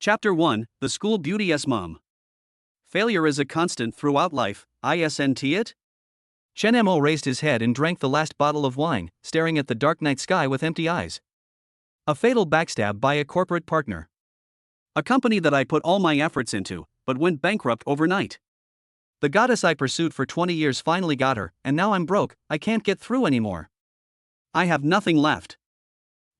Chapter 1 The School Beauty's Mom. Failure is a constant throughout life, isn't it? Chen Mo raised his head and drank the last bottle of wine, staring at the dark night sky with empty eyes. A fatal backstab by a corporate partner. A company that I put all my efforts into, but went bankrupt overnight. The goddess I pursued for 20 years finally got her, and now I'm broke, I can't get through anymore. I have nothing left.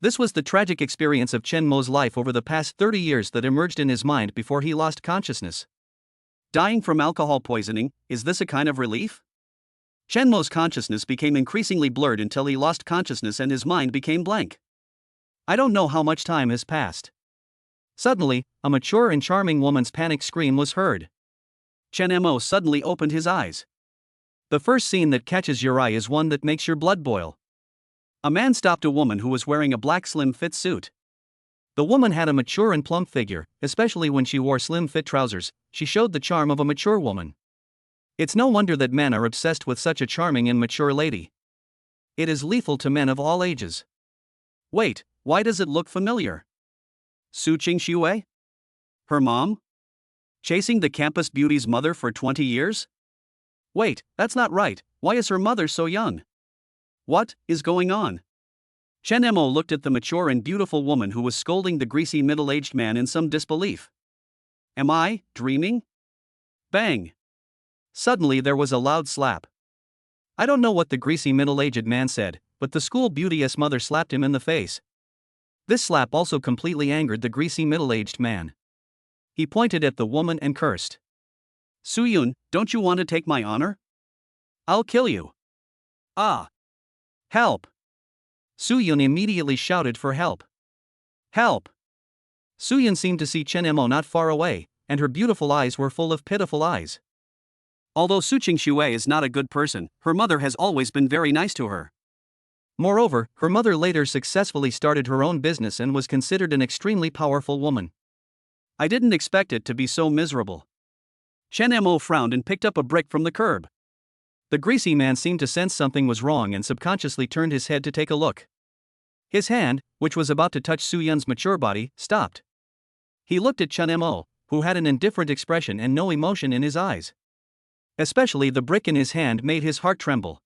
This was the tragic experience of Chen Mo's life over the past 30 years that emerged in his mind before he lost consciousness. Dying from alcohol poisoning, is this a kind of relief? Chen Mo's consciousness became increasingly blurred until he lost consciousness and his mind became blank. I don't know how much time has passed. Suddenly, a mature and charming woman's panic scream was heard. Chen Mo suddenly opened his eyes. The first scene that catches your eye is one that makes your blood boil. A man stopped a woman who was wearing a black slim-fit suit. The woman had a mature and plump figure, especially when she wore slim-fit trousers. She showed the charm of a mature woman. It's no wonder that men are obsessed with such a charming and mature lady. It is lethal to men of all ages. Wait, why does it look familiar? Su Qingxue? Her mom? Chasing the campus beauty's mother for 20 years? Wait, that's not right. Why is her mother so young? What is going on? Chen Mo looked at the mature and beautiful woman who was scolding the greasy middle-aged man in some disbelief. Am I dreaming? Bang! Suddenly there was a loud slap. I don't know what the greasy middle-aged man said, but the school beauty's mother slapped him in the face. This slap also completely angered the greasy middle-aged man. He pointed at the woman and cursed. Suyun, don't you want to take my honor? I'll kill you. Ah! Help! Suyun immediately shouted for help. Help! Suyun seemed to see Chen Mo not far away, and her beautiful eyes were full of pitiful eyes. Although Su Qingxue is not a good person, her mother has always been very nice to her. Moreover, her mother later successfully started her own business and was considered an extremely powerful woman. I didn't expect it to be so miserable. Chen Mo frowned and picked up a brick from the curb. The greasy man seemed to sense something was wrong and subconsciously turned his head to take a look. His hand, which was about to touch Suyun's mature body, stopped. He looked at Chen Mo, who had an indifferent expression and no emotion in his eyes. Especially the brick in his hand made his heart tremble.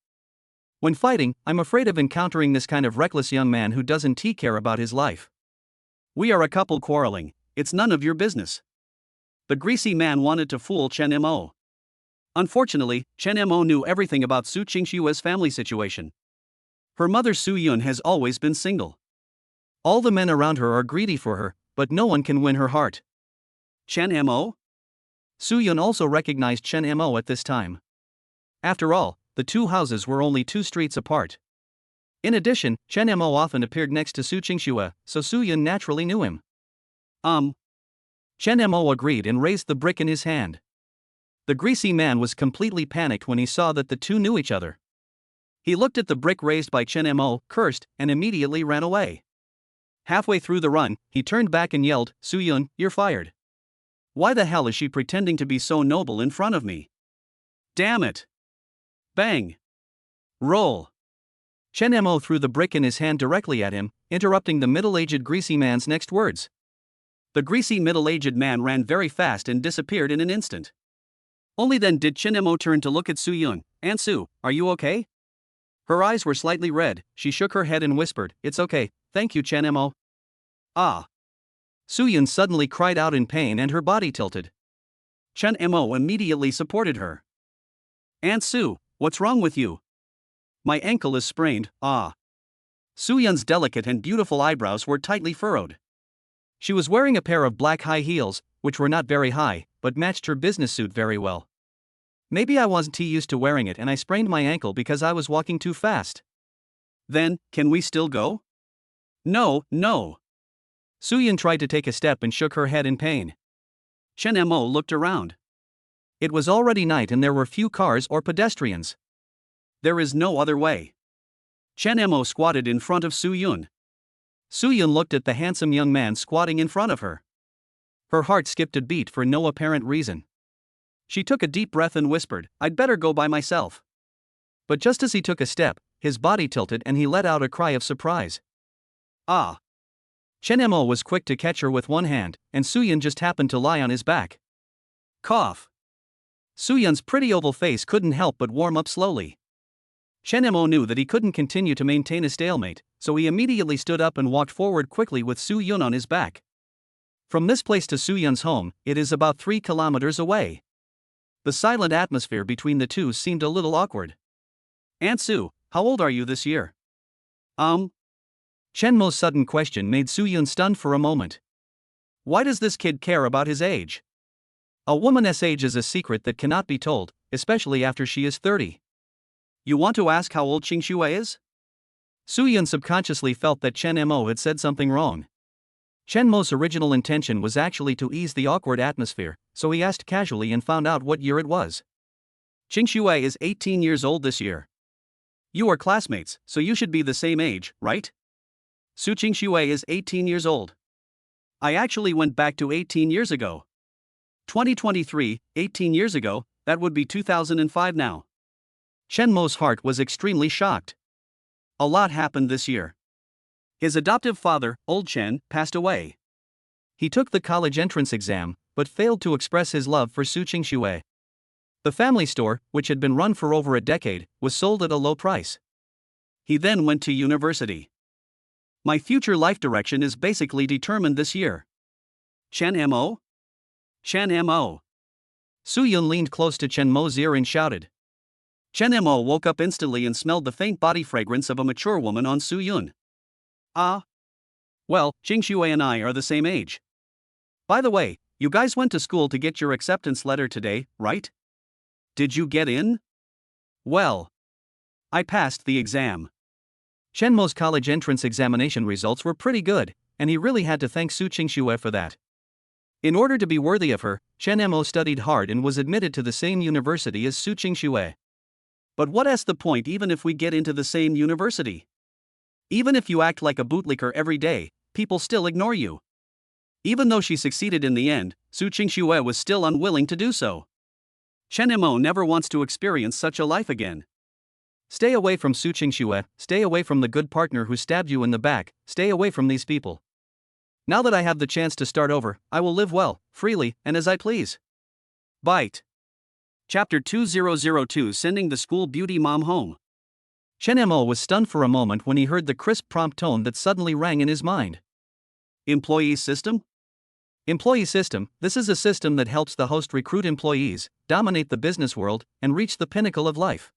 When fighting, I'm afraid of encountering this kind of reckless young man who doesn't care about his life. We are a couple quarreling, it's none of your business. The greasy man wanted to fool Chen Mo. Unfortunately, Chen Mo knew everything about Su Qingxue's family situation. Her mother Su Yun has always been single. All the men around her are greedy for her, but no one can win her heart. Chen Mo? Su Yun also recognized Chen Mo at this time. After all, the two houses were only 2 streets apart. In addition, Chen Mo often appeared next to Su Qingxue, so Su Yun naturally knew him. Chen Mo agreed and raised the brick in his hand. The greasy man was completely panicked when he saw that the two knew each other. He looked at the brick raised by Chen Mo, cursed, and immediately ran away. Halfway through the run, he turned back and yelled, "Suyun, you're fired. Why the hell is she pretending to be so noble in front of me? Damn it! Bang! Roll!" Chen Mo threw the brick in his hand directly at him, interrupting the middle-aged greasy man's next words. The greasy middle-aged man ran very fast and disappeared in an instant. Only then did Chen Mo turn to look at Suyun. "Aunt Su, are you okay?" Her eyes were slightly red, she shook her head and whispered, "It's okay, thank you Chen Mo." Ah! Suyun suddenly cried out in pain and her body tilted. Chen Mo immediately supported her. "Aunt Su, what's wrong with you?" "My ankle is sprained, ah." Suyun's delicate and beautiful eyebrows were tightly furrowed. She was wearing a pair of black high heels, which were not very high, but matched her business suit very well. Maybe I wasn't too used to wearing it and I sprained my ankle because I was walking too fast. Then, can we still go? No. Suyun tried to take a step and shook her head in pain. Chen Mo looked around. It was already night and there were few cars or pedestrians. There is no other way. Chen Mo squatted in front of Suyun. Suyun looked at the handsome young man squatting in front of her. Her heart skipped a beat for no apparent reason. She took a deep breath and whispered, "I'd better go by myself." But just as he took a step, his body tilted and he let out a cry of surprise. Ah! Chen Mo was quick to catch her with one hand, and Suyun just happened to lie on his back. Cough. Suyun's pretty oval face couldn't help but warm up slowly. Chen Mo knew that he couldn't continue to maintain a stalemate, so he immediately stood up and walked forward quickly with Suyun on his back. From this place to Suyun's home, it is about 3 kilometers away. The silent atmosphere between the two seemed a little awkward. Aunt Su, how old are you this year? Chen Mo's sudden question made Suyun stunned for a moment. Why does this kid care about his age? A woman's age is a secret that cannot be told, especially after she is 30. You want to ask how old Qingxue is? Suyun subconsciously felt that Chen Mo had said something wrong. Chen Mo's original intention was actually to ease the awkward atmosphere, so he asked casually and found out what year it was. Qingxue is 18 years old this year. You are classmates, so you should be the same age, right? Su Qingxue is 18 years old. I actually went back to 18 years ago. 2023, 18 years ago, that would be 2005 now. Chen Mo's heart was extremely shocked. A lot happened this year. His adoptive father, Old Chen, passed away. He took the college entrance exam, but failed to express his love for Su Qingxue. The family store, which had been run for over a decade, was sold at a low price. He then went to university. My future life direction is basically determined this year. Chen Mo? Chen Mo. Suyun leaned close to Chen Mo's ear and shouted. Chen Mo woke up instantly and smelled the faint body fragrance of a mature woman on Suyun. Well, Qingxue and I are the same age. By the way, you guys went to school to get your acceptance letter today, right? Did you get in? Well, I passed the exam. Chen Mo's college entrance examination results were pretty good, and he really had to thank Su Qingxue for that. In order to be worthy of her, Chen Mo studied hard and was admitted to the same university as Su Qingxue. But what's the point even if we get into the same university? Even if you act like a bootlicker every day, people still ignore you. Even though she succeeded in the end, Su Qingxue was still unwilling to do so. Chen Mo never wants to experience such a life again. Stay away from Su Qingxue, stay away from the good partner who stabbed you in the back, stay away from these people. Now that I have the chance to start over, I will live well, freely, and as I please. Bite. Chapter 2002 Sending the School Beauty Mom Home. Chen Mo was stunned for a moment when he heard the crisp prompt tone that suddenly rang in his mind. Employee system? Employee system, this is a system that helps the host recruit employees, dominate the business world, and reach the pinnacle of life.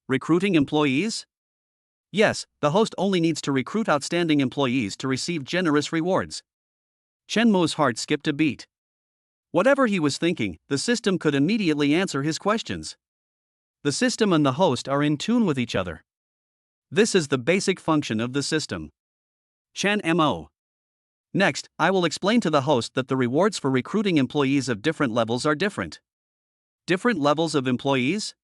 Recruiting employees? Yes, the host only needs to recruit outstanding employees to receive generous rewards. Chen Mo's heart skipped a beat. Whatever he was thinking, the system could immediately answer his questions. The system and the host are in tune with each other. This is the basic function of the system. Chen Mo. Next, I will explain to the host that the rewards for recruiting employees of different levels are different. Different levels of employees?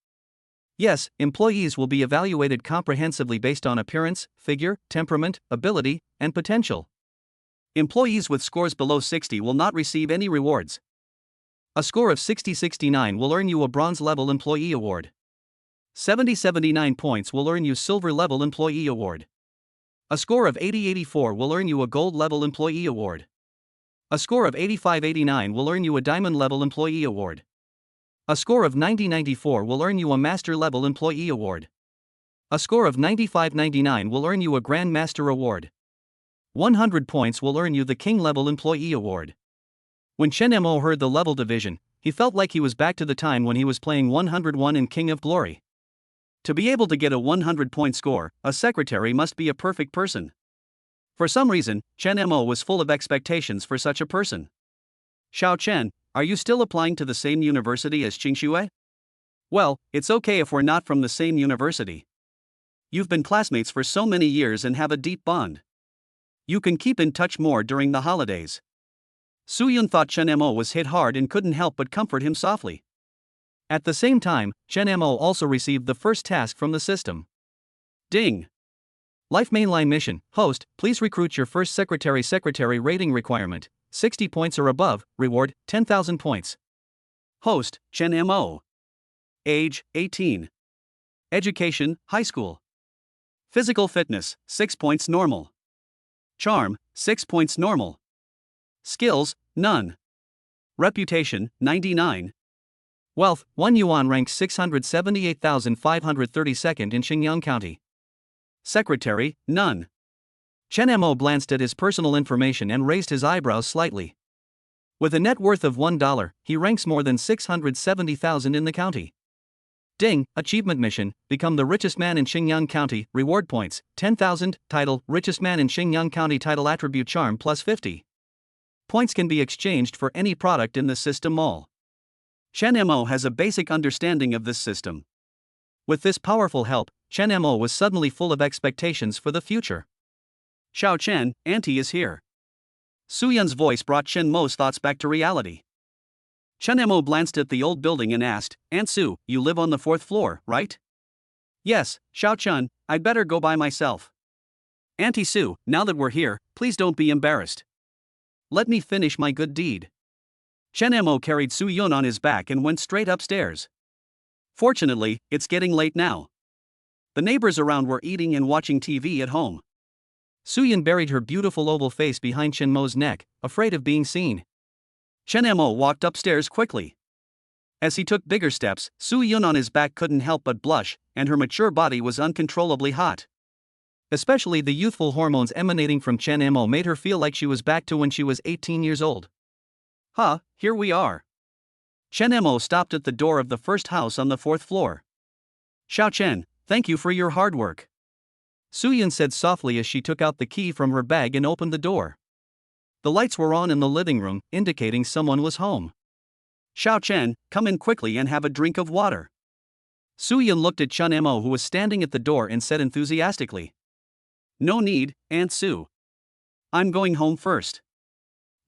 Yes, employees will be evaluated comprehensively based on appearance, figure, temperament, ability, and potential. Employees with scores below 60 will not receive any rewards. A score of 60-69 will earn you a bronze-level employee award. 70-79 points will earn you silver-level employee award. A score of 80-84 will earn you a gold-level employee award. A score of 85-89 will earn you a diamond-level employee award. A score of 90-94 will earn you a master-level employee award. A score of 95-99 will earn you a Grand Master award. 100 points will earn you the King-level employee award. When Chen Mo heard the level division, he felt like he was back to the time when he was playing 101 in King of Glory. To be able to get a 100-point score, a secretary must be a perfect person. For some reason, Chen Mo was full of expectations for such a person. Xiao Chen, are you still applying to the same university as Qingxue? Well, it's okay if we're not from the same university. You've been classmates for so many years and have a deep bond. You can keep in touch more during the holidays. Suyun thought Chen Mo was hit hard and couldn't help but comfort him softly. At the same time, Chen Mo also received the first task from the system. Ding! Life Mainline Mission, Host, please recruit your first secretary rating requirement, 60 points or above, reward, 10,000 points. Host, Chen Mo. Age, 18. Education, high school. Physical fitness, 6 points normal. Charm, 6 points normal. Skills, none. Reputation, 99. Wealth, 1 yuan, ranked 678,532nd in Xinjiang County. Secretary, none. Chen Mo glanced at his personal information and raised his eyebrows slightly. With a net worth of $1, he ranks more than 670,000 in the county. Ding, achievement mission, become the richest man in Xinjiang County, reward points, 10,000, title, richest man in Xinjiang County, title, attribute charm plus 50. Points can be exchanged for any product in the system mall. Chen Mo has a basic understanding of this system. With this powerful help, Chen Mo was suddenly full of expectations for the future. Xiao Chen, Auntie is here. Su Yun's voice brought Chen Mo's thoughts back to reality. Chen Mo glanced at the old building and asked, Aunt Su, you live on the 4th floor, right? Yes, Xiao Chen, I'd better go by myself. Auntie Su, now that we're here, please don't be embarrassed. Let me finish my good deed. Chen Mo carried Su Yun on his back and went straight upstairs. Fortunately, it's getting late now. The neighbors around were eating and watching TV at home. Su Yun buried her beautiful oval face behind Chen Mo's neck, afraid of being seen. Chen Mo walked upstairs quickly. As he took bigger steps, Su Yun on his back couldn't help but blush, and her mature body was uncontrollably hot. Especially the youthful hormones emanating from Chen Mo made her feel like she was back to when she was 18 years old. Huh, here we are. Chen Mo stopped at the door of the first house on the 4th floor. Xiao Chen, thank you for your hard work. Su Yun said softly as she took out the key from her bag and opened the door. The lights were on in the living room, indicating someone was home. Xiao Chen, come in quickly and have a drink of water. Su Yun looked at Chen Mo, who was standing at the door, and said enthusiastically. No need, Aunt Su. I'm going home first.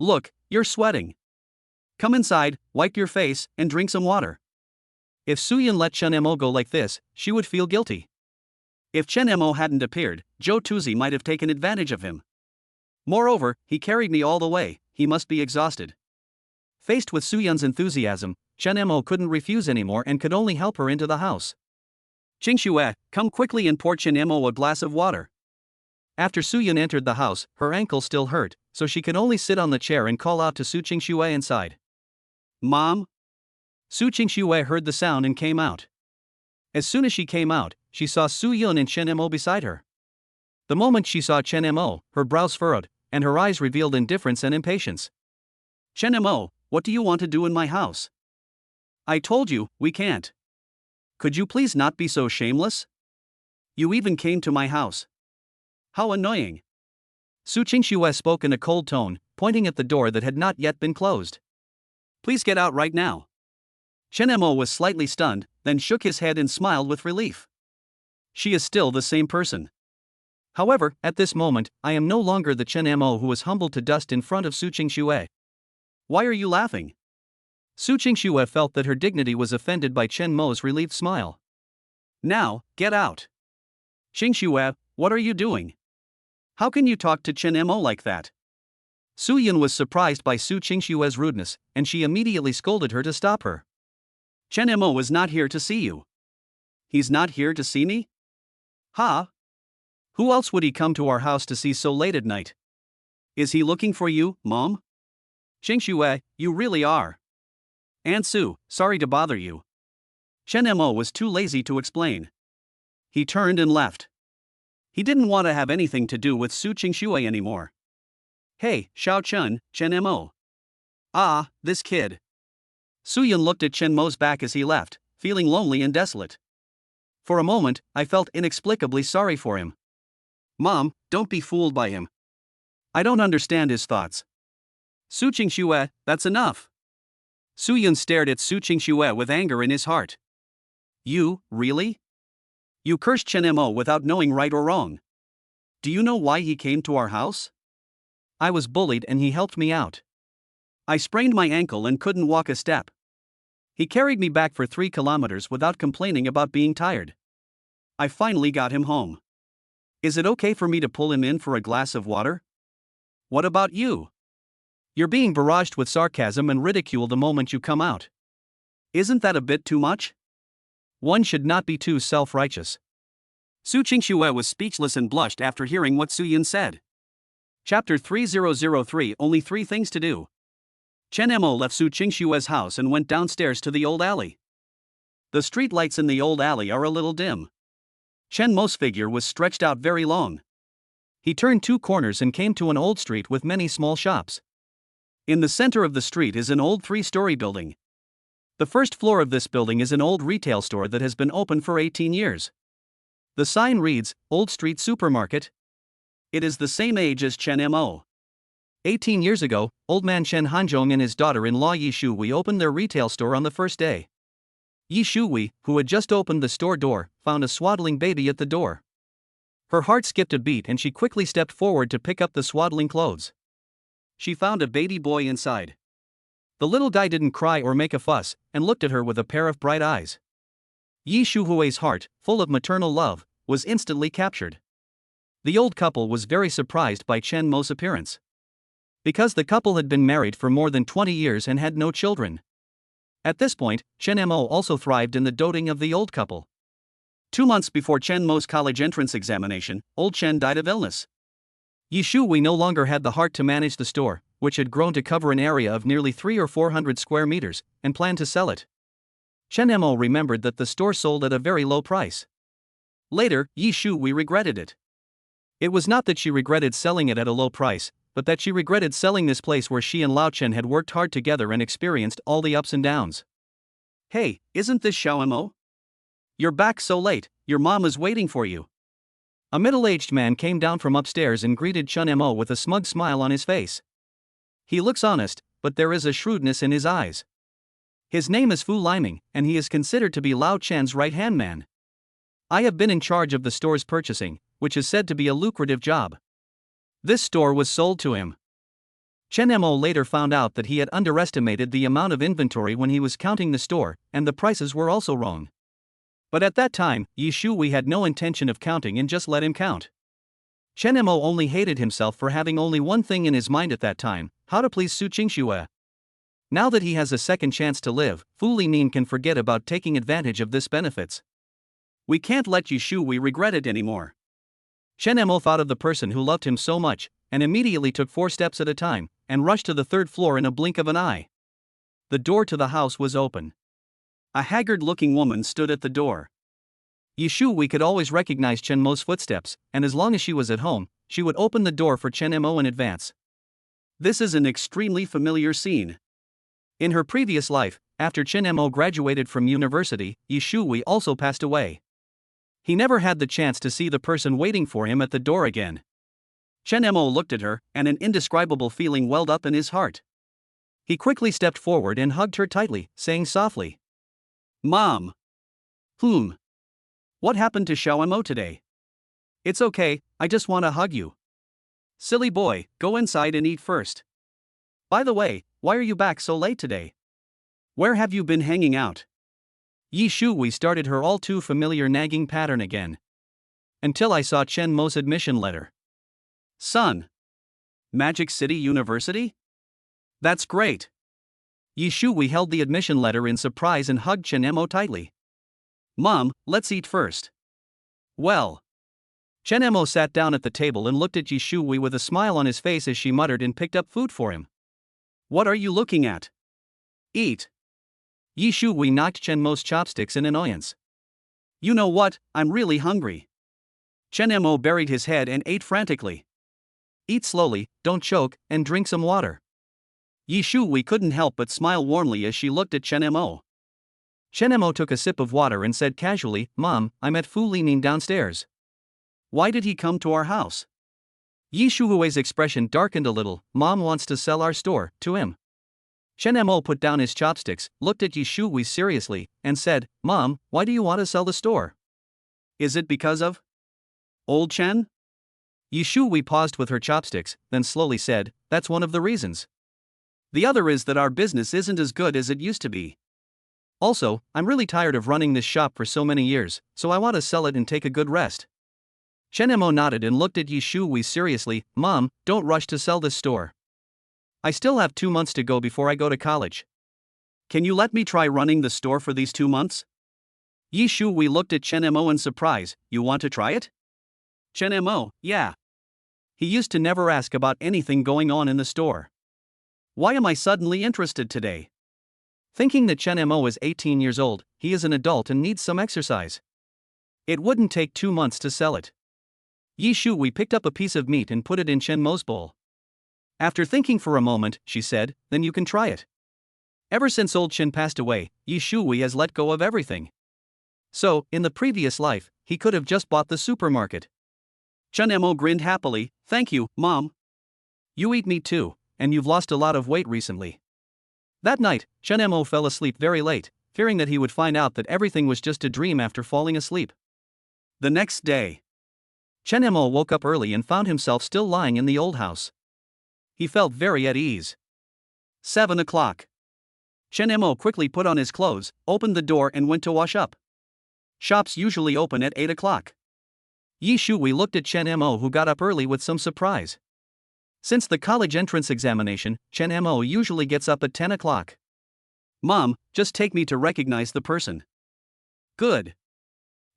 Look, you're sweating. Come inside, wipe your face, and drink some water. If Su Yun let Chen Mo go like this, she would feel guilty. If Chen Mo hadn't appeared, Zhou Tuzi might have taken advantage of him. Moreover, he carried me all the way, he must be exhausted. Faced with Su Yun's enthusiasm, Chen Mo couldn't refuse anymore and could only help her into the house. Qingxue, come quickly and pour Chen Mo a glass of water. After Su Yun entered the house, her ankle still hurt, so she could only sit on the chair and call out to Su Qingxue inside. Mom? Su Qingxue heard the sound and came out. As soon as she came out, she saw Su Yun and Chen Mo beside her. The moment she saw Chen Mo, her brows furrowed, and her eyes revealed indifference and impatience. Chen Mo, what do you want to do in my house? I told you, we can't. Could you please not be so shameless? You even came to my house. How annoying. Su Qingxue spoke in a cold tone, pointing at the door that had not yet been closed. Please get out right now. Chen Mo was slightly stunned, then shook his head and smiled with relief. She is still the same person. However, at this moment, I am no longer the Chen Mo who was humbled to dust in front of Su Qingxue. Why are you laughing? Su Qingxue felt that her dignity was offended by Chen Mo's relieved smile. Now, get out. Qingxue, what are you doing? How can you talk to Chen Mo like that? Su Yun was surprised by Su Qingxue's rudeness, and she immediately scolded her to stop her. Chen Mo is not here to see you. He's not here to see me? Ha? Who else would he come to our house to see so late at night? Is he looking for you, Mom? Qingxue, you really are. Aunt Su, sorry to bother you. Chen Mo was too lazy to explain. He turned and left. He didn't want to have anything to do with Su Qingxue anymore. Hey, Xiao Chen, Chen Mo. Ah, this kid. Su Yun looked at Chen Mo's back as he left, feeling lonely and desolate. For a moment, I felt inexplicably sorry for him. Mom, don't be fooled by him. I don't understand his thoughts. Su Qingxue, that's enough. Su Yun stared at Su Qingxue with anger in his heart. You, really? You cursed Chen Mo without knowing right or wrong. Do you know why he came to our house? I was bullied and he helped me out. I sprained my ankle and couldn't walk a step. He carried me back for 3 kilometers without complaining about being tired. I finally got him home. Is it okay for me to pull him in for a glass of water? What about you? You're being barraged with sarcasm and ridicule the moment you come out. Isn't that a bit too much? One should not be too self-righteous. Su Qingxue was speechless and blushed after hearing what Su Yun said. Chapter 3003 Only 3 Things to Do. Chen Mo left Su Qingshue's house and went downstairs to the old alley. The street lights in the old alley are a little dim. Chen Mo's figure was stretched out very long. He turned 2 corners and came to an old street with many small shops. In the center of the street is an old 3-story building. The first floor of this building is an old retail store that has been open for 18 years. The sign reads, Old Street Supermarket. It is the same age as Chen Mo. 18 years ago, old man Chen Hanzhong and his daughter-in-law Yi Shuwei opened their retail store on the first day. Yi Shuwei, who had just opened the store door, found a swaddling baby at the door. Her heart skipped a beat and she quickly stepped forward to pick up the swaddling clothes. She found a baby boy inside. The little guy didn't cry or make a fuss, and looked at her with a pair of bright eyes. Yi Shuhui's heart, full of maternal love, was instantly captured. The old couple was very surprised by Chen Mo's appearance. Because the couple had been married for more than 20 years and had no children. At this point, Chen Mo also thrived in the doting of the old couple. 2 months before Chen Mo's college entrance examination, old Chen died of illness. Yi Shuwei no longer had the heart to manage the store, which had grown to cover an area of nearly 300 or 400 square meters, and planned to sell it. Chen Mo remembered that the store sold at a very low price. Later, Yi Shuwei regretted it. It was not that she regretted selling it at a low price, but that she regretted selling this place where she and Lao Chen had worked hard together and experienced all the ups and downs. Hey, isn't this Xiao Mo? You're back so late, your mom is waiting for you. A middle-aged man came down from upstairs and greeted Chen Mo with a smug smile on his face. He looks honest, but there is a shrewdness in his eyes. His name is Fu Liming, and he is considered to be Lao Chen's right-hand man. I have been in charge of the store's purchasing, which is said to be a lucrative job. This store was sold to him. Chen Mo later found out that he had underestimated the amount of inventory when he was counting the store, and the prices were also wrong. But at that time, Yi Shuwei had no intention of counting and just let him count. Chen Mo only hated himself for having only one thing in his mind at that time: how to please Su Qingshuei. Now that he has a second chance to live, Fu Lining can forget about taking advantage of this benefits. We can't let Yi Shuwei regret it anymore. Chen Mo thought of the person who loved him so much, and immediately took 4 steps at a time, and rushed to the 3rd floor in a blink of an eye. The door to the house was open. A haggard-looking woman stood at the door. Yi Shuwei could always recognize Chen Mo's footsteps, and as long as she was at home, she would open the door for Chen Mo in advance. This is an extremely familiar scene. In her previous life, after Chen Mo graduated from university, Yi Shuwei also passed away. He never had the chance to see the person waiting for him at the door again. Chen Mo looked at her, and an indescribable feeling welled up in his heart. He quickly stepped forward and hugged her tightly, saying softly, "Mom." What happened to Xiao Mo today? It's okay, I just want to hug you. Silly boy, go inside and eat first. By the way, why are you back so late today? Where have you been hanging out? Yi Shuwei started her all too familiar nagging pattern again. Until I saw Chen Mo's admission letter. Son. Magic City University? That's great. Yi Shuwei held the admission letter in surprise and hugged Chen Mo tightly. Mom, let's eat first. Well. Chen Mo sat down at the table and looked at Yi Shuwei with a smile on his face as she muttered and picked up food for him. What are you looking at? Eat. Yi Shuwei knocked Chen Mo's chopsticks in annoyance. You know what, I'm really hungry. Chen Mo buried his head and ate frantically. Eat slowly, don't choke, and drink some water. Yi Shuwei couldn't help but smile warmly as she looked at Chen Mo. Chen Mo took a sip of water and said casually, Mom, I met Fu Lining downstairs. Why did he come to our house? Yi Shuhui's expression darkened a little. Mom wants to sell our store to him. Chen Mo put down his chopsticks, looked at Yi Shuhui seriously, and said, Mom, why do you want to sell the store? Is it because of old Chen? Yi Shuhui paused with her chopsticks, then slowly said, that's one of the reasons. The other is that our business isn't as good as it used to be. Also, I'm really tired of running this shop for so many years, so I want to sell it and take a good rest. Chen Mo nodded and looked at Yi Shuhui seriously. Mom, don't rush to sell this store. I still have 2 months to go before I go to college. Can you let me try running the store for these 2 months? Yi Shuhui looked at Chen Mo in surprise. You want to try it? Chen Mo, yeah. He used to never ask about anything going on in the store. Why am I suddenly interested today? Thinking that Chen Mo is 18 years old, he is an adult and needs some exercise. It wouldn't take 2 months to sell it. Yi Shuhui picked up a piece of meat and put it in Chen Mo's bowl. After thinking for a moment, she said, "Then you can try it." Ever since old Chen passed away, Yi Shuhui has let go of everything. So, in the previous life, he could have just bought the supermarket. Chen Mo grinned happily. "Thank you, Mom." You eat meat too, and you've lost a lot of weight recently. That night, Chen Mo fell asleep very late, fearing that he would find out that everything was just a dream after falling asleep. The next day, Chen Mo woke up early and found himself still lying in the old house. He felt very at ease. 7 o'clock. Chen Mo quickly put on his clothes, opened the door and went to wash up. Shops usually open at 8 o'clock. Yi Shuhui looked at Chen Mo, who got up early, with some surprise. Since the college entrance examination, Chen Mo usually gets up at 10 o'clock. "Mom, just take me to recognize the person." "Good."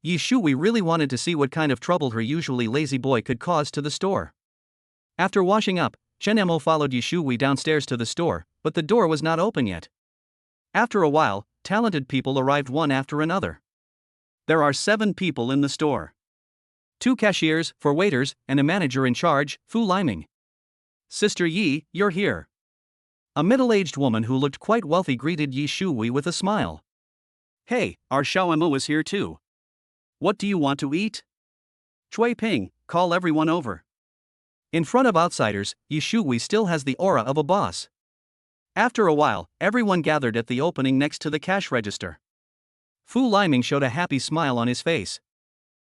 Yi Shuhui really wanted to see what kind of trouble her usually lazy boy could cause to the store. After washing up, Chen Mo followed Yi Shuhui downstairs to the store, but the door was not open yet. After a while, talented people arrived one after another. There are 7 people in the store. 2 cashiers, 4 waiters, and a manager in charge, Fu Liming. "Sister Yi, you're here." A middle-aged woman who looked quite wealthy greeted Yi Shuhui with a smile. "Hey, our Xiaomo is here too. What do you want to eat?" "Chui Ping, call everyone over." In front of outsiders, Yi Shuhui still has the aura of a boss. After a while, everyone gathered at the opening next to the cash register. Fu Liming showed a happy smile on his face.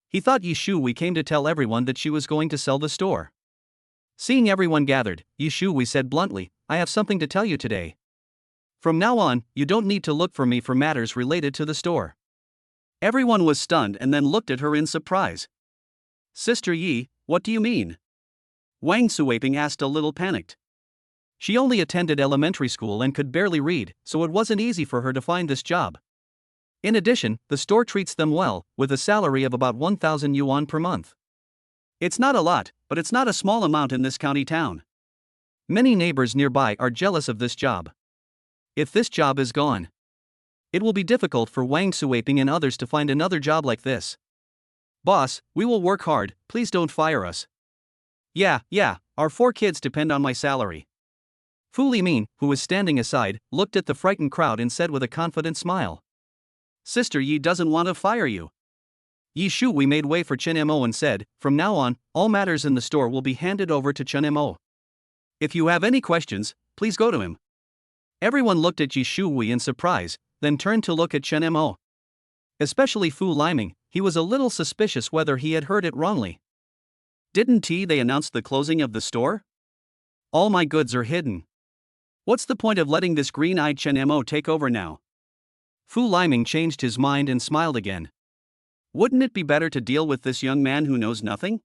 He thought Yi Shuhui came to tell everyone that she was going to sell the store. Seeing everyone gathered, Yi Shuhui said bluntly, "I have something to tell you today. From now on, you don't need to look for me for matters related to the store." Everyone was stunned and then looked at her in surprise. "Sister Yi, what do you mean?" Wang Suiping asked, a little panicked. She only attended elementary school and could barely read, so it wasn't easy for her to find this job. In addition, the store treats them well, with a salary of about 1,000 yuan per month. It's not a lot, but it's not a small amount in this county town. Many neighbors nearby are jealous of this job. If this job is gone, it will be difficult for Wang Suiping and others to find another job like this. "Boss, we will work hard, please don't fire us." Yeah, our 4 kids depend on my salary." Fu Limin, who was standing aside, looked at the frightened crowd and said with a confident smile, "Sister Yi doesn't want to fire you." Yi Shuhui made way for Chen Mo and said, "From now on, all matters in the store will be handed over to Chen Mo. If you have any questions, please go to him." Everyone looked at Yi Shuhui in surprise, then turned to look at Chen Mo. Especially Fu Liming, he was a little suspicious whether he had heard it wrongly. "Didn't they announce the closing of the store? All my goods are hidden. What's the point of letting this green-eyed Chen Mo take over now?" Fu Liming changed his mind and smiled again. "Wouldn't it be better to deal with this young man who knows nothing?"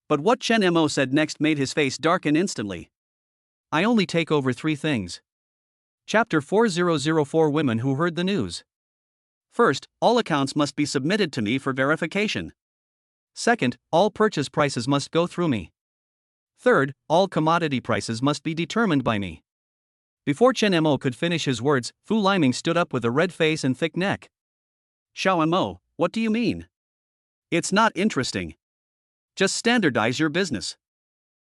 But what Chen Mo said next made his face darken instantly. "I only take over 3 things." Chapter 4004 Women who heard the news. First, all accounts must be submitted to me for verification. Second, all purchase prices must go through me. Third, all commodity prices must be determined by me. Before Chen Mo could finish his words, Fu Liming stood up with a red face and thick neck. "Xiao Mo, what do you mean? It's not interesting. Just standardize your business.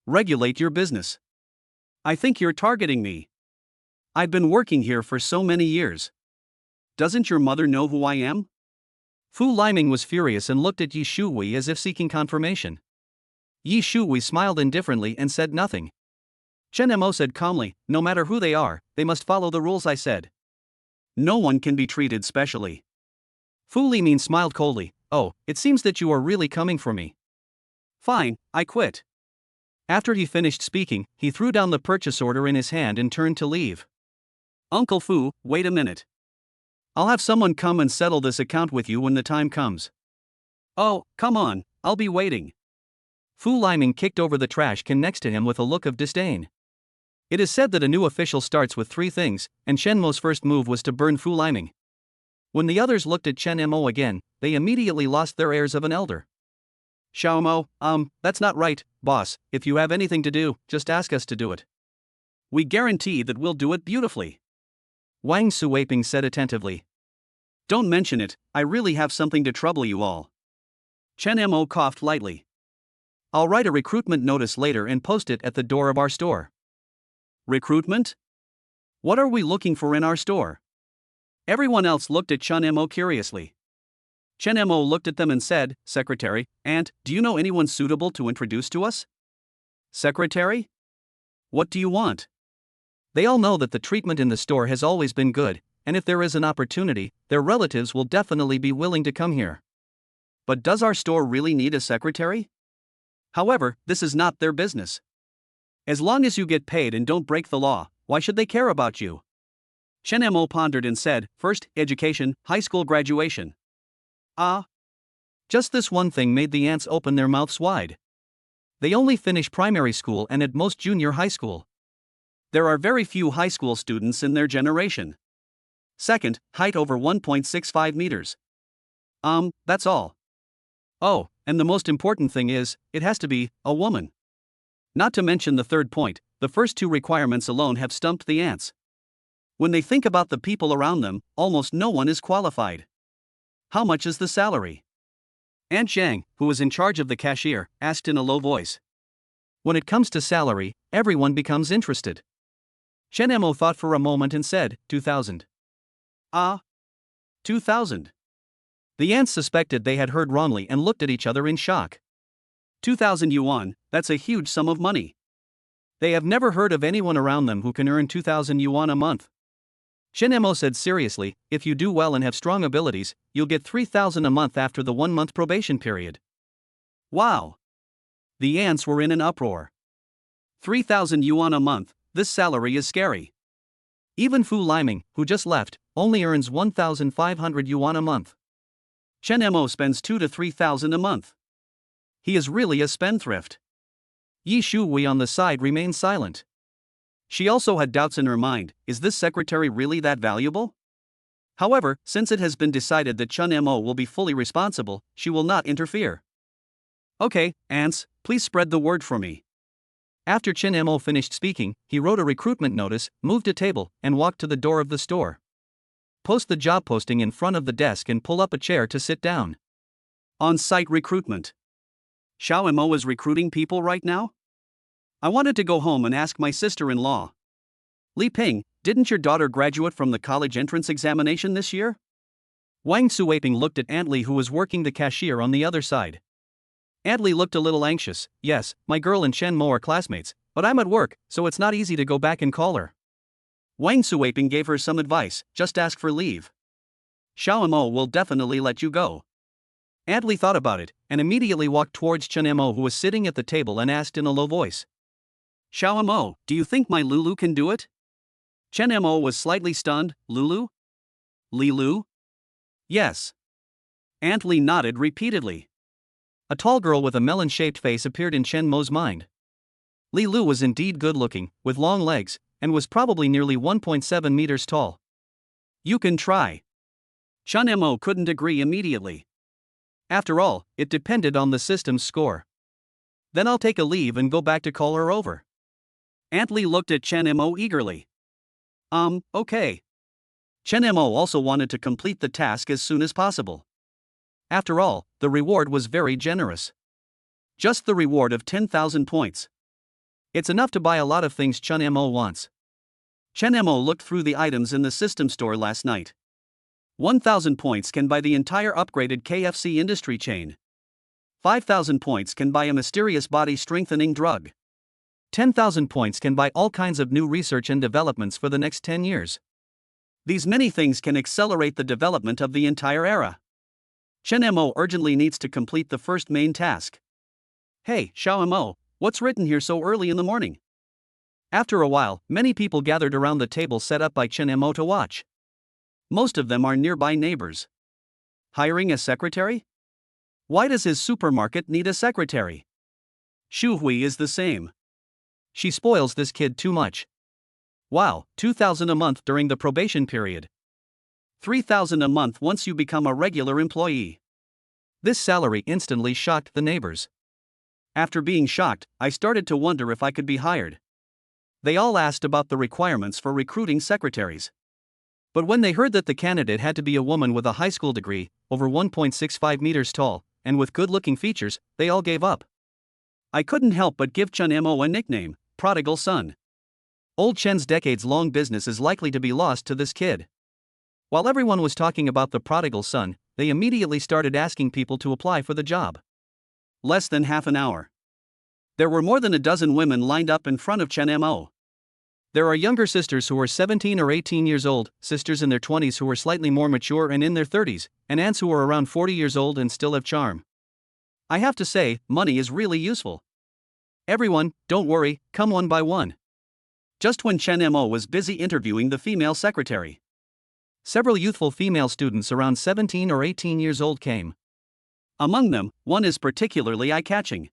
Regulate your business. I think you're targeting me. I've been working here for so many years. Doesn't your mother know who I am?" Fu Liming was furious and looked at Yi Shuhui as if seeking confirmation. Yi Shuhui smiled indifferently and said nothing. Chen Mo said calmly, "No matter who they are, they must follow the rules I said. No one can be treated specially." Fu Limin smiled coldly. "Oh, it seems that you are really coming for me. Fine, I quit." After he finished speaking, he threw down the purchase order in his hand and turned to leave. "Uncle Fu, wait a minute. I'll have someone come and settle this account with you when the time comes." "Oh, come on, I'll be waiting." Fu Liming kicked over the trash can next to him with a look of disdain. It is said that a new official starts with 3 things, and Chen Mo's first move was to burn Fu Liming. When the others looked at Chen Mo again, they immediately lost their airs of an elder. Xiaomo, that's not right, boss. If you have anything to do, just ask us to do it. We guarantee that we'll do it beautifully. Wang Suweiping said attentively. Don't mention it, I really have something to trouble you all. Chen Mo coughed lightly. I'll write a recruitment notice later and post it at the door of our store. Recruitment? What are we looking for in our store? Everyone else looked at Chen Mo curiously. Chen Mo looked at them and said, Secretary, Aunt, do you know anyone suitable to introduce to us? Secretary? What do you want? They all know that the treatment in the store has always been good, and if there is an opportunity, their relatives will definitely be willing to come here. But does our store really need a secretary? However, this is not their business. As long as you get paid and don't break the law, why should they care about you? Chen Mo pondered and said, First, education, high school graduation. Ah. Just this one thing made the ants open their mouths wide. They only finish primary school and at most junior high school. There are very few high school students in their generation. Second, height over 1.65 meters. That's all. Oh, and the most important thing is, it has to be a woman. Not to mention the third point, the first two requirements alone have stumped the ants. When they think about the people around them, almost no one is qualified. How much is the salary? Aunt Zhang, who was in charge of the cashier, asked in a low voice. When it comes to salary, everyone becomes interested. Chen Mo thought for a moment and said, 2,000. Ah. 2,000. The ants suspected they had heard wrongly and looked at each other in shock. 2,000 yuan, that's a huge sum of money. They have never heard of anyone around them who can earn 2,000 yuan a month. Chen Mo said seriously, if you do well and have strong abilities, you'll get 3,000 a month after the 1-month probation period. Wow! The ants were in an uproar. 3,000 yuan a month, this salary is scary. Even Fu Liming, who just left, only earns 1,500 yuan a month. Chen Mo spends 2 to 3,000 a month. He is really a spendthrift. Yi Shuhui on the side remained silent. She also had doubts in her mind, is this secretary really that valuable? However, since it has been decided that Chen Mo will be fully responsible, she will not interfere. Okay, ants, please spread the word for me. After Chen Mo finished speaking, he wrote a recruitment notice, moved a table, and walked to the door of the store. Post the job posting in front of the desk and pull up a chair to sit down. On-site recruitment. Xiao Mo is recruiting people right now? I wanted to go home and ask my sister-in-law. Li Ping, didn't your daughter graduate from the college entrance examination this year? Wang Suweiping looked at Aunt Li, who was working the cashier on the other side. Aunt Li looked a little anxious. Yes, my girl and Chen Mo are classmates, but I'm at work, so it's not easy to go back and call her. Wang Suweiping gave her some advice, just ask for leave. Xiao Mo will definitely let you go. Aunt Li thought about it, and immediately walked towards Chen Mo, who was sitting at the table, and asked in a low voice. Xiao Mo, do you think my Lulu can do it? Chen Mo was slightly stunned. Lulu? Lilu? Yes. Aunt Li nodded repeatedly. A tall girl with a melon-shaped face appeared in Chen Mo's mind. Li Lu was indeed good-looking, with long legs, and was probably nearly 1.7 meters tall. You can try. Chen Mo couldn't agree immediately. After all, it depended on the system's score. Then I'll take a leave and go back to call her over. Aunt Li looked at Chen Mo eagerly. Okay. Chen Mo also wanted to complete the task as soon as possible. After all, the reward was very generous. Just the reward of 10,000 points. It's enough to buy a lot of things Chen Mo wants. Chen Mo looked through the items in the system store last night. 1,000 points can buy the entire upgraded KFC industry chain. 5,000 points can buy a mysterious body-strengthening drug. 10,000 points can buy all kinds of new research and developments for the next 10 years. These many things can accelerate the development of the entire era. Chen Mo urgently needs to complete the first main task. Hey, Xiao Mo, what's written here so early in the morning? After a while, many people gathered around the table set up by Chen Mo to watch. Most of them are nearby neighbors. Hiring a secretary? Why does his supermarket need a secretary? Shu Hui is the same. She spoils this kid too much. Wow, 2,000 a month during the probation period. 3,000 a month once you become a regular employee. This salary instantly shocked the neighbors. After being shocked, I started to wonder if I could be hired. They all asked about the requirements for recruiting secretaries. But when they heard that the candidate had to be a woman with a high school degree, over 1.65 meters tall, and with good-looking features, they all gave up. I couldn't help but give Chun Mo a nickname, Prodigal Son. Old Chen's decades-long business is likely to be lost to this kid. While everyone was talking about the prodigal son, they immediately started asking people to apply for the job. Less than half an hour. There were more than a dozen women lined up in front of Chun Mo. There are younger sisters who are 17 or 18 years old, sisters in their 20s who are slightly more mature and in their 30s, and aunts who are around 40 years old and still have charm. I have to say, money is really useful. Everyone, don't worry, come one by one. Just when Chun Mo was busy interviewing the female secretary, several youthful female students around 17 or 18 years old came. Among them, one is particularly eye-catching.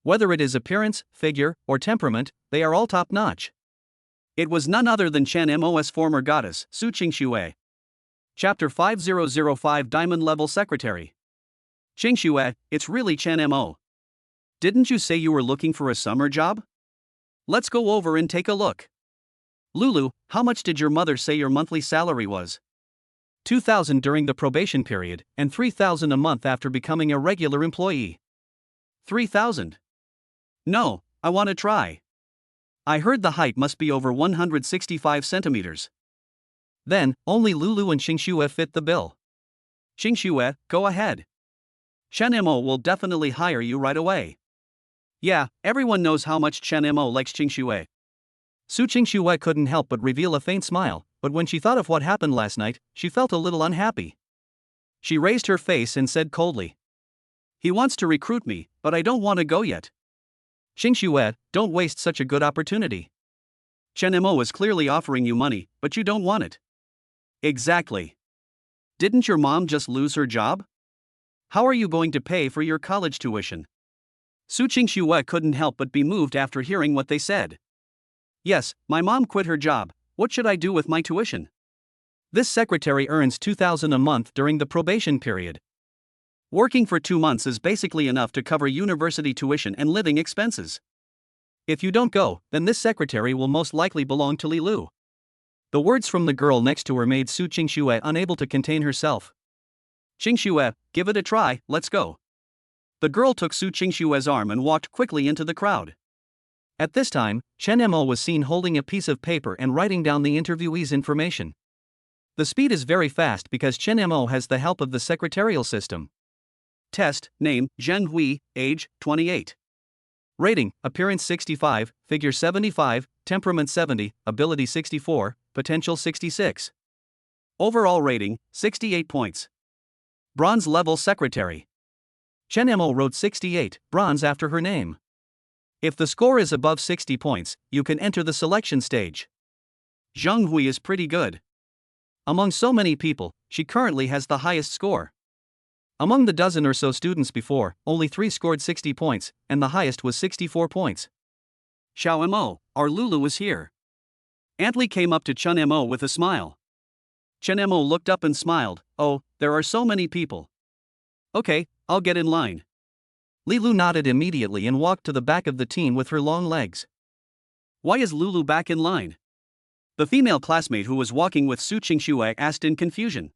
Whether it is appearance, figure, or temperament, they are all top-notch. It was none other than Chun Mo's former goddess, Su Qingxue. Chapter 5005 Diamond Level Secretary. Qingxue, it's really Chun Mo. Didn't you say you were looking for a summer job? Let's go over and take a look. Lulu, how much did your mother say your monthly salary was? 2,000 during the probation period, and 3,000 a month after becoming a regular employee. 3,000? No, I want to try. I heard the height must be over 165 centimeters. Then, only Lulu and Qingxue fit the bill. Qingxue, go ahead. Chun Mo will definitely hire you right away. Yeah, everyone knows how much Chun Mo likes Qingxue. Su Qingxue couldn't help but reveal a faint smile, but when she thought of what happened last night, she felt a little unhappy. She raised her face and said coldly, "He wants to recruit me, but I don't want to go yet." Qingxue, don't waste such a good opportunity. Chun Mo is clearly offering you money, but you don't want it. Exactly. Didn't your mom just lose her job? How are you going to pay for your college tuition? Su Qingxue couldn't help but be moved after hearing what they said. Yes, my mom quit her job. What should I do with my tuition? This secretary earns 2,000 a month during the probation period. Working for 2 months is basically enough to cover university tuition and living expenses. If you don't go, then this secretary will most likely belong to Li Lu. The words from the girl next to her made Su Qingxue unable to contain herself. Qingxue, give it a try, let's go. The girl took Su Qingxue's arm and walked quickly into the crowd. At this time, Chun Mo was seen holding a piece of paper and writing down the interviewee's information. The speed is very fast because Chun Mo has the help of the secretarial system. Test, name, Zheng Hui, age, 28. Rating, appearance 65, figure 75, temperament 70, ability 64, potential 66. Overall rating, 68 points. Bronze level secretary. Chun Mo wrote 68, bronze after her name. If the score is above 60 points, you can enter the selection stage. Zheng Hui is pretty good. Among so many people, she currently has the highest score. Among the dozen or so students before, only 3 scored 60 points, and the highest was 64 points. Xiao Mo, our Lulu is here. Aunt Li came up to Chun Mo with a smile. Chun Mo looked up and smiled. Oh, there are so many people. Okay, I'll get in line. Li Lu nodded immediately and walked to the back of the team with her long legs. Why is Lulu back in line? The female classmate who was walking with Su Qingxue asked in confusion.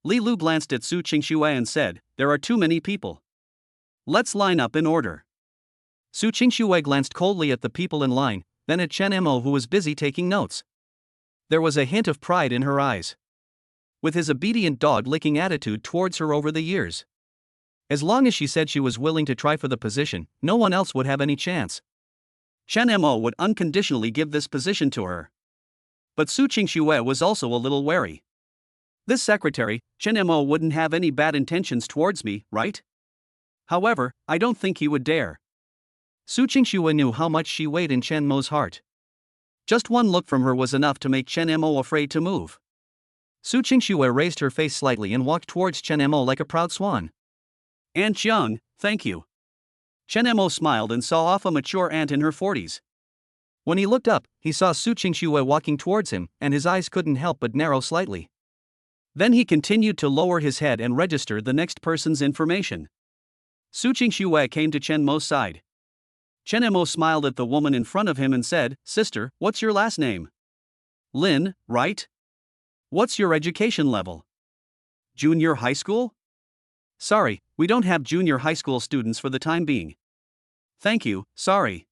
Li Lu glanced at Su Qingxue and said, "There are too many people. Let's line up in order." Su Qingxue glanced coldly at the people in line, then at Chun Mo who was busy taking notes. There was a hint of pride in her eyes. With his obedient dog-licking attitude towards her over the years. As long as she said she was willing to try for the position, no one else would have any chance. Chun Mo would unconditionally give this position to her. But Su Qingxue was also a little wary. This secretary, Chun Mo, wouldn't have any bad intentions towards me, right? However, I don't think he would dare. Su Qingxue knew how much she weighed in Chun Mo's heart. Just one look from her was enough to make Chun Mo afraid to move. Su Qingxue raised her face slightly and walked towards Chun Mo like a proud swan. Aunt Jiang, thank you. Chun Mo smiled and saw off a mature aunt in her 40s. When he looked up, he saw Su Qingxue walking towards him, and his eyes couldn't help but narrow slightly. Then he continued to lower his head and register the next person's information. Su Qingxue came to Chen Mo's side. Chen Mo smiled at the woman in front of him and said, "Sister, what's your last name?" "Lin, right? What's your education level?" "Junior high school?" "Sorry, we don't have junior high school students for the time being." "Thank you, sorry."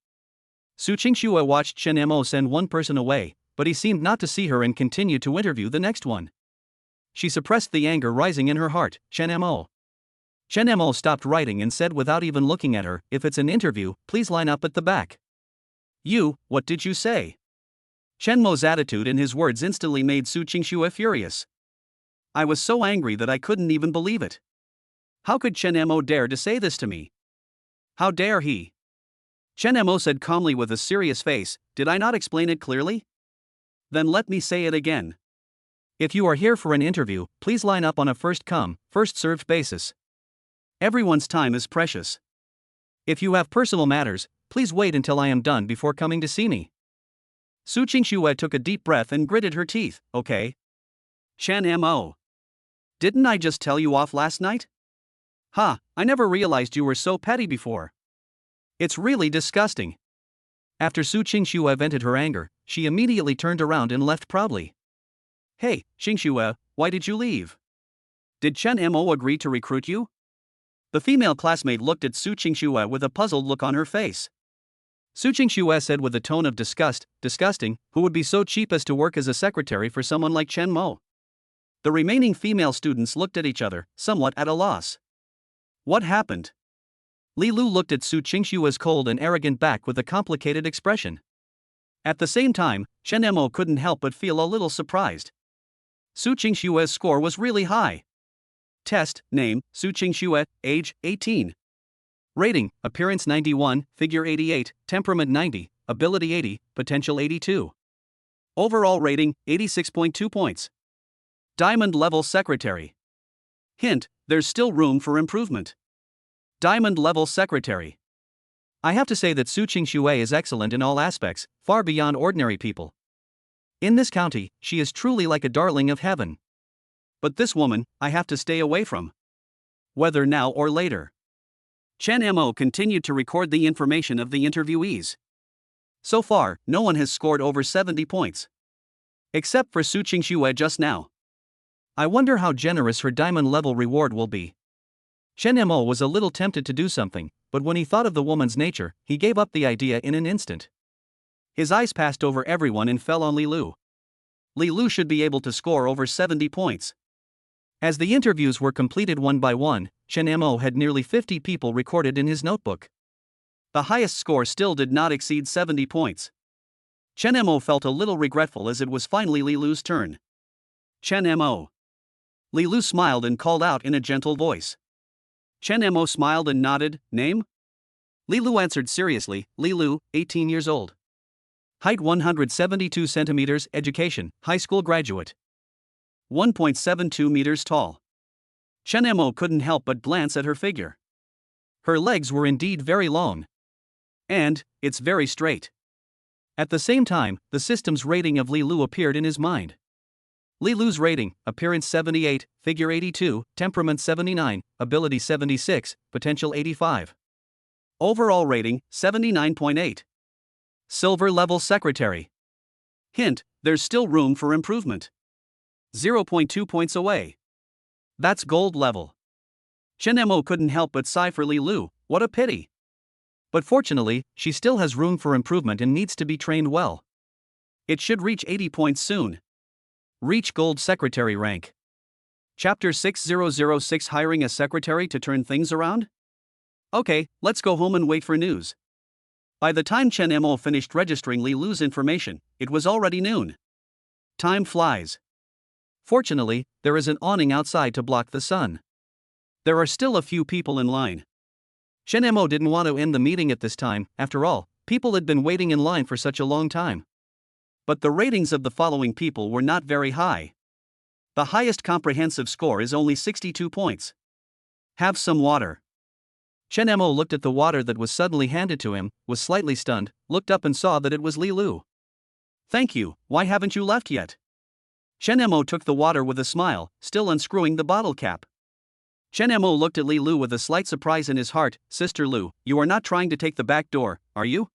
Su Qingxue watched Chen Mo send one person away, but he seemed not to see her and continued to interview the next one. She suppressed the anger rising in her heart. Chen Mo. Chen Mo stopped writing and said without even looking at her, "If it's an interview, please line up at the back." "You, what did you say?" Chen Mo's attitude and his words instantly made Su Qingxue furious. "I was so angry that I couldn't even believe it. How could Chen Mo dare to say this to me? How dare he?" Chen Mo said calmly with a serious face, "Did I not explain it clearly? Then let me say it again. If you are here for an interview, please line up on a first-come, first-served basis. Everyone's time is precious. If you have personal matters, please wait until I am done before coming to see me." Su Qingxue took a deep breath and gritted her teeth. "Okay. Chen Mo. Didn't I just tell you off last night? I never realized you were so petty before. It's really disgusting." After Su Qingxue vented her anger, she immediately turned around and left proudly. "Hey, Qingxue, why did you leave? Did Chen Mo agree to recruit you?" The female classmate looked at Su Qingxue with a puzzled look on her face. Su Qingxue said with a tone of disgust, "Disgusting, who would be so cheap as to work as a secretary for someone like Chen Mo?" The remaining female students looked at each other, somewhat at a loss. What happened? Li Lu looked at Su Qingxue's cold and arrogant back with a complicated expression. At the same time, Chen Mo couldn't help but feel a little surprised. Su Qingxue's score was really high. Test, name, Su Qingxue, age, 18. Rating, appearance 91, figure 88, temperament 90, ability 80, potential 82. Overall rating, 86.2 points. Diamond level secretary. Hint, there's still room for improvement. Diamond level secretary. I have to say that Su Qingxue is excellent in all aspects, far beyond ordinary people. In this county, she is truly like a darling of heaven. But this woman, I have to stay away from. Whether now or later. Chen Mo continued to record the information of the interviewees. So far, no one has scored over 70 points. Except for Su Qingxue just now. I wonder how generous her diamond level reward will be. Chen Mo was a little tempted to do something, but when he thought of the woman's nature, he gave up the idea in an instant. His eyes passed over everyone and fell on Li Lu. Li Lu should be able to score over 70 points. As the interviews were completed one by one, Chen Mo had nearly 50 people recorded in his notebook. The highest score still did not exceed 70 points. Chen Mo felt a little regretful as it was finally Li Lu's turn. "Chen Mo." Li Lu smiled and called out in a gentle voice. Chen Mo smiled and nodded. "Name?" Li Lu answered seriously, "Li Lu, 18 years old. Height 172 centimeters, education, high school graduate. 1.72 meters tall." Chen Mo couldn't help but glance at her figure. Her legs were indeed very long. And, it's very straight. At the same time, the system's rating of Li Lu appeared in his mind. Li Lu's rating, appearance 78, figure 82, temperament 79, ability 76, potential 85. Overall rating, 79.8. Silver level secretary. Hint, there's still room for improvement. 0.2 points away. That's gold level. Chen Mo couldn't help but sigh for Li Lu, what a pity. But fortunately, she still has room for improvement and needs to be trained well. It should reach 80 points soon. Reach gold secretary rank. Chapter 6006, hiring a secretary to turn things around? Okay, let's go home and wait for news. By the time Chen Mo finished registering Li Lu's information, it was already noon. Time flies. Fortunately, there is an awning outside to block the sun. There are still a few people in line. Chen Mo didn't want to end the meeting at this time, after all, people had been waiting in line for such a long time. But the ratings of the following people were not very high. The highest comprehensive score is only 62 points. Have some water. Chen Mo looked at the water that was suddenly handed to him, was slightly stunned, looked up and saw that it was Li Lu. Thank you, why haven't you left yet? Chen Mo took the water with a smile, still unscrewing the bottle cap. Chen Mo looked at Li Lu with a slight surprise in his heart. Sister Lu, you are not trying to take the back door, are you?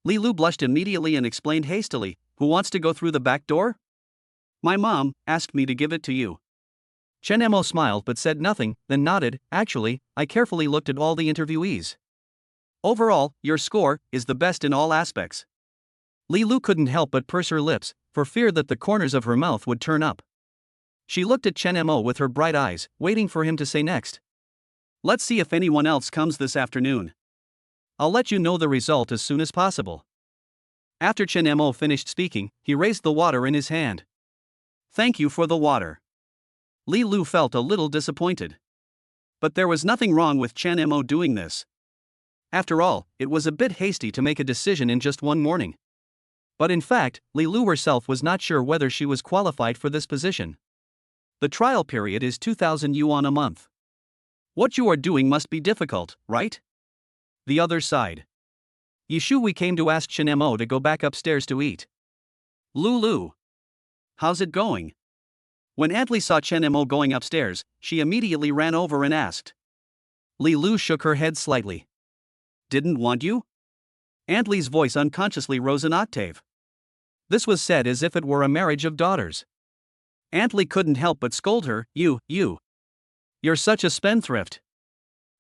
Li Lu blushed immediately and explained hastily, who wants to go through the back door? My mom asked me to give it to you. Chen Mo smiled but said nothing, then nodded. Actually, I carefully looked at all the interviewees. Overall, your score is the best in all aspects. Li Lu couldn't help but purse her lips, for fear that the corners of her mouth would turn up. She looked at Chen Mo with her bright eyes, waiting for him to say next. Let's see if anyone else comes this afternoon. I'll let you know the result as soon as possible. After Chen Mo finished speaking, he raised the water in his hand. Thank you for the water. Li Lu felt a little disappointed. But there was nothing wrong with Chen Mo doing this. After all, it was a bit hasty to make a decision in just one morning. But in fact, Li Lu herself was not sure whether she was qualified for this position. The trial period is 2,000 yuan a month. What you are doing must be difficult, right? The other side. Yishui came to ask Chen Mo to go back upstairs to eat. Lu, how's it going? When Aunt Li saw Chen Mo going upstairs, she immediately ran over and asked. Li Lu shook her head slightly. Didn't want you? Aunt Li's voice unconsciously rose an octave. This was said as if it were a marriage of daughters. Aunt Li couldn't help but scold her. You're such a spendthrift.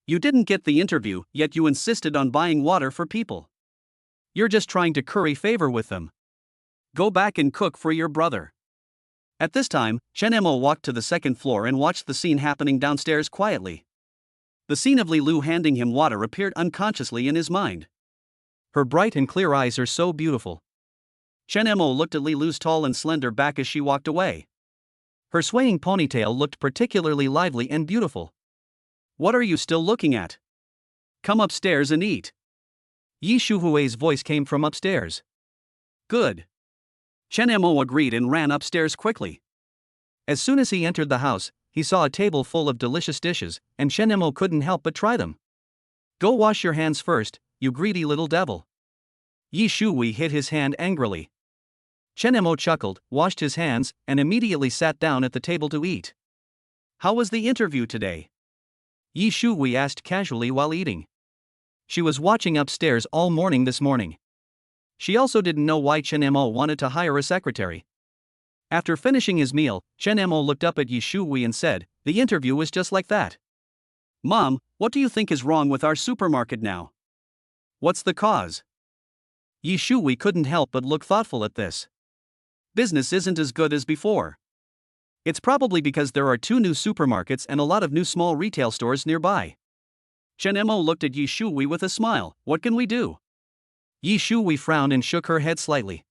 You didn't get the interview, yet you insisted on buying water for people. You're just trying to curry favor with them. Go back and cook for your brother. At this time, Chen Mo walked to the second floor and watched the scene happening downstairs quietly. The scene of Li Lu handing him water appeared unconsciously in his mind. Her bright and clear eyes are so beautiful. Chen Mo looked at Li Lu's tall and slender back as she walked away. Her swaying ponytail looked particularly lively and beautiful. What are you still looking at? Come upstairs and eat. Yi Shuhui's voice came from upstairs. Good. Chen Mo agreed and ran upstairs quickly. As soon as he entered the house, he saw a table full of delicious dishes, and Chen Mo couldn't help but try them. Go wash your hands first, you greedy little devil. Yi Shui hit his hand angrily. Chen Mo chuckled, washed his hands, and immediately sat down at the table to eat. How was the interview today? Yi Shui asked casually while eating. She was watching upstairs all morning this morning. She also didn't know why Chen Mo wanted to hire a secretary. After finishing his meal, Chen Mo looked up at Yi Shui and said, the interview was just like that. Mom, what do you think is wrong with our supermarket now? What's the cause? Yi Shui couldn't help but look thoughtful at this. Business isn't as good as before. It's probably because there are 2 new supermarkets and a lot of new small retail stores nearby. Chen Mo looked at Yi Shui with a smile. What can we do? Yi Shui frowned and shook her head slightly.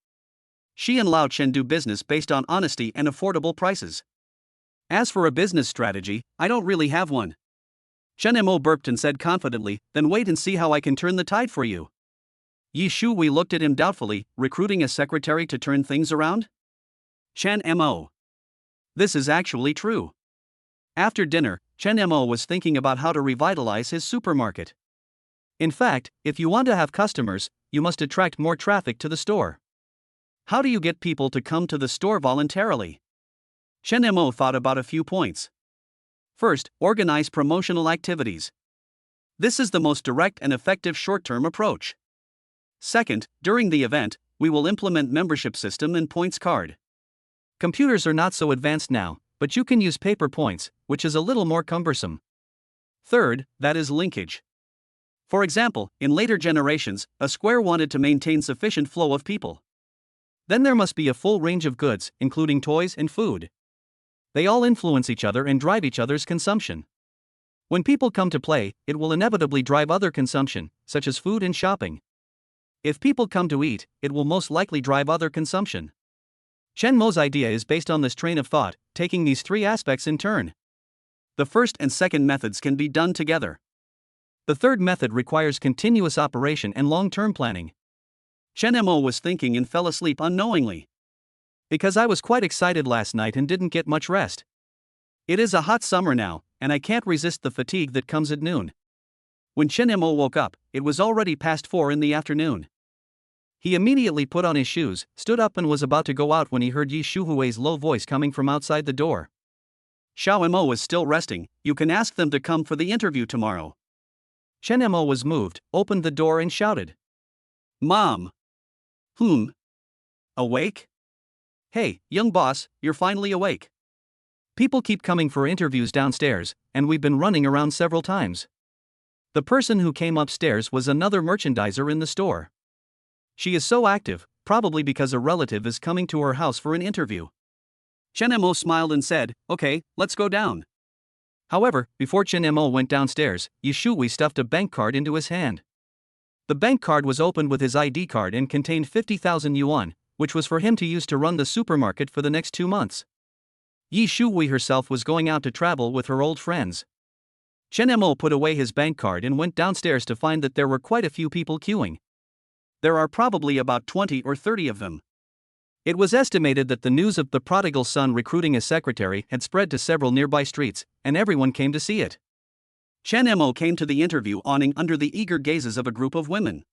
She and Lao Chen do business based on honesty and affordable prices. As for a business strategy, I don't really have one. Chen Mo burped and said confidently, then wait and see how I can turn the tide for you. Yi Shui looked at him doubtfully, recruiting a secretary to turn things around? Chen Mo. This is actually true. After dinner, Chen Mo was thinking about how to revitalize his supermarket. In fact, if you want to have customers, you must attract more traffic to the store. How do you get people to come to the store voluntarily? Chen Mo thought about a few points. First, organize promotional activities. This is the most direct and effective short-term approach. Second, during the event, we will implement membership system and points card. Computers are not so advanced now, but you can use paper points, which is a little more cumbersome. Third, that is linkage. For example, in later generations, a square wanted to maintain sufficient flow of people. Then there must be a full range of goods, including toys and food. They all influence each other and drive each other's consumption. When people come to play, it will inevitably drive other consumption, such as food and shopping. If people come to eat, it will most likely drive other consumption. Chen Mo's idea is based on this train of thought, taking these 3 aspects in turn. The first and second methods can be done together. The third method requires continuous operation and long-term planning. Chen Mo was thinking and fell asleep unknowingly. Because I was quite excited last night and didn't get much rest. It is a hot summer now, and I can't resist the fatigue that comes at noon. When Chen Mo woke up, it was already past 4 in the afternoon. He immediately put on his shoes, stood up and was about to go out when he heard Yi Shuhui's low voice coming from outside the door. Xiao Mo is still resting, you can ask them to come for the interview tomorrow. Chen Mo was moved, opened the door and shouted. Mom. Awake? Hey, young boss, you're finally awake. People keep coming for interviews downstairs, and we've been running around several times. The person who came upstairs was another merchandiser in the store. She is so active, probably because a relative is coming to her house for an interview. Chen Mo smiled and said, okay, let's go down. However, before Chen Mo went downstairs, Yi Shuhui stuffed a bank card into his hand. The bank card was opened with his ID card and contained 50,000 yuan, which was for him to use to run the supermarket for the next 2 months. Yi Shuhui herself was going out to travel with her old friends. Chen Mo put away his bank card and went downstairs to find that there were quite a few people queuing. There are probably about 20 or 30 of them. It was estimated that the news of the prodigal son recruiting a secretary had spread to several nearby streets, and everyone came to see it. Chen Mo came to the interview awning under the eager gazes of a group of women.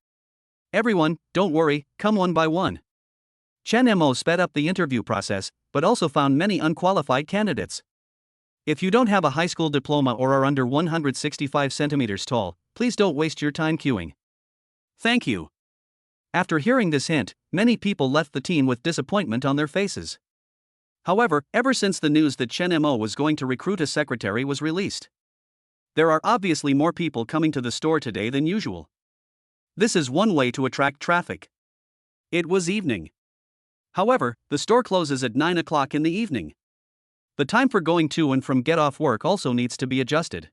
Everyone, don't worry, come one by one. Chen Mo sped up the interview process, but also found many unqualified candidates. If you don't have a high school diploma or are under 165 centimeters tall, please don't waste your time queuing. Thank you. After hearing this hint, many people left the team with disappointment on their faces. However, ever since the news that Chen Mo was going to recruit a secretary was released, there are obviously more people coming to the store today than usual. This is one way to attract traffic. It was evening. However, the store closes at 9 o'clock in the evening. The time for going to and from get off work also needs to be adjusted.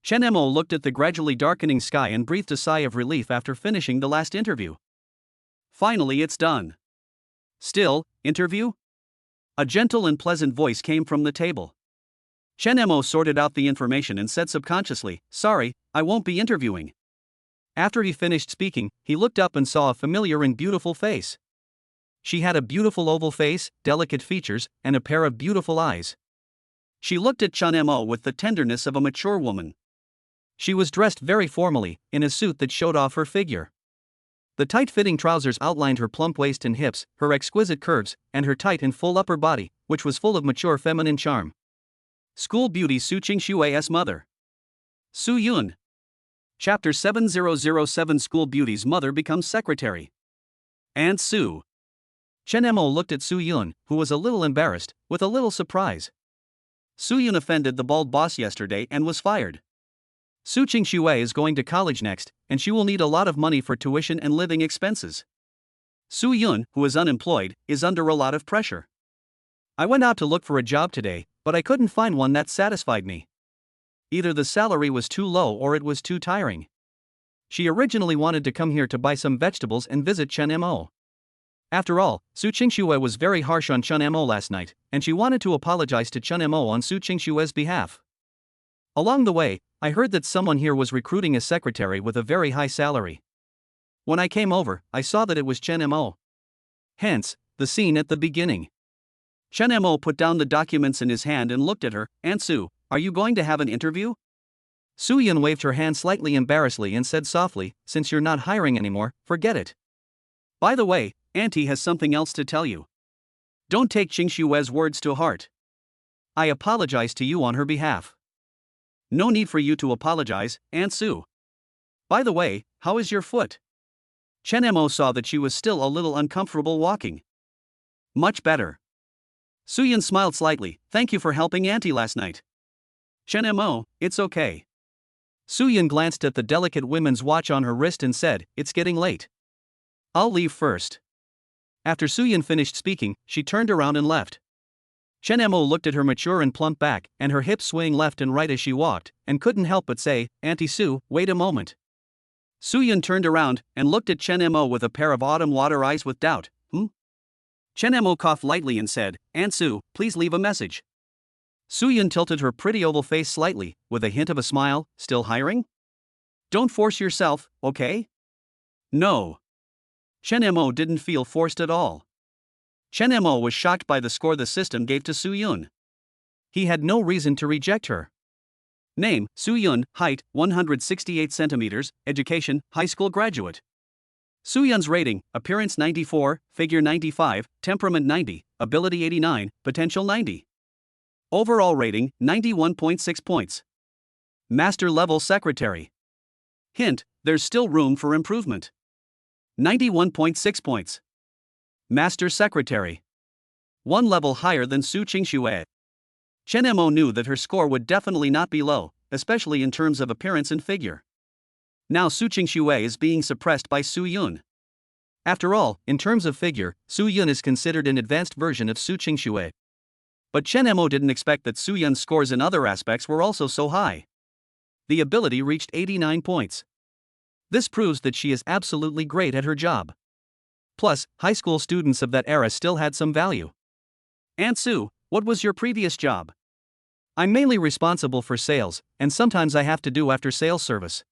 Chen Mo looked at the gradually darkening sky and breathed a sigh of relief after finishing the last interview. Finally, it's done. Still, interview? A gentle and pleasant voice came from the table. Chen Mo sorted out the information and said subconsciously, sorry, I won't be interviewing. After he finished speaking, he looked up and saw a familiar and beautiful face. She had a beautiful oval face, delicate features, and a pair of beautiful eyes. She looked at Chen Mo with the tenderness of a mature woman. She was dressed very formally, in a suit that showed off her figure. The tight-fitting trousers outlined her plump waist and hips, her exquisite curves, and her tight and full upper body, which was full of mature feminine charm. School beauty Su Qingshui's mother. Su Yun. Chapter 7007 School Beauty's mother becomes secretary. Aunt Su. Chen Mo looked at Su Yun, who was a little embarrassed, with a little surprise. Su Yun offended the bald boss yesterday and was fired. Su Qingshui is going to college next, and she will need a lot of money for tuition and living expenses. Su Yun, who is unemployed, is under a lot of pressure. I went out to look for a job today, but I couldn't find one that satisfied me. Either the salary was too low or it was too tiring. She originally wanted to come here to buy some vegetables and visit Chen Mo. After all, Su Qingshui was very harsh on Chen Mo last night, and she wanted to apologize to Chen Mo on Su Qingshui's behalf. Along the way, I heard that someone here was recruiting a secretary with a very high salary. When I came over, I saw that it was Chen Mo. Hence, the scene at the beginning. Chen Mo put down the documents in his hand and looked at her. Aunt Su, are you going to have an interview? Su Yun waved her hand slightly embarrassedly and said softly, since you're not hiring anymore, forget it. By the way, Auntie has something else to tell you. Don't take Qingshui's words to heart. I apologize to you on her behalf. No need for you to apologize, Aunt Su. By the way, how is your foot? Chen Mo saw that she was still a little uncomfortable walking. Much better. Su Yun smiled slightly, thank you for helping Auntie last night. Chen Mo, it's okay. Su Yun glanced at the delicate women's watch on her wrist and said, it's getting late. I'll leave first. After Su Yun finished speaking, she turned around and left. Chen Mo looked at her mature and plump back, and her hips swaying left and right as she walked, and couldn't help but say, Auntie Su, wait a moment. Su Yun turned around and looked at Chen Mo with a pair of autumn water eyes with doubt. Chen Mo coughed lightly and said, Aunt Su, please leave a message. Su Yun tilted her pretty oval face slightly, with a hint of a smile, still hiring? Don't force yourself, okay? No. Chen Mo didn't feel forced at all. Chen Mo was shocked by the score the system gave to Su Yun. He had no reason to reject her. Name, Su Yun, height, 168 centimeters, education, high school graduate. Suyun's rating: appearance 94, figure 95, temperament 90, ability 89, potential 90. Overall rating: 91.6 points. Master level secretary. Hint: there's still room for improvement. 91.6 points. Master secretary. One level higher than Su Qingxue. Chen Mo knew that her score would definitely not be low, especially in terms of appearance and figure. Now Su Qingxue is being suppressed by Su Yun. After all, in terms of figure, Su Yun is considered an advanced version of Su Qingxue. But Chen Mo didn't expect that Su Yun's scores in other aspects were also so high. The ability reached 89 points. This proves that she is absolutely great at her job. Plus, high school students of that era still had some value. Aunt Su, what was your previous job? I'm mainly responsible for sales, and sometimes I have to do after-sales service.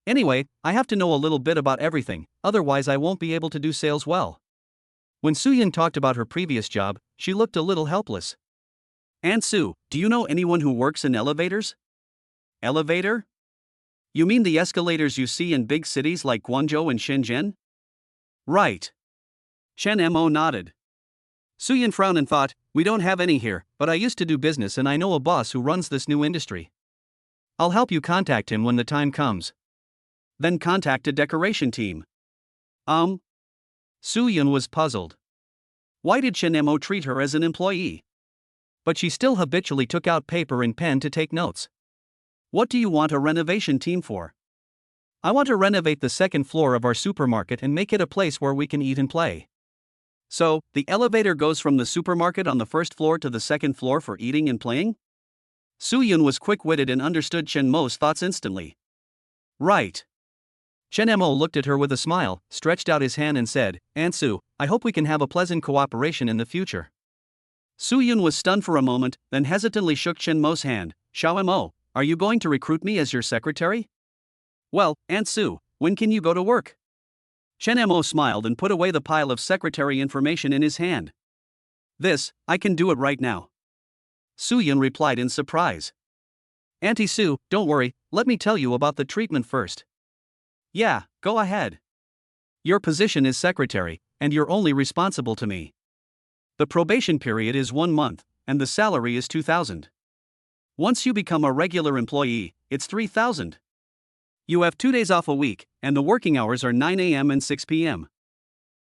Anyway, I have to know a little bit about everything, otherwise I won't be able to do sales well. When Su-Yun talked about her previous job, she looked a little helpless. Aunt Su, do you know anyone who works in elevators? Elevator? You mean the escalators you see in big cities like Guangzhou and Shenzhen? Right. Chen Mo nodded. Su-Yun frowned and thought, we don't have any here, but I used to do business and I know a boss who runs this new industry. I'll help you contact him when the time comes. Then contact a decoration team. Su-Yun was puzzled. Why did Chen Mo treat her as an employee? But she still habitually took out paper and pen to take notes. What do you want a renovation team for? I want to renovate the second floor of our supermarket and make it a place where we can eat and play. So, the elevator goes from the supermarket on the first floor to the second floor for eating and playing? Su-Yun was quick-witted and understood Chen Mo's thoughts instantly. Right. Chen Mo looked at her with a smile, stretched out his hand and said, Aunt Su, I hope we can have a pleasant cooperation in the future. Su-Yun was stunned for a moment, then hesitantly shook Chen Mo's hand. Xiao Mo, are you going to recruit me as your secretary? Well, Aunt Su, when can you go to work? Chen Mo smiled and put away the pile of secretary information in his hand. I can do it right now. Su-Yun replied in surprise. Auntie Su, don't worry, let me tell you about the treatment first. Yeah, go ahead. Your position is secretary, and you're only responsible to me. The probation period is 1 month, and the salary is 2,000. Once you become a regular employee, it's 3,000. You have 2 days off a week, and the working hours are 9 a.m. and 6 p.m.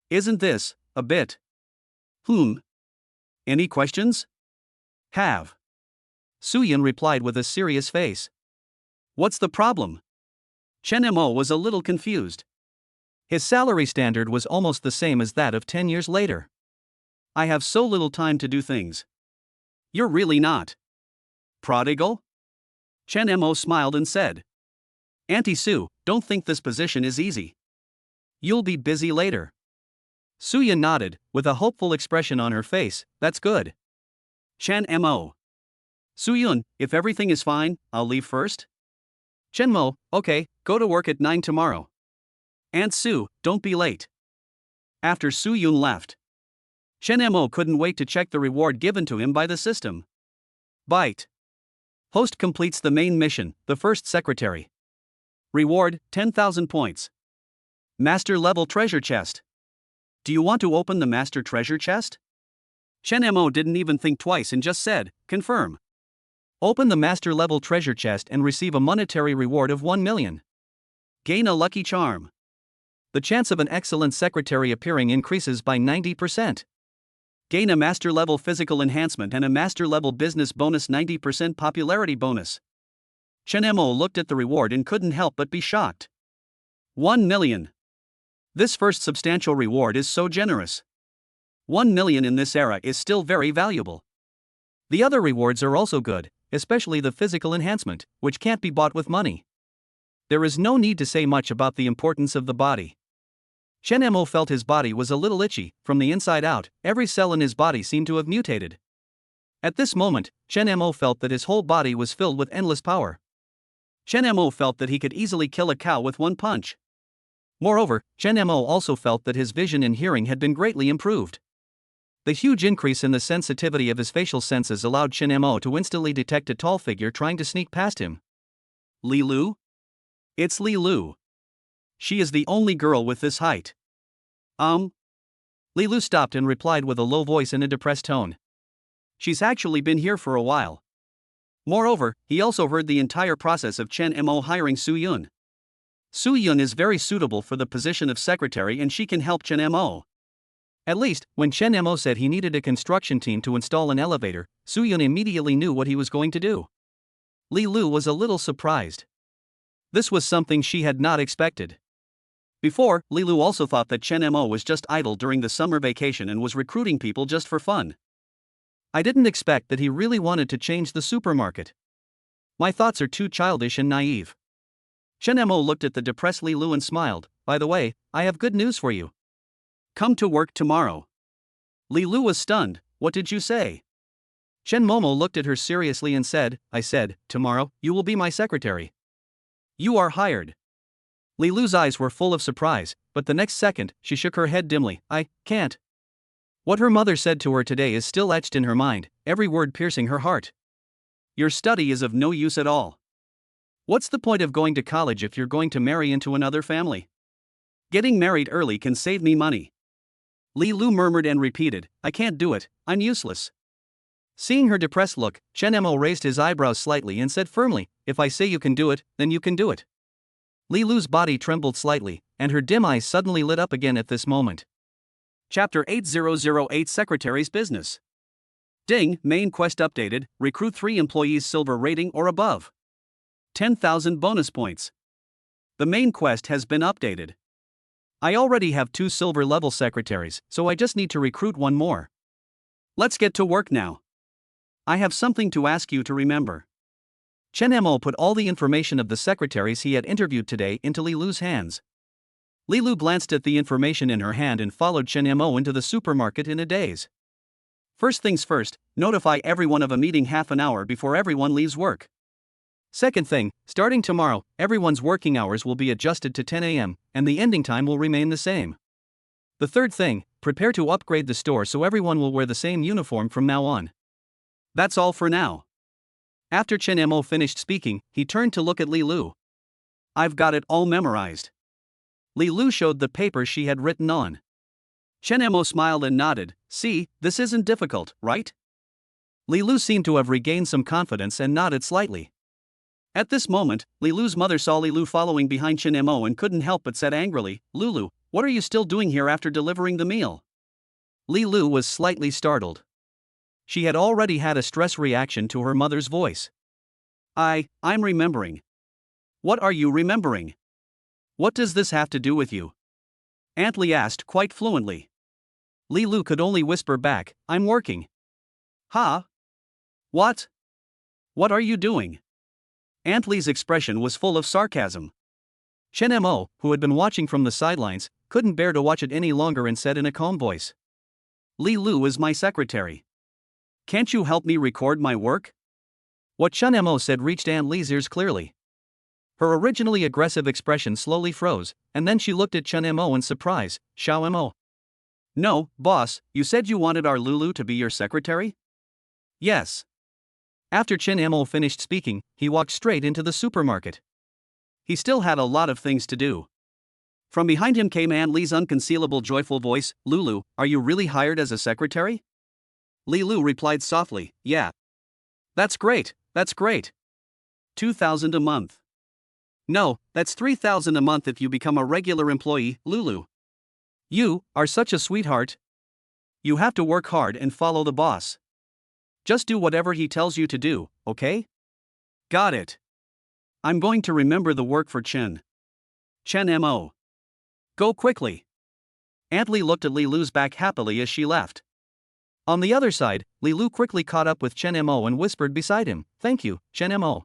Isn't this a bit? Any questions? Have. Su-Yun replied with a serious face. What's the problem? Chen Mo was a little confused. His salary standard was almost the same as that of 10 years later. I have so little time to do things. You're really not prodigal? Chen Mo smiled and said. Auntie Su, don't think this position is easy. You'll be busy later. Su-Yun nodded, with a hopeful expression on her face. That's good. Chen Mo. Su-Yun, if everything is fine, I'll leave first. Chen Mo, okay, go to work at 9 tomorrow. Aunt Su, don't be late. After Su-Yun left, Chen Mo couldn't wait to check the reward given to him by the system. Bite. Host completes the main mission, the first secretary. Reward, 10,000 points. Master level treasure chest. Do you want to open the master treasure chest? Chen Mo didn't even think twice and just said, confirm. Open the master level treasure chest and receive a monetary reward of 1 million. Gain a lucky charm. The chance of an excellent secretary appearing increases by 90%. Gain a master level physical enhancement and a master level business bonus 90% popularity bonus. Chen Mo looked at the reward and couldn't help but be shocked. 1 million. This first substantial reward is so generous. 1 million in this era is still very valuable. The other rewards are also good, especially the physical enhancement, which can't be bought with money. There is no need to say much about the importance of the body. Chen Mo felt his body was a little itchy, from the inside out, every cell in his body seemed to have mutated. At this moment, Chen Mo felt that his whole body was filled with endless power. Chen Mo felt that he could easily kill a cow with one punch. Moreover, Chen Mo also felt that his vision and hearing had been greatly improved. The huge increase in the sensitivity of his facial senses allowed Chen Mo to instantly detect a tall figure trying to sneak past him. Li Lu? It's Li Lu. She is the only girl with this height. Li Lu stopped and replied with a low voice in a depressed tone. She's actually been here for a while. Moreover, he also heard the entire process of Chen Mo hiring Su Yun. Su Yun is very suitable for the position of secretary and she can help Chen Mo. At least, when Chen Mo said he needed a construction team to install an elevator, Su Yun immediately knew what he was going to do. Li Lu was a little surprised. This was something she had not expected. Before, Li Lu also thought that Chen Mo was just idle during the summer vacation and was recruiting people just for fun. I didn't expect that he really wanted to change the supermarket. My thoughts are too childish and naive. Chen Mo looked at the depressed Li Lu and smiled. By the way, I have good news for you. Come to work tomorrow. Li Lu was stunned. What did you say? Chen Momo looked at her seriously and said, I said, tomorrow, you will be my secretary. You are hired. Li Lu's eyes were full of surprise, but the next second, she shook her head dimly. I can't. What her mother said to her today is still etched in her mind, every word piercing her heart. Your study is of no use at all. What's the point of going to college if you're going to marry into another family? Getting married early can save me money. Li Lu murmured and repeated, I can't do it, I'm useless. Seeing her depressed look, Chen Mo raised his eyebrows slightly and said firmly, if I say you can do it, then you can do it. Li Lu's body trembled slightly, and her dim eyes suddenly lit up again at this moment. Chapter 8008 Secretary's Business. Ding, main quest updated, recruit 3 employees silver rating or above. 10,000 bonus points. The main quest has been updated. I already have 2 silver level secretaries, so I just need to recruit 1 more. Let's get to work now. I have something to ask you to remember. Chen Mo put all the information of the secretaries he had interviewed today into Li Lu's hands. Li Lu glanced at the information in her hand and followed Chen Mo into the supermarket in a daze. First things first, notify everyone of a meeting half an hour before everyone leaves work. Second thing, starting tomorrow, everyone's working hours will be adjusted to 10 a.m., and the ending time will remain the same. The third thing, prepare to upgrade the store so everyone will wear the same uniform from now on. That's all for now. After Chen Mo finished speaking, he turned to look at Li Lu. I've got it all memorized. Li Lu showed the paper she had written on. Chen Mo smiled and nodded. See, this isn't difficult, right? Li Lu seemed to have regained some confidence and nodded slightly. At this moment, Li Lu's mother saw Li Lu following behind Chen Mo and couldn't help but said angrily, Lulu, what are you still doing here after delivering the meal? Li Lu was slightly startled. She had already had a stress reaction to her mother's voice. I'm remembering. What are you remembering? What does this have to do with you? Aunt Li asked quite fluently. Li Lu could only whisper back, I'm working. Huh? What? What are you doing? Aunt Li's expression was full of sarcasm. Chen Mo, who had been watching from the sidelines, couldn't bear to watch it any longer and said in a calm voice. Li Lu is my secretary. Can't you help me record my work? What Chen Mo said reached Aunt Li's ears clearly. Her originally aggressive expression slowly froze, and then she looked at Chen Mo in surprise. Xiao Mo. No, boss, you said you wanted our Lulu to be your secretary? Yes. After Chen Mo finished speaking, he walked straight into the supermarket. He still had a lot of things to do. From behind him came Aunt Li's unconcealable joyful voice, Lulu, are you really hired as a secretary? Li Lu replied softly, yeah. That's great, that's great. 2,000 a month. No, that's 3,000 a month if you become a regular employee, Lulu. You are such a sweetheart. You have to work hard and follow the boss. Just do whatever he tells you to do, okay? Got it. I'm going to remember the work for Chen Mo. Go quickly. Aunt Li looked at Li Lu's back happily as she left. On the other side, Li Lu quickly caught up with Chen Mo and whispered beside him, thank you, Chen Mo.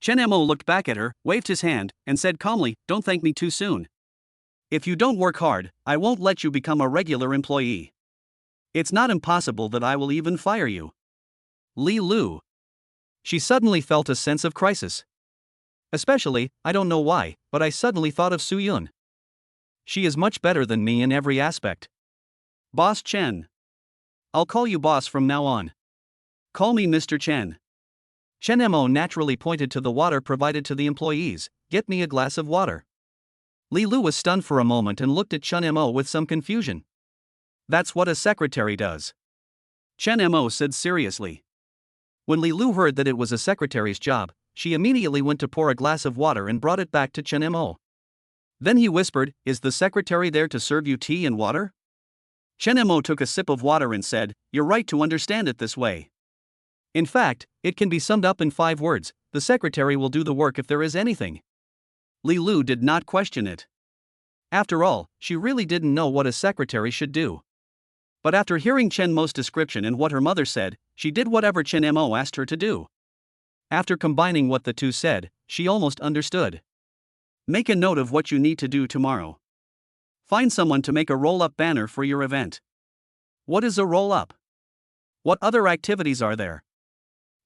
Chen Mo looked back at her, waved his hand, and said calmly, don't thank me too soon. If you don't work hard, I won't let you become a regular employee. It's not impossible that I will even fire you. Li Lu. She suddenly felt a sense of crisis. Especially, I don't know why, but I suddenly thought of Su Yun. She is much better than me in every aspect. Boss Chen. I'll call you boss from now on. Call me Mr. Chen. Chen Mo naturally pointed to the water provided to the employees. Get me a glass of water. Li Lu was stunned for a moment and looked at Chen Mo with some confusion. That's what a secretary does, Chen Mo said seriously. When Li Lu heard that it was a secretary's job, she immediately went to pour a glass of water and brought it back to Chen Mo. Then he whispered, "Is the secretary there to serve you tea and water?" Chen Mo took a sip of water and said, "You're right to understand it this way. In fact, it can be summed up in 5 words: the secretary will do the work if there is anything." Li Lu did not question it. After all, she really didn't know what a secretary should do. But after hearing Chen Mo's description and what her mother said, she did whatever Chen Mo asked her to do. After combining what the two said, she almost understood. Make a note of what you need to do tomorrow. Find someone to make a roll-up banner for your event. What is a roll-up? What other activities are there?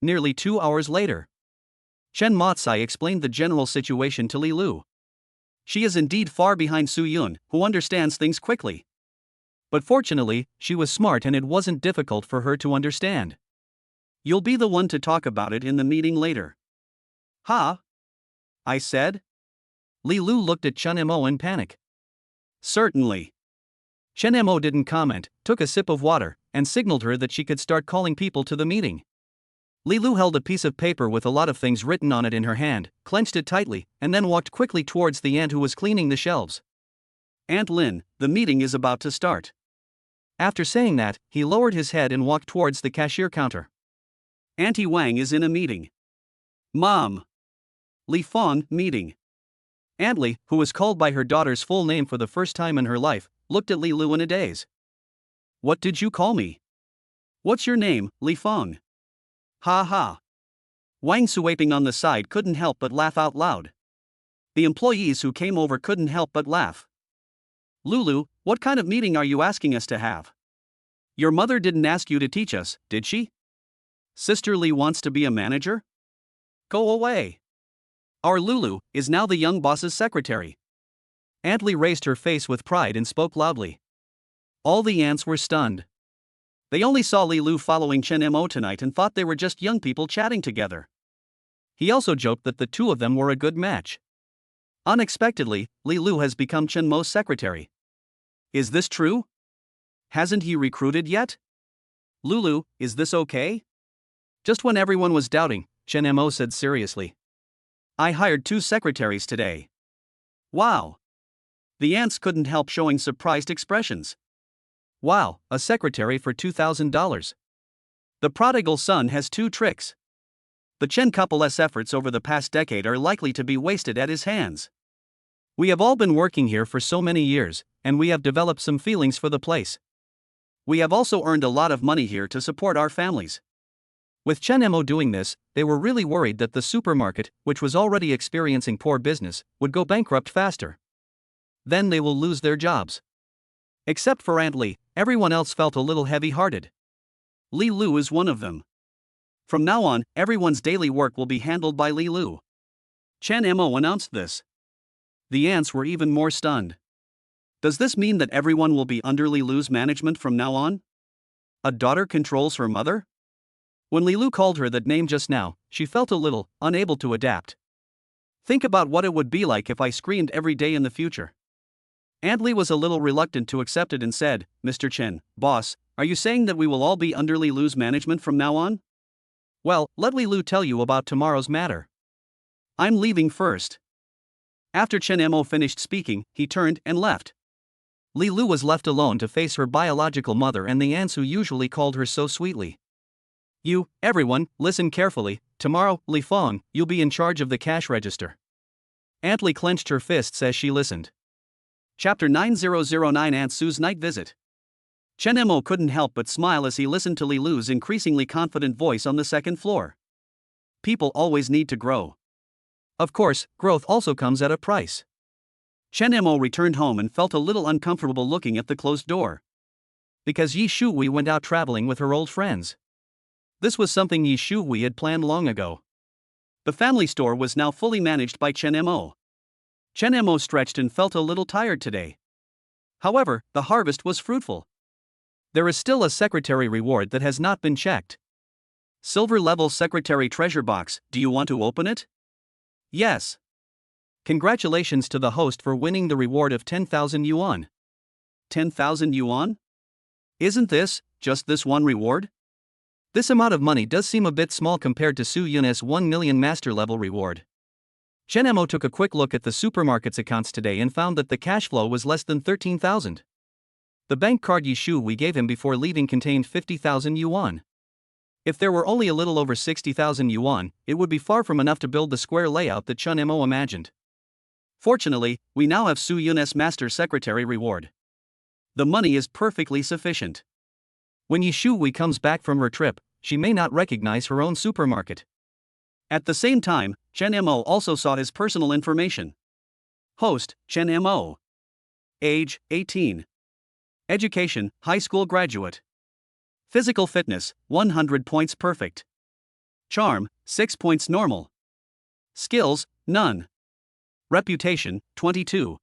Nearly 2 hours later, Chen Motsai explained the general situation to Li Lu. She is indeed far behind Su Yun, who understands things quickly. But fortunately, she was smart and it wasn't difficult for her to understand. You'll be the one to talk about it in the meeting later. Huh? I said. Li Lu looked at Chen Mo in panic. Certainly. Chen Mo didn't comment, took a sip of water, and signaled her that she could start calling people to the meeting. Li Lu held a piece of paper with a lot of things written on it in her hand, clenched it tightly, and then walked quickly towards the aunt who was cleaning the shelves. "Aunt Lin, the meeting is about to start." After saying that, he lowered his head and walked towards the cashier counter. "Auntie Wang is in a meeting." "Mom." "Li Fong, meeting." Aunt Li, who was called by her daughter's full name for the first time in her life, looked at Li Lu in a daze. "What did you call me?" "What's your name, Li Fong?" "Ha ha." Wang Suaping on the side couldn't help but laugh out loud. The employees who came over couldn't help but laugh. "Lulu, what kind of meeting are you asking us to have? Your mother didn't ask you to teach us, did she? Sister Li wants to be a manager? Go away. Our Lulu is now the young boss's secretary." Aunt Li raised her face with pride and spoke loudly. All the aunts were stunned. They only saw Li Lu following Chen Mo tonight and thought they were just young people chatting together. He also joked that the two of them were a good match. Unexpectedly, Li Lu has become Chen Mo's secretary. Is this true? Hasn't he recruited yet? Lulu, is this okay? Just when everyone was doubting, Chen Mo said seriously. I hired 2 secretaries today. Wow. The aunts couldn't help showing surprised expressions. Wow, a secretary for $2,000. The prodigal son has 2 tricks. The Chen couple's efforts over the past decade are likely to be wasted at his hands. We have all been working here for so many years, and we have developed some feelings for the place. We have also earned a lot of money here to support our families. With Chen Mo doing this, they were really worried that the supermarket, which was already experiencing poor business, would go bankrupt faster. Then they will lose their jobs. Except for Aunt Li, everyone else felt a little heavy-hearted. Li Lu is one of them. From now on, everyone's daily work will be handled by Li Lu. Chen Mo announced this. The aunts were even more stunned. Does this mean that everyone will be under Li Lu's management from now on? A daughter controls her mother? When Li Lu called her that name just now, she felt a little unable to adapt. Think about what it would be like if I screamed every day in the future. Aunt Li was a little reluctant to accept it and said, "Mr. Chen, boss, are you saying that we will all be under Li Lu's management from now on?" Well, let Li Lu tell you about tomorrow's matter. I'm leaving first. After Chen Mo finished speaking, he turned and left. Li Lu was left alone to face her biological mother and the aunts who usually called her so sweetly. You, everyone, listen carefully. Tomorrow, Li Fong, you'll be in charge of the cash register. Aunt Li clenched her fists as she listened. Chapter 9009 Aunt Sue's Night Visit. Chen Mo couldn't help but smile as he listened to Li Lu's increasingly confident voice on the second floor. People always need to grow. Of course, growth also comes at a price. Chen Mo returned home and felt a little uncomfortable looking at the closed door. Because Yi Shuhui went out traveling with her old friends. This was something Yi Shuhui had planned long ago. The family store was now fully managed by Chen Mo. Chen Mo stretched and felt a little tired today. However, the harvest was fruitful. There is still a secretary reward that has not been checked. Silver level secretary treasure box, do you want to open it? Yes. Congratulations to the host for winning the reward of 10,000 yuan. 10,000 yuan? Isn't just this one reward? This amount of money does seem a bit small compared to Su Yun's 1 million master level reward. Chen Mo took a quick look at the supermarket's accounts today and found that the cash flow was less than 13,000. The bank card Yishu we gave him before leaving contained 50,000 yuan. If there were only a little over 60,000 yuan, it would be far from enough to build the square layout that Chen Mo imagined. Fortunately, we now have Su Yun's master secretary reward. The money is perfectly sufficient. When Yishu Wei comes back from her trip, she may not recognize her own supermarket. At the same time, Chen Mo also saw his personal information. Host, Chen Mo. Age, 18. Education, high school graduate. Physical fitness, 100 points perfect. Charm, 6 points normal. Skills, none. Reputation, 22.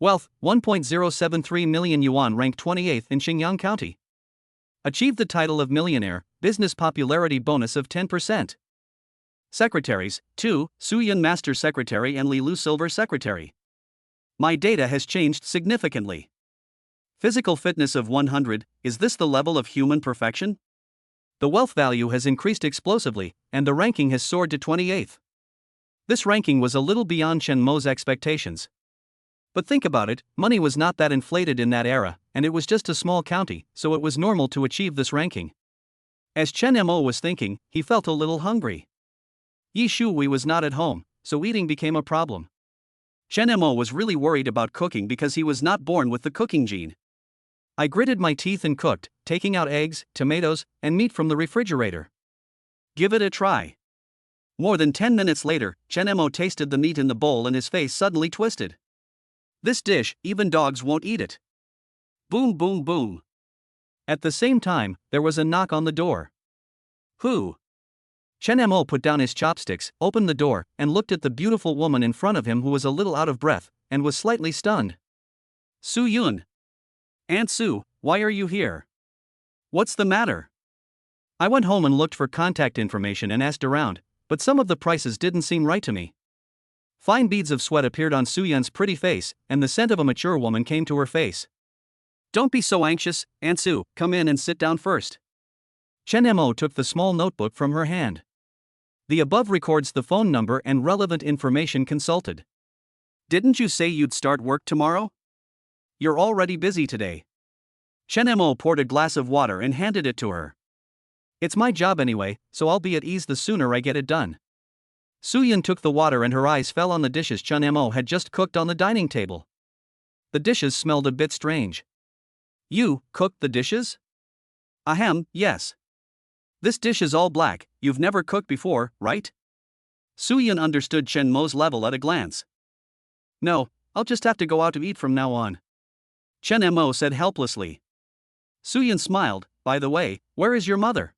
Wealth, 1.073 million yuan, ranked 28th in Xinjiang County. Achieved the title of millionaire, business popularity bonus of 10%. Secretaries, 2, Su Yun Master Secretary and Li Lu Silver Secretary. My data has changed significantly. Physical fitness of 100, is this the level of human perfection? The wealth value has increased explosively, and the ranking has soared to 28th. This ranking was a little beyond Chen Mo's expectations. But think about it, money was not that inflated in that era, and it was just a small county, so it was normal to achieve this ranking. As Chen Mo was thinking, he felt a little hungry. Yishu Wei was not at home, so eating became a problem. Chen Mo was really worried about cooking because he was not born with the cooking gene. I gritted my teeth and cooked, taking out eggs, tomatoes, and meat from the refrigerator. Give it a try. More than 10 minutes later, Chen Mo tasted the meat in the bowl and his face suddenly twisted. This dish, even dogs won't eat it. Boom, boom, boom. At the same time, there was a knock on the door. Who? Chen Mo put down his chopsticks, opened the door, and looked at the beautiful woman in front of him who was a little out of breath, and was slightly stunned. Su Yun. Aunt Su, why are you here? What's the matter? I went home and looked for contact information and asked around, but some of the prices didn't seem right to me. Fine beads of sweat appeared on Su Yun's pretty face, and the scent of a mature woman came to her face. Don't be so anxious, Aunt Su, come in and sit down first. Chen Mo took the small notebook from her hand. The above records the phone number and relevant information consulted. Didn't you say you'd start work tomorrow? You're already busy today. Chen Mo poured a glass of water and handed it to her. It's my job anyway, so I'll be at ease the sooner I get it done. Su Yun took the water and her eyes fell on the dishes Chen Mo had just cooked on the dining table. The dishes smelled a bit strange. You cooked the dishes? Ahem, yes. This dish is all black, you've never cooked before, right? Su Yun understood Chen Mo's level at a glance. No, I'll just have to go out to eat from now on. Chen Mo said helplessly. Su Yun smiled, by the way, where is your mother?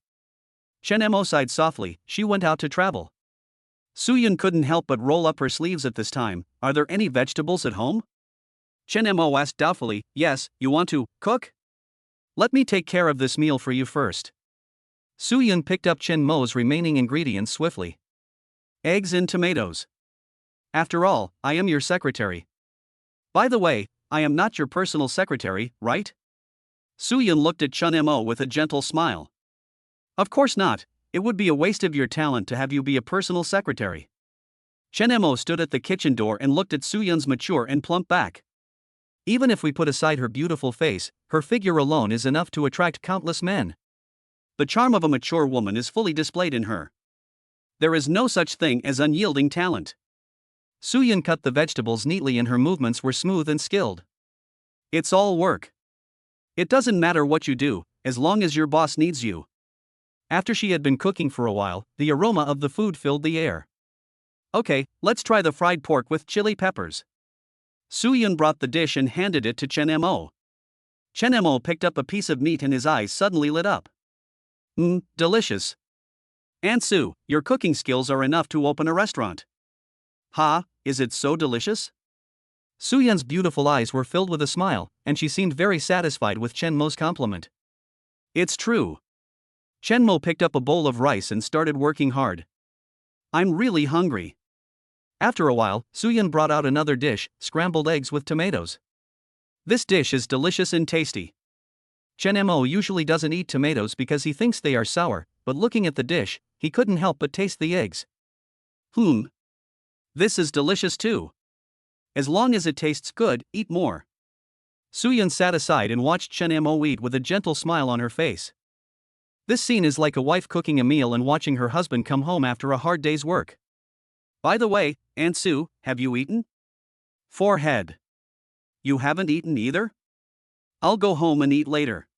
Chen Mo sighed softly, she went out to travel. Su Yun couldn't help but roll up her sleeves at this time. Are there any vegetables at home? Chen Mo asked doubtfully. Yes, you want to cook? Let me take care of this meal for you first. Su Yun picked up Chen Mo's remaining ingredients swiftly. Eggs and tomatoes. After all, I am your secretary. By the way, I am not your personal secretary, right? Su Yun looked at Chen Mo with a gentle smile. Of course not. It would be a waste of your talent to have you be a personal secretary. Chen Mo stood at the kitchen door and looked at Su Yun's mature and plump back. Even if we put aside her beautiful face, her figure alone is enough to attract countless men. The charm of a mature woman is fully displayed in her. There is no such thing as unyielding talent. Su Yun cut the vegetables neatly and her movements were smooth and skilled. It's all work. It doesn't matter what you do, as long as your boss needs you. After she had been cooking for a while, the aroma of the food filled the air. Okay, let's try the fried pork with chili peppers. Su Yun brought the dish and handed it to Chen Mo. Chen Mo picked up a piece of meat and his eyes suddenly lit up. Delicious. Aunt Su, your cooking skills are enough to open a restaurant. Ha, is it so delicious? Su Yun's beautiful eyes were filled with a smile, and she seemed very satisfied with Chen Mo's compliment. It's true. Chen Mo picked up a bowl of rice and started working hard. I'm really hungry. After a while, Soo-yeon brought out another dish, scrambled eggs with tomatoes. This dish is delicious and tasty. Chen Mo usually doesn't eat tomatoes because he thinks they are sour, but looking at the dish, he couldn't help but taste the eggs. This is delicious too. As long as it tastes good, eat more. Soo-yeon sat aside and watched Chen Mo eat with a gentle smile on her face. This scene is like a wife cooking a meal and watching her husband come home after a hard day's work. By the way, Aunt Sue, have you eaten? Forehead. You haven't eaten either? I'll go home and eat later.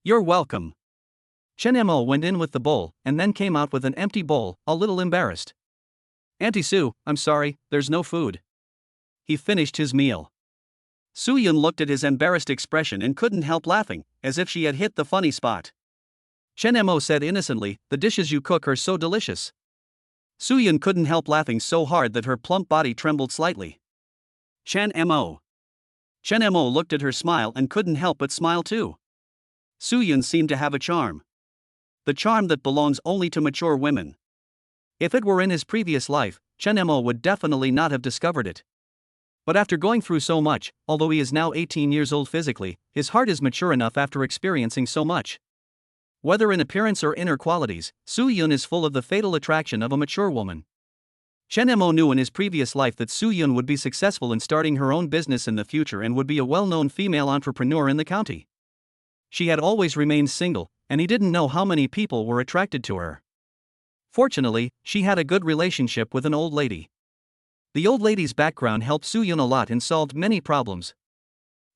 You're welcome. Chen Mo went in with the bowl and then came out with an empty bowl, a little embarrassed. Auntie Sue, I'm sorry, there's no food. He finished his meal. Soo-yeon looked at his embarrassed expression and couldn't help laughing, as if she had hit the funny spot. Chen Mo said innocently, "The dishes you cook are so delicious." Soo-yeon couldn't help laughing so hard that her plump body trembled slightly. Chen Mo. Chen Mo looked at her smile and couldn't help but smile too. Soo-yeon seemed to have a charm. The charm that belongs only to mature women. If it were in his previous life, Chen Mo would definitely not have discovered it. But after going through so much, although he is now 18 years old physically, his heart is mature enough after experiencing so much. Whether in appearance or inner qualities, Soo-yeon is full of the fatal attraction of a mature woman. Chen Mo knew in his previous life that Soo-yeon would be successful in starting her own business in the future and would be a well-known female entrepreneur in the county. She had always remained single, and he didn't know how many people were attracted to her. Fortunately, she had a good relationship with an old lady. The old lady's background helped Soo-yeon a lot and solved many problems.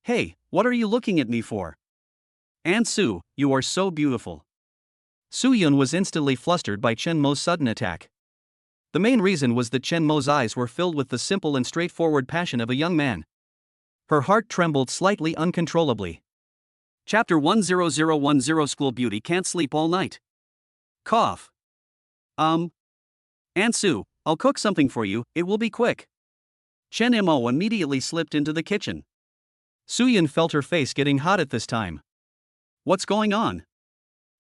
Hey, what are you looking at me for? Aunt Sue, you are so beautiful. Soo-yeon was instantly flustered by Chen Mo's sudden attack. The main reason was that Chen Mo's eyes were filled with the simple and straightforward passion of a young man. Her heart trembled slightly uncontrollably. Chapter 10010 School Beauty Can't Sleep All Night. Cough. Aunt Sue, I'll cook something for you, it will be quick. Chen Mo immediately slipped into the kitchen. Soo-yeon felt her face getting hot at this time. What's going on?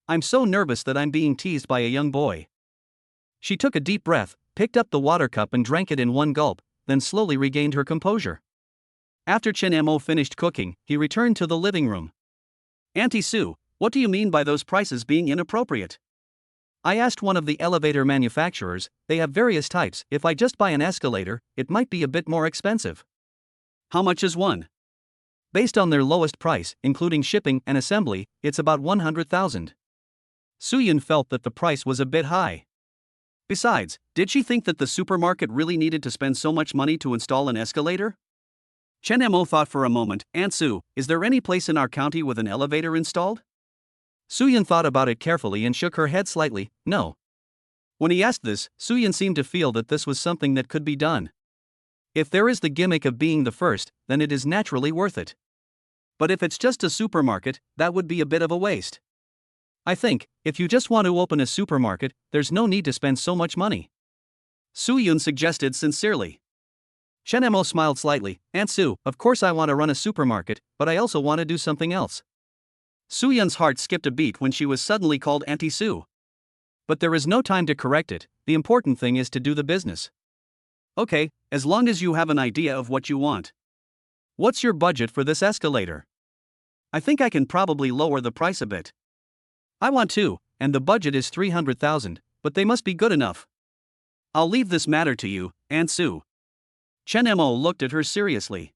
I'm so nervous that I'm being teased by a young boy. She took a deep breath, picked up the water cup and drank it in one gulp, then slowly regained her composure. After Chen Mo finished cooking, he returned to the living room. Auntie Sue, what do you mean by those prices being inappropriate? I asked one of the elevator manufacturers, they have various types, if I just buy an escalator, it might be a bit more expensive. How much is one? Based on their lowest price, including shipping and assembly, it's about 100,000. Soo-yeon felt that the price was a bit high. Besides, did she think that the supermarket really needed to spend so much money to install an escalator? Chen Mo thought for a moment, Aunt Sue, is there any place in our county with an elevator installed? Soo-yeon thought about it carefully and shook her head slightly, no. When he asked this, Soo-yeon seemed to feel that this was something that could be done. If there is the gimmick of being the first, then it is naturally worth it. But if it's just a supermarket, that would be a bit of a waste. I think, if you just want to open a supermarket, there's no need to spend so much money. Soo-yeon suggested sincerely. Chen Mo smiled slightly, Aunt Sue, of course I want to run a supermarket, but I also want to do something else. Soo-yeon's heart skipped a beat when she was suddenly called Auntie Sue. But there is no time to correct it, the important thing is to do the business. Okay, as long as you have an idea of what you want. What's your budget for this escalator? I think I can probably lower the price a bit. I want to, and the budget is 300,000, but they must be good enough. I'll leave this matter to you, Aunt Sue. Chen Mo looked at her seriously.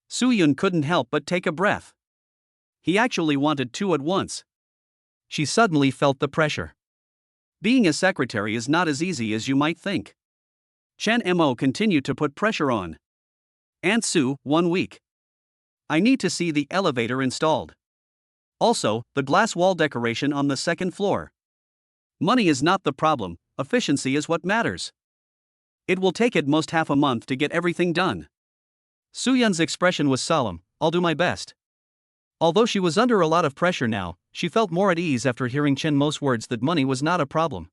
Soo-yeon couldn't help but take a breath. He actually wanted two at once. She suddenly felt the pressure. Being a secretary is not as easy as you might think. Chen Mo continued to put pressure on. Aunt Sue, 1 week. I need to see the elevator installed. Also, the glass wall decoration on the second floor. Money is not the problem, efficiency is what matters. It will take at most half a month to get everything done. Soo-yeon's expression was solemn, I'll do my best. Although she was under a lot of pressure now, she felt more at ease after hearing Chen Mo's words that money was not a problem.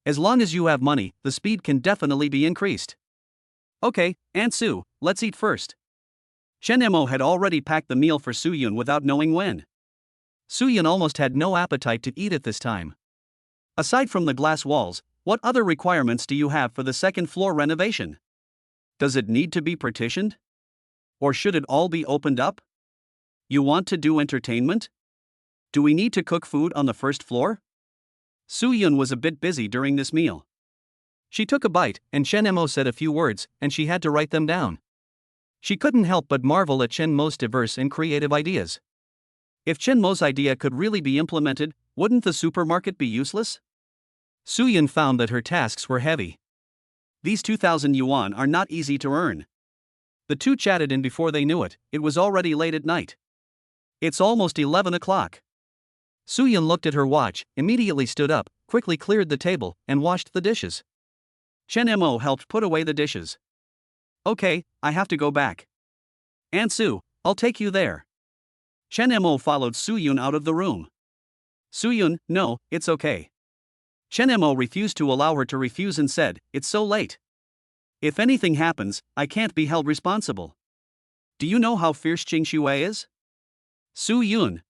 As long as you have money, the speed can definitely be increased. Okay, Aunt Sue, let's eat first. Chen Mo had already packed the meal for Soo-yeon without knowing when. Soo-yeon almost had no appetite to eat at this time. Aside from the glass walls, What other requirements do you have for the second floor renovation? Does it need to be partitioned? Or should it all be opened up? You want to do entertainment? Do we need to cook food on the first floor? Soo-yun was a bit busy during this meal. She took a bite, and Chen Mo said a few words, and she had to write them down. She couldn't help but marvel at Chen Mo's diverse and creative ideas. If Chen Mo's idea could really be implemented, wouldn't the supermarket be useless? Soo-yun found that her tasks were heavy. These 2,000 yuan are not easy to earn. The two chatted, and before they knew it, it was already late at night. It's almost 11 o'clock. Soo-yun looked at her watch, immediately stood up, quickly cleared the table, and washed the dishes. Chen Mo helped put away the dishes. Okay, I have to go back. Aunt Sue, I'll take you there. Chen Mo followed Soo-yun out of the room. Soo-yun, no, it's okay. Chen Mo refused to allow her to refuse and said, it's so late. If anything happens, I can't be held responsible. Do you know how fierce Qing Xue is? Soo-yun.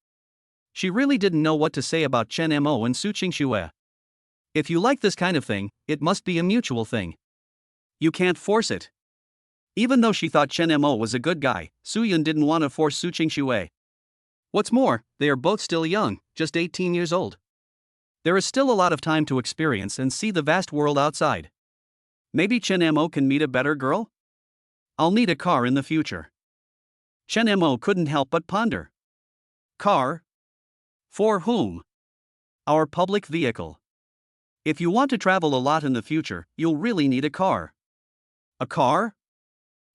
She really didn't know what to say about Chen Mo and Su Qingxue. If you like this kind of thing, it must be a mutual thing. You can't force it. Even though she thought Chen Mo was a good guy, Soo-yun didn't want to force Su Qingxue. What's more, they are both still young, just 18 years old. There is still a lot of time to experience and see the vast world outside. Maybe Chen Mo can meet a better girl? I'll need a car in the future. Chen Mo couldn't help but ponder. Car? For whom? Our public vehicle. If you want to travel a lot in the future, you'll really need a car. A car?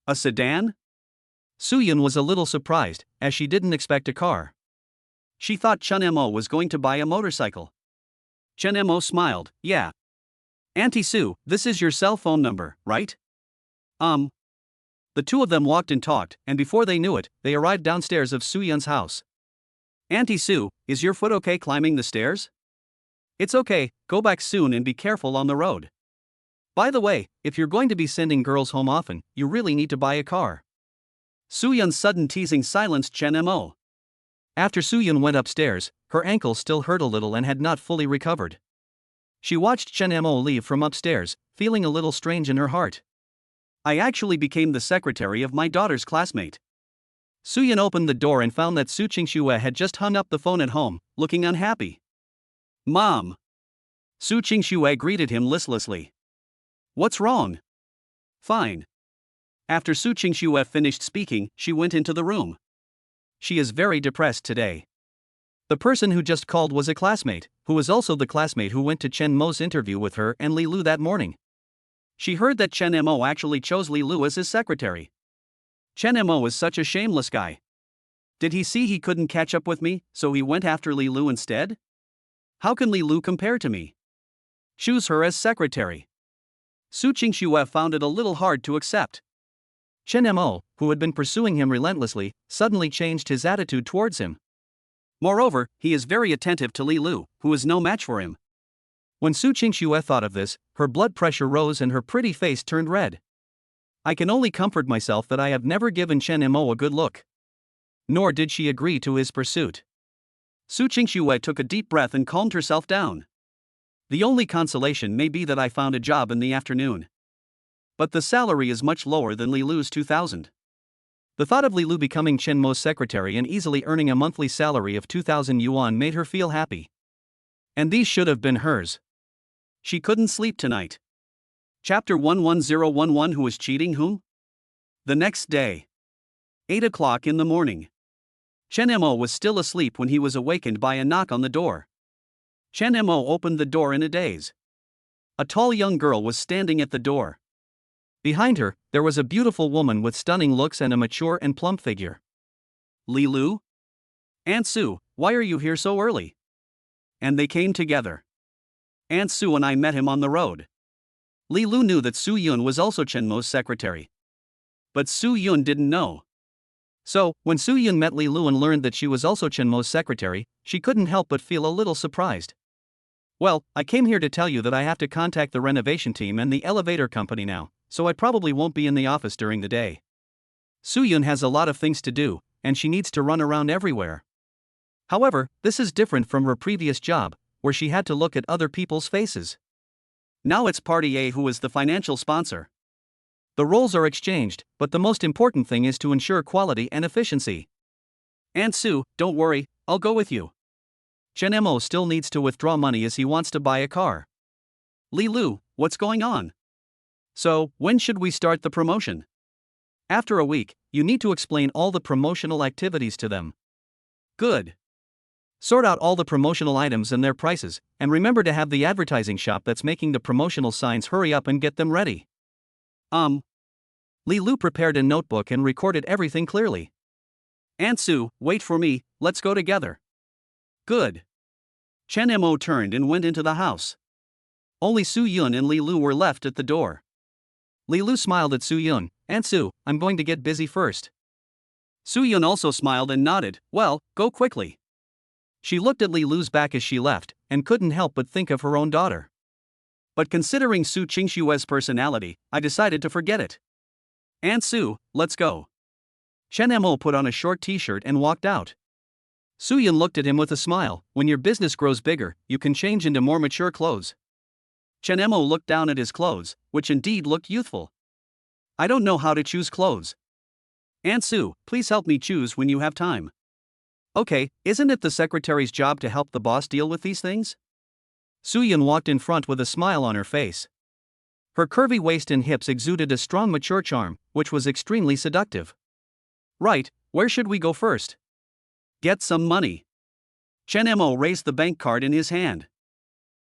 A sedan? Soo-yun was a little surprised, as she didn't expect a car. She thought Chen Mo was going to buy a motorcycle. Chen Mo smiled, yeah. Auntie Sue, this is your cell phone number, right? The two of them walked and talked, and before they knew it, they arrived downstairs of Soo-yun's house. Auntie Sue, is your foot okay climbing the stairs? It's okay, go back soon and be careful on the road. By the way, if you're going to be sending girls home often, you really need to buy a car. Soo-yun's sudden teasing silenced Chen Mo. After Soo-yun went upstairs, her ankle still hurt a little and had not fully recovered. She watched Chen Mo leave from upstairs, feeling a little strange in her heart. I actually became the secretary of my daughter's classmate. Soo-yun opened the door and found that Su Qingxue had just hung up the phone at home, looking unhappy. Mom! Su Qingxue greeted him listlessly. What's wrong? Fine. After Su Qingxue finished speaking, she went into the room. She is very depressed today. The person who just called was a classmate, who was also the classmate who went to Chen Mo's interview with her and Li Lu that morning. She heard that Chen Mo actually chose Li Lu as his secretary. Chen Mo is such a shameless guy. Did he see he couldn't catch up with me, so he went after Li Lu instead? How can Li Lu compare to me? Choose her as secretary. Su Qingxue found it a little hard to accept. Chen Mo, who had been pursuing him relentlessly, suddenly changed his attitude towards him. Moreover, he is very attentive to Li Lu, who is no match for him. When Su Qingxue thought of this, her blood pressure rose and her pretty face turned red. I can only comfort myself that I have never given Chen Mo a good look. Nor did she agree to his pursuit. Su Qingxue took a deep breath and calmed herself down. The only consolation may be that I found a job in the afternoon. But the salary is much lower than Li Lu's 2,000. The thought of Li Lu becoming Chen Mo's secretary and easily earning a monthly salary of 2,000 yuan made her feel happy. And these should have been hers. She couldn't sleep tonight. Chapter 11011 Who is cheating whom? The next day. 8 o'clock in the morning. Chen Mo was still asleep when he was awakened by a knock on the door. Chen Mo opened the door in a daze. A tall young girl was standing at the door. Behind her, there was a beautiful woman with stunning looks and a mature and plump figure. Li Lu? Aunt Sue, why are you here so early? And they came together. Aunt Sue and I met him on the road. Li Lu knew that Soo-yun was also Chen Mo's secretary. But Soo-yun didn't know. So, when Soo-yun met Li Lu and learned that she was also Chen Mo's secretary, she couldn't help but feel a little surprised. Well, I came here to tell you that I have to contact the renovation team and the elevator company now, so I probably won't be in the office during the day. Soo-yun has a lot of things to do, and she needs to run around everywhere. However, this is different from her previous job, where she had to look at other people's faces. Now it's Party A who is the financial sponsor. The roles are exchanged, but the most important thing is to ensure quality and efficiency. Aunt Sue, don't worry, I'll go with you. Chen Mo still needs to withdraw money as he wants to buy a car. Li Lu, what's going on? So, when should we start the promotion? After a week, you need to explain all the promotional activities to them. Good. Sort out all the promotional items and their prices, and remember to have the advertising shop that's making the promotional signs hurry up and get them ready. Li Lu prepared a notebook and recorded everything clearly. Aunt Sue, wait for me, let's go together. Good. Chen Mo turned and went into the house. Only Su Yun and Li Lu were left at the door. Li Lu smiled at Su Yun. Aunt Sue, I'm going to get busy first. Su Yun also smiled and nodded, well, go quickly. She looked at Li Lu's back as she left, and couldn't help but think of her own daughter. But considering Su Qingshue's personality, I decided to forget it. Aunt Sue, let's go. Chen Mo put on a short t-shirt and walked out. Su Yun looked at him with a smile. When your business grows bigger, you can change into more mature clothes. Chen Mo looked down at his clothes, which indeed looked youthful. I don't know how to choose clothes. Aunt Sue, please help me choose when you have time. Okay, isn't it the secretary's job to help the boss deal with these things? Su Yun walked in front with a smile on her face. Her curvy waist and hips exuded a strong mature charm, which was extremely seductive. Right, where should we go first? Get some money. Chen Mo raised the bank card in his hand.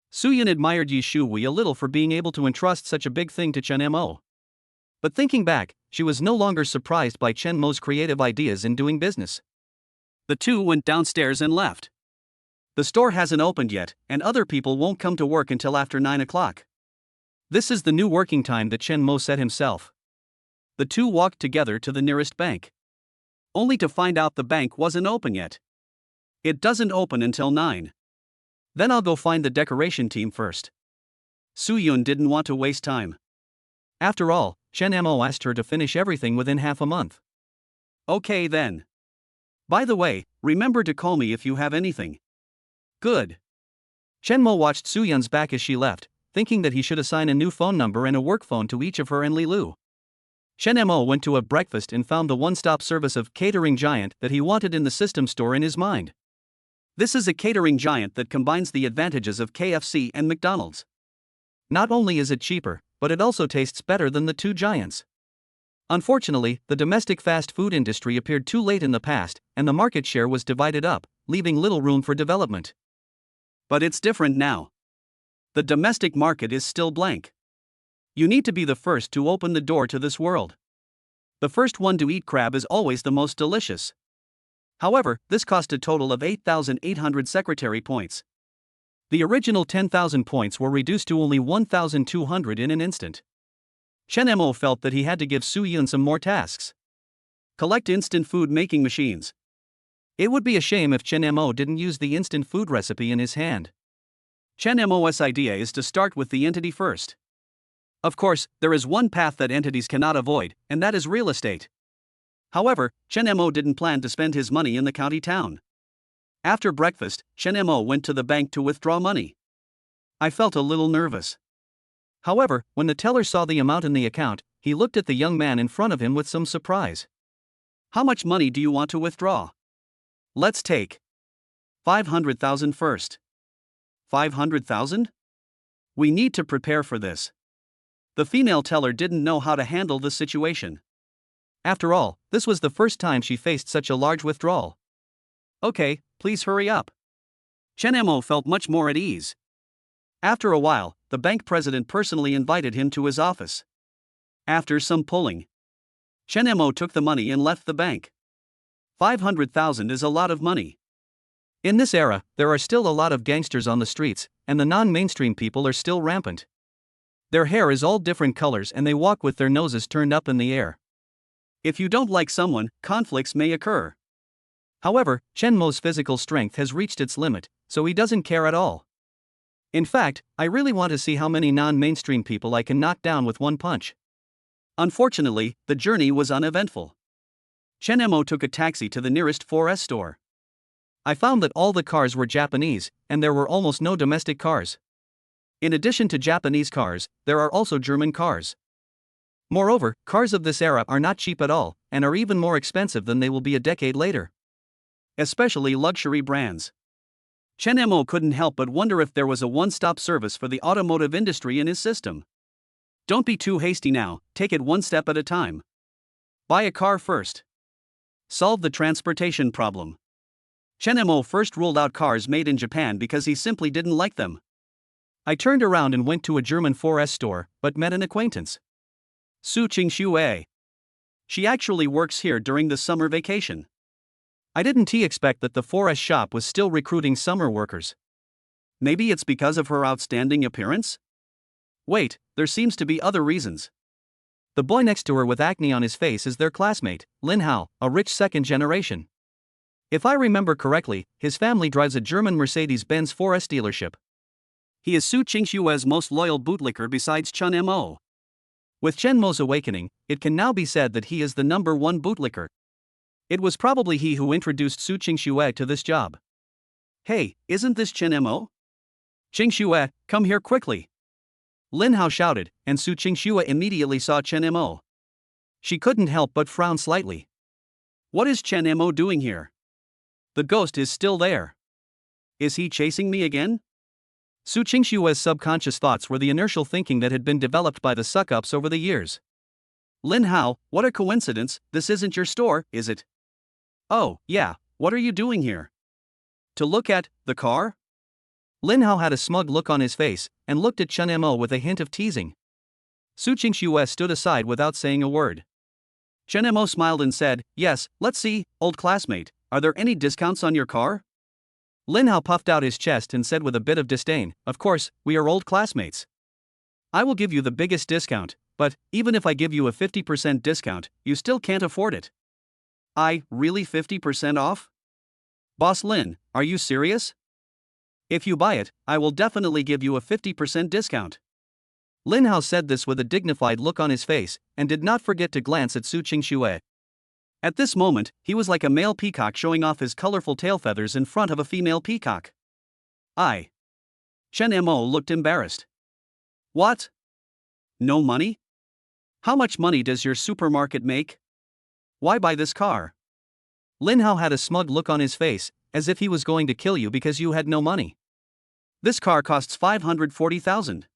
Su Yun admired Yi Shuwei a little for being able to entrust such a big thing to Chen Mo. But thinking back, she was no longer surprised by Chen Mo's creative ideas in doing business. The two went downstairs and left. The store hasn't opened yet, and other people won't come to work until after 9 o'clock. This is the new working time that Chen Mo set himself. The two walked together to the nearest bank. Only to find out the bank wasn't open yet. It doesn't open until 9. Then I'll go find the decoration team first. Su Yun didn't want to waste time. After all, Chen Mo asked her to finish everything within half a month. Okay then. By the way, remember to call me if you have anything. Good. Chen Mo watched Su Yun's back as she left, thinking that he should assign a new phone number and a work phone to each of her and Li Lu. Chen Mo went to a breakfast and found the one-stop service of catering giant that he wanted in the system store in his mind. This is a catering giant that combines the advantages of KFC and McDonald's. Not only is it cheaper, but it also tastes better than the two giants. Unfortunately, the domestic fast food industry appeared too late in the past, and the market share was divided up, leaving little room for development. But it's different now. The domestic market is still blank. You need to be the first to open the door to this world. The first one to eat crab is always the most delicious. However, this cost a total of 8,800 secretary points. The original 10,000 points were reduced to only 1,200 in an instant. Chen Mo felt that he had to give Su Yun some more tasks. Collect instant food making machines. It would be a shame if Chen Mo didn't use the instant food recipe in his hand. Chen Mo's idea is to start with the entity first. Of course, there is one path that entities cannot avoid, and that is real estate. However, Chen Mo didn't plan to spend his money in the county town. After breakfast, Chen Mo went to the bank to withdraw money. I felt a little nervous. However, when the teller saw the amount in the account, he looked at the young man in front of him with some surprise. How much money do you want to withdraw? Let's take 500,000 first. 500,000? We need to prepare for this. The female teller didn't know how to handle the situation. After all, this was the first time she faced such a large withdrawal. Okay, please hurry up. Chen Mo felt much more at ease. After a while, the bank president personally invited him to his office. After some pulling, Chen Mo took the money and left the bank. 500,000 is a lot of money. In this era, there are still a lot of gangsters on the streets, and the non-mainstream people are still rampant. Their hair is all different colors and they walk with their noses turned up in the air. If you don't like someone, conflicts may occur. However, Chen Mo's physical strength has reached its limit, so he doesn't care at all. In fact, I really want to see how many non-mainstream people I can knock down with one punch. Unfortunately, the journey was uneventful. Chen Mo took a taxi to the nearest 4S store. I found that all the cars were Japanese, and there were almost no domestic cars. In addition to Japanese cars, there are also German cars. Moreover, cars of this era are not cheap at all, and are even more expensive than they will be a decade later. Especially luxury brands. Chen Mo couldn't help but wonder if there was a one-stop service for the automotive industry in his system. Don't be too hasty now, take it one step at a time. Buy a car first. Solve the transportation problem. Chen Mo first ruled out cars made in Japan because he simply didn't like them. I turned around and went to a German 4S store, but met an acquaintance. Su Qingxue. She actually works here during the summer vacation. I didn't expect that the 4S shop was still recruiting summer workers. Maybe it's because of her outstanding appearance? Wait, there seems to be other reasons. The boy next to her with acne on his face is their classmate, Lin Hao, a rich second generation. If I remember correctly, his family drives a German Mercedes-Benz 4S dealership. He is Su Qingxue's most loyal bootlicker besides Chen Mo. With Chen Mo's awakening, it can now be said that he is the #1 bootlicker. It was probably he who introduced Su Qingxue to this job. Hey, isn't this Chen Mo? Qingxue, come here quickly. Lin Hao shouted, and Su Qingxue immediately saw Chen Mo. She couldn't help but frown slightly. What is Chen Mo doing here? The ghost is still there. Is he chasing me again? Su Qingxue's subconscious thoughts were the inertial thinking that had been developed by the suck-ups over the years. Lin Hao, what a coincidence, this isn't your store, is it? Oh, yeah, what are you doing here? To look at the car? Lin Hao had a smug look on his face, and looked at Chen Mo with a hint of teasing. Su Qingxue stood aside without saying a word. Chen Mo smiled and said, yes, let's see, old classmate, are there any discounts on your car? Lin Hao puffed out his chest and said with a bit of disdain, of course, we are old classmates. I will give you the biggest discount, but, even if I give you a 50% discount, you still can't afford it. Really 50% off? Boss Lin, are you serious? If you buy it, I will definitely give you a 50% discount. Lin Hao said this with a dignified look on his face, and did not forget to glance at Su Qingxue. At this moment, he was like a male peacock showing off his colorful tail feathers in front of a female peacock. Chen Mo looked embarrassed. What? No money? How much money does your supermarket make? Why buy this car? Lin Hao had a smug look on his face, as if he was going to kill you because you had no money. This car costs 540,000.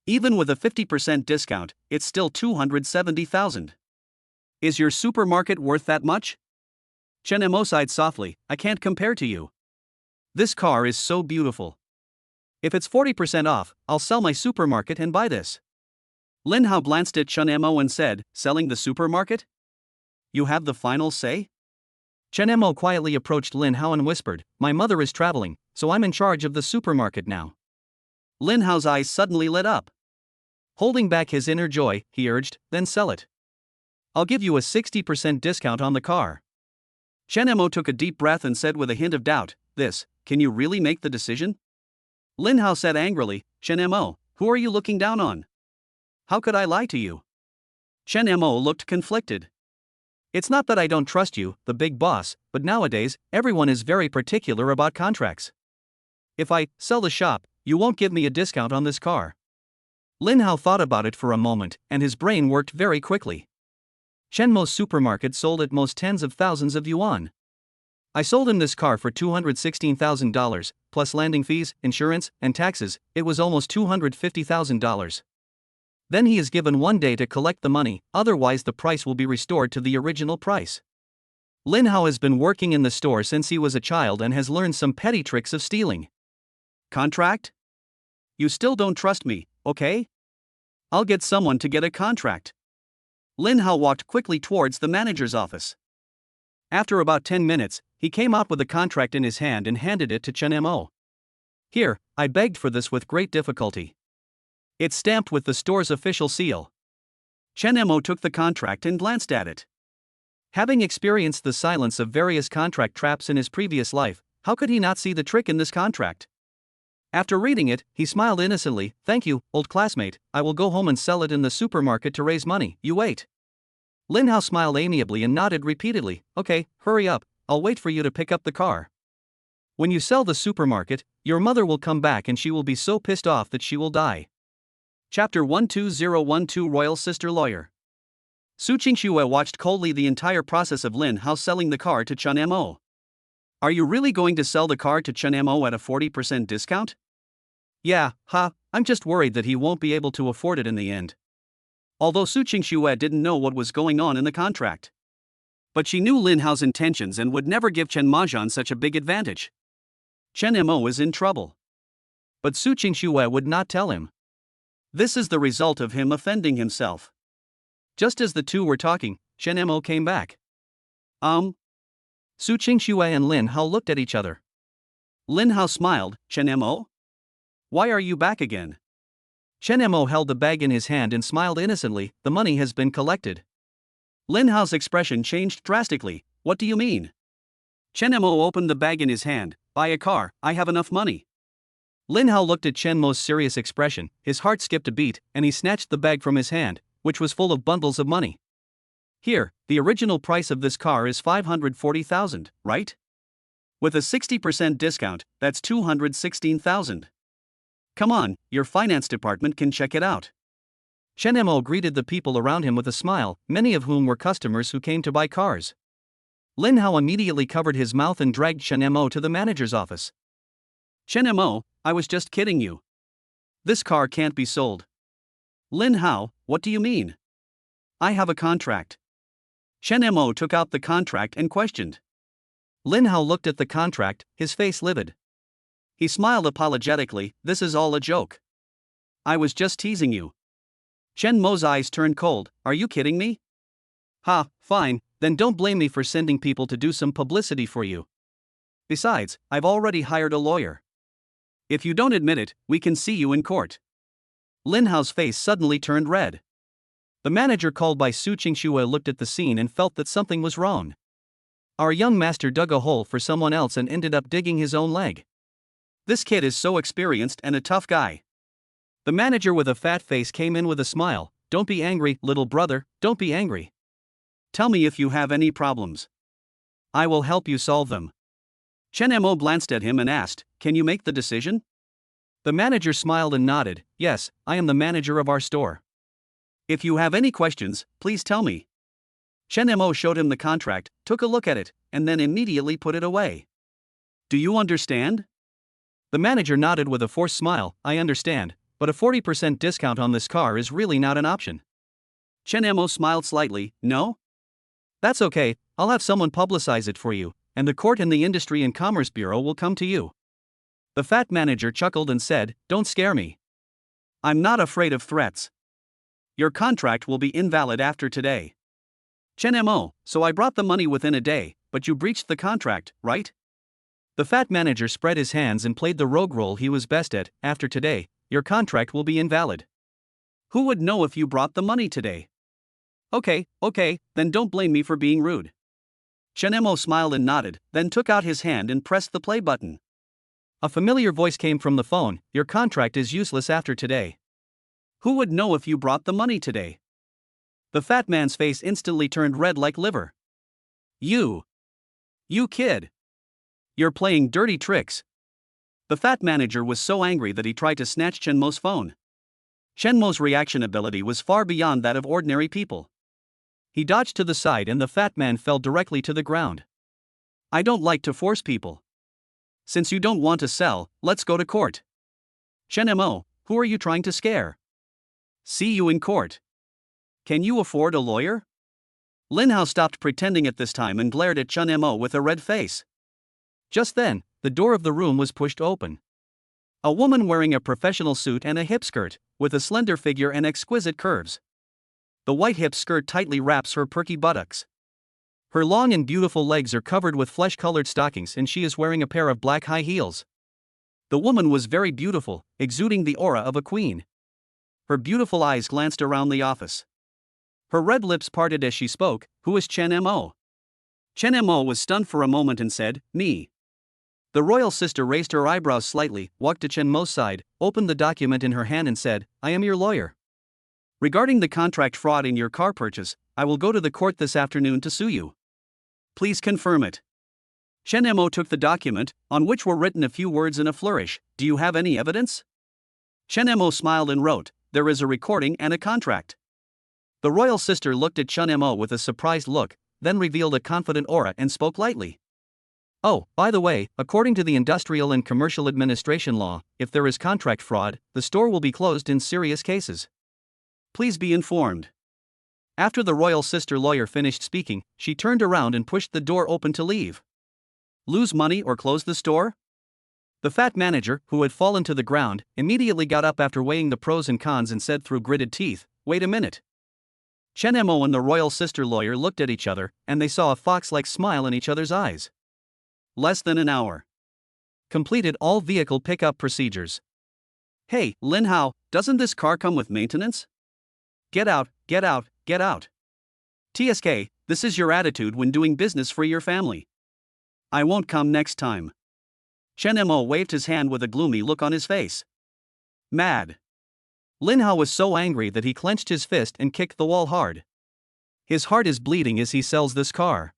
Even with a 50% discount, it's still 270,000. Is your supermarket worth that much? Chen Mo sighed softly, I can't compare to you. This car is so beautiful. If it's 40% off, I'll sell my supermarket and buy this. Lin Hao glanced at Chen Mo and said, selling the supermarket? You have the final say? Chen Mo quietly approached Lin Hao and whispered, my mother is traveling, so I'm in charge of the supermarket now. Lin Hao's eyes suddenly lit up. Holding back his inner joy, he urged, then sell it. I'll give you a 60% discount on the car. Chen Mo took a deep breath and said with a hint of doubt, can you really make the decision? Lin Hao said angrily, Chen Mo, who are you looking down on? How could I lie to you? Chen Mo looked conflicted. It's not that I don't trust you, the big boss, but nowadays, everyone is very particular about contracts. If I sell the shop, you won't give me a discount on this car. Lin Hao thought about it for a moment, and his brain worked very quickly. Chen Mo's supermarket sold at most tens of thousands of yuan. I sold him this car for $216,000, plus landing fees, insurance, and taxes, it was almost $250,000. Then he is given 1 day to collect the money, otherwise the price will be restored to the original price. Lin Hao has been working in the store since he was a child and has learned some petty tricks of stealing. Contract? You still don't trust me, okay? I'll get someone to get a contract. Lin Hao walked quickly towards the manager's office. After about 10 minutes, he came out with a contract in his hand and handed it to Chen Mo. Here, I begged for this with great difficulty. It's stamped with the store's official seal. Chen Mo took the contract and glanced at it. Having experienced the silence of various contract traps in his previous life, how could he not see the trick in this contract? After reading it, he smiled innocently, thank you, old classmate, I will go home and sell it in the supermarket to raise money, you wait. Lin Hao smiled amiably and nodded repeatedly, okay, hurry up, I'll wait for you to pick up the car. When you sell the supermarket, your mother will come back and she will be so pissed off that she will die. Chapter 12012 Royal Sister Lawyer. Su Qingxue watched coldly the entire process of Lin Hao selling the car to Chen Mo. Are you really going to sell the car to Chen Mo at a 40% discount? Yeah, I'm just worried that he won't be able to afford it in the end. Although Su Qingxue didn't know what was going on in the contract. But she knew Lin Hao's intentions and would never give Chen Majian such a big advantage. Chen Mo is in trouble. But Su Qingxue would not tell him. This is the result of him offending himself. Just as the two were talking, Chen Mo came back. Su Qingxue and Lin Hao looked at each other. Lin Hao smiled. Chen Mo? Why are you back again? Chen Mo held the bag in his hand and smiled innocently. The money has been collected. Lin Hao's expression changed drastically. What do you mean? Chen Mo opened the bag in his hand. Buy a car, I have enough money. Lin Hao looked at Chen Mo's serious expression, his heart skipped a beat, and he snatched the bag from his hand, which was full of bundles of money. Here, the original price of this car is 540,000, right? With a 60% discount, that's 216,000. Come on, your finance department can check it out. Chen Mo greeted the people around him with a smile, many of whom were customers who came to buy cars. Lin Hao immediately covered his mouth and dragged Chen Mo to the manager's office. Chen Mo, I was just kidding you. This car can't be sold. Lin Hao, what do you mean? I have a contract. Chen Mo took out the contract and questioned. Lin Hao looked at the contract, his face livid. He smiled apologetically. This is all a joke. I was just teasing you. Chen Mo's eyes turned cold. Are you kidding me? Fine, then don't blame me for sending people to do some publicity for you. Besides, I've already hired a lawyer. If you don't admit it, we can see you in court. Lin Hao's face suddenly turned red. The manager called by Su Qingxue looked at the scene and felt that something was wrong. Our young master dug a hole for someone else and ended up digging his own leg. This kid is so experienced and a tough guy. The manager with a fat face came in with a smile. Don't be angry, little brother, don't be angry. Tell me if you have any problems. I will help you solve them. Chen Mo glanced at him and asked, can you make the decision? The manager smiled and nodded. Yes, I am the manager of our store. If you have any questions, please tell me. Chen Mo showed him the contract, took a look at it, and then immediately put it away. Do you understand? The manager nodded with a forced smile. I understand, but a 40% discount on this car is really not an option. Chen Mo smiled slightly. No? That's okay, I'll have someone publicize it for you, and the court and the Industry and Commerce Bureau will come to you. The fat manager chuckled and said, don't scare me. I'm not afraid of threats. Your contract will be invalid after today. Chen Mo, so I brought the money within a day, but you breached the contract, right? The fat manager spread his hands and played the rogue role he was best at. After today, your contract will be invalid. Who would know if you brought the money today? Okay, then don't blame me for being rude. Chen Mo smiled and nodded, then took out his hand and pressed the play button. A familiar voice came from the phone. Your contract is useless after today. Who would know if you brought the money today? The fat man's face instantly turned red like liver. You kid. You're playing dirty tricks. The fat manager was so angry that he tried to snatch Chen Mo's phone. Chen Mo's reaction ability was far beyond that of ordinary people. He dodged to the side and the fat man fell directly to the ground. I don't like to force people. Since you don't want to sell, let's go to court. Chen Mo, who are you trying to scare? See you in court. Can you afford a lawyer? Lin Hao stopped pretending at this time and glared at Chen Mo with a red face. Just then, the door of the room was pushed open. A woman wearing a professional suit and a hip skirt, with a slender figure and exquisite curves. The white hip skirt tightly wraps her perky buttocks. Her long and beautiful legs are covered with flesh-colored stockings and she is wearing a pair of black high heels. The woman was very beautiful, exuding the aura of a queen. Her beautiful eyes glanced around the office. Her red lips parted as she spoke. Who is Chen Mo? Chen Mo was stunned for a moment and said, me. The royal sister raised her eyebrows slightly, walked to Chen Mo's side, opened the document in her hand and said, I am your lawyer. Regarding the contract fraud in your car purchase, I will go to the court this afternoon to sue you. Please confirm it. Chen Mo took the document, on which were written a few words in a flourish. Do you have any evidence? Chen Mo smiled and wrote, there is a recording and a contract. The royal sister looked at Chen Mo with a surprised look, then revealed a confident aura and spoke lightly. Oh, by the way, according to the Industrial and Commercial Administration law, if there is contract fraud, the store will be closed in serious cases. Please be informed. After the royal sister lawyer finished speaking, she turned around and pushed the door open to leave. Lose money or close the store? The fat manager, who had fallen to the ground, immediately got up after weighing the pros and cons and said through gritted teeth, wait a minute. Chen Mo and the royal sister lawyer looked at each other, and they saw a fox-like smile in each other's eyes. Less than an hour. Completed all vehicle pickup procedures. Hey, Lin Hao, doesn't this car come with maintenance? Get out, get out, get out. TSK, this is your attitude when doing business for your family. I won't come next time. Chen Mo waved his hand with a gloomy look on his face. Mad. Lin Hao was so angry that he clenched his fist and kicked the wall hard. His heart is bleeding as he sells this car.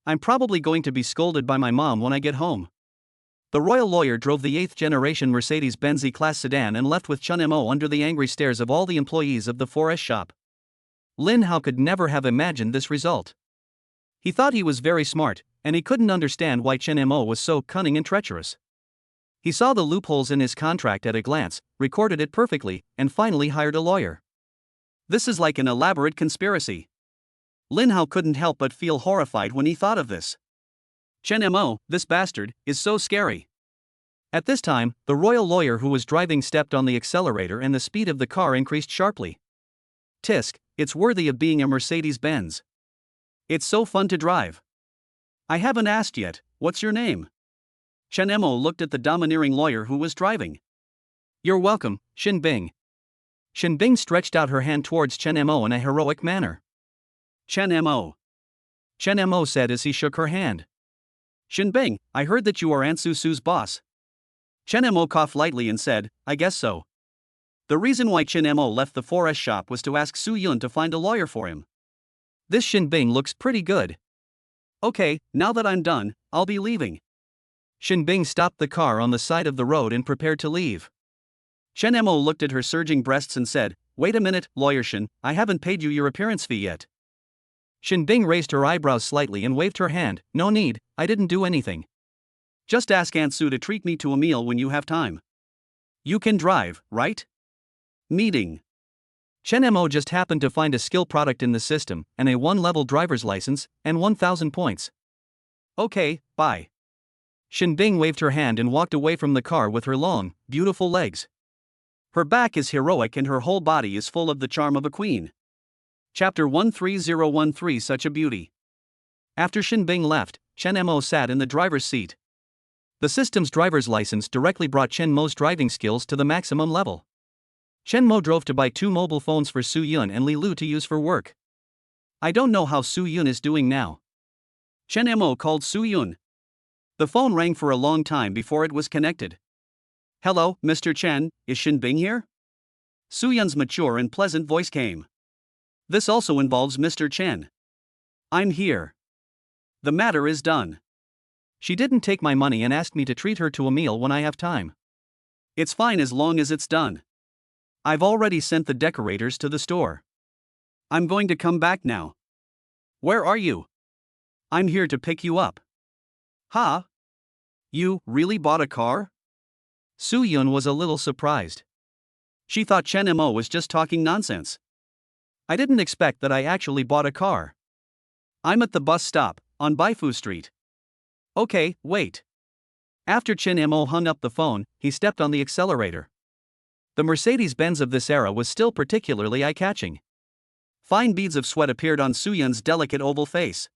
I'm probably going to be scolded by my mom when I get home. The royal lawyer drove the 8th-generation Mercedes-Benz E-Class sedan and left with Chen Mo under the angry stares of all the employees of the 4S shop. Lin Hao could never have imagined this result. He thought he was very smart, and he couldn't understand why Chen Mo was so cunning and treacherous. He saw the loopholes in his contract at a glance, recorded it perfectly, and finally hired a lawyer. This is like an elaborate conspiracy. Lin Hao couldn't help but feel horrified when he thought of this. Chen Mo, this bastard, is so scary. At this time, the royal lawyer who was driving stepped on the accelerator and the speed of the car increased sharply. Tisk, it's worthy of being a Mercedes-Benz. It's so fun to drive. I haven't asked yet, what's your name? Chen Mo looked at the domineering lawyer who was driving. You're welcome, Xin Bing. Xin Bing stretched out her hand towards Chen Mo in a heroic manner. Chen Mo. Chen Mo said as he shook her hand. Xin Bing, I heard that you are Aunt Susu's boss. Chen Mo coughed lightly and said, I guess so. The reason why Chen Mo left the 4S shop was to ask Su Yun to find a lawyer for him. This Xin Bing looks pretty good. Okay, now that I'm done, I'll be leaving. Xin Bing stopped the car on the side of the road and prepared to leave. Chen Mo looked at her surging breasts and said, wait a minute, Lawyer Xin, I haven't paid you your appearance fee yet. Xin Bing raised her eyebrows slightly and waved her hand, no need, I didn't do anything. Just ask Aunt Su to treat me to a meal when you have time. You can drive, right? Meeting. Chen Mo just happened to find a skill product in the system, and a 1-level driver's license, and 1,000 points. Okay, bye. Xin Bing waved her hand and walked away from the car with her long, beautiful legs. Her back is heroic and her whole body is full of the charm of a queen. Chapter 13013 Such a Beauty. After Xin Bing left, Chen Mo sat in the driver's seat. The system's driver's license directly brought Chen Mo's driving skills to the maximum level. Chen Mo drove to buy 2 mobile phones for Su Yun and Li Lu to use for work. I don't know how Su Yun is doing now. Chen Mo called Su Yun. The phone rang for a long time before it was connected. Hello, Mr. Chen, is Xin Bing here? Su Yun's mature and pleasant voice came. This also involves Mr. Chen. I'm here. The matter is done. She didn't take my money and asked me to treat her to a meal when I have time. It's fine as long as it's done. I've already sent the decorators to the store. I'm going to come back now. Where are you? I'm here to pick you up. Huh? You really bought a car? Su Yun was a little surprised. She thought Chen Mo was just talking nonsense. I didn't expect that I actually bought a car. I'm at the bus stop, on Baifu Street. Okay, wait. After Chen Mo hung up the phone, he stepped on the accelerator. The Mercedes-Benz of this era was still particularly eye-catching. Fine beads of sweat appeared on Su Yun's delicate oval face.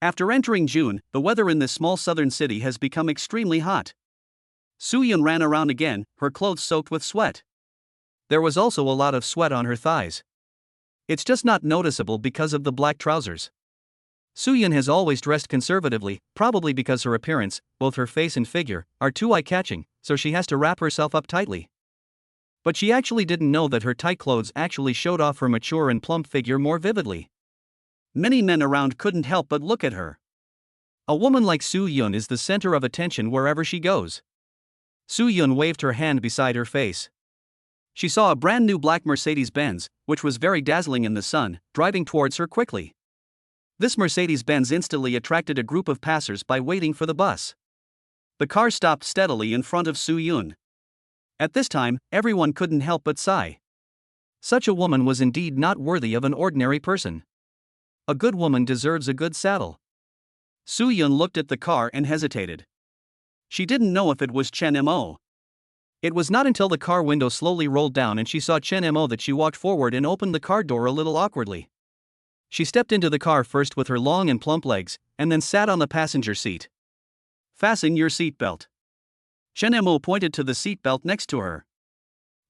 After entering June, the weather in this small southern city has become extremely hot. Su Yun ran around again, her clothes soaked with sweat. There was also a lot of sweat on her thighs. It's just not noticeable because of the black trousers. Su Yun has always dressed conservatively, probably because her appearance, both her face and figure, are too eye-catching, so she has to wrap herself up tightly. But she actually didn't know that her tight clothes actually showed off her mature and plump figure more vividly. Many men around couldn't help but look at her. A woman like Su Yun is the center of attention wherever she goes. Su Yun waved her hand beside her face. She saw a brand new black Mercedes-Benz, which was very dazzling in the sun, driving towards her quickly. This Mercedes-Benz instantly attracted a group of passers-by waiting for the bus. The car stopped steadily in front of Su Yun. At this time, everyone couldn't help but sigh. Such a woman was indeed not worthy of an ordinary person. A good woman deserves a good saddle. Su Yun looked at the car and hesitated. She didn't know if it was Chen Mo. It was not until the car window slowly rolled down and she saw Chen Mo that she walked forward and opened the car door a little awkwardly. She stepped into the car first with her long and plump legs, and then sat on the passenger seat. Fasten your seatbelt. Chen Mo pointed to the seatbelt next to her.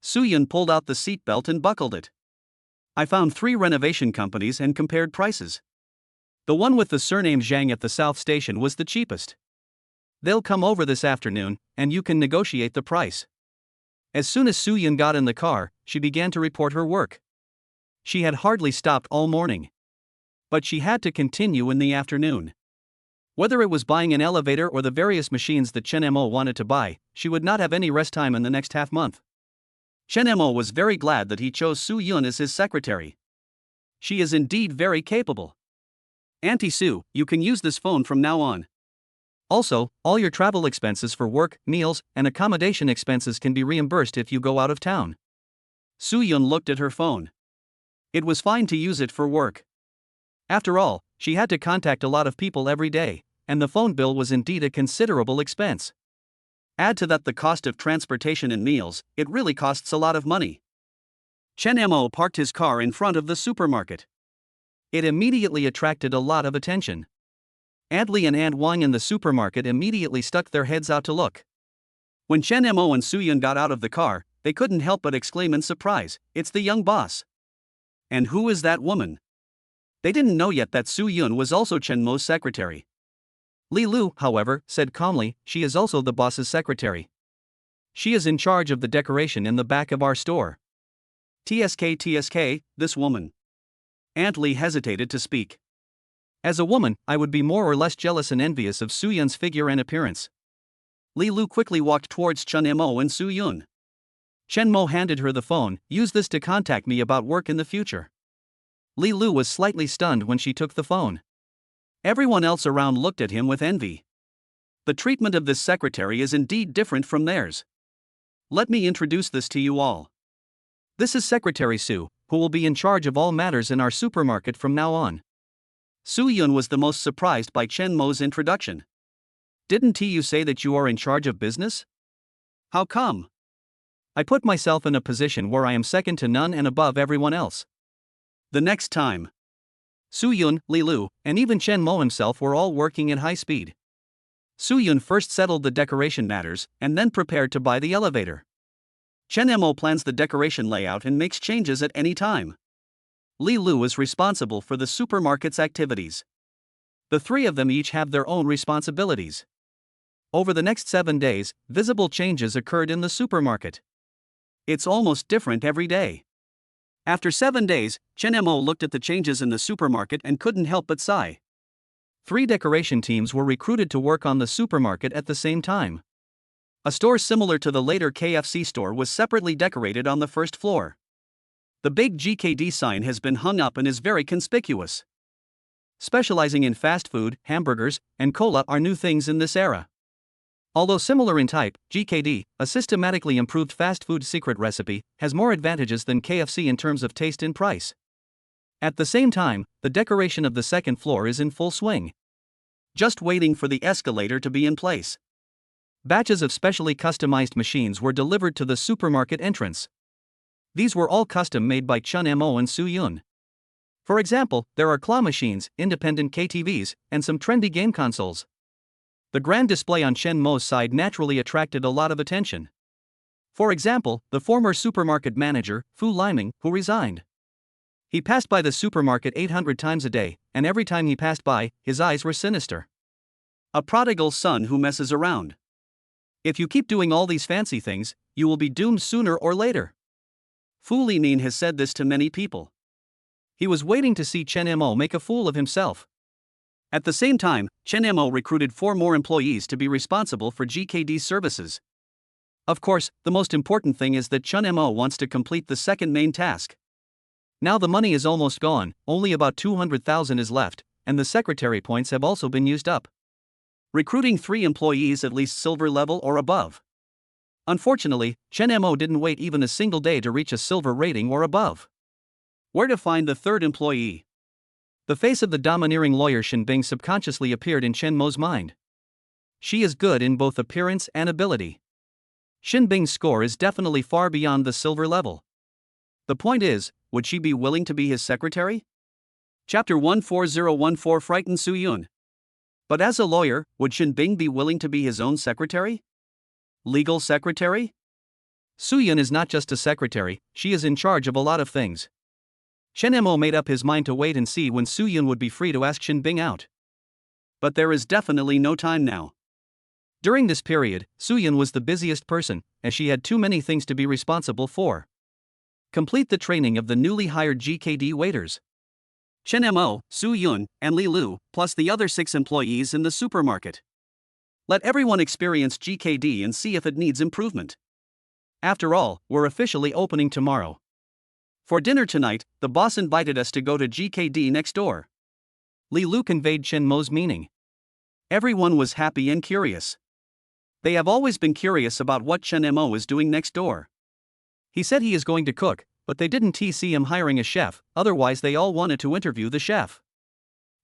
Su Yun pulled out the seatbelt and buckled it. I found 3 renovation companies and compared prices. The one with the surname Zhang at the South Station was the cheapest. They'll come over this afternoon, and you can negotiate the price. As soon as Su Yun got in the car, she began to report her work. She had hardly stopped all morning. But she had to continue in the afternoon. Whether it was buying an elevator or the various machines that Chen Mo wanted to buy, she would not have any rest time in the next half-month. Chen Mo was very glad that he chose Su Yun as his secretary. She is indeed very capable. Auntie Su, you can use this phone from now on. Also, all your travel expenses for work, meals, and accommodation expenses can be reimbursed if you go out of town. Su Yun looked at her phone. It was fine to use it for work. After all, she had to contact a lot of people every day, and the phone bill was indeed a considerable expense. Add to that the cost of transportation and meals, it really costs a lot of money. Chen Mo parked his car in front of the supermarket. It immediately attracted a lot of attention. Aunt Li and Aunt Wang in the supermarket immediately stuck their heads out to look. When Chen Mo and Su Yun got out of the car, they couldn't help but exclaim in surprise, "It's the young boss." And who is that woman? They didn't know yet that Su Yun was also Chen Mo's secretary. Li Lu, however, said calmly, "She is also the boss's secretary. She is in charge of the decoration in the back of our store." TSK, this woman. Aunt Li hesitated to speak. As a woman, I would be more or less jealous and envious of Su Yun's figure and appearance. Li Lu quickly walked towards Chen Mo and Su Yun. Chen Mo handed her the phone. "Use this to contact me about work in the future." Li Lu was slightly stunned when she took the phone. Everyone else around looked at him with envy. The treatment of this secretary is indeed different from theirs. Let me introduce this to you all. This is Secretary Su, who will be in charge of all matters in our supermarket from now on. Su Yun was the most surprised by Chen Mo's introduction. Didn't you say that you are in charge of business? How come? I put myself in a position where I am second to none and above everyone else. The next time, Su Yun, Li Lu, and even Chen Mo himself were all working at high speed. Su Yun first settled the decoration matters and then prepared to buy the elevator. Chen Mo plans the decoration layout and makes changes at any time. Li Lu is responsible for the supermarket's activities. The 3 of them each have their own responsibilities. Over the next 7 days, visible changes occurred in the supermarket. It's almost different every day. After 7 days, Chen Mo looked at the changes in the supermarket and couldn't help but sigh. 3 decoration teams were recruited to work on the supermarket at the same time. A store similar to the later KFC store was separately decorated on the first floor. The big GKD sign has been hung up and is very conspicuous. Specializing in fast food, hamburgers, and cola are new things in this era. Although similar in type, GKD, a systematically improved fast food secret recipe, has more advantages than KFC in terms of taste and price. At the same time, the decoration of the second floor is in full swing. Just waiting for the escalator to be in place. Batches of specially customized machines were delivered to the supermarket entrance. These were all custom made by Chen Mo and Su Yun. For example, there are claw machines, independent KTVs, and some trendy game consoles. The grand display on Chen Mo's side naturally attracted a lot of attention. For example, the former supermarket manager, Fu Liming, who resigned. He passed by the supermarket 800 times a day, and every time he passed by, his eyes were sinister. A prodigal son who messes around. If you keep doing all these fancy things, you will be doomed sooner or later. Fu Liming has said this to many people. He was waiting to see Chen Mo make a fool of himself. At the same time, Chen Mo recruited 4 more employees to be responsible for GKD's services. Of course, the most important thing is that Chen Mo wants to complete the second main task. Now the money is almost gone, only about 200,000 is left, and the secretary points have also been used up. Recruiting 3 employees at least silver level or above. Unfortunately, Chen Mo didn't wait even a single day to reach a silver rating or above. Where to find the 3rd employee? The face of the domineering lawyer Shin Bing subconsciously appeared in Chen Mo's mind. She is good in both appearance and ability. Shin Bing's score is definitely far beyond the silver level. The point is, would she be willing to be his secretary? Chapter 14014 Frightened Su Yun. But as a lawyer, would Shin Bing be willing to be his own secretary? Legal secretary? Su Yun is not just a secretary, she is in charge of a lot of things. Chen Mo made up his mind to wait and see when Su Yun would be free to ask Shin Bing out. But there is definitely no time now. During this period, Su Yun was the busiest person, as she had too many things to be responsible for. Complete the training of the newly hired GKD waiters. Chen Mo, Su Yun, and Li Lu, plus the other 6 employees in the supermarket. Let everyone experience GKD and see if it needs improvement. After all, we're officially opening tomorrow. For dinner tonight, the boss invited us to go to GKD next door. Li Lu conveyed Chen Mo's meaning. Everyone was happy and curious. They have always been curious about what Chen Mo is doing next door. He said he is going to cook, but they didn't see him hiring a chef, otherwise they all wanted to interview the chef.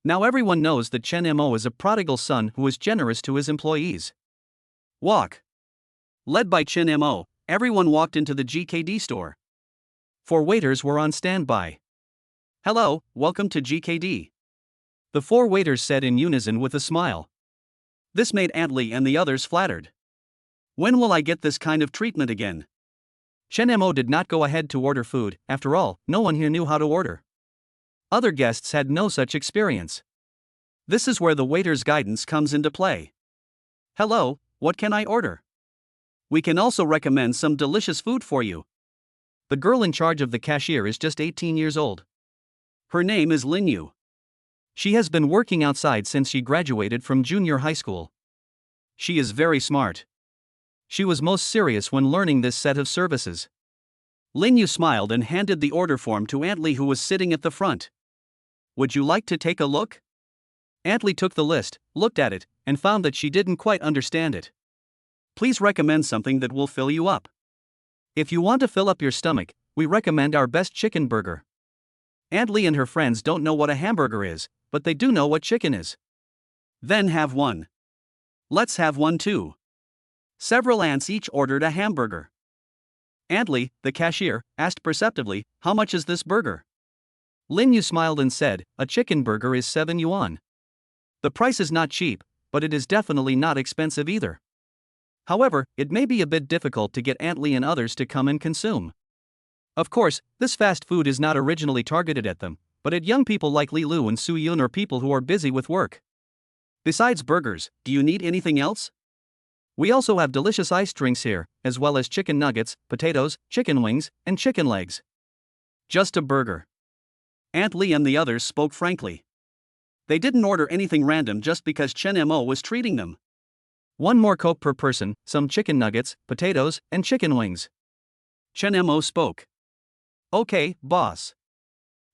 Now everyone knows that Chen Mo is a prodigal son who is generous to his employees. Walk. Led by Chen Mo, everyone walked into the GKD store. 4 waiters were on standby. Hello, welcome to GKD. The 4 waiters said in unison with a smile. This made Aunt Lee and the others flattered. When will I get this kind of treatment again? Chen Mo did not go ahead to order food, after all, no one here knew how to order. Other guests had no such experience. This is where the waiter's guidance comes into play. Hello, what can I order? We can also recommend some delicious food for you. The girl in charge of the cashier is just 18 years old. Her name is Lin Yu. She has been working outside since she graduated from junior high school. She is very smart. She was most serious when learning this set of services. Lin Yu smiled and handed the order form to Aunt Lee, who was sitting at the front. Would you like to take a look? Aunt Lee took the list, looked at it, and found that she didn't quite understand it. Please recommend something that will fill you up. If you want to fill up your stomach, we recommend our best chicken burger. Aunt Lee and her friends don't know what a hamburger is, but they do know what chicken is. Then have one. Let's have one too. Several aunts each ordered a hamburger. Aunt Lee, the cashier, asked perceptively, how much is this burger? Lin Yu smiled and said, a chicken burger is 7 yuan. The price is not cheap, but it is definitely not expensive either. However, it may be a bit difficult to get Aunt Lee and others to come and consume. Of course, this fast food is not originally targeted at them, but at young people like Li Lu and Su Yun or people who are busy with work. Besides burgers, do you need anything else? We also have delicious iced drinks here, as well as chicken nuggets, potatoes, chicken wings, and chicken legs. Just a burger. Aunt Lee and the others spoke frankly. They didn't order anything random just because Chen Mo was treating them. 1 more Coke per person, some chicken nuggets, potatoes, and chicken wings. Chen Mo spoke. Okay, boss.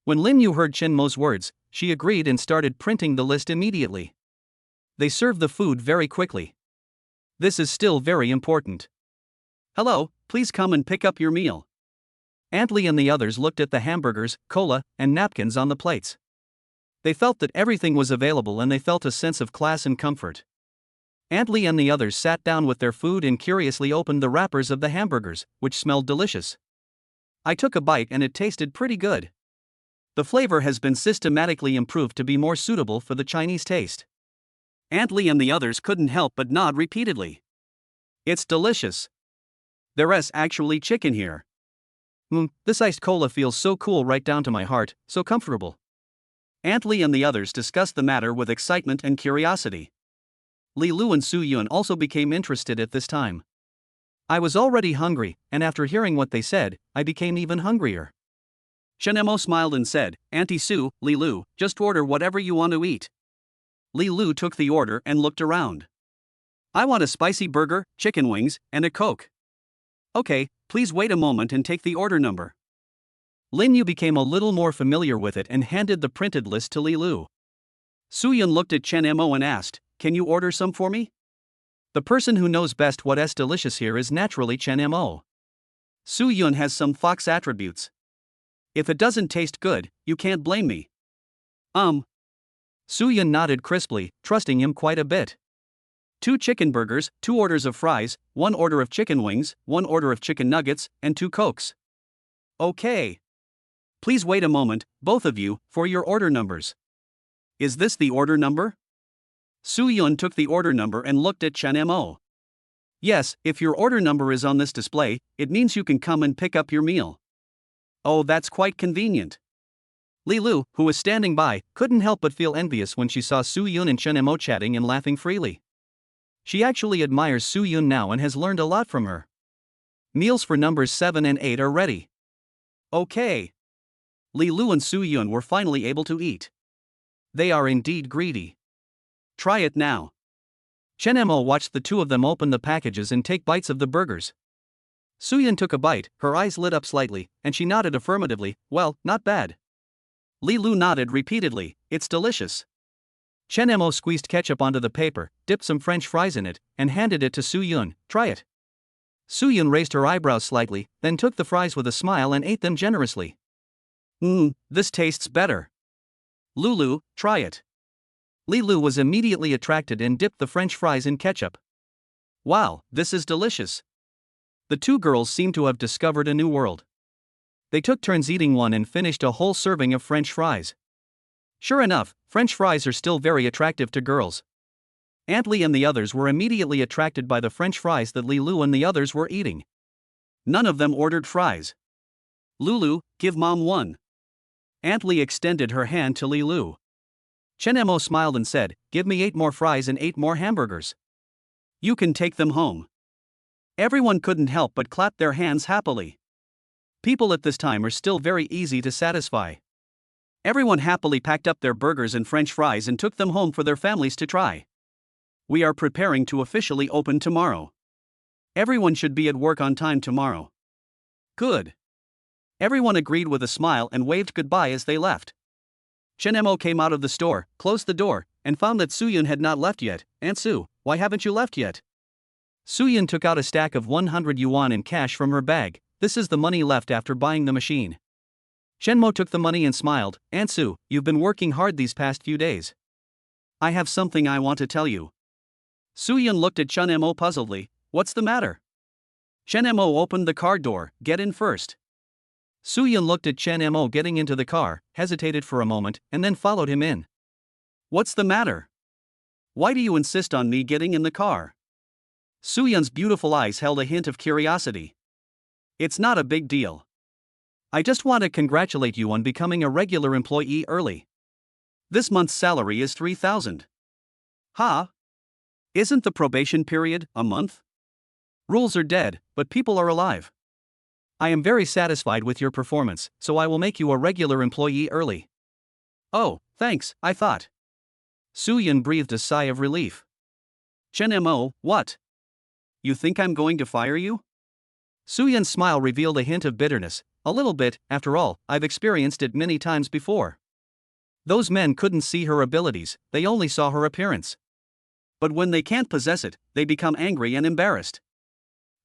When Lin Yu heard Chen Mo's words, she agreed and started printing the list immediately. They served the food very quickly. This is still very important. Hello, please come and pick up your meal. Aunt Lee and the others looked at the hamburgers, cola, and napkins on the plates. They felt that everything was available and they felt a sense of class and comfort. Aunt Lee and the others sat down with their food and curiously opened the wrappers of the hamburgers, which smelled delicious. I took a bite and it tasted pretty good. The flavor has been systematically improved to be more suitable for the Chinese taste. Aunt Lee and the others couldn't help but nod repeatedly. It's delicious. There's actually chicken here. This iced cola feels so cool right down to my heart, so comfortable. Aunt Lee and the others discussed the matter with excitement and curiosity. Li Lu and Su Yun also became interested at this time. I was already hungry, and after hearing what they said, I became even hungrier. Chen Mo smiled and said, Auntie Su, Li Lu, just order whatever you want to eat. Li Lu took the order and looked around. I want a spicy burger, chicken wings, and a Coke. Okay, please wait a moment and take the order number. Lin Yu became a little more familiar with it and handed the printed list to Li Lu. Suyun looked at Chen Mo and asked, "Can you order some for me?" The person who knows best what's delicious here is naturally Chen Mo. Suyun has some fox attributes. If it doesn't taste good, you can't blame me. Suyun nodded crisply, trusting him quite a bit. 2 chicken burgers, 2 orders of fries, 1 order of chicken wings, 1 order of chicken nuggets, and 2 Cokes. Okay. Please wait a moment, both of you, for your order numbers. Is this the order number? Suyun took the order number and looked at Chen Mo. Yes, if your order number is on this display, it means you can come and pick up your meal. Oh, that's quite convenient. Li Lu, who was standing by, couldn't help but feel envious when she saw Suyun and Chen Mo chatting and laughing freely. She actually admires Suyun now and has learned a lot from her. Meals for numbers 7 and 8 are ready. Okay. Li Lu and Suyun were finally able to eat. They are indeed greedy. Try it now. Chen Mo watched the two of them open the packages and take bites of the burgers. Suyun took a bite, her eyes lit up slightly, and she nodded affirmatively, well, not bad. Li Lu nodded repeatedly, it's delicious. Chen Mo squeezed ketchup onto the paper, dipped some French fries in it, and handed it to Suyun, try it. Suyun raised her eyebrows slightly, then took the fries with a smile and ate them generously. This tastes better. Lulu, try it. Li Lu was immediately attracted and dipped the French fries in ketchup. Wow, this is delicious. The two girls seemed to have discovered a new world. They took turns eating one and finished a whole serving of French fries. Sure enough, French fries are still very attractive to girls. Aunt Li and the others were immediately attracted by the French fries that Li Lu and the others were eating. None of them ordered fries. Lulu, give Mom one. Aunt Li extended her hand to Li Lu. Chen Mo smiled and said, give me 8 more fries and 8 more hamburgers. You can take them home. Everyone couldn't help but clap their hands happily. People at this time are still very easy to satisfy. Everyone happily packed up their burgers and French fries and took them home for their families to try. We are preparing to officially open tomorrow. Everyone should be at work on time tomorrow. Good. Everyone agreed with a smile and waved goodbye as they left. Chen Mo came out of the store, closed the door, and found that Suyun had not left yet. Aunt Su, why haven't you left yet? Suyun took out a stack of 100 yuan in cash from her bag. This is the money left after buying the machine. Chen Mo took the money and smiled. Aunt Su, you've been working hard these past few days. I have something I want to tell you. Suyun looked at Chen Mo puzzledly. What's the matter? Chen Mo opened the car door. Get in first. Suyun looked at Chen Mo getting into the car, hesitated for a moment, and then followed him in. What's the matter? Why do you insist on me getting in the car? Suyun's beautiful eyes held a hint of curiosity. It's not a big deal. I just want to congratulate you on becoming a regular employee early. This month's salary is 3,000. Huh? Isn't the probation period a month? Rules are dead, but people are alive. I am very satisfied with your performance, so I will make you a regular employee early. Oh, thanks, I thought. Suyun breathed a sigh of relief. Chen Mo, what? You think I'm going to fire you? Suyun's smile revealed a hint of bitterness. A little bit, after all, I've experienced it many times before. Those men couldn't see her abilities, they only saw her appearance. But when they can't possess it, they become angry and embarrassed.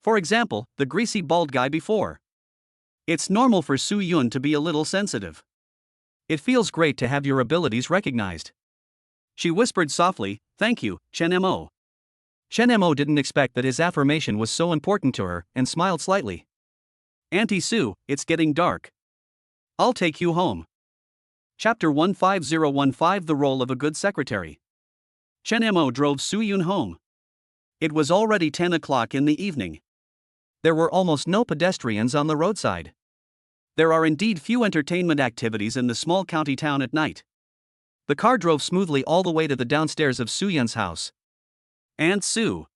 For example, the greasy bald guy before. It's normal for Suyun to be a little sensitive. It feels great to have your abilities recognized. She whispered softly, thank you, Chen Mo. Chen Mo didn't expect that his affirmation was so important to her, and smiled slightly. Auntie Sue, it's getting dark. I'll take you home. Chapter 15015 The Role of a Good Secretary. Chen Mo drove Suyun home. It was already 10 o'clock in the evening. There were almost no pedestrians on the roadside. There are indeed few entertainment activities in the small county town at night. The car drove smoothly all the way to the downstairs of Suyun's house. Aunt Sue.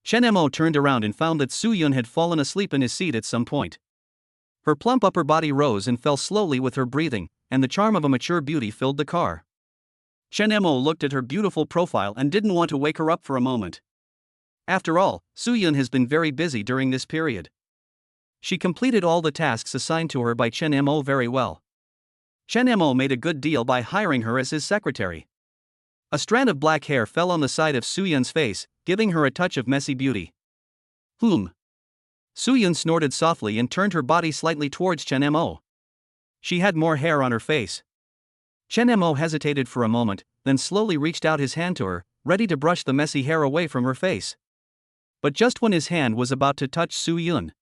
Chen Mo turned around and found that Suyun had fallen asleep in his seat at some point. Her plump upper body rose and fell slowly with her breathing, and the charm of a mature beauty filled the car. Chen Mo looked at her beautiful profile and didn't want to wake her up for a moment. After all, Soo-yun has been very busy during this period. She completed all the tasks assigned to her by Chen Mo very well. Chen Mo made a good deal by hiring her as his secretary. A strand of black hair fell on the side of Soo-yun's face, giving her a touch of messy beauty. Soo-yun snorted softly and turned her body slightly towards Chen Mo. She had more hair on her face. Chen Mo hesitated for a moment, then slowly reached out his hand to her, ready to brush the messy hair away from her face. But just when his hand was about to touch Soo-yun,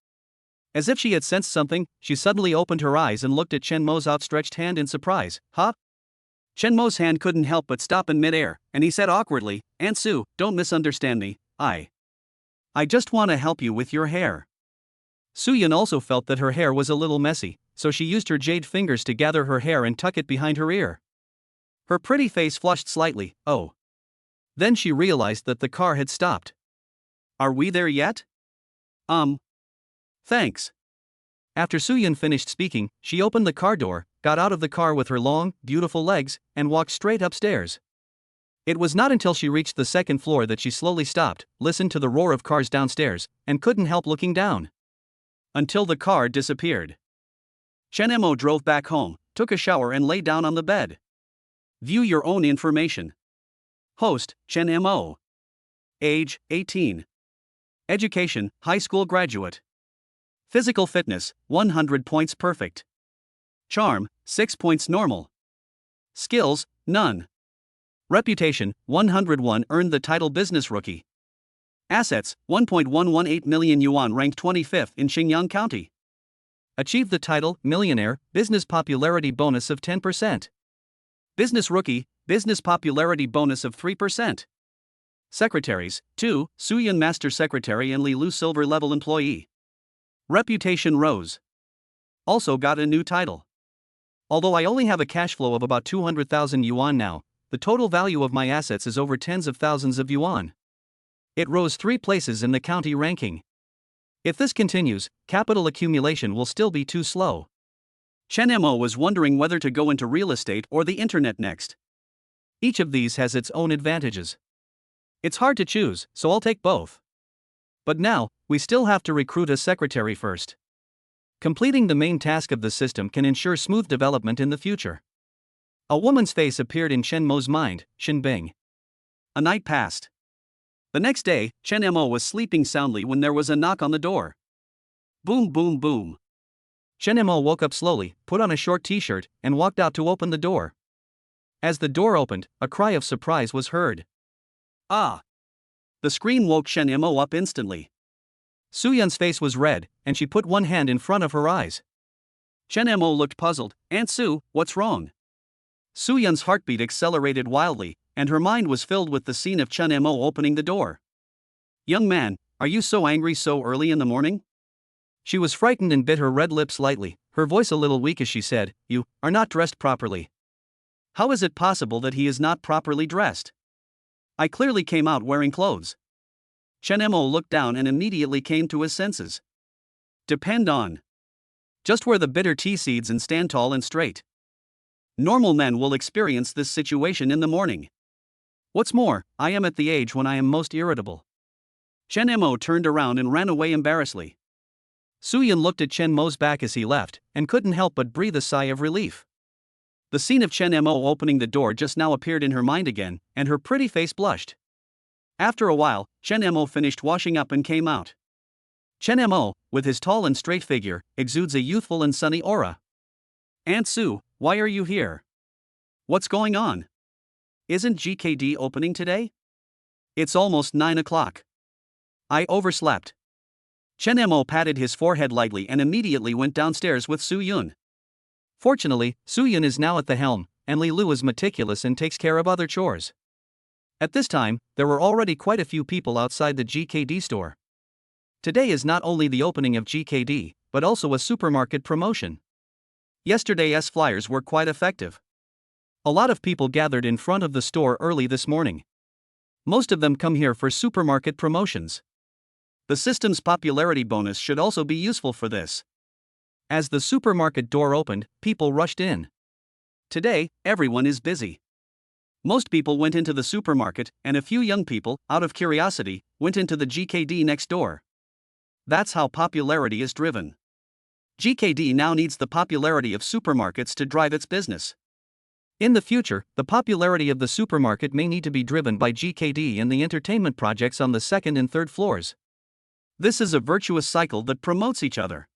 as if she had sensed something, she suddenly opened her eyes and looked at Chen Mo's outstretched hand in surprise. Huh? Chen Mo's hand couldn't help but stop in midair, and he said awkwardly, "Aunt Sue, don't misunderstand me, I just want to help you with your hair." Soo-yun also felt that her hair was a little messy, so she used her jade fingers to gather her hair and tuck it behind her ear. Her pretty face flushed slightly. Oh. Then she realized that the car had stopped. Are we there yet? Thanks. After Soo-yun finished speaking, she opened the car door, got out of the car with her long, beautiful legs, and walked straight upstairs. It was not until she reached the second floor that she slowly stopped, listened to the roar of cars downstairs, and couldn't help looking down. Until the car disappeared. Chen Mo drove back home, took a shower and lay down on the bed. View your own information. Host, Chen Mo. Age, 18. Education, high school graduate. Physical fitness, 100 points perfect. Charm, 6 points normal. Skills, none. Reputation, 101, earned the title Business Rookie. Assets, 1.118 million yuan, ranked 25th in Xinjiang County. Achieved the title Millionaire, business popularity bonus of 10%. Business Rookie, business popularity bonus of 3%. Secretaries, 2, Soo-yun Master Secretary and Li Lu Silver Level Employee. Reputation rose. Also got a new title. Although I only have a cash flow of about 200,000 yuan now, the total value of my assets is over tens of thousands of yuan. It rose 3 places in the county ranking. If this continues, capital accumulation will still be too slow. Chen Mo was wondering whether to go into real estate or the internet next. Each of these has its own advantages. It's hard to choose, so I'll take both. But now, we still have to recruit a secretary first. Completing the main task of the system can ensure smooth development in the future. A woman's face appeared in Chen Mo's mind, Shin Bing. A night passed. The next day, Chen Mo was sleeping soundly when there was a knock on the door. Boom, boom, boom. Chen Mo woke up slowly, put on a short t-shirt, and walked out to open the door. As the door opened, a cry of surprise was heard. Ah! The scream woke Chen Mo up instantly. Soo-yun's face was red, and she put one hand in front of her eyes. Chen Mo looked puzzled. Aunt Sue, what's wrong? Soo-yun's heartbeat accelerated wildly, and her mind was filled with the scene of Chen Mo opening the door. Young man, are you so angry so early in the morning? She was frightened and bit her red lips lightly, her voice a little weak as she said, You are not dressed properly. How is it possible that he is not properly dressed? I clearly came out wearing clothes. Chen Mo looked down and immediately came to his senses. Depend on. Just wear the bitter tea seeds and stand tall and straight. Normal men will experience this situation in the morning. What's more, I am at the age when I am most irritable. Chen Mo turned around and ran away embarrassedly. Soo-yun looked at Chen Mo's back as he left, and couldn't help but breathe a sigh of relief. The scene of Chen Mo opening the door just now appeared in her mind again, and her pretty face blushed. After a while, Chen Mo finished washing up and came out. Chen Mo, with his tall and straight figure, exudes a youthful and sunny aura. Aunt Sue, why are you here? What's going on? Isn't GKD opening today? It's almost 9 o'clock. I overslept. Chen Mo patted his forehead lightly and immediately went downstairs with Soo-yun. Fortunately, Soo-yun is now at the helm, and Li Lu is meticulous and takes care of other chores. At this time, there were already quite a few people outside the GKD store. Today is not only the opening of GKD, but also a supermarket promotion. Yesterday's flyers were quite effective. A lot of people gathered in front of the store early this morning. Most of them come here for supermarket promotions. The system's popularity bonus should also be useful for this. As the supermarket door opened, people rushed in. Today, everyone is busy. Most people went into the supermarket, and a few young people, out of curiosity, went into the GKD next door. That's how popularity is driven. GKD now needs the popularity of supermarkets to drive its business. In the future, the popularity of the supermarket may need to be driven by GKD and the entertainment projects on the second and third floors. This is a virtuous cycle that promotes each other.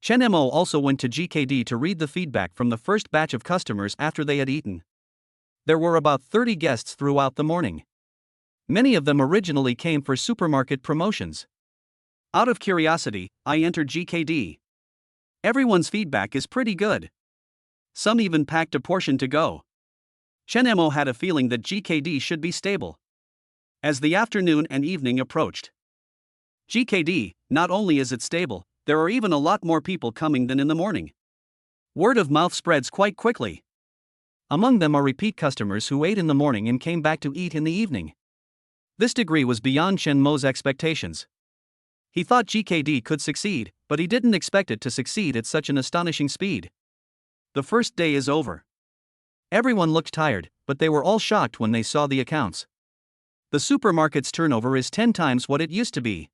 Chen Mo also went to GKD to read the feedback from the first batch of customers after they had eaten. There were about 30 guests throughout the morning. Many of them originally came for supermarket promotions. Out of curiosity, I entered GKD. Everyone's feedback is pretty good. Some even packed a portion to go. Chen Mo had a feeling that GKD should be stable. As the afternoon and evening approached, GKD, not only is it stable, there are even a lot more people coming than in the morning. Word of mouth spreads quite quickly. Among them are repeat customers who ate in the morning and came back to eat in the evening. This degree was beyond Chen Mo's expectations. He thought GKD could succeed, but he didn't expect it to succeed at such an astonishing speed. The first day is over. Everyone looked tired, but they were all shocked when they saw the accounts. The supermarket's turnover is 10 times what it used to be.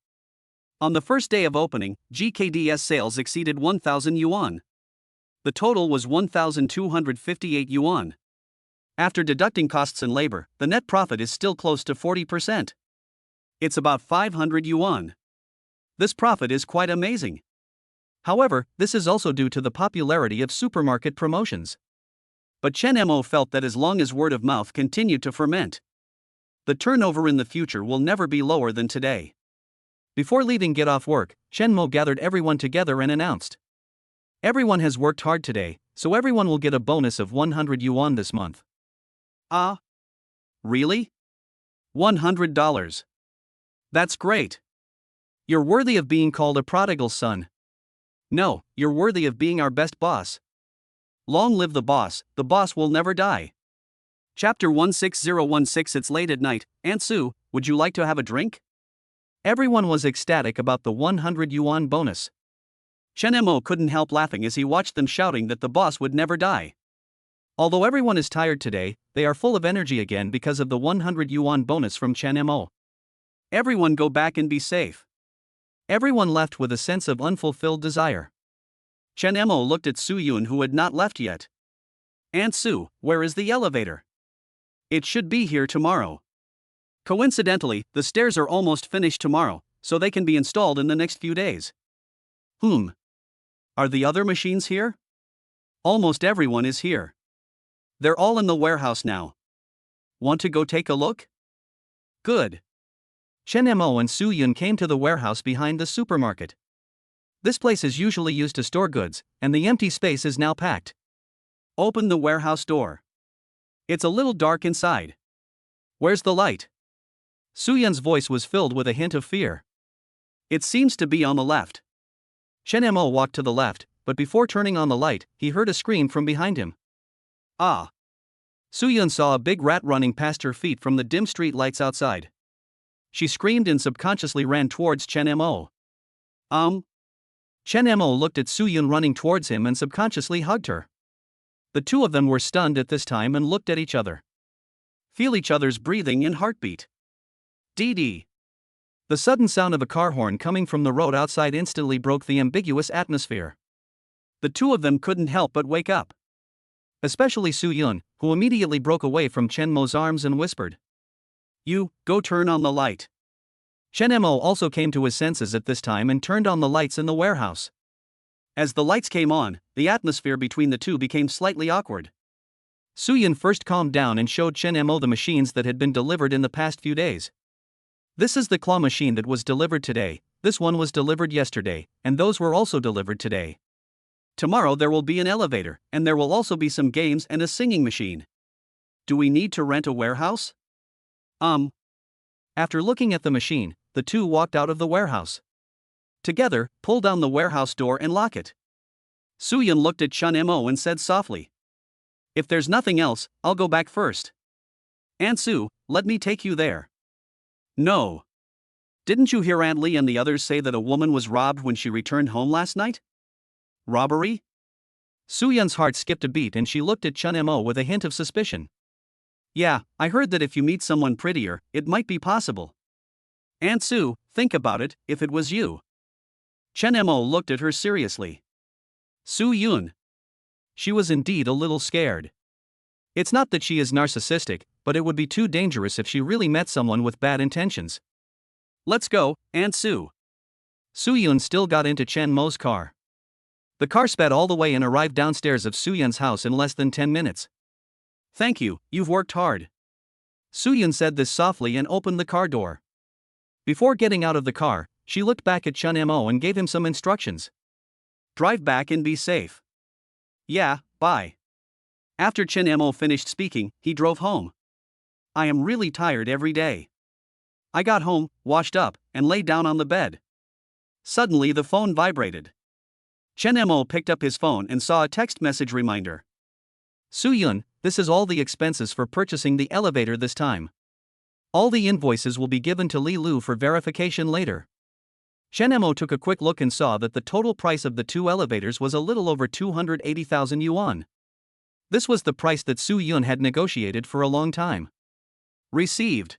On the first day of opening, GKD's sales exceeded 1,000 yuan. The total was 1,258 yuan. After deducting costs and labor, the net profit is still close to 40%. It's about 500 yuan. This profit is quite amazing. However, this is also due to the popularity of supermarket promotions. But Chen Mo felt that as long as word of mouth continued to ferment, the turnover in the future will never be lower than today. Before leaving get off work, Chen Mo gathered everyone together and announced, "Everyone has worked hard today, so everyone will get a bonus of 100 yuan this month." Ah? Really? $100. That's great. You're worthy of being called a prodigal son. No, you're worthy of being our best boss. Long live the boss will never die. Chapter 16016. It's late at night. Aunt Sue, would you like to have a drink? Everyone was ecstatic about the 100 yuan bonus. Chen Mo couldn't help laughing as he watched them shouting that the boss would never die. Although everyone is tired today, they are full of energy again because of the 100 yuan bonus from Chen Mo. Everyone go back and be safe. Everyone left with a sense of unfulfilled desire. Chen Mo looked at Su Yun, who had not left yet. Aunt Sue, where is the elevator? It should be here tomorrow. Coincidentally, the stairs are almost finished tomorrow, so they can be installed in the next few days. Are the other machines here? Almost everyone is here. They're all in the warehouse now. Want to go take a look? Good. Chen Mo and Su Yun came to the warehouse behind the supermarket. This place is usually used to store goods, and the empty space is now packed. Open the warehouse door. It's a little dark inside. Where's the light? Su Yun's voice was filled with a hint of fear. It seems to be on the left. Chen Mo walked to the left, but before turning on the light, he heard a scream from behind him. Ah! Su Yun saw a big rat running past her feet from the dim street lights outside. She screamed and subconsciously ran towards Chen Mo. Chen Mo looked at Su Yun running towards him and subconsciously hugged her. The two of them were stunned at this time and looked at each other. Feel each other's breathing and heartbeat. Dee. The sudden sound of a car horn coming from the road outside instantly broke the ambiguous atmosphere. The two of them couldn't help but wake up. Especially Su Yun, who immediately broke away from Chen Mo's arms and whispered, "You, go turn on the light." Chen Mo also came to his senses at this time and turned on the lights in the warehouse. As the lights came on, the atmosphere between the two became slightly awkward. Su Yun first calmed down and showed Chen Mo the machines that had been delivered in the past few days. This is the claw machine that was delivered today, this one was delivered yesterday, and those were also delivered today. Tomorrow there will be an elevator, and there will also be some games and a singing machine. Do we need to rent a warehouse? After looking at the machine, the two walked out of the warehouse. Together, pull down the warehouse door and lock it. Su Yun looked at Chen Mo and said softly, "If there's nothing else, I'll go back first. Aunt Sue, let me take you there." No. Didn't you hear Aunt Lee and the others say that a woman was robbed when she returned home last night? Robbery? Su Yun's heart skipped a beat and she looked at Chen Mo with a hint of suspicion. Yeah, I heard that if you meet someone prettier, it might be possible. Aunt Sue, think about it, if it was you. Chen Mo looked at her seriously. Su Yun. She was indeed a little scared. It's not that she is narcissistic, but it would be too dangerous if she really met someone with bad intentions. Let's go, Aunt Sue. Su Yun still got into Chen Mo's car. The car sped all the way and arrived downstairs of Su Yun's house in less than 10 minutes. Thank you, you've worked hard. Su Yun said this softly and opened the car door. Before getting out of the car, she looked back at Chen Mo and gave him some instructions. Drive back and be safe. Yeah, bye. After Chen Mo finished speaking, he drove home. I am really tired every day. I got home, washed up, and lay down on the bed. Suddenly the phone vibrated. Chen Mo picked up his phone and saw a text message reminder. Su Yun, this is all the expenses for purchasing the elevator this time. All the invoices will be given to Li Lu for verification later. Chen Mo took a quick look and saw that the total price of the two elevators was a little over 280,000 yuan. This was the price that Su Yun had negotiated for a long time. Received.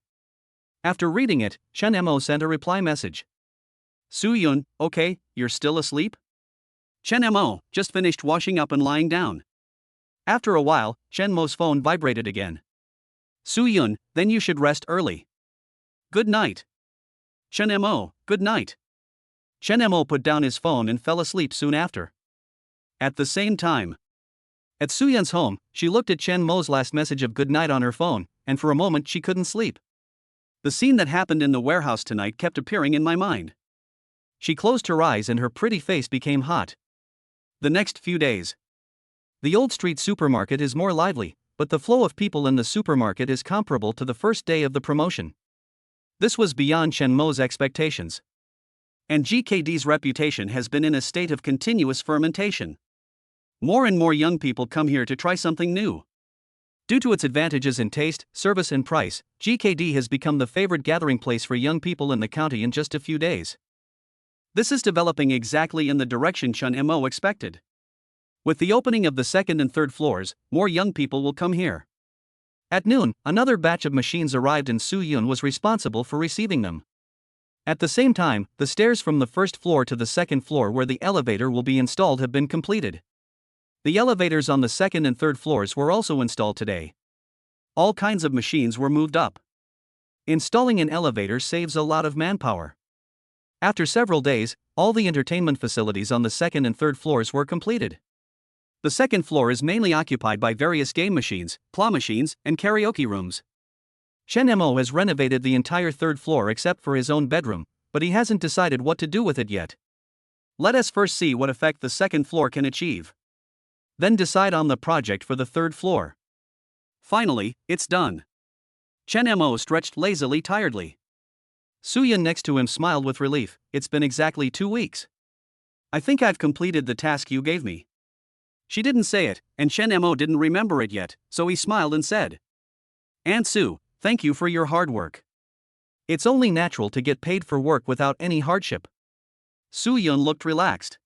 After reading it, Chen Mo sent a reply message. Su Yun, okay, you're still asleep? Chen Mo just finished washing up and lying down. After a while, Chen Mo's phone vibrated again. Su Yun, then you should rest early. Good night. Chen Mo, good night. Chen Mo put down his phone and fell asleep soon after. At the same time, at Su Yun's home, she looked at Chen Mo's last message of good night on her phone, and for a moment she couldn't sleep. The scene that happened in the warehouse tonight kept appearing in my mind. She closed her eyes and her pretty face became hot. The next few days. The old street supermarket is more lively, but the flow of people in the supermarket is comparable to the first day of the promotion. This was beyond Chen Mo's expectations. And GKD's reputation has been in a state of continuous fermentation. More and more young people come here to try something new. Due to its advantages in taste, service and price, GKD has become the favorite gathering place for young people in the county in just a few days. This is developing exactly in the direction Chen Mo expected. With the opening of the second and third floors, more young people will come here. At noon, another batch of machines arrived and Su Yun was responsible for receiving them. At the same time, the stairs from the first floor to the second floor where the elevator will be installed have been completed. The elevators on the second and third floors were also installed today. All kinds of machines were moved up. Installing an elevator saves a lot of manpower. After several days, all the entertainment facilities on the second and third floors were completed. The second floor is mainly occupied by various game machines, claw machines, and karaoke rooms. Chen Mo has renovated the entire third floor except for his own bedroom, but he hasn't decided what to do with it yet. Let us first see what effect the second floor can achieve. Then decide on the project for the third floor. Finally, it's done. Chen Mo stretched lazily tiredly. Su Yun next to him smiled with relief. It's been exactly 2 weeks. I think I've completed the task you gave me. She didn't say it, and Chen Mo didn't remember it yet, so he smiled and said, Aunt Sue, thank you for your hard work. It's only natural to get paid for work without any hardship. Su Yun looked relaxed.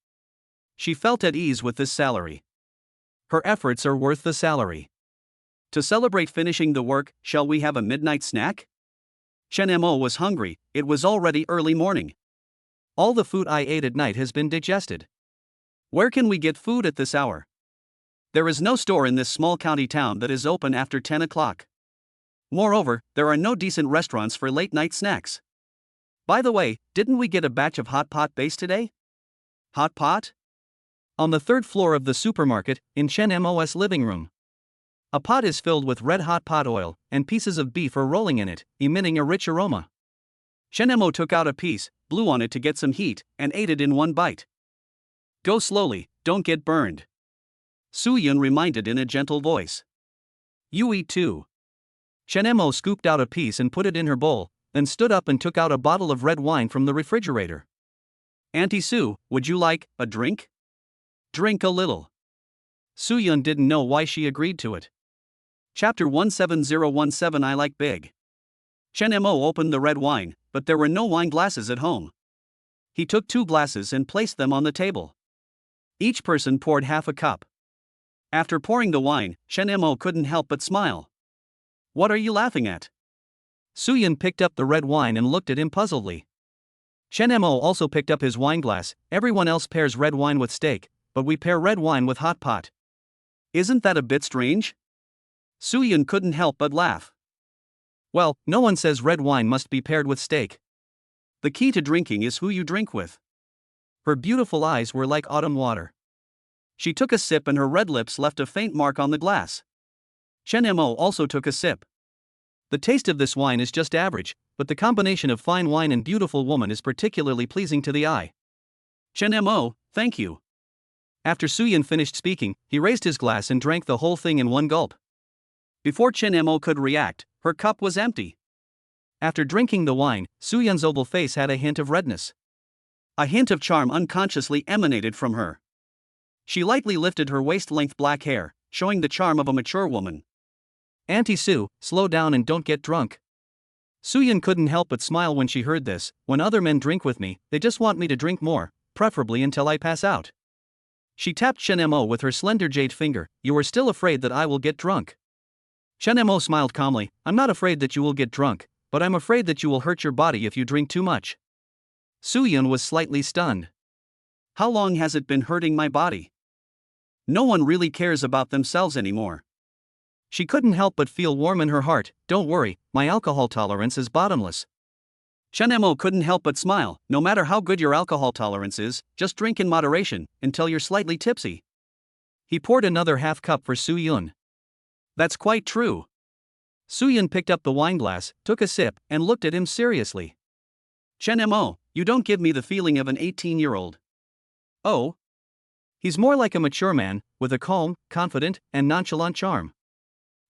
She felt at ease with this salary. Her efforts are worth the salary. To celebrate finishing the work, shall we have a midnight snack? Chen Mo was hungry, it was already early morning. All the food I ate at night has been digested. Where can we get food at this hour? There is no store in this small county town that is open after 10 o'clock. Moreover, there are no decent restaurants for late-night snacks. By the way, didn't we get a batch of hot pot base today? Hot pot? On the third floor of the supermarket, in Chen Mo's living room. A pot is filled with red-hot pot oil, and pieces of beef are rolling in it, emitting a rich aroma. Chen Mo took out a piece, blew on it to get some heat, and ate it in one bite. Go slowly, don't get burned. Su Yun reminded in a gentle voice. You eat too. Chen Mo scooped out a piece and put it in her bowl, then stood up and took out a bottle of red wine from the refrigerator. Auntie Su, would you like a drink? Drink a little. Su Yun didn't know why she agreed to it. Chapter 17017 I like big. Chen Mo opened the red wine, but there were no wine glasses at home. He took 2 glasses and placed them on the table. Each person poured half a cup. After pouring the wine, Chen Mo couldn't help but smile. What are you laughing at? Suyun picked up the red wine and looked at him puzzledly. Chen Mo also picked up his wineglass. Everyone else pairs red wine with steak, but we pair red wine with hot pot. Isn't that a bit strange? Suyun couldn't help but laugh. Well, no one says red wine must be paired with steak. The key to drinking is who you drink with. Her beautiful eyes were like autumn water. She took a sip and her red lips left a faint mark on the glass. Chen Mo also took a sip. The taste of this wine is just average, but the combination of fine wine and beautiful woman is particularly pleasing to the eye. Chen Mo, thank you. After Suyun finished speaking, he raised his glass and drank the whole thing in one gulp. Before Chen Mo could react, her cup was empty. After drinking the wine, Suyun's oval face had a hint of redness. A hint of charm unconsciously emanated from her. She lightly lifted her waist-length black hair, showing the charm of a mature woman. Auntie Sue, slow down and don't get drunk. Suyun couldn't help but smile when she heard this. When other men drink with me, they just want me to drink more, preferably until I pass out. She tapped Chen Mo with her slender jade finger. You are still afraid that I will get drunk. Chen Mo smiled calmly. I'm not afraid that you will get drunk, but I'm afraid that you will hurt your body if you drink too much. Suyun was slightly stunned. How long has it been hurting my body? No one really cares about themselves anymore. She couldn't help but feel warm in her heart. Don't worry, my alcohol tolerance is bottomless. Chen Mo couldn't help but smile. No matter how good your alcohol tolerance is, just drink in moderation, until you're slightly tipsy. He poured another half cup for Suyun. That's quite true. Suyun picked up the wineglass, took a sip, and looked at him seriously. Chen Mo, you don't give me the feeling of an 18-year-old. Oh? He's more like a mature man, with a calm, confident, and nonchalant charm.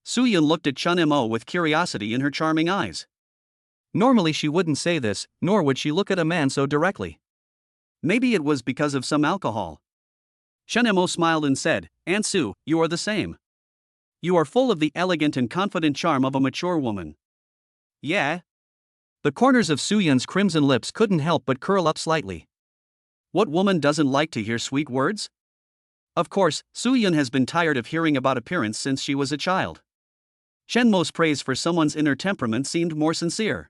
Suyun looked at Chen Mo with curiosity in her charming eyes. Normally she wouldn't say this, nor would she look at a man so directly. Maybe it was because of some alcohol. Chen Mo smiled and said, Aunt Sue, you are the same. You are full of the elegant and confident charm of a mature woman. Yeah? The corners of Suyun's crimson lips couldn't help but curl up slightly. What woman doesn't like to hear sweet words? Of course, Suyun has been tired of hearing about appearance since she was a child. Chen Mo's praise for someone's inner temperament seemed more sincere.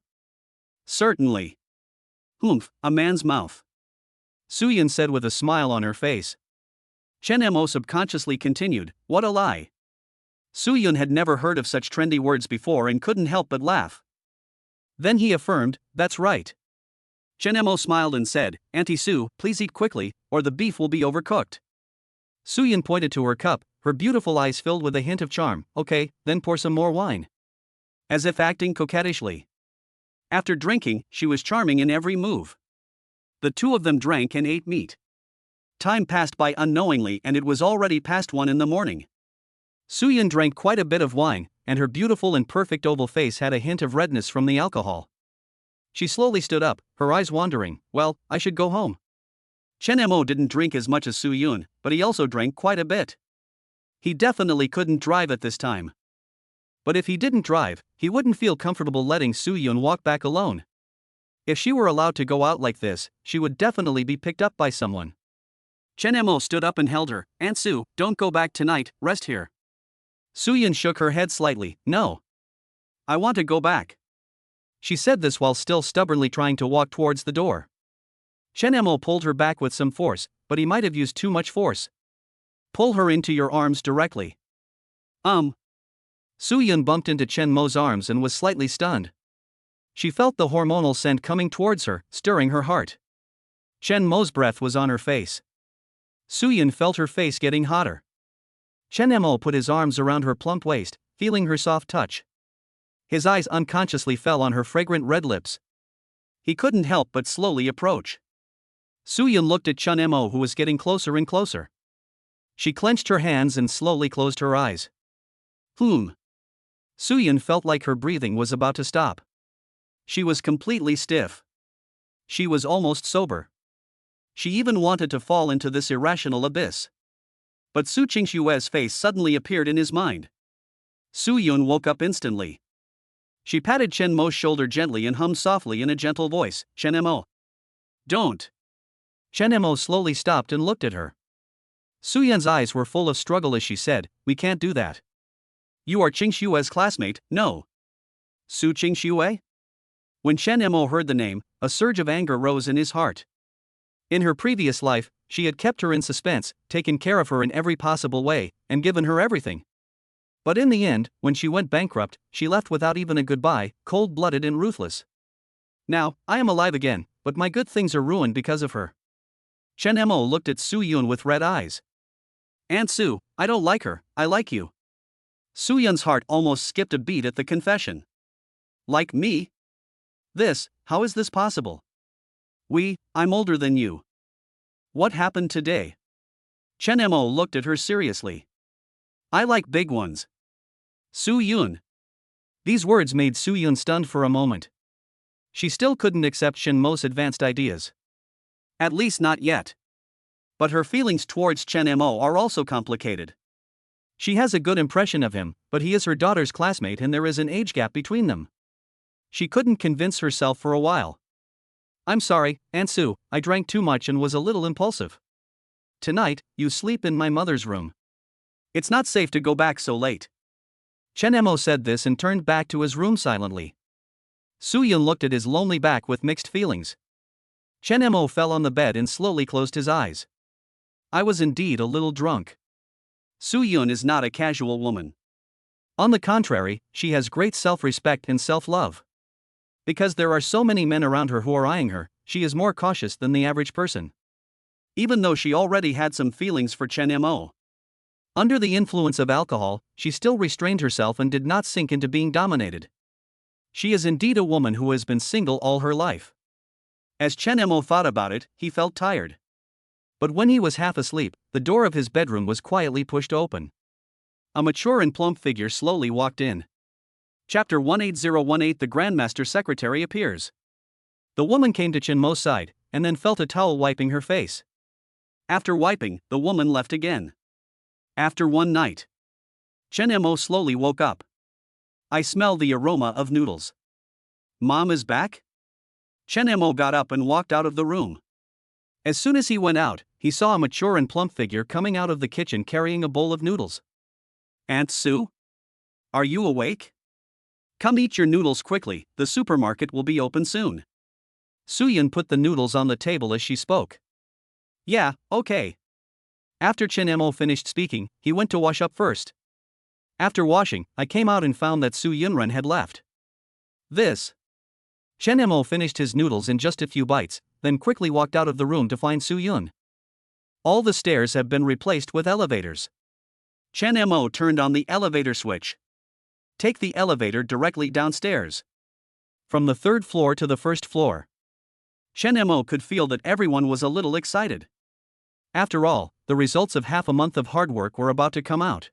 Certainly. Humph, a man's mouth. Suyun said with a smile on her face. Chen Mo subconsciously continued, what a lie. Suyun had never heard of such trendy words before and couldn't help but laugh. Then he affirmed, that's right. Chen Mo smiled and said, Auntie Sue, please eat quickly, or the beef will be overcooked. Suyun pointed to her cup, her beautiful eyes filled with a hint of charm. Okay, then pour some more wine. As if acting coquettishly. After drinking, she was charming in every move. The two of them drank and ate meat. Time passed by unknowingly and it was already past 1 in the morning. Suyun drank quite a bit of wine, and her beautiful and perfect oval face had a hint of redness from the alcohol. She slowly stood up, her eyes wandering. Well, I should go home. Chen Mo didn't drink as much as Suyun, but he also drank quite a bit. He definitely couldn't drive at this time. But if he didn't drive, he wouldn't feel comfortable letting Suyun walk back alone. If she were allowed to go out like this, she would definitely be picked up by someone. Chen Mo stood up and held her. Aunt Sue, don't go back tonight, rest here. Suyun shook her head slightly. No. I want to go back. She said this while still stubbornly trying to walk towards the door. Chen Mo pulled her back with some force, but he might have used too much force. Pull her into your arms directly. Suyun bumped into Chen Mo's arms and was slightly stunned. She felt the hormonal scent coming towards her, stirring her heart. Chen Mo's breath was on her face. Suyun felt her face getting hotter. Chen Mo put his arms around her plump waist, feeling her soft touch. His eyes unconsciously fell on her fragrant red lips. He couldn't help but slowly approach. Suyun looked at Chen Mo, who was getting closer and closer. She clenched her hands and slowly closed her eyes. Suyun felt like her breathing was about to stop. She was completely stiff. She was almost sober. She even wanted to fall into this irrational abyss. But Su Qingshue's face suddenly appeared in his mind. Suyun woke up instantly. She patted Chen Mo's shoulder gently and hummed softly in a gentle voice, Chen Mo. Don't. Chen Mo slowly stopped and looked at her. Suyun's eyes were full of struggle as she said, we can't do that. You are Qing Xue's classmate, no? Su Qing Xue? When Chen Mo heard the name, a surge of anger rose in his heart. In her previous life, she had kept her in suspense, taken care of her in every possible way, and given her everything. But in the end, when she went bankrupt, she left without even a goodbye, cold-blooded and ruthless. Now, I am alive again, but my good things are ruined because of her. Chen Mo looked at Su Yun with red eyes. Aunt Su, I don't like her, I like you. Su Yun's heart almost skipped a beat at the confession. Like me? How is this possible? I'm older than you. What happened today? Chen Mo looked at her seriously. I like big ones. Su Yun. These words made Su Yun stunned for a moment. She still couldn't accept Chen Mo's advanced ideas. At least not yet. But her feelings towards Chen Mo are also complicated. She has a good impression of him, but he is her daughter's classmate and there is an age gap between them. She couldn't convince herself for a while. I'm sorry, Aunt Su, I drank too much and was a little impulsive. Tonight, you sleep in my mother's room. It's not safe to go back so late. Chen Mo said this and turned back to his room silently. Su Yun looked at his lonely back with mixed feelings. Chen Mo fell on the bed and slowly closed his eyes. I was indeed a little drunk. Su Yun is not a casual woman. On the contrary, she has great self-respect and self-love. Because there are so many men around her who are eyeing her, she is more cautious than the average person. Even though she already had some feelings for Chen Mo. Under the influence of alcohol, she still restrained herself and did not sink into being dominated. She is indeed a woman who has been single all her life. As Chen Mo thought about it, he felt tired. But when he was half asleep, the door of his bedroom was quietly pushed open. A mature and plump figure slowly walked in. Chapter 18018 The Grandmaster Secretary appears. The woman came to Chen Mo's side, and then felt a towel wiping her face. After wiping, the woman left again. After one night, Chen Mo slowly woke up. I smell the aroma of noodles. Mom is back? Chen Mo got up and walked out of the room. As soon as he went out, he saw a mature and plump figure coming out of the kitchen carrying a bowl of noodles. Aunt Su? Are you awake? Come eat your noodles quickly, the supermarket will be open soon. Su Yun put the noodles on the table as she spoke. Yeah, okay. After Chen Mo finished speaking, he went to wash up first. After washing, I came out and found that Su Yunren had left. Chen Mo finished his noodles in just a few bites, then quickly walked out of the room to find Su Yun. All the stairs have been replaced with elevators. Chen Mo turned on the elevator switch. Take the elevator directly downstairs. From the third floor to the first floor. Chen Mo could feel that everyone was a little excited. After all, the results of half a month of hard work were about to come out.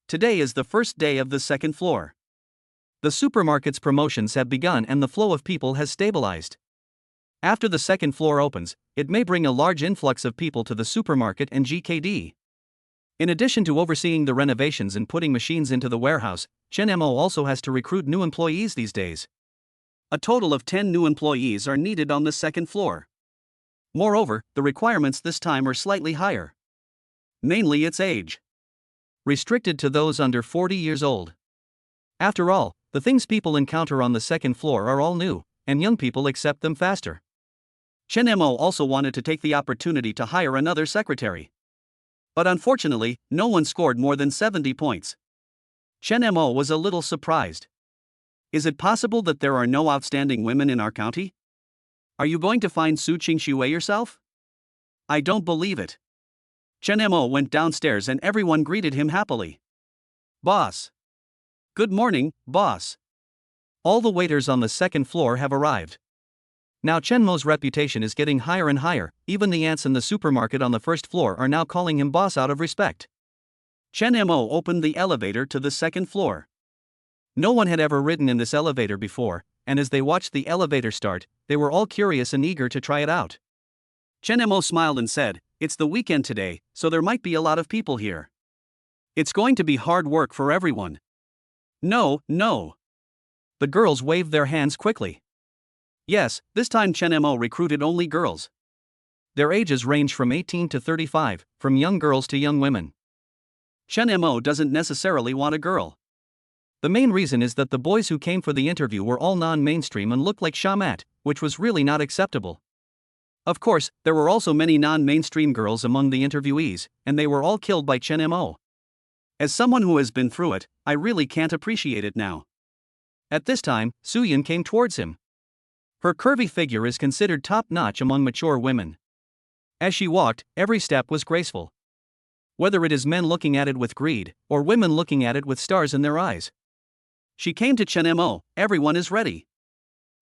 Today is the first day of the second floor. The supermarket's promotions have begun and the flow of people has stabilized. After the second floor opens, it may bring a large influx of people to the supermarket and GKD. In addition to overseeing the renovations and putting machines into the warehouse, Chen Mo also has to recruit new employees these days. A total of 10 new employees are needed on the second floor. Moreover, the requirements this time are slightly higher. Mainly its age. Restricted to those under 40 years old. After all, the things people encounter on the second floor are all new, and young people accept them faster. Chen Mo also wanted to take the opportunity to hire another secretary. But unfortunately, no one scored more than 70 points. Chen Mo was a little surprised. Is it possible that there are no outstanding women in our county? Are you going to find Su Qing Xue yourself? I don't believe it. Chen Mo went downstairs and everyone greeted him happily. Boss. Good morning, boss. All the waiters on the second floor have arrived. Now Chen Mo's reputation is getting higher and higher, even the ants in the supermarket on the first floor are now calling him boss out of respect. Chen Mo opened the elevator to the second floor. No one had ever ridden in this elevator before, and as they watched the elevator start, they were all curious and eager to try it out. Chen Mo smiled and said, "It's the weekend today, so there might be a lot of people here. It's going to be hard work for everyone." No. The girls waved their hands quickly. Yes, this time Chen Mo recruited only girls. Their ages range from 18 to 35, from young girls to young women. Chen Mo doesn't necessarily want a girl. The main reason is that the boys who came for the interview were all non-mainstream and looked like shamat, which was really not acceptable. Of course, there were also many non-mainstream girls among the interviewees, and they were all killed by Chen Mo. As someone who has been through it, I really can't appreciate it now. At this time, Soo-yun came towards him. Her curvy figure is considered top-notch among mature women. As she walked, every step was graceful. Whether it is men looking at it with greed, or women looking at it with stars in their eyes. She came to Chen Mo, everyone is ready.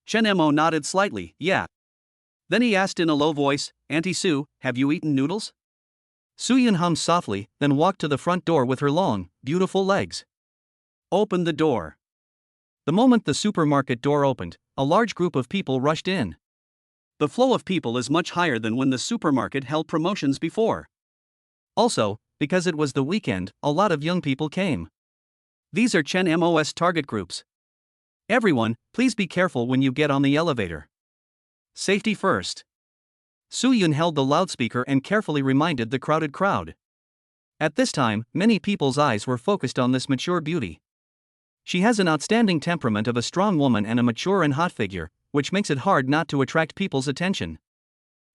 Chen Mo nodded slightly, yeah. Then he asked in a low voice, Auntie Sue, have you eaten noodles? Soo-yun hummed softly, then walked to the front door with her long, beautiful legs. Open the door. The moment the supermarket door opened, a large group of people rushed in. The flow of people is much higher than when the supermarket held promotions before. Also, because it was the weekend, a lot of young people came. These are Chen Mo's target groups. Everyone, please be careful when you get on the elevator. Safety first. Soo-yun held the loudspeaker and carefully reminded the crowded crowd. At this time, many people's eyes were focused on this mature beauty. She has an outstanding temperament of a strong woman and a mature and hot figure, which makes it hard not to attract people's attention.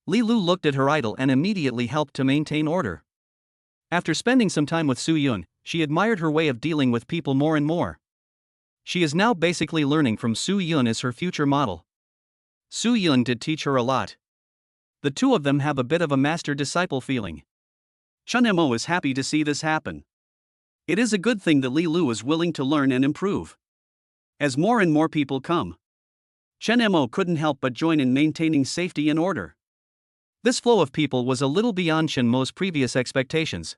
Li Lu looked at her idol and immediately helped to maintain order. After spending some time with Soo-yun, she admired her way of dealing with people more and more. She is now basically learning from Soo-yun as her future model. Soo-yun did teach her a lot. The two of them have a bit of a master-disciple feeling. Chen Mo is happy to see this happen. It is a good thing that Li Lu is willing to learn and improve. As more and more people come, Chen Mo couldn't help but join in maintaining safety and order. This flow of people was a little beyond Chen Mo's previous expectations.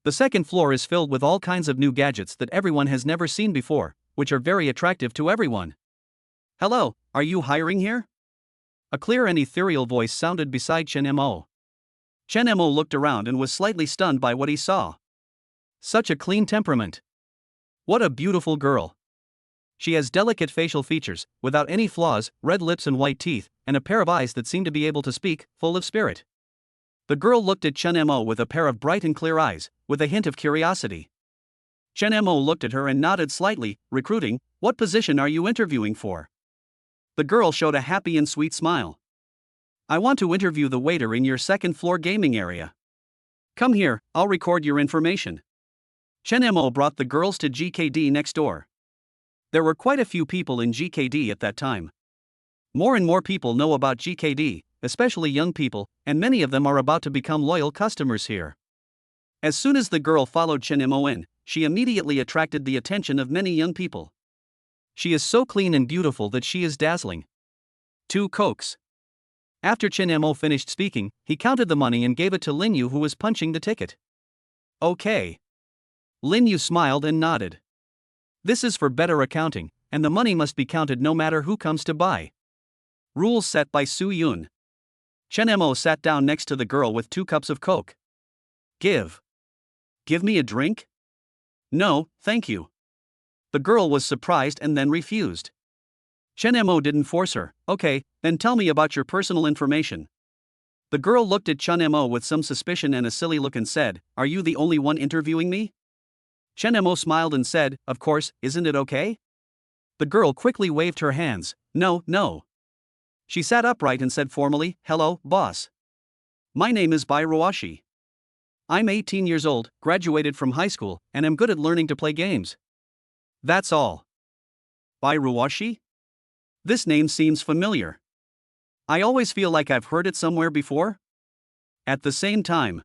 The second floor is filled with all kinds of new gadgets that everyone has never seen before, which are very attractive to everyone. Hello, are you hiring here? A clear and ethereal voice sounded beside Chen Mo. Chen Mo looked around and was slightly stunned by what he saw. Such a clean temperament. What a beautiful girl. She has delicate facial features, without any flaws, red lips and white teeth, and a pair of eyes that seem to be able to speak, full of spirit. The girl looked at Chen Mo with a pair of bright and clear eyes, with a hint of curiosity. Chen Mo looked at her and nodded slightly, recruiting, what position are you interviewing for? The girl showed a happy and sweet smile. I want to interview the waiter in your second floor gaming area. Come here, I'll record your information. Chen Mo brought the girls to GKD next door. There were quite a few people in GKD at that time. More and more people know about GKD, especially young people, and many of them are about to become loyal customers here. As soon as the girl followed Chen Mo in, she immediately attracted the attention of many young people. She is so clean and beautiful that she is dazzling. 2 cokes. After Chen Mo finished speaking, he counted the money and gave it to Lin Yu, who was punching the ticket. Okay. Lin Yu smiled and nodded. This is for better accounting, and the money must be counted no matter who comes to buy. Rules set by Soo-yun. Chen Mo sat down next to the girl with 2 cups of Coke. Give me a drink? No, thank you. The girl was surprised and then refused. Chen Mo didn't force her. Okay, then tell me about your personal information. The girl looked at Chen Mo with some suspicion and a silly look and said, are you the only one interviewing me? Chen Mo smiled and said, of course, isn't it okay? The girl quickly waved her hands. No. She sat upright and said formally, hello, boss. My name is Bai Ruashi. I'm 18 years old, graduated from high school, and am good at learning to play games. That's all. Bai Ruashi? This name seems familiar. I always feel like I've heard it somewhere before. At the same time,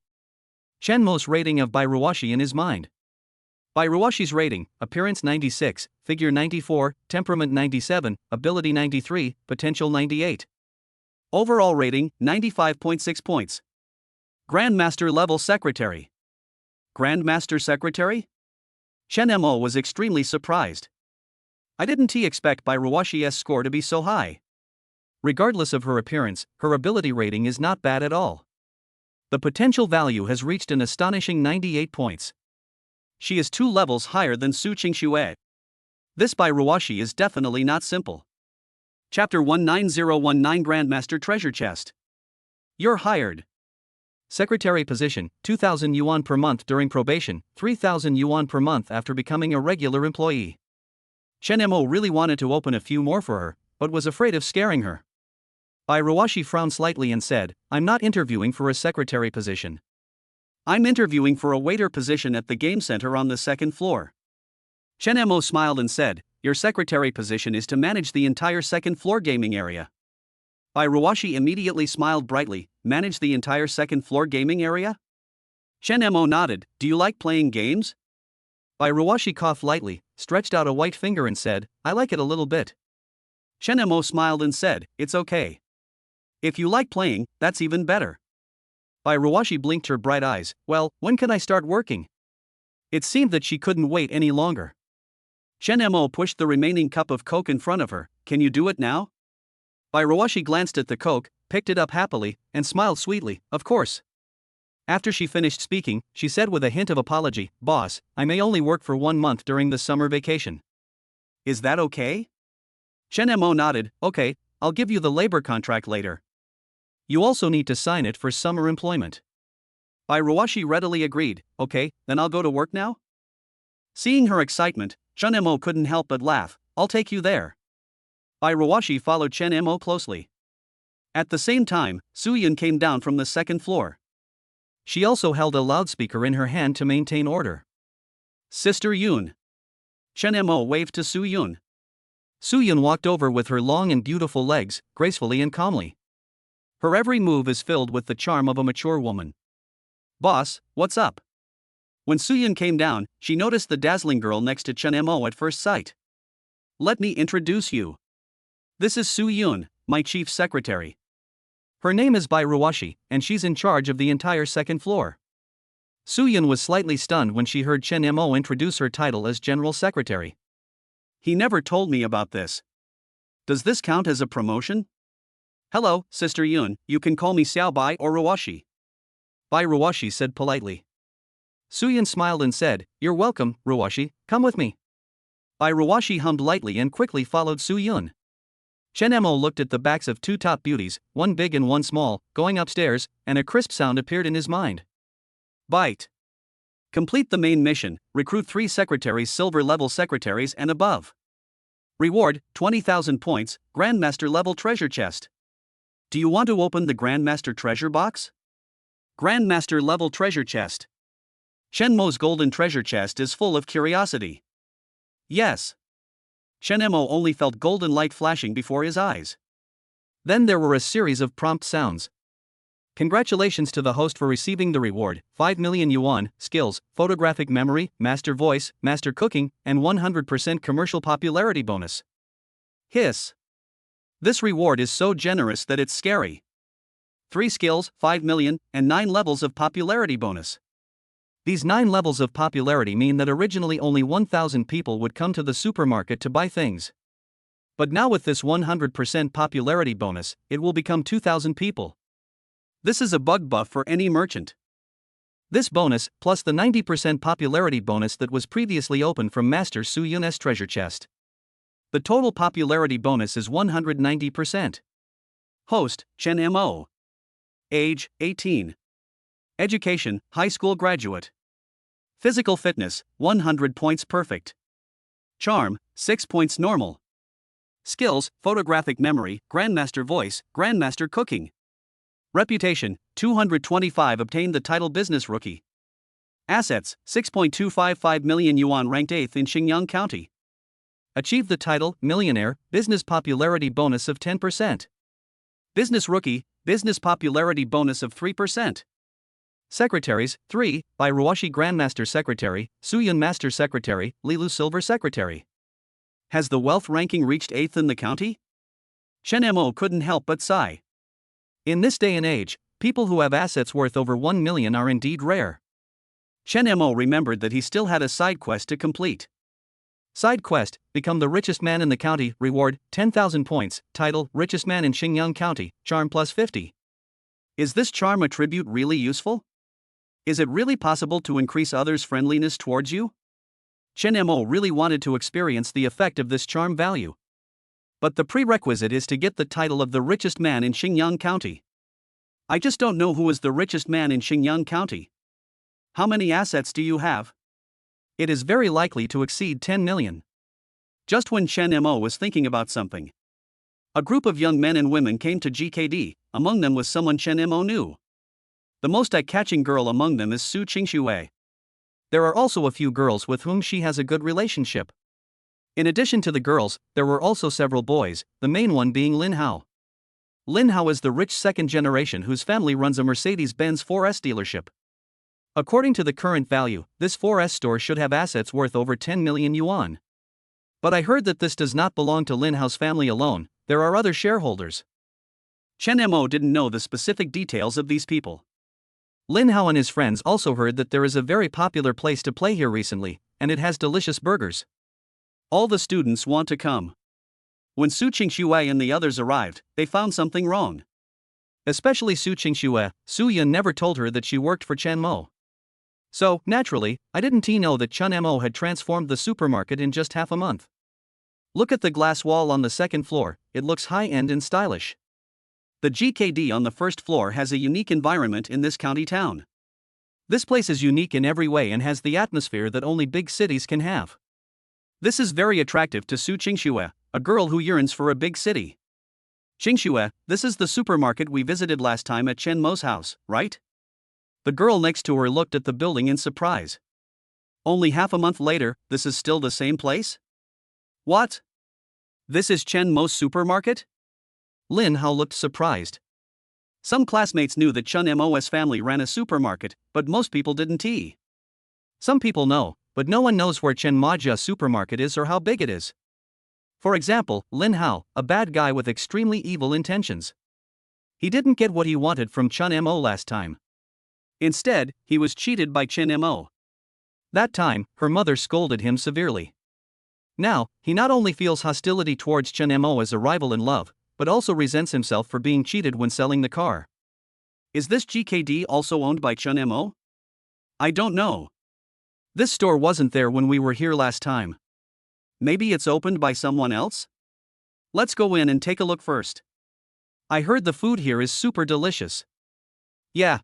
Chen Mo's rating of Bai Ruashi in his mind. Bai Ruashi's rating, appearance 96, figure 94, temperament 97, ability 93, potential 98. Overall rating, 95.6 points. Grandmaster level secretary. Grandmaster secretary? Chen Mo was extremely surprised. I didn't expect Bai Ruashi's score to be so high. Regardless of her appearance, her ability rating is not bad at all. The potential value has reached an astonishing 98 points. She is 2 levels higher than Su Qingxue. This Bai Ruashi is definitely not simple. Chapter 19019 Grandmaster Treasure Chest. You're hired. Secretary position, 2,000 yuan per month during probation, 3,000 yuan per month after becoming a regular employee. Chen Mo really wanted to open a few more for her, but was afraid of scaring her. Bai Ruoshi frowned slightly and said, I'm not interviewing for a secretary position. I'm interviewing for a waiter position at the game center on the second floor. Chen Mo smiled and said, your secretary position is to manage the entire second floor gaming area. Bai Ruoshi immediately smiled brightly, manage the entire second floor gaming area? Chen Mo nodded, do you like playing games? Bai Ruoshi coughed lightly, stretched out a white finger and said, I like it a little bit. Chen Mo smiled and said, it's okay. If you like playing, that's even better. Bai Ruoshi blinked her bright eyes, well, when can I start working? It seemed that she couldn't wait any longer. Chen Mo pushed the remaining cup of Coke in front of her, can you do it now? Bai Ruoshi glanced at the Coke, picked it up happily, and smiled sweetly, of course. After she finished speaking, she said with a hint of apology, Boss, I may only work for 1 month during the summer vacation. Is that okay? Chen Mo nodded, okay, I'll give you the labor contract later. You also need to sign it for summer employment. Bai Ruoshi readily agreed, okay, then I'll go to work now? Seeing her excitement, Chen Mo couldn't help but laugh, I'll take you there. Bai Ruoshi followed Chen Mo closely. At the same time, Su Yun came down from the second floor. She also held a loudspeaker in her hand to maintain order. Sister Yun. Chen Mo waved to Su Yun. Su Yun walked over with her long and beautiful legs, gracefully and calmly. Her every move is filled with the charm of a mature woman. Boss, what's up? When Su Yun came down, she noticed the dazzling girl next to Chen Mo at first sight. Let me introduce you. This is Su Yun, my chief secretary. Her name is Bai Ruoshi, and she's in charge of the entire second floor. Su Yun was slightly stunned when she heard Chen Mo introduce her title as general secretary. He never told me about this. Does this count as a promotion? Hello, Sister Yun, you can call me Xiao Bai or Ruoshi. Bai Ruoshi said politely. Su Yun smiled and said, You're welcome, Ruoshi, come with me. Bai Ruoshi hummed lightly and quickly followed Su Yun. Chen Mo looked at the backs of 2 top beauties, one big and one small, going upstairs, and a crisp sound appeared in his mind. Bite. Complete the main mission, recruit 3 secretaries, silver level secretaries and above. Reward, 20,000 points, Grandmaster level treasure chest. Do you want to open the Grandmaster treasure box? Grandmaster level treasure chest. Chen Mo's golden treasure chest is full of curiosity. Yes. Chen Mo only felt golden light flashing before his eyes. Then there were a series of prompt sounds. Congratulations to the host for receiving the reward, 5 million yuan, skills, photographic memory, master voice, master cooking, and 100% commercial popularity bonus. Hiss. This reward is so generous that it's scary. 3 skills, 5 million, and 9 levels of popularity bonus. These 9 levels of popularity mean that originally only 1,000 people would come to the supermarket to buy things. But now with this 100% popularity bonus, it will become 2,000 people. This is a bug buff for any merchant. This bonus, plus the 90% popularity bonus that was previously open from Master Su Yun's treasure chest. The total popularity bonus is 190%. Host, Chen Mo. Age, 18. Education, high school graduate. Physical fitness, 100 points perfect. Charm, 6 points normal. Skills, photographic memory, Grandmaster voice, Grandmaster cooking. Reputation, 225, obtained the title Business Rookie. Assets, 6.255 million yuan, ranked 8th in Xinjiang County. Achieved the title Millionaire, business popularity bonus of 10%. Business Rookie, business popularity bonus of 3%. Secretaries, 3, Bai Ruoshi Grandmaster Secretary, Su Yun Master Secretary, Lilu Silver Secretary. Has the wealth ranking reached 8th in the county? Chen Mo couldn't help but sigh. In this day and age, people who have assets worth over 1 million are indeed rare. Chen Mo remembered that he still had a side quest to complete. Side quest, become the richest man in the county, reward, 10,000 points, title, richest man in Xinjiang County, charm plus 50. Is this charm attribute really useful? Is it really possible to increase others' friendliness towards you? Chen Mo really wanted to experience the effect of this charm value. But the prerequisite is to get the title of the richest man in Xinjiang County. I just don't know who is the richest man in Xingyang County. How many assets do you have? It is very likely to exceed 10 million. Just when Chen Mo was thinking about something, a group of young men and women came to GKD, among them was someone Chen Mo knew. The most eye-catching girl among them is Su Qingxue. There are also a few girls with whom she has a good relationship. In addition to the girls, there were also several boys, the main one being Lin Hao. Lin Hao is the rich second generation whose family runs a Mercedes-Benz 4S dealership. According to the current value, this 4S store should have assets worth over 10 million yuan. But I heard that this does not belong to Lin Hao's family alone, there are other shareholders. Chen Mo didn't know the specific details of these people. Lin Hao and his friends also heard that there is a very popular place to play here recently, and it has delicious burgers. All the students want to come. When Su Qingxue and the others arrived, they found something wrong. Especially Su Qingxue, Su Yun never told her that she worked for Chen Mo. So, naturally, I didn't know that Chen Mo had transformed the supermarket in just half a month. Look at the glass wall on the second floor, it looks high-end and stylish. The GKD on the first floor has a unique environment in this county town. This place is unique in every way and has the atmosphere that only big cities can have. This is very attractive to Su Qingxue, a girl who yearns for a big city. Qingxue, this is the supermarket we visited last time at Chen Mo's house, right? The girl next to her looked at the building in surprise. Only half a month later, this is still the same place? What? This is Chen Mo's supermarket? Lin Hao looked surprised. Some classmates knew that Chen Mo's family ran a supermarket, but most people didn't. Some people know, but no one knows where Chen Majia supermarket is or how big it is. For example, Lin Hao, a bad guy with extremely evil intentions. He didn't get what he wanted from Chen Mo last time. Instead, he was cheated by Chen Mo. That time, her mother scolded him severely. Now, he not only feels hostility towards Chen Mo as a rival in love, but also resents himself for being cheated when selling the car. Is this GKD also owned by Chen Mo? I don't know. This store wasn't there when we were here last time. Maybe it's opened by someone else? Let's go in and take a look first. I heard the food here is super delicious. Yeah,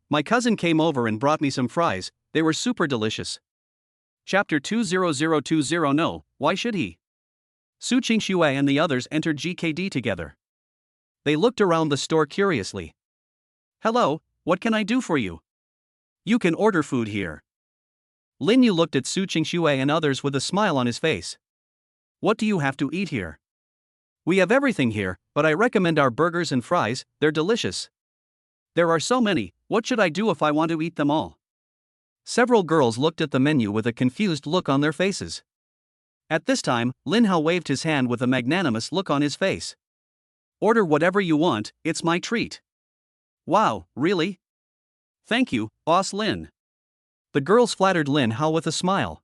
my cousin came over and brought me some fries, they were super delicious. Chapter 20020 No, why should he? Su Qingxue and the others entered GKD together. They looked around the store curiously. Hello, what can I do for you? You can order food here. Lin Yu looked at Su Qingxue and others with a smile on his face. What do you have to eat here? We have everything here, but I recommend our burgers and fries, they're delicious. There are so many, what should I do if I want to eat them all? Several girls looked at the menu with a confused look on their faces. At this time, Lin Hao waved his hand with a magnanimous look on his face. Order whatever you want, it's my treat. Wow, really? Thank you, Boss Lin. The girls flattered Lin Hao with a smile.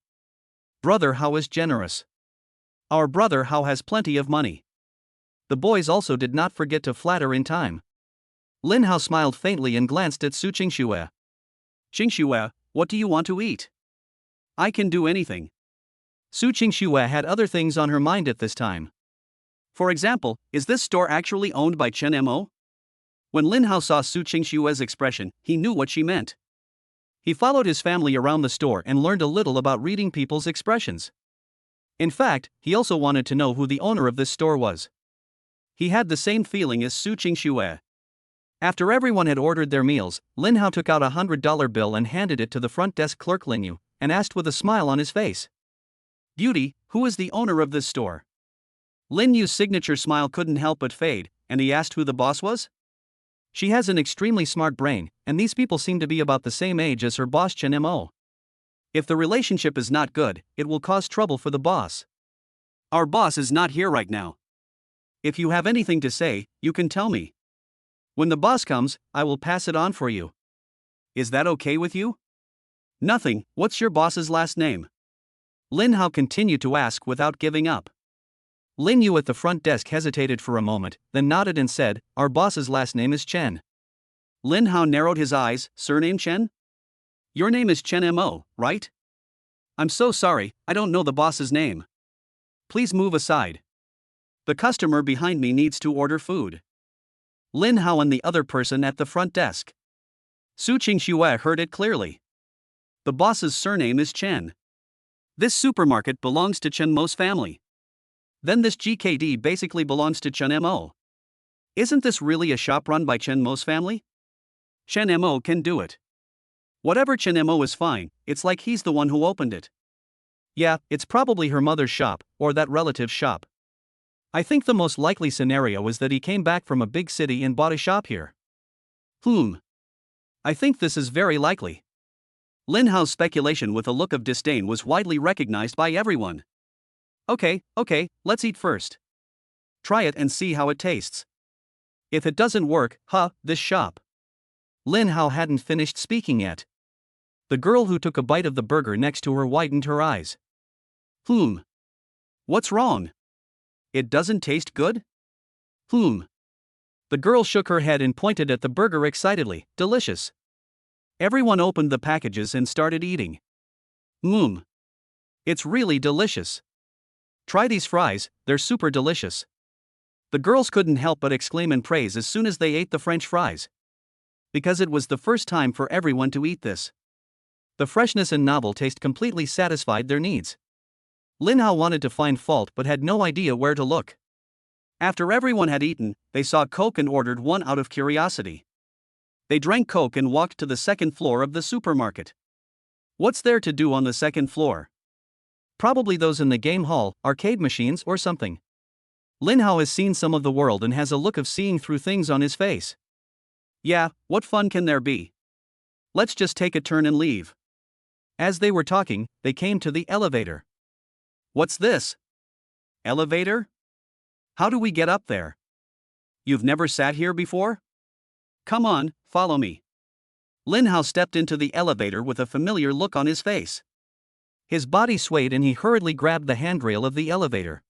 Brother Hao is generous. Our brother Hao has plenty of money. The boys also did not forget to flatter in time. Lin Hao smiled faintly and glanced at Su Qingxue. Qingxue, what do you want to eat? I can do anything. Su Qingxue had other things on her mind at this time. For example, is this store actually owned by Chen Mo? When Lin Hao saw Su Qingxue's expression, he knew what she meant. He followed his family around the store and learned a little about reading people's expressions. In fact, he also wanted to know who the owner of this store was. He had the same feeling as Su Qingxue. After everyone had ordered their meals, Lin Hao took out a $100 bill and handed it to the front desk clerk Lin Yu, and asked with a smile on his face. Beauty, who is the owner of this store? Lin Yu's signature smile couldn't help but fade, and he asked who the boss was? She has an extremely smart brain, and these people seem to be about the same age as her boss Chen Mo. If the relationship is not good, it will cause trouble for the boss. Our boss is not here right now. If you have anything to say, you can tell me. When the boss comes, I will pass it on for you. Is that okay with you? Nothing, what's your boss's last name? Lin Hao continued to ask without giving up. Lin Yu at the front desk hesitated for a moment, then nodded and said, "Our boss's last name is Chen." Lin Hao narrowed his eyes, "Surname Chen? Your name is Chen Mo, right? I'm so sorry, I don't know the boss's name. Please move aside. The customer behind me needs to order food." Lin Hao and the other person at the front desk. Su Qingxue heard it clearly. The boss's surname is Chen. This supermarket belongs to Chen Mo's family. Then this GKD basically belongs to Chen Mo. Isn't this really a shop run by Chen Mo's family? Chen Mo can do it. Whatever Chen Mo is fine, it's like he's the one who opened it. Yeah, it's probably her mother's shop, or that relative's shop. I think the most likely scenario is that he came back from a big city and bought a shop here. I think this is very likely. Lin Hao's speculation with a look of disdain was widely recognized by everyone. Okay, let's eat first. Try it and see how it tastes. If it doesn't work, this shop. Lin Hao hadn't finished speaking yet. The girl who took a bite of the burger next to her widened her eyes. What's wrong? It doesn't taste good? The girl shook her head and pointed at the burger excitedly. Delicious. Everyone opened the packages and started eating. It's really delicious. Try these fries, they're super delicious. The girls couldn't help but exclaim in praise as soon as they ate the French fries. Because it was the first time for everyone to eat this. The freshness and novel taste completely satisfied their needs. Lin Hao wanted to find fault but had no idea where to look. After everyone had eaten, they saw Coke and ordered one out of curiosity. They drank Coke and walked to the second floor of the supermarket. What's there to do on the second floor? Probably those in the game hall, arcade machines or something. Lin Hao has seen some of the world and has a look of seeing through things on his face. Yeah, what fun can there be? Let's just take a turn and leave. As they were talking, they came to the elevator. What's this? Elevator? How do we get up there? You've never sat here before? Come on, follow me. Lin Hao stepped into the elevator with a familiar look on his face. His body swayed and he hurriedly grabbed the handrail of the elevator.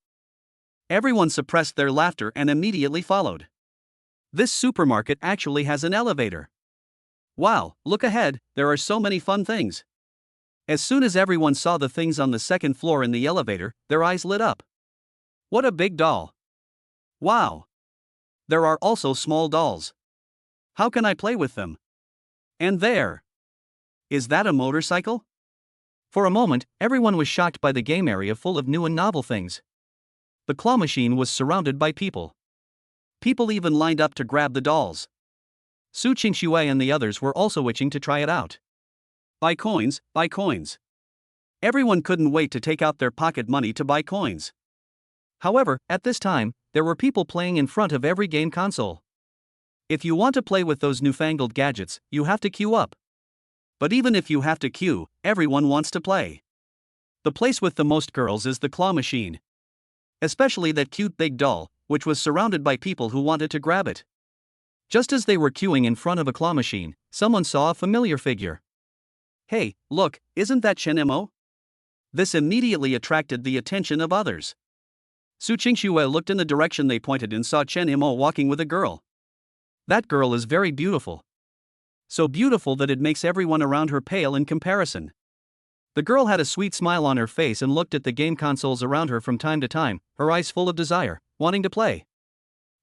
Everyone suppressed their laughter and immediately followed. This supermarket actually has an elevator. Wow, look ahead, there are so many fun things. As soon as everyone saw the things on the second floor in the elevator, their eyes lit up. What a big doll! Wow! There are also small dolls. How can I play with them? And there! Is that a motorcycle? For a moment, everyone was shocked by the game area full of new and novel things. The claw machine was surrounded by people. People even lined up to grab the dolls. Su Qingxue and the others were also itching to try it out. Buy coins, buy coins. Everyone couldn't wait to take out their pocket money to buy coins. However, at this time, there were people playing in front of every game console. If you want to play with those newfangled gadgets, you have to queue up. But even if you have to queue, everyone wants to play. The place with the most girls is the claw machine. Especially that cute big doll, which was surrounded by people who wanted to grab it. Just as they were queuing in front of a claw machine, someone saw a familiar figure. Hey, look, isn't that Chen Mo? This immediately attracted the attention of others. Su Qingxue looked in the direction they pointed and saw Chen Mo walking with a girl. That girl is very beautiful. So beautiful that it makes everyone around her pale in comparison. The girl had a sweet smile on her face and looked at the game consoles around her from time to time, her eyes full of desire, wanting to play.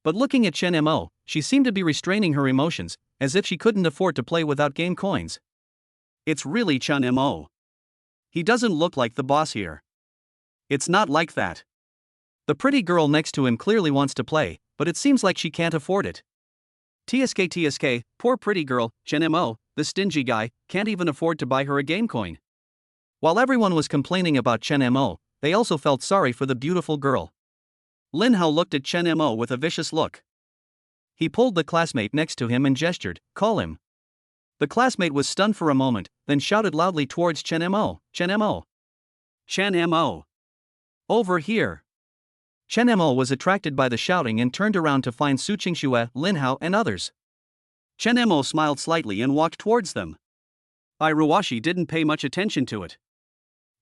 But looking at Chen Mo, she seemed to be restraining her emotions, as if she couldn't afford to play without game coins. It's really Chen Mo. He doesn't look like the boss here. It's not like that. The pretty girl next to him clearly wants to play, but it seems like she can't afford it. TSK, poor pretty girl, Chen Mo, the stingy guy, can't even afford to buy her a game coin. While everyone was complaining about Chen Mo, they also felt sorry for the beautiful girl. Lin Hao looked at Chen Mo with a vicious look. He pulled the classmate next to him and gestured, "Call him." The classmate was stunned for a moment, then shouted loudly towards Chen Mo, "Chen Mo! Chen Mo! Over here!" Chen Mo was attracted by the shouting and turned around to find Su Qingxue, Lin Hao and others. Chen Mo smiled slightly and walked towards them. Iruwashi didn't pay much attention to it.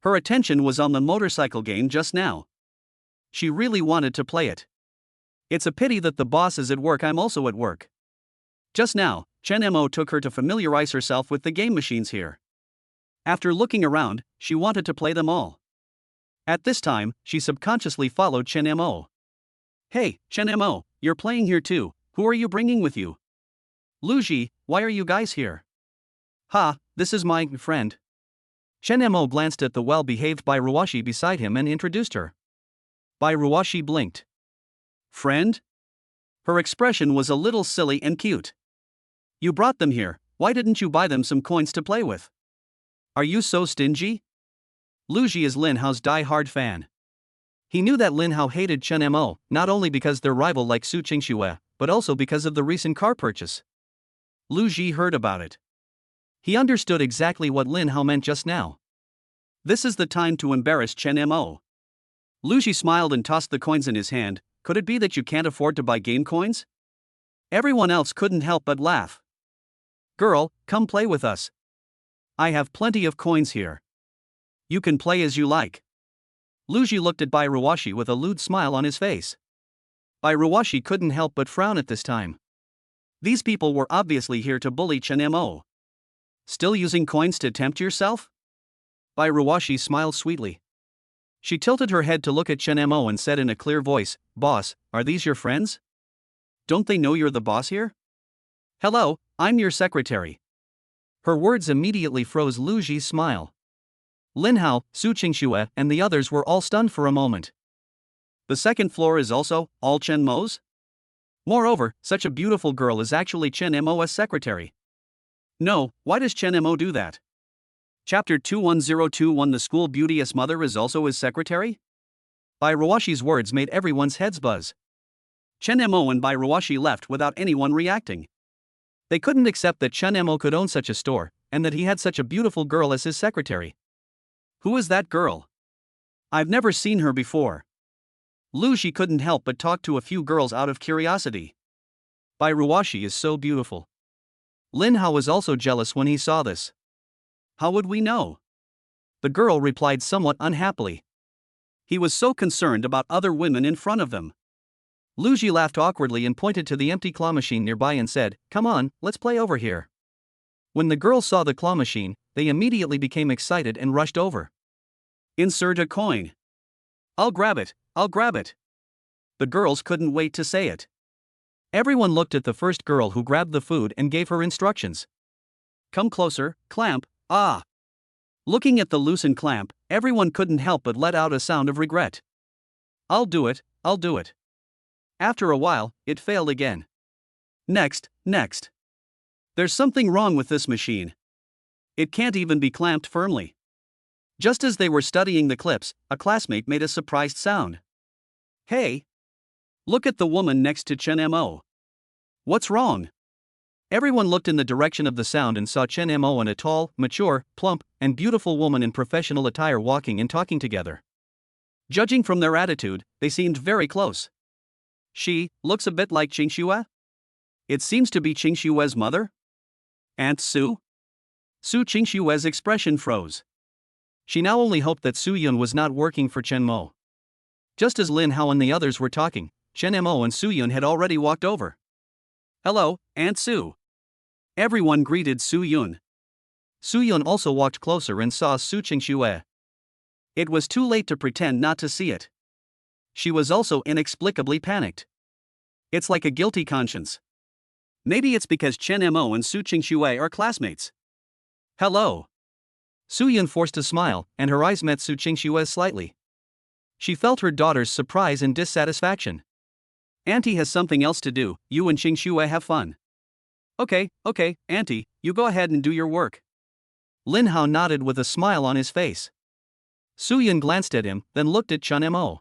Her attention was on the motorcycle game just now. She really wanted to play it. It's a pity that the boss is at work, I'm also at work. Just now, Chen Mo took her to familiarize herself with the game machines here. After looking around, she wanted to play them all. At this time, she subconsciously followed Chen Mo. Hey, Chen Mo, you're playing here too, Who are you bringing with you? Luji, why are you guys here? Ha, this is my friend. Chen Mo glanced at the well-behaved Bai Ruoshi beside him and introduced her. Bai Ruoshi blinked. Friend? Her expression was a little silly and cute. You brought them here, why didn't you buy them some coins to play with? Are you so stingy? Luji is Lin Hao's die-hard fan. He knew that Lin Hao hated Chen Mo, not only because their rival liked Su Qingxue, but also because of the recent car purchase. Luji heard about it. He understood exactly what Lin Hao meant just now. This is the time to embarrass Chen Mo. Luji smiled and tossed the coins in his hand. Could it be that you can't afford to buy game coins? Everyone else couldn't help but laugh. Girl, come play with us. I have plenty of coins here. You can play as you like. Luji looked at Bai Ruoshi with a lewd smile on his face. Bai Ruoshi couldn't help but frown at this time. These people were obviously here to bully Chen Mo. Still using coins to tempt yourself? Bai Ruoshi smiled sweetly. She tilted her head to look at Chen Mo and said in a clear voice, "Boss, are these your friends? Don't they know you're the boss here? Hello, I'm your secretary." Her words immediately froze Luji's smile. Lin Hao, Su Qingxue, and the others were all stunned for a moment. The second floor is also all Chen Mo's? Moreover, such a beautiful girl is actually Chen Mo's secretary. No, why does Chen Mo do that? Chapter 21021 The school beauteous mother is also his secretary? Bai Ruoshi's words made everyone's heads buzz. Chen Mo and Bai Ruoshi left without anyone reacting. They couldn't accept that Chen Mo could own such a store, and that he had such a beautiful girl as his secretary. Who is that girl? I've never seen her before. Luji couldn't help but talk to a few girls out of curiosity. Bai Ruoshi is so beautiful. Lin Hao was also jealous when he saw this. How would we know? The girl replied somewhat unhappily. He was so concerned about other women in front of them. Luji laughed awkwardly and pointed to the empty claw machine nearby and said, "Come on, let's play over here." When the girls saw the claw machine, they immediately became excited and rushed over. Insert a coin. I'll grab it, I'll grab it. The girls couldn't wait to say it. Everyone looked at the first girl who grabbed the food and gave her instructions. Come closer, clamp, ah. Looking at the loosened clamp, everyone couldn't help but let out a sound of regret. I'll do it, I'll do it. After a while, it failed again. Next. There's something wrong with this machine. It can't even be clamped firmly. Just as they were studying the clips, a classmate made a surprised sound. Hey! Look at the woman next to Chen Mo. What's wrong? Everyone looked in the direction of the sound and saw Chen Mo and a tall, mature, plump, and beautiful woman in professional attire walking and talking together. Judging from their attitude, they seemed very close. She looks a bit like Qingxue. It seems to be Qingxue's mother? Aunt Su? Su Qingxue's expression froze. She now only hoped that Su Yun was not working for Chen Mo. Just as Lin Hao and the others were talking, Chen Mo and Su Yun had already walked over. Hello, Aunt Su. Everyone greeted Su Yun. Su Yun also walked closer and saw Su Qingxue. It was too late to pretend not to see it. She was also inexplicably panicked. It's like a guilty conscience. Maybe it's because Chen Mo and Su Qingxue are classmates. Hello. Su Yun forced a smile, and her eyes met Su Qingxue's slightly. She felt her daughter's surprise and dissatisfaction. Auntie has something else to do, you and Qingxue have fun. Okay, Auntie, you go ahead and do your work. Lin Hao nodded with a smile on his face. Su Yun glanced at him, then looked at Chen Mo.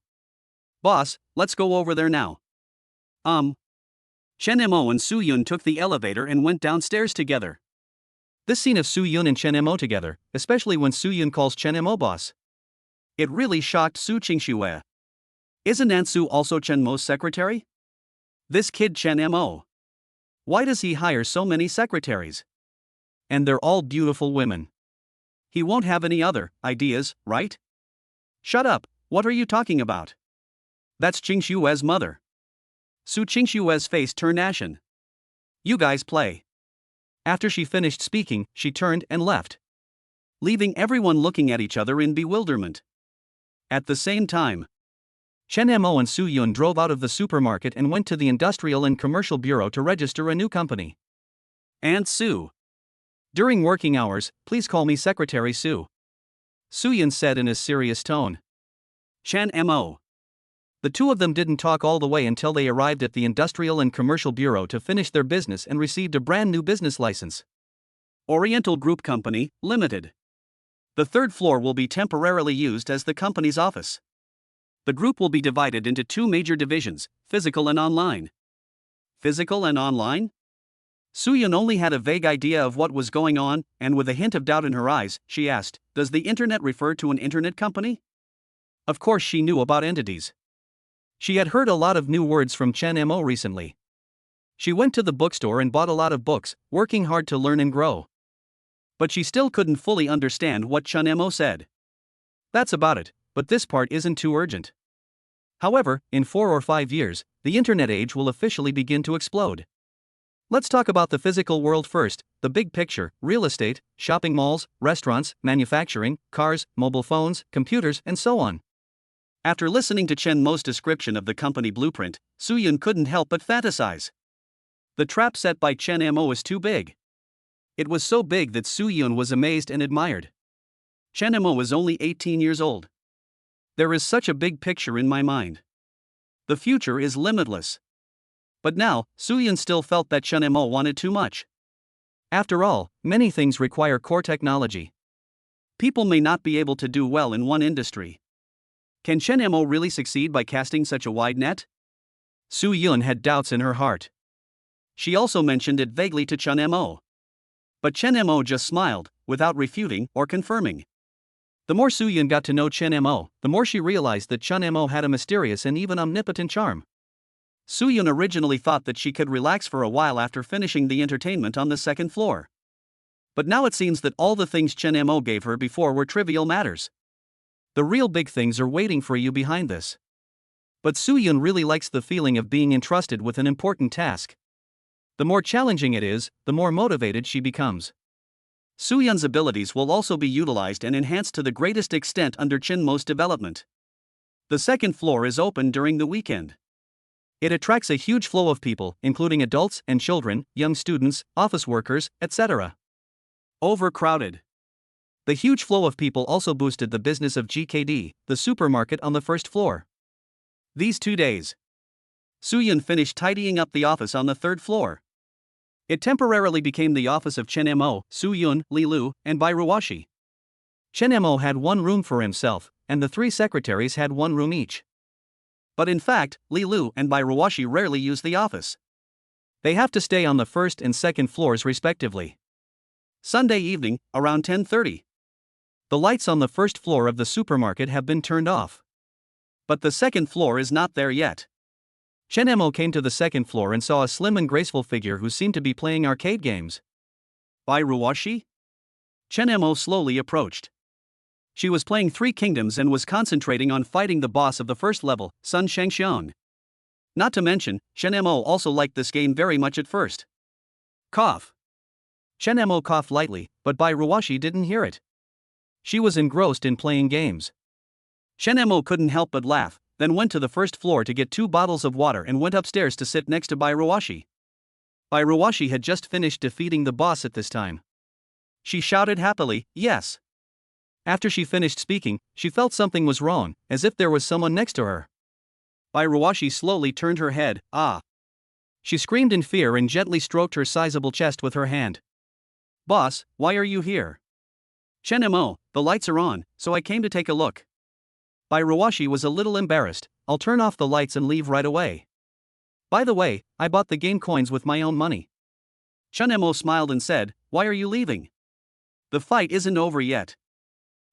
Boss, let's go over there now. Chen Mo and Su Yun took the elevator and went downstairs together. This scene of Su Yun and Chen Mo together, especially when Su Yun calls Chen Mo boss. It really shocked Su Qingxue. Isn't Aunt Su also Chen Mo's secretary? This kid Chen Mo. Why does he hire so many secretaries? And they're all beautiful women. He won't have any other ideas, right? Shut up, what are you talking about? That's Qingxue's mother. Su Qingxue's face turned ashen. You guys play. After she finished speaking, she turned and left, leaving everyone looking at each other in bewilderment. At the same time, Chen Mo and Su Yun drove out of the supermarket and went to the Industrial and Commercial Bureau to register a new company. Aunt Sue. During working hours, please call me Secretary Su. Su Yun said in a serious tone. Chen Mo. The two of them didn't talk all the way until they arrived at the Industrial and Commercial Bureau to finish their business and received a brand new business license. Oriental Group Company, Limited. The third floor will be temporarily used as the company's office. The group will be divided into two major divisions, physical and online. Physical and online? Suyun only had a vague idea of what was going on, and with a hint of doubt in her eyes, she asked, "Does the internet refer to an internet company?" Of course she knew about entities. She had heard a lot of new words from Chen Mo recently. She went to the bookstore and bought a lot of books, working hard to learn and grow. But she still couldn't fully understand what Chen Mo said. That's about it, but this part isn't too urgent. However, in 4 or 5 years, the internet age will officially begin to explode. Let's talk about the physical world first, the big picture: real estate, shopping malls, restaurants, manufacturing, cars, mobile phones, computers, and so on. After listening to Chen Mo's description of the company blueprint, Suyun couldn't help but fantasize. The trap set by Chen Mo was too big. It was so big that Suyun was amazed and admired. Chen Mo was only 18 years old. There is such a big picture in my mind. The future is limitless. But now, Suyun still felt that Chen Mo wanted too much. After all, many things require core technology. People may not be able to do well in one industry. Can Chen Mo really succeed by casting such a wide net? Suyun had doubts in her heart. She also mentioned it vaguely to Chen Mo. But Chen Mo just smiled, without refuting or confirming. The more Suyun got to know Chen Mo, the more she realized that Chen Mo had a mysterious and even omnipotent charm. Suyun originally thought that she could relax for a while after finishing the entertainment on the second floor. But now it seems that all the things Chen Mo gave her before were trivial matters. The real big things are waiting for you behind this. But Suyun really likes the feeling of being entrusted with an important task. The more challenging it is, the more motivated she becomes. Suyun's abilities will also be utilized and enhanced to the greatest extent under Chen Mo's development. The second floor is open during the weekend. It attracts a huge flow of people, including adults and children, young students, office workers, etc. Overcrowded. The huge flow of people also boosted the business of GKD, the supermarket on the first floor. These 2 days, Suyun finished tidying up the office on the third floor. It temporarily became the office of Chen Mo, Suyun, Li Lu, and Bai Ruoshi. Chen Mo had one room for himself, and the 3 secretaries had one room each. But in fact, Li Lu and Bai Ruoshi rarely use the office. They have to stay on the first and second floors respectively. Sunday evening, around 10:30. The lights on the first floor of the supermarket have been turned off. But the second floor is not there yet. Chen Mo came to the second floor and saw a slim and graceful figure who seemed to be playing arcade games. Bai Ruoshi? Chen Mo slowly approached. She was playing 3 Kingdoms and was concentrating on fighting the boss of the first level, Sun Shengxiong. Not to mention, Chen Mo also liked this game very much at first. Cough. Chen Mo coughed lightly, but Bai Ruoshi didn't hear it. She was engrossed in playing games. Chen Mo couldn't help but laugh, then went to the first floor to get 2 bottles of water and went upstairs to sit next to Bai Ruoshi. Bai Ruoshi had just finished defeating the boss at this time. She shouted happily, "Yes." After she finished speaking, she felt something was wrong, as if there was someone next to her. Bai Ruoshi slowly turned her head, "Ah." She screamed in fear and gently stroked her sizable chest with her hand. "Boss, why are you here?" "Chen Mo, the lights are on, so I came to take a look." Bai Ruoshi was a little embarrassed. "I'll turn off the lights and leave right away. By the way, I bought the game coins with my own money." Chen Mo smiled and said, "Why are you leaving? The fight isn't over yet.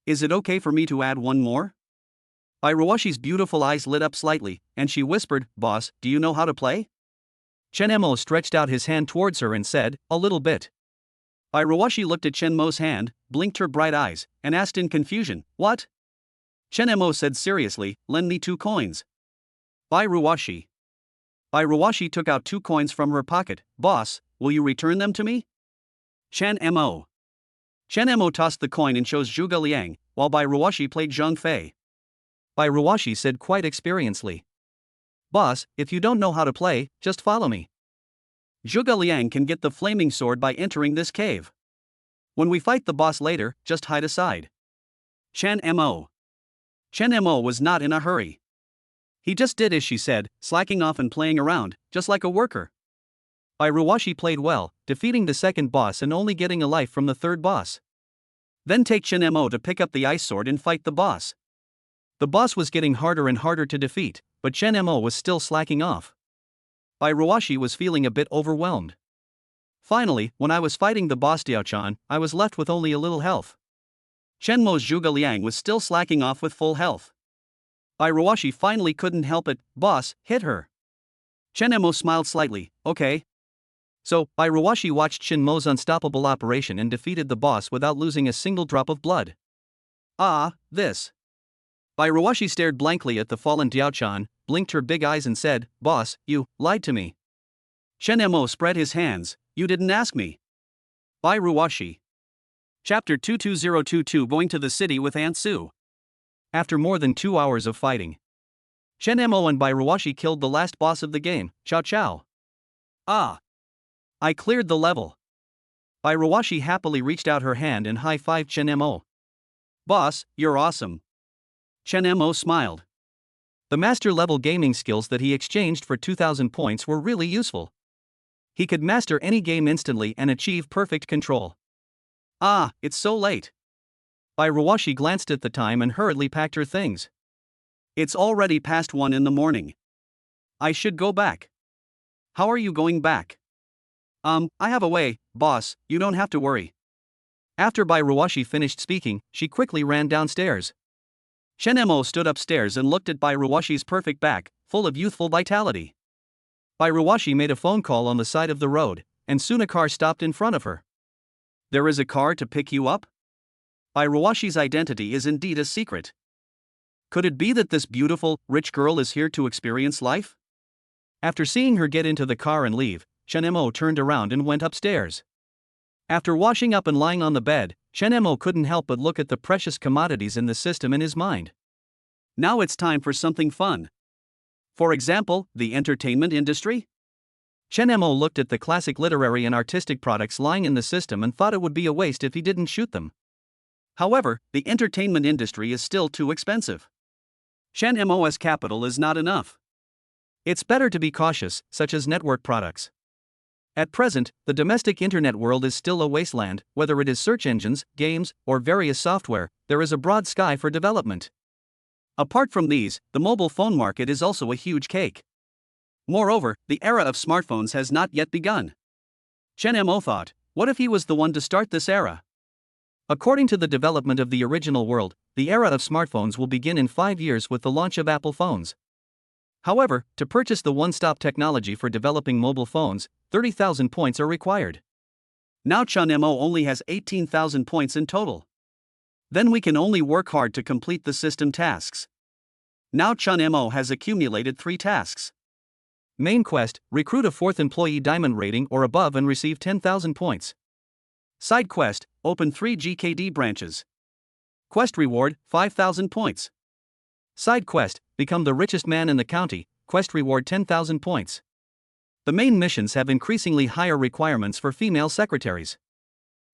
Is it okay for me to add one more?" Bai Ruoshi's beautiful eyes lit up slightly, and she whispered, "Boss, do you know how to play?" Chen Mo stretched out his hand towards her and said, "A little bit." Bai Ruoshi looked at Chen Mo's hand, blinked her bright eyes, and asked in confusion, "What?" Chen Mo said seriously, "Lend me 2 coins. Bai Ruoshi. Bai Ruoshi took out 2 coins from her pocket. "Boss, will you return them to me?" Chen Mo. Chen Mo tossed the coin and chose Zhuge Liang, while Bai Ruoshi played Zhang Fei. Bai Ruwashi said quite experiencedly. Boss, if you don't know how to play, just follow me. Zhuge Liang can get the flaming sword by entering this cave. When we fight the boss later, just hide aside. Chen Mo. Chen Mo was not in a hurry. He just did as she said, slacking off and playing around, just like a worker. Bai Ruwashi played well, defeating the second boss and only getting a life from the third boss. Then take Chen Mo to pick up the ice sword and fight the boss. The boss was getting harder and harder to defeat, but Chen Mo was still slacking off. Bai Ruwashi was feeling a bit overwhelmed. Finally, when I was fighting the boss Diao-chan, I was left with only a little health. Chen Mo's Zhuge Liang was still slacking off with full health. Bai Ruwashi finally couldn't help it. Boss, hit her. Chen Mo smiled slightly. Okay. So, Bai Ruwashi watched Chen Mo's unstoppable operation and defeated the boss without losing a single drop of blood. Ah, this. Bai Ruwashi stared blankly at the fallen Diao-chan, blinked her big eyes and said, Boss, you lied to me. Chen Mo spread his hands. You didn't ask me. Bai Ruwashi. Chapter 22022 Going to the City with Aunt Sue. After more than 2 hours of fighting, Chen Mo and Bai Ruwashi killed the last boss of the game, Chow Chow. Ah! I cleared the level. Bai Ruwashi happily reached out her hand and high-fived Chen Mo. Boss, you're awesome. Chen Mo smiled. The master-level gaming skills that he exchanged for 2,000 points were really useful. He could master any game instantly and achieve perfect control. Ah, it's so late. Bai Ruwashi glanced at the time and hurriedly packed her things. It's already past 1 in the morning. I should go back. How are you going back? I have a way, boss, you don't have to worry. After Bai Ruwashi finished speaking, she quickly ran downstairs. Chen Mo stood upstairs and looked at Bai Ruwashi's perfect back, full of youthful vitality. Bai Ruwashi made a phone call on the side of the road, and soon a car stopped in front of her. There is a car to pick you up? Bai Ruwashi's identity is indeed a secret. Could it be that this beautiful, rich girl is here to experience life? After seeing her get into the car and leave, Chen Mo turned around and went upstairs. After washing up and lying on the bed, Chen Mo couldn't help but look at the precious commodities in the system in his mind. Now it's time for something fun. For example, the entertainment industry? Chen Mo looked at the classic literary and artistic products lying in the system and thought it would be a waste if he didn't shoot them. However, the entertainment industry is still too expensive. Chen Mo's capital is not enough. It's better to be cautious, such as network products. At present, the domestic internet world is still a wasteland. Whether it is search engines, games, or various software, there is a broad sky for development. Apart from these, the mobile phone market is also a huge cake. Moreover, the era of smartphones has not yet begun. Chen Mo thought, what if he was the one to start this era? According to the development of the original world, the era of smartphones will begin in 5 years with the launch of Apple phones. However, to purchase the one-stop technology for developing mobile phones, 30,000 points are required. Now Chen Mo only has 18,000 points in total. Then we can only work hard to complete the system tasks. Now Chen Mo has accumulated 3 tasks. Main quest, recruit a 4th employee diamond rating or above and receive 10,000 points. Side quest, open 3 GKD branches. Quest reward, 5,000 points. Side quest, become the richest man in the county, quest reward 10,000 points. The main missions have increasingly higher requirements for female secretaries.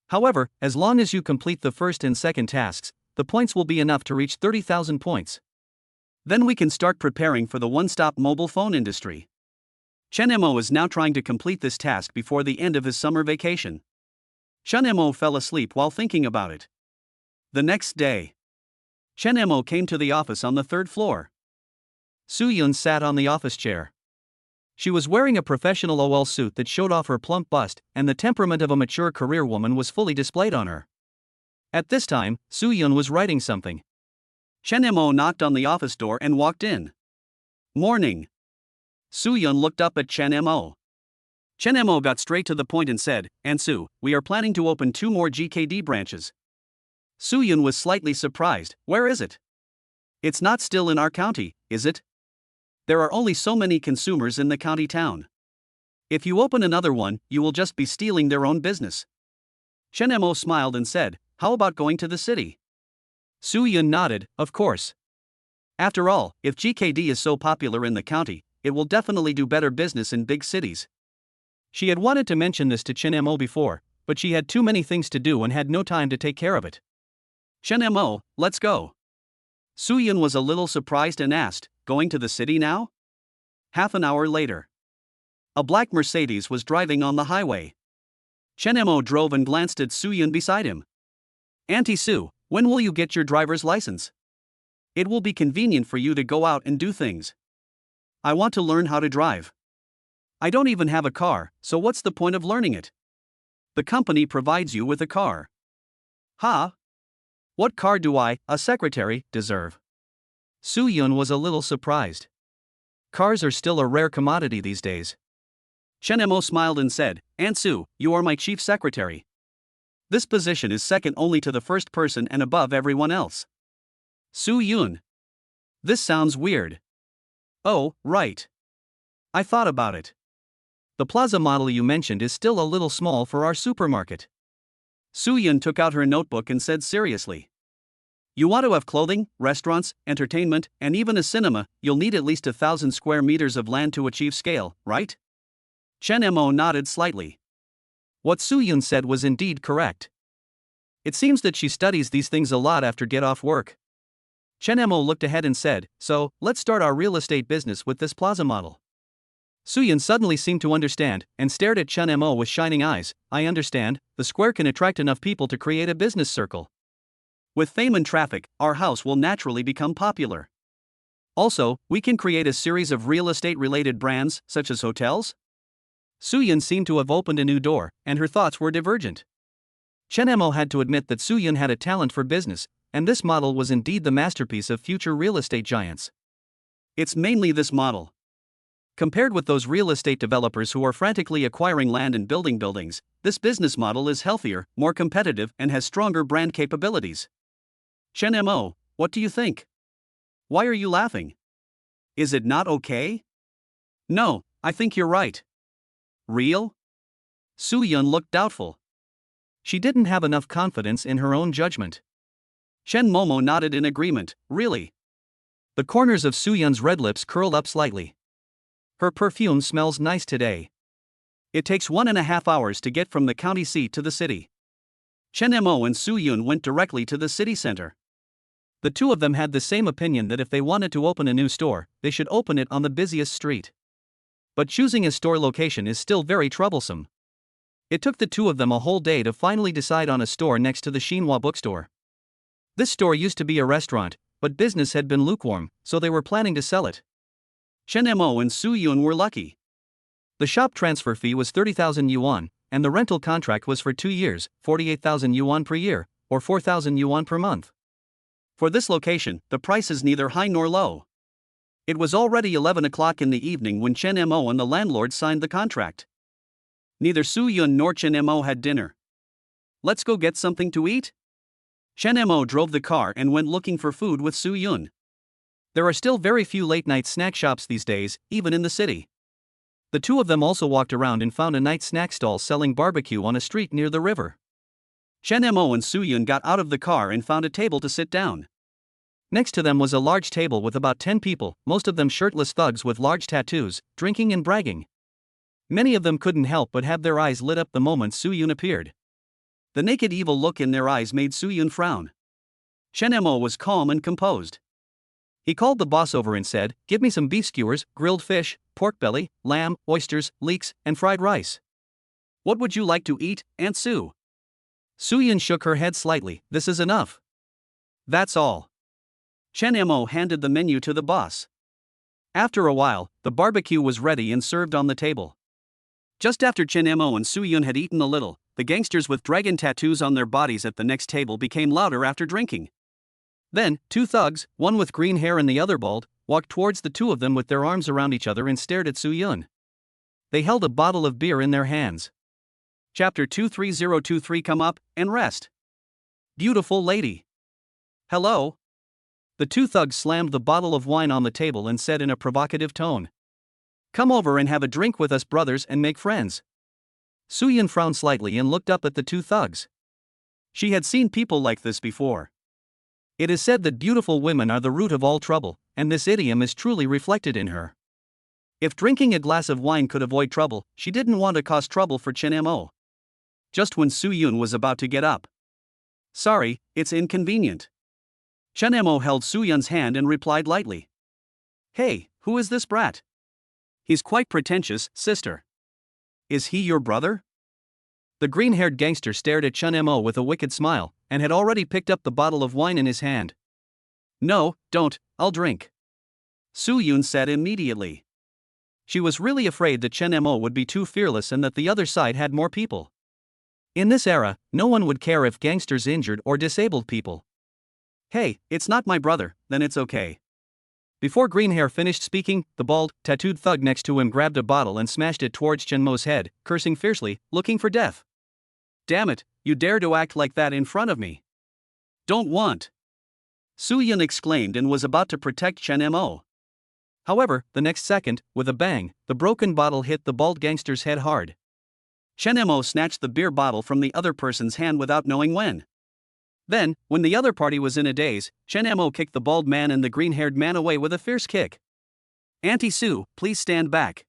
However, as long as you complete the first and second tasks, the points will be enough to reach 30,000 points. Then we can start preparing for the one-stop mobile phone industry. Chen Mo is now trying to complete this task before the end of his summer vacation. Chen Mo fell asleep while thinking about it. The next day, Chen Mo came to the office on the 3rd floor. Su Yun sat on the office chair. She was wearing a professional OL suit that showed off her plump bust, and the temperament of a mature career woman was fully displayed on her. At this time, Su Yun was writing something. Chen Mo knocked on the office door and walked in. Morning. Su Yun looked up at Chen Mo. Chen Mo got straight to the point and said, "And Su, we are planning to open 2 more GKD branches." Su Yun was slightly surprised. Where is it? It's not still in our county, is it? There are only so many consumers in the county town. If you open another one, you will just be stealing their own business. Chen Mo smiled and said, how about going to the city? Su Yun nodded, of course. After all, if GKD is so popular in the county, it will definitely do better business in big cities. She had wanted to mention this to Chen Mo before, but she had too many things to do and had no time to take care of it. Chen Mo, let's go. Suyun was a little surprised and asked, going to the city now? Half an hour later. A black Mercedes was driving on the highway. Chen Mo drove and glanced at Suyun beside him. Auntie Su, when will you get your driver's license? It will be convenient for you to go out and do things. I want to learn how to drive. I don't even have a car, so what's the point of learning it? The company provides you with a car. Huh? What car do I, a secretary, deserve? Suyun was a little surprised. Cars are still a rare commodity these days. Chen Mo smiled and said, Aunt Su, you are my chief secretary. This position is second only to the first person and above everyone else. Suyun. This sounds weird. Oh, right. I thought about it. The plaza model you mentioned is still a little small for our supermarket. Suyun took out her notebook and said seriously. You want to have clothing, restaurants, entertainment, and even a cinema, you'll need at least 1,000 square meters of land to achieve scale, right? Chen Mo nodded slightly. What Suyun said was indeed correct. It seems that she studies these things a lot after get off work. Chen Mo looked ahead and said, so, let's start our real estate business with this plaza model. Suyun suddenly seemed to understand, and stared at Chen Mo with shining eyes. I understand, the square can attract enough people to create a business circle. With fame and traffic, our house will naturally become popular. Also, we can create a series of real estate related brands, such as hotels. Suyun seemed to have opened a new door, and her thoughts were divergent. Chen Mo had to admit that Suyun had a talent for business, and this model was indeed the masterpiece of future real estate giants. It's mainly this model. Compared with those real estate developers who are frantically acquiring land and building buildings, this business model is healthier, more competitive, and has stronger brand capabilities. Chen Mo, what do you think? Why are you laughing? Is it not okay? No, I think you're right. Real? Suyun looked doubtful. She didn't have enough confidence in her own judgment. Chen Momo nodded in agreement, really. The corners of Suyun's red lips curled up slightly. Her perfume smells nice today. It takes 1.5 hours to get from the county seat to the city. Chen Mo and Suyun went directly to the city center. The two of them had the same opinion that if they wanted to open a new store, they should open it on the busiest street. But choosing a store location is still very troublesome. It took the two of them a whole day to finally decide on a store next to the Xinhua bookstore. This store used to be a restaurant, but business had been lukewarm, so they were planning to sell it. Chen Mo and Suyun were lucky. The shop transfer fee was 30,000 yuan, and the rental contract was for 2 years, 48,000 yuan per year, or 4,000 yuan per month. For this location, the price is neither high nor low. It was already 11 o'clock in the evening when Chen Mo and the landlord signed the contract. Neither Suyun nor Chen Mo had dinner. Let's go get something to eat? Chen Mo drove the car and went looking for food with Suyun. There are still very few late-night snack shops these days, even in the city. The two of them also walked around and found a night snack stall selling barbecue on a street near the river. Chen Mo and Suyun got out of the car and found a table to sit down. Next to them was a large table with about 10 people, most of them shirtless thugs with large tattoos, drinking and bragging. Many of them couldn't help but have their eyes lit up the moment Suyun appeared. The naked evil look in their eyes made Suyun frown. Chen Mo was calm and composed. He called the boss over and said, "Give me some beef skewers, grilled fish, pork belly, lamb, oysters, leeks, and fried rice." What would you like to eat, Aunt Su? Suyun shook her head slightly. This is enough. That's all. Chen Mo handed the menu to the boss. After a while, the barbecue was ready and served on the table. Just after Chen Mo and Suyun had eaten a little, the gangsters with dragon tattoos on their bodies at the next table became louder after drinking. Then, two thugs, one with green hair and the other bald, walked towards the two of them with their arms around each other and stared at Suyun. They held a bottle of beer in their hands. Chapter 23023 Come up and rest. Beautiful lady. Hello. The two thugs slammed the bottle of wine on the table and said in a provocative tone, "Come over and have a drink with us brothers and make friends." Suyun frowned slightly and looked up at the two thugs. She had seen people like this before. It is said that beautiful women are the root of all trouble, and this idiom is truly reflected in her. If drinking a glass of wine could avoid trouble, she didn't want to cause trouble for Chen Mo. Just when Su Yun was about to get up. Sorry, it's inconvenient. Chen Mo held Su Yun's hand and replied lightly. Hey, who is this brat? He's quite pretentious, sister. Is he your brother? The green-haired gangster stared at Chen Mo with a wicked smile, and had already picked up the bottle of wine in his hand. No, don't, I'll drink. Su Yun said immediately. She was really afraid that Chen Mo would be too fearless and that the other side had more people. In this era, no one would care if gangsters injured or disabled people. Hey, it's not my brother, then it's okay. Before Greenhair finished speaking, the bald, tattooed thug next to him grabbed a bottle and smashed it towards Chen Mo's head, cursing fiercely, looking for death. Damn it, you dare to act like that in front of me. Don't want. Su Yun exclaimed and was about to protect Chen Mo. However, the next second, with a bang, the broken bottle hit the bald gangster's head hard. Chen Mo snatched the beer bottle from the other person's hand without knowing when. Then, when the other party was in a daze, Chen Mo kicked the bald man and the green-haired man away with a fierce kick. Auntie Su, please stand back.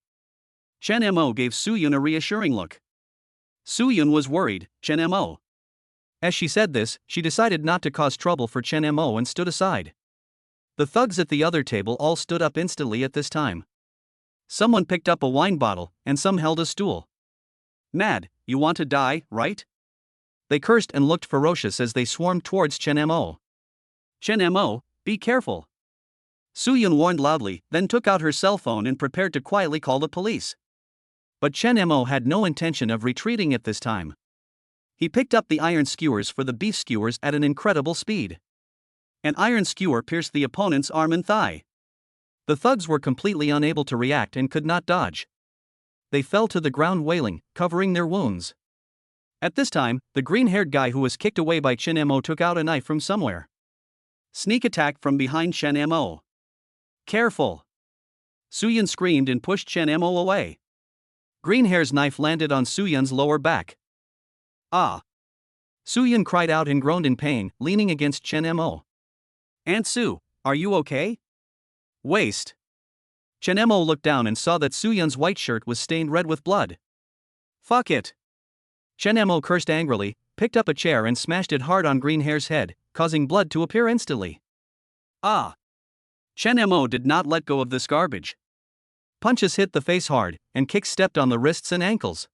Chen Mo gave Su Yun a reassuring look. Su Yun was worried, Chen Mo. As she said this, she decided not to cause trouble for Chen Mo and stood aside. The thugs at the other table all stood up instantly at this time. Someone picked up a wine bottle, and some held a stool. Mad, you want to die, right? They cursed and looked ferocious as they swarmed towards Chen Mo. Chen Mo, be careful. Su Yun warned loudly, then took out her cell phone and prepared to quietly call the police. But Chen Mo had no intention of retreating at this time. He picked up the iron skewers for the beef skewers at an incredible speed. An iron skewer pierced the opponent's arm and thigh. The thugs were completely unable to react and could not dodge. They fell to the ground wailing, covering their wounds. At this time, the green-haired guy who was kicked away by Chen Mo took out a knife from somewhere. Sneak attack from behind Chen Mo. Careful! Su Yun screamed and pushed Chen Mo away. Greenhair's knife landed on Su Yun's lower back. Ah! Su Yun cried out and groaned in pain, leaning against Chen Mo. Aunt Su, are you okay? Waste. Chen Mo looked down and saw that Su Yun's white shirt was stained red with blood. Fuck it. Chen Mo cursed angrily, picked up a chair and smashed it hard on Greenhair's head, causing blood to appear instantly. Ah! Chen Mo did not let go of this garbage. Punches hit the face hard, and kicks stepped on the wrists and ankles.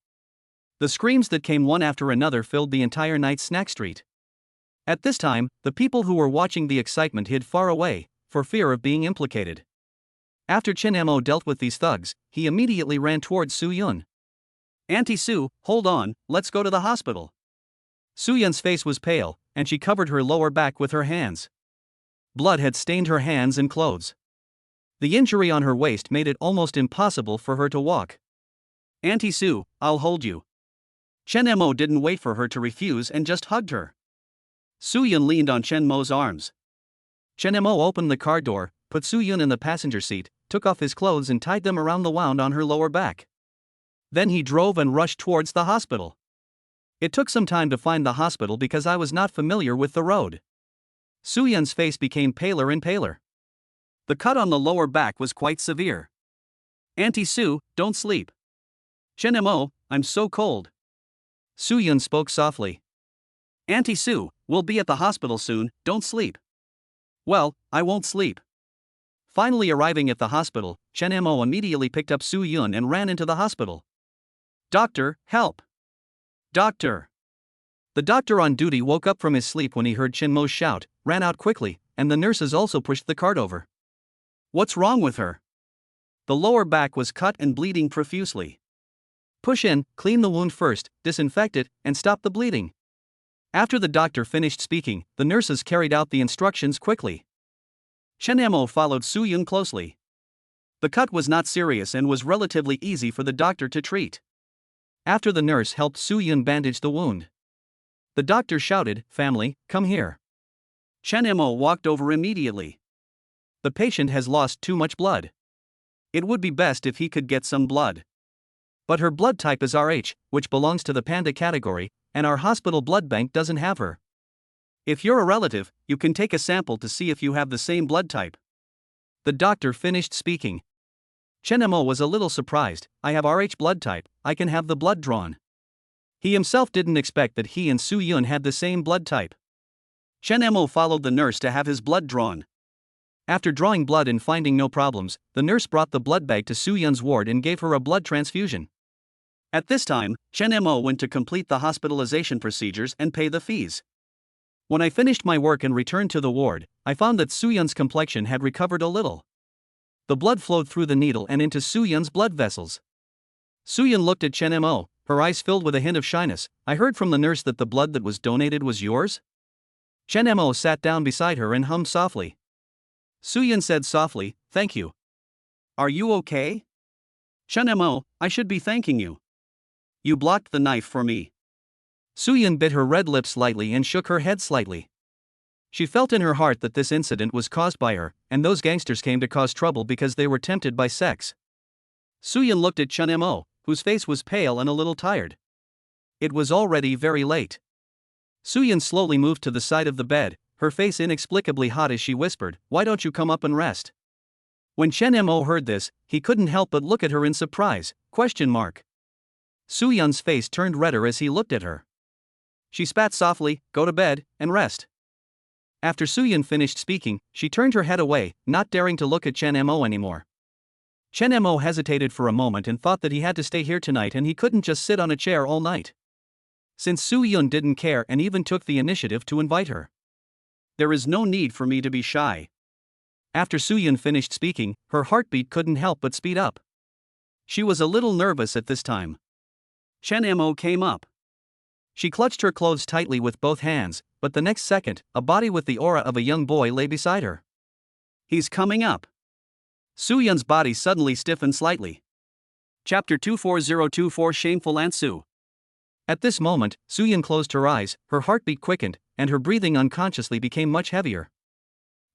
The screams that came one after another filled the entire night snack street. At this time, the people who were watching the excitement hid far away, for fear of being implicated. After Chen Mo dealt with these thugs, he immediately ran towards Su Yun. Auntie Su, hold on, let's go to the hospital. Su Yun's face was pale, and she covered her lower back with her hands. Blood had stained her hands and clothes. The injury on her waist made it almost impossible for her to walk. Auntie Su, I'll hold you. Chen Mo didn't wait for her to refuse and just hugged her. Su Yun leaned on Chen Mo's arms. Chen Mo opened the car door, put Su Yun in the passenger seat, took off his clothes and tied them around the wound on her lower back. Then he drove and rushed towards the hospital. It took some time to find the hospital because I was not familiar with the road. Su Yun's face became paler and paler. The cut on the lower back was quite severe. Auntie Su, don't sleep. Chen Mo, I'm so cold. Su Yun spoke softly. Auntie Su, we'll be at the hospital soon, don't sleep. Well, I won't sleep. Finally arriving at the hospital, Chen Mo immediately picked up Su Yun and ran into the hospital. Doctor, help! Doctor! The doctor on duty woke up from his sleep when he heard Chen Mo shout, ran out quickly, and the nurses also pushed the cart over. What's wrong with her? The lower back was cut and bleeding profusely. Push in, clean the wound first, disinfect it, and stop the bleeding. After the doctor finished speaking, the nurses carried out the instructions quickly. Chen Mo followed Su Yun closely. The cut was not serious and was relatively easy for the doctor to treat. After the nurse helped Su Yun bandage the wound, the doctor shouted, "Family, come here." Chen Mo walked over immediately. The patient has lost too much blood. It would be best if he could get some blood. But her blood type is RH, which belongs to the panda category, and our hospital blood bank doesn't have her. If you're a relative, you can take a sample to see if you have the same blood type. The doctor finished speaking. Chen Mo was a little surprised. I have Rh blood type, I can have the blood drawn. He himself didn't expect that he and Su Yun had the same blood type. Chen Mo followed the nurse to have his blood drawn. After drawing blood and finding no problems, the nurse brought the blood bag to Su Yun's ward and gave her a blood transfusion. At this time, Chen Mo went to complete the hospitalization procedures and pay the fees. When I finished my work and returned to the ward, I found that Su Yun's complexion had recovered a little. The blood flowed through the needle and into Su Yun's blood vessels. Su Yun looked at Chen Mo, her eyes filled with a hint of shyness. I heard from the nurse that the blood that was donated was yours? Chen Mo sat down beside her and hummed softly. Su Yun said softly, thank you. Are you okay? Chen Mo, I should be thanking you. You blocked the knife for me. Su Yun bit her red lips slightly and shook her head slightly. She felt in her heart that this incident was caused by her, and those gangsters came to cause trouble because they were tempted by sex. Su Yun looked at Chen Mo, whose face was pale and a little tired. It was already very late. Su Yun slowly moved to the side of the bed, her face inexplicably hot as she whispered, why don't you come up and rest? When Chen Mo heard this, he couldn't help but look at her in surprise, ? Su Yun's face turned redder as he looked at her. She spat softly, go to bed, and rest. After Su Yun finished speaking, she turned her head away, not daring to look at Chen Mo anymore. Chen Mo hesitated for a moment and thought that he had to stay here tonight and he couldn't just sit on a chair all night. Since Su Yun didn't care and even took the initiative to invite her. There is no need for me to be shy. After Su Yun finished speaking, her heartbeat couldn't help but speed up. She was a little nervous at this time. Chen Mo came up. She clutched her clothes tightly with both hands, but the next second, a body with the aura of a young boy lay beside her. He's coming up. Su Yun's body suddenly stiffened slightly. Chapter 24024 Shameful Aunt Su. At this moment, Su Yun closed her eyes, her heartbeat quickened, and her breathing unconsciously became much heavier.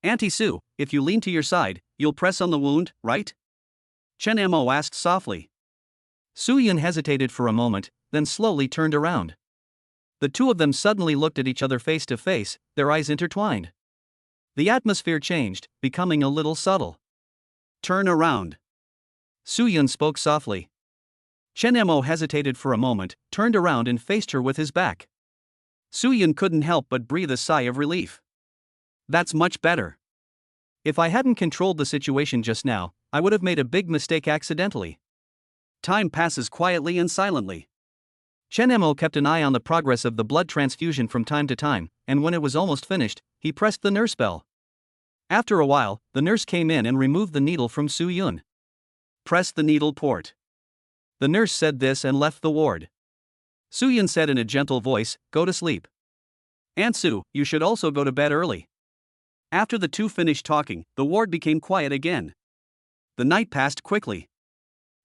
Auntie Su, if you lean to your side, you'll press on the wound, right? Chen Mo asked softly. Su Yun hesitated for a moment, then slowly turned around. The two of them suddenly looked at each other face to face, their eyes intertwined. The atmosphere changed, becoming a little subtle. Turn around. Su Yun spoke softly. Chen Mo hesitated for a moment, turned around and faced her with his back. Su Yun couldn't help but breathe a sigh of relief. That's much better. If I hadn't controlled the situation just now, I would have made a big mistake accidentally. Time passes quietly and silently. Chen Mo kept an eye on the progress of the blood transfusion from time to time, and when it was almost finished, he pressed the nurse bell. After a while, the nurse came in and removed the needle from Su Yun. Press the needle port. The nurse said this and left the ward. Su Yun said in a gentle voice, go to sleep. Aunt Su, you should also go to bed early. After the two finished talking, the ward became quiet again. The night passed quickly.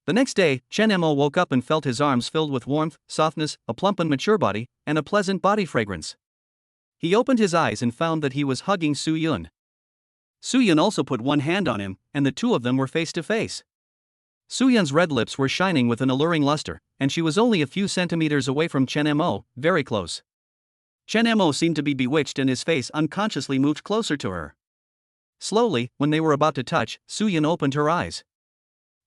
The next day, Chen Mo woke up and felt his arms filled with warmth, softness, a plump and mature body, and a pleasant body fragrance. He opened his eyes and found that he was hugging Su Yun. Su Yun also put one hand on him, and the two of them were face to face. Su Yun's red lips were shining with an alluring luster, and she was only a few centimeters away from Chen Mo, very close. Chen Mo seemed to be bewitched and his face unconsciously moved closer to her. Slowly, when they were about to touch, Su Yun opened her eyes.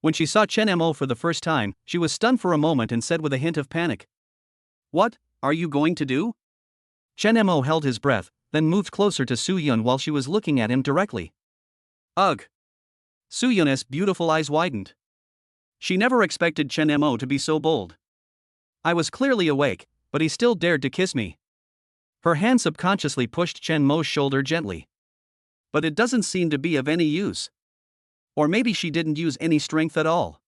When she saw Chen Mo for the first time, she was stunned for a moment and said with a hint of panic, what are you going to do? Chen Mo held his breath, then moved closer to Su Yun while she was looking at him directly. Ugh! Su Yun's beautiful eyes widened. She never expected Chen Mo to be so bold. I was clearly awake, but he still dared to kiss me. Her hand subconsciously pushed Chen Mo's shoulder gently. But it doesn't seem to be of any use. Or maybe she didn't use any strength at all.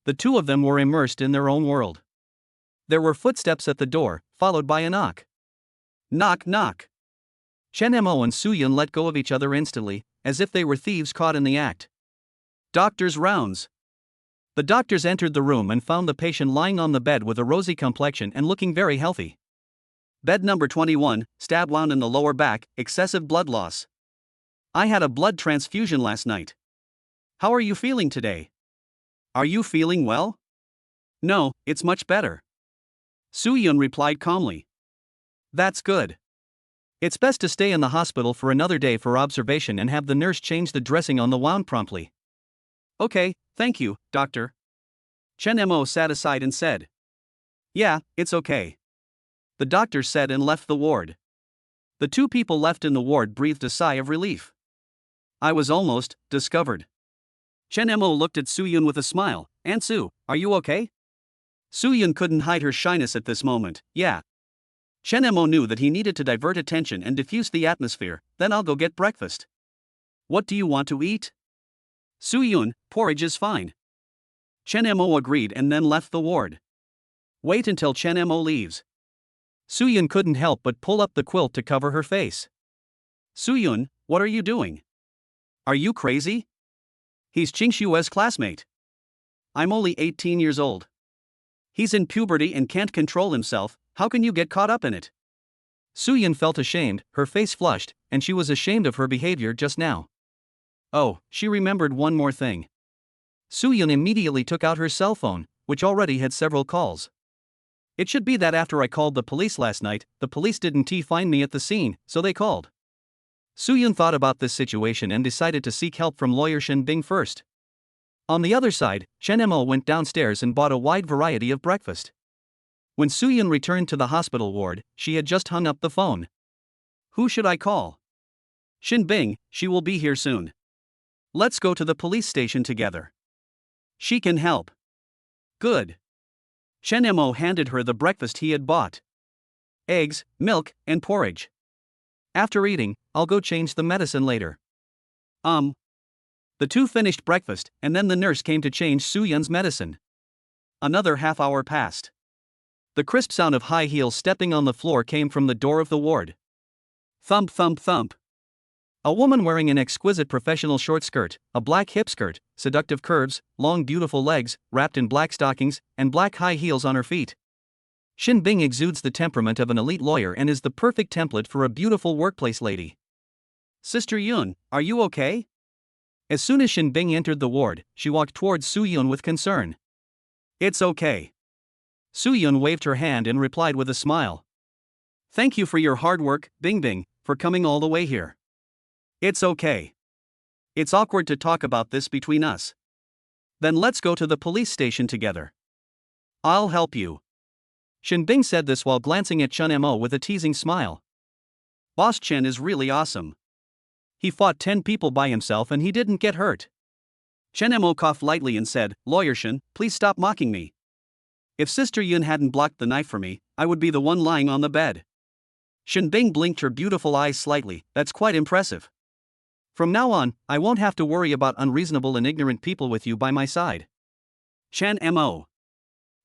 The two of them were immersed in their own world. There were footsteps at the door, followed by a knock. Knock, knock. Chen Mo and Su Yun let go of each other instantly, as if they were thieves caught in the act. Doctor's rounds. The doctors entered the room and found the patient lying on the bed with a rosy complexion and looking very healthy. Bed number 21, stab wound in the lower back, excessive blood loss. I had a blood transfusion last night. How are you feeling today? Are you feeling well? No, it's much better. Su Yun replied calmly. That's good. It's best to stay in the hospital for another day for observation and have the nurse change the dressing on the wound promptly. Okay, thank you, doctor. Chen Mo sat aside and said. Yeah, it's okay. The doctor said and left the ward. The two people left in the ward breathed a sigh of relief. I was almost discovered. Chen Mo looked at Suyun with a smile. Aunt Su, are you okay? Suyun couldn't hide her shyness at this moment. Yeah. Chen Mo knew that he needed to divert attention and diffuse the atmosphere. Then I'll go get breakfast. What do you want to eat? Suyun, porridge is fine. Chen Mo agreed and then left the ward. Wait until Chen Mo leaves. Suyun couldn't help but pull up the quilt to cover her face. Suyun, what are you doing? Are you crazy? He's Qingshue's classmate. I'm only 18 years old. He's in puberty and can't control himself. How can you get caught up in it? Suyun felt ashamed, her face flushed, and she was ashamed of her behavior just now. Oh, she remembered one more thing. Suyun immediately took out her cell phone, which already had several calls. It should be that after I called the police last night, the police didn't find me at the scene, so they called. Suyun thought about this situation and decided to seek help from lawyer Shin Bing first. On the other side, Chen Mo went downstairs and bought a wide variety of breakfast. When Suyun returned to the hospital ward, she had just hung up the phone. Who should I call? Shin Bing, she will be here soon. Let's go to the police station together. She can help. Good. Chen Mo handed her the breakfast he had bought. Eggs, milk, and porridge. After eating, I'll go change the medicine later. The two finished breakfast, and then the nurse came to change Suyun's medicine. Another half hour passed. The crisp sound of high heels stepping on the floor came from the door of the ward. Thump, thump, thump. A woman wearing an exquisite professional short skirt, a black hip skirt, seductive curves, long beautiful legs, wrapped in black stockings, and black high heels on her feet. Shin Bing exudes the temperament of an elite lawyer and is the perfect template for a beautiful workplace lady. Sister Yun, are you okay? As soon as Shin Bing entered the ward, she walked towards Suyun with concern. It's okay. Suyun waved her hand and replied with a smile. Thank you for your hard work, Bing Bing, for coming all the way here. It's okay. It's awkward to talk about this between us. Then let's go to the police station together. I'll help you. Shin Bing said this while glancing at Chen Mo with a teasing smile. Boss Chen is really awesome. He fought 10 people by himself and he didn't get hurt. Chen Mo coughed lightly and said, Lawyer Shin, please stop mocking me. If Sister Yun hadn't blocked the knife for me, I would be the one lying on the bed. Shin Bing blinked her beautiful eyes slightly. That's quite impressive. From now on, I won't have to worry about unreasonable and ignorant people with you by my side. Chen Mo.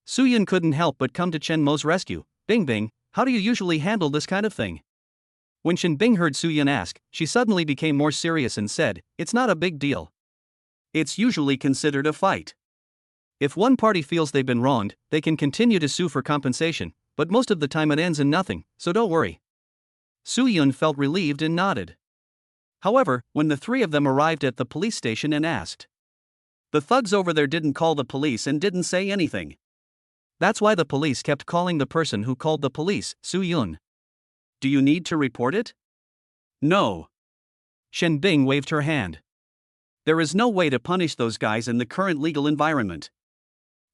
Suyun couldn't help but come to Chen Mo's rescue. Bing Bing, how do you usually handle this kind of thing? When Shin Bing heard Suyun ask, she suddenly became more serious and said, it's not a big deal. It's usually considered a fight. If one party feels they've been wronged, they can continue to sue for compensation, but most of the time it ends in nothing, so don't worry. Suyun felt relieved and nodded. However, when the three of them arrived at the police station and asked, the thugs over there didn't call the police and didn't say anything. That's why the police kept calling the person who called the police, Suyun. Do you need to report it? No. Shin Bing waved her hand. There is no way to punish those guys in the current legal environment.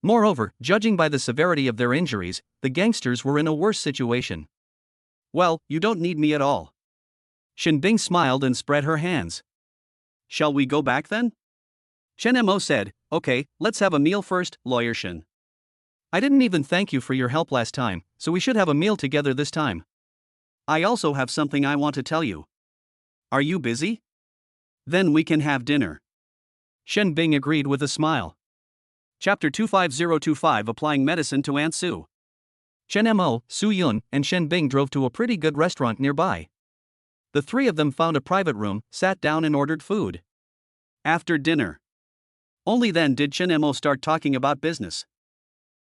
Moreover, judging by the severity of their injuries, the gangsters were in a worse situation. Well, you don't need me at all. Shin Bing smiled and spread her hands. Shall we go back then? Chen Mo said, okay, let's have a meal first, Lawyer Shin. I didn't even thank you for your help last time, so we should have a meal together this time. I also have something I want to tell you. Are you busy? Then we can have dinner. Shin Bing agreed with a smile. Chapter 25025 Applying Medicine to Aunt Su. Chen Mo, Suyun, and Shin Bing drove to a pretty good restaurant nearby. The three of them found a private room, sat down and ordered food. After dinner. Only then did Chen Mo start talking about business.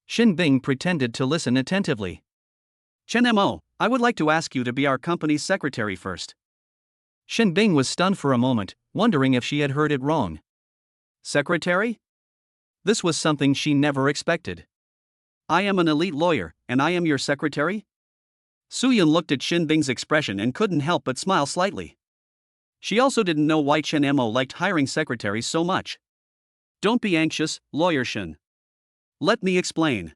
Shin Bing pretended to listen attentively. Chen Mo, I would like to ask you to be our company's secretary first. Shin Bing was stunned for a moment, wondering if she had heard it wrong. Secretary? This was something she never expected. I am an elite lawyer, and I am your secretary? Soo-yeon looked at Shin Bing's expression and couldn't help but smile slightly. She also didn't know why Chen Mo liked hiring secretaries so much. Don't be anxious, Lawyer Shin. Let me explain.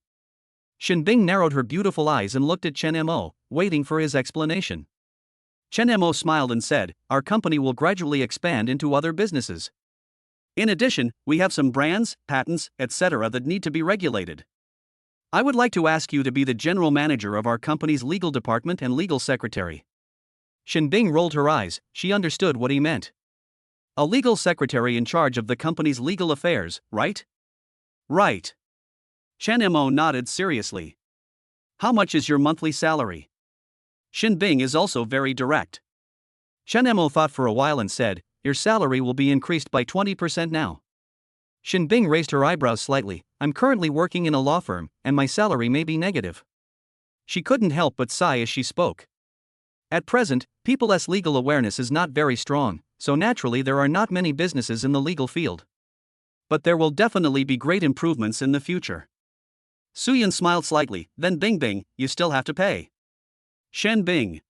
Shin Bing narrowed her beautiful eyes and looked at Chen Mo, waiting for his explanation. Chen Mo smiled and said, our company will gradually expand into other businesses. In addition, we have some brands, patents, etc. that need to be regulated. I would like to ask you to be the general manager of our company's legal department and legal secretary. Shin Bing rolled her eyes, she understood what he meant. A legal secretary in charge of the company's legal affairs, right? Right. Chen Mo nodded seriously. How much is your monthly salary? Shin Bing is also very direct. Chen Mo thought for a while and said, your salary will be increased by 20% now. Shin Bing raised her eyebrows slightly. I'm currently working in a law firm, and my salary may be negative. She couldn't help but sigh as she spoke. At present, people's legal awareness is not very strong, so naturally there are not many businesses in the legal field. But there will definitely be great improvements in the future. Soo-yeon smiled slightly, then Bing Bing, you still have to pay. Shen Bing.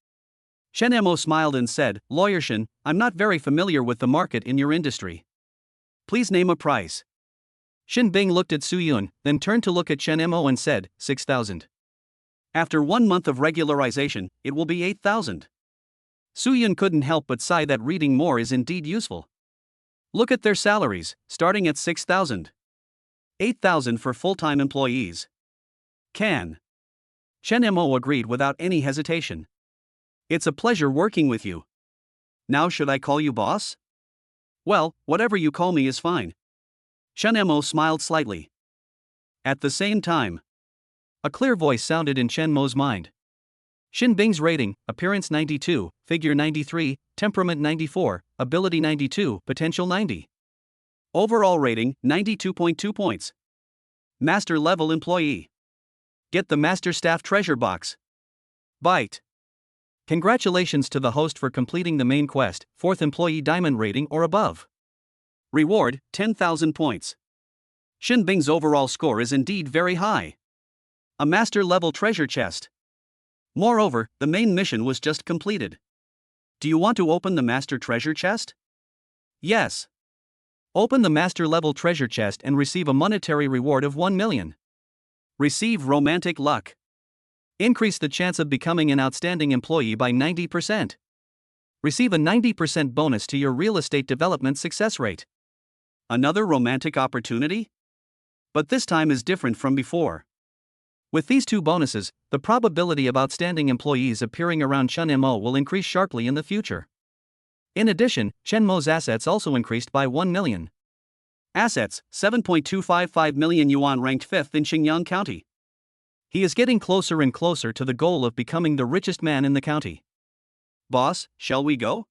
Chen Mo smiled and said, Lawyer Shin, I'm not very familiar with the market in your industry. Please name a price. Shin Bing looked at Soo-yeon, then turned to look at Chen Mo and said, 6,000. After 1 month of regularization, it will be 8,000. Soo-yeon couldn't help but sigh that reading more is indeed useful. Look at their salaries, starting at 6,000. 8,000 for full-time employees. Can. Chen Mo agreed without any hesitation. It's a pleasure working with you. Now should I call you boss? Well, whatever you call me is fine. Chen Mo smiled slightly. At the same time, a clear voice sounded in Chen Mo's mind. Shin Bing's rating, appearance 92, figure 93, temperament 94, ability 92, potential 90. Overall rating, 92.2 points. Master level employee. Get the Master Staff treasure box. Bite. Congratulations to the host for completing the main quest, 4th employee diamond rating or above. Reward, 10,000 points. Shin Bing's overall score is indeed very high. A master level treasure chest. Moreover, the main mission was just completed. Do you want to open the master treasure chest? Yes. Open the master level treasure chest and receive a monetary reward of 1 million. Receive romantic luck. Increase the chance of becoming an outstanding employee by 90%. Receive a 90% bonus to your real estate development success rate. Another romantic opportunity? But this time is different from before. With these two bonuses, the probability of outstanding employees appearing around Chen Mo will increase sharply in the future. In addition, Chen Mo's assets also increased by 1 million. Assets, 7.255 million yuan, ranked 5th in Xinjiang County. He is getting closer and closer to the goal of becoming the richest man in the county. Boss, shall we go?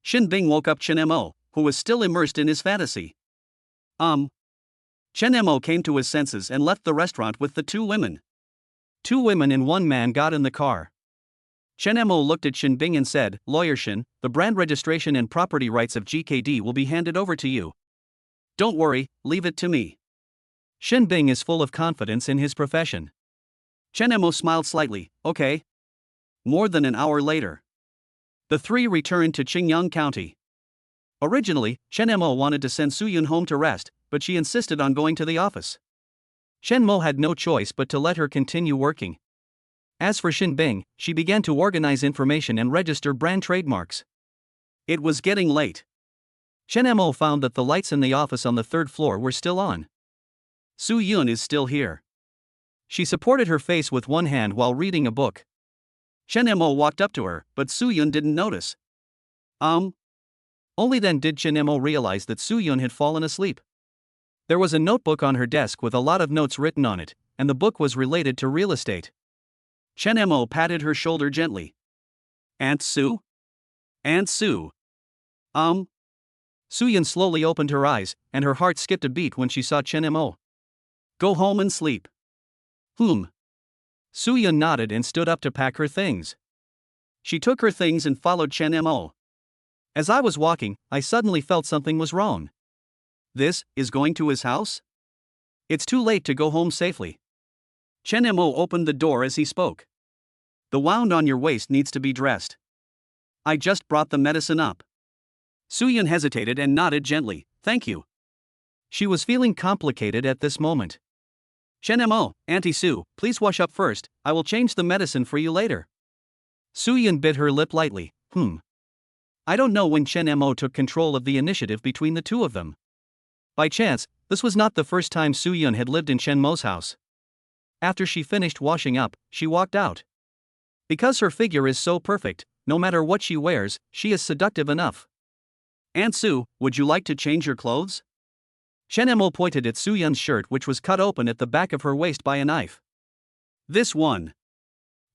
Shin Bing woke up Chen Mo, who was still immersed in his fantasy. Chen Mo came to his senses and left the restaurant with the 2 women. 2 women and 1 man got in the car. Chen Mo looked at Shin Bing and said, Lawyer Shin, the brand registration and property rights of GKD will be handed over to you. Don't worry, leave it to me. Shin Bing is full of confidence in his profession. Chen Mo smiled slightly, okay. More than an hour later, the 3 returned to Xinjiang County. Originally, Chen Mo wanted to send Soo-yeon home to rest, but she insisted on going to the office. Chen Mo had no choice but to let her continue working. As for Shin Bing, she began to organize information and register brand trademarks. It was getting late. Chen Mo found that the lights in the office on the 3rd floor were still on. Soo-yeon is still here. She supported her face with one hand while reading a book. Chen Mo walked up to her, but Soo-yeon didn't notice. Only then did Chen Mo realize that Soo-yeon had fallen asleep. There was a notebook on her desk with a lot of notes written on it, and the book was related to real estate. Chen Mo patted her shoulder gently. Aunt Sue? Aunt Sue. Soo-yeon slowly opened her eyes, and her heart skipped a beat when she saw Chen Mo. Go home and sleep. Soo-yeon nodded and stood up to pack her things. She took her things and followed Chen Mo. As I was walking, I suddenly felt something was wrong. This is going to his house? It's too late to go home safely. Chen Mo opened the door as he spoke. The wound on your waist needs to be dressed. I just brought the medicine up. Soo-yeon hesitated and nodded gently, thank you. She was feeling complicated at this moment. Chen Mo, Auntie Sue, please wash up first, I will change the medicine for you later. Soo-yeon bit her lip lightly, I don't know when Chen Mo took control of the initiative between the two of them. By chance, this was not the first time Soo-yeon had lived in Chen Mo's house. After she finished washing up, she walked out. Because her figure is so perfect, no matter what she wears, she is seductive enough. Aunt Sue, would you like to change your clothes? Chen Mo pointed at Soo-yeon's shirt, which was cut open at the back of her waist by a knife. This one.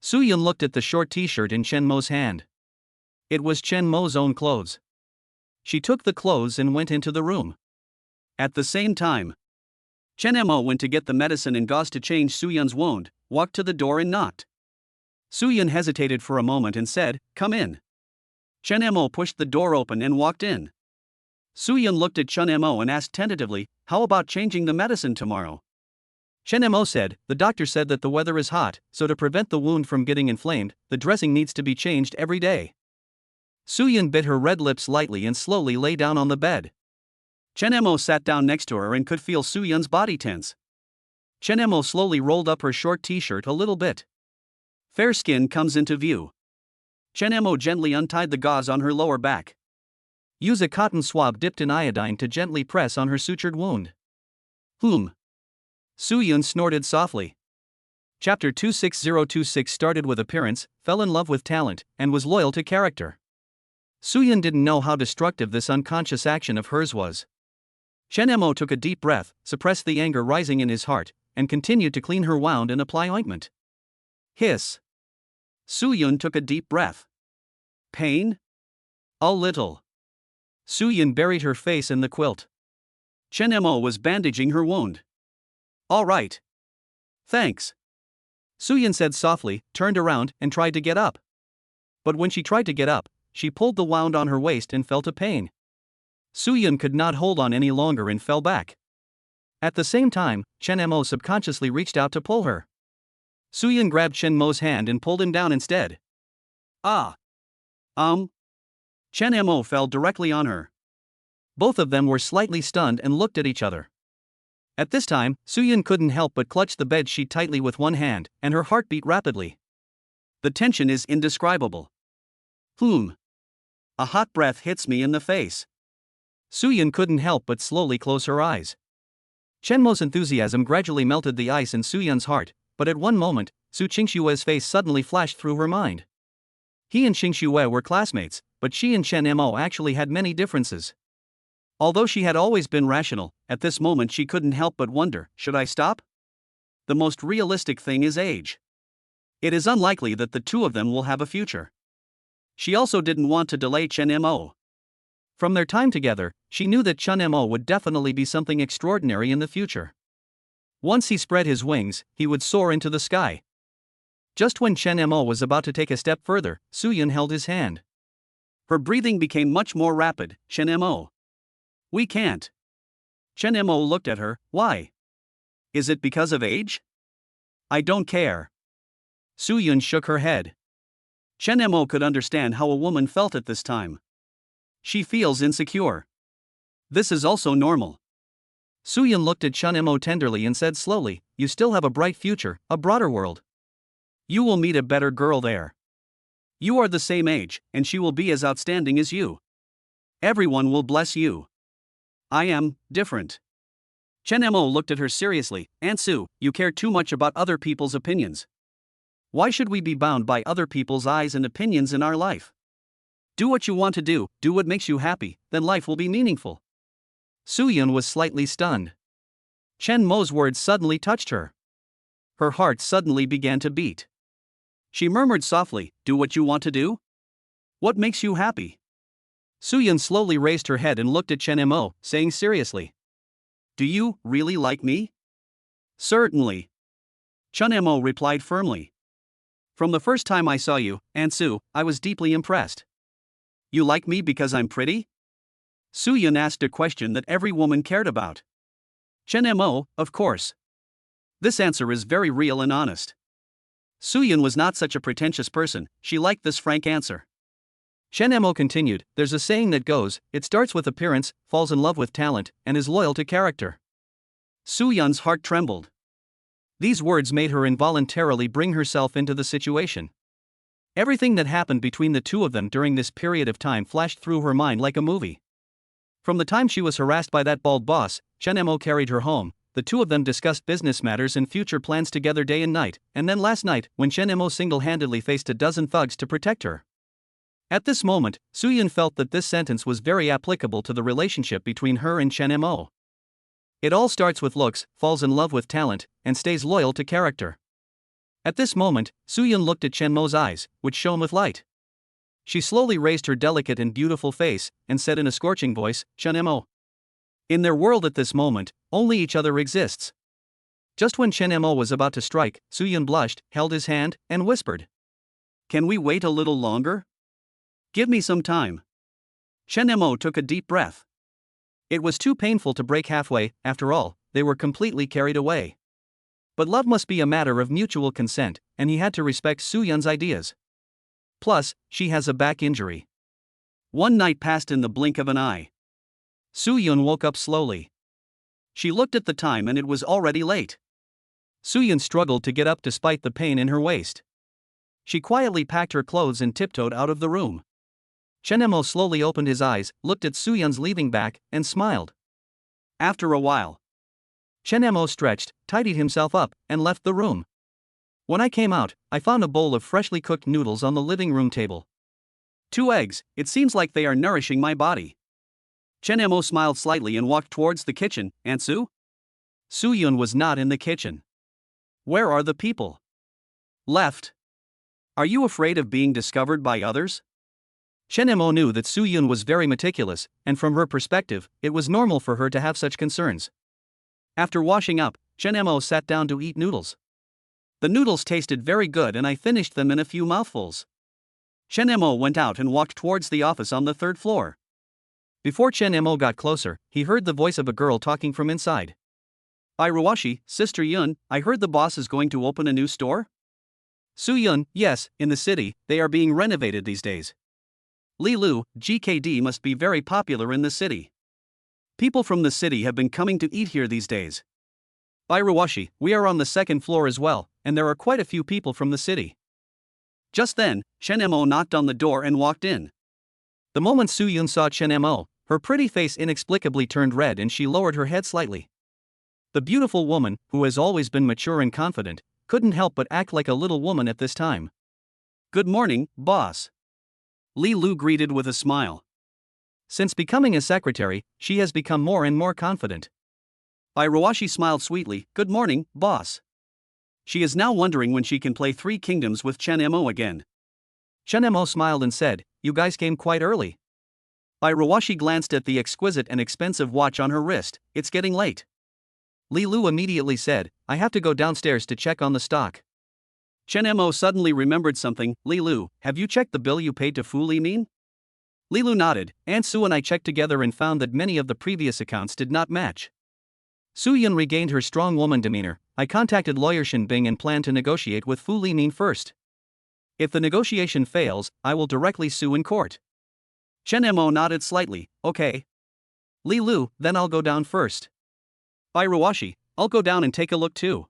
Soo-yeon looked at the short t-shirt in Chen Mo's hand. It was Chen Mo's own clothes. She took the clothes and went into the room. At the same time, Chen Mo went to get the medicine and gauze to change Soo-yeon's wound, walked to the door and knocked. Soo-yeon hesitated for a moment and said, come in. Chen Mo pushed the door open and walked in. Soo-yeon looked at Chen Mo and asked tentatively, how about changing the medicine tomorrow? Chen Mo said, the doctor said that the weather is hot, so to prevent the wound from getting inflamed, the dressing needs to be changed every day. Soo-yeon bit her red lips lightly and slowly lay down on the bed. Chen Mo sat down next to her and could feel Soo-yeon's body tense. Chen Mo slowly rolled up her short t-shirt a little bit. Fair skin comes into view. Chen Mo gently untied the gauze on her lower back. Use a cotton swab dipped in iodine to gently press on her sutured wound. Soo-yeon snorted softly. Chapter 26026 started with appearance, fell in love with talent, and was loyal to character. Soo-yeon didn't know how destructive this unconscious action of hers was. Chen Mo took a deep breath, suppressed the anger rising in his heart, and continued to clean her wound and apply ointment. Hiss. Soo-yeon took a deep breath. Pain? A little. Soo-yeon buried her face in the quilt. Chen Mo was bandaging her wound. All right. Thanks. Soo-yeon said softly, turned around, and tried to get up. But when she tried to get up, she pulled the wound on her waist and felt a pain. Soo-yeon could not hold on any longer and fell back. At the same time, Chen Mo subconsciously reached out to pull her. Soo-yeon grabbed Chen Mo's hand and pulled him down instead. Chen Mo fell directly on her. Both of them were slightly stunned and looked at each other. At this time, Soo-yeon couldn't help but clutch the bed sheet tightly with one hand, and her heart beat rapidly. The tension is indescribable. A hot breath hits me in the face. Soo-yeon couldn't help but slowly close her eyes. Chen Mo's enthusiasm gradually melted the ice in Soo-yeon's heart, but at one moment, Su Qingxue's face suddenly flashed through her mind. He and Qingxue were classmates, but she and Chen Mo actually had many differences. Although she had always been rational, at this moment she couldn't help but wonder, should I stop? The most realistic thing is age. It is unlikely that the two of them will have a future. She also didn't want to delay Chen Mo. From their time together, she knew that Chen Mo would definitely be something extraordinary in the future. Once he spread his wings, he would soar into the sky. Just when Chen Mo was about to take a step further, Soo-yeon held his hand. Her breathing became much more rapid. Chen Mo. We can't. Chen Mo looked at her, why? Is it because of age? I don't care. Soo-yeon shook her head. Chen Mo could understand how a woman felt at this time. She feels insecure. This is also normal. Soo-yeon looked at Chen Mo tenderly and said slowly, you still have a bright future, a broader world. You will meet a better girl there. You are the same age, and she will be as outstanding as you. Everyone will bless you. I am different. Chen Mo looked at her seriously. Aunt Sue, you care too much about other people's opinions. Why should we be bound by other people's eyes and opinions in our life? Do what you want to do what makes you happy, then life will be meaningful. Soo-yeon was slightly stunned. Chen Mo's words suddenly touched her. Her heart suddenly began to beat. She murmured softly, do what you want to do? What makes you happy? Soo-yeon slowly raised her head and looked at Chen Mo, saying seriously. Do you really like me? Certainly. Chen Mo replied firmly. From the first time I saw you, Aunt Sue, I was deeply impressed. You like me because I'm pretty? Soo-yeon asked a question that every woman cared about. Chen Mo, of course. This answer is very real and honest. Suyun was not such a pretentious person, she liked this frank answer. Chen Mo continued, there's a saying that goes, it starts with appearance, falls in love with talent, and is loyal to character. Suyun's heart trembled. These words made her involuntarily bring herself into the situation. Everything that happened between the two of them during this period of time flashed through her mind like a movie. From the time she was harassed by that bald boss, Chen Mo carried her home, the two of them discussed business matters and future plans together day and night, and then last night, when Chen Mo single-handedly faced a dozen thugs to protect her. At this moment, Suyun felt that this sentence was very applicable to the relationship between her and Chen Mo. It all starts with looks, falls in love with talent, and stays loyal to character. At this moment, Suyun looked at Chen Mo's eyes, which shone with light. She slowly raised her delicate and beautiful face, and said in a scorching voice, Chen Mo. In their world at this moment, only each other exists. Just when Chen Mo was about to strike, Suyun blushed, held his hand, and whispered. Can we wait a little longer? Give me some time. Chen Mo took a deep breath. It was too painful to break halfway, after all, they were completely carried away. But love must be a matter of mutual consent, and he had to respect Suyun's ideas. Plus, she has a back injury. One night passed in the blink of an eye. Suyun woke up slowly. She looked at the time and it was already late. Suyun struggled to get up despite the pain in her waist. She quietly packed her clothes and tiptoed out of the room. Chen Mo slowly opened his eyes, looked at Suyun's leaving back, and smiled. After a while, Chen Mo stretched, tidied himself up, and left the room. When I came out, I found a bowl of freshly cooked noodles on the living room table. 2 eggs, it seems like they are nourishing my body. Chen Mo smiled slightly and walked towards the kitchen. And Su? Suyun was not in the kitchen. Where are the people? Left. Are you afraid of being discovered by others? Chen Mo knew that Suyun was very meticulous, and from her perspective, it was normal for her to have such concerns. After washing up, Chen Mo sat down to eat noodles. The noodles tasted very good and I finished them in a few mouthfuls. Chen Mo went out and walked towards the office on the 3rd floor. Before Chen Mo got closer, he heard the voice of a girl talking from inside. Iruwashi, Sister Yun, I heard the boss is going to open a new store? Suyun, yes, in the city, they are being renovated these days. Li Lu, GKD must be very popular in the city. People from the city have been coming to eat here these days. Iruwashi, we are on the 2nd floor as well, and there are quite a few people from the city. Just then, Chen Mo knocked on the door and walked in. The moment Suyun saw Chen Mo, her pretty face inexplicably turned red and she lowered her head slightly. The beautiful woman, who has always been mature and confident, couldn't help but act like a little woman at this time. Good morning, boss. Li Lu greeted with a smile. Since becoming a secretary, she has become more and more confident. Iruwashi smiled sweetly. Good morning, boss. She is now wondering when she can play 3 Kingdoms with Chen Mo again. Chen Mo smiled and said, you guys came quite early. Iruwashi glanced at the exquisite and expensive watch on her wrist. It's getting late. Li Lu immediately said, I have to go downstairs to check on the stock. Chen Mo suddenly remembered something. Li Lu, have you checked the bill you paid to Fu Li Min? Li Lu nodded. Aunt Su and I checked together and found that many of the previous accounts did not match. Suyun regained her strong woman demeanor. I contacted lawyer Shin Bing and plan to negotiate with Fu Li Min first. If the negotiation fails, I will directly sue in court. Chen Mo nodded slightly. Okay. Li Lu, then I'll go down first. Iruwashi, I'll go down and take a look too.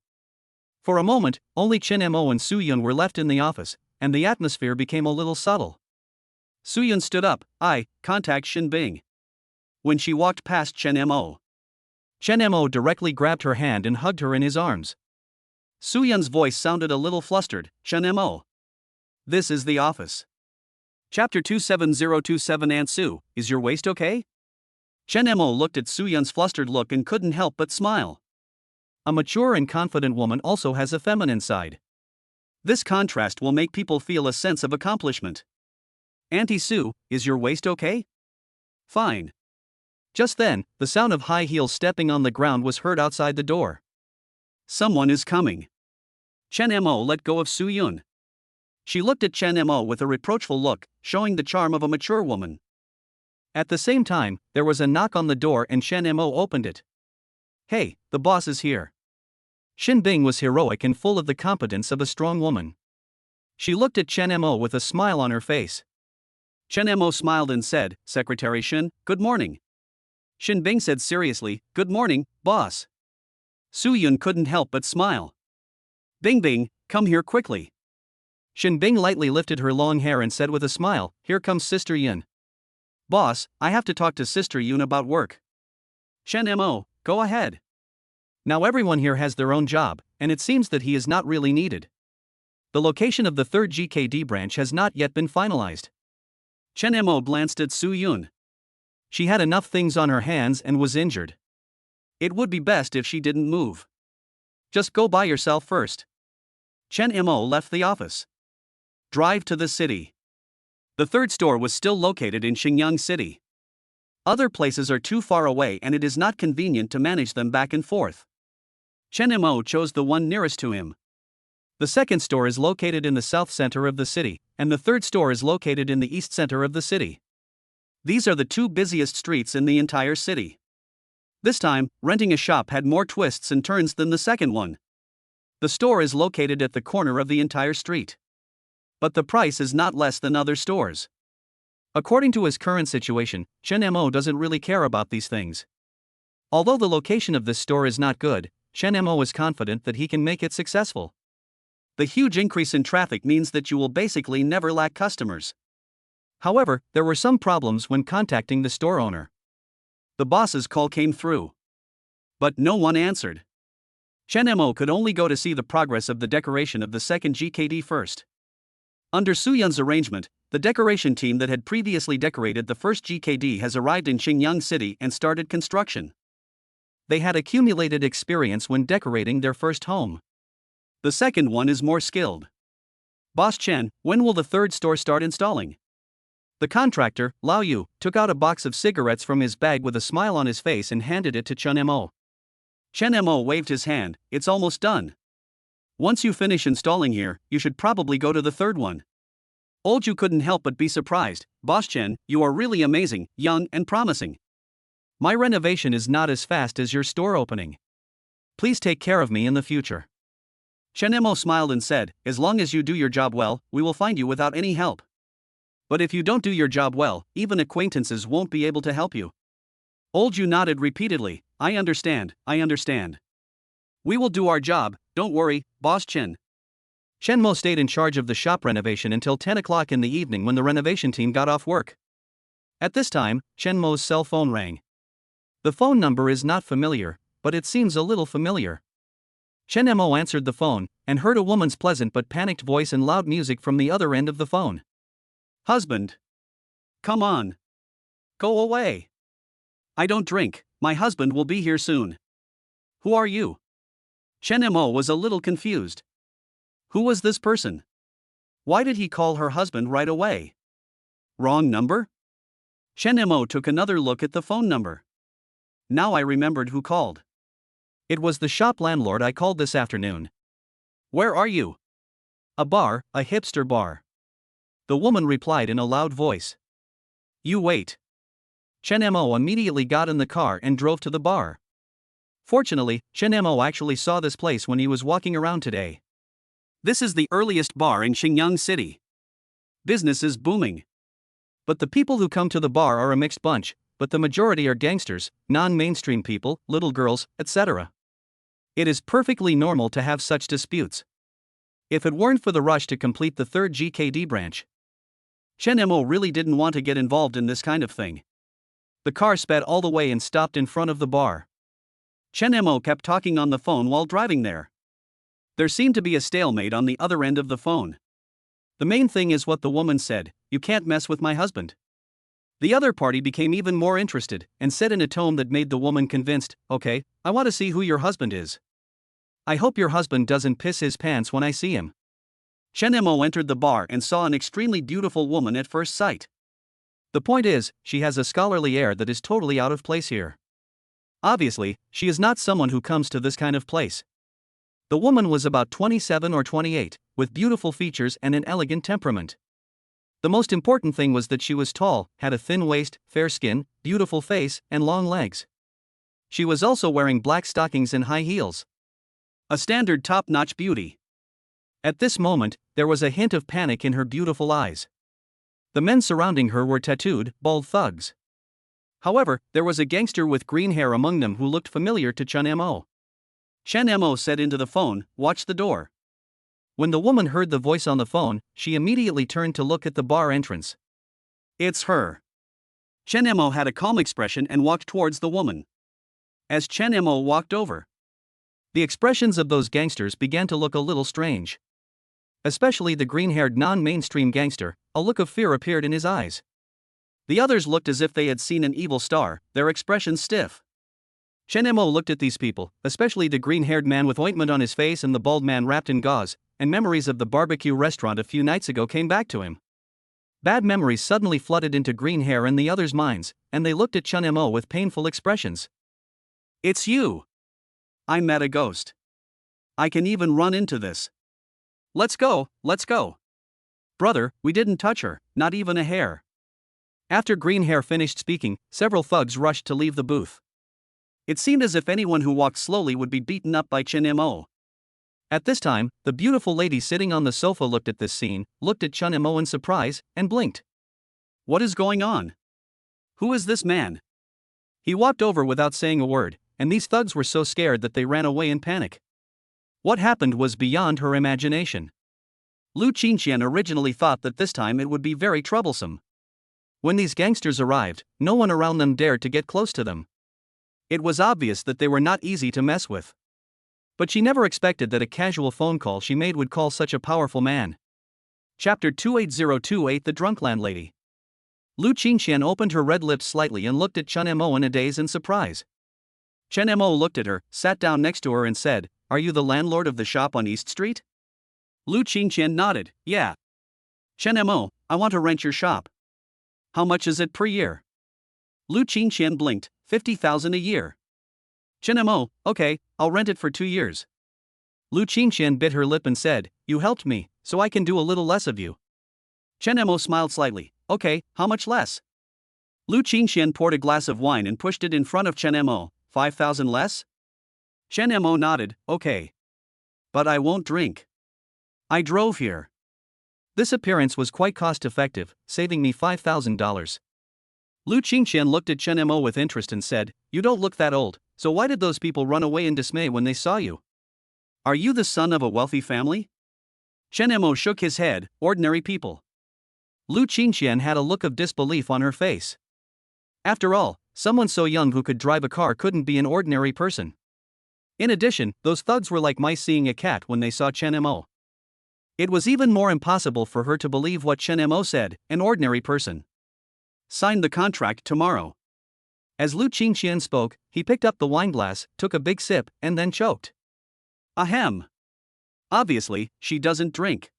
For a moment, only Chen Mo and Suyun were left in the office, and the atmosphere became a little subtle. Suyun stood up. Contact Shin Bing. When she walked past Chen Mo, Chen Mo directly grabbed her hand and hugged her in his arms. Suyun's voice sounded a little flustered. Chen Mo. This is the office. Chapter 27027. Aunt Su, is your waist okay? Chen Mo looked at Suyun's flustered look and couldn't help but smile. A mature and confident woman also has a feminine side. This contrast will make people feel a sense of accomplishment. Auntie Su, is your waist okay? Fine. Just then, the sound of high heels stepping on the ground was heard outside the door. Someone is coming. Chen Mo let go of Suyun. She looked at Chen Mo with a reproachful look, showing the charm of a mature woman. At the same time, there was a knock on the door and Chen Mo opened it. Hey, the boss is here. Shin Bing was heroic and full of the competence of a strong woman. She looked at Chen Mo with a smile on her face. Chen Mo smiled and said, Secretary Shin, good morning. Shin Bing said seriously, good morning, boss. Su Yun couldn't help but smile. Bing Bing, come here quickly. Shin Bing lightly lifted her long hair and said with a smile, here comes Sister Yun. Boss, I have to talk to Sister Yun about work. Chen Mo, go ahead. Now everyone here has their own job, and it seems that he is not really needed. The location of the third GKD branch has not yet been finalized. Chen Mo glanced at Su Yun. She had enough things on her hands and was injured. It would be best if she didn't move. Just go by yourself first. Chen Mo left the office. Drive to the city. The third store was still located in Xingyang City. Other places are too far away and it is not convenient to manage them back and forth. Chen Mo chose the one nearest to him. The second store is located in the south center of the city, and the third store is located in the east center of the city. These are the two busiest streets in the entire city. This time, renting a shop had more twists and turns than the second one. The store is located at the corner of the entire street. But the price is not less than other stores. According to his current situation, Chen Mo doesn't really care about these things. Although the location of this store is not good, Chen Mo is confident that he can make it successful. The huge increase in traffic means that you will basically never lack customers. However, there were some problems when contacting the store owner. The boss's call came through. But no one answered. Chen Mo could only go to see the progress of the decoration of the second GKD first. Under Su Yun's arrangement, the decoration team that had previously decorated the first GKD has arrived in Xingyang City and started construction. They had accumulated experience when decorating their first home. The second one is more skilled. Boss Chen, when will the third store start installing? The contractor, Lao Yu, took out a box of cigarettes from his bag with a smile on his face and handed it to Chen Mo. Chen Mo waved his hand, it's almost done. Once you finish installing here, you should probably go to the third one. Old Yu couldn't help but be surprised, Boss Chen, you are really amazing, young and promising. My renovation is not as fast as your store opening. Please take care of me in the future. Chen Mo smiled and said, as long as you do your job well, we will find you without any help. But if you don't do your job well, even acquaintances won't be able to help you. Old Yu nodded repeatedly, I understand. We will do our job, don't worry, Boss Chen. Chen Mo stayed in charge of the shop renovation until 10 o'clock in the evening when the renovation team got off work. At this time, Chen Mo's cell phone rang. The phone number is not familiar, but it seems a little familiar. Chen Mo answered the phone, and heard a woman's pleasant but panicked voice and loud music from the other end of the phone. Husband. Come on. Go away. I don't drink, my husband will be here soon. Who are you? Chen Mo was a little confused. Who was this person? Why did he call her husband right away? Wrong number? Chen Mo took another look at the phone number. Now I remembered who called. It was the shop landlord I called this afternoon. Where are you? A bar, a hipster bar. The woman replied in a loud voice. You wait. Chen Mo immediately got in the car and drove to the bar. Fortunately, Chen Mo actually saw this place when he was walking around today. This is the earliest bar in Xingyang City. Business is booming. But the people who come to the bar are a mixed bunch, but the majority are gangsters, non-mainstream people, little girls, etc. It is perfectly normal to have such disputes. If it weren't for the rush to complete the third GKD branch, Chen Mo really didn't want to get involved in this kind of thing. The car sped all the way and stopped in front of the bar. Chen Mo kept talking on the phone while driving there. There seemed to be a stalemate on the other end of the phone. The main thing is what the woman said, you can't mess with my husband. The other party became even more interested, and said in a tone that made the woman convinced, okay, I want to see who your husband is. I hope your husband doesn't piss his pants when I see him. Chen Mo entered the bar and saw an extremely beautiful woman at first sight. The point is, she has a scholarly air that is totally out of place here. Obviously, she is not someone who comes to this kind of place. The woman was about 27 or 28, with beautiful features and an elegant temperament. The most important thing was that she was tall, had a thin waist, fair skin, beautiful face, and long legs. She was also wearing black stockings and high heels. A standard top-notch beauty. At this moment, there was a hint of panic in her beautiful eyes. The men surrounding her were tattooed, bald thugs. However, there was a gangster with green hair among them who looked familiar to Chun Mo. Chen Mo said into the phone, "Watch the door." When the woman heard the voice on the phone, she immediately turned to look at the bar entrance. It's her. Chen Mo had a calm expression and walked towards the woman. As Chen Mo walked over, the expressions of those gangsters began to look a little strange. Especially the green-haired non-mainstream gangster, a look of fear appeared in his eyes. The others looked as if they had seen an evil star, their expressions stiff. Chen Mo looked at these people, especially the green-haired man with ointment on his face and the bald man wrapped in gauze, and memories of the barbecue restaurant a few nights ago came back to him. Bad memories suddenly flooded into green hair and the others' minds, and they looked at Chun Mo with painful expressions. It's you. I met a ghost. I can even run into this. Let's go, let's go. Brother, we didn't touch her, not even a hair. After green hair finished speaking, several thugs rushed to leave the booth. It seemed as if anyone who walked slowly would be beaten up by Chen Mo. At this time, the beautiful lady sitting on the sofa looked at this scene, looked at Chun Mo in surprise, and blinked. What is going on? Who is this man? He walked over without saying a word, and these thugs were so scared that they ran away in panic. What happened was beyond her imagination. Lu Qingqian originally thought that this time it would be very troublesome. When these gangsters arrived, no one around them dared to get close to them. It was obvious that they were not easy to mess with. But she never expected that a casual phone call she made would call such a powerful man. Chapter 28028 The Drunk Landlady. Lu Qingqian opened her red lips slightly and looked at Chun Mo in a daze and surprise. Chen Mo looked at her, sat down next to her and said, "Are you the landlord of the shop on East Street?" Lu Qingqian nodded, "Yeah." Chen Mo, I want to rent your shop. How much is it per year? Lu Qingqian blinked, 50,000 a year. Chen Mo, okay, I'll rent it for 2 years. Lu Qingqian bit her lip and said, "You helped me, so I can do a little less of you." Chen Mo smiled slightly, "Okay, how much less?" Lu Qingqian poured a glass of wine and pushed it in front of Chen Mo, 5,000 less? Chen Mo nodded, "Okay. But I won't drink. I drove here." This appearance was quite cost-effective, saving me $5,000. Lu Qingqian looked at Chen Mo with interest and said, "You don't look that old, so why did those people run away in dismay when they saw you? Are you the son of a wealthy family?" Chen Mo shook his head, "Ordinary people." Lu Qingqian had a look of disbelief on her face. After all, someone so young who could drive a car couldn't be an ordinary person. In addition, those thugs were like mice seeing a cat when they saw Chen Mo. It was even more impossible for her to believe what Chen Mo said, an ordinary person. Sign the contract tomorrow. As Lu Qingqian spoke, he picked up the wineglass, took a big sip, and then choked. Ahem. Obviously, she doesn't drink.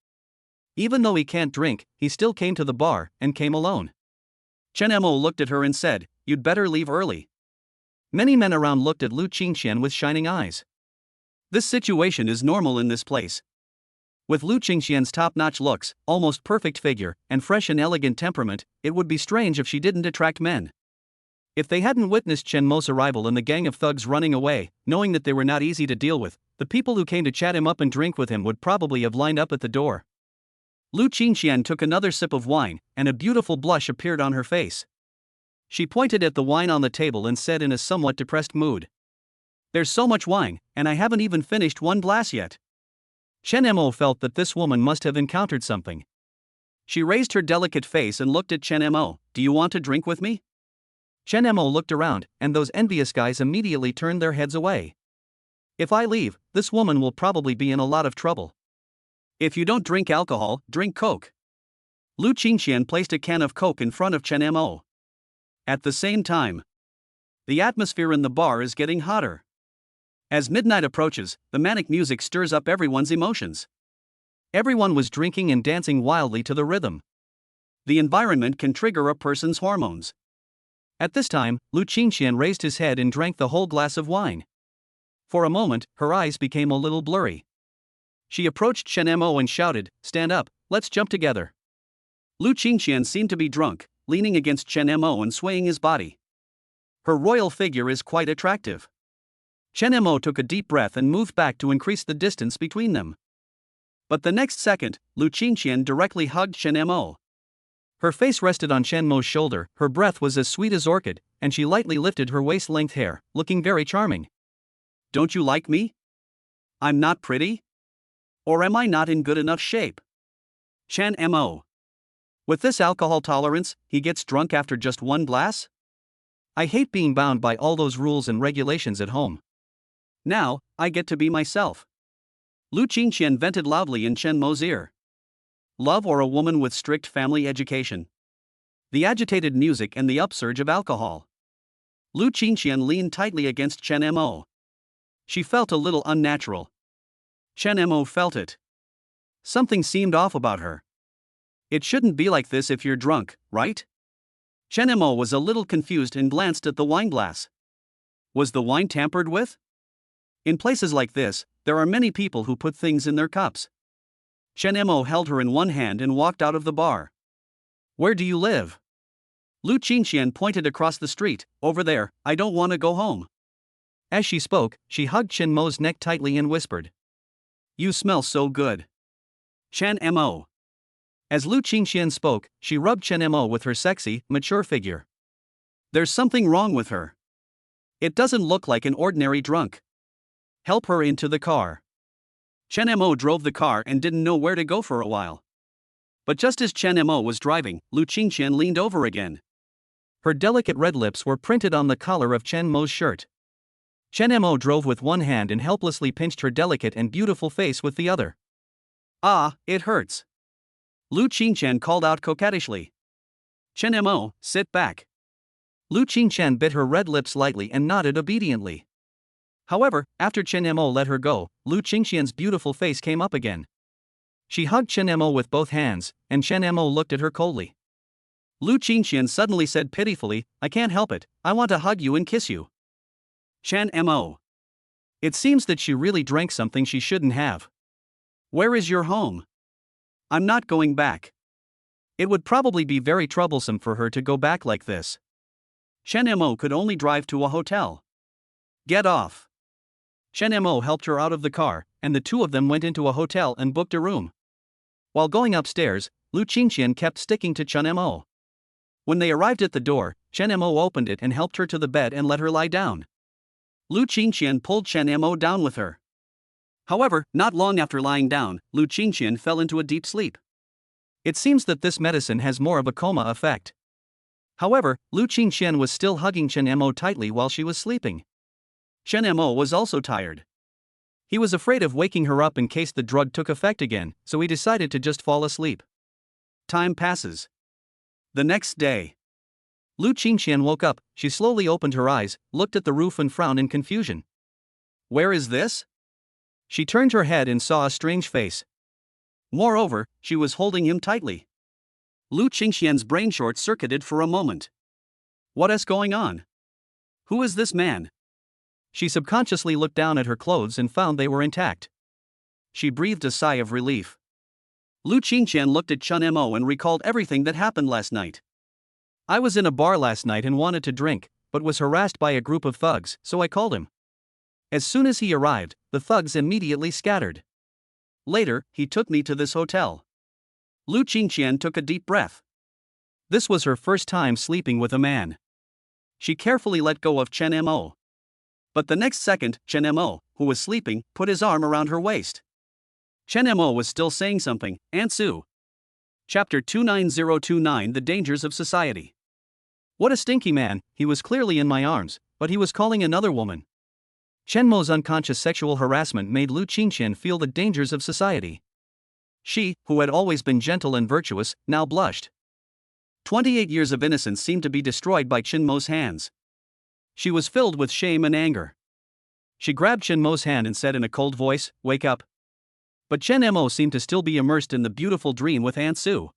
Even though he can't drink, he still came to the bar, and came alone. Chen Mo looked at her and said, "You'd better leave early." Many men around looked at Lu Qingqian with shining eyes. This situation is normal in this place. With Lu Qingqian's top-notch looks, almost perfect figure, and fresh and elegant temperament, it would be strange if she didn't attract men. If they hadn't witnessed Chen Mo's arrival and the gang of thugs running away, knowing that they were not easy to deal with, the people who came to chat him up and drink with him would probably have lined up at the door. Lu Qingqian took another sip of wine, and a beautiful blush appeared on her face. She pointed at the wine on the table and said in a somewhat depressed mood, "There's so much wine, and I haven't even finished one glass yet." Chen Mo felt that this woman must have encountered something. She raised her delicate face and looked at Chen Mo, "Do you want to drink with me?" Chen Mo looked around, and those envious guys immediately turned their heads away. If I leave, this woman will probably be in a lot of trouble. If you don't drink alcohol, drink Coke. Lu Qingqian placed a can of Coke in front of Chen Mo. At the same time, the atmosphere in the bar is getting hotter. As midnight approaches, the manic music stirs up everyone's emotions. Everyone was drinking and dancing wildly to the rhythm. The environment can trigger a person's hormones. At this time, Lu Qingqian raised his head and drank the whole glass of wine. For a moment, her eyes became a little blurry. She approached Chen Mo and shouted, "Stand up, let's jump together." Lu Qingqian seemed to be drunk, leaning against Chen Mo and swaying his body. Her royal figure is quite attractive. Chen Mo took a deep breath and moved back to increase the distance between them. But the next second, Lu Qingqian directly hugged Chen Mo. Her face rested on Chen Mo's shoulder, her breath was as sweet as orchid, and she lightly lifted her waist-length hair, looking very charming. Don't you like me? I'm not pretty? Or am I not in good enough shape? Chen Mo. With this alcohol tolerance, he gets drunk after just one glass? I hate being bound by all those rules and regulations at home. Now, I get to be myself. Lu Qingqian vented loudly in Chen Mo's ear. Love or a woman with strict family education? The agitated music and the upsurge of alcohol. Lu Qingqian leaned tightly against Chen Mo. She felt a little unnatural. Chen Mo felt it. Something seemed off about her. It shouldn't be like this if you're drunk, right? Chen Mo was a little confused and glanced at the wine glass. Was the wine tampered with? In places like this, there are many people who put things in their cups. Chen Mo held her in one hand and walked out of the bar. Where do you live? Lu Qingqian pointed across the street. Over there, I don't want to go home. As she spoke, she hugged Chen Mo's neck tightly and whispered. You smell so good. Chen Mo. As Lu Qingqian spoke, she rubbed Chen Mo with her sexy, mature figure. There's something wrong with her. It doesn't look like an ordinary drunk. Help her into the car. Chen Mo drove the car and didn't know where to go for a while. But just as Chen Mo was driving, Lu Qingqian leaned over again. Her delicate red lips were printed on the collar of Chen Mo's shirt. Chen Mo drove with one hand and helplessly pinched her delicate and beautiful face with the other. Ah, it hurts. Lu Qingqian called out coquettishly. Chen Mo, sit back. Lu Qingqian bit her red lips lightly and nodded obediently. However, after Chen Mo let her go, Lu Qingqian's beautiful face came up again. She hugged Chen Mo with both hands, and Chen Mo looked at her coldly. Lu Qingqian suddenly said pitifully, I can't help it, I want to hug you and kiss you. Chen Mo. It seems that she really drank something she shouldn't have. Where is your home? I'm not going back. It would probably be very troublesome for her to go back like this. Chen Mo could only drive to a hotel. Get off. Chen Mo helped her out of the car, and the two of them went into a hotel and booked a room. While going upstairs, Lu Qingqian kept sticking to Chen Mo. When they arrived at the door, Chen Mo opened it and helped her to the bed and let her lie down. Lu Qingqian pulled Chen Mo down with her. However, not long after lying down, Lu Qingqian fell into a deep sleep. It seems that this medicine has more of a coma effect. However, Lu Qingqian was still hugging Chen Mo tightly while she was sleeping. Chen Mo was also tired. He was afraid of waking her up in case the drug took effect again, so he decided to just fall asleep. Time passes. The next day. Lu Qingqian woke up, she slowly opened her eyes, looked at the roof and frowned in confusion. Where is this? She turned her head and saw a strange face. Moreover, she was holding him tightly. Lu Qingqian's brain short-circuited for a moment. What is going on? Who is this man? She subconsciously looked down at her clothes and found they were intact. She breathed a sigh of relief. Lu Qingqian looked at Chen Mo and recalled everything that happened last night. I was in a bar last night and wanted to drink, but was harassed by a group of thugs, so I called him. As soon as he arrived, the thugs immediately scattered. Later, he took me to this hotel. Lu Qingqian took a deep breath. This was her first time sleeping with a man. She carefully let go of Chen Mo. But the next second, Chen Mo, who was sleeping, put his arm around her waist. Chen Mo was still saying something. Aunt Sue. Chapter 29029 The Dangers of Society. What a stinky man, he was clearly in my arms, but he was calling another woman. Chen Mo's unconscious sexual harassment made Lu Qingqian feel the dangers of society. She, who had always been gentle and virtuous, now blushed. 28 years of innocence seemed to be destroyed by Chen Mo's hands. She was filled with shame and anger. She grabbed Chen Mo's hand and said in a cold voice, "Wake up." But Chen Mo seemed to still be immersed in the beautiful dream with Aunt Sue.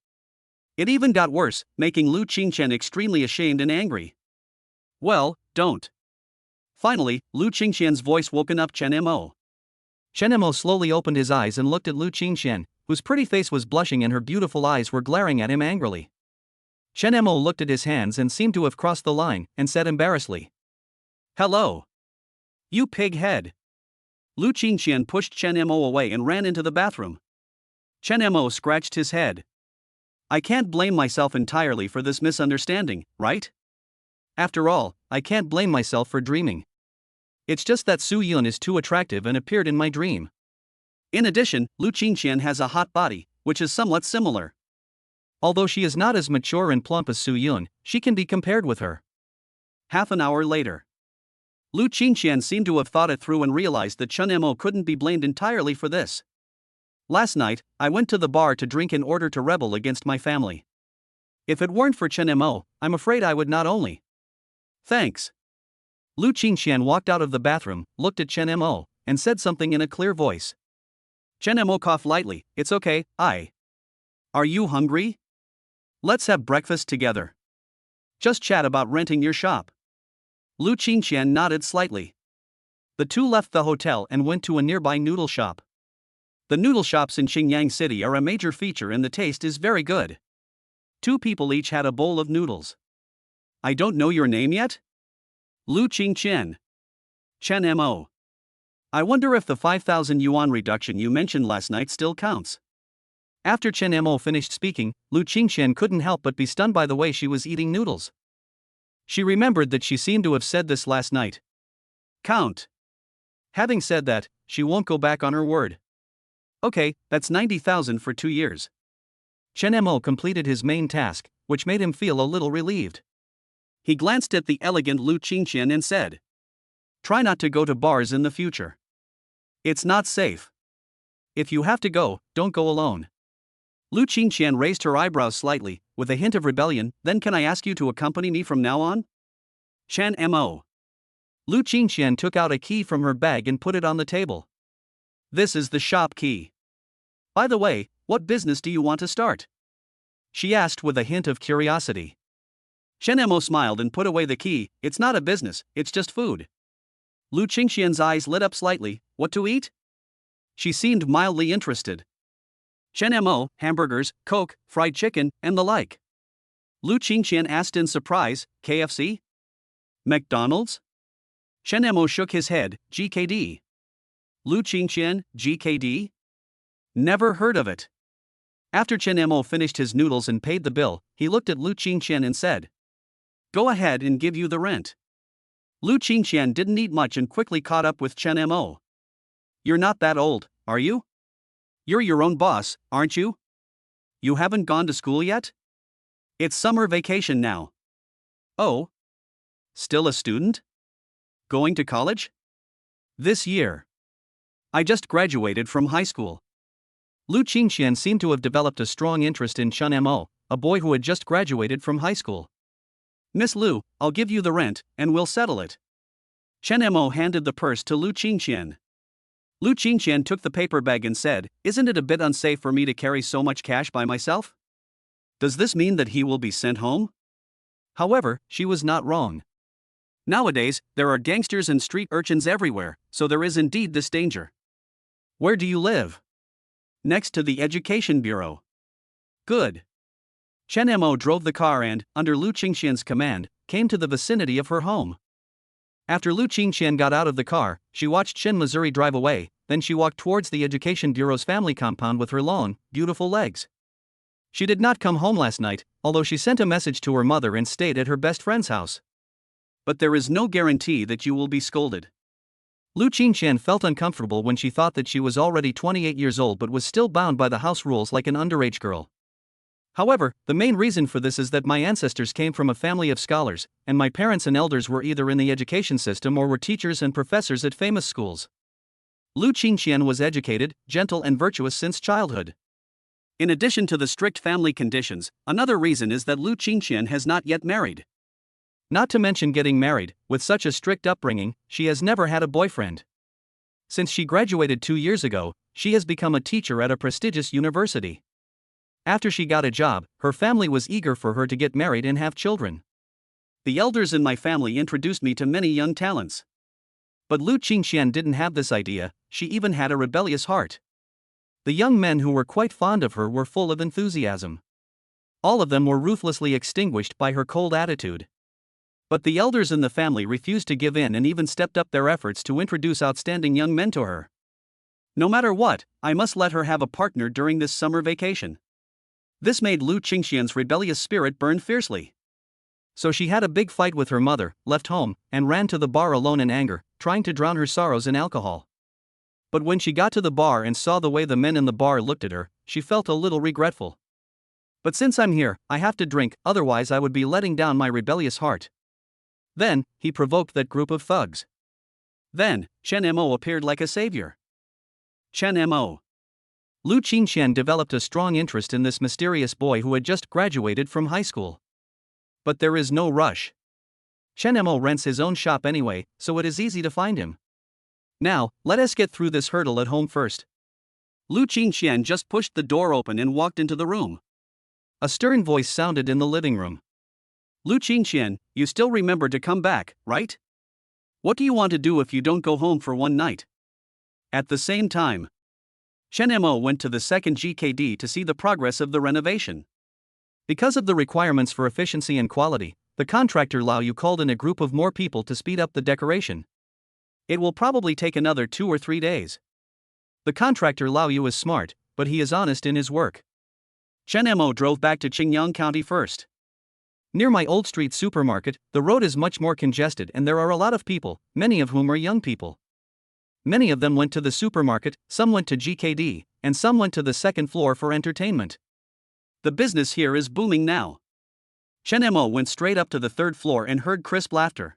It even got worse, making Lu Qingqian extremely ashamed and angry. Well, don't. Finally, Lu Qingqian's voice woken up Chen Mo. Chen Mo slowly opened his eyes and looked at Lu Qingqian, whose pretty face was blushing and her beautiful eyes were glaring at him angrily. Chen Mo looked at his hands and seemed to have crossed the line, and said embarrassedly, "Hello. You pig head. Lu Qingqian pushed Chen Mo away and ran into the bathroom. Chen Mo scratched his head. I can't blame myself entirely for this misunderstanding, right? After all, I can't blame myself for dreaming. It's just that Su Yun is too attractive and appeared in my dream. In addition, Lu Qingqian has a hot body, which is somewhat similar. Although she is not as mature and plump as Su Yun, she can be compared with her. Half an hour later. Lu Qingqian seemed to have thought it through and realized that Chen Mo couldn't be blamed entirely for this. Last night, I went to the bar to drink in order to rebel against my family. If it weren't for Chen Mo, I'm afraid I would not only. Thanks. Lu Qingqian walked out of the bathroom, looked at Chen Mo, and said something in a clear voice. Chen Mo coughed lightly. It's okay, Are you hungry? Let's have breakfast together. Just chat about renting your shop. Lu Qingqian nodded slightly. The two left the hotel and went to a nearby noodle shop. The noodle shops in Xingyang City are a major feature and the taste is very good. Two people each had a bowl of noodles. I don't know your name yet? Lu Qingqian. Chen Mo. I wonder if the 5,000 yuan reduction you mentioned last night still counts. After Chen Mo finished speaking, Lu Qingqian couldn't help but be stunned by the way she was eating noodles. She remembered that she seemed to have said this last night. Count. Having said that, she won't go back on her word. Okay, that's 90,000 for 2 years. Chen Mo completed his main task, which made him feel a little relieved. He glanced at the elegant Lu Qingqian and said, try not to go to bars in the future. It's not safe. If you have to go, don't go alone. Lu Qingqian raised her eyebrows slightly, with a hint of rebellion. Then can I ask you to accompany me from now on? Chen Mo. Lu Qingqian took out a key from her bag and put it on the table. This is the shop key. By the way, what business do you want to start? She asked with a hint of curiosity. Chen Mo smiled and put away the key. It's not a business, it's just food. Lu Qingqian's eyes lit up slightly. What to eat? She seemed mildly interested. Chen Mo, hamburgers, Coke, fried chicken, and the like. Lu Qingqian asked in surprise, KFC? McDonald's? Chen Mo shook his head, GKD. Lu Qingqian, GKD? Never heard of it. After Chen Mo finished his noodles and paid the bill, he looked at Lu Qingqian and said, go ahead and give you the rent. Lu Qingqian didn't eat much and quickly caught up with Chen Mo. You're not that old, are you? You're your own boss, aren't you? You haven't gone to school yet? It's summer vacation now. Oh? Still a student? Going to college? This year. I just graduated from high school. Lu Qingqian seemed to have developed a strong interest in Chen Mo, a boy who had just graduated from high school. Miss Lu, I'll give you the rent, and we'll settle it. Chen Mo handed the purse to Lu Qingqian. Lu Qingqian took the paper bag and said, isn't it a bit unsafe for me to carry so much cash by myself? Does this mean that he will be sent home? However, she was not wrong. Nowadays, there are gangsters and street urchins everywhere, so there is indeed this danger. Where do you live? Next to the Education Bureau. Good. Chen Mo drove the car and, under Lu Qingqian's command, came to the vicinity of her home. After Lu Qingqian got out of the car, she watched Chen Missouri drive away, then she walked towards the Education Bureau's family compound with her long, beautiful legs. She did not come home last night, although she sent a message to her mother and stayed at her best friend's house. But there is no guarantee that you will be scolded. Lu Qingqian felt uncomfortable when she thought that she was already 28 years old but was still bound by the house rules like an underage girl. However, the main reason for this is that my ancestors came from a family of scholars, and my parents and elders were either in the education system or were teachers and professors at famous schools. Lu Qingqian was educated, gentle and virtuous since childhood. In addition to the strict family conditions, another reason is that Lu Qingqian has not yet married. Not to mention getting married, with such a strict upbringing, she has never had a boyfriend. Since she graduated 2 years ago, she has become a teacher at a prestigious university. After she got a job, her family was eager for her to get married and have children. The elders in my family introduced me to many young talents. But Lu Qingqian didn't have this idea, she even had a rebellious heart. The young men who were quite fond of her were full of enthusiasm. All of them were ruthlessly extinguished by her cold attitude. But the elders in the family refused to give in and even stepped up their efforts to introduce outstanding young men to her. No matter what, I must let her have a partner during this summer vacation. This made Lu Qingxian's rebellious spirit burn fiercely. So she had a big fight with her mother, left home, and ran to the bar alone in anger, trying to drown her sorrows in alcohol. But when she got to the bar and saw the way the men in the bar looked at her, she felt a little regretful. But since I'm here, I have to drink, otherwise I would be letting down my rebellious heart. Then, he provoked that group of thugs. Then, Chen Mo appeared like a savior. Chen Mo. Lu Qingxian developed a strong interest in this mysterious boy who had just graduated from high school. But there is no rush. Chen Mo rents his own shop anyway, so it is easy to find him. Now, let us get through this hurdle at home first. Lu Qingxian just pushed the door open and walked into the room. A stern voice sounded in the living room. Lu Qingxian, you still remember to come back, right? What do you want to do if you don't go home for one night? At the same time, Chen Mo went to the second GKD to see the progress of the renovation. Because of the requirements for efficiency and quality, the contractor Lao Yu called in a group of more people to speed up the decoration. It will probably take another 2 or 3 days. The contractor Lao Yu is smart, but he is honest in his work. Chen Mo drove back to Qingyang County first. Near my old street supermarket, the road is much more congested and there are a lot of people, many of whom are young people. Many of them went to the supermarket, some went to GKD, and some went to the second floor for entertainment. The business here is booming now. Chen Mo went straight up to the third floor and heard crisp laughter.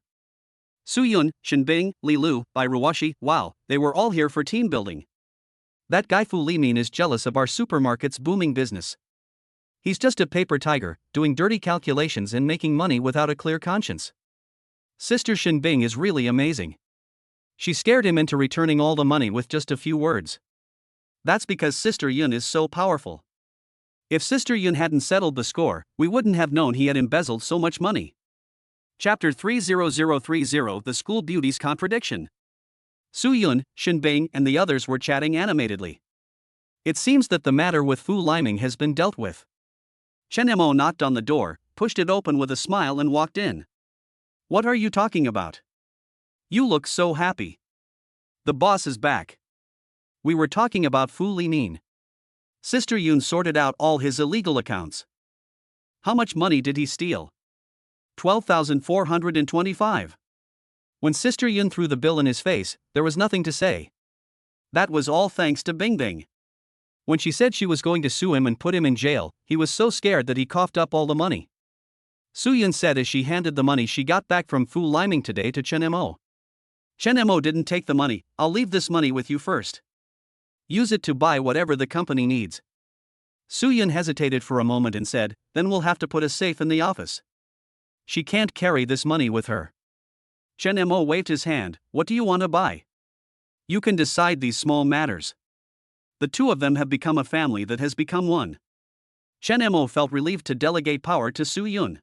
Su Yun, Shenbing, Li Lu, Bai Ruoxi, wow, they were all here for team building. That guy Fu Limin is jealous of our supermarket's booming business. He's just a paper tiger, doing dirty calculations and making money without a clear conscience. Sister Shenbing is really amazing. She scared him into returning all the money with just a few words. That's because Sister Yun is so powerful. If Sister Yun hadn't settled the score, we wouldn't have known he had embezzled so much money. Chapter 30030 The School Beauty's Contradiction. Su Yun, Shenbing, and the others were chatting animatedly. It seems that the matter with Fu Liming has been dealt with. Chen Mo knocked on the door, pushed it open with a smile and walked in. What are you talking about? You look so happy. The boss is back. We were talking about Fu Limin. Sister Yun sorted out all his illegal accounts. How much money did he steal? 12,425. When Sister Yun threw the bill in his face, there was nothing to say. That was all thanks to Bing Bing. When she said she was going to sue him and put him in jail, he was so scared that he coughed up all the money. Su Yun said as she handed the money she got back from Fu Liming today to Chen Mo. Chen Mo didn't take the money, I'll leave this money with you first. Use it to buy whatever the company needs. Su Yun hesitated for a moment and said, then we'll have to put a safe in the office. She can't carry this money with her. Chen Mo waved his hand, what do you want to buy? You can decide these small matters. The two of them have become a family that has become one. Chen Mo felt relieved to delegate power to Su Yun.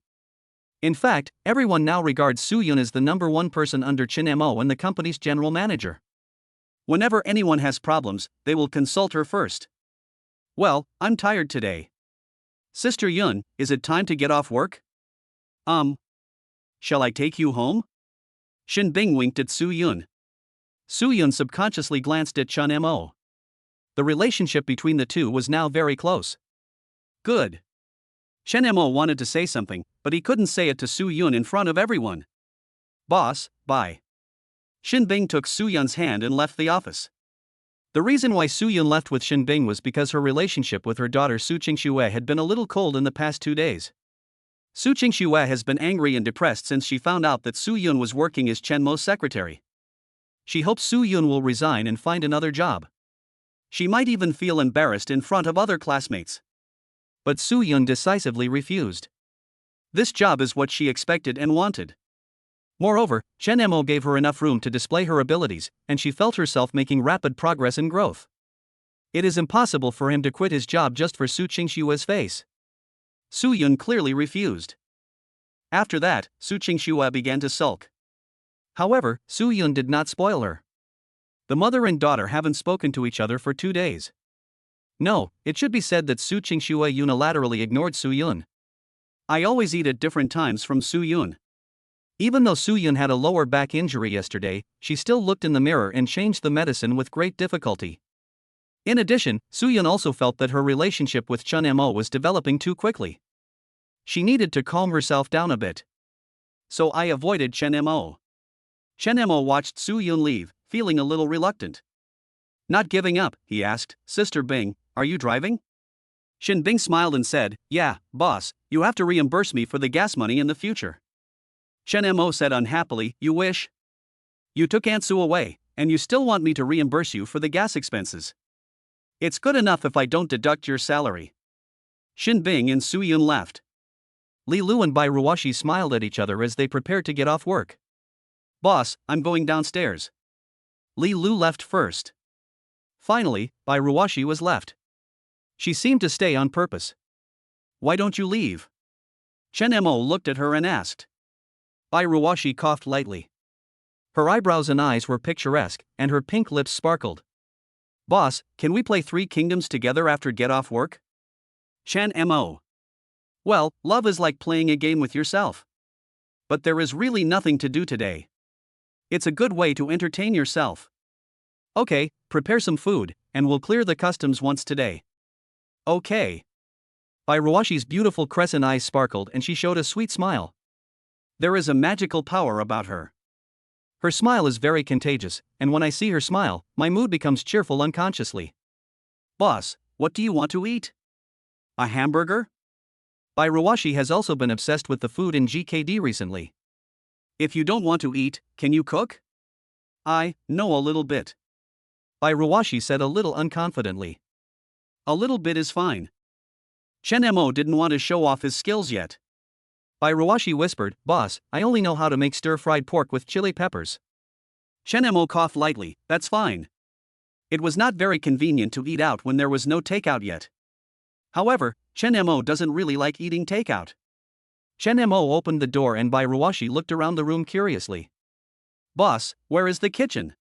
In fact, everyone now regards Su Yun as the number one person under Chen Mo and the company's general manager. Whenever anyone has problems, they will consult her first. Well, I'm tired today. Sister Yun, is it time to get off work? Shall I take you home? Shin Bing winked at Su Yun. Su Yun subconsciously glanced at Chen Mo. The relationship between the two was now very close. Good. Chen Mo wanted to say something, but he couldn't say it to Su Yun in front of everyone. Boss, bye. Shin Bing took Su Yun's hand and left the office. The reason why Su Yun left with Shin Bing was because her relationship with her daughter Su Qingxue had been a little cold in the past 2 days. Su Qingxue has been angry and depressed since she found out that Su Yun was working as Chen Mo's secretary. She hopes Su Yun will resign and find another job. She might even feel embarrassed in front of other classmates. But Su Yun decisively refused. This job is what she expected and wanted. Moreover, Chen Mo gave her enough room to display her abilities, and she felt herself making rapid progress and growth. It is impossible for him to quit his job just for Su Qingxue's face. Su Yun clearly refused. After that, Su Qingxue began to sulk. However, Su Yun did not spoil her. The mother and daughter haven't spoken to each other for 2 days. No, it should be said that Su Qingxue unilaterally ignored Su Yun. I always eat at different times from Su Yun. Even though Soo-yun had a lower back injury yesterday, she still looked in the mirror and changed the medicine with great difficulty. In addition, Soo-yun also felt that her relationship with Chun Mo was developing too quickly. She needed to calm herself down a bit. So I avoided Chen Mo. Chen Mo watched Soo-yun leave, feeling a little reluctant. Not giving up, he asked, Sister Bing, are you driving? Shin Bing smiled and said, yeah, boss, you have to reimburse me for the gas money in the future. Chen Mo said unhappily, you wish? You took Aunt Sue away, and you still want me to reimburse you for the gas expenses. It's good enough if I don't deduct your salary. Shin Bing and Soo-yun left. Li Lu and Bai Ruoshi smiled at each other as they prepared to get off work. Boss, I'm going downstairs. Li Lu left first. Finally, Bai Ruoshi was left. She seemed to stay on purpose. Why don't you leave? Chen Mo looked at her and asked. Bai Ruoshi coughed lightly. Her eyebrows and eyes were picturesque, and her pink lips sparkled. Boss, can we play Three Kingdoms together after get off work? Chen Mo. Well, love is like playing a game with yourself. But there is really nothing to do today. It's a good way to entertain yourself. Okay, prepare some food, and we'll clear the customs once today. Okay. Bai Ruoshi's beautiful crescent eyes sparkled and she showed a sweet smile. There is a magical power about her. Her smile is very contagious, and when I see her smile, my mood becomes cheerful unconsciously. Boss, what do you want to eat? A hamburger? Bai Ruoshi has also been obsessed with the food in GKD recently. If you don't want to eat, can you cook? I know a little bit. Bai Ruoshi said a little unconfidently. A little bit is fine. Chen Mo didn't want to show off his skills yet. Bai Ruoshi whispered, Boss, I only know how to make stir-fried pork with chili peppers. Chen Mo coughed lightly, that's fine. It was not very convenient to eat out when there was no takeout yet. However, Chen Mo doesn't really like eating takeout. Chen Mo opened the door and Bai Ruoshi looked around the room curiously. Boss, where is the kitchen?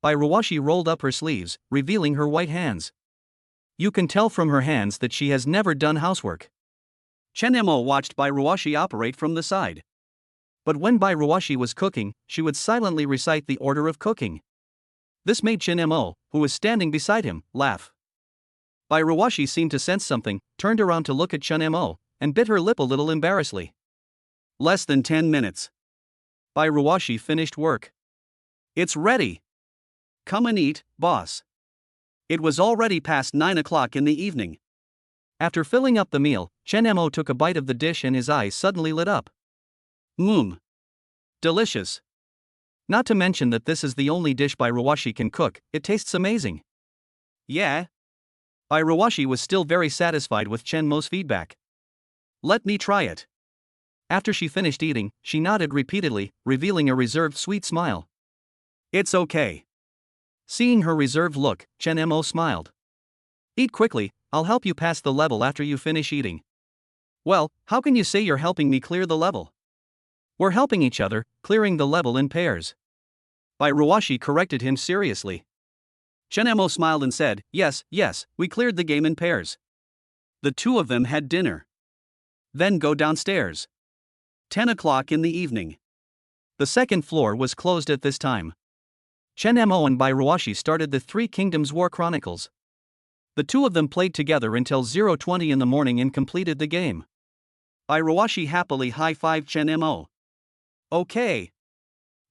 Bai Ruoshi rolled up her sleeves, revealing her white hands. You can tell from her hands that she has never done housework. Chen Mo watched Bai Ruoshi operate from the side. But when Bai Ruoshi was cooking, she would silently recite the order of cooking. This made Chen Mo, who was standing beside him, laugh. Bai Ruoshi seemed to sense something, turned around to look at Chen Mo, and bit her lip a little embarrassedly. Less than 10 minutes. Bai Ruoshi finished work. It's ready. Come and eat, boss. It was already past 9 o'clock in the evening. After filling up the meal, Chen Mo took a bite of the dish and his eyes suddenly lit up. Delicious. Not to mention that this is the only dish Bai Ruoshi can cook, it tastes amazing. Yeah. Bai Ruoshi was still very satisfied with Chen Mo's feedback. Let me try it. After she finished eating, she nodded repeatedly, revealing a reserved sweet smile. It's okay. Seeing her reserved look, Chen Mo smiled. Eat quickly, I'll help you pass the level after you finish eating. Well, how can you say you're helping me clear the level? We're helping each other, clearing the level in pairs. Bai Ruoshi corrected him seriously. Chen Mo smiled and said, yes, we cleared the game in pairs. The two of them had dinner. Then go downstairs. 10 o'clock in the evening. The second floor was closed at this time. Chen Mo and Bai Ruoshi started the Three Kingdoms War Chronicles. The two of them played together until 0:20 in the morning and completed the game. Bai Ruoshi happily high-fived Chen Mo. Okay.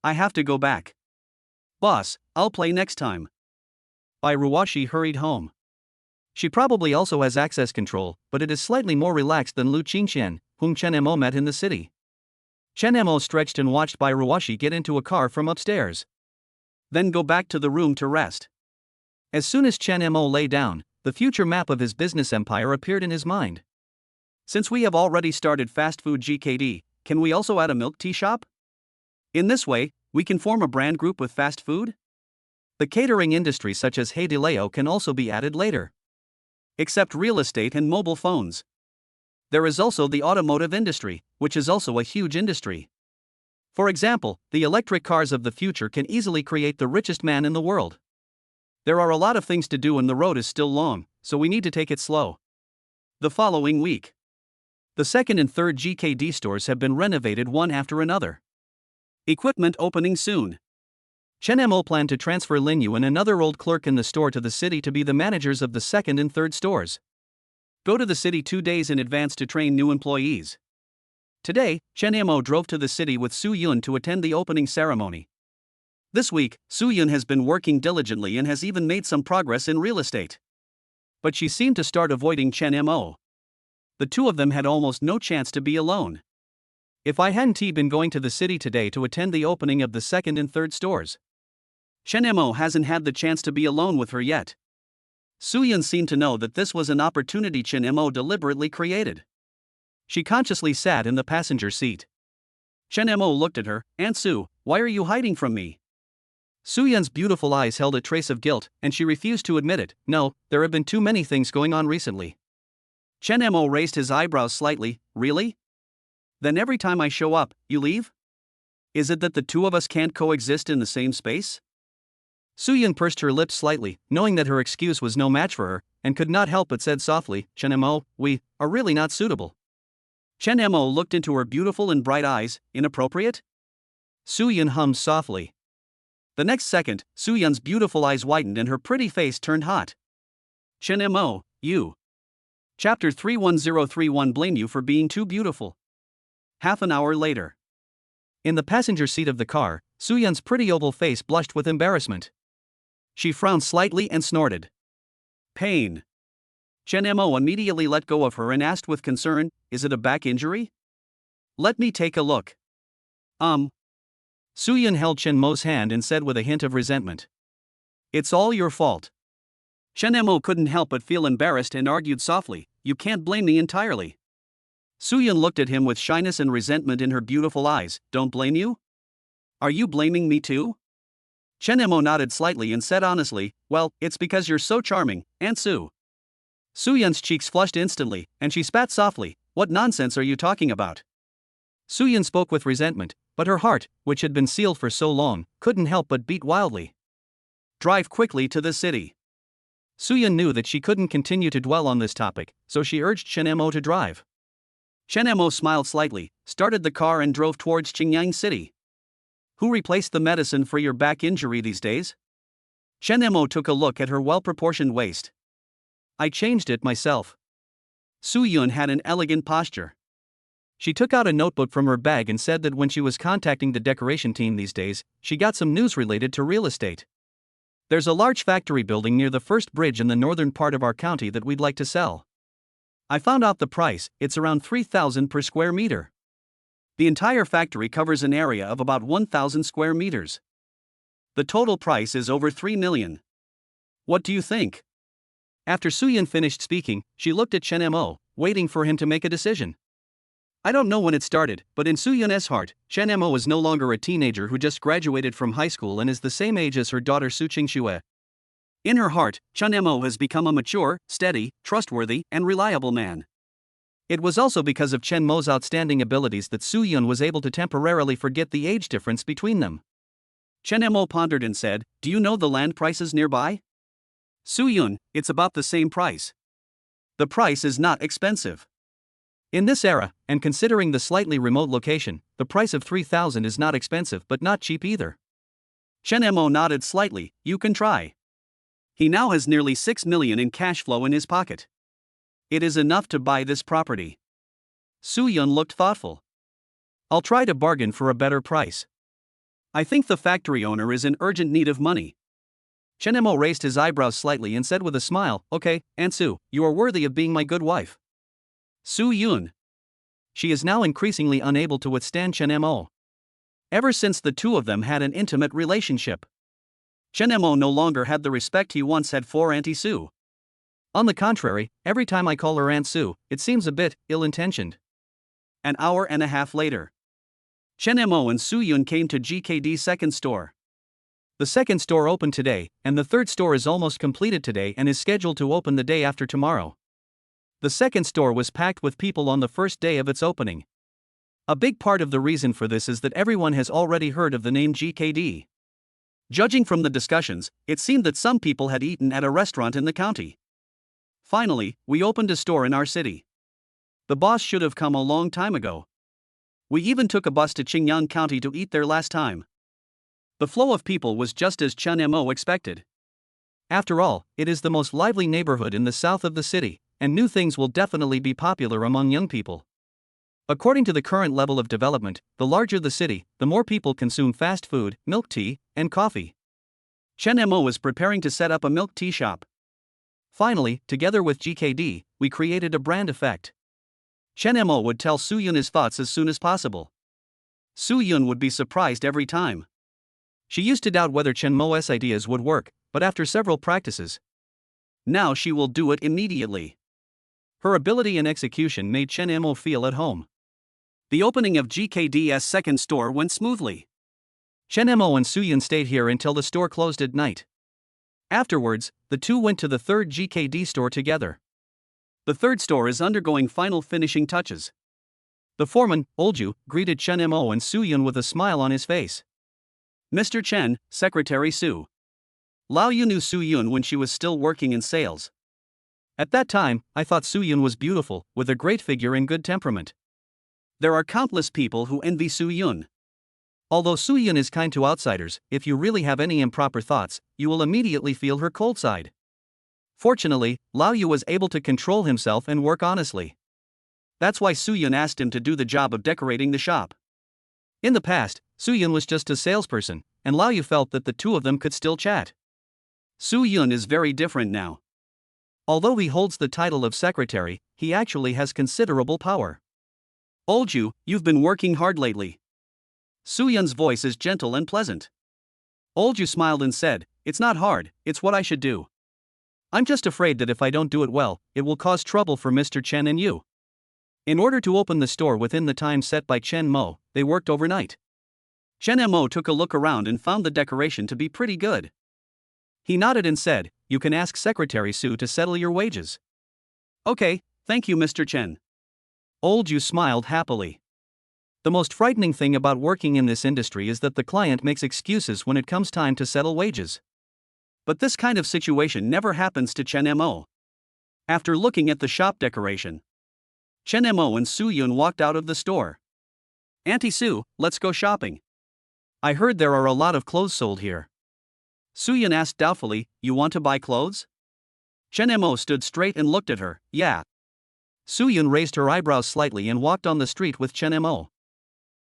I have to go back. Boss, I'll play next time. Bai Ruoshi hurried home. She probably also has access control, but it is slightly more relaxed than Lu Qingqian, whom Chen Mo met in the city. Chen Mo stretched and watched Bai Ruoshi get into a car from upstairs. Then go back to the room to rest. As soon as Chen Mo lay down, the future map of his business empire appeared in his mind. Since we have already started fast food GKD, can we also add a milk tea shop? In this way, we can form a brand group with fast food? The catering industry such as Hey Deleo can also be added later. Except real estate and mobile phones. There is also the automotive industry, which is also a huge industry. For example, the electric cars of the future can easily create the richest man in the world. There are a lot of things to do and the road is still long, so we need to take it slow. The following week, the second and third GKD stores have been renovated one after another. Equipment opening soon. Chen Mo planned to transfer Lin Yu and another old clerk in the store to the city to be the managers of the second and third stores. Go to the city 2 days in advance to train new employees. Today, Chen Mo drove to the city with Su Yun to attend the opening ceremony. This week, Su Yun has been working diligently and has even made some progress in real estate. But she seemed to start avoiding Chen Mo. The two of them had almost no chance to be alone. If I hadn't been going to the city today to attend the opening of the second and third stores. Chen Mo hasn't had the chance to be alone with her yet. Su Yun seemed to know that this was an opportunity Chen Mo deliberately created. She consciously sat in the passenger seat. Chen Mo looked at her. "Aunt Su, why are you hiding from me?" Su Yun's beautiful eyes held a trace of guilt, and she refused to admit it. "No, there have been too many things going on recently." Chen Mo raised his eyebrows slightly. "Really? Then every time I show up, you leave? Is it that the two of us can't coexist in the same space?" Su Yun pursed her lips slightly, knowing that her excuse was no match for her, and could not help but said softly, "Chen Mo, we are really not suitable." Chen Mo looked into her beautiful and bright eyes. "Inappropriate?" Su Yun hummed softly. The next second, Su Yun's beautiful eyes widened and her pretty face turned hot. "Chen Mo, you." Chapter 31031 Blame you for being too beautiful. Half an hour later. In the passenger seat of the car, Su Yun's pretty oval face blushed with embarrassment. She frowned slightly and snorted. "Pain." Chen Mo immediately let go of her and asked with concern, "Is it a back injury?" "Let me take a look." Su Yun held Chen Mo's hand and said with a hint of resentment. "It's all your fault." Chen Mo couldn't help but feel embarrassed and argued softly, "You can't blame me entirely." Su Yun looked at him with shyness and resentment in her beautiful eyes. "Don't blame you? Are you blaming me too?" Chen Mo nodded slightly and said honestly, "Well, it's because you're so charming, Aunt Su." Su Yun's cheeks flushed instantly, and she spat softly. "What nonsense are you talking about?" Su Yun spoke with resentment, but her heart, which had been sealed for so long, couldn't help but beat wildly. "Drive quickly to the city." Su Yun knew that she couldn't continue to dwell on this topic, so she urged Chen Mo to drive. Chen Mo smiled slightly, started the car and drove towards Qingyang City. "Who replaced the medicine for your back injury these days?" Chen Mo took a look at her well-proportioned waist. "I changed it myself." Su Yun had an elegant posture. She took out a notebook from her bag and said that when she was contacting the decoration team these days, she got some news related to real estate. "There's a large factory building near the first bridge in the northern part of our county that we'd like to sell. I found out the price, it's around 3,000 per square meter. The entire factory covers an area of about 1,000 square meters. The total price is over 3 million. What do you think?" After Su Yun finished speaking, she looked at Chen Mo, waiting for him to make a decision. I don't know when it started, but in Su Yun's heart, Chen Mo was no longer a teenager who just graduated from high school and is the same age as her daughter Su Qingxue. In her heart, Chen Mo has become a mature, steady, trustworthy, and reliable man. It was also because of Chen Mo's outstanding abilities that Su Yun was able to temporarily forget the age difference between them. Chen Mo pondered and said, "Do you know the land prices nearby?" "Su Yun, it's about the same price. The price is not expensive." In this era, and considering the slightly remote location, the price of 3,000 is not expensive but not cheap either. Chen Mo nodded slightly. "You can try." He now has nearly 6 million in cash flow in his pocket. It is enough to buy this property. Su Yun looked thoughtful. "I'll try to bargain for a better price. I think the factory owner is in urgent need of money." Chen Mo raised his eyebrows slightly and said with a smile, "Okay, Aunt Su, you are worthy of being my good wife." Su Yun. She is now increasingly unable to withstand Chen Mo. Ever since the two of them had an intimate relationship, Chen Mo no longer had the respect he once had for Auntie Su. On the contrary, every time I call her Aunt Su, it seems a bit ill-intentioned. An hour and a half later, Chen Mo and Su Yun came to GKD's second store. The second store opened today, and the third store is almost completed today and is scheduled to open the day after tomorrow. The second store was packed with people on the first day of its opening. A big part of the reason for this is that everyone has already heard of the name GKD. Judging from the discussions, it seemed that some people had eaten at a restaurant in the county. "Finally, we opened a store in our city. The boss should have come a long time ago." We even took a bus to Qingyang County to eat there last time. The flow of people was just as Chen Mo expected. After all, it is the most lively neighborhood in the south of the city, and new things will definitely be popular among young people. According to the current level of development, the larger the city, the more people consume fast food, milk tea, and coffee. Chen Mo was preparing to set up a milk tea shop. Finally, together with GKD, we created a brand effect. Chen Mo would tell Su Yun his thoughts as soon as possible. Su Yun would be surprised every time. She used to doubt whether Chen Mo's ideas would work, but after several practices, now she will do it immediately. Her ability and execution made Chen Mo feel at home. The opening of GKD's second store went smoothly. Chen Mo and Su Yun stayed here until the store closed at night. Afterwards, the two went to the third GKD store together. The third store is undergoing final finishing touches. The foreman, Olju, greeted Chen Mo and Su Yun with a smile on his face. Mr. Chen, Secretary Su. Lao Yu knew Su Yun when she was still working in sales. At that time, I thought Su Yun was beautiful, with a great figure and good temperament. There are countless people who envy Su Yun. Although Su Yun is kind to outsiders, if you really have any improper thoughts, you will immediately feel her cold side. Fortunately, Lao Yu was able to control himself and work honestly. That's why Su Yun asked him to do the job of decorating the shop. In the past, Su Yun was just a salesperson, and Lao Yu felt that the two of them could still chat. Su Yun is very different now. Although he holds the title of secretary, he actually has considerable power. Olju, you've been working hard lately. Su Yun's voice is gentle and pleasant. Olju smiled and said, "It's not hard, it's what I should do. I'm just afraid that if I don't do it well, it will cause trouble for Mr. Chen and you." In order to open the store within the time set by Chen Mo, they worked overnight. Chen Mo took a look around and found the decoration to be pretty good. He nodded and said, "You can ask Secretary Su to settle your wages." Okay, thank you, Mr. Chen. Olju smiled happily. The most frightening thing about working in this industry is that the client makes excuses when it comes time to settle wages. But this kind of situation never happens to Chen Mo. After looking at the shop decoration, Chen Mo and Su Yun walked out of the store. "Auntie Su, let's go shopping. I heard there are a lot of clothes sold here." Su Yun asked doubtfully, "You want to buy clothes?" Chen Mo stood straight and looked at her. "Yeah." Su Yun raised her eyebrows slightly and walked on the street with Chen Mo.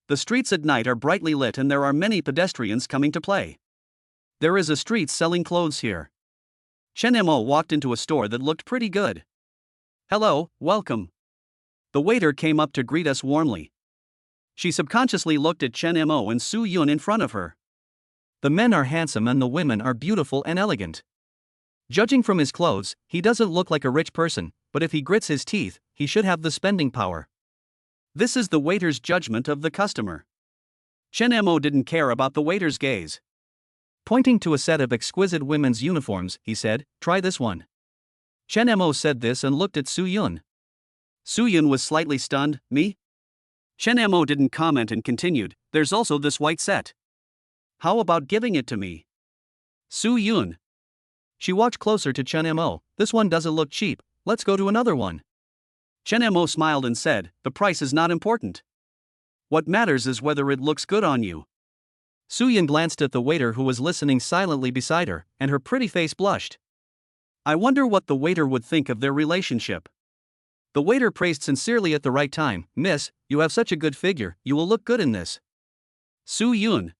The streets at night are brightly lit and there are many pedestrians coming to play. There is a street selling clothes here. Chen Mo walked into a store that looked pretty good. "Hello, welcome." The waiter came up to greet us warmly. She subconsciously looked at Chen Mo and Su Yun in front of her. The men are handsome and the women are beautiful and elegant. Judging from his clothes, he doesn't look like a rich person, but if he grits his teeth, he should have the spending power. This is the waiter's judgment of the customer. Chen Mo didn't care about the waiter's gaze. Pointing to a set of exquisite women's uniforms, he said, "Try this one." Chen Mo said this and looked at Su Yun. Su Yun was slightly stunned. "Me?" Chen Mo didn't comment and continued, "There's also this white set. How about giving it to me?" Su Yun. She walked closer to Chen Mo. "This one doesn't look cheap, let's go to another one." Chen Mo smiled and said, "The price is not important. What matters is whether it looks good on you." Su Yun glanced at the waiter who was listening silently beside her, and her pretty face blushed. I wonder what the waiter would think of their relationship. The waiter praised sincerely at the right time, "Miss, you have such a good figure, you will look good in this." Su Yun.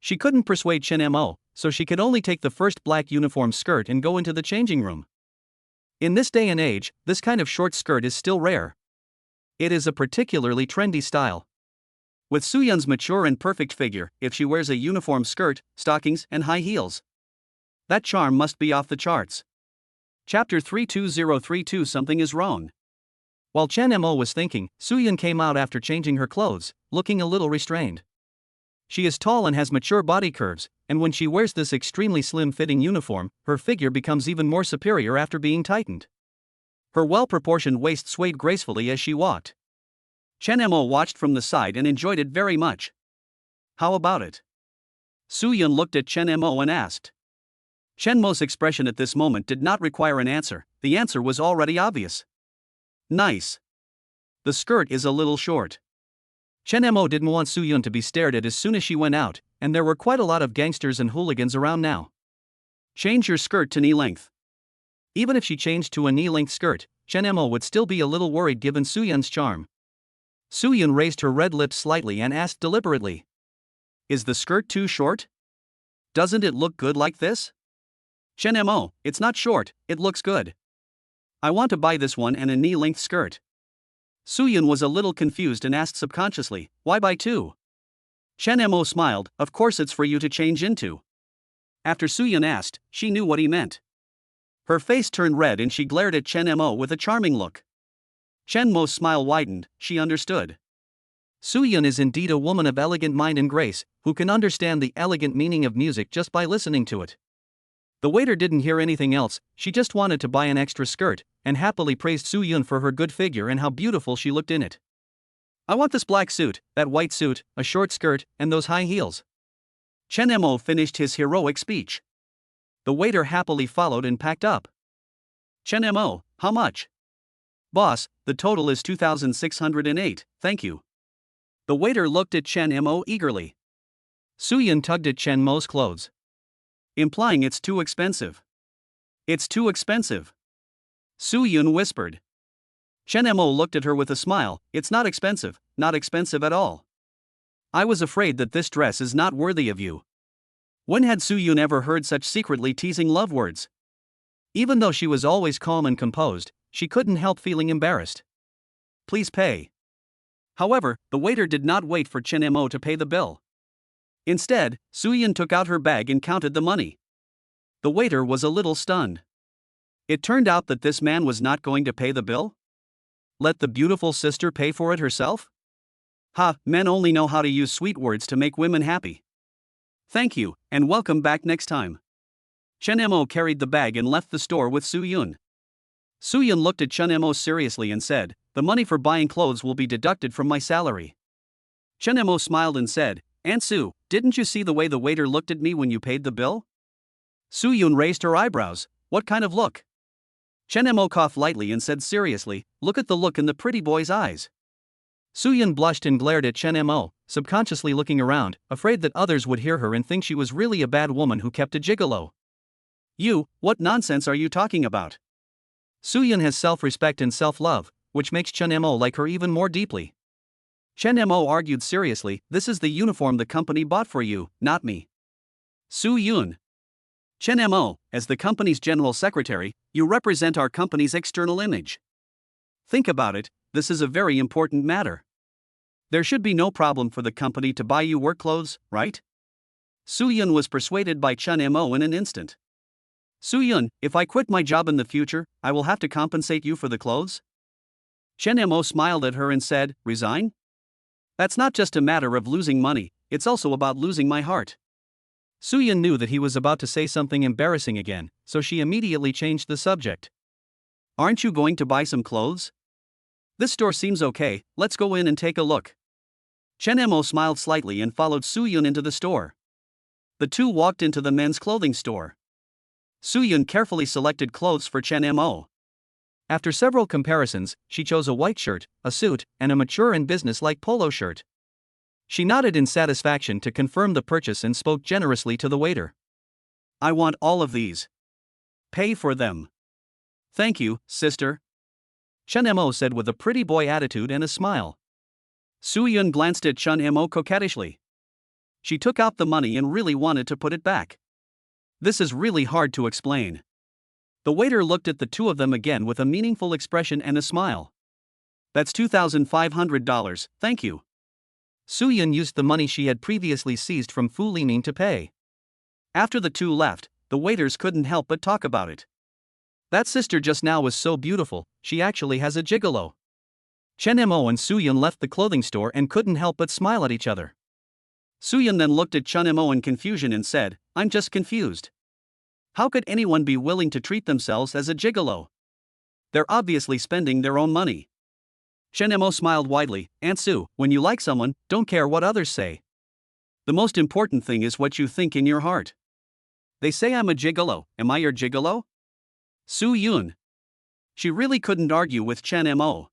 She couldn't persuade Chen Mo, so she could only take the first black uniform skirt and go into the changing room. In this day and age, this kind of short skirt is still rare. It is a particularly trendy style. With Su Yun's mature and perfect figure, if she wears a uniform skirt, stockings, and high heels, that charm must be off the charts. Chapter 32032 Something is wrong. While Chen Mo was thinking, Su Yun came out after changing her clothes, looking a little restrained. She is tall and has mature body curves, and when she wears this extremely slim-fitting uniform, her figure becomes even more superior after being tightened. Her well-proportioned waist swayed gracefully as she walked. Chen Mo watched from the side and enjoyed it very much. "How about it?" Su Yun looked at Chen Mo and asked. Chen Mo's expression at this moment did not require an answer, the answer was already obvious. "Nice. The skirt is a little short." Chen Mo didn't want Su Yun to be stared at as soon as she went out, and there were quite a lot of gangsters and hooligans around now. Change your skirt to knee length. Even if she changed to a knee-length skirt, Chen Mo would still be a little worried given Su Yun's charm. Su Yun raised her red lips slightly and asked deliberately. Is the skirt too short? Doesn't it look good like this? Chen Mo, it's not short, it looks good. I want to buy this one and a knee-length skirt. Su Yun was a little confused and asked subconsciously, why buy two? Chen Mo smiled, of course it's for you to change into. After Su Yun asked, she knew what he meant. Her face turned red and she glared at Chen Mo with a charming look. Chen Mo's smile widened, she understood. Su Yun is indeed a woman of elegant mind and grace, who can understand the elegant meaning of music just by listening to it. The waiter didn't hear anything else, she just wanted to buy an extra skirt, and happily praised Su Yun for her good figure and how beautiful she looked in it. I want this black suit, that white suit, a short skirt, and those high heels. Chen Mo finished his heroic speech. The waiter happily followed and packed up. Chen Mo, how much? Boss, the total is 2,608, thank you. The waiter looked at Chen Mo eagerly. Su Yun tugged at Chen Mo's clothes. Implying it's too expensive. It's too expensive. Su Yun whispered. Chen Mo looked at her with a smile, it's not expensive at all. I was afraid that this dress is not worthy of you. When had Su Yun ever heard such secretly teasing love words? Even though she was always calm and composed, she couldn't help feeling embarrassed. Please pay. However, the waiter did not wait for Chen Mo to pay the bill. Instead, Su Yun took out her bag and counted the money. The waiter was a little stunned. It turned out that this man was not going to pay the bill? Let the beautiful sister pay for it herself? Ha, men only know how to use sweet words to make women happy. Thank you, and welcome back next time. Chen Mo carried the bag and left the store with Su Yun. Su Yun looked at Chen Mo seriously and said, the money for buying clothes will be deducted from my salary. Chen Mo smiled and said, Aunt Su, didn't you see the way the waiter looked at me when you paid the bill? Su Yun raised her eyebrows, what kind of look? Chen Mo coughed lightly and said seriously, look at the look in the pretty boy's eyes. Su Yun blushed and glared at Chen Mo, subconsciously looking around, afraid that others would hear her and think she was really a bad woman who kept a gigolo. You, what nonsense are you talking about? Su Yun has self-respect and self-love, which makes Chen Mo like her even more deeply. Chen Mo argued seriously, this is the uniform the company bought for you, not me. Su Yun. Chen Mo, as the company's general secretary, you represent our company's external image. Think about it, this is a very important matter. There should be no problem for the company to buy you work clothes, right? Su Yun was persuaded by Chen Mo in an instant. Su Yun, if I quit my job in the future, I will have to compensate you for the clothes? Chen Mo smiled at her and said, resign? That's not just a matter of losing money, it's also about losing my heart. Su Yun knew that he was about to say something embarrassing again, so she immediately changed the subject. Aren't you going to buy some clothes? This store seems okay, let's go in and take a look. Chen Mo smiled slightly and followed Su Yun into the store. The two walked into the men's clothing store. Su Yun carefully selected clothes for Chen Mo. After several comparisons, she chose a white shirt, a suit, and a mature and business-like polo shirt. She nodded in satisfaction to confirm the purchase and spoke generously to the waiter. I want all of these. Pay for them. Thank you, sister. Chen Mo said with a pretty boy attitude and a smile. Su Yun glanced at Chen Mo coquettishly. She took out the money and really wanted to put it back. This is really hard to explain. The waiter looked at the two of them again with a meaningful expression and a smile. That's $2,500, thank you. Su Yun used the money she had previously seized from Fu Liming to pay. After the two left, the waiters couldn't help but talk about it. That sister just now was so beautiful, she actually has a gigolo. Chen Mo and Su Yun left the clothing store and couldn't help but smile at each other. Su Yun then looked at Chen Mo in confusion and said, I'm just confused. How could anyone be willing to treat themselves as a gigolo? They're obviously spending their own money. Chen Mo smiled widely, Aunt Su, when you like someone, don't care what others say. The most important thing is what you think in your heart. They say I'm a gigolo, am I your gigolo? Su Yun. She really couldn't argue with Chen Mo.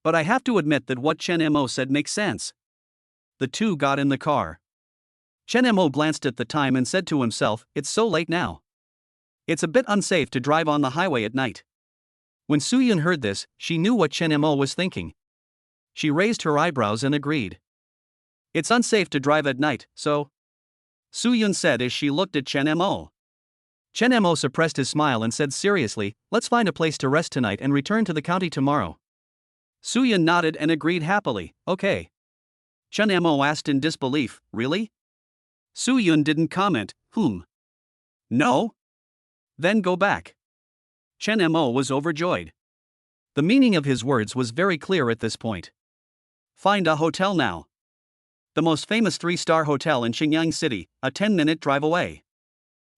But I have to admit that what Chen Mo said makes sense. the two got in the car. Chen Mo glanced at the time and said to himself, "It's so late now. It's a bit unsafe to drive on the highway at night." When Soo-yun heard this, she knew what Chen Mo was thinking. She raised her eyebrows and agreed. "It's unsafe to drive at night, so?" Soo-yun said as she looked at Chen Mo. Chen Mo suppressed his smile and said seriously, "Let's find a place to rest tonight and return to the county tomorrow." Soo-yun nodded and agreed happily, "Okay." Chen Mo asked in disbelief, "Really?" Soo-yun didn't comment, "No? Then go back." Chen Mo was overjoyed. The meaning of his words was very clear at this point. "Find a hotel now. The most famous 3-star hotel in Xingyang City, a 10-minute drive away."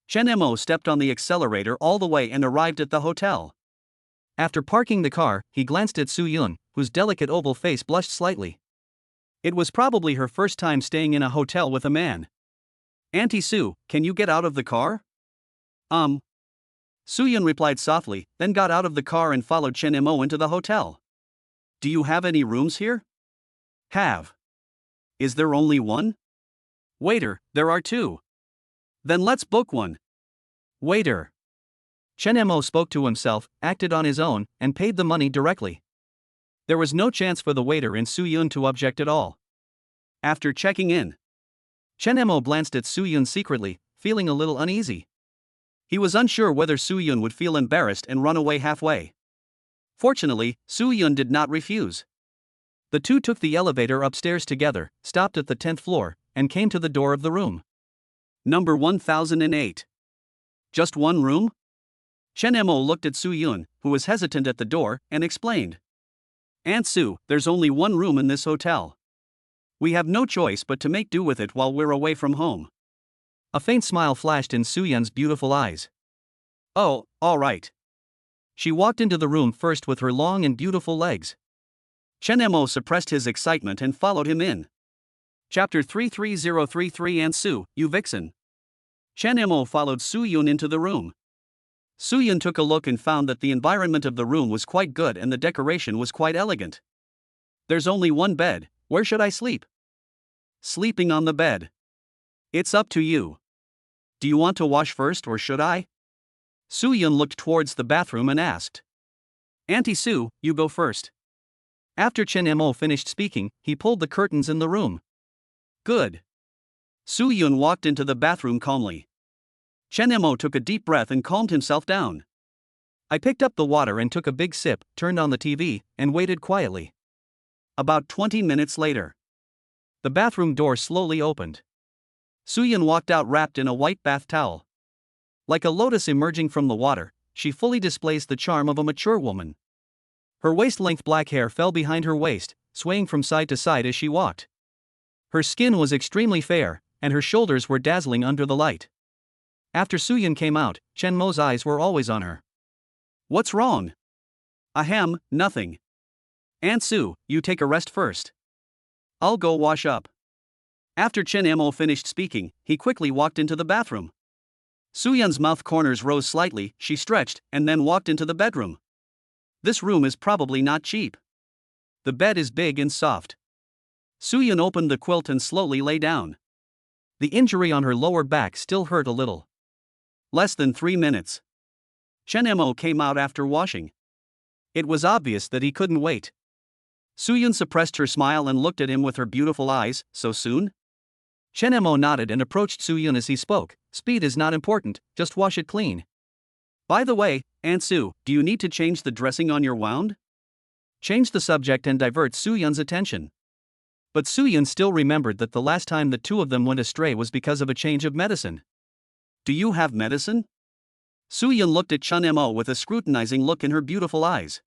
Chen Mo stepped on the accelerator all the way and arrived at the hotel. After parking the car, he glanced at Soo-yun, whose delicate oval face blushed slightly. It was probably her first time staying in a hotel with a man. "Auntie Sue, can you get out of the car?" Soo-yun replied softly, then got out of the car and followed Chen Mo into the hotel. "Do you have any rooms here?" "Have." "Is there only one?" "Waiter, there are 2. "Then let's book one." "Waiter." Chen Mo spoke to himself, acted on his own, and paid the money directly. There was no chance for the waiter and Soo-yun to object at all. After checking in, Chen Mo glanced at Soo-yun secretly, feeling a little uneasy. He was unsure whether Soo-yun would feel embarrassed and run away halfway. Fortunately, Soo-yun did not refuse. The two took the elevator upstairs together, stopped at the 10th floor, and came to the door of the room. Number 1008. "Just one room?" Chen Mo looked at Soo-yun, who was hesitant at the door, and explained. "Aunt Sue, there's only one room in this hotel. We have no choice but to make do with it while we're away from home." A faint smile flashed in Soo-yun's beautiful eyes. "Oh, all right." She walked into the room first with her long and beautiful legs. Chen Mo suppressed his excitement and followed him in. Chapter 33033 Aunt Sue, you vixen. Chen Mo followed Soo-yun into the room. Soo-yun took a look and found that the environment of the room was quite good and the decoration was quite elegant. "There's only one bed, where should I sleep?" "Sleeping on the bed. It's up to you. Do you want to wash first or should I?" Soo-yun looked towards the bathroom and asked. "Auntie Sue, you go first." After Chen Mo finished speaking, he pulled the curtains in the room. "Good." Soo-yun walked into the bathroom calmly. Chen Mo took a deep breath and calmed himself down. I picked up the water and took a big sip, turned on the TV, and waited quietly. About 20 minutes later, the bathroom door slowly opened. Soo-yun walked out wrapped in a white bath towel. Like a lotus emerging from the water, she fully displays the charm of a mature woman. Her waist-length black hair fell behind her waist, swaying from side to side as she walked. Her skin was extremely fair, and her shoulders were dazzling under the light. After Soo-yun came out, Chen Mo's eyes were always on her. "What's wrong?" "Ahem, nothing. Aunt Sue, you take a rest first. I'll go wash up." After Chen Mo finished speaking, he quickly walked into the bathroom. Soo-yun's mouth corners rose slightly, she stretched, and then walked into the bedroom. This room is probably not cheap. The bed is big and soft. Soo-yun opened the quilt and slowly lay down. The injury on her lower back still hurt a little. Less than 3 minutes. Chen Mo came out after washing. It was obvious that he couldn't wait. Soo-yun suppressed her smile and looked at him with her beautiful eyes. "So soon?" Chen Mo nodded and approached Soo-yun as he spoke. "Speed is not important, just wash it clean. By the way, Aunt Sue, do you need to change the dressing on your wound?" Change the subject and divert Soo-yun's attention. But Soo-yun still remembered that the last time the two of them went astray was because of a change of medicine. "Do you have medicine?" Soo-yun looked at Chen Mo with a scrutinizing look in her beautiful eyes.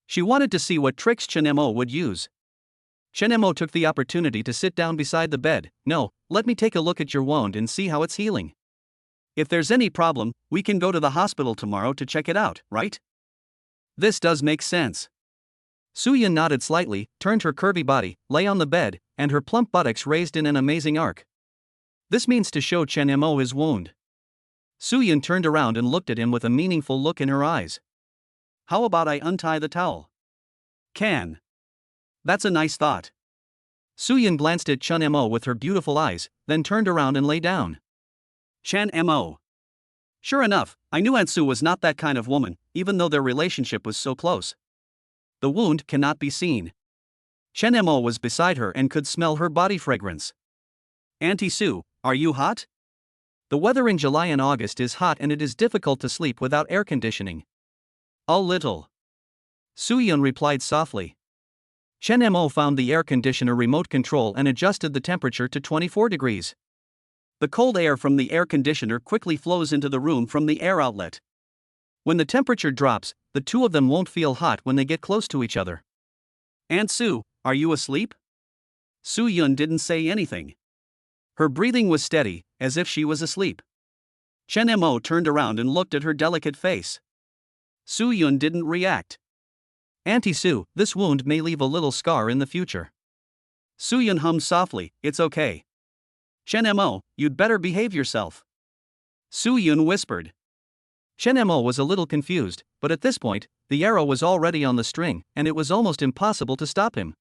She wanted to see what tricks Chen Mo would use. Chen Mo took the opportunity to sit down beside the bed. "No, let me take a look at your wound and see how it's healing. If there's any problem, we can go to the hospital tomorrow to check it out, right?" "This does make sense." Soo-yun nodded slightly, turned her curvy body, lay on the bed, and her plump buttocks raised in an amazing arc. This means to show Chen Mo his wound. Soo-yun turned around and looked at him with a meaningful look in her eyes. "How about I untie the towel?" "Can. That's a nice thought." Soo-yeon glanced at Chun Mo with her beautiful eyes, then turned around and lay down. Chan Mo. Sure enough, I knew An-soo was not that kind of woman, even though their relationship was so close. The wound cannot be seen. Chen Mo was beside her and could smell her body fragrance. Auntie Sue, are you hot? The weather in July and August is hot and it is difficult to sleep without air conditioning. A little. Soo-yeon replied softly. Chen Mo found the air conditioner remote control and adjusted the temperature to 24 degrees. The cold air from the air conditioner quickly flows into the room from the air outlet. When the temperature drops, the two of them won't feel hot when they get close to each other. Aunt Sue, are you asleep? Soo-yeon didn't say anything. Her breathing was steady, as if she was asleep. Chen Mo turned around and looked at her delicate face. Soo-yeon didn't react. Auntie Sue, this wound may leave a little scar in the future. Soo-yeon hummed softly, it's okay. Chen Mo, you'd better behave yourself. Soo-yeon whispered. Chen Mo was a little confused, but at this point, the arrow was already on the string, and it was almost impossible to stop him.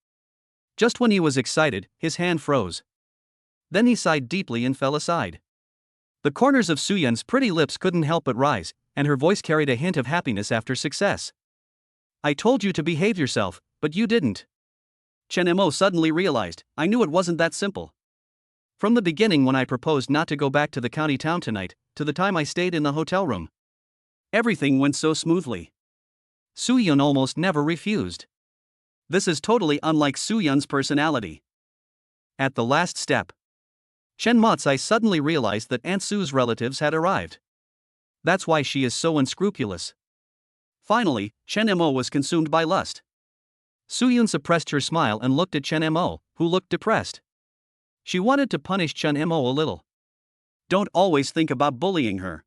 Just when he was excited, his hand froze. Then he sighed deeply and fell aside. The corners of Soo-yeon's pretty lips couldn't help but rise, and her voice carried a hint of happiness after success. I told you to behave yourself, but you didn't. Chen Mo suddenly realized, I knew it wasn't that simple. From the beginning when I proposed not to go back to the county town tonight, to the time I stayed in the hotel room. Everything went so smoothly. Soo-yeon almost never refused. This is totally unlike Soo-yeon's personality. At the last step, Shen Motsai suddenly realized that Aunt Sue's relatives had arrived. That's why she is so unscrupulous. Finally, Chen Mo was consumed by lust. Soo-yeon suppressed her smile and looked at Chen Mo, who looked depressed. She wanted to punish Chen Mo a little. Don't always think about bullying her.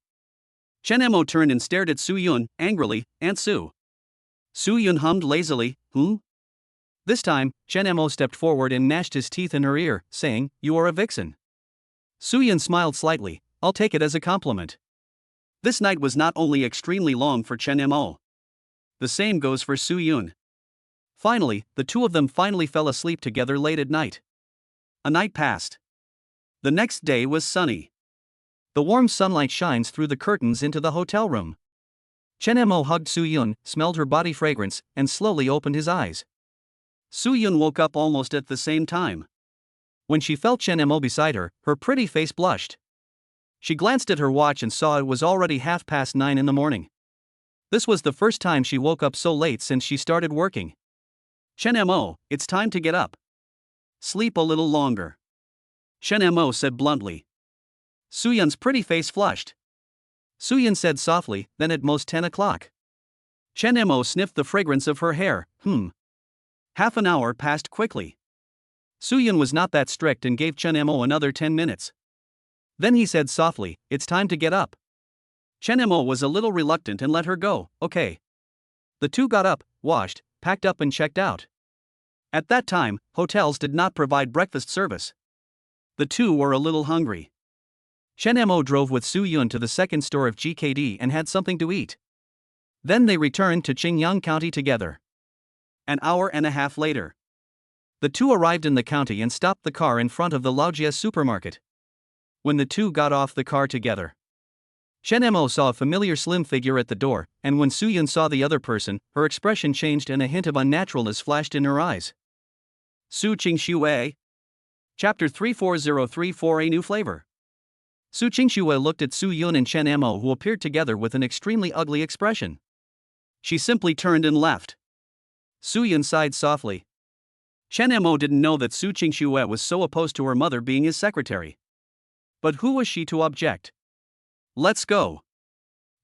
Chen Mo turned and stared at Soo-yeon, angrily, Aunt Sue. Soo-yeon hummed lazily, This time, Chen Mo stepped forward and gnashed his teeth in her ear, saying, You are a vixen. Soo-yeon smiled slightly, I'll take it as a compliment. This night was not only extremely long for Chen Mo. The same goes for Soo-yeon. Finally, the two of them finally fell asleep together late at night. A night passed. The next day was sunny. The warm sunlight shines through the curtains into the hotel room. Chen Mo hugged Soo-yeon, smelled her body fragrance, and slowly opened his eyes. Soo-yeon woke up almost at the same time. When she felt Chen Mo beside her, her pretty face blushed. She glanced at her watch and saw it was already 9:30 in the morning. This was the first time she woke up so late since she started working. Chen Mo, it's time to get up. Sleep a little longer. Chen Mo said bluntly. Soo-yeon's pretty face flushed. Soo-yeon said softly, then at most 10 o'clock. Chen Mo sniffed the fragrance of her hair, Half an hour passed quickly. Soo-yeon was not that strict and gave Chen Mo another 10 minutes. Then he said softly, it's time to get up. Chen Mo was a little reluctant and let her go, okay. The two got up, washed, packed up and checked out. At that time, hotels did not provide breakfast service. The two were a little hungry. Chen Mo drove with Soo-yeon to the second store of GKD and had something to eat. Then they returned to Qingyang County together. An hour and a half later, the two arrived in the county and stopped the car in front of the Laojia supermarket. When the two got off the car together, Chen Mo saw a familiar slim figure at the door, and when Soo-yeon saw the other person, her expression changed and a hint of unnaturalness flashed in her eyes. Su Qing Xue. Chapter 34034 A New Flavor. Su Qing Xue looked at Soo-yeon and Chen Mo, who appeared together with an extremely ugly expression. She simply turned and left. Soo-yeon sighed softly. Chen Mo didn't know that Su Qing Xue was so opposed to her mother being his secretary. But who was she to object? Let's go.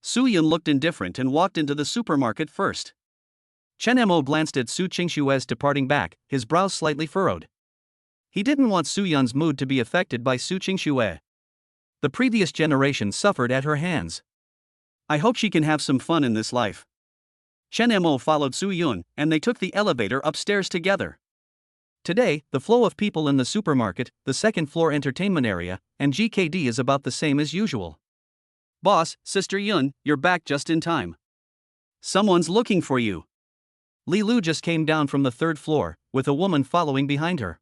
Soo-yeon looked indifferent and walked into the supermarket first. Chen Mo glanced at Su Qing Xue's departing back, his brows slightly furrowed. He didn't want Soo-yeon's mood to be affected by Su Qing Xue. The previous generation suffered at her hands. I hope she can have some fun in this life. Chen Mo followed Soo-yeon, and they took the elevator upstairs together. Today, the flow of people in the supermarket, the second-floor entertainment area, and GKD is about the same as usual. Boss, Sister Yun, you're back just in time. Someone's looking for you. Li Lu just came down from the third floor, with a woman following behind her.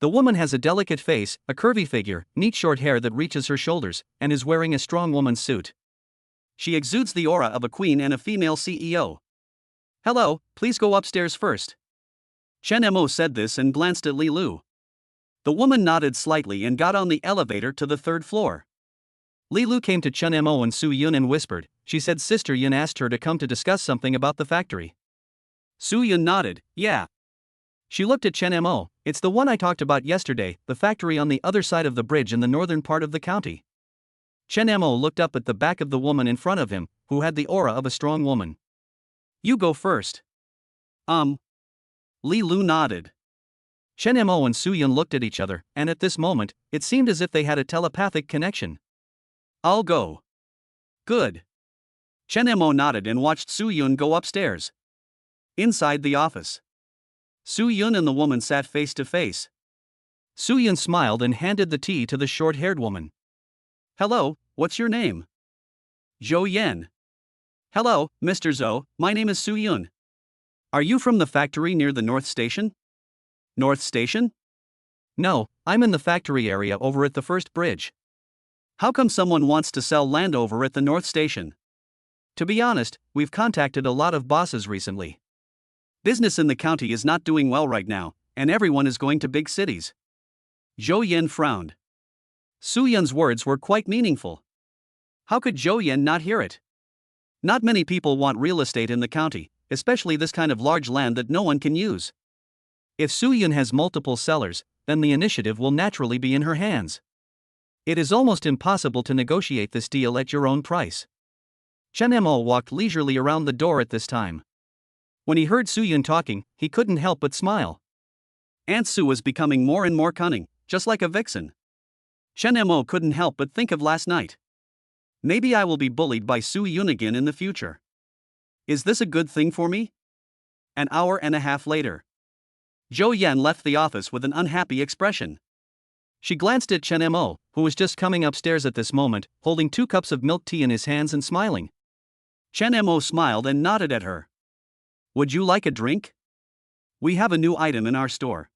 The woman has a delicate face, a curvy figure, neat short hair that reaches her shoulders, and is wearing a strong woman's suit. She exudes the aura of a queen and a female CEO. Hello, please go upstairs first. Chen Mo said this and glanced at Li Lu. The woman nodded slightly and got on the elevator to the third floor. Li Lu came to Chen Mo and Su Yun and whispered. She said Sister Yun asked her to come to discuss something about the factory. Su Yun nodded, yeah. She looked at Chen Mo. It's the one I talked about yesterday, the factory on the other side of the bridge in the northern part of the county. Chen Mo looked up at the back of the woman in front of him, who had the aura of a strong woman. You go first. Li Lu nodded. Chen Mo and Su Yun looked at each other, and at this moment, it seemed as if they had a telepathic connection. I'll go. Good. Chen Mo nodded and watched Su Yun go upstairs. Inside the office, Su Yun and the woman sat face to face. Su Yun smiled and handed the tea to the short-haired woman. Hello, what's your name? Zhou Yan. Hello, Mr. Zhou, my name is Su Yun. Are you from the factory near the North Station? North Station? No, I'm in the factory area over at the first bridge. How come someone wants to sell land over at the North Station? To be honest, we've contacted a lot of bosses recently. Business in the county is not doing well right now, and everyone is going to big cities. Zhou Yan frowned. Su Yun's words were quite meaningful. How could Zhou Yan not hear it? Not many people want real estate in the county, especially this kind of large land that no one can use. If Su Yun has multiple sellers, then the initiative will naturally be in her hands. It is almost impossible to negotiate this deal at your own price. Chen Mo walked leisurely around the door at this time. When he heard Su Yun talking, he couldn't help but smile. Aunt Su was becoming more and more cunning, just like a vixen. Chen Mo couldn't help but think of last night. Maybe I will be bullied by Su Yun again in the future. Is this a good thing for me? An hour and a half later, Zhou Yan left the office with an unhappy expression. She glanced at Chen Mo, who was just coming upstairs at this moment, holding 2 cups of milk tea in his hands and smiling. Chen Mo smiled and nodded at her. Would you like a drink? We have a new item in our store.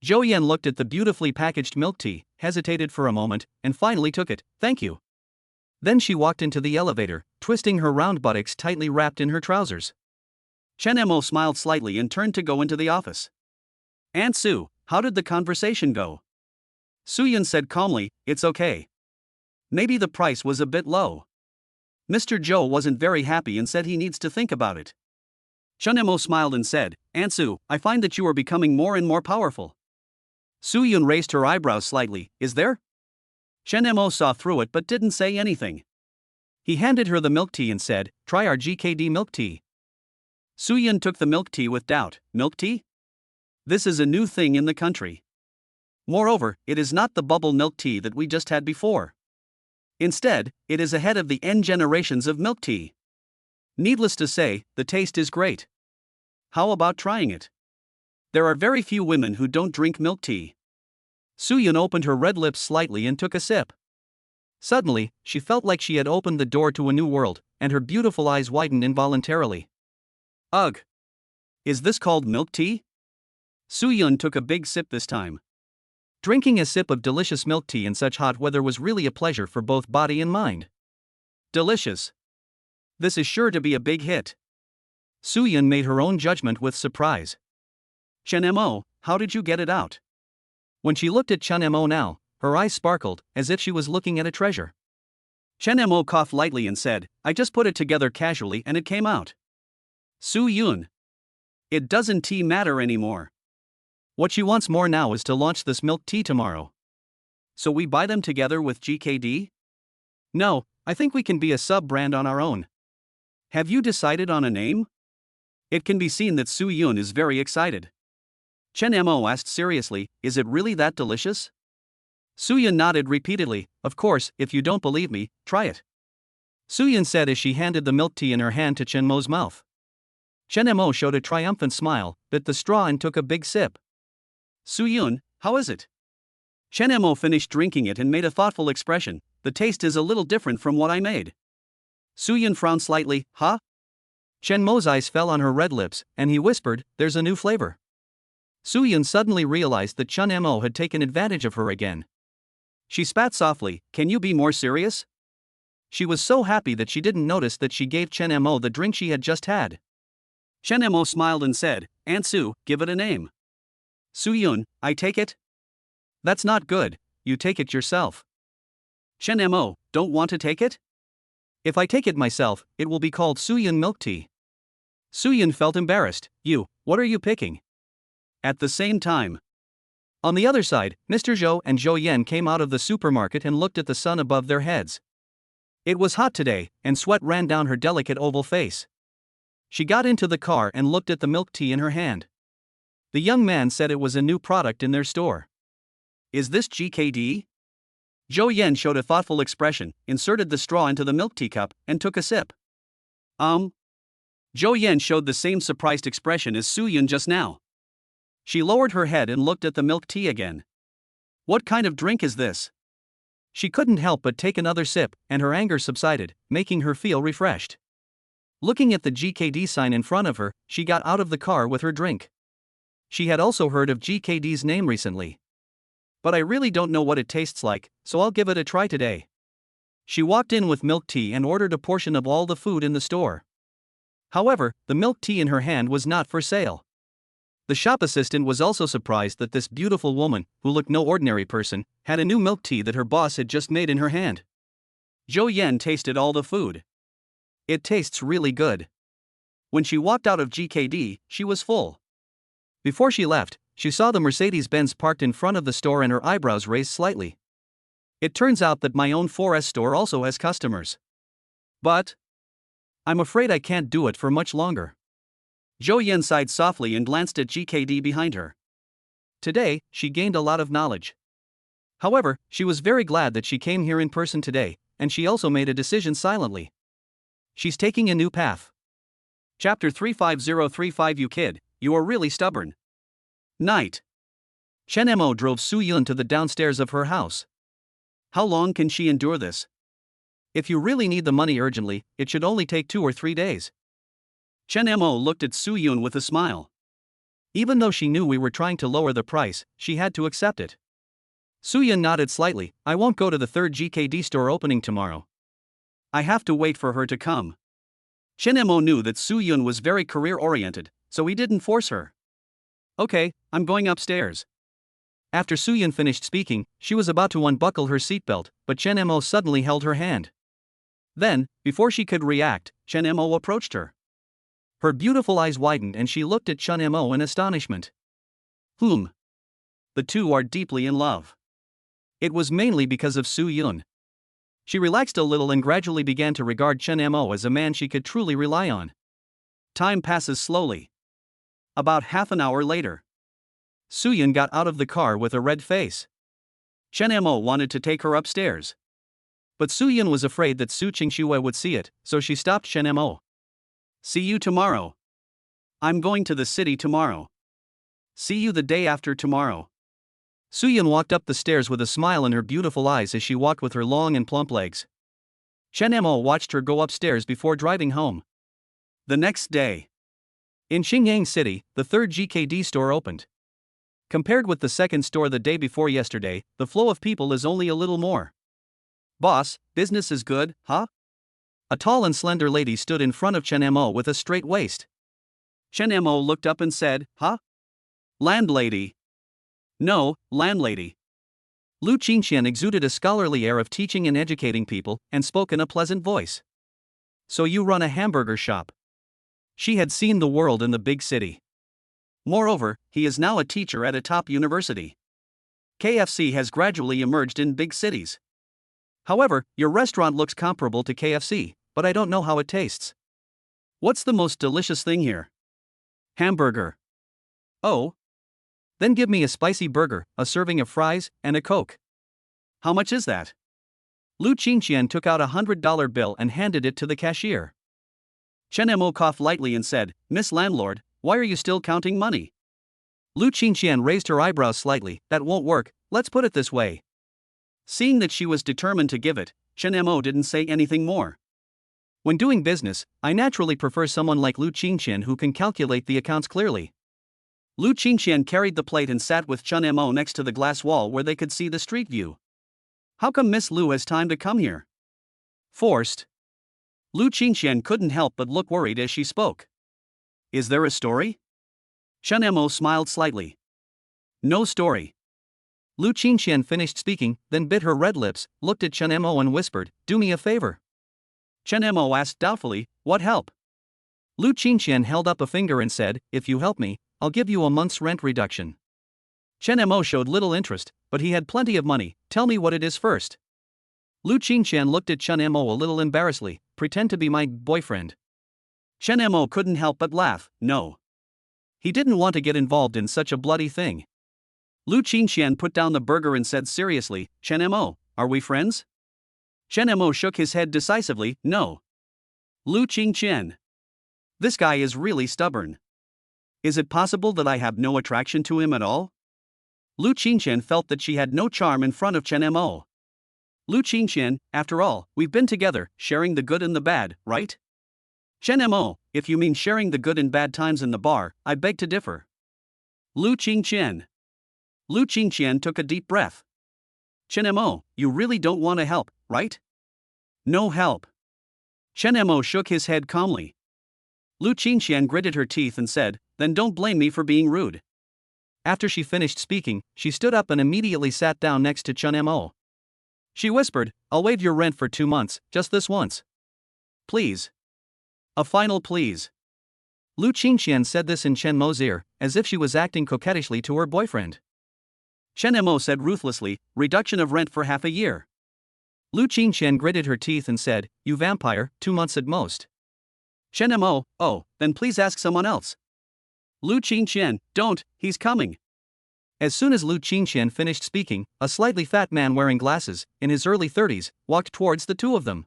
Zhou Yan looked at the beautifully packaged milk tea, hesitated for a moment, and finally took it. Thank you. Then she walked into the elevator, twisting her round buttocks tightly wrapped in her trousers. Chen Mo smiled slightly and turned to go into the office. Aunt Su, how did the conversation go? Su Yun said calmly, it's okay. Maybe the price was a bit low. Mr. Zhou wasn't very happy and said he needs to think about it. Chen Mo smiled and said, Aunt Su, I find that you are becoming more and more powerful. Su Yun raised her eyebrows slightly, is there? Chen Mo saw through it but didn't say anything. He handed her the milk tea and said, try our GKD milk tea. Su Yun took the milk tea with doubt. Milk tea? This is a new thing in the country. Moreover, it is not the bubble milk tea that we just had before. Instead, it is ahead of the N generations of milk tea. Needless to say, the taste is great. How about trying it? There are very few women who don't drink milk tea. Su Yun opened her red lips slightly and took a sip. Suddenly, she felt like she had opened the door to a new world, and her beautiful eyes widened involuntarily. Ugh! Is this called milk tea? Su Yun took a big sip this time. Drinking a sip of delicious milk tea in such hot weather was really a pleasure for both body and mind. Delicious. This is sure to be a big hit. Su Yun made her own judgment with surprise. Chen Mo, how did you get it out? When she looked at Chen Mo now, her eyes sparkled, as if she was looking at a treasure. Chen Mo coughed lightly and said, I just put it together casually and it came out. Su Yun. It doesn't tea matter anymore. What she wants more now is to launch this milk tea tomorrow. So we buy them together with GKD? No, I think we can be a sub-brand on our own. Have you decided on a name? It can be seen that Su Yun is very excited. Chen Mo asked seriously, is it really that delicious? Su Yun nodded repeatedly, of course, if you don't believe me, try it. Su Yun said as she handed the milk tea in her hand to Chen Mo's mouth. Chen Mo showed a triumphant smile, bit the straw and took a big sip. Su Yun, how is it? Chen Mo finished drinking it and made a thoughtful expression, the taste is a little different from what I made. Su Yun frowned slightly, huh? Chen Mo's eyes fell on her red lips, and he whispered, there's a new flavor. Soo-yun suddenly realized that Chun Mo had taken advantage of her again. She spat softly, "Can you be more serious?" She was so happy that she didn't notice that she gave Chen Mo the drink she had just had. Chen Mo smiled and said, "Aunt Sue, give it a name." "Soo-yun, I take it?" "That's not good, you take it yourself." Chen Mo, don't want to take it? "If I take it myself, it will be called Soo-yun milk tea." Soo-yun felt embarrassed. What are you picking?" At the same time. On the other side, Mr. Zhou and Zhou Yen came out of the supermarket and looked at the sun above their heads. It was hot today, and sweat ran down her delicate oval face. She got into the car and looked at the milk tea in her hand. The young man said it was a new product in their store. "Is this GKD?" Zhou Yen showed a thoughtful expression, inserted the straw into the milk tea cup, and took a sip. Zhou Yen showed the same surprised expression as Soo-yun just now. She lowered her head and looked at the milk tea again. "What kind of drink is this?" She couldn't help but take another sip, and her anger subsided, making her feel refreshed. Looking at the GKD sign in front of her, she got out of the car with her drink. She had also heard of GKD's name recently. "But I really don't know what it tastes like, so I'll give it a try today." She walked in with milk tea and ordered a portion of all the food in the store. However, the milk tea in her hand was not for sale. The shop assistant was also surprised that this beautiful woman, who looked no ordinary person, had a new milk tea that her boss had just made in her hand. Zhou Yen tasted all the food. "It tastes really good." When she walked out of GKD, she was full. Before she left, she saw the Mercedes-Benz parked in front of the store and her eyebrows raised slightly. "It turns out that my own 4S store also has customers. But I'm afraid I can't do it for much longer." Zhou Yen sighed softly and glanced at GKD behind her. Today, she gained a lot of knowledge. However, she was very glad that she came here in person today, and she also made a decision silently. She's taking a new path. Chapter 35035. You kid, you are really stubborn. Night. Chen Mo drove Soo-yun to the downstairs of her house. How long can she endure this? "If you really need the money urgently, it should only take 2 or 3 days. Chen Mo looked at Soo-yun with a smile. Even though she knew we were trying to lower the price, she had to accept it. Soo-yun nodded slightly. "I won't go to the third GKD store opening tomorrow. I have to wait for her to come." Chen Mo knew that Soo-yun was very career-oriented, so he didn't force her. "Okay, I'm going upstairs." After Soo-yun finished speaking, she was about to unbuckle her seatbelt, but Chen Mo suddenly held her hand. Then, before she could react, Chen Mo approached her. Her beautiful eyes widened and she looked at Chun Mo in astonishment. The two are deeply in love. It was mainly because of Soo-yun. She relaxed a little and gradually began to regard Chun Mo as a man she could truly rely on. Time passes slowly. About half an hour later, Soo-yun got out of the car with a red face. Chen Mo wanted to take her upstairs. But Soo-yun was afraid that Su Qingxue would see it, so she stopped Chen Mo. "See you tomorrow." "I'm going to the city tomorrow." "See you the day after tomorrow." Soo-yun walked up the stairs with a smile in her beautiful eyes as she walked with her long and plump legs. Chen Mo watched her go upstairs before driving home. The next day, in Xingyang City, the third GKD store opened. Compared with the second store the day before yesterday, the flow of people is only a little more. "Boss, business is good, huh?" A tall and slender lady stood in front of Chen Mo with a straight waist. Chen Mo looked up and said, "Huh?" "Landlady." "No, landlady." Lu Qingxian exuded a scholarly air of teaching and educating people, and spoke in a pleasant voice. "So you run a hamburger shop?" She had seen the world in the big city. Moreover, he is now a teacher at a top university. KFC has gradually emerged in big cities. However, your restaurant looks comparable to KFC, but I don't know how it tastes. What's the most delicious thing here? Hamburger. Oh? Then give me a spicy burger, a serving of fries, and a Coke. How much is that? Lu Qingxian took out a $100 bill and handed it to the cashier. Chen Mo coughed lightly and said, "Miss Landlord, why are you still counting money?" Lu Qingxian raised her eyebrows slightly. "That won't work, let's put it this way." Seeing that she was determined to give it, Chen Mo didn't say anything more. "When doing business, I naturally prefer someone like Lu Qingxian who can calculate the accounts clearly." Lu Qingxian carried the plate and sat with Chun Mo next to the glass wall where they could see the street view. How come Miss Lu has time to come here? Forced. Lu Qingxian couldn't help but look worried as she spoke. Is there a story? Chun Mo smiled slightly. No story. Lu Qingxian finished speaking, then bit her red lips, looked at Chun Mo and whispered, "Do me a favor." Chun Mo asked doubtfully, what help? Lu Qingxian held up a finger and said, "If you help me, I'll give you a month's rent reduction." Chun Mo showed little interest, but he had plenty of money. Tell me what it is first. Lu Qingxian looked at Chun Mo a little embarrassedly. Pretend to be my boyfriend. Chun Mo couldn't help but laugh. No. He didn't want to get involved in such a bloody thing. Lu Qingxian put down the burger and said seriously, Chun Mo, are we friends? Chun Mo shook his head decisively, no. Lu Qingxian. This guy is really stubborn. Is it possible that I have no attraction to him at all? Lu Qingxian felt that she had no charm in front of Chun Mo. Lu Qingxian, after all, we've been together, sharing the good and the bad, right? Chun Mo, if you mean sharing the good and bad times in the bar, I beg to differ. Lu Qingxian. Lu Qingxian took a deep breath. Chun Mo, you really don't want to help, right? No help. Chun Mo shook his head calmly. Lu Qingxian gritted her teeth and said, then don't blame me for being rude. After she finished speaking, she stood up and immediately sat down next to Chun Mo. She whispered, I'll waive your rent for 2 months, just this once. Please. A final please. Lu Qingxian said this in Chen Mo's ear, as if she was acting coquettishly to her boyfriend. Chun Mo said ruthlessly, reduction of rent for half a year. Lu Qingxian gritted her teeth and said, you vampire, 2 months at most. Chun Mo, oh, then please ask someone else. Lu Qingxian, don't, he's coming. As soon as Lu Qingxian finished speaking, a slightly fat man wearing glasses, in his early 30s, walked towards the two of them.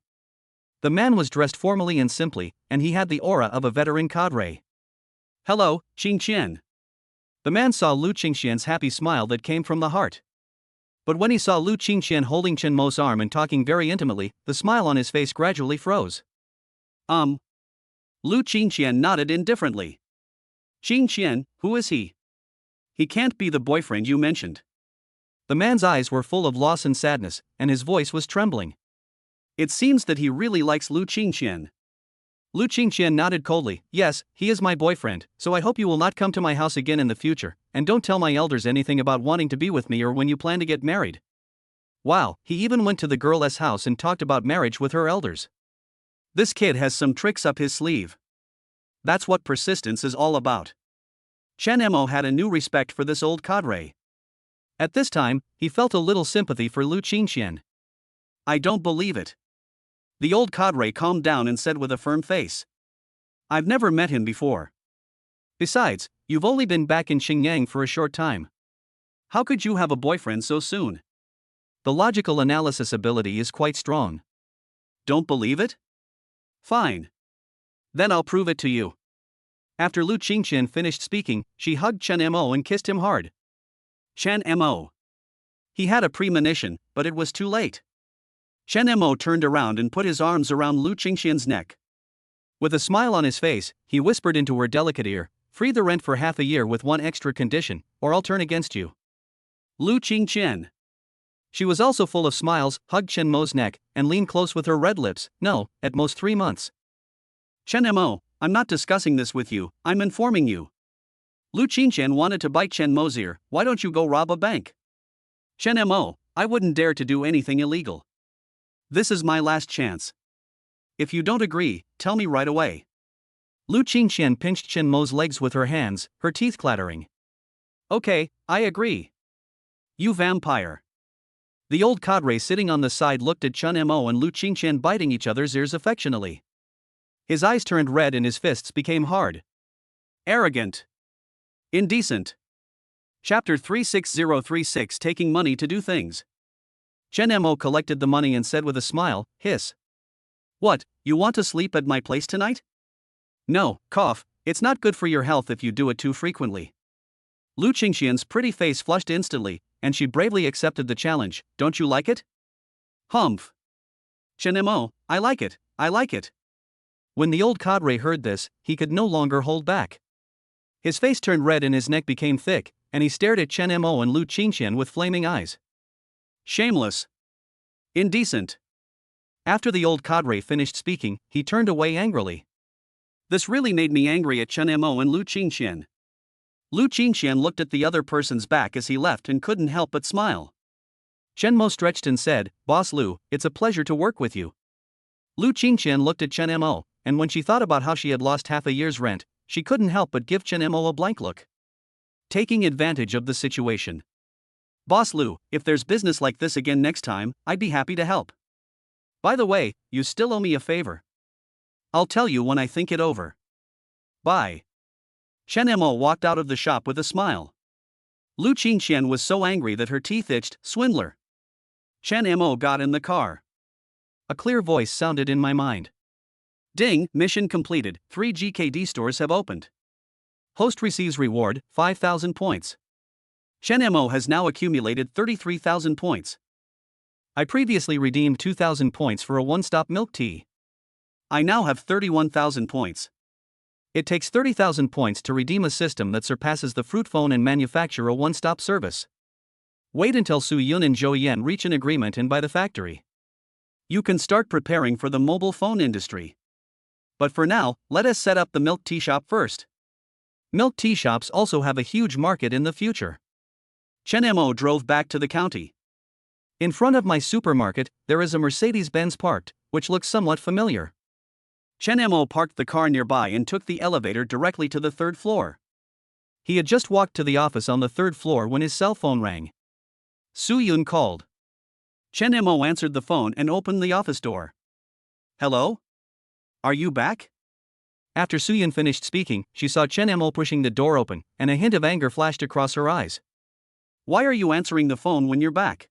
The man was dressed formally and simply, and he had the aura of a veteran cadre. Hello, Qingxian. The man saw Lu Qingxian's happy smile that came from the heart. But when he saw Lu Qingxian holding Chen Mo's arm and talking very intimately, the smile on his face gradually froze. Lu Qingxian nodded indifferently. Qingxian, who is he? He can't be the boyfriend you mentioned. The man's eyes were full of loss and sadness, and his voice was trembling. It seems that he really likes Lu Qingxian. Lu Qingxian nodded coldly, yes, he is my boyfriend, so I hope you will not come to my house again in the future, and don't tell my elders anything about wanting to be with me or when you plan to get married. Wow, he even went to the girl's house and talked about marriage with her elders. This kid has some tricks up his sleeve. That's what persistence is all about. Chun Mo had a new respect for this old cadre. At this time, he felt a little sympathy for Lu Qingxian. I don't believe it. The old cadre calmed down and said with a firm face. I've never met him before. Besides, you've only been back in Xinjiang for a short time. How could you have a boyfriend so soon? The logical analysis ability is quite strong. Don't believe it? Fine. Then I'll prove it to you. After Lu Qingxian finished speaking, she hugged Chun Mo and kissed him hard. Chun Mo. He had a premonition, but it was too late. Chun Mo turned around and put his arms around Lu Qingxian's neck. With a smile on his face, he whispered into her delicate ear, free the rent for half a year with one extra condition, or I'll turn against you. Lu Qingxian. She was also full of smiles, hugged Chen Mo's neck, and leaned close with her red lips, no, at most 3 months. Chun Mo, I'm not discussing this with you, I'm informing you. Lu Qingxian wanted to bite Chen Mo's ear, why don't you go rob a bank? Chun Mo, I wouldn't dare to do anything illegal. This is my last chance. If you don't agree, tell me right away. Lu Qingxian pinched Chen Mo's legs with her hands, her teeth clattering. Okay, I agree. You vampire. The old cadre sitting on the side looked at Chun Mo and Lu Qingxian biting each other's ears affectionately. His eyes turned red and his fists became hard. Arrogant. Indecent. Chapter 36036 Taking Money to Do Things. Chun Mo collected the money and said with a smile, hiss. What, you want to sleep at my place tonight? No, cough, it's not good for your health if you do it too frequently. Lu Qingxian's pretty face flushed instantly, and she bravely accepted the challenge. Don't you like it? Humph. Chun Mo, I like it, I like it. When the old cadre heard this, he could no longer hold back. His face turned red and his neck became thick, and he stared at Chen Mo and Lu Qingxian with flaming eyes. Shameless. Indecent. After the old cadre finished speaking, he turned away angrily. This really made me angry at Chen Mo and Lu Qingxian. Lu Qingxian looked at the other person's back as he left and couldn't help but smile. Chen Mo stretched and said, "Boss Lu, it's a pleasure to work with you." Lu Qingxian looked at Chen Mo, and when she thought about how she had lost half a year's rent, she couldn't help but give Chen Mo a blank look. Taking advantage of the situation. Boss Lu, if there's business like this again next time, I'd be happy to help. By the way, you still owe me a favor. I'll tell you when I think it over. Bye. Chen Mo walked out of the shop with a smile. Lu Qingxian was so angry that her teeth itched. Swindler. Chen Mo got in the car. A clear voice sounded in my mind. Ding, mission completed, 3 GKD stores have opened. Host receives reward, 5,000 points. Chen Mo has now accumulated 33,000 points. I previously redeemed 2,000 points for a one-stop milk tea. I now have 31,000 points. It takes 30,000 points to redeem a system that surpasses the fruit phone and manufacture a one-stop service. Wait until Su Yun and Zhou Yan reach an agreement and buy the factory. You can start preparing for the mobile phone industry. But for now, let us set up the milk tea shop first. Milk tea shops also have a huge market in the future. Chen Mo drove back to the county. In front of my supermarket, there is a Mercedes-Benz parked, which looks somewhat familiar. Chen Mo parked the car nearby and took the elevator directly to the 3rd floor. He had just walked to the office on the 3rd floor when his cell phone rang. Su Yun called. Chen Mo answered the phone and opened the office door. Hello? Are you back? After Su Yun finished speaking, she saw Chen Mo pushing the door open, and a hint of anger flashed across her eyes. Why are you answering the phone when you're back?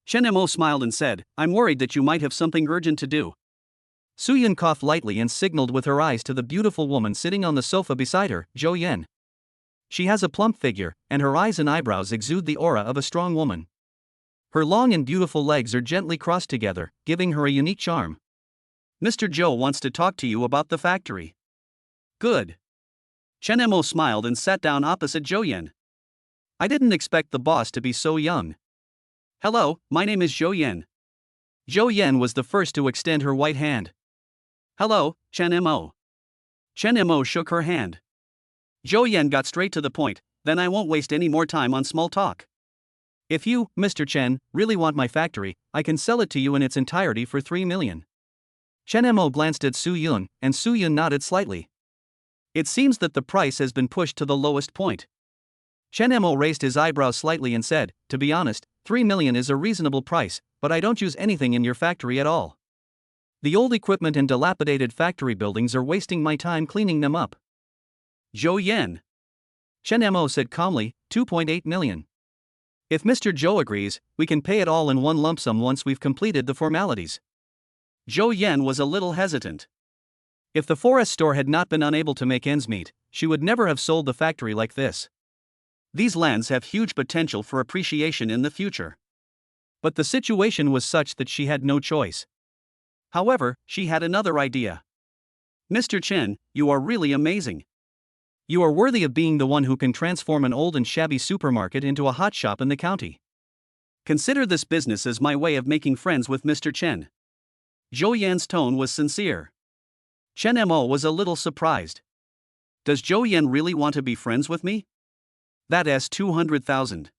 Chen Mo smiled and said, I'm worried that you might have something urgent to do. Su Yun coughed lightly and signaled with her eyes to the beautiful woman sitting on the sofa beside her, Zhou Yan. She has a plump figure, and her eyes and eyebrows exude the aura of a strong woman. Her long and beautiful legs are gently crossed together, giving her a unique charm. Mr. Zhou wants to talk to you about the factory. Good. Chen Mo smiled and sat down opposite Zhou Yan. I didn't expect the boss to be so young. Hello, my name is Zhou Yan. Zhou Yan was the first to extend her white hand. Hello, Chen Mo. Chen Mo shook her hand. Zhou Yan got straight to the point, then I won't waste any more time on small talk. If you, Mr. Chen, really want my factory, I can sell it to you in its entirety for 3 million. Chen Mo glanced at Su Yun, and Su Yun nodded slightly. It seems that the price has been pushed to the lowest point. Chen Mo raised his eyebrows slightly and said, to be honest, 3 million is a reasonable price, but I don't use anything in your factory at all. The old equipment and dilapidated factory buildings are wasting my time cleaning them up. Zhou Yan. Chen Mo said calmly, 2.8 million. If Mr. Zhou agrees, we can pay it all in one lump sum once we've completed the formalities. Zhou Yan was a little hesitant. If the forest store had not been unable to make ends meet, she would never have sold the factory like this. These lands have huge potential for appreciation in the future. But the situation was such that she had no choice. However, she had another idea. Mr. Chen, you are really amazing. You are worthy of being the one who can transform an old and shabby supermarket into a hot shop in the county. Consider this business as my way of making friends with Mr. Chen. Zhou Yan's tone was sincere. Chen Mo was a little surprised. Does Zhou Yan really want to be friends with me? That's 200,000.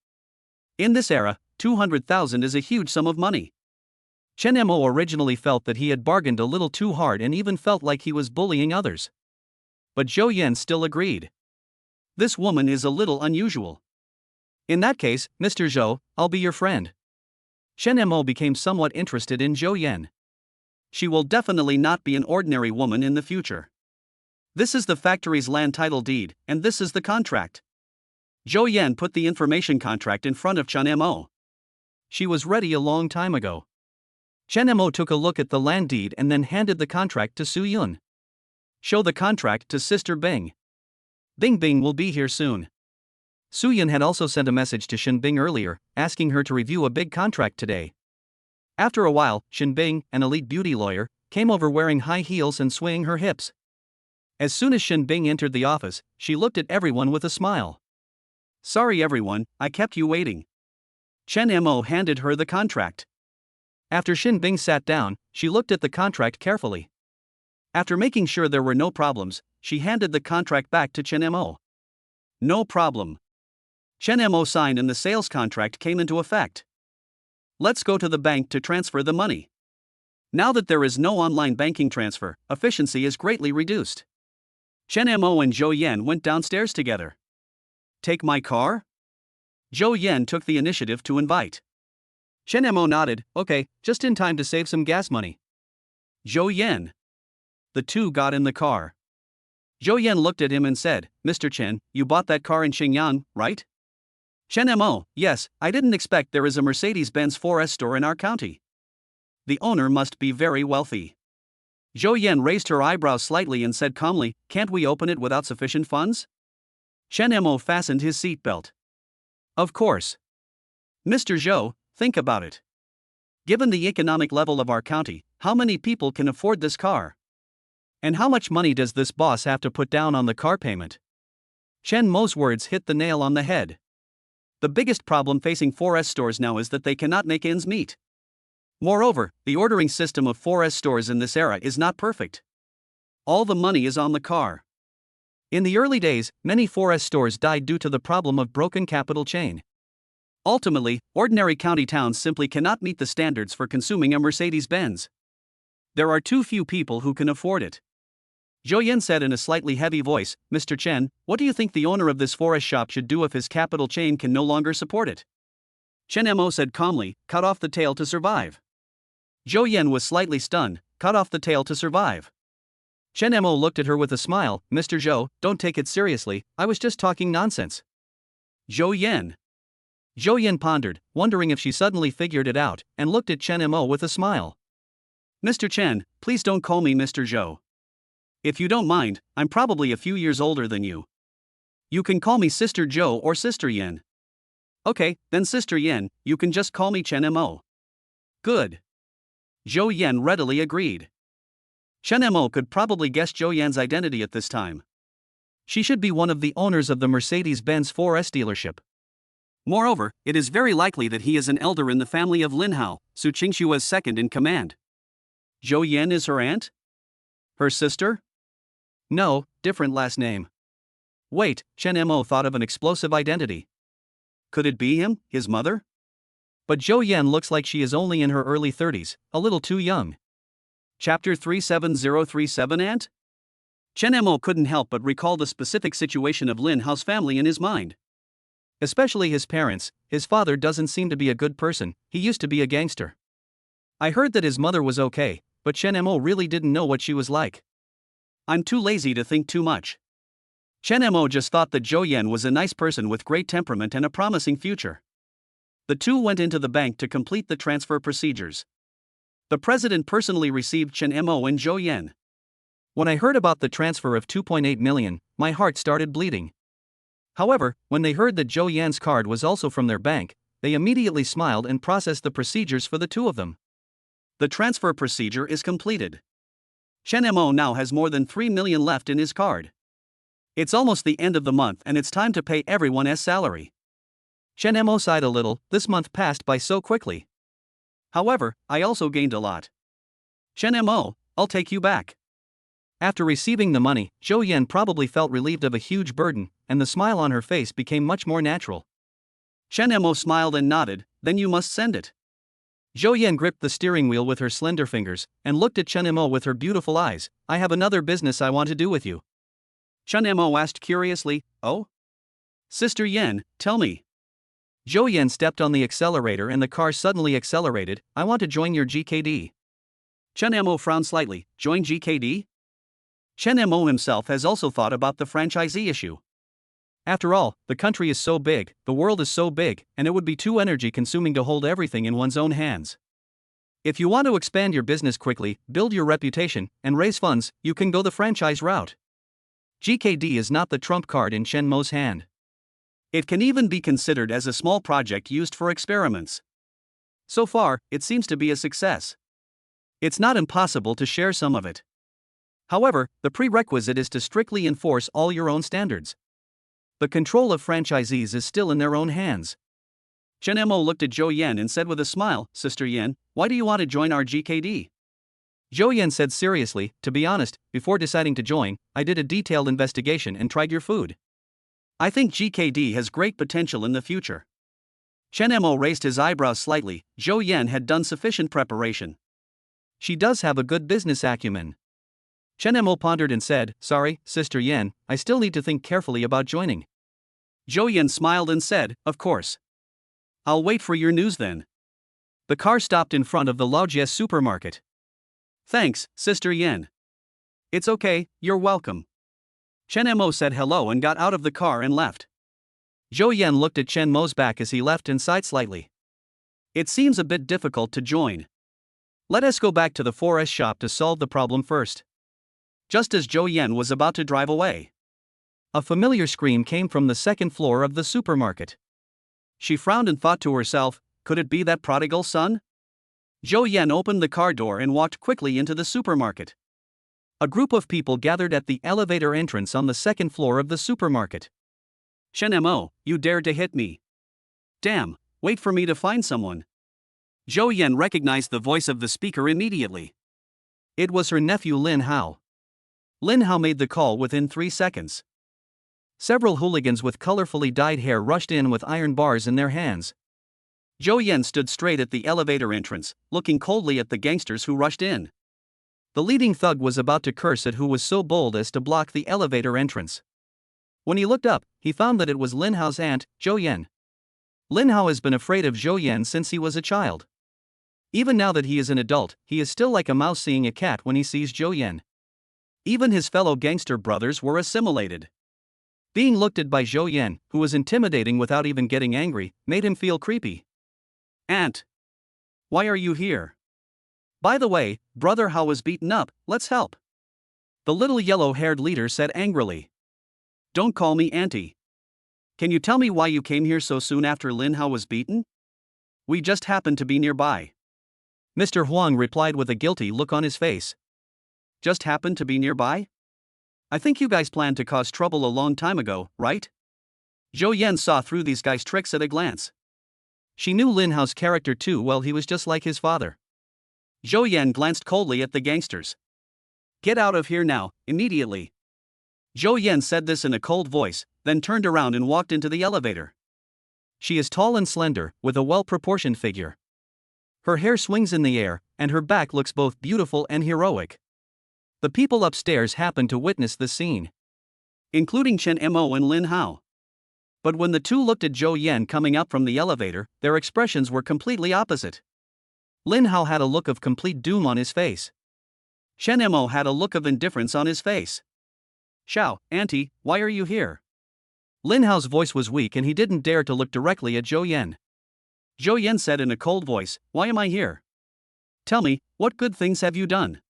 In this era, 200,000 is a huge sum of money. Chen Mo originally felt that he had bargained a little too hard and even felt like he was bullying others. But Zhou Yan still agreed. This woman is a little unusual. In that case, Mr. Zhou, I'll be your friend. Chen Mo became somewhat interested in Zhou Yan. She will definitely not be an ordinary woman in the future. This is the factory's land title deed, and this is the contract. Zhou Yan put the information contract in front of Chen Mo. She was ready a long time ago. Chen Mo took a look at the land deed and then handed the contract to Su Yun. Show the contract to Sister Bing. Bing Bing will be here soon. Su Yun had also sent a message to Shin Bing earlier, asking her to review a big contract today. After a while, Shin Bing, an elite beauty lawyer, came over wearing high heels and swaying her hips. As soon as Shin Bing entered the office, she looked at everyone with a smile. Sorry everyone, I kept you waiting. Chen Mo handed her the contract. After Shin Bing sat down, she looked at the contract carefully. After making sure there were no problems, she handed the contract back to Chen Mo. No problem. Chen Mo signed and the sales contract came into effect. Let's go to the bank to transfer the money. Now that there is no online banking transfer, efficiency is greatly reduced. Chen Mo and Zhou Yan went downstairs together. Take my car? Zhou Yan took the initiative to invite. Chen Mo nodded, okay, just in time to save some gas money. Zhou Yan. The two got in the car. Zhou Yan looked at him and said, Mr. Chen, you bought that car in Xinjiang, right? Chen Mo, yes, I didn't expect there is a Mercedes-Benz 4S store in our county. The owner must be very wealthy. Zhou Yan raised her eyebrows slightly and said calmly, can't we open it without sufficient funds? Chen Mo fastened his seatbelt. Of course. Mr. Zhou, think about it. Given the economic level of our county, how many people can afford this car? And how much money does this boss have to put down on the car payment? Chen Mo's words hit the nail on the head. The biggest problem facing 4S stores now is that they cannot make ends meet. Moreover, the ordering system of 4S stores in this era is not perfect. All the money is on the car. In the early days, many 4S stores died due to the problem of broken capital chain. Ultimately, ordinary county towns simply cannot meet the standards for consuming a Mercedes-Benz. There are too few people who can afford it. Zhou Yan said in a slightly heavy voice, Mr. Chen, what do you think the owner of this 4S shop should do if his capital chain can no longer support it? Chen Mo said calmly, cut off the tail to survive. Zhou Yan was slightly stunned, cut off the tail to survive. Chen Mo looked at her with a smile, Mr. Zhou, don't take it seriously, I was just talking nonsense. Zhou Yan. Zhou Yan pondered, wondering if she suddenly figured it out, and looked at Chen Mo with a smile. Mr. Chen, please don't call me Mr. Zhou. If you don't mind, I'm probably a few years older than you. You can call me Sister Zhou or Sister Yan. Okay, then Sister Yan, you can just call me Chen Mo. Good. Zhou Yan readily agreed. Chen Mo could probably guess Zhou Yan's identity at this time. She should be one of the owners of the Mercedes-Benz 4S dealership. Moreover, it is very likely that he is an elder in the family of Lin Hao, Su Qingshua's second in command. Zhou Yan is her aunt? Her sister? No, different last name. Wait, Chen Mo thought of an explosive identity. Could it be him, his mother? But Zhou Yan looks like she is only in her early 30s, a little too young. Chapter 37037 Aunt? Chen Mo couldn't help but recall the specific situation of Lin Hao's family in his mind. Especially his parents. His father doesn't seem to be a good person, he used to be a gangster. I heard that his mother was okay, but Chen Mo really didn't know what she was like. I'm too lazy to think too much. Chen Mo just thought that Zhou Yan was a nice person with great temperament and a promising future. The two went into the bank to complete the transfer procedures. The president personally received Chen Mo and Zhou Yan. When I heard about the transfer of 2.8 million, my heart started bleeding. However, when they heard that Zhou Yan's card was also from their bank, they immediately smiled and processed the procedures for the two of them. The transfer procedure is completed. Chen Mo now has more than 3 million left in his card. It's almost the end of the month and it's time to pay everyone's salary. Chen Mo sighed a little, this month passed by so quickly. However, I also gained a lot. Chen Mo, I'll take you back. After receiving the money, Zhou Yan probably felt relieved of a huge burden, and the smile on her face became much more natural. Chen Mo smiled and nodded, then you must send it. Zhou Yan gripped the steering wheel with her slender fingers, and looked at Chen Mo with her beautiful eyes. I have another business I want to do with you. Chen Mo asked curiously, oh? Sister Yan, tell me. Zhou Yan stepped on the accelerator and the car suddenly accelerated. I want to join your GKD. Chen Mo frowned slightly, join GKD? Chen Mo himself has also thought about the franchisee issue. After all, the country is so big, the world is so big, and it would be too energy-consuming to hold everything in one's own hands. If you want to expand your business quickly, build your reputation, and raise funds, you can go the franchise route. GKD is not the trump card in Chen Mo's hand. It can even be considered as a small project used for experiments. So far, it seems to be a success. It's not impossible to share some of it. However, the prerequisite is to strictly enforce all your own standards. The control of franchisees is still in their own hands. Chen Mo looked at Zhou Yan and said with a smile, Sister Yan, why do you want to join our GKD? Zhou Yan said seriously, to be honest, before deciding to join, I did a detailed investigation and tried your food. I think GKD has great potential in the future. Chen Mo raised his eyebrows slightly. Zhou Yan had done sufficient preparation. She does have a good business acumen. Chen Mo pondered and said, sorry, Sister Yan, I still need to think carefully about joining. Zhou Yan smiled and said, of course. I'll wait for your news then. The car stopped in front of the Laojies supermarket. Thanks, Sister Yan. It's okay, you're welcome. Chen Mo said hello and got out of the car and left. Zhou Yan looked at Chen Mo's back as he left and sighed slightly. It seems a bit difficult to join. Let us go back to the 4S shop to solve the problem first. Just as Zhou Yan was about to drive away, a familiar scream came from the second floor of the supermarket. She frowned and thought to herself, could it be that prodigal son? Zhou Yan opened the car door and walked quickly into the supermarket. A group of people gathered at the elevator entrance on the second floor of the supermarket. Chen Mo, you dared to hit me. Damn, wait for me to find someone. Zhou Yan recognized the voice of the speaker immediately. It was her nephew Lin Hao. Lin Hao made the call within 3 seconds. Several hooligans with colorfully dyed hair rushed in with iron bars in their hands. Zhou Yan stood straight at the elevator entrance, looking coldly at the gangsters who rushed in. The leading thug was about to curse at who was so bold as to block the elevator entrance. When he looked up, he found that it was Lin Hao's aunt, Zhou Yan. Lin Hao has been afraid of Zhou Yan since he was a child. Even now that he is an adult, he is still like a mouse seeing a cat when he sees Zhou Yan. Even his fellow gangster brothers were assimilated. Being looked at by Zhou Yan, who was intimidating without even getting angry, made him feel creepy. Aunt, why are you here? By the way, Brother Hao was beaten up, let's help. The little yellow-haired leader said angrily. Don't call me auntie. Can you tell me why you came here so soon after Lin Hao was beaten? We just happened to be nearby. Mr. Huang replied with a guilty look on his face. Just happened to be nearby? I think you guys planned to cause trouble a long time ago, right? Zhou Yan saw through these guys' tricks at a glance. She knew Lin Hao's character too well, he was just like his father. Zhou Yan glanced coldly at the gangsters. Get out of here now, immediately. Zhou Yan said this in a cold voice, then turned around and walked into the elevator. She is tall and slender, with a well-proportioned figure. Her hair swings in the air, and her back looks both beautiful and heroic. The people upstairs happened to witness the scene, including Chen Mo and Lin Hao. But when the two looked at Zhou Yan coming up from the elevator, their expressions were completely opposite. Lin Hao had a look of complete doom on his face. Chen Mo had a look of indifference on his face. Xiao, auntie, why are you here? Lin Hao's voice was weak and he didn't dare to look directly at Zhou Yan. Zhou Yan said in a cold voice, why am I here? Tell me, what good things have you done?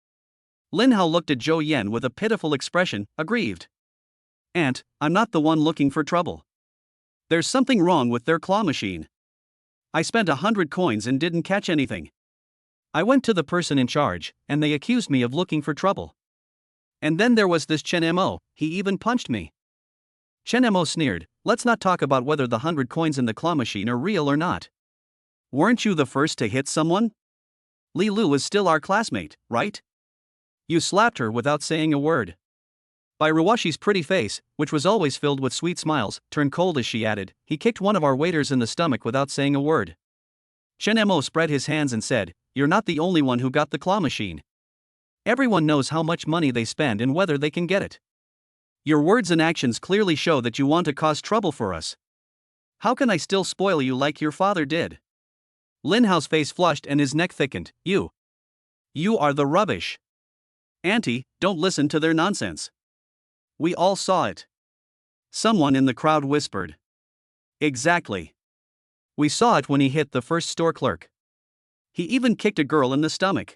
Lin Hao looked at Zhou Yan with a pitiful expression, aggrieved. Aunt, I'm not the one looking for trouble. There's something wrong with their claw machine. I spent 100 coins and didn't catch anything. I went to the person in charge, and they accused me of looking for trouble. And then there was this Chen Mo, he even punched me. Chen Mo sneered, let's not talk about whether the 100 coins in the claw machine are real or not. Weren't you the first to hit someone? Li Lu is still our classmate, right? You slapped her without saying a word. Bai Ruwashi's pretty face, which was always filled with sweet smiles, turned cold as she added, he kicked one of our waiters in the stomach without saying a word. Chen Mo spread his hands and said, you're not the only one who got the claw machine. Everyone knows how much money they spend and whether they can get it. Your words and actions clearly show that you want to cause trouble for us. How can I still spoil you like your father did? Lin Hao's face flushed and his neck thickened. You are the rubbish. Auntie, don't listen to their nonsense. We all saw it. Someone in the crowd whispered. Exactly. We saw it when he hit the first store clerk. He even kicked a girl in the stomach.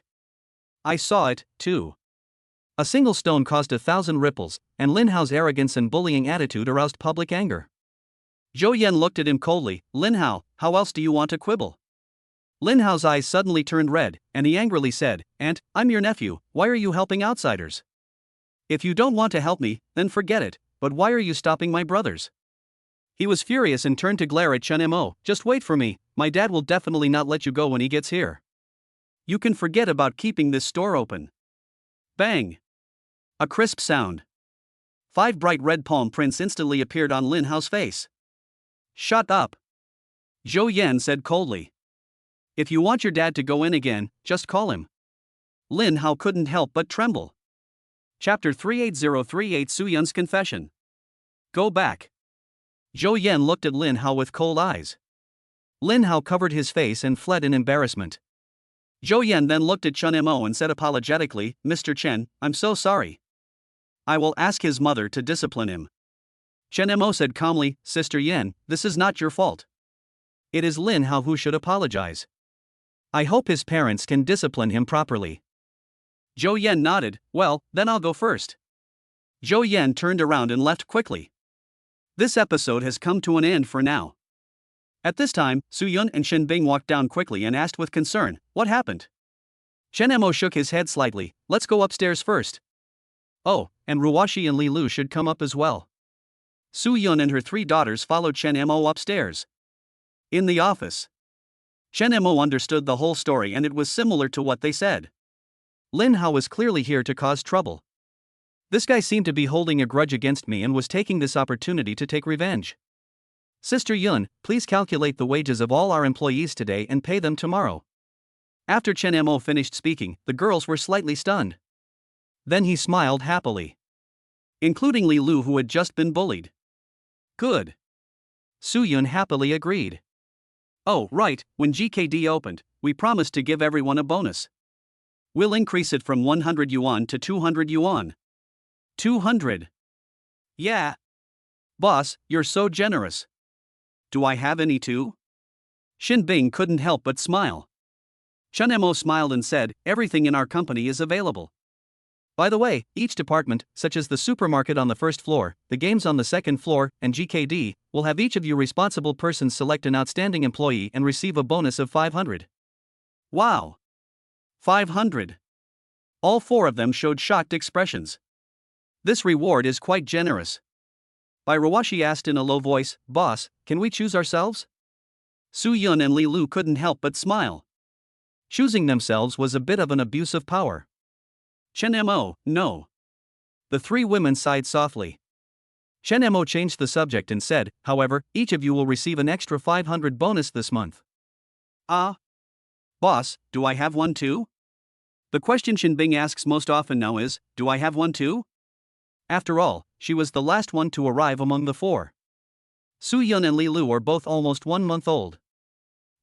I saw it, too. A single stone caused 1,000 ripples, and Lin Hao's arrogance and bullying attitude aroused public anger. Zhou Yan looked at him coldly. Lin Hao, how else do you want to quibble? Lin Hao's eyes suddenly turned red, and he angrily said, Aunt, I'm your nephew, why are you helping outsiders? If you don't want to help me, then forget it, but why are you stopping my brothers? He was furious and turned to glare at Chen Mo. Just wait for me, my dad will definitely not let you go when he gets here. You can forget about keeping this store open. Bang! A crisp sound. 5 bright red palm prints instantly appeared on Lin Hao's face. Shut up! Zhou Yan said coldly. If you want your dad to go in again, just call him. Lin Hao couldn't help but tremble. Chapter 38038 Su Yun's Confession. Go back. Zhou Yan looked at Lin Hao with cold eyes. Lin Hao covered his face and fled in embarrassment. Zhou Yan then looked at Chen Mo and said apologetically, Mr. Chen, I'm so sorry. I will ask his mother to discipline him. Chen Mo said calmly, Sister Yan, this is not your fault. It is Lin Hao who should apologize. I hope his parents can discipline him properly. Zhou Yan nodded, well, then I'll go first. Zhou Yan turned around and left quickly. This episode has come to an end for now. At this time, Su Yun and Shen Bing walked down quickly and asked with concern, what happened? Chen Mo shook his head slightly, let's go upstairs first. Oh, and Ruwashi and Li Lu should come up as well. Su Yun and her 3 daughters followed Chen Mo upstairs. In the office, Chen Mo understood the whole story and it was similar to what they said. Lin Hao was clearly here to cause trouble. This guy seemed to be holding a grudge against me and was taking this opportunity to take revenge. Sister Yun, please calculate the wages of all our employees today and pay them tomorrow. After Chen Mo finished speaking, the girls were slightly stunned. Then he smiled happily. Including Li Lu, who had just been bullied. Good. Su Yun happily agreed. Oh, right, when GKD opened, we promised to give everyone a bonus. We'll increase it from 100 yuan to 200 yuan. 200. Yeah. Boss, you're so generous. Do I have any too? Xin Bing couldn't help but smile. Chen Mo smiled and said, everything in our company is available. By the way, each department, such as the supermarket on the first floor, the games on the second floor, and GKD, will have each of you responsible persons select an outstanding employee and receive a bonus of 500. Wow! 500. All 4 of them showed shocked expressions. This reward is quite generous. Ruwashi asked in a low voice, Boss, can we choose ourselves? Su Yun and Li Lu couldn't help but smile. Choosing themselves was a bit of an abuse of power. Chen Mo, no. The 3 women sighed softly. Chen Mo changed the subject and said, however, each of you will receive an extra 500 bonus this month. Boss, do I have one too? The question Xin Bing asks most often now is, do I have one too? After all, she was the last one to arrive among the 4. Su Yun and Li Lu are both almost 1 month old.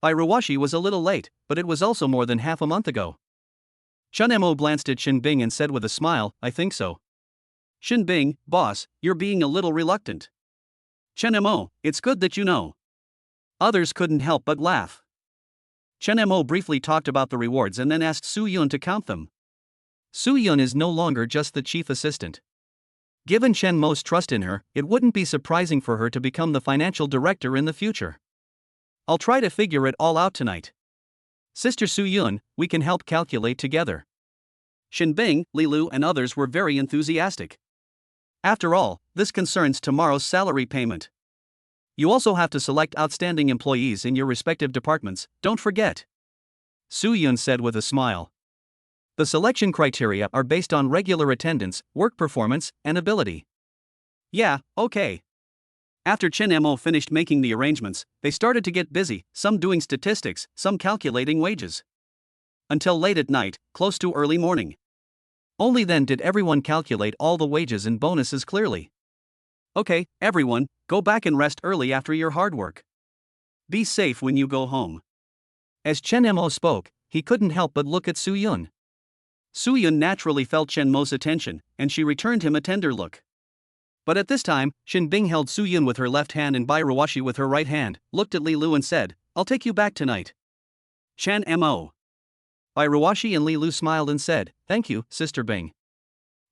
Ruwashi was a little late, but it was also more than half a month ago. Chen Mo glanced at Xin Bing and said with a smile, I think so. Xin Bing, boss, you're being a little reluctant. Chen Mo, it's good that you know. Others couldn't help but laugh. Chen Mo briefly talked about the rewards and then asked Su Yun to count them. Su Yun is no longer just the chief assistant. Given Chen Mo's trust in her, it wouldn't be surprising for her to become the financial director in the future. I'll try to figure it all out tonight. Sister Su Yun, we can help calculate together. Xin Bing, Li Lu and others were very enthusiastic. After all, this concerns tomorrow's salary payment. You also have to select outstanding employees in your respective departments, don't forget. Su Yun said with a smile. The selection criteria are based on regular attendance, work performance, and ability. Yeah, okay. After Chen Mo finished making the arrangements, they started to get busy, some doing statistics, some calculating wages. Until late at night, close to early morning. Only then did everyone calculate all the wages and bonuses clearly. Okay, everyone, go back and rest early after your hard work. Be safe when you go home. As Chen Mo spoke, he couldn't help but look at Su Yun. Su Yun naturally felt Chen Mo's attention, and she returned him a tender look. But at this time, Xin Bing held Su Yun with her left hand and Ruwashi with her right hand, looked at Li Lu and said, I'll take you back tonight. Chen Mo. Ruwashi and Li Lu smiled and said, thank you, Sister Bing.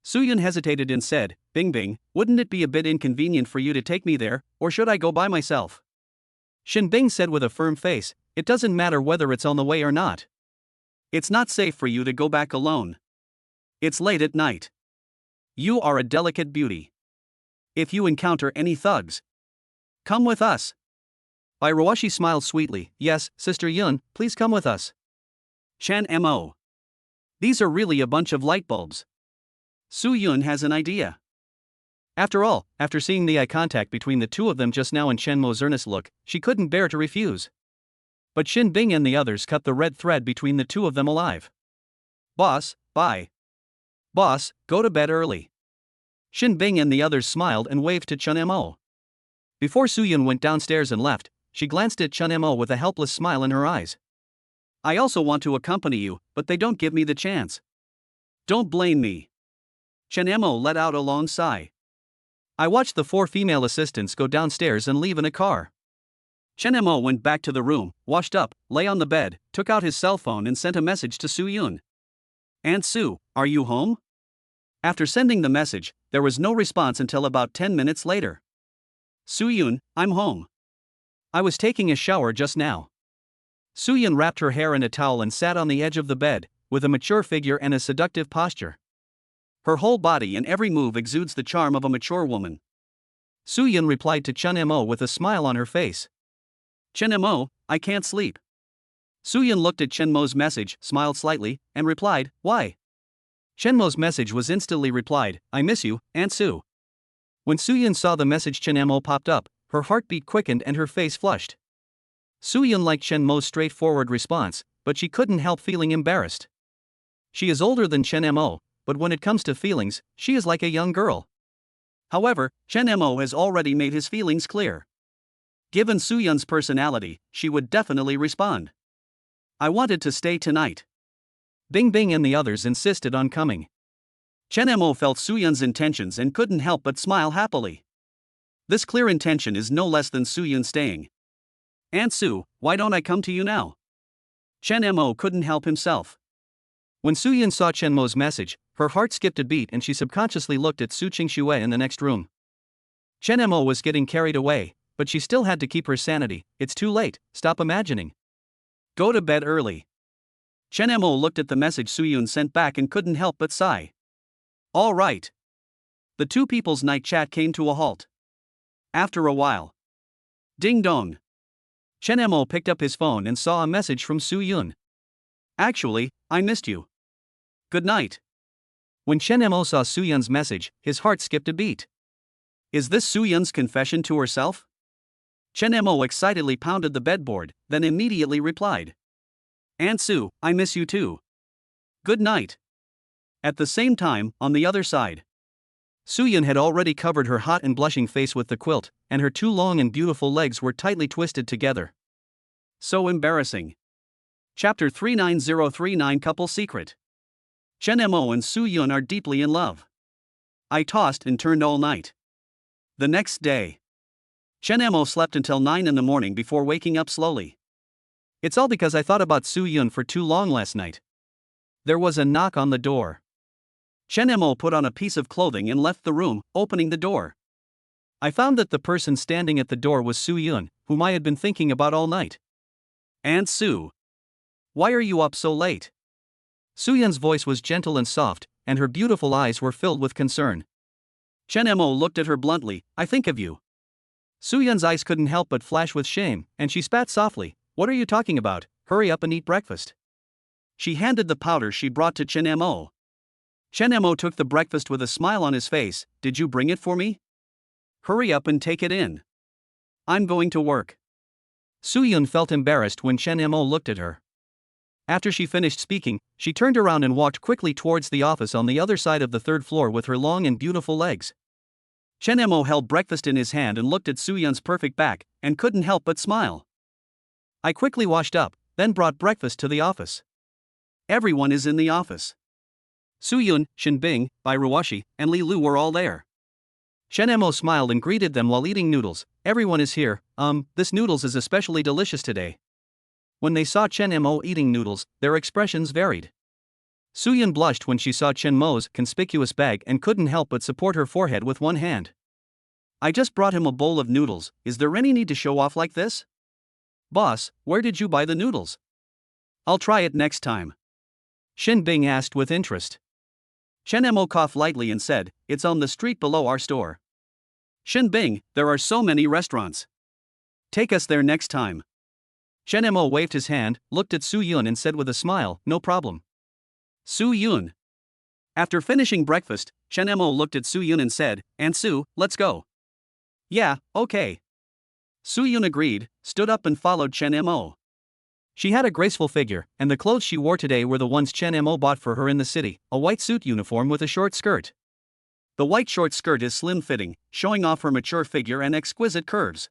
Su Yun hesitated and said, Bing Bing, wouldn't it be a bit inconvenient for you to take me there, or should I go by myself? Xin Bing said with a firm face, it doesn't matter whether it's on the way or not. It's not safe for you to go back alone. It's late at night. You are a delicate beauty. If you encounter any thugs, come with us. Iroashi smiled sweetly. Yes, Sister Yun, please come with us. Chen Mo. These are really a bunch of light bulbs. Su Yun has an idea. After all, after seeing the eye contact between the two of them just now and Chen Mo's earnest look, she couldn't bear to refuse. But Shin Bing and the others cut the red thread between the two of them alive. Boss, bye. Boss, go to bed early. Shin Bing and the others smiled and waved to Chun Mo. Before Su Yun went downstairs and left, she glanced at Chun Mo with a helpless smile in her eyes. I also want to accompany you, but they don't give me the chance. Don't blame me. Chen Mo let out a long sigh. I watched the 4 female assistants go downstairs and leave in a car. Chen Mo went back to the room, washed up, lay on the bed, took out his cell phone and sent a message to Su Yun. Aunt Su, are you home? After sending the message, there was no response until about 10 minutes later. Su Yun, I'm home. I was taking a shower just now. Su Yun wrapped her hair in a towel and sat on the edge of the bed, with a mature figure and a seductive posture. Her whole body and every move exudes the charm of a mature woman. Su Yun replied to Chun Mo with a smile on her face. Chen Mo, I can't sleep. Su Yun looked at Chen Mo's message, smiled slightly, and replied, why? Chen Mo's message was instantly replied, I miss you, Aunt Su. When Su Yun saw the message Chen Mo popped up, her heartbeat quickened and her face flushed. Su Yun liked Chen Mo's straightforward response, but she couldn't help feeling embarrassed. She is older than Chen Mo, but when it comes to feelings, she is like a young girl. However, Chen Mo has already made his feelings clear. Given Su Yun's personality, she would definitely respond. I wanted to stay tonight. Bing Bing and the others insisted on coming. Chen Mo felt Su Yun's intentions and couldn't help but smile happily. This clear intention is no less than Su Yun staying. Aunt Su, why don't I come to you now? Chen Mo couldn't help himself. When Su Yun saw Chen Mo's message, her heart skipped a beat and she subconsciously looked at Su Qingxue in the next room. Chen Mo was getting carried away, but she still had to keep her sanity. It's too late, stop imagining. Go to bed early. Chen Mo looked at the message Su Yun sent back and couldn't help but sigh. All right. The two people's night chat came to a halt. After a while. Ding dong. Chen Mo picked up his phone and saw a message from Su Yun. Actually, I missed you. Good night. When Chen Mo saw Su Yun's message, his heart skipped a beat. Is this Su Yun's confession to herself? Chen Mo excitedly pounded the bedboard, then immediately replied. Aunt Su, I miss you too. Good night. At the same time, on the other side. Su Yun had already covered her hot and blushing face with the quilt, and her 2 long and beautiful legs were tightly twisted together. So embarrassing. Chapter 39039 Couple Secret. Chen Mo and Su Yun are deeply in love. I tossed and turned all night. The next day. Chen Mo slept until 9 in the morning before waking up slowly. It's all because I thought about Su Yun for too long last night. There was a knock on the door. Chen Mo put on a piece of clothing and left the room, opening the door. I found that the person standing at the door was Su Yun, whom I had been thinking about all night. Aunt Su. Why are you up so late? Su Yun's voice was gentle and soft, and her beautiful eyes were filled with concern. Chen Mo looked at her bluntly. I think of you. Su Yun's eyes couldn't help but flash with shame, and she spat softly. What are you talking about? Hurry up and eat breakfast. She handed the powder she brought to Chen Mo. Chen Mo took the breakfast with a smile on his face. Did you bring it for me? Hurry up and take it in. I'm going to work. Su Yun felt embarrassed when Chen Mo looked at her. After she finished speaking, she turned around and walked quickly towards the office on the other side of the 3rd floor with her long and beautiful legs. Chen Mo held breakfast in his hand and looked at Su Yun's perfect back, and couldn't help but smile. I quickly washed up, then brought breakfast to the office. Everyone is in the office. Su Yun, Shin Bing, Iroashi, and Li Lu were all there. Chen Mo smiled and greeted them while eating noodles. Everyone is here. This noodles is especially delicious today. When they saw Chen Mo eating noodles, their expressions varied. Su Yun blushed when she saw Chen Mo's conspicuous bag and couldn't help but support her forehead with one hand. I just brought him a bowl of noodles. Is there any need to show off like this? Boss, where did you buy the noodles? I'll try it next time. Shin Bing asked with interest. Chen Mo coughed lightly and said, "It's on the street below our store. Shin Bing, there are so many restaurants. Take us there next time." Chen Mo waved his hand, looked at Su Yun and said with a smile, "No problem." Su Yun. After finishing breakfast, Chen Mo looked at Su Yun and said, "Aunt Su, let's go." "Yeah, okay." Su Yun agreed, stood up and followed Chen Mo. She had a graceful figure, and the clothes she wore today were the ones Chen Mo bought for her in the city, a white suit uniform with a short skirt. The white short skirt is slim-fitting, showing off her mature figure and exquisite curves.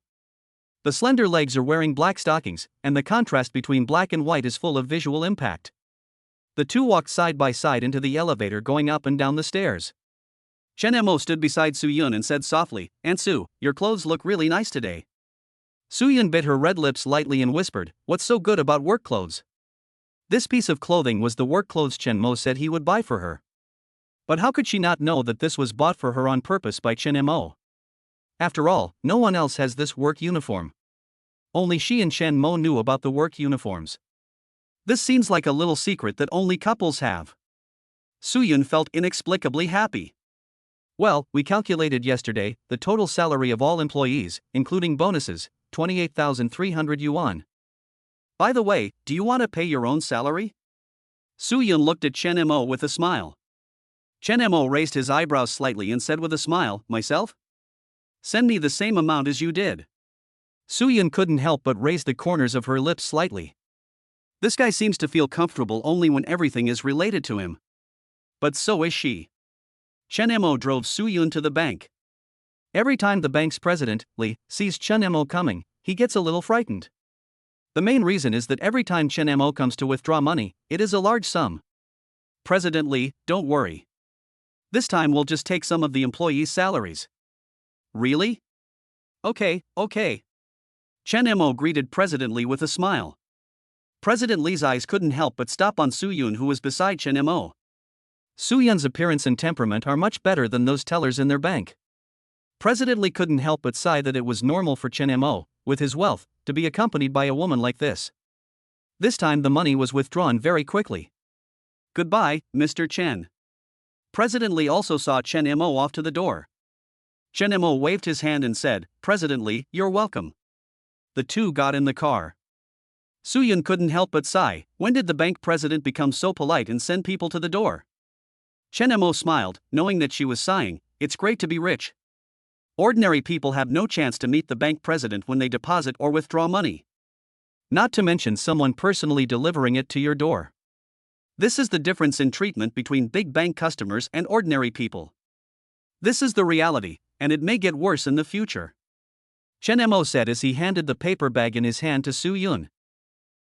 The slender legs are wearing black stockings, and the contrast between black and white is full of visual impact. The two walked side by side into the elevator going up and down the stairs. Chen Mo stood beside Su Yun and said softly, "Aunt Su, your clothes look really nice today." Su Yun bit her red lips lightly and whispered, "What's so good about work clothes?" This piece of clothing was the work clothes Chen Mo said he would buy for her. But how could she not know that this was bought for her on purpose by Chen Mo? After all, no one else has this work uniform. Only she and Chen Mo knew about the work uniforms. This seems like a little secret that only couples have. Su Yun felt inexplicably happy. "Well, we calculated yesterday, the total salary of all employees, including bonuses, 28,300 yuan. By the way, do you want to pay your own salary?" Su Yun looked at Chen Mo with a smile. Chen Mo raised his eyebrows slightly and said with a smile, "Myself? Send me the same amount as you did." Su Yun couldn't help but raise the corners of her lips slightly. This guy seems to feel comfortable only when everything is related to him. But so is she. Chen Mo drove Su Yun to the bank. Every time the bank's president, Li, sees Chen Mo coming, he gets a little frightened. The main reason is that every time Chen Mo comes to withdraw money, it is a large sum. "President Li, don't worry. This time we'll just take some of the employees' salaries." "Really? Okay. Chen Mo greeted President Li with a smile. President Li's eyes couldn't help but stop on Su Yun, who was beside Chen Mo. Su Yun's appearance and temperament are much better than those tellers in their bank. President Li couldn't help but sigh that it was normal for Chen Mo, with his wealth, to be accompanied by a woman like this. This time the money was withdrawn very quickly. "Goodbye, Mr. Chen." President Li also saw Chen Mo off to the door. Chen Mo waved his hand and said, "President Li, you're welcome." The two got in the car. Su Yun couldn't help but sigh. When did the bank president become so polite and send people to the door? Chen Mo smiled, knowing that she was sighing. It's great to be rich. Ordinary people have no chance to meet the bank president when they deposit or withdraw money. Not to mention someone personally delivering it to your door. This is the difference in treatment between big bank customers and ordinary people. This is the reality, and it may get worse in the future. Chen Mo said as he handed the paper bag in his hand to Su Yun.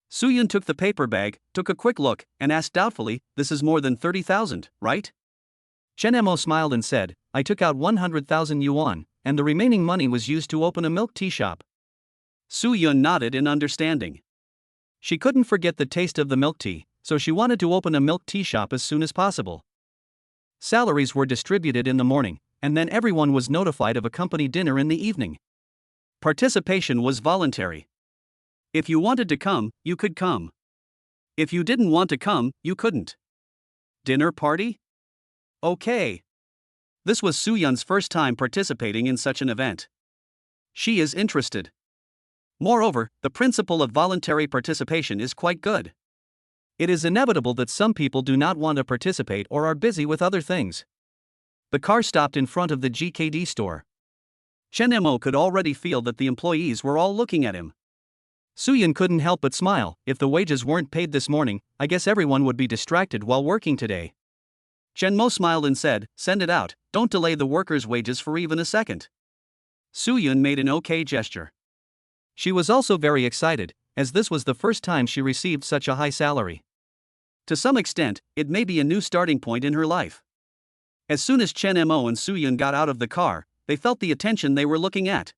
Su Yun took the paper bag, took a quick look, and asked doubtfully, "This is more than 30,000, right?" Chen Mo smiled and said, "I took out 100,000 yuan, and the remaining money was used to open a milk tea shop." Su Yun nodded in understanding. She couldn't forget the taste of the milk tea, so she wanted to open a milk tea shop as soon as possible. Salaries were distributed in the morning, and then everyone was notified of a company dinner in the evening. Participation was voluntary. If you wanted to come, you could come. If you didn't want to come, you couldn't. Dinner party? Okay. This was Su Yun's first time participating in such an event. She is interested. Moreover, the principle of voluntary participation is quite good. It is inevitable that some people do not want to participate or are busy with other things. The car stopped in front of the GKD store. Chen Mo could already feel that the employees were all looking at him. Su Yun couldn't help but smile. If the wages weren't paid this morning, I guess everyone would be distracted while working today. Chen Mo smiled and said, "Send it out, don't delay the workers' wages for even a second." Su Yun made an okay gesture. She was also very excited, as this was the first time she received such a high salary. To some extent, it may be a new starting point in her life. As soon as Chen Mo and Su Yun got out of the car, they felt the attention they were looking at.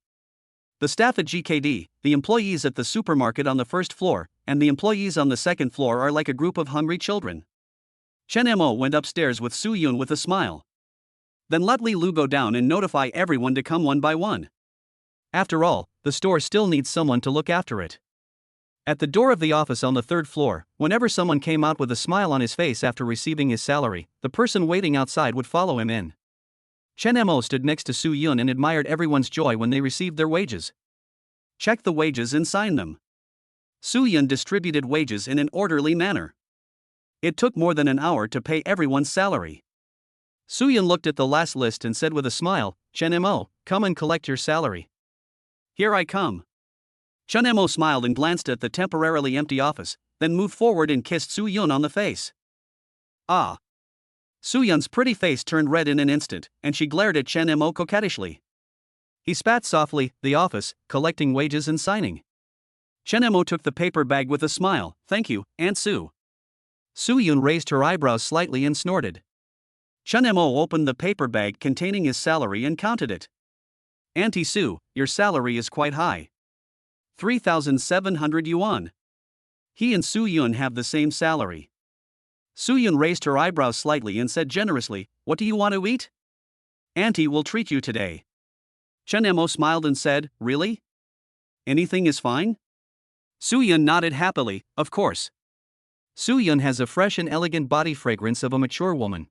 The staff at GKD, the employees at the supermarket on the first floor, and the employees on the second floor are like a group of hungry children. Chen Mo went upstairs with Su Yun with a smile. Then let Li Lu go down and notify everyone to come one by one. After all, the store still needs someone to look after it. At the door of the office on the third floor, whenever someone came out with a smile on his face after receiving his salary, the person waiting outside would follow him in. Chen Mo stood next to Su Yun and admired everyone's joy when they received their wages. Check the wages and sign them. Su Yun distributed wages in an orderly manner. It took more than an hour to pay everyone's salary. Su Yun looked at the last list and said with a smile, Chen Mo, come and collect your salary. Here I come. Chen Mo smiled and glanced at the temporarily empty office, then moved forward and kissed Su Yun on the face. Ah! Su Yun's pretty face turned red in an instant, and she glared at Chen Mo coquettishly. He spat softly, the office, collecting wages and signing. Chen Mo took the paper bag with a smile. Thank you, Aunt Su. Su Yun raised her eyebrows slightly and snorted. Chen Mo opened the paper bag containing his salary and counted it. Auntie Su, your salary is quite high. 3,700 yuan. He and Su Yun have the same salary. Su Yun raised her eyebrows slightly and said generously, what do you want to eat? Auntie will treat you today. Chen Mo smiled and said, really? Anything is fine? Su Yun nodded happily, of course. Su Yun has a fresh and elegant body fragrance of a mature woman.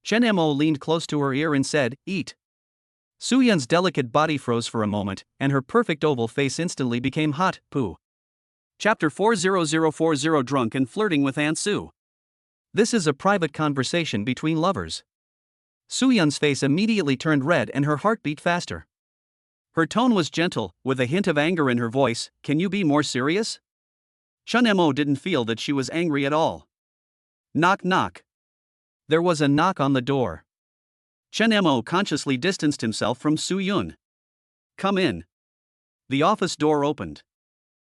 Chen Mo leaned close to her ear and said, eat. Su Yun's delicate body froze for a moment, and her perfect oval face instantly became hot. Poo. Chapter 40040 Drunk and Flirting with Aunt Su. This is a private conversation between lovers. Su Yun's face immediately turned red and her heart beat faster. Her tone was gentle, with a hint of anger in her voice. Can you be more serious? Chen Mo didn't feel that she was angry at all. Knock knock. There was a knock on the door. Chen Mo consciously distanced himself from Su Yun. Come in. The office door opened.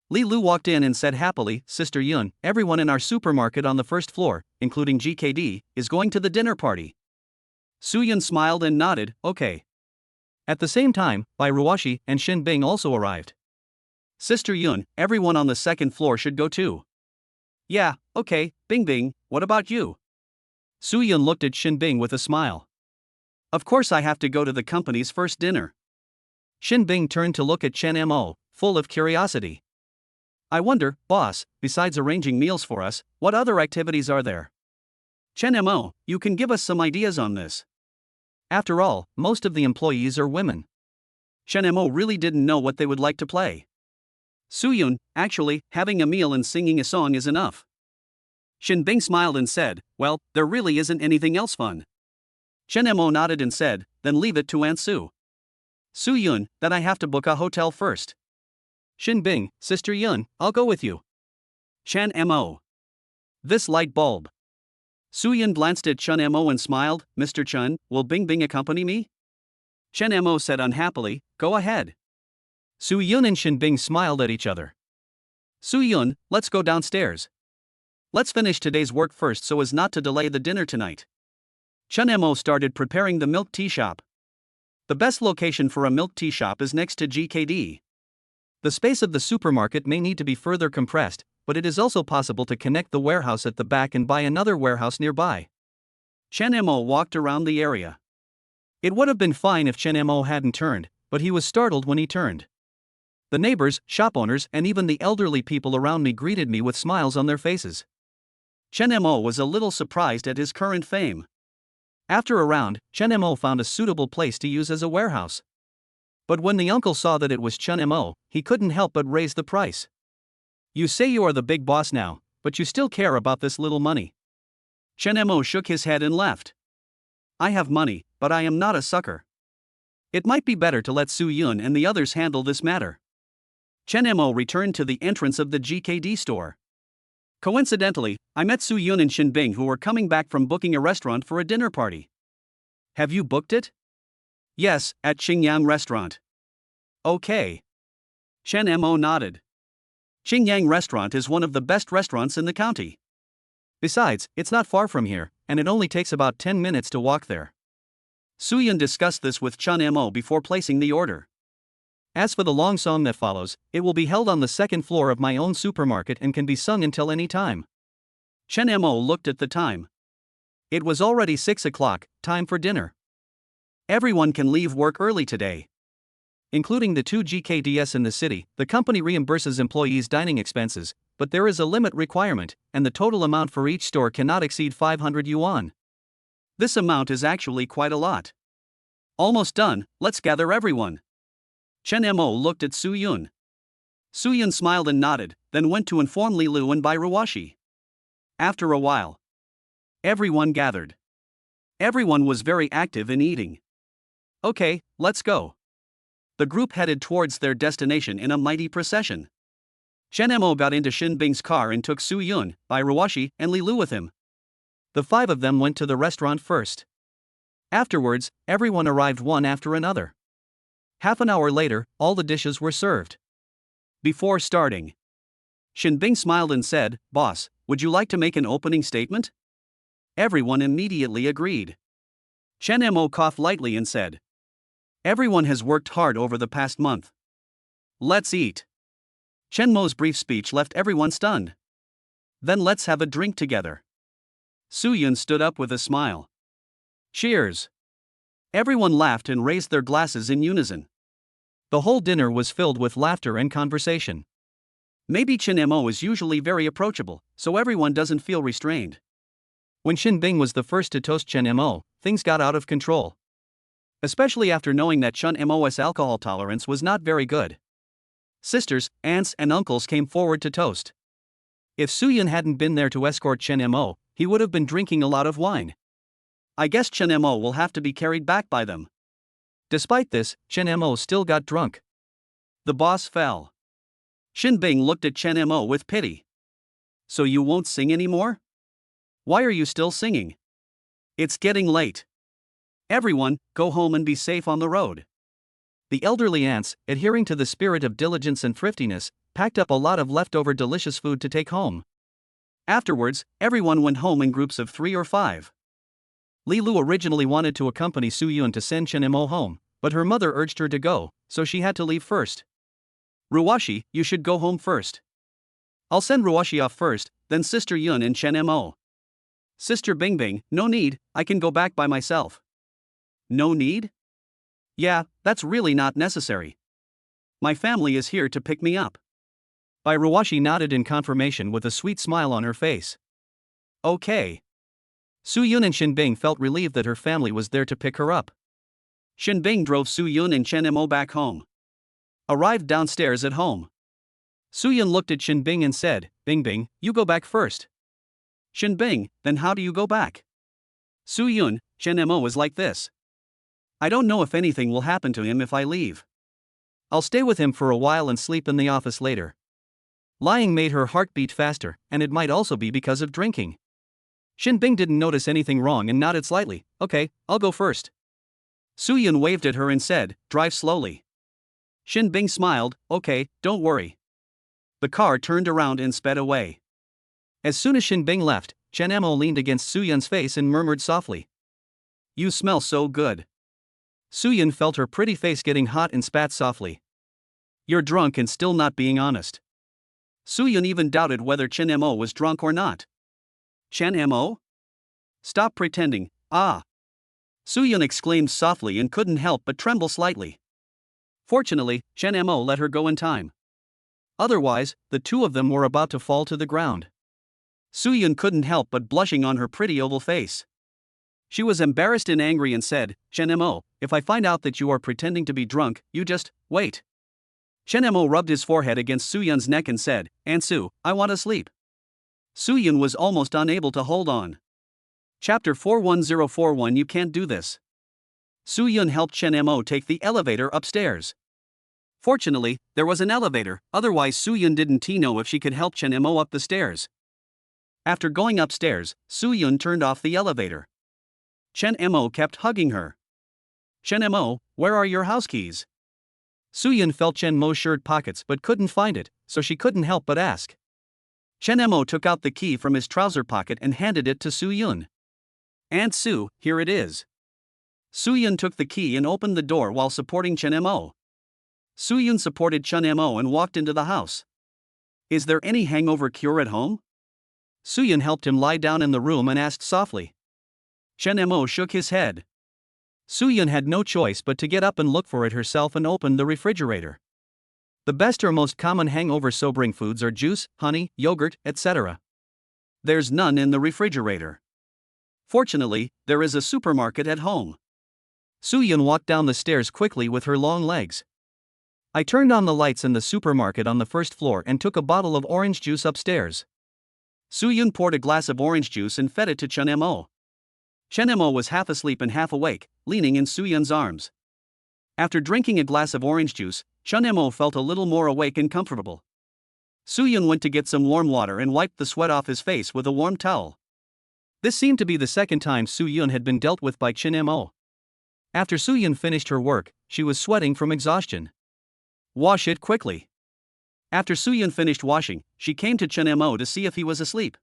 Li Lu walked in and said happily, Sister Yun, everyone in our supermarket on the first floor, including GKD, is going to the dinner party. Su Yun smiled and nodded, okay. At the same time, Bai Ruoshi and Xin Bing also arrived. Sister Yun, everyone on the second floor should go too. Yeah, okay, Bing Bing, what about you? Su Yun looked at Xin Bing with a smile. Of course I have to go to the company's first dinner. Xin Bing turned to look at Chen Mo, full of curiosity. I wonder, boss, besides arranging meals for us, what other activities are there? Chen Mo, you can give us some ideas on this. After all, most of the employees are women. Chen Mo really didn't know what they would like to play. Su Yun, actually, having a meal and singing a song is enough. Xin Bing smiled and said, well, there really isn't anything else fun. Chen Mo nodded and said, then leave it to Aunt Su. Su Yun, then I have to book a hotel first. Xin Bing, Sister Yun, I'll go with you. Chen Mo. This light bulb. Su Yun glanced at Chen Mo and smiled, Mr. Chen, will Bing Bing accompany me? Chen Mo said unhappily, go ahead. Su Yun and Xin Bing smiled at each other. Su Yun, let's go downstairs. Let's finish today's work first so as not to delay the dinner tonight. Chen Mo started preparing the milk tea shop. The best location for a milk tea shop is next to GKD. The space of the supermarket may need to be further compressed, but it is also possible to connect the warehouse at the back and buy another warehouse nearby. Chen Mo walked around the area. It would have been fine if Chen Mo hadn't turned, but he was startled when he turned. The neighbors, shop owners, and even the elderly people around me greeted me with smiles on their faces. Chen Mo was a little surprised at his current fame. After a round, Chen Mo found a suitable place to use as a warehouse. But when the uncle saw that it was Chen Mo, he couldn't help but raise the price. You say you are the big boss now, but you still care about this little money. Chen Mo shook his head and left. I have money, but I am not a sucker. It might be better to let Su Yun and the others handle this matter. Chen Mo returned to the entrance of the GKD store. Coincidentally, I met Su Yun and Xin Bing who were coming back from booking a restaurant for a dinner party. Have you booked it? Yes, at Qingyang Restaurant. Okay. Chen Mo nodded. Qingyang Restaurant is one of the best restaurants in the county. Besides, it's not far from here, and it only takes about 10 minutes to walk there. Su Yun discussed this with Chen Mo before placing the order. As for the long song that follows, it will be held on the second floor of my own supermarket and can be sung until any time. Chen Mo looked at the time. It was already 6 o'clock, time for dinner. Everyone can leave work early today. including the 2 GKDs in the city. The company reimburses employees' dining expenses, but there is a limit requirement, and the total amount for each store cannot exceed 500 yuan. This amount is actually quite a lot. Almost done, let's gather everyone. Chen Mo looked at Su Yun. Su Yun smiled and nodded, then went to inform Li Lu and Bai Ruwashi. After a while, everyone gathered. Everyone was very active in eating. Okay, let's go. The group headed towards their destination in a mighty procession. Chen Mo got into Xin Bing's car and took Su Yun, Bai Ruwashi, and Li Lu with him. The 5 of them went to the restaurant first. Afterwards, everyone arrived one after another. Half an hour later, all the dishes were served. Before starting, Xin Bing smiled and said, "Boss, would you like to make an opening statement?" Everyone immediately agreed. Chen Mo coughed lightly and said, "Everyone has worked hard over the past month. Let's eat." Chen Mo's brief speech left everyone stunned. "Then let's have a drink together." Su Yun stood up with a smile. "Cheers." Everyone laughed and raised their glasses in unison. The whole dinner was filled with laughter and conversation. Maybe Chen Mo is usually very approachable, so everyone doesn't feel restrained. When Xin Bing was the first to toast Chen Mo, things got out of control. Especially after knowing that Chen Mo's alcohol tolerance was not very good. Sisters, aunts, and uncles came forward to toast. If Su Yun hadn't been there to escort Chen Mo, he would have been drinking a lot of wine. I guess Chen Mo will have to be carried back by them. Despite this, Chen Mo still got drunk. The boss fell. Xin Bing looked at Chen Mo with pity. "So you won't sing anymore? Why are you still singing? It's getting late. Everyone, go home and be safe on the road." The elderly aunts, adhering to the spirit of diligence and thriftiness, packed up a lot of leftover delicious food to take home. Afterwards, everyone went home in groups of 3 or 5. Li Lu originally wanted to accompany Su Yun to send Chen Mo home, but her mother urged her to go, so she had to leave first. "Ruwashi, you should go home first." "I'll send Ruwashi off first, then Sister Yun and Chen Mo." "Sister Bingbing, no need, I can go back by myself." "No need?" "Yeah, that's really not necessary. My family is here to pick me up." Bai Ruwashi nodded in confirmation with a sweet smile on her face. "Okay." Su Yun and Xin Bing felt relieved that her family was there to pick her up. Xin Bing drove Su Yun and Chen Mo back home. Arrived downstairs at home. Su Yun looked at Xin Bing and said, "Bingbing, you go back first." "Xin Bing, then how do you go back?" "Su Yun, Chen Mo is like this. I don't know if anything will happen to him if I leave. I'll stay with him for a while and sleep in the office later." Lying made her heart beat faster, and it might also be because of drinking. Xin Bing didn't notice anything wrong and nodded slightly. "Okay, I'll go first." Su Yun waved at her and said, "Drive slowly." Xin Bing smiled, "Okay, don't worry." The car turned around and sped away. As soon as Xin Bing left, Chen Mo leaned against Su Yun's face and murmured softly, "You smell so good." Su Yun felt her pretty face getting hot and spat softly. "You're drunk and still not being honest." Su Yun even doubted whether Chen Mo was drunk or not. "Chen Mo? Stop pretending, ah!" Su Yun exclaimed softly and couldn't help but tremble slightly. Fortunately, Chen Mo let her go in time. Otherwise, the two of them were about to fall to the ground. Su Yun couldn't help but blushing on her pretty oval face. She was embarrassed and angry and said, "Chen Mo, if I find out that you are pretending to be drunk, you just wait." Chen Mo rubbed his forehead against Su Yun's neck and said, "Aunt Su, I want to sleep." Su Yun was almost unable to hold on. Chapter 41041 You can't do this. Su Yun helped Chen Mo take the elevator upstairs. Fortunately, there was an elevator, otherwise Su Yun didn't know if she could help Chen Mo up the stairs. After going upstairs, Su Yun turned off the elevator. Chen Mo kept hugging her. "Chen Mo, where are your house keys?" Su Yun felt Chen Mo's shirt pockets but couldn't find it, so she couldn't help but ask. Chen Mo took out the key from his trouser pocket and handed it to Su Yun. "Aunt Su, here it is." Su Yun took the key and opened the door while supporting Chen Mo. Su Yun supported Chen Mo and walked into the house. "Is there any hangover cure at home?" Su Yun helped him lie down in the room and asked softly. Chen Mo shook his head. Soo-yun had no choice but to get up and look for it herself and open the refrigerator. The best or most common hangover-sobering foods are juice, honey, yogurt, etc. There's none in the refrigerator. Fortunately, there is a supermarket at home. Soo-yun walked down the stairs quickly with her long legs. I turned on the lights in the supermarket on the first floor and took a bottle of orange juice upstairs. Soo-yun poured a glass of orange juice and fed it to Chun-mo. Chun-mo was half asleep and half awake, leaning in Soo-yun's arms. After drinking a glass of orange juice, Chun-mo felt a little more awake and comfortable. Soo-yun went to get some warm water and wiped the sweat off his face with a warm towel. This seemed to be the second time Soo-yun had been dealt with by Chun-mo. After Soo-yun finished her work, she was sweating from exhaustion. Wash it quickly. After Soo-yun finished washing, she came to Chun-mo to see if he was asleep.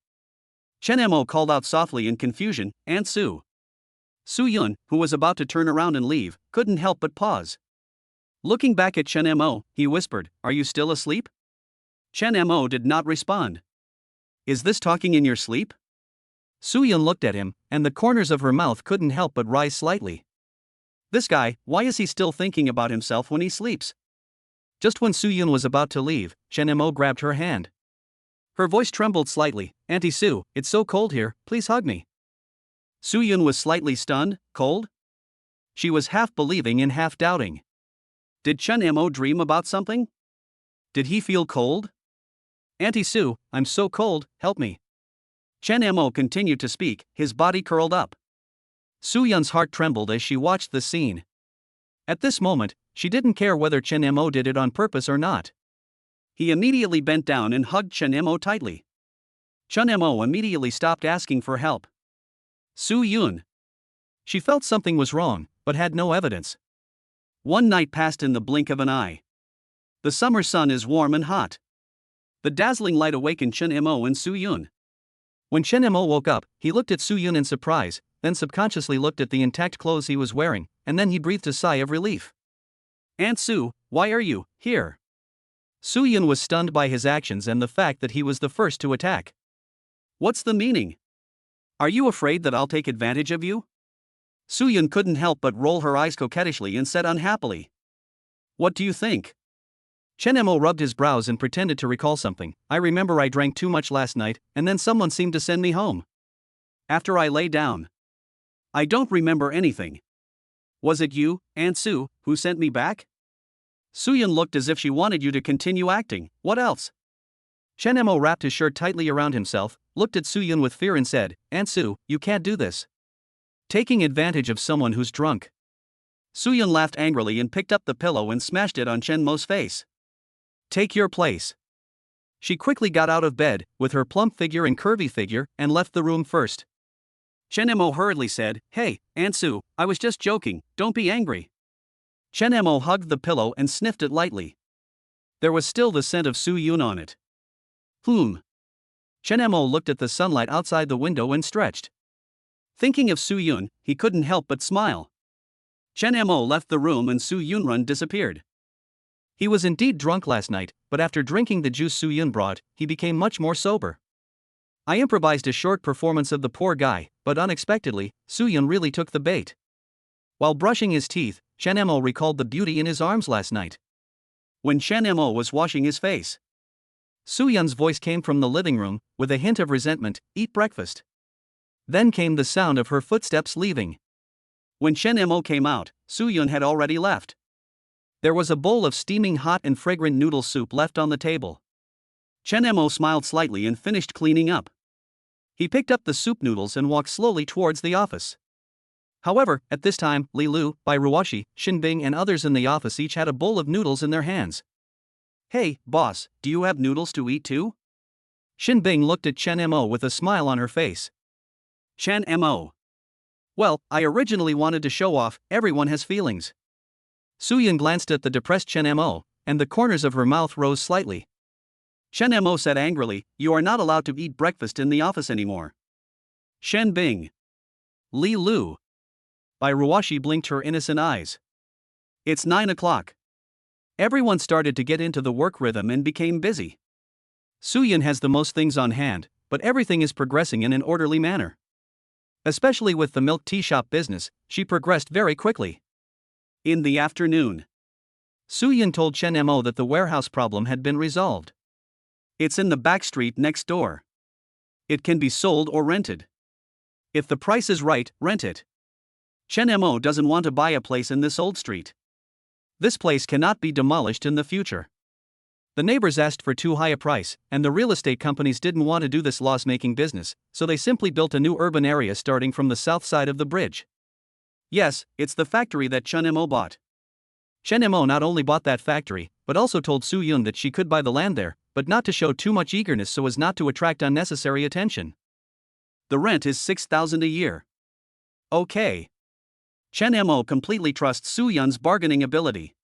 Chun-mo called out softly in confusion, "Aunt Soo." Soo-yun, who was about to turn around and leave, couldn't help but pause. Looking back at Chun-mo, he whispered, "Are you still asleep?" Chun-mo did not respond. "Is this talking in your sleep?" Soo-yun looked at him, and the corners of her mouth couldn't help but rise slightly. This guy, why is he still thinking about himself when he sleeps? Just when Soo-yun was about to leave, Chun-mo grabbed her hand. Her voice trembled slightly, "Auntie Soo, it's so cold here, please hug me." Soo-yun was slightly stunned. Cold? She was half believing and half doubting. Did Chun-mo dream about something? Did he feel cold? "Auntie Soo, I'm so cold, help me." Chun-mo continued to speak, his body curled up. Soo-yun's heart trembled as she watched the scene. At this moment, she didn't care whether Chun-mo did it on purpose or not. He immediately bent down and hugged Chun-mo tightly. Chun-mo immediately stopped asking for help. Soo-yun. She felt something was wrong, but had no evidence. One night passed in the blink of an eye. The summer sun is warm and hot. The dazzling light awakened Chun-mo and Soo-yun. When Chun-mo woke up, he looked at Soo-yun in surprise, then subconsciously looked at the intact clothes he was wearing, and then he breathed a sigh of relief. "Aunt Soo, why are you here?" Soo-yun was stunned by his actions and the fact that he was the first to attack. "What's the meaning? Are you afraid that I'll take advantage of you?" Soo-yun couldn't help but roll her eyes coquettishly and said unhappily, "What do you think?" Chun-mo rubbed his brows and pretended to recall something. "I remember I drank too much last night, and then someone seemed to send me home. After I lay down. I don't remember anything. Was it you, Aunt Soo, who sent me back?" Soo-yun looked as if she wanted you to continue acting. "What else?" Chun-mo wrapped his shirt tightly around himself, looked at Soo-yun with fear and said, "Aunt Soo, you can't do this. Taking advantage of someone who's drunk." Soo-yun laughed angrily and picked up the pillow and smashed it on Chun-mo's face. "Take your place." She quickly got out of bed, with her plump figure and curvy figure, and left the room first. Chun-mo hurriedly said, "Hey, Aunt Soo, I was just joking, don't be angry." Chun-mo hugged the pillow and sniffed it lightly. There was still the scent of Soo-yun on it. Chun-mo looked at the sunlight outside the window and stretched. Thinking of Soo-yun, he couldn't help but smile. Chun-mo left the room and Soo-yun disappeared. He was indeed drunk last night, but after drinking the juice Soo-yun brought, he became much more sober. I improvised a short performance of the poor guy, but unexpectedly, Soo-yun really took the bait. While brushing his teeth, Chun-mo recalled the beauty in his arms last night. When Chun-mo was washing his face, Soo-yun's voice came from the living room, with a hint of resentment, "Eat breakfast." Then came the sound of her footsteps leaving. When Chun-mo came out, Soo-yun had already left. There was a bowl of steaming hot and fragrant noodle soup left on the table. Chun-mo smiled slightly and finished cleaning up. He picked up the soup noodles and walked slowly towards the office. However, at this time, Li Lu, Bai Ruoshi, Shinbing and others in the office each had a bowl of noodles in their hands. "Hey, boss, do you have noodles to eat too?" Shinbing looked at Chun-mo with a smile on her face. Chun-mo. "Well, I originally wanted to show off, everyone has feelings." Soo-yun glanced at the depressed Chun-mo, and the corners of her mouth rose slightly. Chun-mo said angrily, "You are not allowed to eat breakfast in the office anymore." Shinbing. Li Lu. Bai Ruoshi blinked her innocent eyes. It's 9 o'clock. Everyone started to get into the work rhythm and became busy. Soo-yun has the most things on hand, but everything is progressing in an orderly manner. Especially with the milk tea shop business, she progressed very quickly. In the afternoon, Su-yun told Chen Mo that the warehouse problem had been resolved. it's in the back street next door. It can be sold or rented. If the price is right, rent it. Chen Mo doesn't want to buy a place in this old street. This place cannot be demolished in the future. The neighbors asked for too high a price, and the real estate companies didn't want to do this loss-making business, so they simply built a new urban area starting from the south side of the bridge. Yes, it's the factory that Chen Mo bought. Chen Mo not only bought that factory, but also told Su-yun that she could buy the land there, but not to show too much eagerness so as not to attract unnecessary attention. The rent is 6,000 a year. Okay. Chen Mo completely trusts Su-yun's bargaining ability.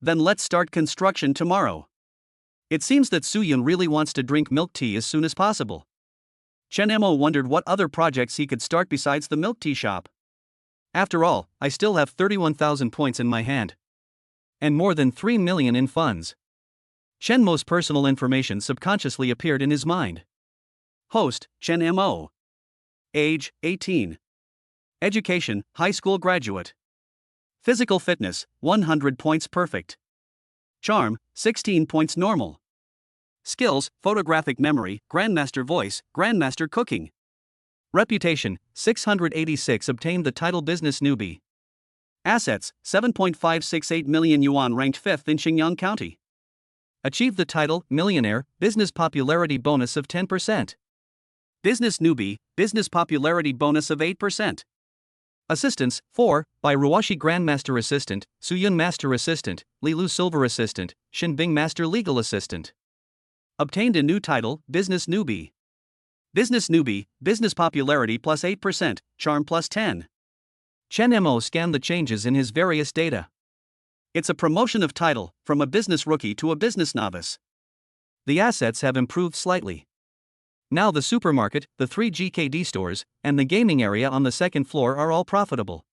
Then let's start construction tomorrow. It seems that Su-yun really wants to drink milk tea as soon as possible. Chen Mo wondered what other projects he could start besides the milk tea shop. After all, I still have 31,000 points in my hand. And more than 3 million in funds. Chen Mo's personal information subconsciously appeared in his mind. Host, Chen Mo. Age, 18. Education, high school graduate. Physical fitness, 100 points perfect. Charm, 16 points normal. Skills, photographic memory, grandmaster voice, grandmaster cooking. Reputation, 686 obtained the title business newbie. Assets, 7.568 million yuan ranked 5th in Xinjiang County. Achieved the title millionaire, business popularity bonus of 10%. Business newbie, business popularity bonus of 8%. Assistants, 4, by Ruoshi Grandmaster Assistant, Su-yun Master Assistant, Li Lu Silver Assistant, Shinbing Master Legal Assistant. Obtained a new title, Business Newbie. Business Newbie, business popularity plus 8%, charm plus 10. Chen Mo scanned the changes in his various data. It's a promotion of title, from a business rookie to a business novice. The assets have improved slightly. Now the supermarket, the 3 GKD stores, and the gaming area on the second floor are all profitable.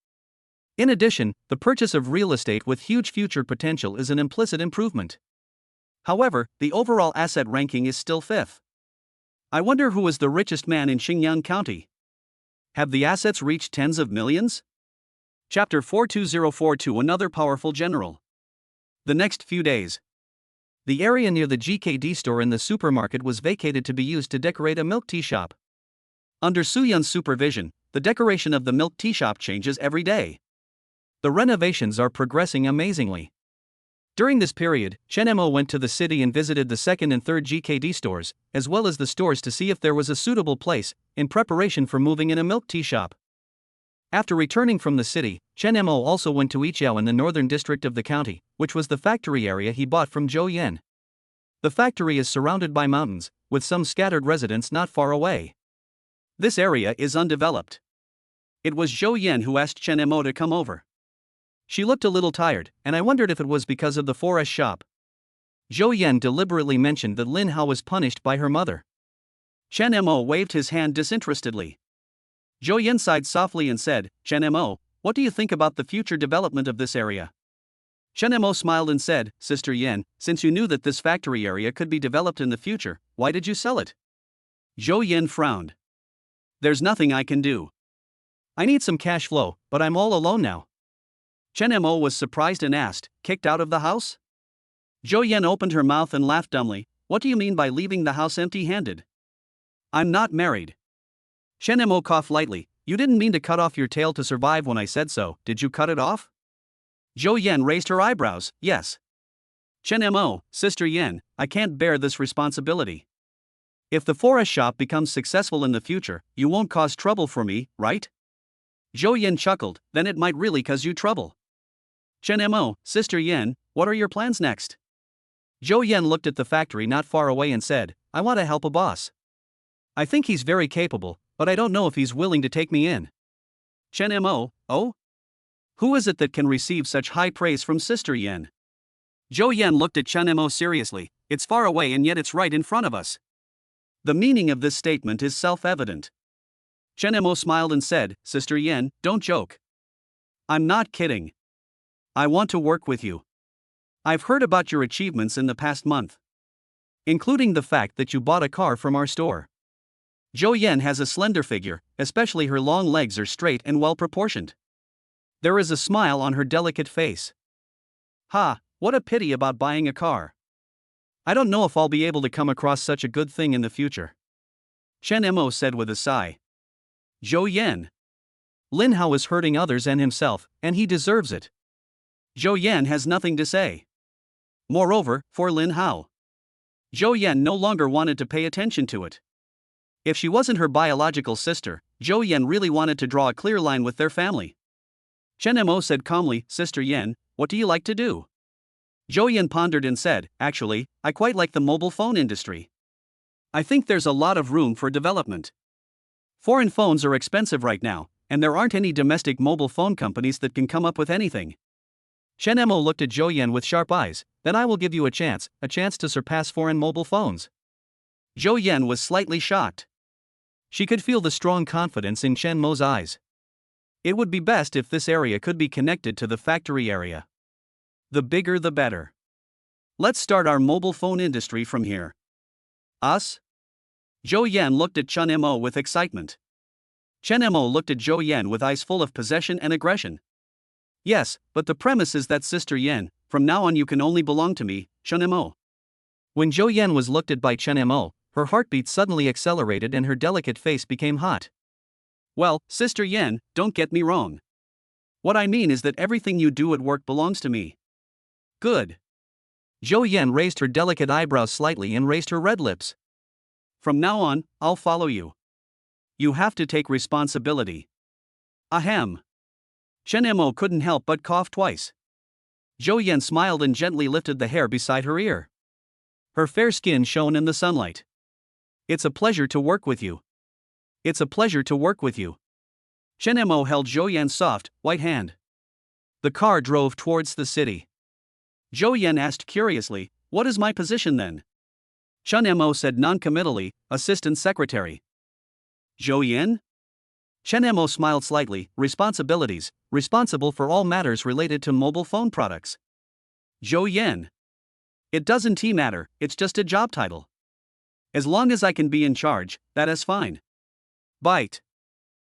In addition, the purchase of real estate with huge future potential is an implicit improvement. However, the overall asset ranking is still 5th. I wonder who is the richest man in Xinjiang County. Have the assets reached tens of millions? Chapter 42042 Another Powerful General. The next few days. The area near the GKD store in the supermarket was vacated to be used to decorate a milk tea shop. Under Su-yun's supervision, the decoration of the milk tea shop changes every day. The renovations are progressing amazingly. During this period, Chen Mo went to the city and visited the second and third GKD stores, as well as the stores to see if there was a suitable place, in preparation for moving in a milk tea shop. After returning from the city, Chen Mo also went to Yiqiao in the northern district of the county, which was the factory area he bought from Zhou Yan. The factory is surrounded by mountains, with some scattered residents not far away. This area is undeveloped. It was Zhou Yan who asked Chen Mo to come over. She looked a little tired, and I wondered if it was because of the forest shop. Zhou Yan deliberately mentioned that Lin Hao was punished by her mother. Chen Mo waved his hand disinterestedly. Zhou Yan sighed softly and said, Chen Mo, what do you think about the future development of this area? Chen Mo smiled and said, Sister Yan, since you knew that this factory area could be developed in the future, why did you sell it? Zhou Yan frowned. There's nothing I can do. I need some cash flow, but I'm all alone now. Chen Mo was surprised and asked, kicked out of the house? Zhou Yan opened her mouth and laughed dumbly. What do you mean by leaving the house empty-handed? I'm not married. Chen Mo coughed lightly. You didn't mean to cut off your tail to survive when I said so, did you cut it off? Zhou Yan raised her eyebrows. Yes. Chen Mo, Sister Yan, I can't bear this responsibility. If the forest shop becomes successful in the future, you won't cause trouble for me, right? Zhou Yan chuckled, then it might really cause you trouble. Chen Mo, Sister Yan, what are your plans next? Zhou Yan looked at the factory not far away and said, I want to help a boss. I think he's very capable, but I don't know if he's willing to take me in. Chen Mo, oh? Who is it that can receive such high praise from Sister Yan? Zhou Yan looked at Chen Mo seriously. It's far away and yet it's right in front of us. The meaning of this statement is self-evident. Chen Mo smiled and said, Sister Yan, don't joke. I'm not kidding. I want to work with you. I've heard about your achievements in the past month, including the fact that you bought a car from our store. Zhou Yan has a slender figure, especially her long legs are straight and well proportioned. There is a smile on her delicate face. Ha, what a pity about buying a car. I don't know if I'll be able to come across such a good thing in the future. Chen Mo said with a sigh. Zhou Yan. Lin Hao is hurting others and himself, and he deserves it. Zhou Yan has nothing to say. Moreover, for Lin Hao, Zhou Yan no longer wanted to pay attention to it. If she wasn't her biological sister, Zhou Yan really wanted to draw a clear line with their family. Chen Mo said calmly, Sister Yan, what do you like to do? Zhou Yan pondered and said, actually, I quite like the mobile phone industry. I think there's a lot of room for development. Foreign phones are expensive right now, and there aren't any domestic mobile phone companies that can come up with anything. Chen Mo looked at Zhou Yan with sharp eyes. Then I will give you a chance to surpass foreign mobile phones. Zhou Yan was slightly shocked. She could feel the strong confidence in Chen Mo's eyes. It would be best if this area could be connected to the factory area. The bigger the better. Let's start our mobile phone industry from here. Us? Zhou Yan looked at Chen Mo with excitement. Chen Mo looked at Zhou Yan with eyes full of possession and aggression. Yes, but the premise is that Sister Yan, from now on you can only belong to me, Chen Mo. When Zhou Yan was looked at by Chen Mo, her heartbeat suddenly accelerated and her delicate face became hot. Well, Sister Yan, don't get me wrong. What I mean is that everything you do at work belongs to me. Good. Zhou Yan raised her delicate eyebrows slightly and raised her red lips. From now on, I'll follow you. You have to take responsibility. Ahem. Chen Mo couldn't help but cough twice. Zhou Yan smiled and gently lifted the hair beside her ear. Her fair skin shone in the sunlight. It's a pleasure to work with you. It's a pleasure to work with you. Chen Mo held Zhou Yan's soft, white hand. The car drove towards the city. Zhou Yan asked curiously, what is my position then? Chen Mo said noncommittally, assistant secretary. Zhou Yan? Chen Mo smiled slightly, responsibilities, responsible for all matters related to mobile phone products. Zhou Yan. It doesn't matter, it's just a job title. As long as I can be in charge, that is fine. Bite.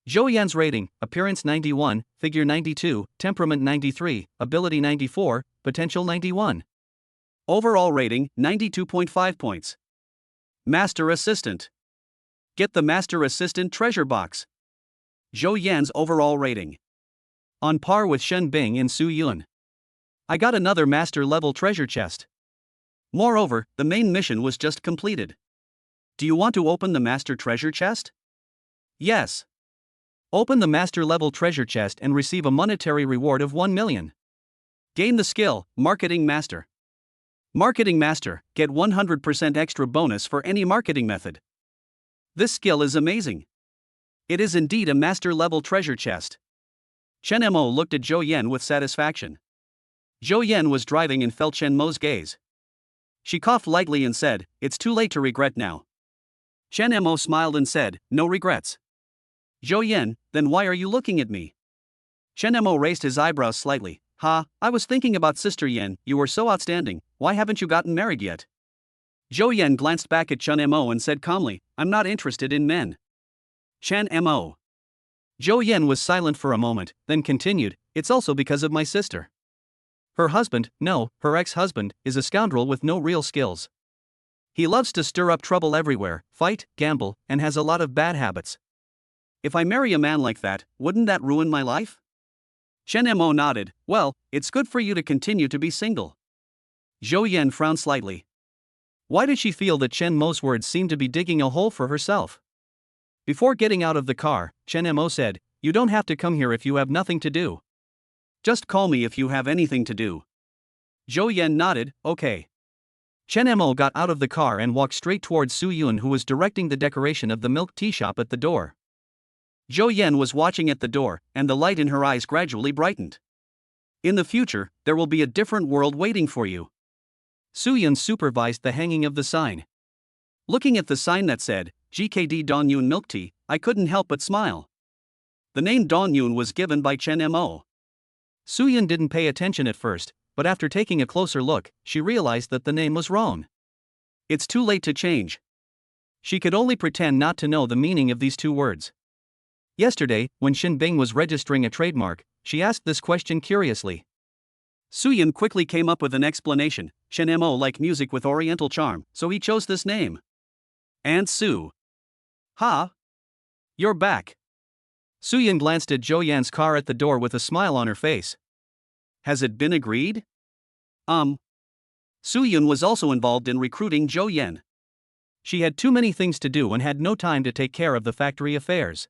Zhou Yan's rating, appearance 91, figure 92, temperament 93, ability 94, potential 91. Overall rating, 92.5 points. Master Assistant. Get the Master Assistant treasure box. Zhou Yan's overall rating. On par with Shen Bing and Su Yun. I got another master level treasure chest. Moreover, the main mission was just completed. Do you want to open the master treasure chest? Yes. Open the master level treasure chest and receive a monetary reward of 1 million. Gain the skill, Marketing Master. Marketing Master, get 100% extra bonus for any marketing method. This skill is amazing. It is indeed a master-level treasure chest. Chen Mo looked at Zhou Yan with satisfaction. Zhou Yan was driving and felt Chen Mo's gaze. She coughed lightly and said, it's too late to regret now. Chen Mo smiled and said, no regrets. Zhou Yan, then why are you looking at me? Chen Mo raised his eyebrows slightly. I was thinking about Sister Yan, you were so outstanding, why haven't you gotten married yet? Zhou Yan glanced back at Chen Mo and said calmly, I'm not interested in men. Chen Mo. Zhou Yan was silent for a moment, then continued, it's also because of my sister. Her husband, no, her ex-husband, is a scoundrel with no real skills. He loves to stir up trouble everywhere, fight, gamble, and has a lot of bad habits. If I marry a man like that, wouldn't that ruin my life? Chen Mo nodded, well, it's good for you to continue to be single. Zhou Yan frowned slightly. Why did she feel that Chen Mo's words seemed to be digging a hole for herself? Before getting out of the car, Chen Mo said, you don't have to come here if you have nothing to do. Just call me if you have anything to do. Zhou Yan nodded, okay. Chen Mo got out of the car and walked straight towards Su Yun, who was directing the decoration of the milk tea shop at the door. Zhou Yan was watching at the door, and the light in her eyes gradually brightened. In the future, there will be a different world waiting for you. Su Yun supervised the hanging of the sign. Looking at the sign that said, GKD Donyun Milk Tea, I couldn't help but smile. The name Donyun was given by Chen Mo. Su Yun didn't pay attention at first, but after taking a closer look, she realized that the name was wrong. It's too late to change. She could only pretend not to know the meaning of these two words. Yesterday, when Shin Bing was registering a trademark, she asked this question curiously. Soo-yun quickly came up with an explanation. Shen Mo like music with oriental charm, so he chose this name. Aunt Sue. Ha! You're back. Soo-yun glanced at Jo Yan's car at the door with a smile on her face. Has it been agreed? Soo-yun was also involved in recruiting Jo Yan. She had too many things to do and had no time to take care of the factory affairs.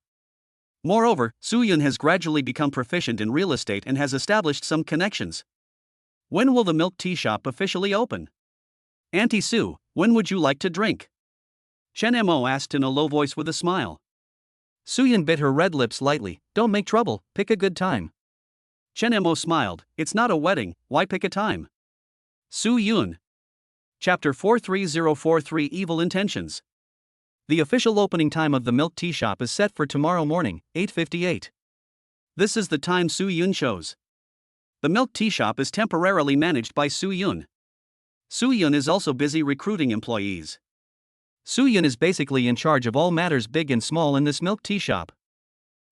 Moreover, Soo-yun has gradually become proficient in real estate and has established some connections. When will the milk tea shop officially open? Auntie Sue, when would you like to drink? Shen Mo asked in a low voice with a smile. Soo-yun bit her red lips lightly. Don't make trouble, pick a good time. Shen Mo smiled. It's not a wedding, why pick a time? Soo-yun. Chapter 43043 Evil Intentions. The official opening time of the milk tea shop is set for tomorrow morning, 8:58. This is the time Soo-yun chose. The milk tea shop is temporarily managed by Soo-yun. Soo-yun is also busy recruiting employees. Soo-yun is basically in charge of all matters big and small in this milk tea shop.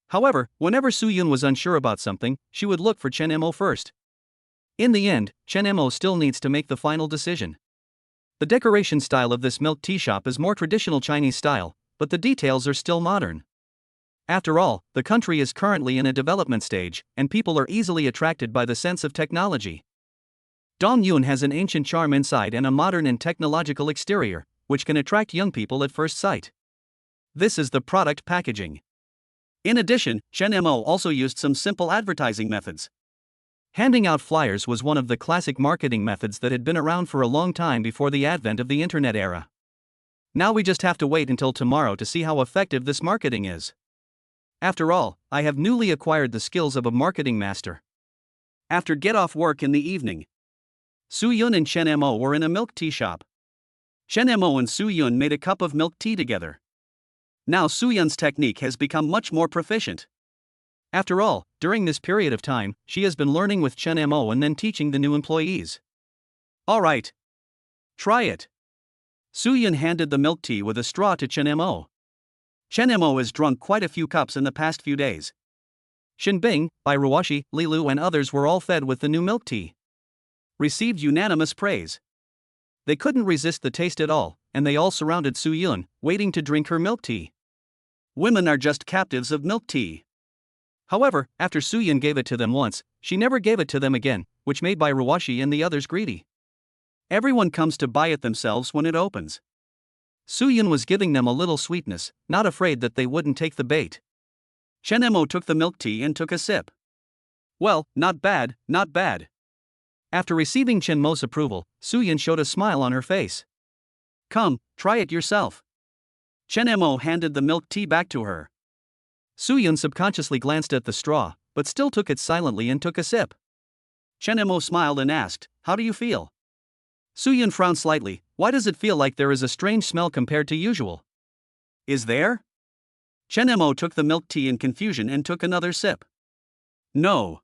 However, whenever Soo-yun was unsure about something, she would look for Chen Mo first. In the end, Chen Mo still needs to make the final decision. The decoration style of this milk tea shop is more traditional Chinese style, but the details are still modern. After all, the country is currently in a development stage, and people are easily attracted by the sense of technology. Dongyun has an ancient charm inside and a modern and technological exterior, which can attract young people at first sight. This is the product packaging. In addition, Shen Mo also used some simple advertising methods. Handing out flyers was one of the classic marketing methods that had been around for a long time before the advent of the internet era. Now we just have to wait until tomorrow to see how effective this marketing is. After all, I have newly acquired the skills of a marketing master. After get off work in the evening, Soo-yun and Shen Mo were in a milk tea shop. Shen Mo and Soo-yun made a cup of milk tea together. Now Soo-yun's technique has become much more proficient. After all, during this period of time, she has been learning with Chen Mo and then teaching the new employees. Alright. Try it. Soo-yun handed the milk tea with a straw to Chen Mo. Chen Mo has drunk quite a few cups in the past few days. Shin Bing, Bai Ruoshi, Li Lu and others were all fed with the new milk tea. Received unanimous praise. They couldn't resist the taste at all, and they all surrounded Soo-yun, waiting to drink her milk tea. Women are just captives of milk tea. However, after Soo-yun gave it to them once, she never gave it to them again, which made Bai Ruoshi and the others greedy. Everyone comes to buy it themselves when it opens. Soo-yun was giving them a little sweetness, not afraid that they wouldn't take the bait. Shen Mo took the milk tea and took a sip. Well, not bad, not bad. After receiving Chen Mo's approval, Soo-yun showed a smile on her face. Come, try it yourself. Chen Mo handed the milk tea back to her. Soo-yun subconsciously glanced at the straw, but still took it silently and took a sip. Chen Mo smiled and asked, "How do you feel?" Soo-yun frowned slightly. Why does it feel like there is a strange smell compared to usual? Is there? Chen Mo took the milk tea in confusion and took another sip. No.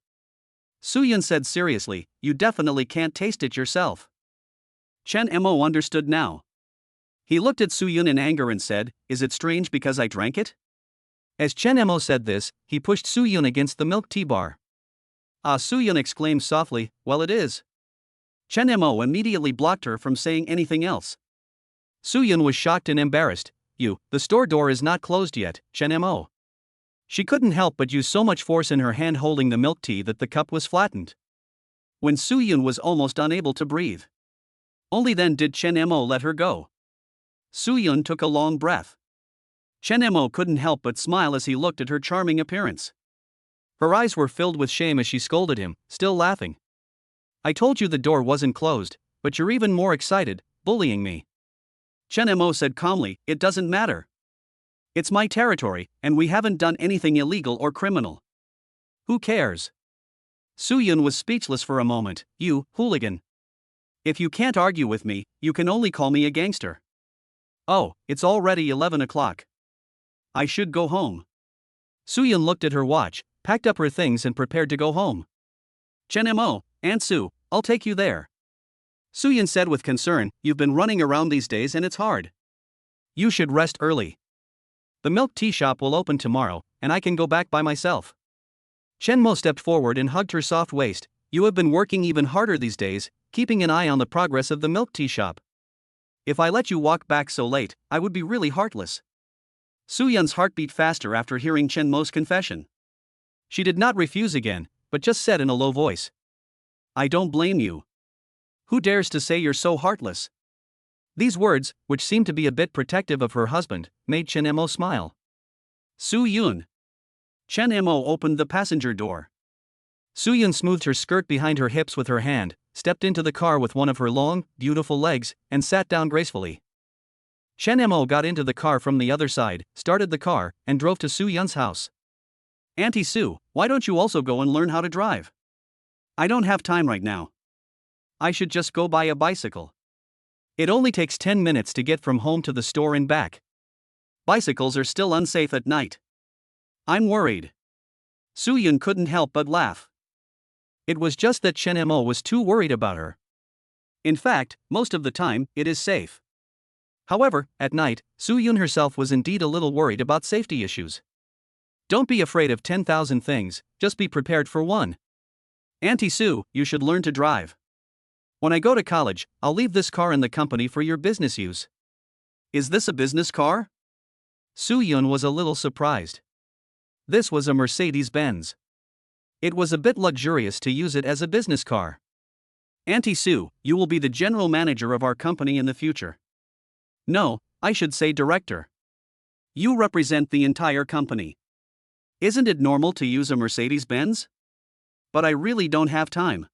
Soo-yun said seriously, you definitely can't taste it yourself. Chen Mo understood now. He looked at Soo-yun in anger and said, "Is it strange because I drank it?" As Chen Mo said this, he pushed Soo-yun against the milk tea bar. Ah, Soo-yun exclaimed softly, "Well, it is." Chen Mo immediately blocked her from saying anything else. Soo-yun was shocked and embarrassed. The store door is not closed yet, Chen Mo. She couldn't help but use so much force in her hand holding the milk tea that the cup was flattened. When Soo-yun was almost unable to breathe. Only then did Chen Mo let her go. Soo-yun took a long breath. Chen Mo couldn't help but smile as he looked at her charming appearance. Her eyes were filled with shame as she scolded him, still laughing. I told you the door wasn't closed, but you're even more excited, bullying me. Chen Mo said calmly, "It doesn't matter. It's my territory, and we haven't done anything illegal or criminal. Who cares?" Soo-yun was speechless for a moment. "You, hooligan. If you can't argue with me, you can only call me a gangster." "Oh, it's already 11 o'clock. I should go home." Soo-yun looked at her watch, packed up her things and prepared to go home. "Chen Mo, Aunt Sue, I'll take you there." Soo-yun said with concern, "You've been running around these days and it's hard. You should rest early. The milk tea shop will open tomorrow, and I can go back by myself. Chen Mo stepped forward and hugged her soft waist. You have been working even harder these days, keeping an eye on the progress of the milk tea shop. If I let you walk back so late, I would be really heartless. Su-yun's heart beat faster after hearing Chen Mo's confession. She did not refuse again, but just said in a low voice, I don't blame you. Who dares to say you're so heartless? These words, which seemed to be a bit protective of her husband, made Chen Mo smile. Su-yun. Chen Mo opened the passenger door. Su-yun smoothed her skirt behind her hips with her hand, stepped into the car with one of her long, beautiful legs, and sat down gracefully. Chen Mo got into the car from the other side, started the car, and drove to Su-yun's house. Auntie Su, why don't you also go and learn how to drive? I don't have time right now. I should just go buy a bicycle. It only takes 10 minutes to get from home to the store and back. Bicycles are still unsafe at night. I'm worried. Su-yun couldn't help but laugh. It was just that Chen Mo was too worried about her. In fact, most of the time, it is safe. However, at night, Su-yun herself was indeed a little worried about safety issues. Don't be afraid of 10,000 things, just be prepared for one. Auntie Su, you should learn to drive. When I go to college, I'll leave this car in the company for your business use. Is this a business car? Su-yun was a little surprised. This was a Mercedes-Benz. It was a bit luxurious to use it as a business car. Auntie Su, you will be the general manager of our company in the future. No, I should say director. You represent the entire company. Isn't it normal to use a Mercedes-Benz? But I really don't have time.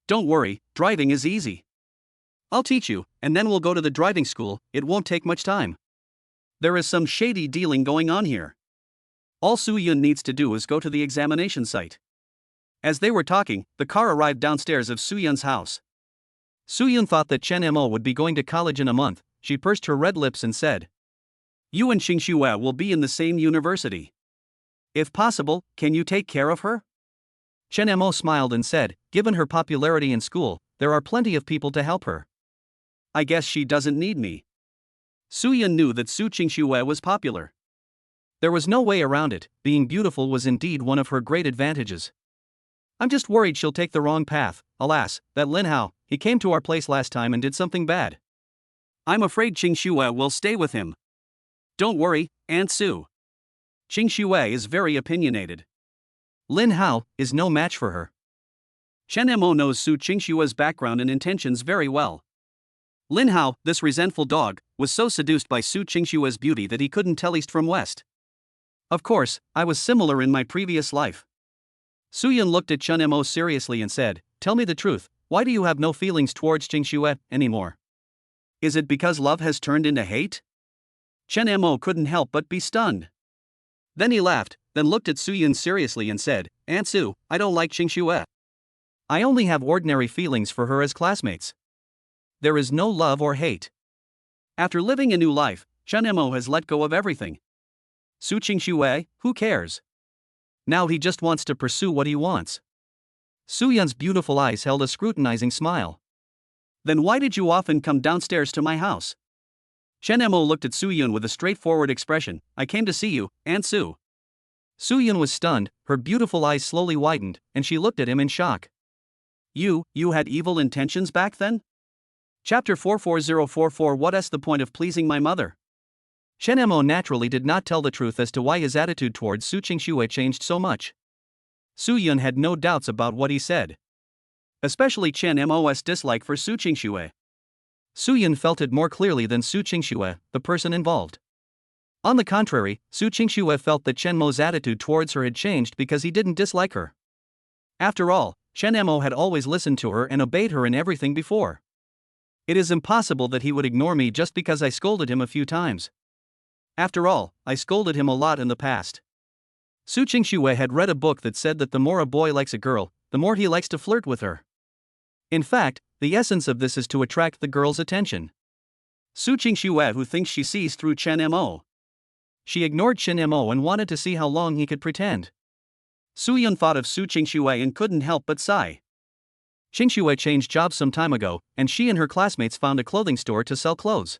Don't worry, driving is easy. I'll teach you, and then we'll go to the driving school, it won't take much time. There is some shady dealing going on here. All Su-yun needs to do is go to the examination site. As they were talking, the car arrived downstairs of Su-yun's house. Su-yun thought that Chen Mo would be going to college in a month. She pursed her red lips and said, You and Xingxue will be in the same university. If possible, can you take care of her? Chen Mo smiled and said, Given her popularity in school, there are plenty of people to help her. I guess she doesn't need me. Su-yun knew that Su Xingxue was popular. There was no way around it, being beautiful was indeed one of her great advantages. I'm just worried she'll take the wrong path. Alas, that Lin Hao, he came to our place last time and did something bad. I'm afraid Xingxue will stay with him. Don't worry, Aunt Su. Xingxue is very opinionated. Lin Hao is no match for her. Chen Mo knows Su Xingxue's background and intentions very well. Lin Hao, this resentful dog, was so seduced by Su Xingxue's beauty that he couldn't tell east from west. Of course, I was similar in my previous life. Su-yun looked at Chen Mo seriously and said, Tell me the truth, why do you have no feelings towards Xingxue anymore? Is it because love has turned into hate? Chen Mo couldn't help but be stunned. Then he laughed, then looked at Su-yun seriously and said, Aunt Su, I don't like Xingxue. I only have ordinary feelings for her as classmates. There is no love or hate. After living a new life, Chen Mo has let go of everything. Su Xingxue, who cares? Now he just wants to pursue what he wants. Su-yun's beautiful eyes held a scrutinizing smile. Then why did you often come downstairs to my house? Chen Mo looked at Su-yun with a straightforward expression. I came to see you, Aunt Su. Su-yun was stunned, her beautiful eyes slowly widened, and she looked at him in shock. You had evil intentions back then? Chapter 44044 What's the point of pleasing my mother? Chen Mo naturally did not tell the truth as to why his attitude towards Su Xingxue changed so much. Su-yun had no doubts about what he said. Especially Chen Mo's dislike for Su Xingxue. Su-yun felt it more clearly than Su Xingxue, the person involved. On the contrary, Su Xingxue felt that Chen Mo's attitude towards her had changed because he didn't dislike her. After all, Chen Mo had always listened to her and obeyed her in everything before. It is impossible that he would ignore me just because I scolded him a few times. After all, I scolded him a lot in the past. Su Xingxue had read a book that said that the more a boy likes a girl, the more he likes to flirt with her. In fact, the essence of this is to attract the girl's attention. Su Xingxue who thinks she sees through Chen Mo. She ignored Chen Mo and wanted to see how long he could pretend. Su-yun thought of Su Xingxue and couldn't help but sigh. Xingxue changed jobs some time ago, and she and her classmates found a clothing store to sell clothes.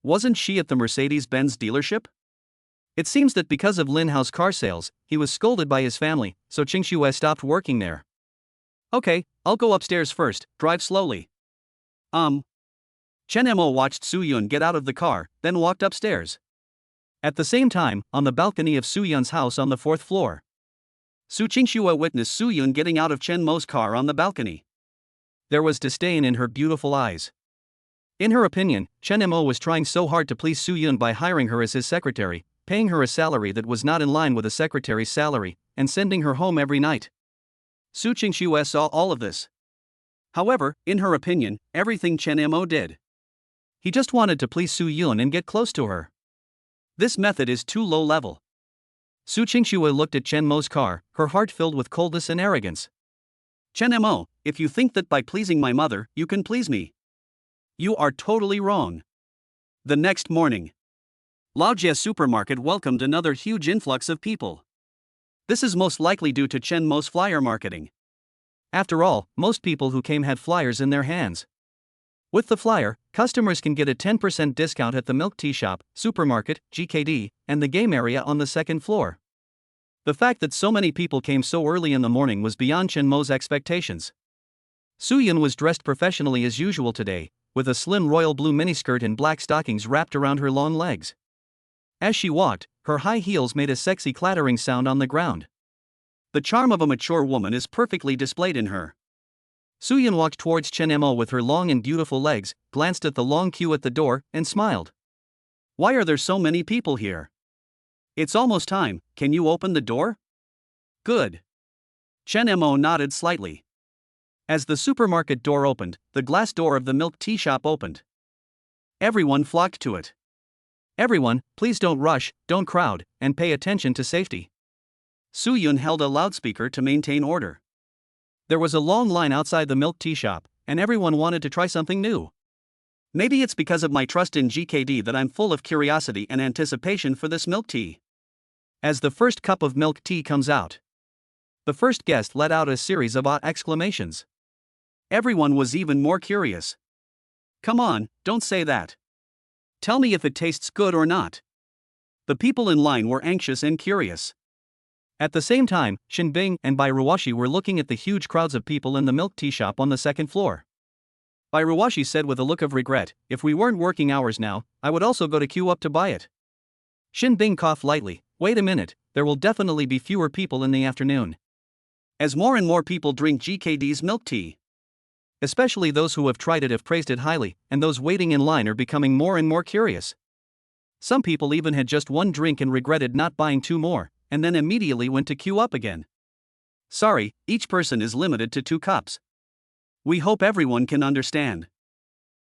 Wasn't she at the Mercedes-Benz dealership? It seems that because of Lin Hao's car sales, he was scolded by his family, so Qingxue stopped working there. Okay, I'll go upstairs first, drive slowly. Chen Mo watched Su Yun get out of the car, then walked upstairs. At the same time, on the balcony of Su Yun's house on the 4th floor, Su Qingxue witnessed Su Yun getting out of Chen Mo's car on the balcony. There was disdain in her beautiful eyes. In her opinion, Chen Mo was trying so hard to please Su Yun by hiring her as his secretary, paying her a salary that was not in line with a secretary's salary, and sending her home every night. Su Qingxue saw all of this. However, in her opinion, everything Chen Mo did, he just wanted to please Su Yun and get close to her. This method is too low level. Su Qingxue looked at Chen Mo's car, her heart filled with coldness and arrogance. Chen Mo, if you think that by pleasing my mother, you can please me, you are totally wrong. The next morning, Laojie supermarket welcomed another huge influx of people. This is most likely due to Chen Mo's flyer marketing. After all, most people who came had flyers in their hands. With the flyer, customers can get a 10% discount at the milk tea shop, supermarket, GKD, and the game area on the 2nd floor. The fact that so many people came so early in the morning was beyond Chen Mo's expectations. Su Yun was dressed professionally as usual today, with a slim royal blue miniskirt and black stockings wrapped around her long legs. As she walked, her high heels made a sexy clattering sound on the ground. The charm of a mature woman is perfectly displayed in her. Su Yun walked towards Chen Mo with her long and beautiful legs, glanced at the long queue at the door, and smiled. Why are there so many people here? It's almost time, can you open the door? Good. Chen Mo nodded slightly. As the supermarket door opened, the glass door of the milk tea shop opened. Everyone flocked to it. Everyone, please don't rush, don't crowd, and pay attention to safety. Su Yun held a loudspeaker to maintain order. There was a long line outside the milk tea shop, and everyone wanted to try something new. Maybe it's because of my trust in GKD that I'm full of curiosity and anticipation for this milk tea. As the first cup of milk tea comes out, the first guest let out a series of exclamations. Everyone was even more curious. Come on, don't say that. Tell me if it tastes good or not. The people in line were anxious and curious. At the same time, Xinbing and Bai Ruoshi were looking at the huge crowds of people in the milk tea shop on the 2nd floor. Bai Ruoshi said with a look of regret, if we weren't working hours now, I would also go to queue up to buy it. Xinbing coughed lightly, wait a minute, there will definitely be fewer people in the afternoon. As more and more people drink GKD's milk tea, especially those who have tried it have praised it highly, and those waiting in line are becoming more and more curious. Some people even had just one drink and regretted not buying 2 more, and then immediately went to queue up again. Sorry, each person is limited to 2 cups. We hope everyone can understand.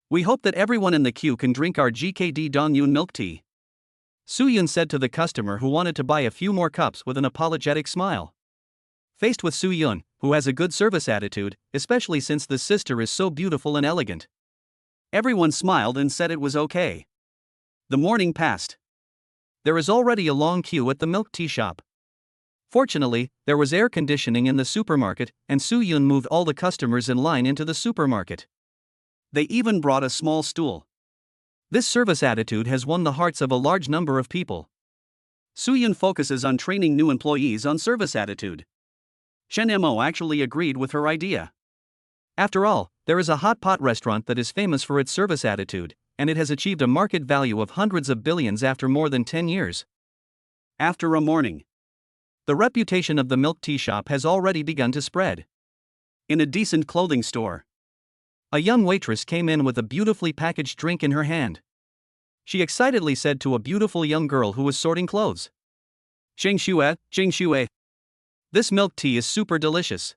We hope that everyone in the queue can drink our GKD Dongyun milk tea. Su Yun said to the customer who wanted to buy a few more cups with an apologetic smile. Faced with Su Yun, who has a good service attitude, especially since the sister is so beautiful and elegant, everyone smiled and said it was okay. The morning passed. There is already a long queue at the milk tea shop. Fortunately, there was air conditioning in the supermarket, and Su Yun moved all the customers in line into the supermarket. They even brought a small stool. This service attitude has won the hearts of a large number of people. Su Yun focuses on training new employees on service attitude. Chen Mo actually agreed with her idea. After all, there is a hot pot restaurant that is famous for its service attitude, and it has achieved a market value of hundreds of billions after more than 10 years. After a morning, the reputation of the milk tea shop has already begun to spread. In a decent clothing store, a young waitress came in with a beautifully packaged drink in her hand. She excitedly said to a beautiful young girl who was sorting clothes, Jingxue, this milk tea is super delicious.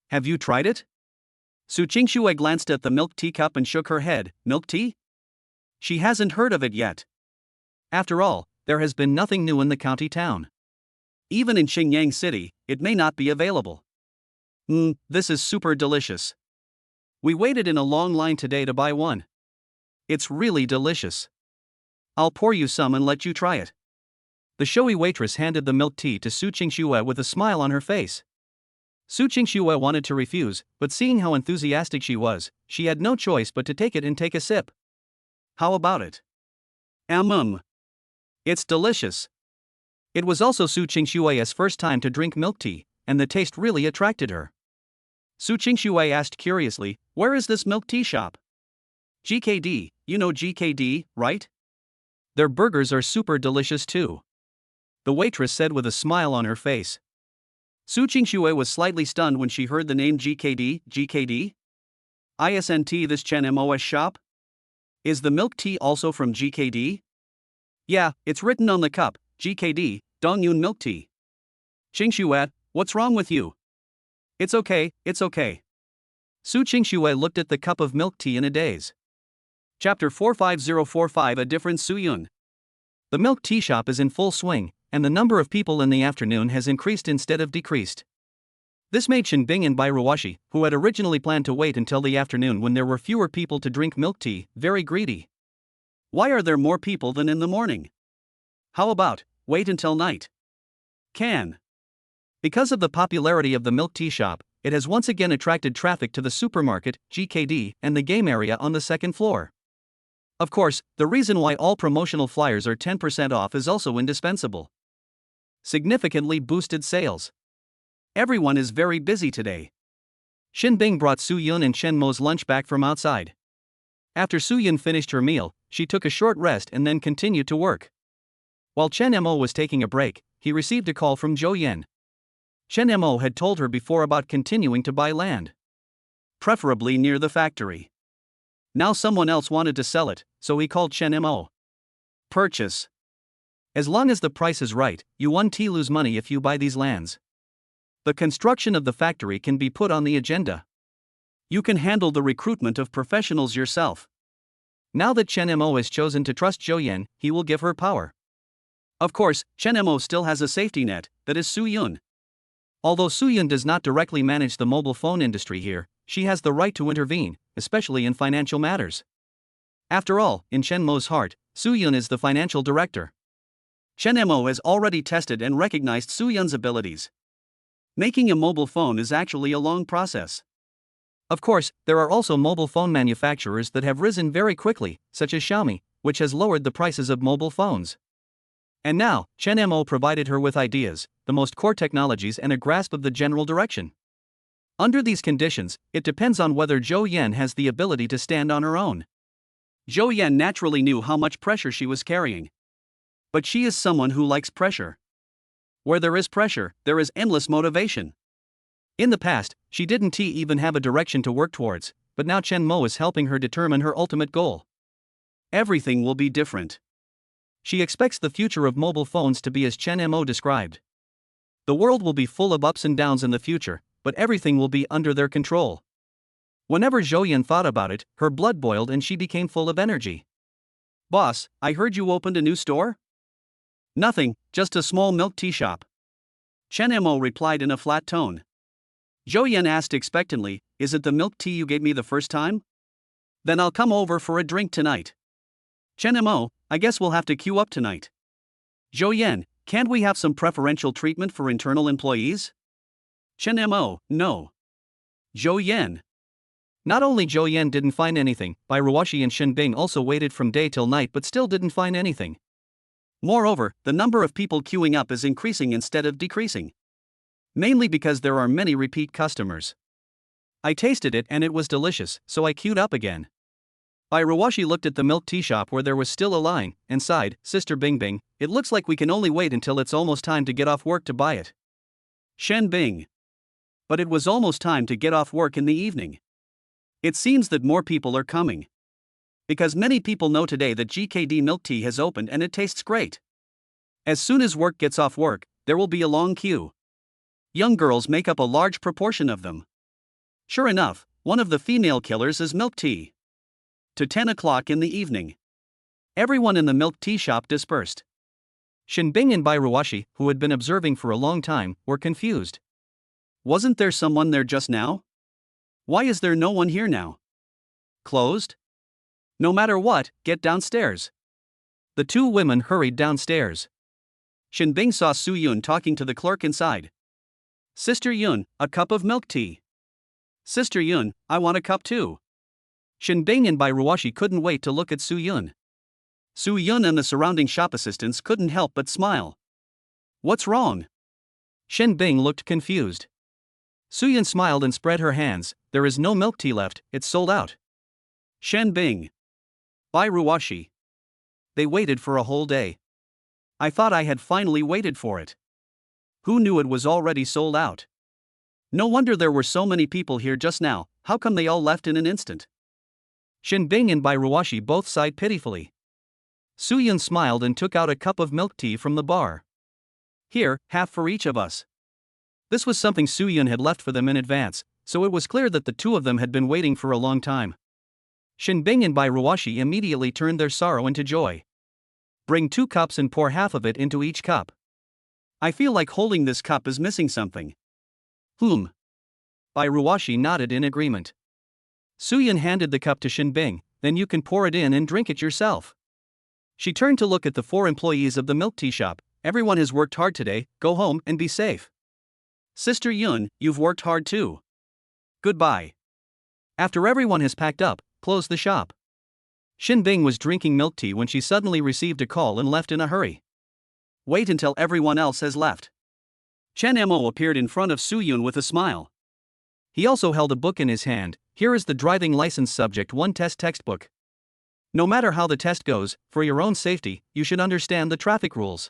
Have you tried it? Su Qingxue glanced at the milk tea cup and shook her head. Milk tea? She hasn't heard of it yet. After all, there has been nothing new in the county town. Even in Xingyang City, it may not be available. This is super delicious. We waited in a long line today to buy one. It's really delicious. I'll pour you some and let you try it. The showy waitress handed the milk tea to Su Qingxue with a smile on her face. Su Qingxue wanted to refuse, but seeing how enthusiastic she was, she had no choice but to take it and take a sip. How about it? It's delicious. It was also Su Qingshui's first time to drink milk tea, and the taste really attracted her. Su Qingshui asked curiously, "Where is this milk tea shop?" "GKD, you know GKD, right? Their burgers are super delicious too," the waitress said with a smile on her face. Su Qingshui was slightly stunned when she heard the name GKD. GKD? Isn't this Chen Mo's shop? Is the milk tea also from GKD? Yeah, it's written on the cup, GKD, Dongyun milk tea. Qingshui, what's wrong with you? It's okay, it's okay. Su Qingshui looked at the cup of milk tea in a daze. Chapter 45045, A Different Suyun. The milk tea shop is in full swing, and the number of people in the afternoon has increased instead of decreased. This made Shinbing and Bairuwashi, who had originally planned to wait until the afternoon when there were fewer people to drink milk tea, very greedy. Why are there more people than in the morning? How about, wait until night? Because of the popularity of the milk tea shop, it has once again attracted traffic to the supermarket, GKD, and the game area on the second floor. Of course, the reason why all promotional flyers are 10% off is also indispensable. Significantly boosted sales. Everyone is very busy today. Shinbing brought Su Yun and Chen Mo's lunch back from outside. After Su Yun finished her meal, she took a short rest and then continued to work. While Chen Mo was taking a break, he received a call from Zhou Yan. Chen Mo had told her before about continuing to buy land, preferably near the factory. Now someone else wanted to sell it, so he called Chen Mo. Purchase. As long as the price is right, you won't lose money if you buy these lands. The construction of the factory can be put on the agenda. You can handle the recruitment of professionals yourself. Now that Chen Mo has chosen to trust Zhou Yan, he will give her power. Of course, Chen Mo still has a safety net, that is Su Yun. Although Su Yun does not directly manage the mobile phone industry here, she has the right to intervene, especially in financial matters. After all, in Chen Mo's heart, Su Yun is the financial director. Chen Mo has already tested and recognized Su Yun's abilities. Making a mobile phone is actually a long process. Of course, there are also mobile phone manufacturers that have risen very quickly, such as Xiaomi, which has lowered the prices of mobile phones. And now, Chen Mo provided her with ideas, the most core technologies and a grasp of the general direction. Under these conditions, it depends on whether Zhou Yan has the ability to stand on her own. Zhou Yan naturally knew how much pressure she was carrying. But she is someone who likes pressure. Where there is pressure, there is endless motivation. In the past, she didn't even have a direction to work towards, but now Chen Mo is helping her determine her ultimate goal. Everything will be different. She expects the future of mobile phones to be as Chen Mo described. The world will be full of ups and downs in the future, but everything will be under their control. Whenever Zhou Yan thought about it, her blood boiled and she became full of energy. Boss, I heard you opened a new store? Nothing, just a small milk tea shop. Chen Mo replied in a flat tone. Zhou Yan asked expectantly, "Is it the milk tea you gave me the first time? Then I'll come over for a drink tonight." Chen Mo, I guess we'll have to queue up tonight. Zhou Yan, can't we have some preferential treatment for internal employees? Chen Mo, no. Zhou Yan. Not only Zhou Yan didn't find anything, Bairuwashi and Shinbing also waited from day till night but still didn't find anything. Moreover, the number of people queuing up is increasing instead of decreasing. Mainly because there are many repeat customers. I tasted it and it was delicious, so I queued up again. Bairuwashi looked at the milk tea shop where there was still a line, and sighed, "Sister Bingbing, it looks like we can only wait until it's almost time to get off work to buy it." Shen Bing. But it was almost time to get off work in the evening. It seems that more people are coming. Because many people know today that GKD milk tea has opened and it tastes great. As soon as work gets off work, there will be a long queue. Young girls make up a large proportion of them. Sure enough, one of the female killers is milk tea. To 10 o'clock in the evening. Everyone in the milk tea shop dispersed. Shinbing and Bairuwashi, who had been observing for a long time, were confused. Wasn't there someone there just now? Why is there no one here now? Closed? No matter what, get downstairs. The two women hurried downstairs. Shinbing saw Su Yun talking to the clerk inside. "Sister Yun, a cup of milk tea." "Sister Yun, I want a cup too." Shinbing and Bairuwashi couldn't wait to look at Su Yun. Su Yun and the surrounding shop assistants couldn't help but smile. What's wrong? Shen Bing looked confused. Suyun smiled and spread her hands. There is no milk tea left, it's sold out. Shen Bing. By Ruwashi. They waited for a whole day. I thought I had finally waited for it. Who knew it was already sold out? No wonder there were so many people here just now. How come they all left in an instant? Shen Bing and Bai Ruwashi both sighed pitifully. Suyun smiled and took out a cup of milk tea from the bar. Here, half for each of us. This was something Suyun had left for them in advance, so it was clear that the two of them had been waiting for a long time. Shen Bing and Bai Ruwashi immediately turned their sorrow into joy. Bring 2 cups and pour half of it into each cup. I feel like holding this cup is missing something. Bai Ruwashi nodded in agreement. Suyun handed the cup to Shen Bing. Then you can pour it in and drink it yourself. She turned to look at the 4 employees of the milk tea shop. Everyone has worked hard today, go home and be safe. Sister Yun, you've worked hard too. Goodbye. After everyone has packed up, close the shop. Shen Bing was drinking milk tea when she suddenly received a call and left in a hurry. Wait until everyone else has left. Chen Mo appeared in front of Su Yun with a smile. He also held a book in his hand. Here is the driving license subject 1 test textbook. No matter how the test goes, for your own safety, you should understand the traffic rules.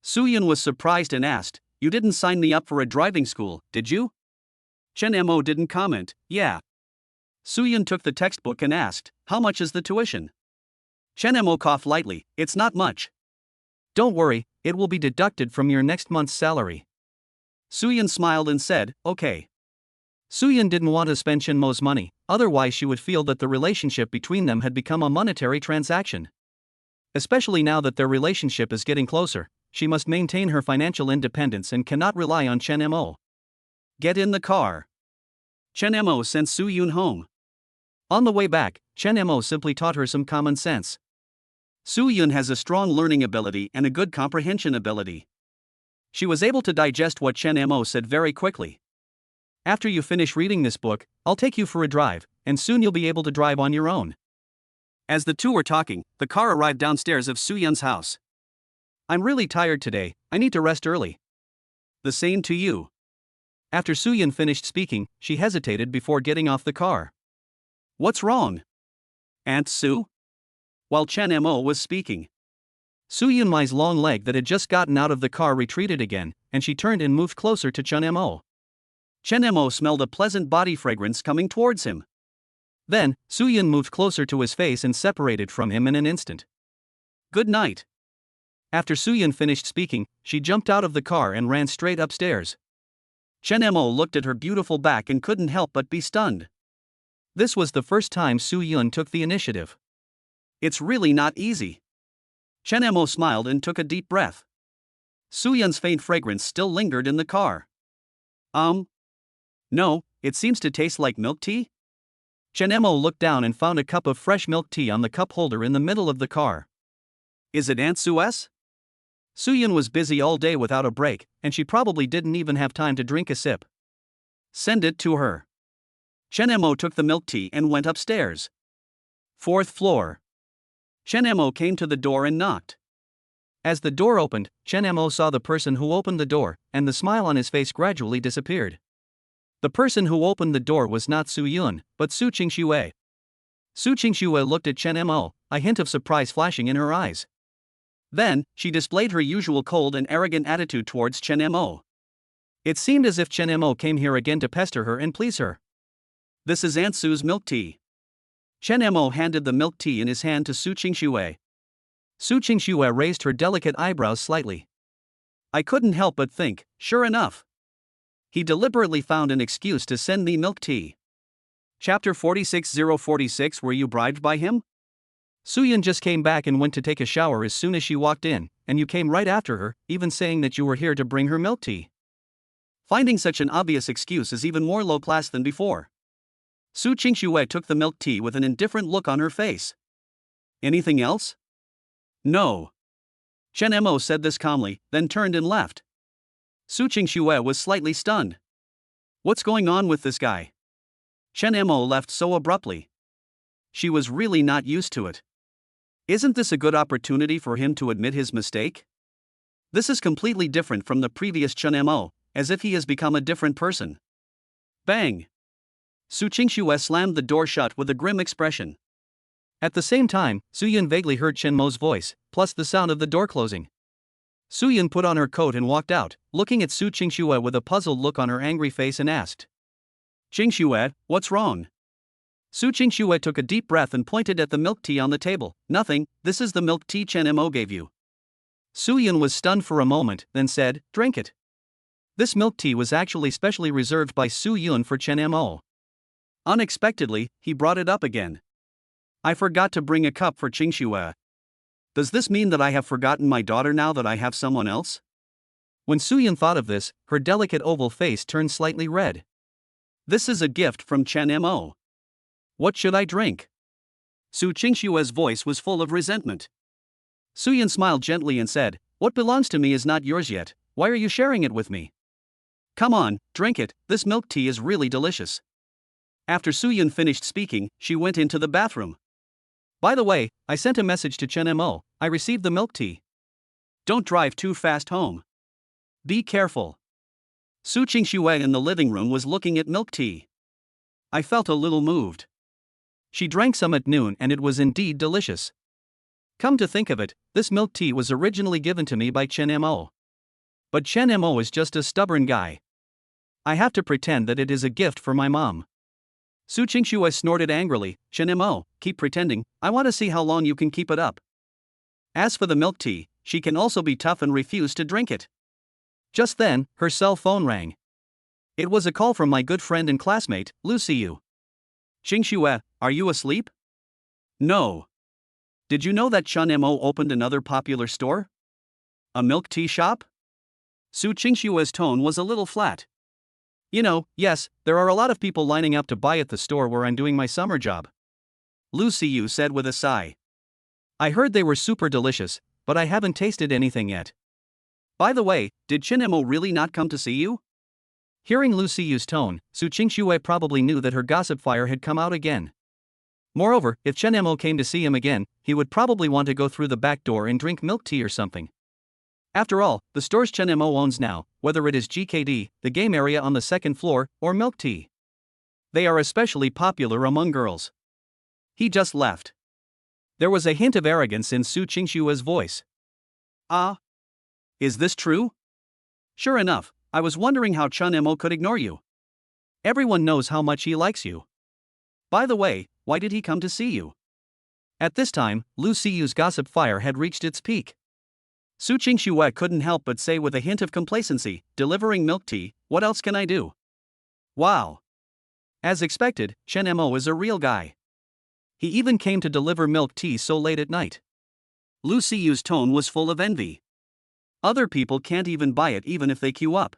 Su Yun was surprised and asked, You didn't sign me up for a driving school, did you? Chen Mo didn't comment, yeah. Su Yun took the textbook and asked, How much is the tuition? Chen Mo coughed lightly, It's not much. Don't worry, it will be deducted from your next month's salary. Su Yun smiled and said, Okay. Suyun didn't want to spend Shen Mo's money, otherwise she would feel that the relationship between them had become a monetary transaction. Especially now that their relationship is getting closer, she must maintain her financial independence and cannot rely on Chen Mo. Get in the car. Chen Mo sent Su Yun home. On the way back, Chen Mo simply taught her some common sense. Su Yun has a strong learning ability and a good comprehension ability. She was able to digest what Chen Mo said very quickly. After you finish reading this book, I'll take you for a drive, and soon you'll be able to drive on your own. As the two were talking, the car arrived downstairs of Su Yun's house. I'm really tired today, I need to rest early. The same to you. After Su Yun finished speaking, she hesitated before getting off the car. What's wrong? Aunt Su? While Chen Mo was speaking. Su Yunmai's long leg that had just gotten out of the car retreated again, and she turned and moved closer to Chen Mo. Chen Mo smelled a pleasant body fragrance coming towards him. Then, Su Yun moved closer to his face and separated from him in an instant. Good night. After Su Yun finished speaking, she jumped out of the car and ran straight upstairs. Chen Mo looked at her beautiful back and couldn't help but be stunned. This was the first time Su Yun took the initiative. It's really not easy. Chen Mo smiled and took a deep breath. Su Yun's faint fragrance still lingered in the car. No, it seems to taste like milk tea? Chen Mo looked down and found a cup of fresh milk tea on the cup holder in the middle of the car. Is it Aunt Su's? Su Yun was busy all day without a break, and she probably didn't even have time to drink a sip. Send it to her. Chen Mo took the milk tea and went upstairs. 4th floor. Chen Mo came to the door and knocked. As the door opened, Chen Mo saw the person who opened the door, and the smile on his face gradually disappeared. The person who opened the door was not Su Yun, but Su Qingxue. Su Qingxue looked at Chen Mo, a hint of surprise flashing in her eyes. Then, she displayed her usual cold and arrogant attitude towards Chen Mo. It seemed as if Chen Mo came here again to pester her and please her. This is Aunt Su's milk tea. Chen Mo handed the milk tea in his hand to Su Qingxue. Su Qingxue raised her delicate eyebrows slightly. I couldn't help but think, sure enough. He deliberately found an excuse to send me milk tea. Chapter 46046. Were you bribed by him? Su Yun just came back and went to take a shower as soon as she walked in, and you came right after her, even saying that you were here to bring her milk tea. Finding such an obvious excuse is even more low class than before. Su Qingxue took the milk tea with an indifferent look on her face. Anything else? No. Chen Mo said this calmly, then turned and left. Su Qingxue was slightly stunned. What's going on with this guy? Chen Mo left so abruptly. She was really not used to it. Isn't this a good opportunity for him to admit his mistake? This is completely different from the previous Chun Mo, as if he has become a different person. Bang! Su Qingxue slammed the door shut with a grim expression. At the same time, Suyun vaguely heard Chen Mo's voice, plus the sound of the door closing. Suyun put on her coat and walked out, looking at Su Qingxue with a puzzled look on her angry face and asked, Qingxue, what's wrong? Su Qingxue took a deep breath and pointed at the milk tea on the table. Nothing, this is the milk tea Chen Mo gave you. Suyun was stunned for a moment, then said, drink it. This milk tea was actually specially reserved by Su Yun for Chen Mo. Unexpectedly, he brought it up again. I forgot to bring a cup for Qingxue. Does this mean that I have forgotten my daughter now that I have someone else? When Suyun thought of this, her delicate oval face turned slightly red. This is a gift from Chen Mo. What should I drink? Su Qingxue's voice was full of resentment. Suyun smiled gently and said, what belongs to me is not yours yet, why are you sharing it with me? Come on, drink it, this milk tea is really delicious. After Suyun finished speaking, she went into the bathroom. By the way, I sent a message to Chen Mo, I received the milk tea. Don't drive too fast home. Be careful. Su Qingxue in the living room was looking at milk tea. I felt a little moved. She drank some at noon and it was indeed delicious. Come to think of it, this milk tea was originally given to me by Chen Mo. But Chen Mo is just a stubborn guy. I have to pretend that it is a gift for my mom. Su Qingxue snorted angrily, Chen Mo, keep pretending, I want to see how long you can keep it up. As for the milk tea, she can also be tough and refuse to drink it. Just then, her cell phone rang. It was a call from my good friend and classmate, Lu Siyu. Qingxue, are you asleep? No. Did you know that Chen Mo opened another popular store? A milk tea shop? Su Qingxue's tone was a little flat. You know, yes, there are a lot of people lining up to buy at the store where I'm doing my summer job. Lu Siyu said with a sigh. I heard they were super delicious, but I haven't tasted anything yet. By the way, did Chen Mo really not come to see you? Hearing Lu Siyu's tone, Su Qingxue probably knew that her gossip fire had come out again. Moreover, if Chen Mo came to see him again, he would probably want to go through the back door and drink milk tea or something. After all, the stores Chen Mo owns now, whether it is GKD, the game area on the second floor, or milk tea, they are especially popular among girls. He just left. There was a hint of arrogance in Su Qingxue's voice. Ah? Is this true? Sure enough, I was wondering how Chen Mo could ignore you. Everyone knows how much he likes you. By the way, why did he come to see you? At this time, Lu Siyu's gossip fire had reached its peak. Su Qingxue couldn't help but say with a hint of complacency, delivering milk tea, what else can I do? Wow. As expected, Chen Mo is a real guy. He even came to deliver milk tea so late at night. Lu Siyu's tone was full of envy. Other people can't even buy it even if they queue up.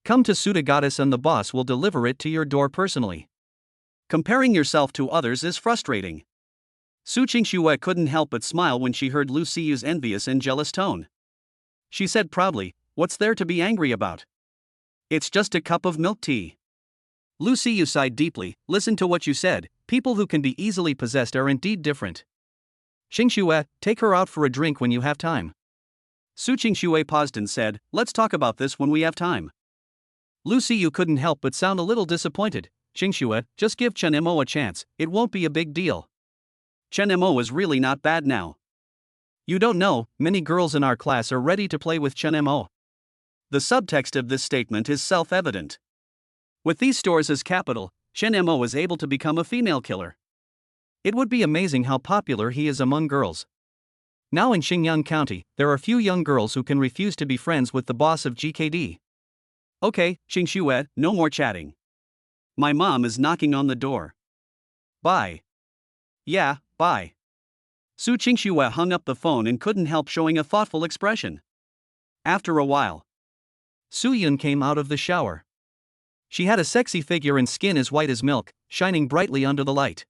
Come to Suda Goddess and the boss will deliver it to your door personally. Comparing yourself to others is frustrating. Su Qingxue couldn't help but smile when she heard Lu Siyu's envious and jealous tone. She said proudly, what's there to be angry about? It's just a cup of milk tea. Lu Siyu sighed deeply, listen to what you said, people who can be easily possessed are indeed different. Qingxue, take her out for a drink when you have time. Su Qingxue paused and said, let's talk about this when we have time. Lu Siyu couldn't help but sound a little disappointed. Qingxue, just give Chen Mo a chance, it won't be a big deal. Chen Mo is really not bad now. You don't know, many girls in our class are ready to play with Chen Mo. The subtext of this statement is self-evident. With these stores as capital, Chen Mo is able to become a female killer. It would be amazing how popular he is among girls. Now in Xingyang County, there are few young girls who can refuse to be friends with the boss of GKD. Okay, Qingxue, no more chatting. My mom is knocking on the door. Bye. Yeah, bye. Su Qingxue hung up the phone and couldn't help showing a thoughtful expression. After a while, Su Yun came out of the shower. She had a sexy figure and skin as white as milk, shining brightly under the light.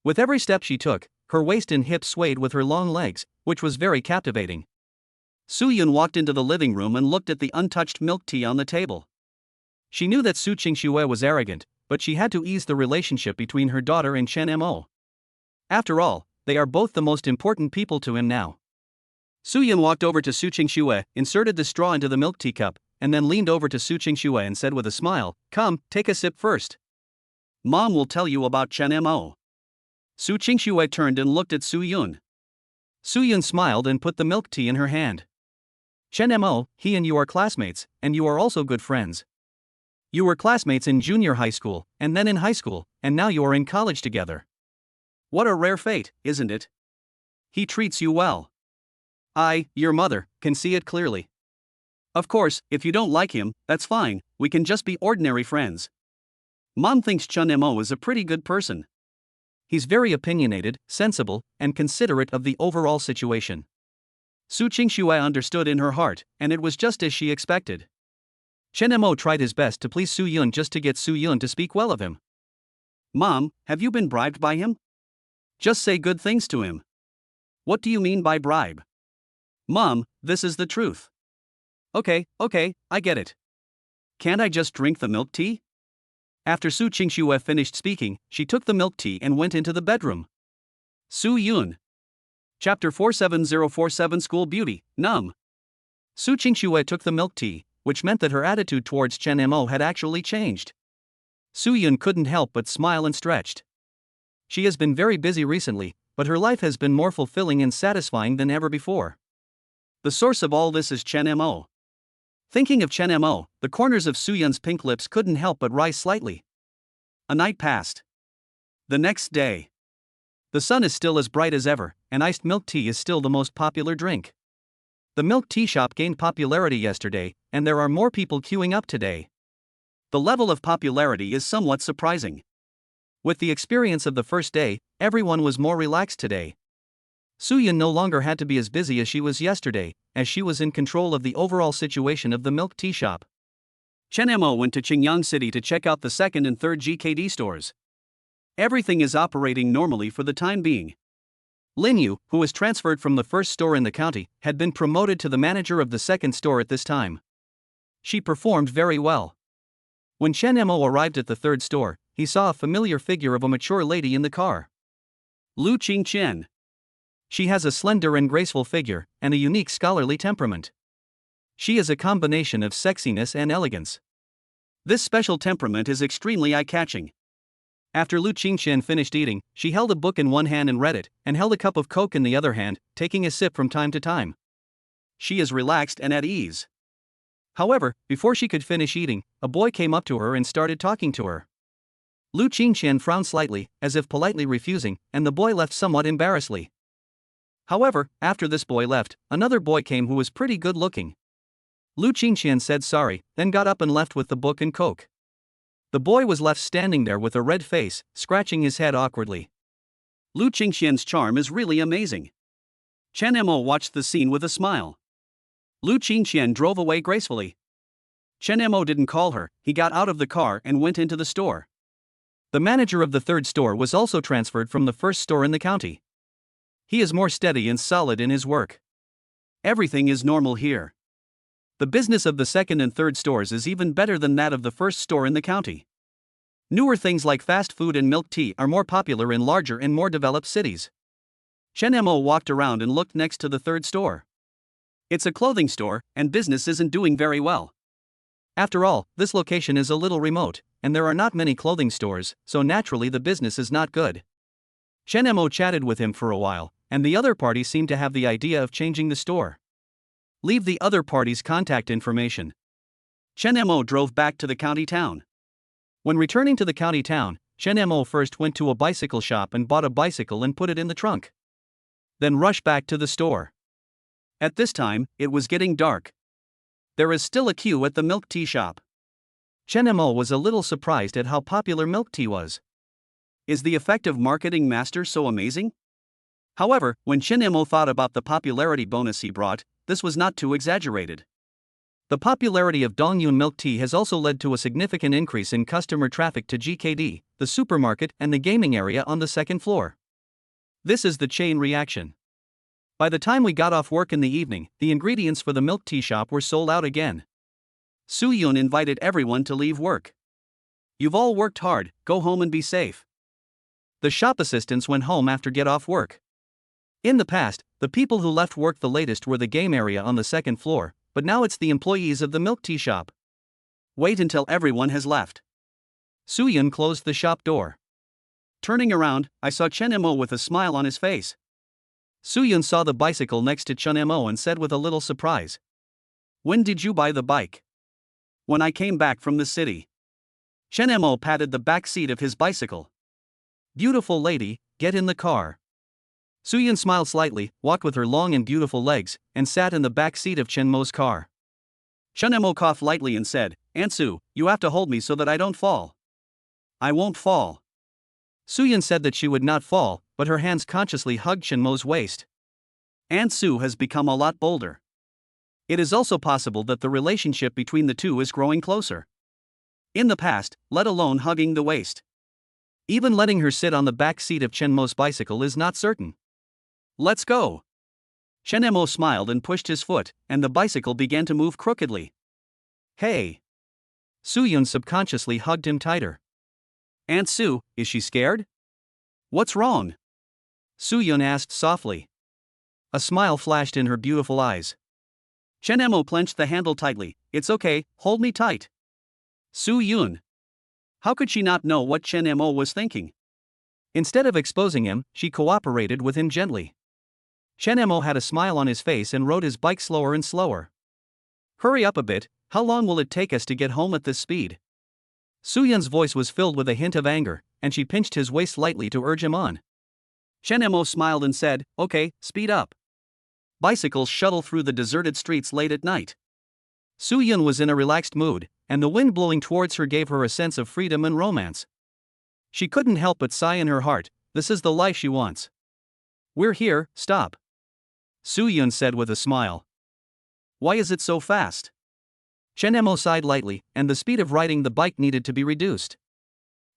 With every step she took, her waist and hips swayed with her long legs, which was very captivating. Su Yun walked into the living room and looked at the untouched milk tea on the table. She knew that Su Qingxue was arrogant, but she had to ease the relationship between her daughter and Chen Mo. After all, they are both the most important people to him now. Suyun walked over to Su Qingxue, inserted the straw into the milk tea cup, and then leaned over to Su Qingxue and said with a smile, "Come, take a sip first. Mom will tell you about Chen Mo." Su Qingxue turned and looked at Suyun. Suyun smiled and put the milk tea in her hand. "Chen Mo, he and you are classmates, and you are also good friends. You were classmates in junior high school, and then in high school, and now you are in college together. What a rare fate, isn't it? He treats you well. I, your mother, can see it clearly. Of course, if you don't like him, that's fine, we can just be ordinary friends. Mom thinks Chen Mo is a pretty good person. He's very opinionated, sensible, and considerate of the overall situation." Su Qingxue understood in her heart, and it was just as she expected. Chen Mo tried his best to please Suyun just to get Suyun to speak well of him. "Mom, have you been bribed by him? Just say good things to him." "What do you mean by bribe?" "Mom, this is the truth." Okay, I get it. Can't I just drink the milk tea?" After Su Qingxue finished speaking, she took the milk tea and went into the bedroom. Suyun. Chapter 47047 School Beauty, Num. Su Qingxue took the milk tea, which meant that her attitude towards Chen Mo had actually changed. Suyun couldn't help but smile and stretched. She has been very busy recently, but her life has been more fulfilling and satisfying than ever before. The source of all this is Chen Mo. Thinking of Chen Mo, the corners of Suyun's pink lips couldn't help but rise slightly. A night passed. The next day. The sun is still as bright as ever, and iced milk tea is still the most popular drink. The milk tea shop gained popularity yesterday, and there are more people queuing up today. The level of popularity is somewhat surprising. With the experience of the first day, everyone was more relaxed today. Suyun no longer had to be as busy as she was yesterday, as she was in control of the overall situation of the milk tea shop. Chen Mo went to Qingyang City to check out the second and third GKD stores. Everything is operating normally for the time being. Lin Yu, who was transferred from the first store in the county, had been promoted to the manager of the second store at this time. She performed very well. When Chen Mo arrived at the third store, he saw a familiar figure of a mature lady in the car. Lu Qingqian. She has a slender and graceful figure, and a unique scholarly temperament. She is a combination of sexiness and elegance. This special temperament is extremely eye-catching. After Lu Qingqian finished eating, she held a book in one hand and read it, and held a cup of Coke in the other hand, taking a sip from time to time. She is relaxed and at ease. However, before she could finish eating, a boy came up to her and started talking to her. Lu Qingqian frowned slightly, as if politely refusing, and the boy left somewhat embarrassedly. However, after this boy left, another boy came who was pretty good looking. Lu Qingqian said sorry, then got up and left with the book and Coke. The boy was left standing there with a red face, scratching his head awkwardly. Lu Qingqian's charm is really amazing. Chen Mo watched the scene with a smile. Lu Qingqian drove away gracefully. Chen Mo didn't call her, he got out of the car and went into the store. The manager of the third store was also transferred from the first store in the county. He is more steady and solid in his work. Everything is normal here. The business of the second and third stores is even better than that of the first store in the county. Newer things like fast food and milk tea are more popular in larger and more developed cities. Chen Mo walked around and looked next to the third store. It's a clothing store, and business isn't doing very well. After all, this location is a little remote, and there are not many clothing stores, so naturally the business is not good. Chen Mo chatted with him for a while, and the other party seemed to have the idea of changing the store. Leave the other party's contact information. Chen Mo drove back to the county town. When returning to the county town, Chen Mo first went to a bicycle shop and bought a bicycle and put it in the trunk. Then rushed back to the store. At this time, it was getting dark. There is still a queue at the milk tea shop. Chen Mo was a little surprised at how popular milk tea was. Is the effective marketing master so amazing? However, when Chen Mo thought about the popularity bonus he brought, this was not too exaggerated. The popularity of Dongyun milk tea has also led to a significant increase in customer traffic to GKD, the supermarket and the gaming area on the second floor. This is the chain reaction. By the time we got off work in the evening, the ingredients for the milk tea shop were sold out again. Suyun invited everyone to leave work. You've all worked hard, go home and be safe. The shop assistants went home after get off work. In the past, the people who left work the latest were the game area on the second floor, but now it's the employees of the milk tea shop. Wait until everyone has left. Soo-yun closed the shop door. Turning around, I saw Chen Mo with a smile on his face. Soo-yun saw the bicycle next to Chen Mo and said with a little surprise. When did you buy the bike? When I came back from the city. Chen Mo patted the back seat of his bicycle. Beautiful lady, get in the car. Soo-yun smiled slightly, walked with her long and beautiful legs, and sat in the back seat of Chen Mo's car. Chen Mo coughed lightly and said, "Aunt Soo, you have to hold me so that I don't fall." "I won't fall." Soo-yun said that she would not fall, but her hands consciously hugged Chen Mo's waist. Aunt Soo has become a lot bolder. It is also possible that the relationship between the two is growing closer. In the past, let alone hugging the waist. Even letting her sit on the back seat of Chen Mo's bicycle is not certain. Let's go. Chen Mo smiled and pushed his foot, and the bicycle began to move crookedly. Hey. Soo-yun subconsciously hugged him tighter. Aunt Soo, is she scared? What's wrong? Soo-yun asked softly. A smile flashed in her beautiful eyes. Chen Mo clenched the handle tightly. It's okay, hold me tight. Soo-yun. How could she not know what Chen Mo was thinking? Instead of exposing him, she cooperated with him gently. Chen Mo had a smile on his face and rode his bike slower and slower. Hurry up a bit, how long will it take us to get home at this speed? Soo-yun's voice was filled with a hint of anger, and she pinched his waist lightly to urge him on. Chen Mo smiled and said, "Okay, speed up." Bicycles shuttle through the deserted streets late at night. Soo-yun was in a relaxed mood, and the wind blowing towards her gave her a sense of freedom and romance. She couldn't help but sigh in her heart, this is the life she wants. We're here, stop. Soo-yun said with a smile. Why is it so fast? Chen Mo sighed lightly, and the speed of riding the bike needed to be reduced.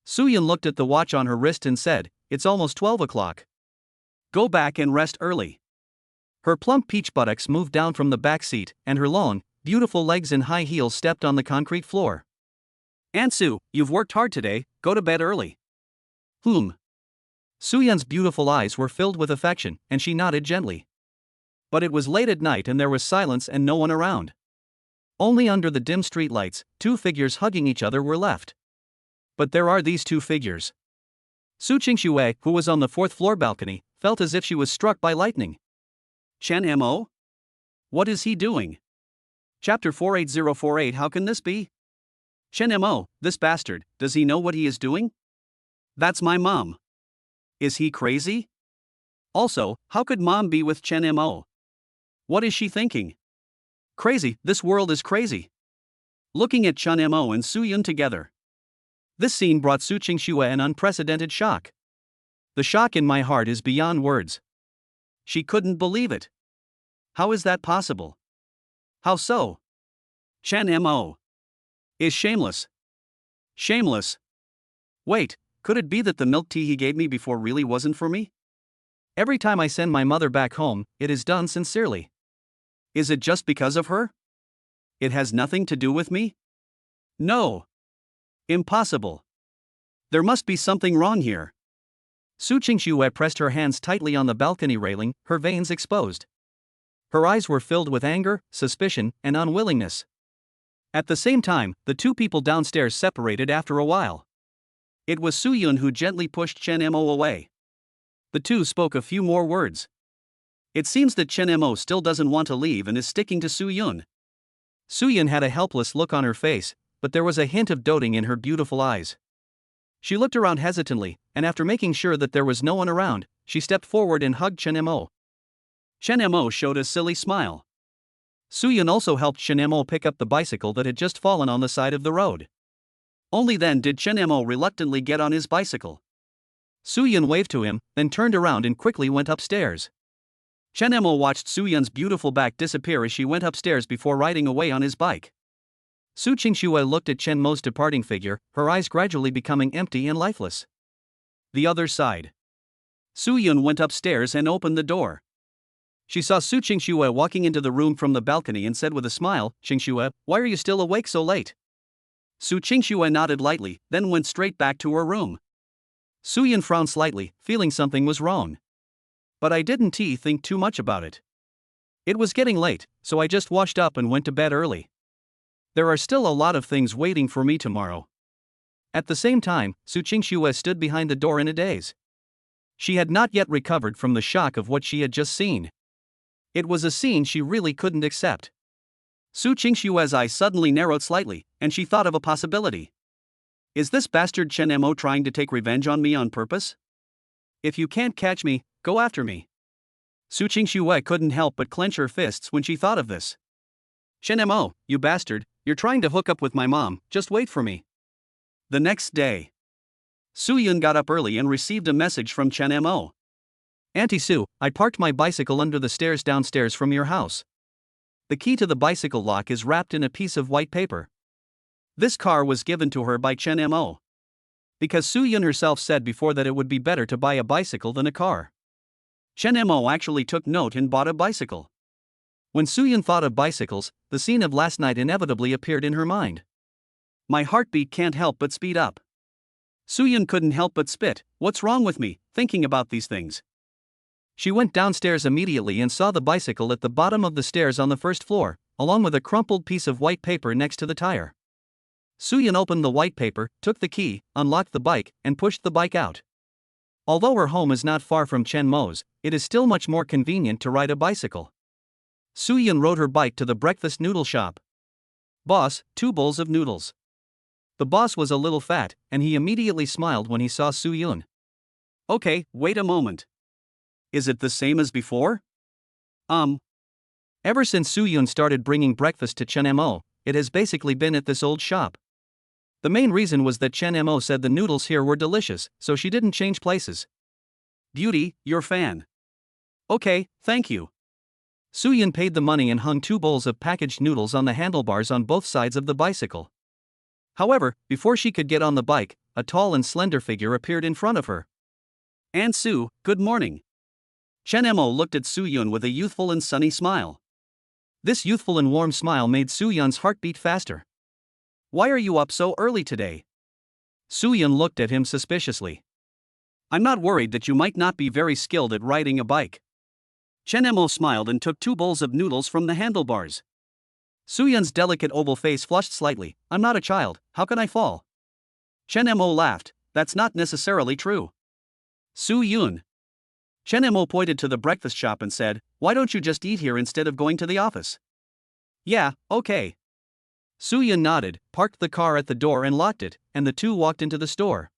Soo-yun looked at the watch on her wrist and said, it's almost 12 o'clock. Go back and rest early. Her plump peach buttocks moved down from the back seat, and her long, beautiful legs in high heels stepped on the concrete floor. Aunt Soo, you've worked hard today, go to bed early. Soo-yun's beautiful eyes were filled with affection, and she nodded gently. But it was late at night and there was silence and no one around. Only under the dim streetlights, two figures hugging each other were left. But there are these two figures. Su Qingxue, who was on the fourth-floor balcony, felt as if she was struck by lightning. Chen Mo? What is he doing? Chapter 48048. How can this be? Chen Mo, this bastard, does he know what he is doing? That's my mom. Is he crazy? Also, how could mom be with Chen Mo? What is she thinking? Crazy, this world is crazy. Looking at Chen Mo and Soo-yun together. This scene brought Su Qingxue an unprecedented shock. The shock in my heart is beyond words. She couldn't believe it. How is that possible? How so? Chen Mo is shameless. Shameless. Wait, could it be that the milk tea he gave me before really wasn't for me? Every time I send my mother back home, it is done sincerely. Is it just because of her? It has nothing to do with me? No. Impossible. There must be something wrong here. Su Qingxue pressed her hands tightly on the balcony railing, her veins exposed. Her eyes were filled with anger, suspicion, and unwillingness. At the same time, the two people downstairs separated after a while. It was Soo-yun who gently pushed Chen Mo away. The two spoke a few more words. It seems that Chen Mo still doesn't want to leave and is sticking to Soo-yun. Soo-yun had a helpless look on her face, but there was a hint of doting in her beautiful eyes. She looked around hesitantly, and after making sure that there was no one around, she stepped forward and hugged Chen Mo. Chen Mo showed a silly smile. Soo-yun also helped Chen Mo pick up the bicycle that had just fallen on the side of the road. Only then did Chen Mo reluctantly get on his bicycle. Soo-yun waved to him, then turned around and quickly went upstairs. Chen Mo watched Soo-yun's beautiful back disappear as she went upstairs before riding away on his bike. Su Qingxue looked at Chen Mo's departing figure, her eyes gradually becoming empty and lifeless. The other side. Soo-yun went upstairs and opened the door. She saw Su Qingxue walking into the room from the balcony and said with a smile, "Qingxue, why are you still awake so late?" Su Qingxue nodded lightly, then went straight back to her room. Soo-yun frowned slightly, feeling something was wrong. but I didn't think too much about it. It was getting late, so I just washed up and went to bed early. There are still a lot of things waiting for me tomorrow. At the same time, Su Qingxue stood behind the door in a daze. She had not yet recovered from the shock of what she had just seen. It was a scene she really couldn't accept. Su Qingxue's eyes suddenly narrowed slightly, and she thought of a possibility. Is this bastard Chen Mo trying to take revenge on me on purpose? If you can't catch me, go after me. Su Qingxue couldn't help but clench her fists when she thought of this. Chen Mo, you bastard, you're trying to hook up with my mom, just wait for me. The next day, Su Yun got up early and received a message from Chen Mo. Auntie Su, I parked my bicycle under the stairs downstairs from your house. The key to the bicycle lock is wrapped in a piece of white paper. This car was given to her by Chen Mo. Because Su Yun herself said before that it would be better to buy a bicycle than a car. Chen Mo actually took note and bought a bicycle. When Su Yun thought of bicycles, the scene of last night inevitably appeared in her mind. My heartbeat can't help but speed up. Su Yun couldn't help but spit. What's wrong with me, thinking about these things? She went downstairs immediately and saw the bicycle at the bottom of the stairs on the first floor, along with a crumpled piece of white paper next to the tire. Su Yun opened the white paper, took the key, unlocked the bike, and pushed the bike out. Although her home is not far from Chen Mo's, it is still much more convenient to ride a bicycle. Su Yun rode her bike to the breakfast noodle shop. Boss, 2 bowls of noodles. The boss was a little fat, and he immediately smiled when he saw Su Yun. Okay, wait a moment. Is it the same as before? Ever since Su Yun started bringing breakfast to Chen Mo, it has basically been at this old shop. The main reason was that Chen Mo said the noodles here were delicious, so she didn't change places. Beauty, your fan. Okay, thank you. Su Yun paid the money and hung 2 bowls of packaged noodles on the handlebars on both sides of the bicycle. However, before she could get on the bike, a tall and slender figure appeared in front of her. Aunt Su, good morning. Chen Mo looked at Su Yun with a youthful and sunny smile. This youthful and warm smile made Su Yun's heart beat faster. Why are you up so early today? Su Yun looked at him suspiciously. I'm not worried that you might not be very skilled at riding a bike. Chen Mo smiled and took 2 bowls of noodles from the handlebars. Su Yun's delicate oval face flushed slightly. I'm not a child, how can I fall? Chen Mo laughed. That's not necessarily true. Su Yun. Chen Mo pointed to the breakfast shop and said, why don't you just eat here instead of going to the office? Yeah, okay. Su Yun nodded, parked the car at the door and locked it, and the two walked into the store.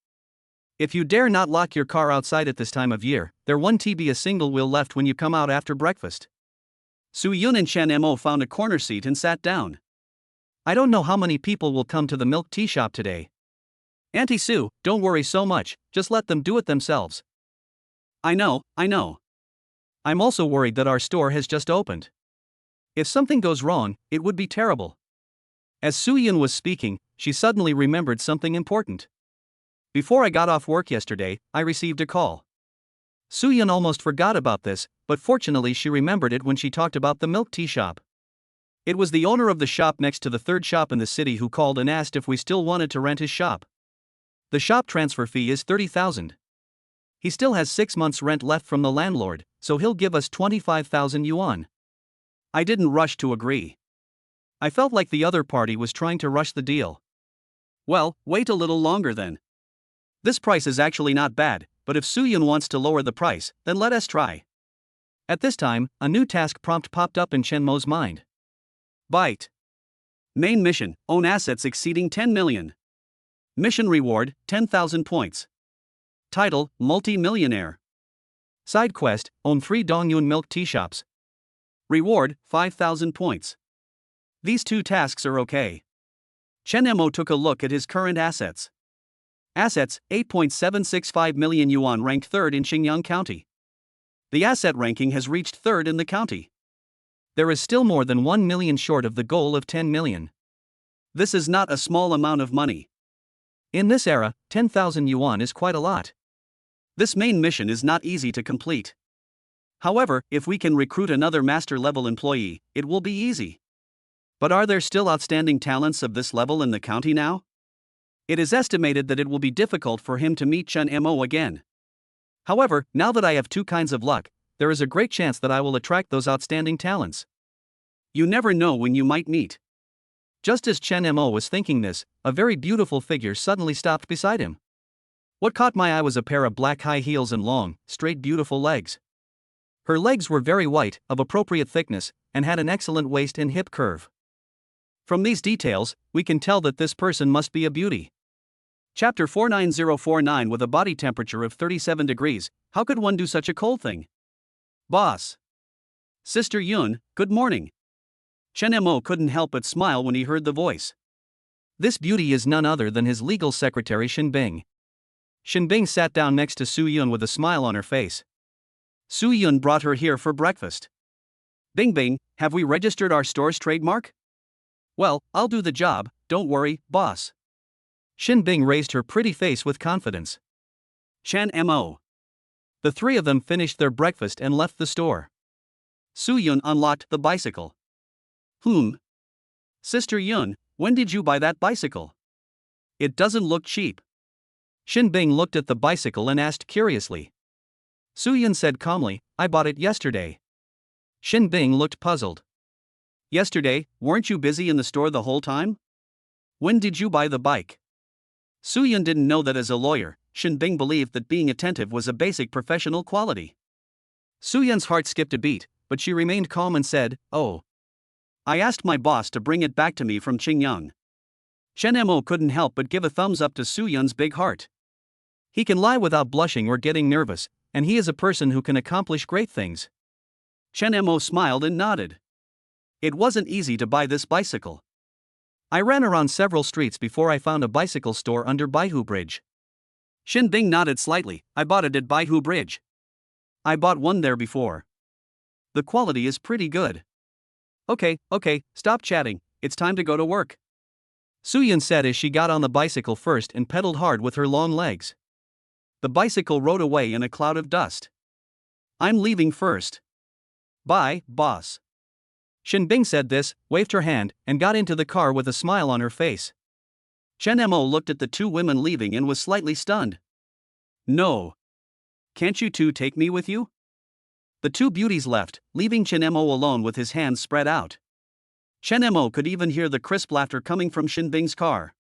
If you dare not lock your car outside at this time of year, there won't be a single wheel left when you come out after breakfast. Su Yun and Chen Mo found a corner seat and sat down. I don't know how many people will come to the milk tea shop today. Auntie Su, don't worry so much, just let them do it themselves. I know. I'm also worried that our store has just opened. If something goes wrong, it would be terrible. As Su Yun was speaking, she suddenly remembered something important. Before I got off work yesterday, I received a call. Su Yun almost forgot about this, but fortunately she remembered it when she talked about the milk tea shop. It was the owner of the shop next to the third shop in the city who called and asked if we still wanted to rent his shop. The shop transfer fee is 30,000. He still has 6 months' rent left from the landlord, so he'll give us 25,000 yuan. I didn't rush to agree. I felt like the other party was trying to rush the deal. Well, wait a little longer then. This price is actually not bad, but if Su Yun wants to lower the price, then let us try. At this time, a new task prompt popped up in Chen Mo's mind. Bite. Main mission, own assets exceeding 10 million. Mission reward, 10,000 points. Title, multi-millionaire. Side quest, own 3 Dongyun milk tea shops. Reward, 5,000 points. These 2 tasks are okay. Chen Mo took a look at his current assets. Assets, 8.765 million yuan, ranked 3rd in Xinjiang County. The asset ranking has reached 3rd in the county. There is still more than 1 million short of the goal of 10 million. This is not a small amount of money. In this era, 10,000 yuan is quite a lot. This main mission is not easy to complete. However, if we can recruit another master-level employee, it will be easy. But are there still outstanding talents of this level in the county now? It is estimated that it will be difficult for him to meet Chen Mo again. However, now that I have 2 kinds of luck, there is a great chance that I will attract those outstanding talents. You never know when you might meet. Just as Chen Mo was thinking this, a very beautiful figure suddenly stopped beside him. What caught my eye was a pair of black high heels and long, straight beautiful legs. Her legs were very white, of appropriate thickness, and had an excellent waist and hip curve. From these details, we can tell that this person must be a beauty. Chapter 49049. With a body temperature of 37 degrees, how could one do such a cold thing? Boss. Sister Yun, good morning. Chen Mo couldn't help but smile when he heard the voice. This beauty is none other than his legal secretary Xin Bing. Xin Bing sat down next to Su Yun with a smile on her face. Su Yun brought her here for breakfast. Bing Bing, have we registered our store's trademark? Well, I'll do the job, don't worry, boss. Xin Bing raised her pretty face with confidence. Chen Mo. The three of them finished their breakfast and left the store. Su Yun unlocked the bicycle. Sister Yun, when did you buy that bicycle? It doesn't look cheap. Xin Bing looked at the bicycle and asked curiously. Su Yun said calmly, I bought it yesterday. Xin Bing looked puzzled. Yesterday, weren't you busy in the store the whole time? When did you buy the bike? Su Yun didn't know that as a lawyer, Xin Bing believed that being attentive was a basic professional quality. Su Yun's heart skipped a beat, but she remained calm and said, oh. I asked my boss to bring it back to me from Qingyang. Chen Mo couldn't help but give a thumbs up to Su Yun's big heart. He can lie without blushing or getting nervous, and he is a person who can accomplish great things. Chen Mo smiled and nodded. It wasn't easy to buy this bicycle. I ran around several streets before I found a bicycle store under Baihu Bridge. Xin Bing nodded slightly. I bought it at Baihu Bridge. I bought one there before. The quality is pretty good. Okay, stop chatting, it's time to go to work. Su Yun said as she got on the bicycle first and pedaled hard with her long legs. The bicycle rode away in a cloud of dust. I'm leaving first. Bye, boss. Xin Bing said this, waved her hand, and got into the car with a smile on her face. Chen Mo looked at the two women leaving and was slightly stunned. No. Can't you two take me with you? The two beauties left, leaving Chen Mo alone with his hands spread out. Chen Mo could even hear the crisp laughter coming from Xin Bing's car.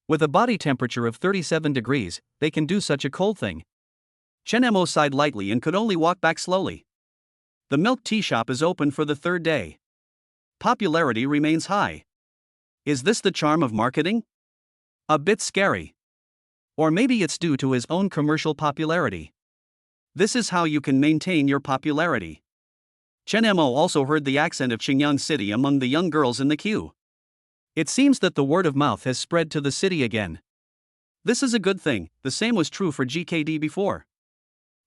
With a body temperature of 37 degrees, they can do such a cold thing. Chen Mo sighed lightly and could only walk back slowly. The milk tea shop is open for the third day. Popularity remains high. Is this the charm of marketing? A bit scary. Or maybe it's due to his own commercial popularity. This is how you can maintain your popularity. Chen Mo also heard the accent of Xingyang City among the young girls in the queue. It seems that the word of mouth has spread to the city again. This is a good thing, the same was true for GKD before.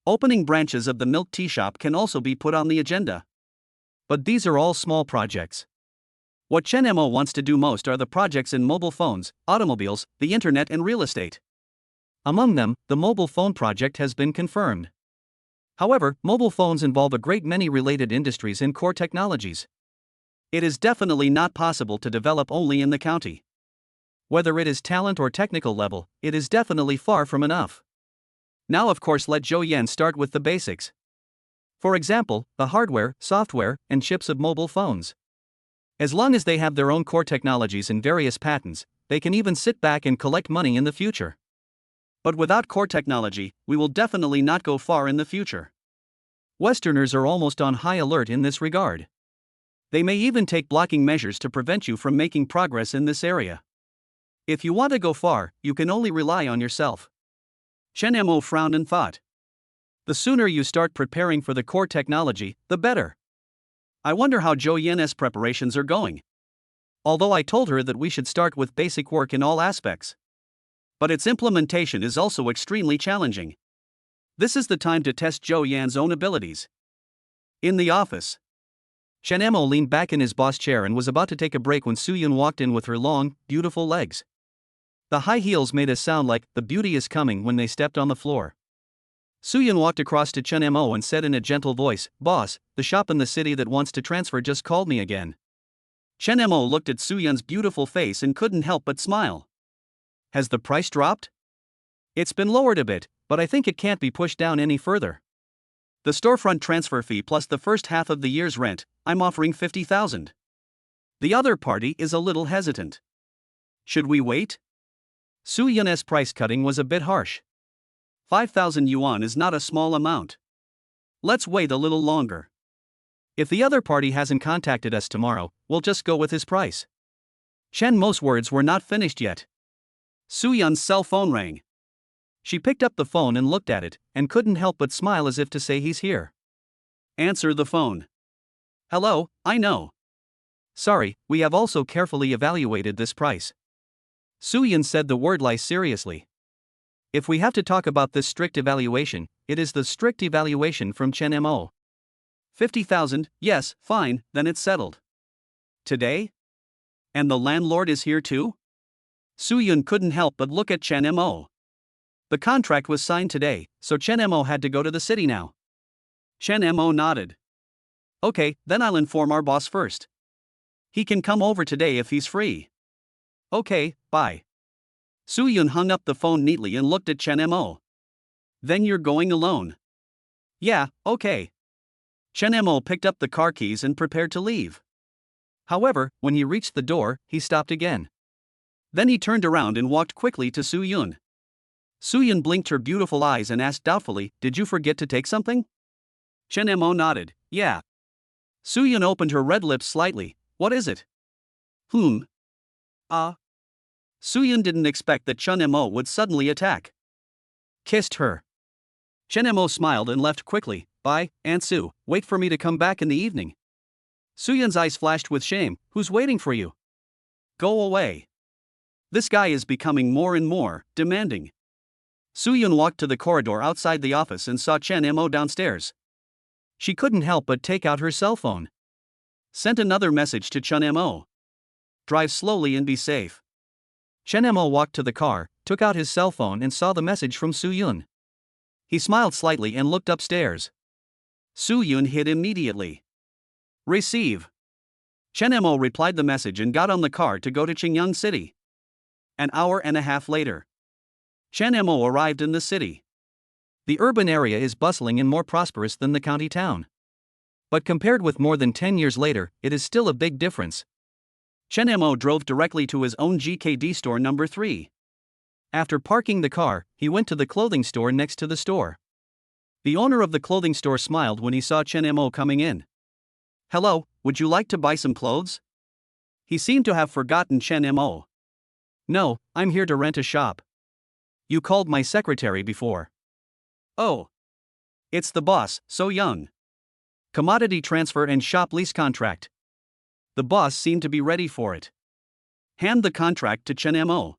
Opening branches of the milk tea shop can also be put on the agenda. But these are all small projects. What Chen Mo wants to do most are the projects in mobile phones, automobiles, the internet and real estate. Among them, the mobile phone project has been confirmed. However, mobile phones involve a great many related industries and core technologies. It is definitely not possible to develop only in the county. Whether it is talent or technical level, it is definitely far from enough. Now of course let Zhou Yan start with the basics. For example, the hardware, software, and chips of mobile phones. As long as they have their own core technologies and various patents, they can even sit back and collect money in the future. But without core technology, we will definitely not go far in the future. Westerners are almost on high alert in this regard. They may even take blocking measures to prevent you from making progress in this area. If you want to go far, you can only rely on yourself. Chen Mo frowned and thought. The sooner you start preparing for the core technology, the better. I wonder how Zhou Yan's preparations are going. Although I told her that we should start with basic work in all aspects. But its implementation is also extremely challenging. This is the time to test Zhou Yan's own abilities. In the office, Chen Mo leaned back in his boss chair and was about to take a break when Su Yun walked in with her long, beautiful legs. The high heels made a sound like, the beauty is coming when they stepped on the floor. Su Yun walked across to Chen Mo and said in a gentle voice, Boss, the shop in the city that wants to transfer just called me again. Chen Mo looked at Su Yun's beautiful face and couldn't help but smile. Has the price dropped? It's been lowered a bit, but I think it can't be pushed down any further. The storefront transfer fee plus the first half of the year's rent, I'm offering 50,000. The other party is a little hesitant. Should we wait? Su Yun's price cutting was a bit harsh. 5,000 yuan is not a small amount. Let's wait a little longer. If the other party hasn't contacted us tomorrow, we'll just go with his price. Chen Mo's words were not finished yet. Su Yun's cell phone rang. She picked up the phone and looked at it, and couldn't help but smile as if to say he's here. Answer the phone. Hello, I know. Sorry, we have also carefully evaluated this price. Su Yun said the word lie seriously. If we have to talk about this strict evaluation, it is the strict evaluation from Chen Mo. 50,000, yes, fine, then it's settled. Today? And the landlord is here too? Su Yun couldn't help but look at Chen Mo. The contract was signed today, so Chen Mo had to go to the city now. Chen Mo nodded. Okay, then I'll inform our boss first. He can come over today if he's free. Okay, bye. Su Yun hung up the phone neatly and looked at Chen Mo. Then you're going alone? Yeah, okay. Chen Mo picked up the car keys and prepared to leave. However, when he reached the door, he stopped again. Then he turned around and walked quickly to Su Yun. Su Yun blinked her beautiful eyes and asked doubtfully, "Did you forget to take something?" Chen Mo nodded, "Yeah." Su Yun opened her red lips slightly. "What is it?" Su Yun didn't expect that Chen Mo would suddenly attack. Kissed her. Chen Mo smiled and left quickly. "Bye, Aunt Su, wait for me to come back in the evening." Su Yun's eyes flashed with shame. "Who's waiting for you?" "Go away." This guy is becoming more and more demanding. Su Yun walked to the corridor outside the office and saw Chen Mo downstairs. She couldn't help but take out her cell phone. Sent another message to Chen Mo. "Drive slowly and be safe." Chen Mo walked to the car, took out his cell phone and saw the message from Su Yun. He smiled slightly and looked upstairs. Su Yun hid immediately. Receive. Chen Mo replied the message and got on the car to go to Qingyang City. An hour and a half later, Chen Mo arrived in the city. The urban area is bustling and more prosperous than the county town. But compared with more than 10 years later, it is still a big difference. Chen Mo drove directly to his own GKD store number 3. After parking the car, he went to the clothing store next to the store. The owner of the clothing store smiled when he saw Chen Mo coming in. "Hello, would you like to buy some clothes?" He seemed to have forgotten Chen Mo. "No, I'm here to rent a shop. You called my secretary before." "Oh. It's the boss, So Young. Commodity transfer and shop lease contract." The boss seemed to be ready for it. "Hand the contract to Chen Mo.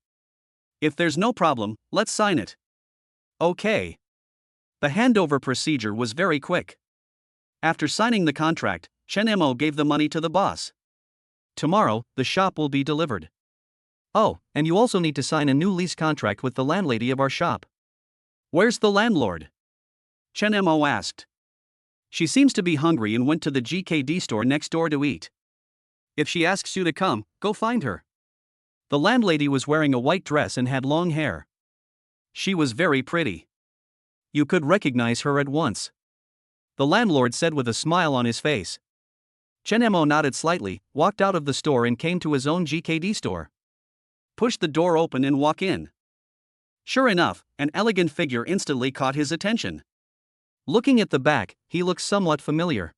If there's no problem, let's sign it." "Okay." The handover procedure was very quick. After signing the contract, Chen Mo gave the money to the boss. "Tomorrow, the shop will be delivered. Oh, and you also need to sign a new lease contract with the landlady of our shop." "Where's the landlord?" Chen Mo asked. "She seems to be hungry and went to the GKD store next door to eat. If she asks you to come, go find her." The landlady was wearing a white dress and had long hair. She was very pretty. You could recognize her at once. The landlord said with a smile on his face. Chen Mo nodded slightly, walked out of the store and came to his own GKD store. Pushed the door open and walked in. Sure enough, an elegant figure instantly caught his attention. Looking at the back, he looked somewhat familiar.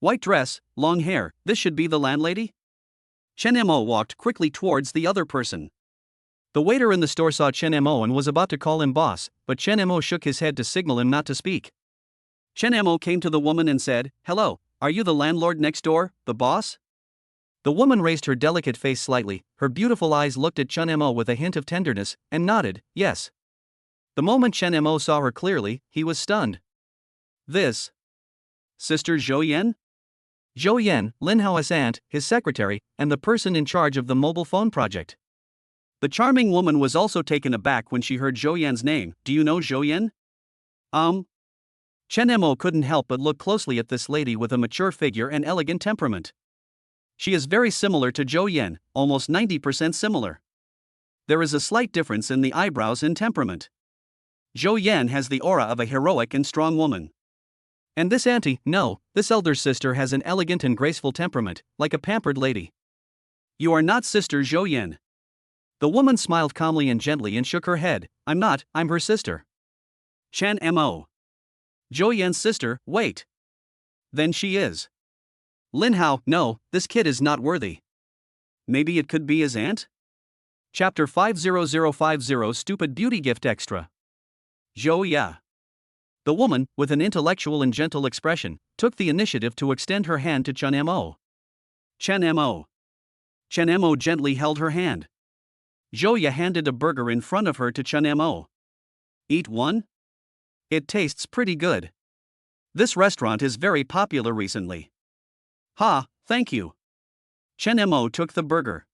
White dress, long hair, this should be the landlady? Chen Mo walked quickly towards the other person. The waiter in the store saw Chen Mo and was about to call him boss, but Chen Mo shook his head to signal him not to speak. Chen Mo came to the woman and said, "Hello, are you the landlord next door, the boss?" The woman raised her delicate face slightly, her beautiful eyes looked at Chen Mo with a hint of tenderness, and nodded, "Yes." The moment Chen Mo saw her clearly, he was stunned. This. Sister Zhou Yan? Zhou Yan, Lin Hao's aunt, his secretary, and the person in charge of the mobile phone project. The charming woman was also taken aback when she heard Zhou Yan's name. "Do you know Zhou Yan?" Chen Mo couldn't help but look closely at this lady with a mature figure and elegant temperament. She is very similar to Zhou Yan, almost 90% similar. There is a slight difference in the eyebrows and temperament. Zhou Yan has the aura of a heroic and strong woman. And this auntie, no, this elder sister has an elegant and graceful temperament, like a pampered lady. You are not Sister Zhou Yin. The woman smiled calmly and gently and shook her head. I'm not, I'm her sister. Chen Mo. Zhou Yan's sister, wait. Then she is. Lin Hao, no, this kid is not worthy. Maybe it could be his aunt? Chapter 50050 Stupid Beauty Gift Extra. Zhou Ya. The woman, with an intellectual and gentle expression, took the initiative to extend her hand to Chen Mo. Chen Mo. Chen Mo gently held her hand. Zhou Ya handed a burger in front of her to Chen Mo. Eat one? It tastes pretty good. This restaurant is very popular recently. Ha, thank you. Chen Mo took the burger.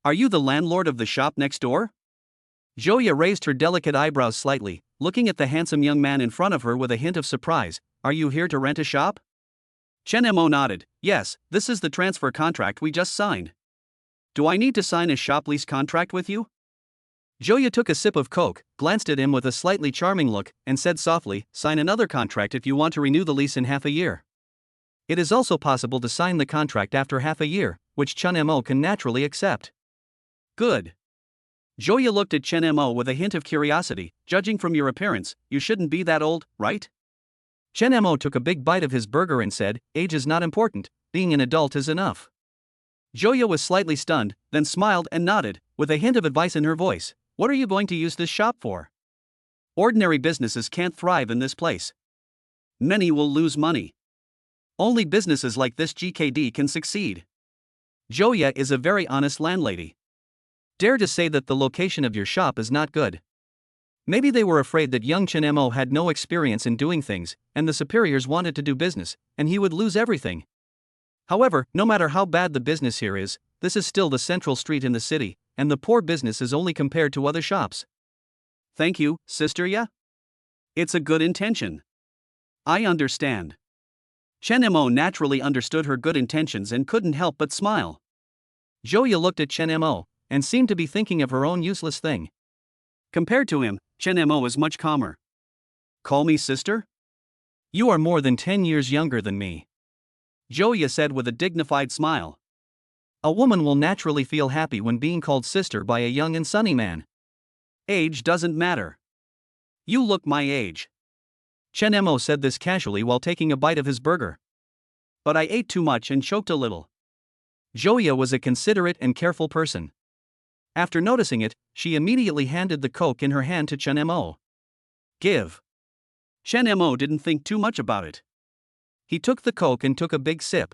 Are you the landlord of the shop next door? Zhou Ya raised her delicate eyebrows slightly, looking at the handsome young man in front of her with a hint of surprise. Are you here to rent a shop? Chen Mo nodded. Yes, this is the transfer contract we just signed. Do I need to sign a shop lease contract with you? Zhou Ya took a sip of Coke, glanced at him with a slightly charming look, and said softly, sign another contract if you want to renew the lease in half a year. It is also possible to sign the contract after half a year, which Chen Mo can naturally accept. Good. Zhou Ya looked at Chen Mo with a hint of curiosity. Judging from your appearance, you shouldn't be that old, right? Chen Mo took a big bite of his burger and said, age is not important, being an adult is enough. Zhou Ya was slightly stunned, then smiled and nodded, with a hint of advice in her voice. What are you going to use this shop for? Ordinary businesses can't thrive in this place. Many will lose money. Only businesses like this GKD can succeed. Zhou Ya is a very honest landlady. Dare to say that the location of your shop is not good. Maybe they were afraid that young Chen Mo had no experience in doing things, and the superiors wanted to do business, and he would lose everything. However, no matter how bad the business here is, this is still the central street in the city, and the poor business is only compared to other shops. Thank you, Sister Ya. It's a good intention. I understand. Chen Mo naturally understood her good intentions and couldn't help but smile. Zhou Ya looked at Chen Mo, and seemed to be thinking of her own useless thing. Compared to him, Chen Mo is much calmer. Call me sister? You are more than 10 years younger than me. Zhou Ya said with a dignified smile. A woman will naturally feel happy when being called sister by a young and sunny man. Age doesn't matter. You look my age. Chen Mo said this casually while taking a bite of his burger. But I ate too much and choked a little. Zhou Ya was a considerate and careful person. After noticing it, she immediately handed the Coke in her hand to Chen Mo. Give. Chen Mo didn't think too much about it. He took the Coke and took a big sip.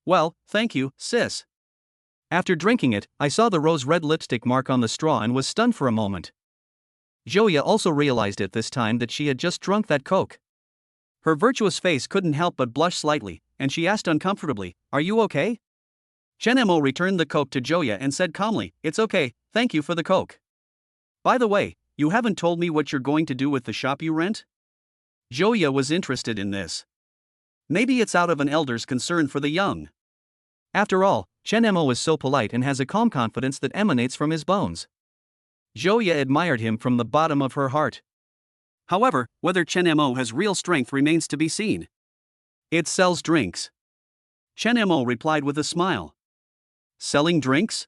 Well, thank you, sis. After drinking it, I saw the rose-red lipstick mark on the straw and was stunned for a moment. Zhou Ya also realized at this time that she had just drunk that Coke. Her virtuous face couldn't help but blush slightly, and she asked uncomfortably, Are you okay? Chen Mo returned the Coke to Zhou Ya and said calmly, It's okay, thank you for the Coke. By the way, you haven't told me what you're going to do with the shop you rent? Zhou Ya was interested in this. Maybe it's out of an elder's concern for the young. After all, Chen Mo is so polite and has a calm confidence that emanates from his bones. Zhou Ya admired him from the bottom of her heart. However, whether Chen Mo has real strength remains to be seen. It sells drinks. Chen Mo replied with a smile. Selling drinks?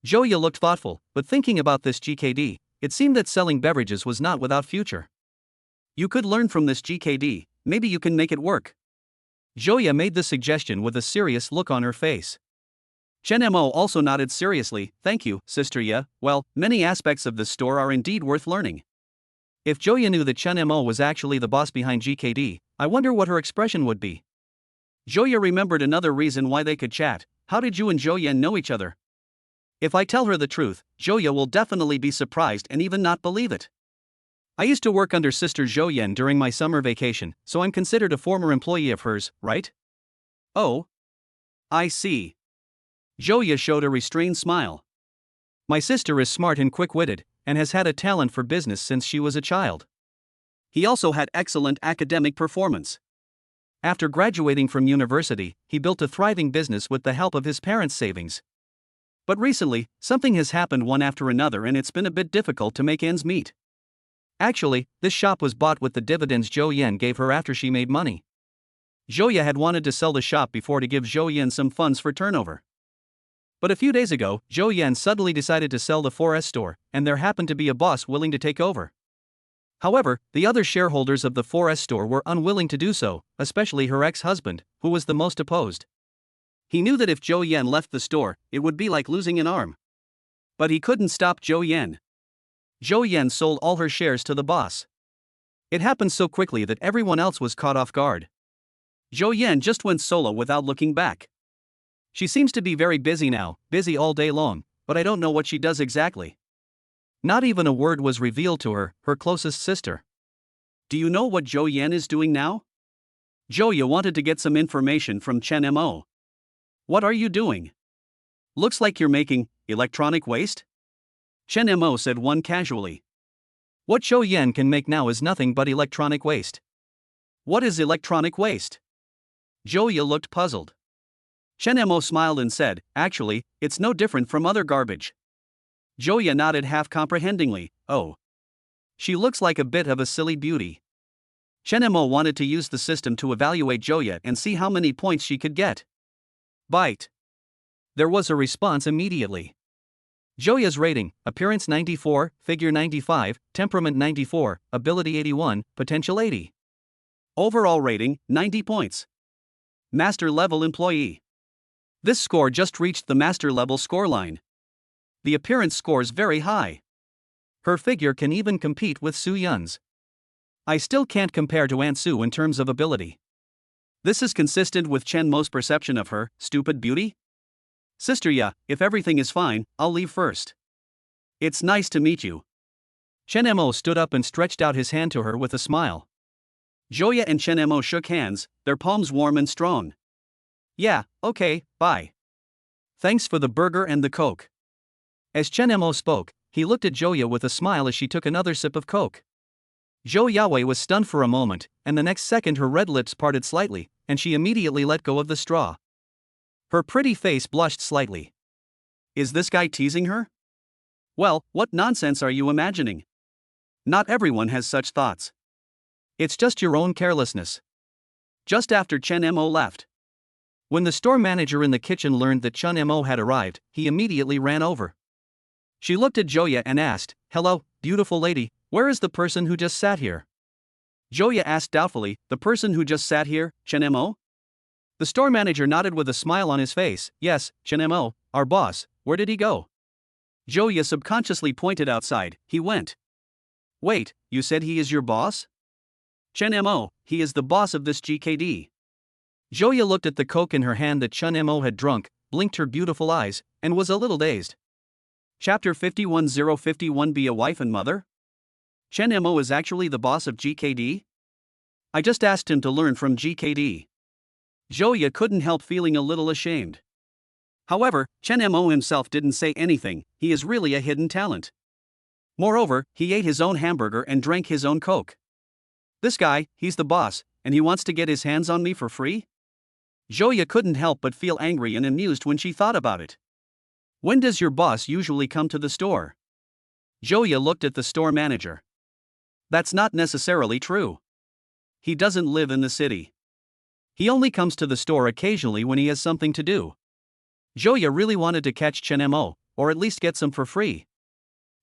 Zhou Ya looked thoughtful, but thinking about this GKD, it seemed that selling beverages was not without future. You could learn from this GKD, maybe you can make it work. Zhou Ya made the suggestion with a serious look on her face. Chen Mo also nodded seriously. Thank you, Sister Ya. Well, many aspects of this store are indeed worth learning. If Zhou Ya knew that Chen Mo was actually the boss behind GKD, I wonder what her expression would be. Zhou Ya remembered another reason why they could chat. How did you and Zhou Ya know each other? If I tell her the truth, Zhou Ya will definitely be surprised and even not believe it. I used to work under Sister Zhou Yan during my summer vacation, so I'm considered a former employee of hers, right? Oh. I see. Zhou Ya showed a restrained smile. My sister is smart and quick-witted, and has had a talent for business since she was a child. He also had excellent academic performance. After graduating from university, he built a thriving business with the help of his parents' savings. But recently, something has happened one after another and it's been a bit difficult to make ends meet. Actually, this shop was bought with the dividends Zhou Yan gave her after she made money. Zhou Ye had wanted to sell the shop before to give Zhou Yan some funds for turnover. But a few days ago, Zhou Yan suddenly decided to sell the 4S store, and there happened to be a boss willing to take over. However, the other shareholders of the 4S store were unwilling to do so, especially her ex-husband, who was the most opposed. He knew that if Zhou Yan left the store, it would be like losing an arm. But he couldn't stop Zhou Yan. Zhou Yan sold all her shares to the boss. It happened so quickly that everyone else was caught off guard. Zhou Yan just went solo without looking back. She seems to be very busy now, busy all day long, but I don't know what she does exactly. Not even a word was revealed to her, her closest sister. Do you know what Zhou Yan is doing now? Zhou Ye wanted to get some information from Chen Mo. What are you doing? Looks like you're making electronic waste? Chen Mo said one casually. What Zhou Yan can make now is nothing but electronic waste. What is electronic waste? Zhou Ye looked puzzled. Chen Mo smiled and said, actually, it's no different from other garbage. Zhou Ye nodded half comprehendingly, oh. She looks like a bit of a silly beauty. Chen Mo wanted to use the system to evaluate Zhou Ye and see how many points she could get. Bite. There was a response immediately. Zhou Ye's rating: appearance 94, figure 95, temperament 94, ability 81, potential 80. Overall rating, 90 points. Master level employee. This score just reached the master level scoreline. The appearance scores very high. Her figure can even compete with Su Yun's. I still can't compare to Aunt Su in terms of ability. This is consistent with Chen Mo's perception of her stupid beauty? Sister Ya, if everything is fine, I'll leave first. It's nice to meet you. Chen Mo stood up and stretched out his hand to her with a smile. Zhou Ye and Chen Mo shook hands, their palms warm and strong. Yeah, okay, bye. Thanks for the burger and the Coke. As Chen Mo spoke, he looked at Zhou Ye with a smile as she took another sip of Coke. Zhou Yawei was stunned for a moment, and the next second her red lips parted slightly, and she immediately let go of the straw. Her pretty face blushed slightly. Is this guy teasing her? Well, what nonsense are you imagining? Not everyone has such thoughts. It's just your own carelessness. Just after Chen Mo left. When the store manager in the kitchen learned that Chen Mo had arrived, he immediately ran over. She looked at Zhou Ye and asked, "Hello, beautiful lady, where is the person who just sat here?" Zhou Ye asked doubtfully, "The person who just sat here, Chen Mo?" The store manager nodded with a smile on his face. "Yes, Chen Mo, our boss, where did he go?" Zhou Ye subconsciously pointed outside, "He went." Wait, you said he is your boss? Chen Mo, he is the boss of this GKD. Zhou Ye looked at the Coke in her hand that Chen Mo had drunk, blinked her beautiful eyes, and was a little dazed. Chapter 51051. Be a wife and mother? Chen Mo is actually the boss of GKD? I just asked him to learn from GKD. Zhou Ye couldn't help feeling a little ashamed. However, Chen Mo himself didn't say anything, he is really a hidden talent. Moreover, he ate his own hamburger and drank his own Coke. This guy, he's the boss, and he wants to get his hands on me for free? Zhou Ye couldn't help but feel angry and amused when she thought about it. When does your boss usually come to the store? Zhou Ye looked at the store manager. That's not necessarily true. He doesn't live in the city. He only comes to the store occasionally when he has something to do. Zhou Ye really wanted to catch Chen Mo, or at least get some for free.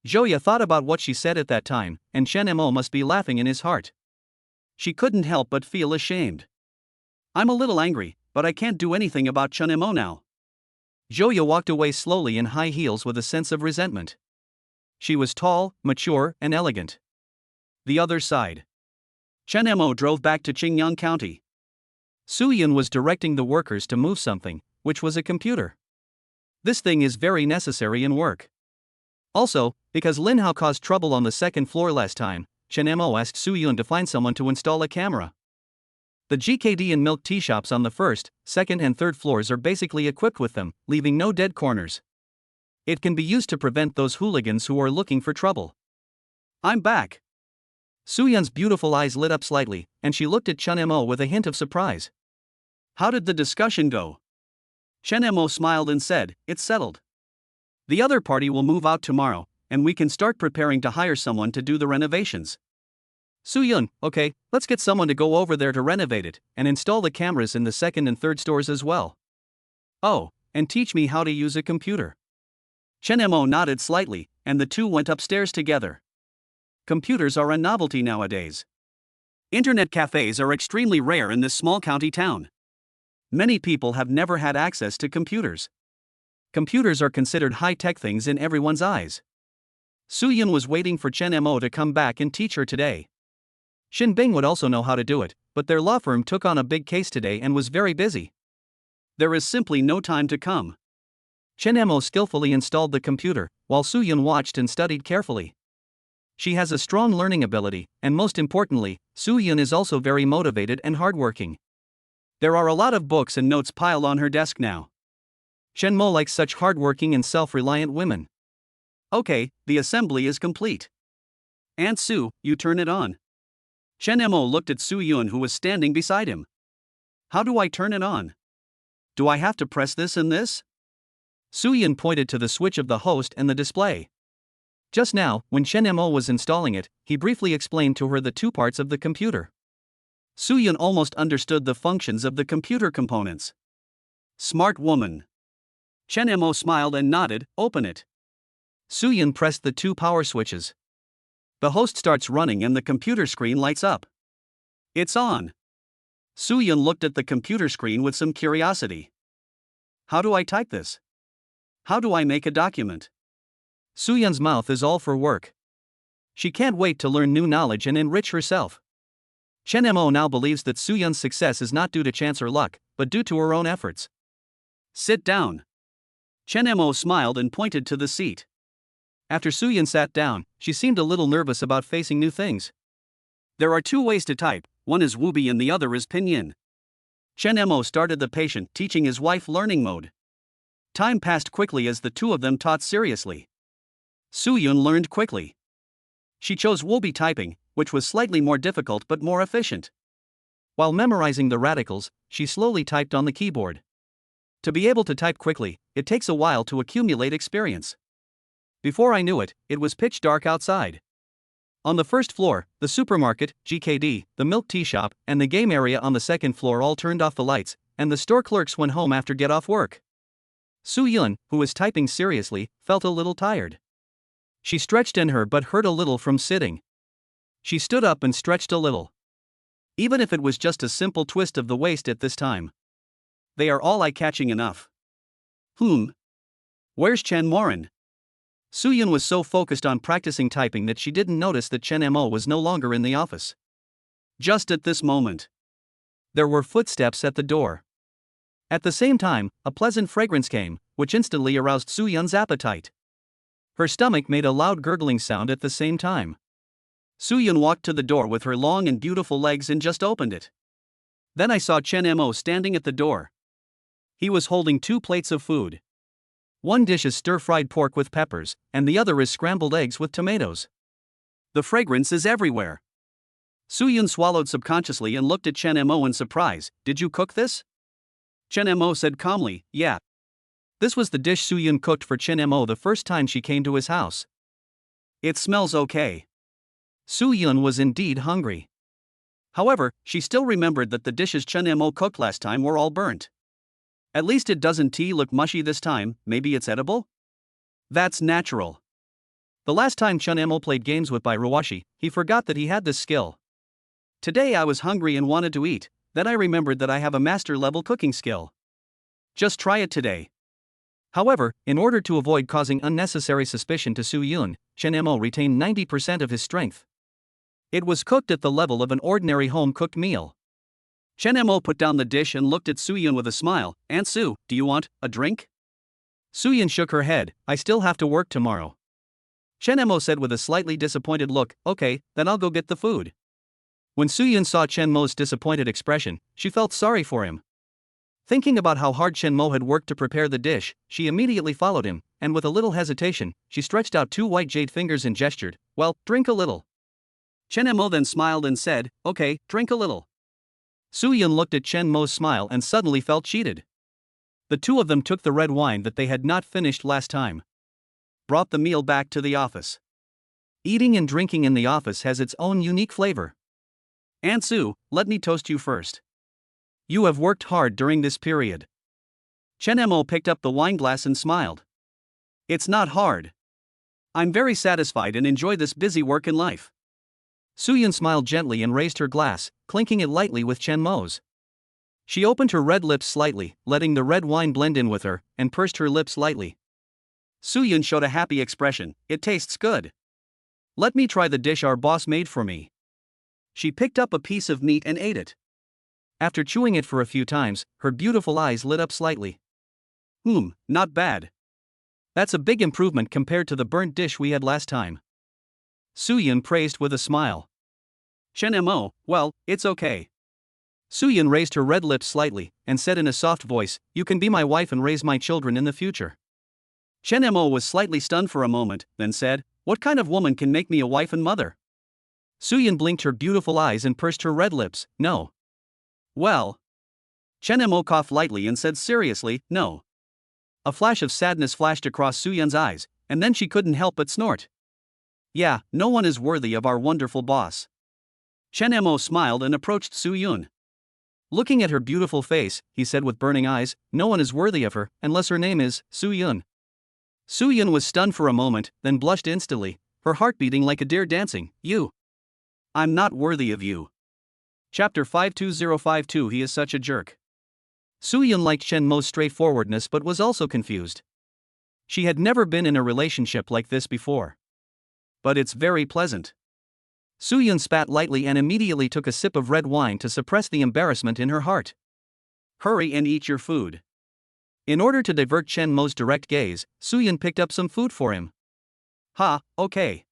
Zhou Ye thought about what she said at that time, and Chen Mo must be laughing in his heart. She couldn't help but feel ashamed. I'm a little angry, but I can't do anything about Chen Mo now. Zhou Ye walked away slowly in high heels with a sense of resentment. She was tall, mature, and elegant. The other side. Chen Mo drove back to Qingyang County. Su Yun was directing the workers to move something, which was a computer. This thing is very necessary in work. Also, because Lin Hao caused trouble on the second floor last time, Chen Mo asked Su Yun to find someone to install a camera. The GKD and milk tea shops on the first, second and third floors are basically equipped with them, leaving no dead corners. It can be used to prevent those hooligans who are looking for trouble. I'm back. Su Yun's beautiful eyes lit up slightly, and she looked at Chen Mo with a hint of surprise. How did the discussion go? Chen Mo smiled and said, it's settled. The other party will move out tomorrow, and we can start preparing to hire someone to do the renovations. Soo-yun, okay, let's get someone to go over there to renovate it, and install the cameras in the second and third stores as well. Oh, and teach me how to use a computer. Chen Mo nodded slightly, and the two went upstairs together. Computers are a novelty nowadays. Internet cafes are extremely rare in this small county town. Many people have never had access to computers. Computers are considered high-tech things in everyone's eyes. Soo-yun was waiting for Chen Mo to come back and teach her today. Shin Bing would also know how to do it, but their law firm took on a big case today and was very busy. There is simply no time to come. Chen Mo skillfully installed the computer, while Soo-yun watched and studied carefully. She has a strong learning ability, and most importantly, Soo-yun is also very motivated and hardworking. There are a lot of books and notes piled on her desk now. Chen Mo likes such hardworking and self-reliant women. Okay, the assembly is complete. Aunt Sue, you turn it on. Chen Mo looked at Soo-yun, who was standing beside him. How do I turn it on? Do I have to press this and this? Soo-yun pointed to the switch of the host and the display. Just now, when Chen Mo was installing it, he briefly explained to her the two parts of the computer. Soo-yun almost understood the functions of the computer components. Smart woman. Chen Mo smiled and nodded, open it. Soo-yun pressed the two power switches. The host starts running and the computer screen lights up. It's on. Soo-yun looked at the computer screen with some curiosity. How do I type this? How do I make a document? Soo-yun's mouth is all for work. She can't wait to learn new knowledge and enrich herself. Chen Mo now believes that Soo-yun's success is not due to chance or luck, but due to her own efforts. Sit down. Chen Mo smiled and pointed to the seat. After Soo-yun sat down, she seemed a little nervous about facing new things. There are two ways to type, one is Wubi and the other is Pinyin. Chen Mo started the patient teaching his wife learning mode. Time passed quickly as the two of them taught seriously. Soo-yun learned quickly. She chose Wubi typing, which was slightly more difficult but more efficient. While memorizing the radicals, she slowly typed on the keyboard. To be able to type quickly, it takes a while to accumulate experience. Before I knew it, it was pitch dark outside. On the first floor, the supermarket, GKD, the milk tea shop, and the game area on the second floor all turned off the lights, and the store clerks went home after get off work. Soo-yun, who was typing seriously, felt a little tired. She stretched and her butt hurt a little from sitting. She stood up and stretched a little. Even if it was just a simple twist of the waist at this time. They are all eye-catching enough. Where's Chen Morin? Soo-yun was so focused on practicing typing that she didn't notice that Chen Mo was no longer in the office. Just at this moment, there were footsteps at the door. At the same time, a pleasant fragrance came, which instantly aroused Soo-yun's appetite. Her stomach made a loud gurgling sound at the same time. Soo-yun walked to the door with her long and beautiful legs and just opened it. Then I saw Chen Mo standing at the door. He was holding two plates of food. One dish is stir-fried pork with peppers, and the other is scrambled eggs with tomatoes. The fragrance is everywhere. Soo-yun swallowed subconsciously and looked at Chen Mo in surprise. Did you cook this? Chen Mo said calmly, yeah. This was the dish Soo-yun cooked for Chen Mo the first time she came to his house. It smells okay. Soo-yun was indeed hungry. However, she still remembered that the dishes Chen Mo cooked last time were all burnt. At least it doesn't look mushy this time, maybe it's edible? That's natural. The last time Chen Mo played games with Bairuwashi, he forgot that he had this skill. Today I was hungry and wanted to eat, then I remembered that I have a master-level cooking skill. Just try it today. However, in order to avoid causing unnecessary suspicion to Soo-yun, Chen Mo retained 90% of his strength. It was cooked at the level of an ordinary home-cooked meal. Chen Mo put down the dish and looked at Soo-yun with a smile. Aunt Sue, do you want a drink? Soo-yun shook her head. I still have to work tomorrow. Chen Mo said with a slightly disappointed look. Okay, then I'll go get the food. When Soo-yun saw Chen Mo's disappointed expression, she felt sorry for him. Thinking about how hard Chen Mo had worked to prepare the dish, she immediately followed him, and with a little hesitation, she stretched out two white jade fingers and gestured, well, drink a little. Chen Mo then smiled and said, okay, drink a little. Soo-yun looked at Chen Mo's smile and suddenly felt cheated. The two of them took the red wine that they had not finished last time. Brought the meal back to the office. Eating and drinking in the office has its own unique flavor. Aunt Sue, let me toast you first. You have worked hard during this period. Chen Mo picked up the wineglass and smiled. It's not hard. I'm very satisfied and enjoy this busy work in life. Suyun smiled gently and raised her glass, clinking it lightly with Chen Mo's. She opened her red lips slightly, letting the red wine blend in with her, and pursed her lips lightly. Suyun showed a happy expression. It tastes good. Let me try the dish our boss made for me. She picked up a piece of meat and ate it. After chewing it for a few times, her beautiful eyes lit up slightly. Not bad. That's a big improvement compared to the burnt dish we had last time. Suyun praised with a smile. Chen Mo, well, it's okay. Suyun raised her red lips slightly, and said in a soft voice, you can be my wife and raise my children in the future. Chen Mo was slightly stunned for a moment, then said, what kind of woman can make me a wife and mother? Suyun blinked her beautiful eyes and pursed her red lips, no. Well. Chen Mo coughed lightly and said seriously, no. A flash of sadness flashed across Suyun's eyes, and then she couldn't help but snort. Yeah, no one is worthy of our wonderful boss. Chen Mo smiled and approached Suyun. Looking at her beautiful face, he said with burning eyes, no one is worthy of her, unless her name is Suyun. Suyun was stunned for a moment, then blushed instantly, her heart beating like a deer dancing. You. I'm not worthy of you. Chapter 52052. He is such a jerk. Suyun liked Chen Mo's straightforwardness but was also confused. She had never been in a relationship like this before. But it's very pleasant. Suyun spat lightly and immediately took a sip of red wine to suppress the embarrassment in her heart. Hurry and eat your food. In order to divert Chen Mo's direct gaze, Suyun picked up some food for him. Okay.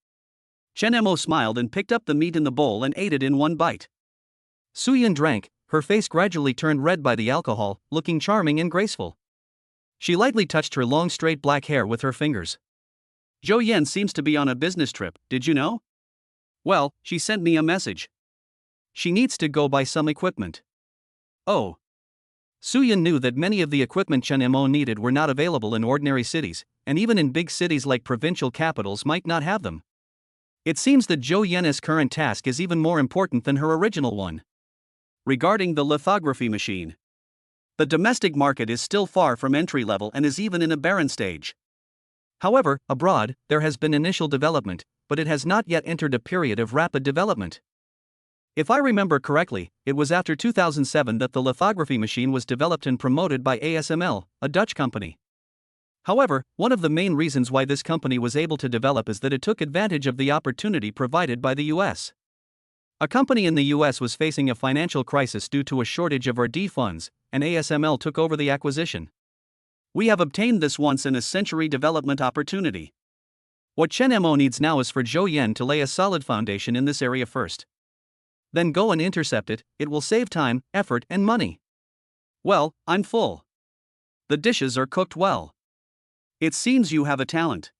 Chen Mo smiled and picked up the meat in the bowl and ate it in one bite. Suyun drank, her face gradually turned red by the alcohol, looking charming and graceful. She lightly touched her long straight black hair with her fingers. Zhou Yan seems to be on a business trip, did you know? Well, she sent me a message. She needs to go buy some equipment. Oh. Suyun knew that many of the equipment Chen Mo needed were not available in ordinary cities, and even in big cities like provincial capitals might not have them. It seems that Zhou Yan's current task is even more important than her original one. Regarding the lithography machine, the domestic market is still far from entry level and is even in a barren stage. However, abroad, there has been initial development, but it has not yet entered a period of rapid development. If I remember correctly, it was after 2007 that the lithography machine was developed and promoted by ASML, a Dutch company. However, one of the main reasons why this company was able to develop is that it took advantage of the opportunity provided by the US. A company in the US was facing a financial crisis due to a shortage of R&D funds, and ASML took over the acquisition. We have obtained this once-in-a-century development opportunity. What Chen Mo needs now is for Zhou Yan to lay a solid foundation in this area first. Then go and intercept it, it will save time, effort, and money. Well, I'm full. The dishes are cooked well. It seems you have a talent.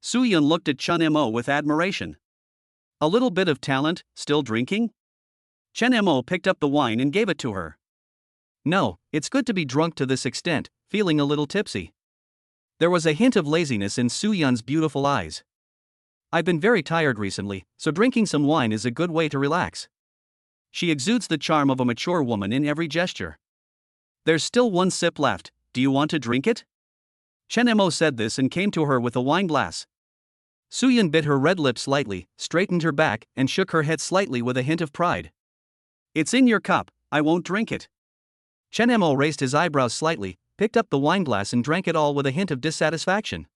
Suyun looked at Chen Mo with admiration. A little bit of talent, still drinking? Chen Mo picked up the wine and gave it to her. No, it's good to be drunk to this extent, feeling a little tipsy. There was a hint of laziness in Suyun's beautiful eyes. I've been very tired recently, so drinking some wine is a good way to relax. She exudes the charm of a mature woman in every gesture. There's still one sip left, do you want to drink it? Chen Mo said this and came to her with a wine glass. Suyun bit her red lips slightly, straightened her back, and shook her head slightly with a hint of pride. It's in your cup, I won't drink it. Chen Mo raised his eyebrows slightly, picked up the wineglass and drank it all with a hint of dissatisfaction.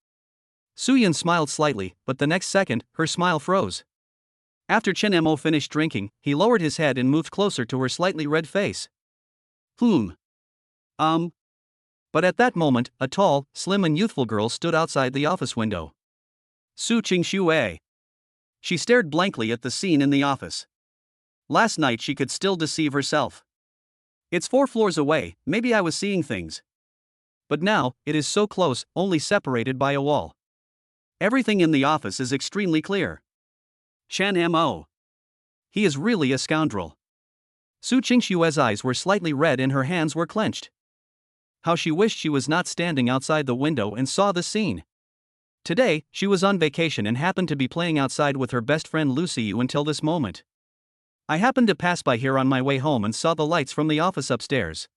Suyun smiled slightly, but the next second, her smile froze. After Chen Mo finished drinking, he lowered his head and moved closer to her slightly red face. But at that moment, a tall, slim and youthful girl stood outside the office window. Su Qingxue. She stared blankly at the scene in the office. Last night she could still deceive herself. It's 4 floors away, maybe I was seeing things. But now, it is so close, only separated by a wall. Everything in the office is extremely clear. Chen Mo. He is really a scoundrel. Su Qingxue's eyes were slightly red and her hands were clenched. How she wished she was not standing outside the window and saw the scene. Today, she was on vacation and happened to be playing outside with her best friend Lucy until this moment. I happened to pass by here on my way home and saw the lights from the office upstairs.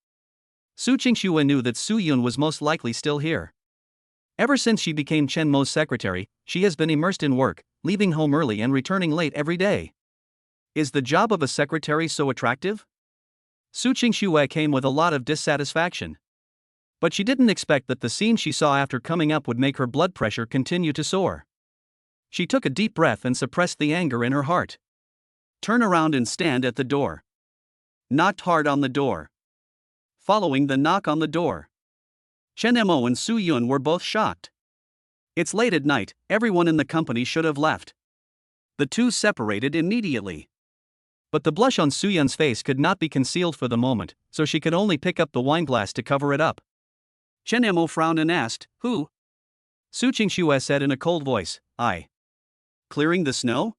Su Qingxue knew that Su Yun was most likely still here. Ever since she became Chen Mo's secretary, she has been immersed in work, leaving home early and returning late every day. Is the job of a secretary so attractive? Su Qingxue came with a lot of dissatisfaction. But she didn't expect that the scene she saw after coming up would make her blood pressure continue to soar. She took a deep breath and suppressed the anger in her heart. Turn around and stand at the door. Knocked hard on the door. Following the knock on the door, Chen Mo and Su Yun were both shocked. It's late at night, everyone in the company should have left. The two separated immediately. But the blush on Su Yun's face could not be concealed for the moment, so she could only pick up the wineglass to cover it up. Chen Mo frowned and asked, "Who?" Su Qingxue said in a cold voice, "I." "Clearing the snow?"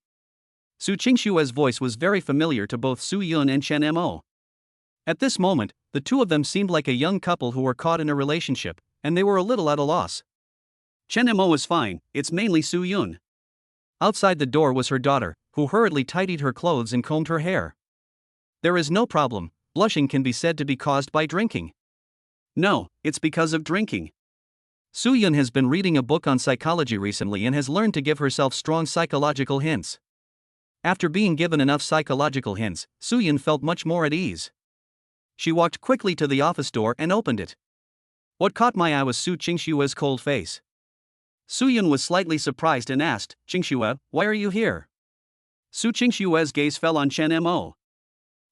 Su Qingxue's voice was very familiar to both Su Yun and Chen Mo. At this moment, the two of them seemed like a young couple who were caught in a relationship, and they were a little at a loss. Chen Mo is fine, it's mainly Su Yun. Outside the door was her daughter, who hurriedly tidied her clothes and combed her hair. There is no problem, blushing can be said to be caused by drinking. No, it's because of drinking. Su Yun has been reading a book on psychology recently and has learned to give herself strong psychological hints. After being given enough psychological hints, Su Yun felt much more at ease. She walked quickly to the office door and opened it. What caught my eye was Su Qingxue's cold face. Su Yun was slightly surprised and asked, "Qingxue, why are you here?" Su Qingxue's gaze fell on Chen Mo.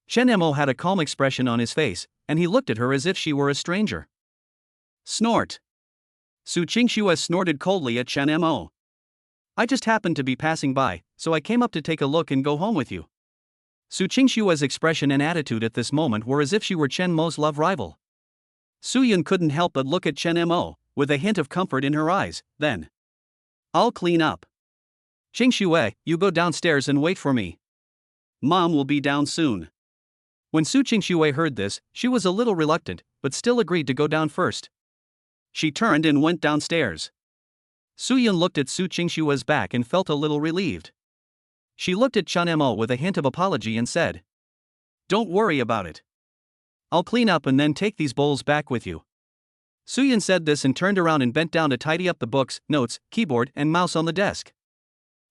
Chen Mo had a calm expression on his face, and he looked at her as if she were a stranger. Snort. Su Qingxue snorted coldly at Chen Mo. "I just happened to be passing by, so I came up to take a look and go home with you." Su Qingxue's expression and attitude at this moment were as if she were Chen Mo's love rival. Su Yun couldn't help but look at Chen Mo, with a hint of comfort in her eyes, then. "I'll clean up." "Qingxue, you go downstairs and wait for me. Mom will be down soon." When Su Qingxue heard this, she was a little reluctant, but still agreed to go down first. She turned and went downstairs. Su Yun looked at Su Qingxue's back and felt a little relieved. She looked at Chen Mo with a hint of apology and said, "Don't worry about it. I'll clean up and then take these bowls back with you." Su Yun said this and turned around and bent down to tidy up the books, notes, keyboard, and mouse on the desk.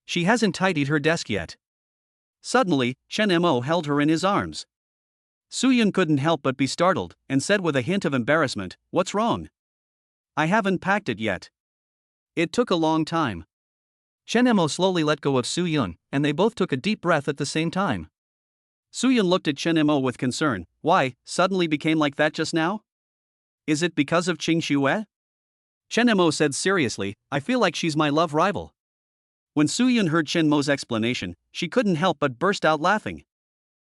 She hasn't tidied her desk yet. Suddenly, Chen Mo held her in his arms. Su Yun couldn't help but be startled, and said with a hint of embarrassment, "What's wrong?" "I haven't packed it yet. It took a long time." Chen Mo slowly let go of Su Yun, and they both took a deep breath at the same time. Su Yun looked at Chen Mo with concern. "Why, suddenly became like that just now? Is it because of Qingxue?" Chen Mo said seriously, "I feel like she's my love rival." When Su Yun heard Chen Mo's explanation, she couldn't help but burst out laughing.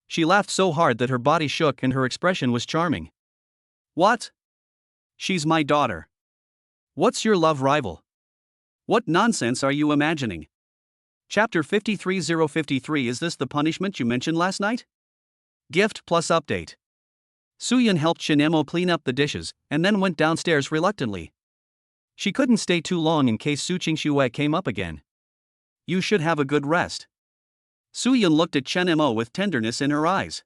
She laughed so hard that her body shook and her expression was charming. "What? She's my daughter. What's your love rival? What nonsense are you imagining?" Chapter 53053. Is this the punishment you mentioned last night? Gift plus update. Su Yun helped Chen Mo clean up the dishes, and then went downstairs reluctantly. She couldn't stay too long in case Su Qingxue came up again. "You should have a good rest." Su Yun looked at Chen Mo with tenderness in her eyes.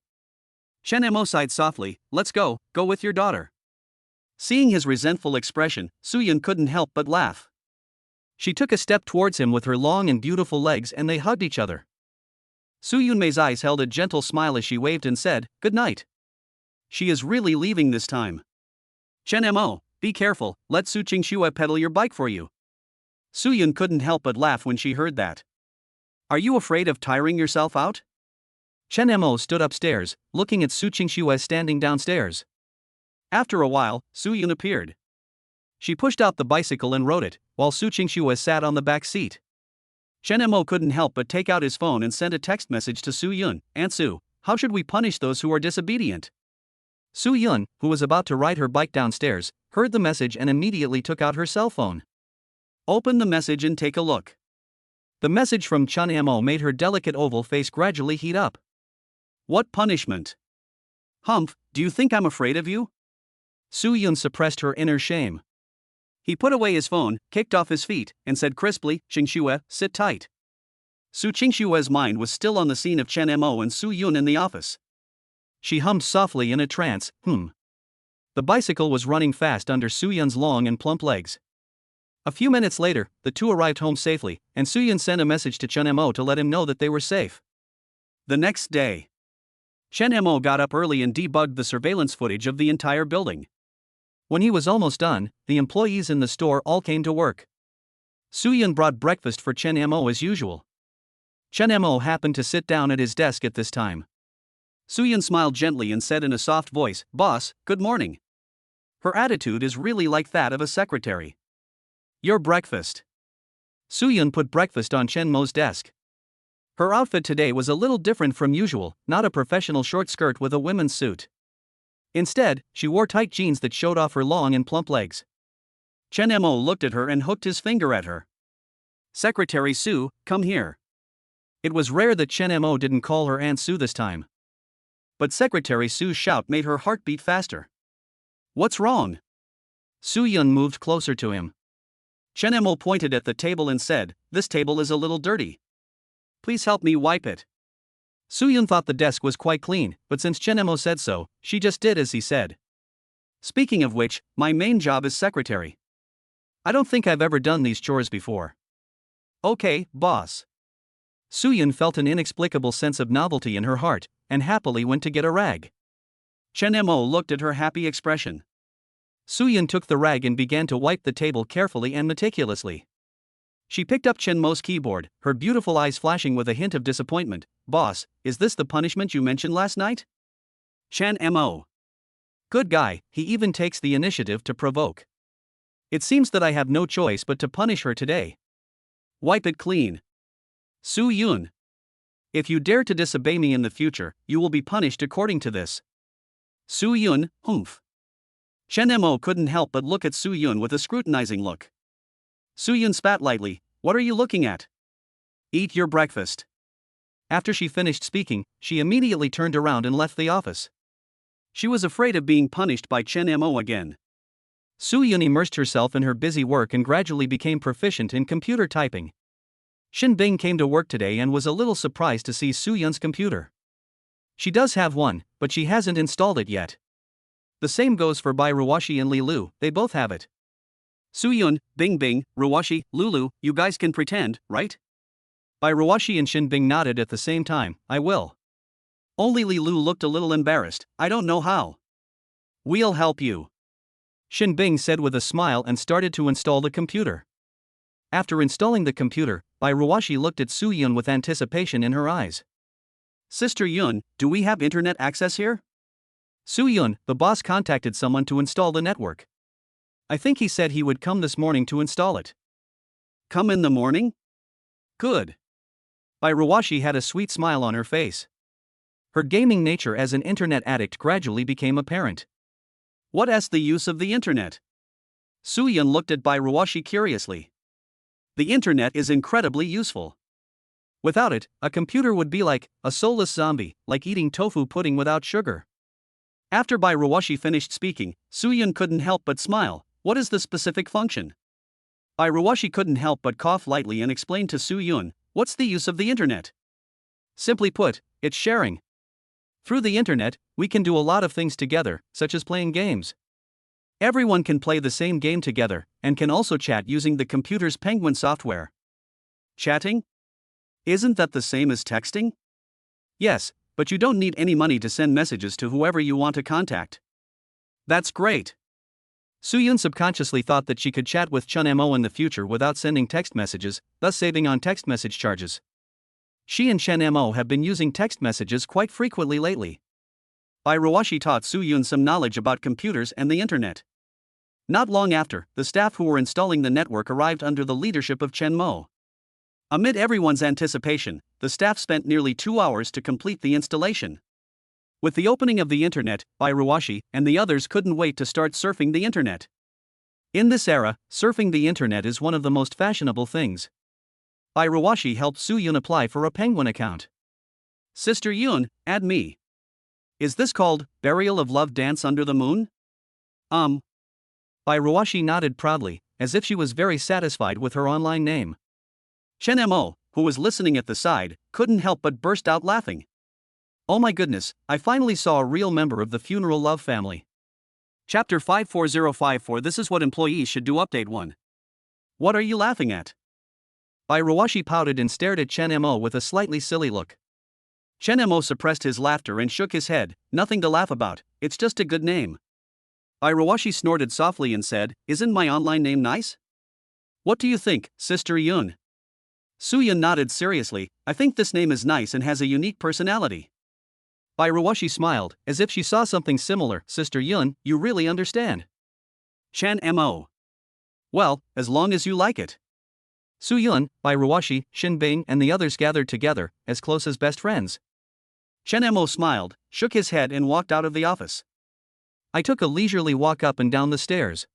Chen Mo sighed softly, "Let's go with your daughter." Seeing his resentful expression, Su Yun couldn't help but laugh. She took a step towards him with her long and beautiful legs and they hugged each other. Su Yunmei's eyes held a gentle smile as she waved and said, "Good night." She is really leaving this time. Chen Mo, be careful, let Su Qingxue pedal your bike for you. Su Yun couldn't help but laugh when she heard that. Are you afraid of tiring yourself out? Chen Mo stood upstairs, looking at Su Qingxue standing downstairs. After a while, Su Yun appeared. She pushed out the bicycle and rode it, while Su Qingxue sat on the back seat. Chen Mo couldn't help but take out his phone and send a text message to Su Yun. "Aunt Su, how should we punish those who are disobedient?" Su Yun, who was about to ride her bike downstairs, heard the message and immediately took out her cell phone. Open the message and take a look. The message from Chen Mo made her delicate oval face gradually heat up. "What punishment? Humph, do you think I'm afraid of you?" Su Yun suppressed her inner shame. He put away his phone, kicked off his feet, and said crisply, Xingxue, sit tight. Su Qingshue's mind was still on the scene of Chen Mo and Su Yun in the office. She hummed softly in a trance, The bicycle was running fast under Su Yun's long and plump legs. A few minutes later, the two arrived home safely, and Su Yun sent a message to Chen Mo to let him know that they were safe. The next day, Chen Mo got up early and debugged the surveillance footage of the entire building. When he was almost done, the employees in the store all came to work. Su Yun brought breakfast for Chen Mo as usual. Chen Mo happened to sit down at his desk at this time. Su Yun smiled gently and said in a soft voice, Boss, good morning. Her attitude is really like that of a secretary. Your breakfast. Su Yun put breakfast on Chen Mo's desk. Her outfit today was a little different from usual, not a professional short skirt with a women's suit. Instead, she wore tight jeans that showed off her long and plump legs. Chen Mo looked at her and hooked his finger at her. Secretary Su, come here. It was rare that Chen Mo didn't call her Aunt Su this time. But Secretary Su's shout made her heart beat faster. What's wrong? Su Yun moved closer to him. Chen Mo pointed at the table and said, this table is a little dirty. Please help me wipe it. Su Yun thought the desk was quite clean, but since Chen Mo said so, she just did as he said. Speaking of which, my main job is secretary. I don't think I've ever done these chores before. Okay, boss. Su Yun felt an inexplicable sense of novelty in her heart, and happily went to get a rag. Chen Mo looked at her happy expression. Su Yun took the rag and began to wipe the table carefully and meticulously. She picked up Chen Mo's keyboard, her beautiful eyes flashing with a hint of disappointment. Boss, is this the punishment you mentioned last night? Chen Mo. Good guy, he even takes the initiative to provoke. It seems that I have no choice but to punish her today. Wipe it clean. Su Yun. If you dare to disobey me in the future, you will be punished according to this. Su Yun, humph. Chen Mo couldn't help but look at Su Yun with a scrutinizing look. Su Yun spat lightly, what are you looking at? Eat your breakfast. After she finished speaking, she immediately turned around and left the office. She was afraid of being punished by Chen Mo again. Su Yun immersed herself in her busy work and gradually became proficient in computer typing. Xin Bing came to work today and was a little surprised to see Su Yun's computer. She does have one, but she hasn't installed it yet. The same goes for Bai Ruoshi and Li Lu, they both have it. Su Yun, Bing Bing, Ruoshi, Lulu, you guys can pretend, right? Bai Ruoshi and Xin Bing nodded at the same time, I will. Only Li Lu looked a little embarrassed, I don't know how. We'll help you. Xin Bing said with a smile and started to install the computer. After installing the computer, Bai Ruoshi looked at Su Yun with anticipation in her eyes. Sister Yun, do we have internet access here? Su Yun, the boss contacted someone to install the network. I think he said he would come this morning to install it. Come in the morning? Good. Bai Ruoshi had a sweet smile on her face. Her gaming nature as an internet addict gradually became apparent. What is the use of the internet? Su Yun looked at Bai Ruoshi curiously. The internet is incredibly useful. Without it, a computer would be like a soulless zombie, like eating tofu pudding without sugar. After Bai Ruoshi finished speaking, Su Yun couldn't help but smile. What is the specific function? Bai Ruoshi couldn't help but cough lightly and explained to Su Yun, what's the use of the internet? Simply put, it's sharing. Through the internet, we can do a lot of things together, such as playing games. Everyone can play the same game together, and can also chat using the computer's Penguin software. Chatting? Isn't that the same as texting? Yes, but you don't need any money to send messages to whoever you want to contact. That's great. Su Yun subconsciously thought that she could chat with Chen Mo in the future without sending text messages, thus saving on text message charges. She and Chen Mo have been using text messages quite frequently lately. Bai Ruoshi taught Su Yun some knowledge about computers and the internet. Not long after, the staff who were installing the network arrived under the leadership of Chen Mo. Amid everyone's anticipation, the staff spent nearly 2 hours to complete the installation. With the opening of the internet, Bai Ruoshi and the others couldn't wait to start surfing the internet. In this era, surfing the internet is one of the most fashionable things. Bai Ruoshi helped Su Yun apply for a Penguin account. Sister Yun, add me. Is this called Burial of Love Dance Under the Moon? Bai Ruoshi nodded proudly, as if she was very satisfied with her online name. Chen Mo, who was listening at the side, couldn't help but burst out laughing. Oh my goodness, I finally saw a real member of the Funeral Love family. Chapter 54054. This is what employees should do. Update 1. What are you laughing at? Bai Ruoshi pouted and stared at Chen Mo with a slightly silly look. Chen Mo suppressed his laughter and shook his head. Nothing to laugh about, it's just a good name. Bai Ruoshi snorted softly and said, isn't my online name nice? What do you think, Sister Yun? Su Yun nodded seriously. I think this name is nice and has a unique personality. Bai Ruoshi smiled, as if she saw something similar. Sister Yun, you really understand. Chen Mo. Well, as long as you like it. Su Yun, Bai Ruoshi, Xin Bing and the others gathered together, as close as best friends. Chen Mo smiled, shook his head and walked out of the office. I took a leisurely walk up and down the stairs.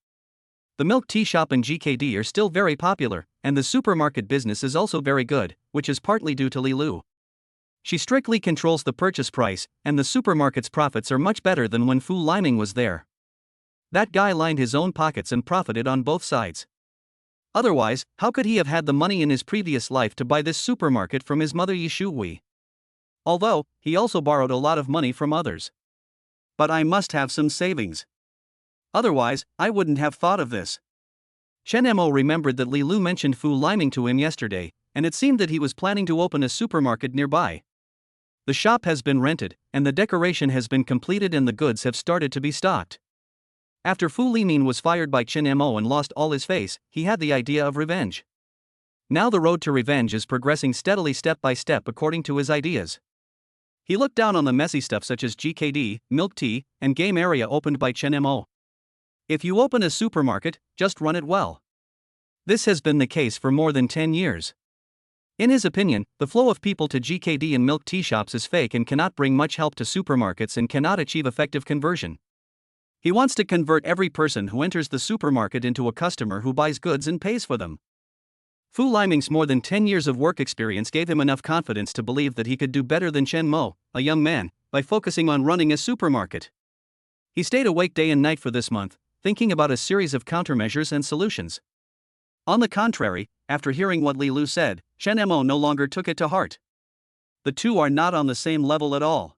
The milk tea shop and GKD are still very popular, and the supermarket business is also very good, which is partly due to Li Lu. She strictly controls the purchase price, and the supermarket's profits are much better than when Fu Liming was there. That guy lined his own pockets and profited on both sides. Otherwise, how could he have had the money in his previous life to buy this supermarket from his mother Yishu Wei? Although, he also borrowed a lot of money from others. But I must have some savings. Otherwise, I wouldn't have thought of this. Chen Mo remembered that Li Lu mentioned Fu Liming to him yesterday, and it seemed that he was planning to open a supermarket nearby. The shop has been rented, and the decoration has been completed and the goods have started to be stocked. After Fu Limin was fired by Chen Mo and lost all his face, he had the idea of revenge. Now the road to revenge is progressing steadily step by step according to his ideas. He looked down on the messy stuff such as GKD, milk tea, and game area opened by Chen Mo. If you open a supermarket, just run it well. This has been the case for more than 10 years. In his opinion, the flow of people to GKD and milk tea shops is fake and cannot bring much help to supermarkets and cannot achieve effective conversion. He wants to convert every person who enters the supermarket into a customer who buys goods and pays for them. Fu Liming's more than 10 years of work experience gave him enough confidence to believe that he could do better than Chen Mo, a young man, by focusing on running a supermarket. He stayed awake day and night for this month, thinking about a series of countermeasures and solutions. On the contrary, after hearing what Li Lu said, Chen Mo no longer took it to heart. The two are not on the same level at all.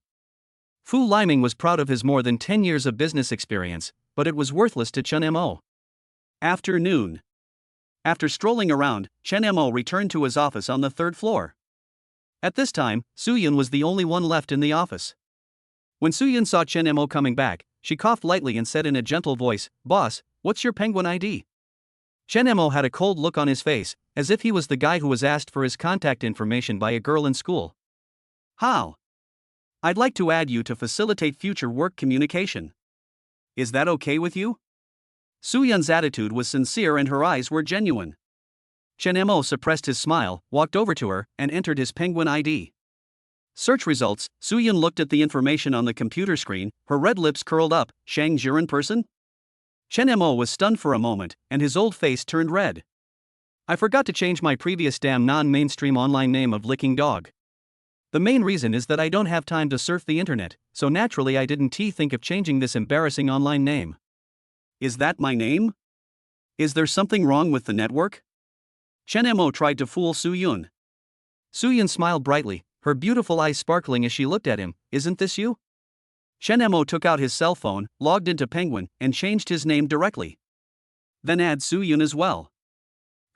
Fu Liming was proud of his more than 10 years of business experience, but it was worthless to Chen Mo. Afternoon. After strolling around, Chen Mo returned to his office on the third floor. At this time, Su Yun was the only one left in the office. When Su Yun saw Chen Mo coming back, she coughed lightly and said in a gentle voice, "Boss, what's your penguin ID?" Chen Mo had a cold look on his face, as if he was the guy who was asked for his contact information by a girl in school. How? I'd like to add you to facilitate future work communication. Is that okay with you? Su Yun's attitude was sincere and her eyes were genuine. Chen Mo suppressed his smile, walked over to her, and entered his penguin ID. Search results. Su Yun looked at the information on the computer screen, her red lips curled up. Shang Jiren person? Chen Mo was stunned for a moment, and his old face turned red. I forgot to change my previous damn non-mainstream online name of Licking Dog. The main reason is that I don't have time to surf the internet, so naturally I didn't think of changing this embarrassing online name. Is that my name? Is there something wrong with the network? Chen Mo tried to fool Su Yun. Su Yun smiled brightly, her beautiful eyes sparkling as she looked at him. Isn't this you? Chen Mo took out his cell phone, logged into Penguin, and changed his name directly. Then add Su Yun as well.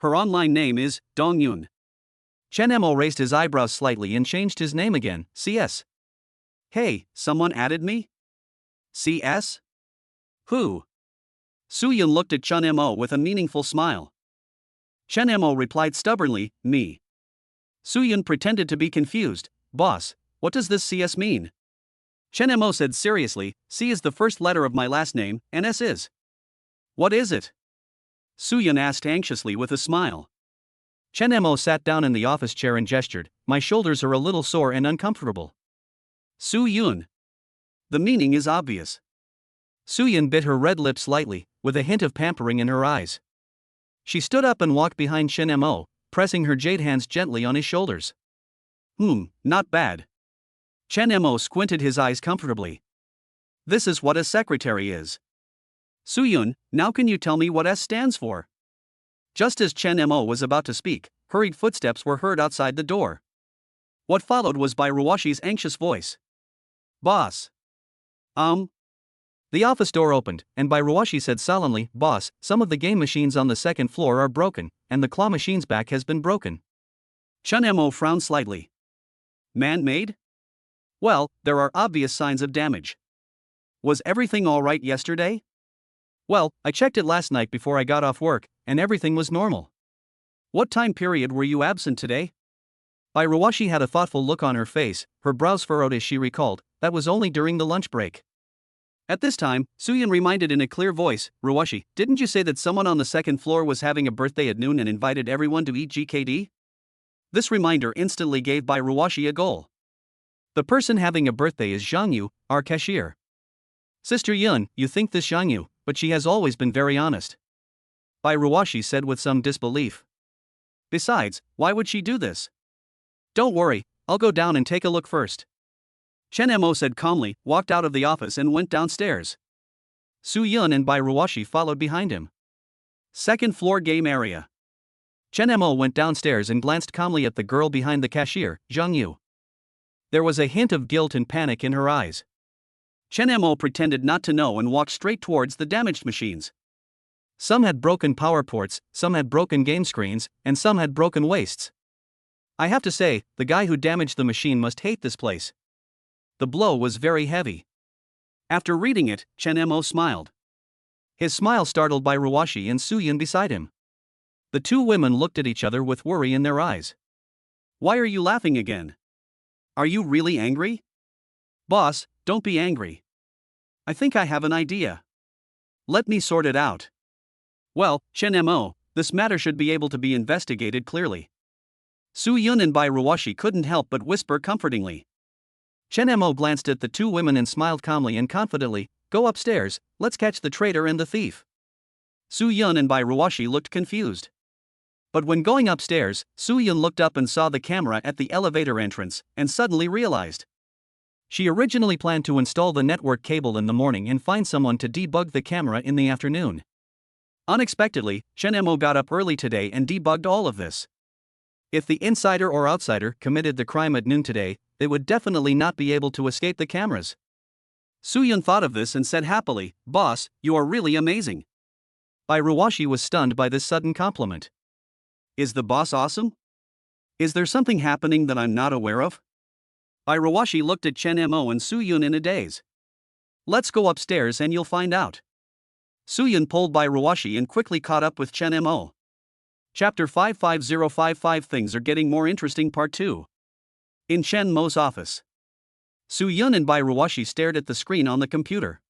Her online name is Dong Yun. Chen Mo raised his eyebrows slightly and changed his name again. CS. Hey, someone added me? CS? Who? Su Yun looked at Chen Mo with a meaningful smile. Chen Mo replied stubbornly, me. Su Yun pretended to be confused. Boss, what does this CS mean? Chen Mo said seriously, C is the first letter of my last name, and S is. What is it? Su Yun asked anxiously with a smile. Chen Mo sat down in the office chair and gestured, my shoulders are a little sore and uncomfortable. Su Yun. The meaning is obvious. Su Yun bit her red lips lightly, with a hint of pampering in her eyes. She stood up and walked behind Chen Mo, pressing her jade hands gently on his shoulders. Not bad. Chen Mo squinted his eyes comfortably. This is what a secretary is. Su Yun, now can you tell me what S stands for? Just as Chen Mo was about to speak, hurried footsteps were heard outside the door. What followed was by Ruwashi's anxious voice. Boss. The office door opened, and Ruwashi said solemnly, "Boss, some of the game machines on the second floor are broken, and the claw machine's back has been broken." Chen Mo frowned slightly. Man-made? Well, there are obvious signs of damage. Was everything all right yesterday? Well, I checked it last night before I got off work, and everything was normal. What time period were you absent today? Ruwashi had a thoughtful look on her face, her brows furrowed as she recalled, that was only during the lunch break. At this time, Suyin reminded in a clear voice, Ruwashi, didn't you say that someone on the second floor was having a birthday at noon and invited everyone to eat GKD? This reminder instantly gave Ruwashi a goal. The person having a birthday is Zhang Yu, our cashier. Sister Yun, you think this Zhang Yu, but she has always been very honest. Ruwashi said with some disbelief. Besides, why would she do this? Don't worry, I'll go down and take a look first. Chen Mo said calmly, walked out of the office and went downstairs. Su Yun and Ruwashi followed behind him. Second floor game area. Chen Mo went downstairs and glanced calmly at the girl behind the cashier, Zhang Yu. There was a hint of guilt and panic in her eyes. Chen Mo pretended not to know and walked straight towards the damaged machines. Some had broken power ports, some had broken game screens, and some had broken wastes. I have to say, the guy who damaged the machine must hate this place. The blow was very heavy. After reading it, Chen Mo smiled. His smile startled Ruwashi and Suyin beside him. The two women looked at each other with worry in their eyes. Why are you laughing again? Are you really angry? Boss, don't be angry. I think I have an idea. Let me sort it out. Well, Chen Mo, this matter should be able to be investigated clearly. Su Yun and Ruwashi couldn't help but whisper comfortingly. Chen Mo glanced at the two women and smiled calmly and confidently, "Go upstairs, let's catch the traitor and the thief." Su Yun and Ruwashi looked confused. But when going upstairs, Su Yun looked up and saw the camera at the elevator entrance, and suddenly realized. She originally planned to install the network cable in the morning and find someone to debug the camera in the afternoon. Unexpectedly, Chen Mo got up early today and debugged all of this. If the insider or outsider committed the crime at noon today, they would definitely not be able to escape the cameras. Su Yun thought of this and said happily, "Boss, you are really amazing." Ruwashi was stunned by this sudden compliment. Is the boss awesome? Is there something happening that I'm not aware of? Ruwashi looked at Chen Mo and Su Yun in a daze. Let's go upstairs and you'll find out. Su Yun pulled Ruwashi and quickly caught up with Chen Mo. Chapter 55055 Things are getting more interesting Part 2. In Chen Mo's office. Su Yun and Ruwashi stared at the screen on the computer.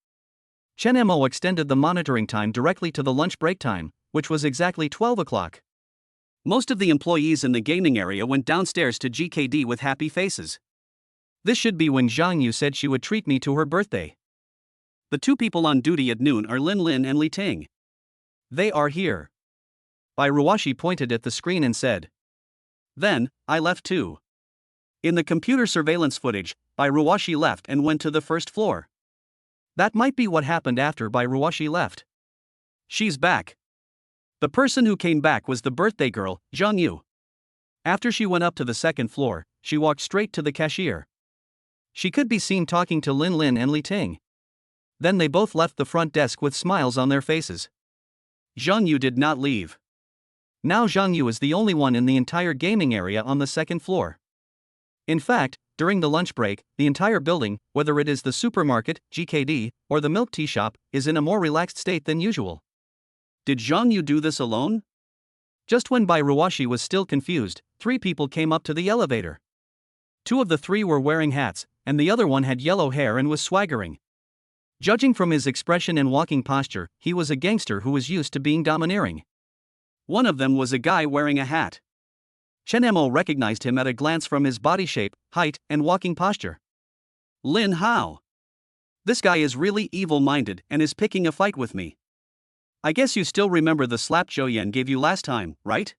Chen Mo extended the monitoring time directly to the lunch break time, which was exactly 12 o'clock. Most of the employees in the gaming area went downstairs to GKD with happy faces. This should be when Zhang Yu said she would treat me to her birthday. The two people on duty at noon are Lin Lin and Li Ting. They are here. Ruwashi pointed at the screen and said. Then, I left too. In the computer surveillance footage, Ruwashi left and went to the first floor. That might be what happened after Ruwashi left. She's back. The person who came back was the birthday girl, Zhang Yu. After she went up to the second floor, she walked straight to the cashier. She could be seen talking to Lin Lin and Li Ting. Then they both left the front desk with smiles on their faces. Zhang Yu did not leave. Now Zhang Yu is the only one in the entire gaming area on the second floor. In fact, during the lunch break, the entire building, whether it is the supermarket, GKD, or the milk tea shop, is in a more relaxed state than usual. Did Zhang Yu do this alone? Just when Ruwashi was still confused, three people came up to the elevator. Two of the three were wearing hats, and the other one had yellow hair and was swaggering. Judging from his expression and walking posture, he was a gangster who was used to being domineering. One of them was a guy wearing a hat. Chen Mo recognized him at a glance from his body shape, height, and walking posture. Lin Hao. This guy is really evil-minded and is picking a fight with me. I guess you still remember the slap Zhou Yan gave you last time, right?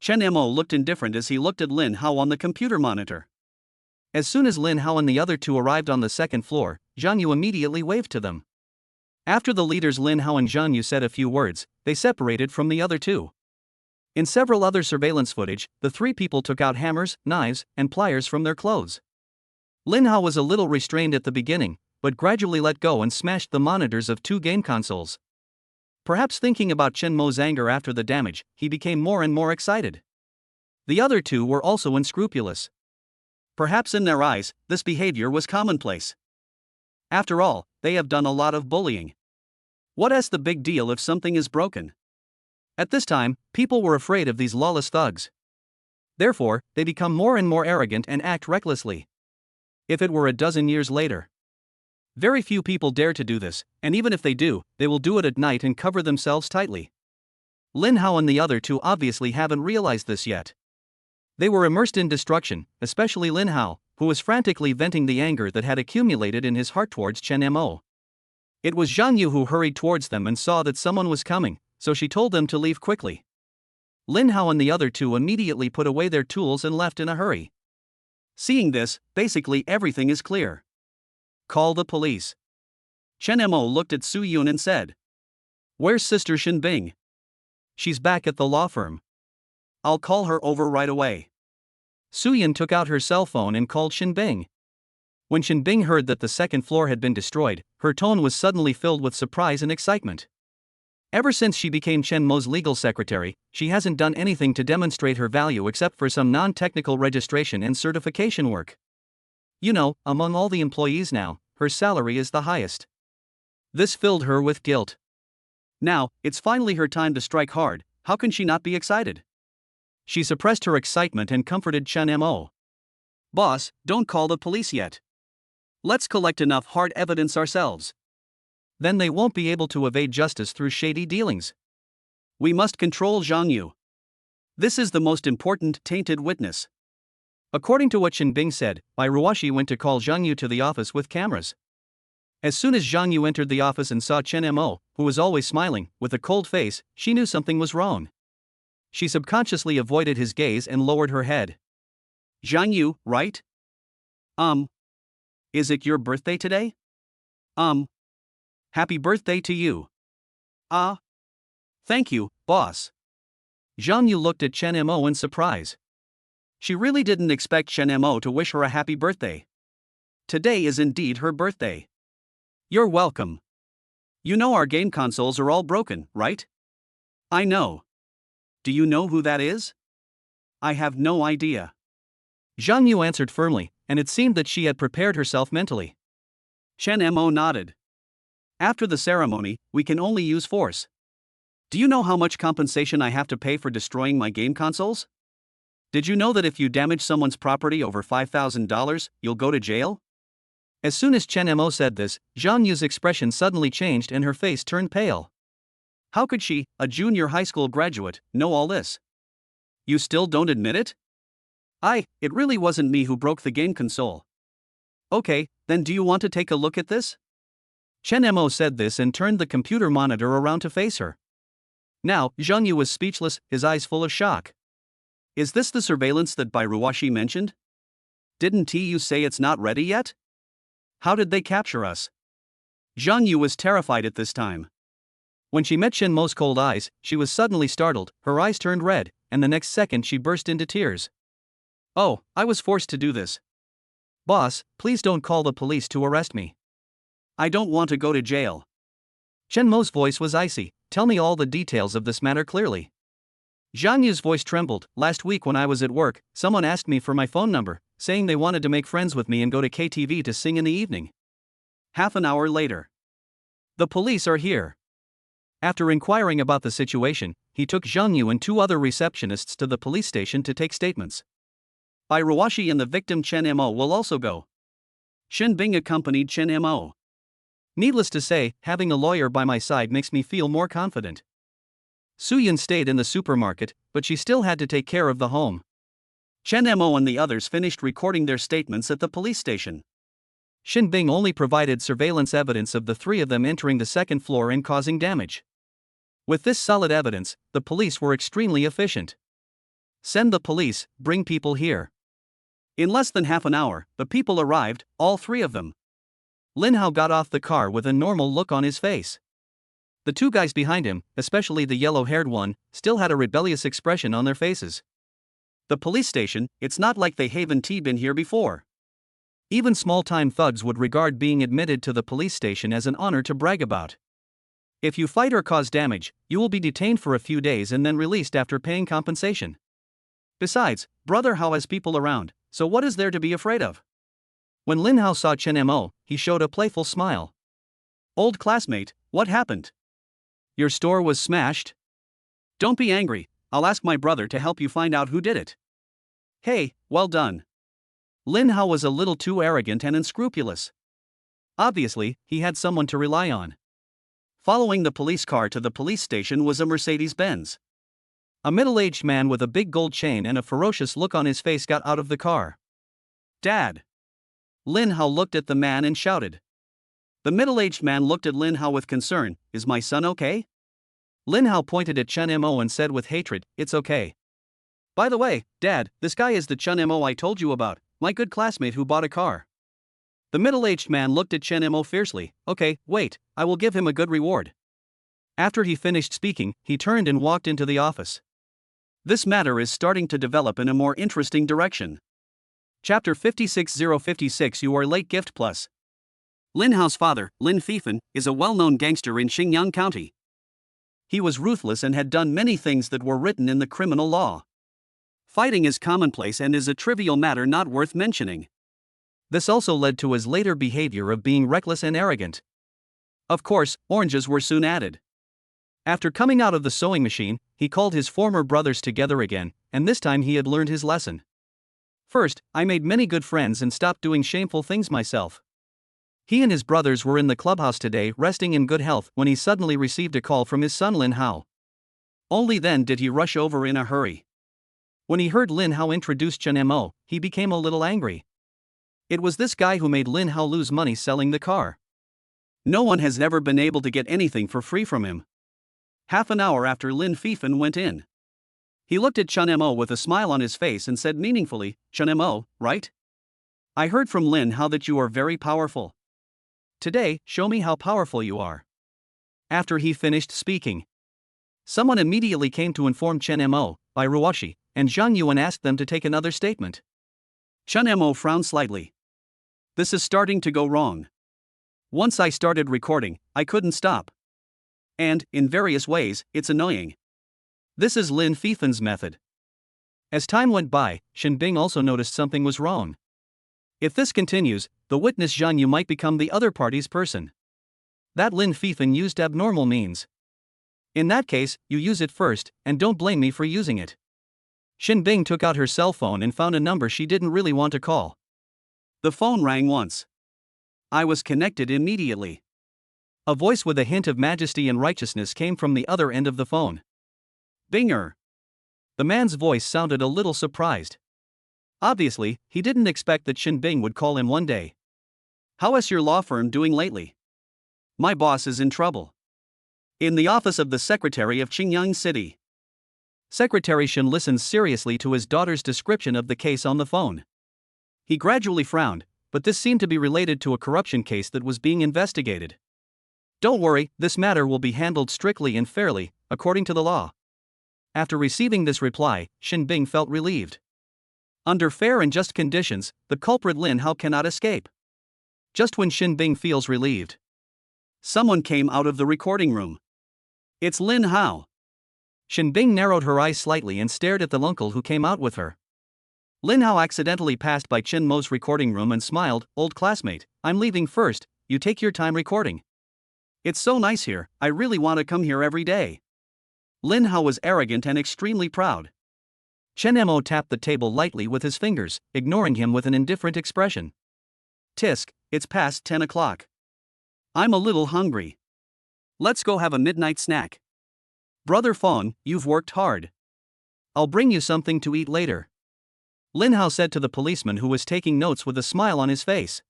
Chen Mo looked indifferent as he looked at Lin Hao on the computer monitor. As soon as Lin Hao and the other two arrived on the second floor, Zhang Yu immediately waved to them. After the leaders Lin Hao and Zhang Yu said a few words, they separated from the other two. In several other surveillance footage, the three people took out hammers, knives, and pliers from their clothes. Lin Hao was a little restrained at the beginning, but gradually let go and smashed the monitors of 2 game consoles. Perhaps thinking about Chen Mo's anger after the damage, he became more and more excited. The other two were also unscrupulous. Perhaps in their eyes, this behavior was commonplace. After all, they have done a lot of bullying. What's the big deal if something is broken? At this time, people were afraid of these lawless thugs. Therefore, they become more and more arrogant and act recklessly. If it were a dozen years later, very few people dare to do this, and even if they do, they will do it at night and cover themselves tightly. Lin Hao and the other two obviously haven't realized this yet. They were immersed in destruction, especially Lin Hao, who was frantically venting the anger that had accumulated in his heart towards Chen Mo. It was Zhang Yu who hurried towards them and saw that someone was coming, so she told them to leave quickly. Lin Hao and the other two immediately put away their tools and left in a hurry. Seeing this, basically everything is clear. Call the police. Chen Mo looked at Su Yun and said, "Where's Sister Shin Bing?" "She's back at the law firm." "I'll call her over right away." Su Yun took out her cell phone and called Shin Bing. When Shin Bing heard that the second floor had been destroyed, her tone was suddenly filled with surprise and excitement. Ever since she became Chen Mo's legal secretary, she hasn't done anything to demonstrate her value except for some non-technical registration and certification work. You know, among all the employees now, her salary is the highest. This filled her with guilt. Now, it's finally her time to strike hard. How can she not be excited? She suppressed her excitement and comforted Chen Mo. "Boss, don't call the police yet. Let's collect enough hard evidence ourselves. Then they won't be able to evade justice through shady dealings. We must control Zhang Yu. This is the most important tainted witness." According to what Shin Bing said, Bai Ruoshi went to call Zhang Yu to the office with cameras. As soon as Zhang Yu entered the office and saw Chen Mo, who was always smiling, with a cold face, she knew something was wrong. She subconsciously avoided his gaze and lowered her head. "Zhang Yu, right? Is it your birthday today?" "Happy birthday to you." Thank you, boss." Zhang Yu looked at Chen Mo in surprise. She really didn't expect Chen Mo to wish her a happy birthday. Today is indeed her birthday. "You're welcome. You know our game consoles are all broken, right?" "I know. Do you know who that is?" "I have no idea." Zhang Yu answered firmly, and it seemed that she had prepared herself mentally. Chen Mo nodded. "After the ceremony, we can only use force. Do you know how much compensation I have to pay for destroying my game consoles? Did you know that if you damage someone's property over $5,000, you'll go to jail?" As soon as Chen Mo said this, Zhang Yu's expression suddenly changed and her face turned pale. How could she, a junior high school graduate, know all this? You still don't admit it? It really wasn't me who broke the game console. Okay, then do you want to take a look at this? Chen Mo said this and turned the computer monitor around to face her. Now, Zhang Yu was speechless, his eyes full of shock. Is this the surveillance that Bai Ruoshi mentioned? Didn't you say it's not ready yet? How did they capture us? Zhang Yu was terrified at this time. When she met Chen Mo's cold eyes, she was suddenly startled, her eyes turned red, and the next second she burst into tears. "Oh, I was forced to do this. Boss, please don't call the police to arrest me. I don't want to go to jail." Chen Mo's voice was icy. "Tell me all the details of this matter clearly." Zhang Yu's voice trembled. "Last week when I was at work, someone asked me for my phone number, saying they wanted to make friends with me and go to KTV to sing in the evening. Half an hour later, the police are here." After inquiring about the situation, he took Zhang Yu and 2 other receptionists to the police station to take statements. Bai Ruoshi and the victim Chen Mo will also go. Shin Bing accompanied Chen Mo. Needless to say, having a lawyer by my side makes me feel more confident. Su Yun stayed in the supermarket, but she still had to take care of the home. Chen Mo and the others finished recording their statements at the police station. Shin Bing only provided surveillance evidence of the 3 of them entering the second floor and causing damage. With this solid evidence, the police were extremely efficient. "Send the police, bring people here." In less than half an hour, the people arrived, all 3 of them. Lin Hao got off the car with a normal look on his face. The two guys behind him, especially the yellow-haired one, still had a rebellious expression on their faces. The police station, it's not like they haven't been here before. Even small-time thugs would regard being admitted to the police station as an honor to brag about. If you fight or cause damage, you will be detained for a few days and then released after paying compensation. Besides, Brother Hao has people around, so what is there to be afraid of? When Lin Hao saw Chen Mo, he showed a playful smile. Old classmate, what happened? Your store was smashed? Don't be angry, I'll ask my brother to help you find out who did it. Hey, well done. Lin Hao was a little too arrogant and unscrupulous. Obviously, he had someone to rely on. Following the police car to the police station was a Mercedes-Benz. A middle-aged man with a big gold chain and a ferocious look on his face got out of the car. Dad! Lin Hao looked at the man and shouted. The middle-aged man looked at Lin Hao with concern. Is my son okay? Lin Hao pointed at Chen Mo and said with hatred, it's okay. By the way, Dad, this guy is the Chen Mo I told you about, my good classmate who bought a car. The middle-aged man looked at Chen Mo fiercely. Okay, wait, I will give him a good reward. After he finished speaking, he turned and walked into the office. This matter is starting to develop in a more interesting direction. Chapter 56056 You Are Late Gift Plus. Lin Hao's father, Lin Fifan, is a well-known gangster in Xinjiang County. He was ruthless and had done many things that were written in the criminal law. Fighting is commonplace and is a trivial matter not worth mentioning. This also led to his later behavior of being reckless and arrogant. Of course, oranges were soon added. After coming out of the sewing machine, he called his former brothers together again, and this time he had learned his lesson. First, I made many good friends and stopped doing shameful things myself. He and his brothers were in the clubhouse today resting in good health when he suddenly received a call from his son Lin Hao. Only then did he rush over in a hurry. When he heard Lin Hao introduce Chen Mo, he became a little angry. It was this guy who made Lin Hao lose money selling the car. No one has ever been able to get anything for free from him. Half an hour after Lin Fifan went in, he looked at Chen Mo with a smile on his face and said meaningfully, Chen Mo, right? I heard from Lin Hao that you are very powerful. Today, show me how powerful you are. After he finished speaking, someone immediately came to inform Chen Mo, by Ruoshi, and Zhang Yuan asked them to take another statement. Chen Mo frowned slightly. This is starting to go wrong. Once I started recording, I couldn't stop. And, in various ways, it's annoying. This is Lin Fifan's method. As time went by, Shen Bing also noticed something was wrong. If this continues, the witness Zhang Yu might become the other party's person. That Lin Fifan used abnormal means. In that case, you use it first, and don't blame me for using it. Shen Bing took out her cell phone and found a number she didn't really want to call. The phone rang once. I was connected immediately. A voice with a hint of majesty and righteousness came from the other end of the phone. Binger. The man's voice sounded a little surprised. Obviously, he didn't expect that Shen Bing would call him one day. How is your law firm doing lately? My boss is in trouble. In the office of the Secretary of Qingyang City. Secretary Shen listened seriously to his daughter's description of the case on the phone. He gradually frowned, but this seemed to be related to a corruption case that was being investigated. Don't worry, this matter will be handled strictly and fairly, according to the law. After receiving this reply, Shen Bing felt relieved. Under fair and just conditions, the culprit Lin Hao cannot escape. Just when Shen Bing feels relieved, someone came out of the recording room. It's Lin Hao. Shen Bing narrowed her eyes slightly and stared at the uncle who came out with her. Lin Hao accidentally passed by Chen Mo's recording room and smiled, old classmate, I'm leaving first, you take your time recording. It's so nice here, I really want to come here every day. Lin Hao was arrogant and extremely proud. Chen Mo tapped the table lightly with his fingers, ignoring him with an indifferent expression. Tisk, it's past 10 o'clock. I'm a little hungry. Let's go have a midnight snack. Brother Fawn, you've worked hard. I'll bring you something to eat later. Lin Hao said to the policeman who was taking notes with a smile on his face.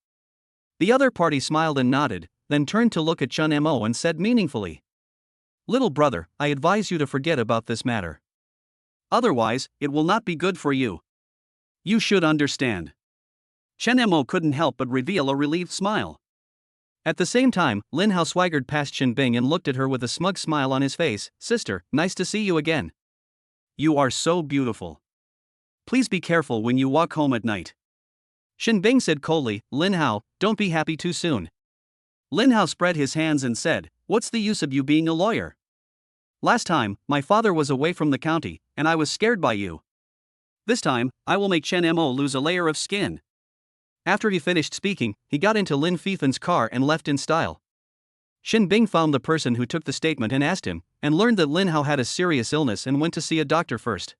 The other party smiled and nodded, then turned to look at Chen Mo and said meaningfully, Little brother, I advise you to forget about this matter. Otherwise, it will not be good for you. You should understand. Chen Mo couldn't help but reveal a relieved smile. At the same time, Lin Hao swaggered past Shin Bing and looked at her with a smug smile on his face. Sister, nice to see you again. You are so beautiful. Please be careful when you walk home at night. Shin Bing said coldly. Lin Hao, don't be happy too soon. Lin Hao spread his hands and said, what's the use of you being a lawyer? Last time, my father was away from the county, and I was scared by you. This time, I will make Chen Mo lose a layer of skin. After he finished speaking, he got into Lin Fifen's car and left in style. Shin Bing found the person who took the statement and asked him, and learned that Lin Hao had a serious illness and went to see a doctor first.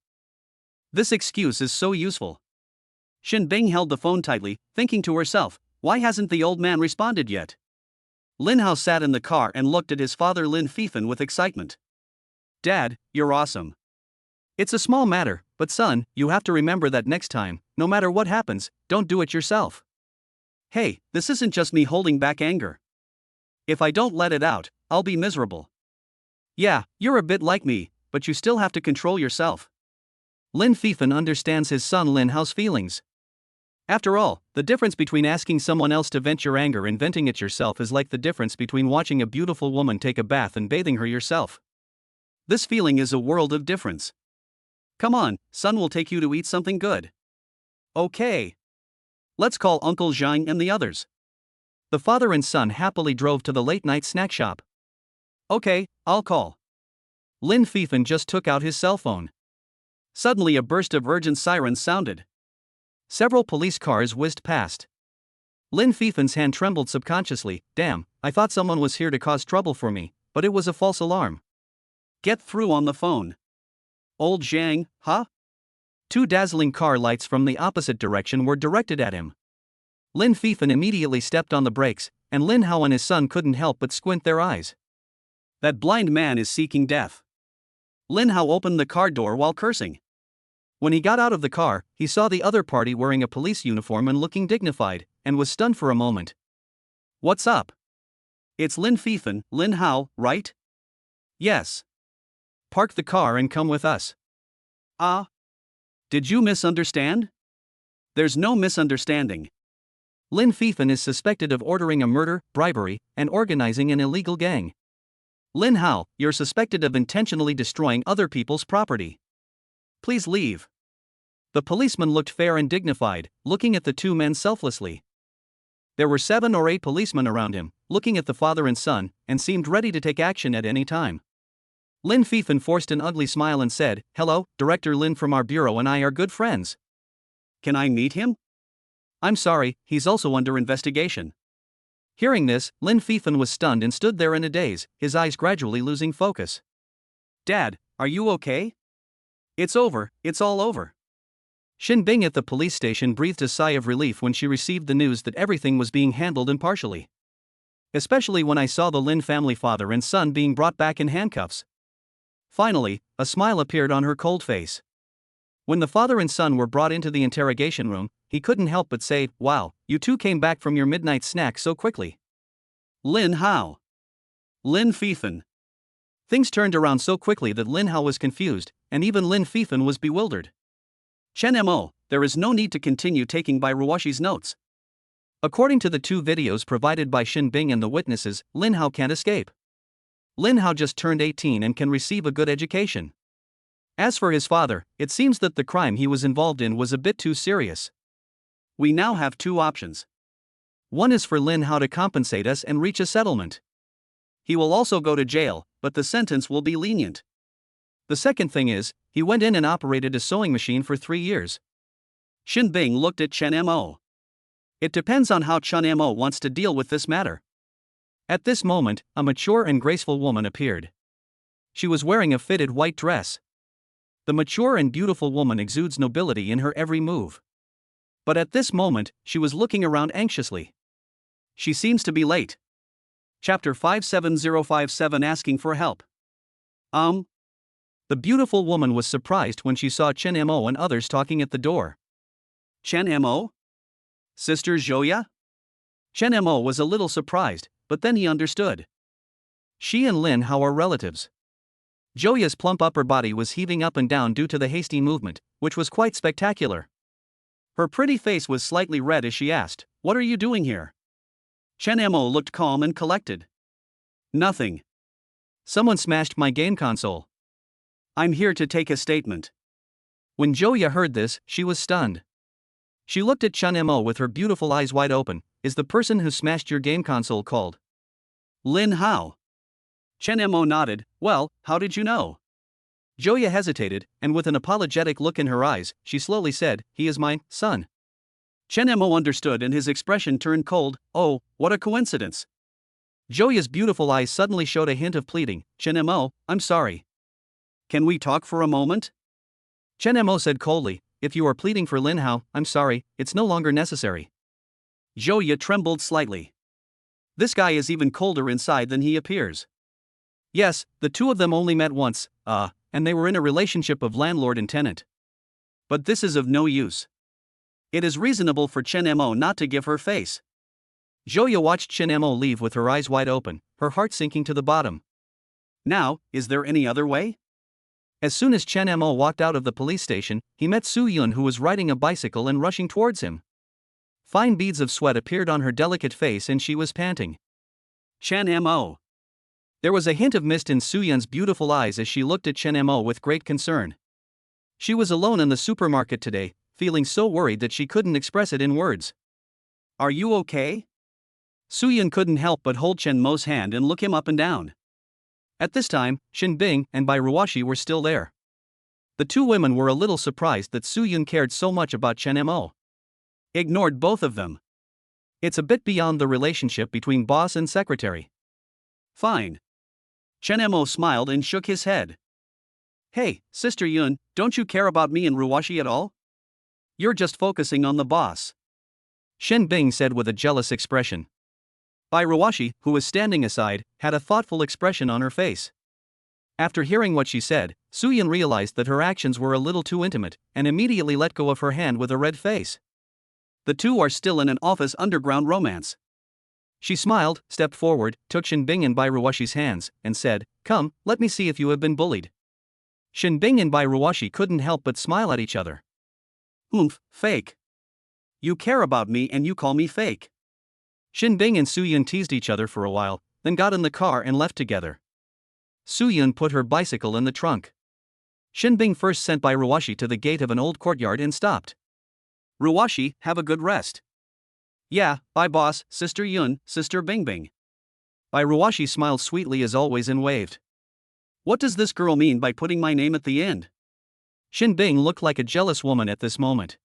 This excuse is so useful. Shin Bing held the phone tightly, thinking to herself, why hasn't the old man responded yet? Lin Hao sat in the car and looked at his father Lin Fifen with excitement. Dad, you're awesome. It's a small matter, but son, you have to remember that next time, no matter what happens, don't do it yourself. Hey, this isn't just me holding back anger. If I don't let it out, I'll be miserable. Yeah, you're a bit like me, but you still have to control yourself. Lin Fifen understands his son Lin Hao's feelings. After all, the difference between asking someone else to vent your anger and venting it yourself is like the difference between watching a beautiful woman take a bath and bathing her yourself. This feeling is a world of difference. Come on, son will take you to eat something good. Okay. Let's call Uncle Zhang and the others. The father and son happily drove to the late-night snack shop. Okay, I'll call. Lin Fifen just took out his cell phone. Suddenly a burst of urgent sirens sounded. Several police cars whizzed past. Lin Fifen's hand trembled subconsciously. Damn, I thought someone was here to cause trouble for me, but it was a false alarm. Get through on the phone. Old Zhang, huh? Two dazzling car lights from the opposite direction were directed at him. Lin Fifen immediately stepped on the brakes, and Lin Hao and his son couldn't help but squint their eyes. That blind man is seeking death. Lin Hao opened the car door while cursing. When he got out of the car, he saw the other party wearing a police uniform and looking dignified, and was stunned for a moment. What's up? It's Lin Fifen, Lin Hao, right? Yes. Park the car and come with us. Did you misunderstand? There's no misunderstanding. Lin Fifen is suspected of ordering a murder, bribery, and organizing an illegal gang. Lin Hao, you're suspected of intentionally destroying other people's property. Please leave. The policeman looked fair and dignified, looking at the two men selflessly. There were 7 or 8 policemen around him, looking at the father and son, and seemed ready to take action at any time. Lin Fifen forced an ugly smile and said, Hello, Director Lin from our bureau and I are good friends. Can I meet him? I'm sorry, he's also under investigation. Hearing this, Lin Fifen was stunned and stood there in a daze, his eyes gradually losing focus. Dad, are you okay? It's over, it's all over. Shin Bing at the police station breathed a sigh of relief when she received the news that everything was being handled impartially. Especially when I saw the Lin family father and son being brought back in handcuffs. Finally, a smile appeared on her cold face. When the father and son were brought into the interrogation room, he couldn't help but say, Wow, you two came back from your midnight snack so quickly. Lin Hao. Lin Fifen. Things turned around so quickly that Lin Hao was confused, and even Lin Fifen was bewildered. Chen Mo, there is no need to continue taking by Ruwashi's notes. According to the 2 videos provided by Shin Bing and the witnesses, Lin Hao can't escape. Lin Hao just turned 18 and can receive a good education. As for his father, it seems that the crime he was involved in was a bit too serious. We now have 2 options. One is for Lin Hao to compensate us and reach a settlement. He will also go to jail, but the sentence will be lenient. The second thing is, he went in and operated a sewing machine for 3 years. Shin Bing looked at Chen Mo. It depends on how Chen Mo wants to deal with this matter. At this moment, a mature and graceful woman appeared. She was wearing a fitted white dress. The mature and beautiful woman exudes nobility in her every move. But at this moment, she was looking around anxiously. She seems to be late. Chapter 57057 asking for help. The beautiful woman was surprised when she saw Chen Mo and others talking at the door. Chen Mo? Sister Zhoya? Chen Mo was a little surprised, but then he understood. She and Lin Hao are relatives. Zhoya's plump upper body was heaving up and down due to the hasty movement, which was quite spectacular. Her pretty face was slightly red as she asked, What are you doing here? Chen Mo looked calm and collected. Nothing. Someone smashed my game console. I'm here to take a statement. When Joya heard this, she was stunned. She looked at Chen Mo with her beautiful eyes wide open. Is the person who smashed your game console called Lin Hao? Chen Mo nodded. Well, how did you know? Joya hesitated, and with an apologetic look in her eyes, she slowly said, he is my son. Chen Mo understood and his expression turned cold. Oh, what a coincidence. Joya's beautiful eyes suddenly showed a hint of pleading. Chen Mo, I'm sorry. Can we talk for a moment? Chen Mo said coldly, if you are pleading for Lin Hao, I'm sorry, it's no longer necessary. Joya trembled slightly. This guy is even colder inside than he appears. Yes, the two of them only met once, and they were in a relationship of landlord and tenant. But this is of no use. It is reasonable for Chen Mo not to give her face. Joya watched Chen Mo leave with her eyes wide open, her heart sinking to the bottom. Now, is there any other way? As soon as Chen Mo walked out of the police station, he met Su Yun, who was riding a bicycle and rushing towards him. Fine beads of sweat appeared on her delicate face and she was panting. Chen Mo. There was a hint of mist in Su Yun's beautiful eyes as she looked at Chen Mo with great concern. She was alone in the supermarket today, feeling so worried that she couldn't express it in words. Are you okay? Su Yun couldn't help but hold Chen Mo's hand and look him up and down. At this time, Xin Bing and Bai Ruoshi were still there. The two women were a little surprised that Su Yun cared so much about Chen Mo. Ignored both of them. It's a bit beyond the relationship between boss and secretary. Fine. Chen Mo smiled and shook his head. Hey, Sister Yun, don't you care about me and Ruoshi at all? You're just focusing on the boss. Xin Bing said with a jealous expression. Bai Ruoshi, who was standing aside, had a thoughtful expression on her face. After hearing what she said, Su Yun realized that her actions were a little too intimate, and immediately let go of her hand with a red face. The two are still in an office underground romance. She smiled, stepped forward, took Xin Bing and Bai Ruoshi's hands, and said, come, let me see if you have been bullied. Xin Bing and Bai Ruoshi couldn't help but smile at each other. Oomph, fake. You care about me and you call me fake. Xin Bing and Su Yun teased each other for a while, then got in the car and left together. Su Yun put her bicycle in the trunk. Xin Bing first sent Bai Ruoshi to the gate of an old courtyard and stopped. Ruoshi, have a good rest. Yeah, bye boss, Sister Yun, Sister Bing Bing. Bai Ruoshi smiled sweetly as always and waved. What does this girl mean by putting my name at the end? Xin Bing looked like a jealous woman at this moment.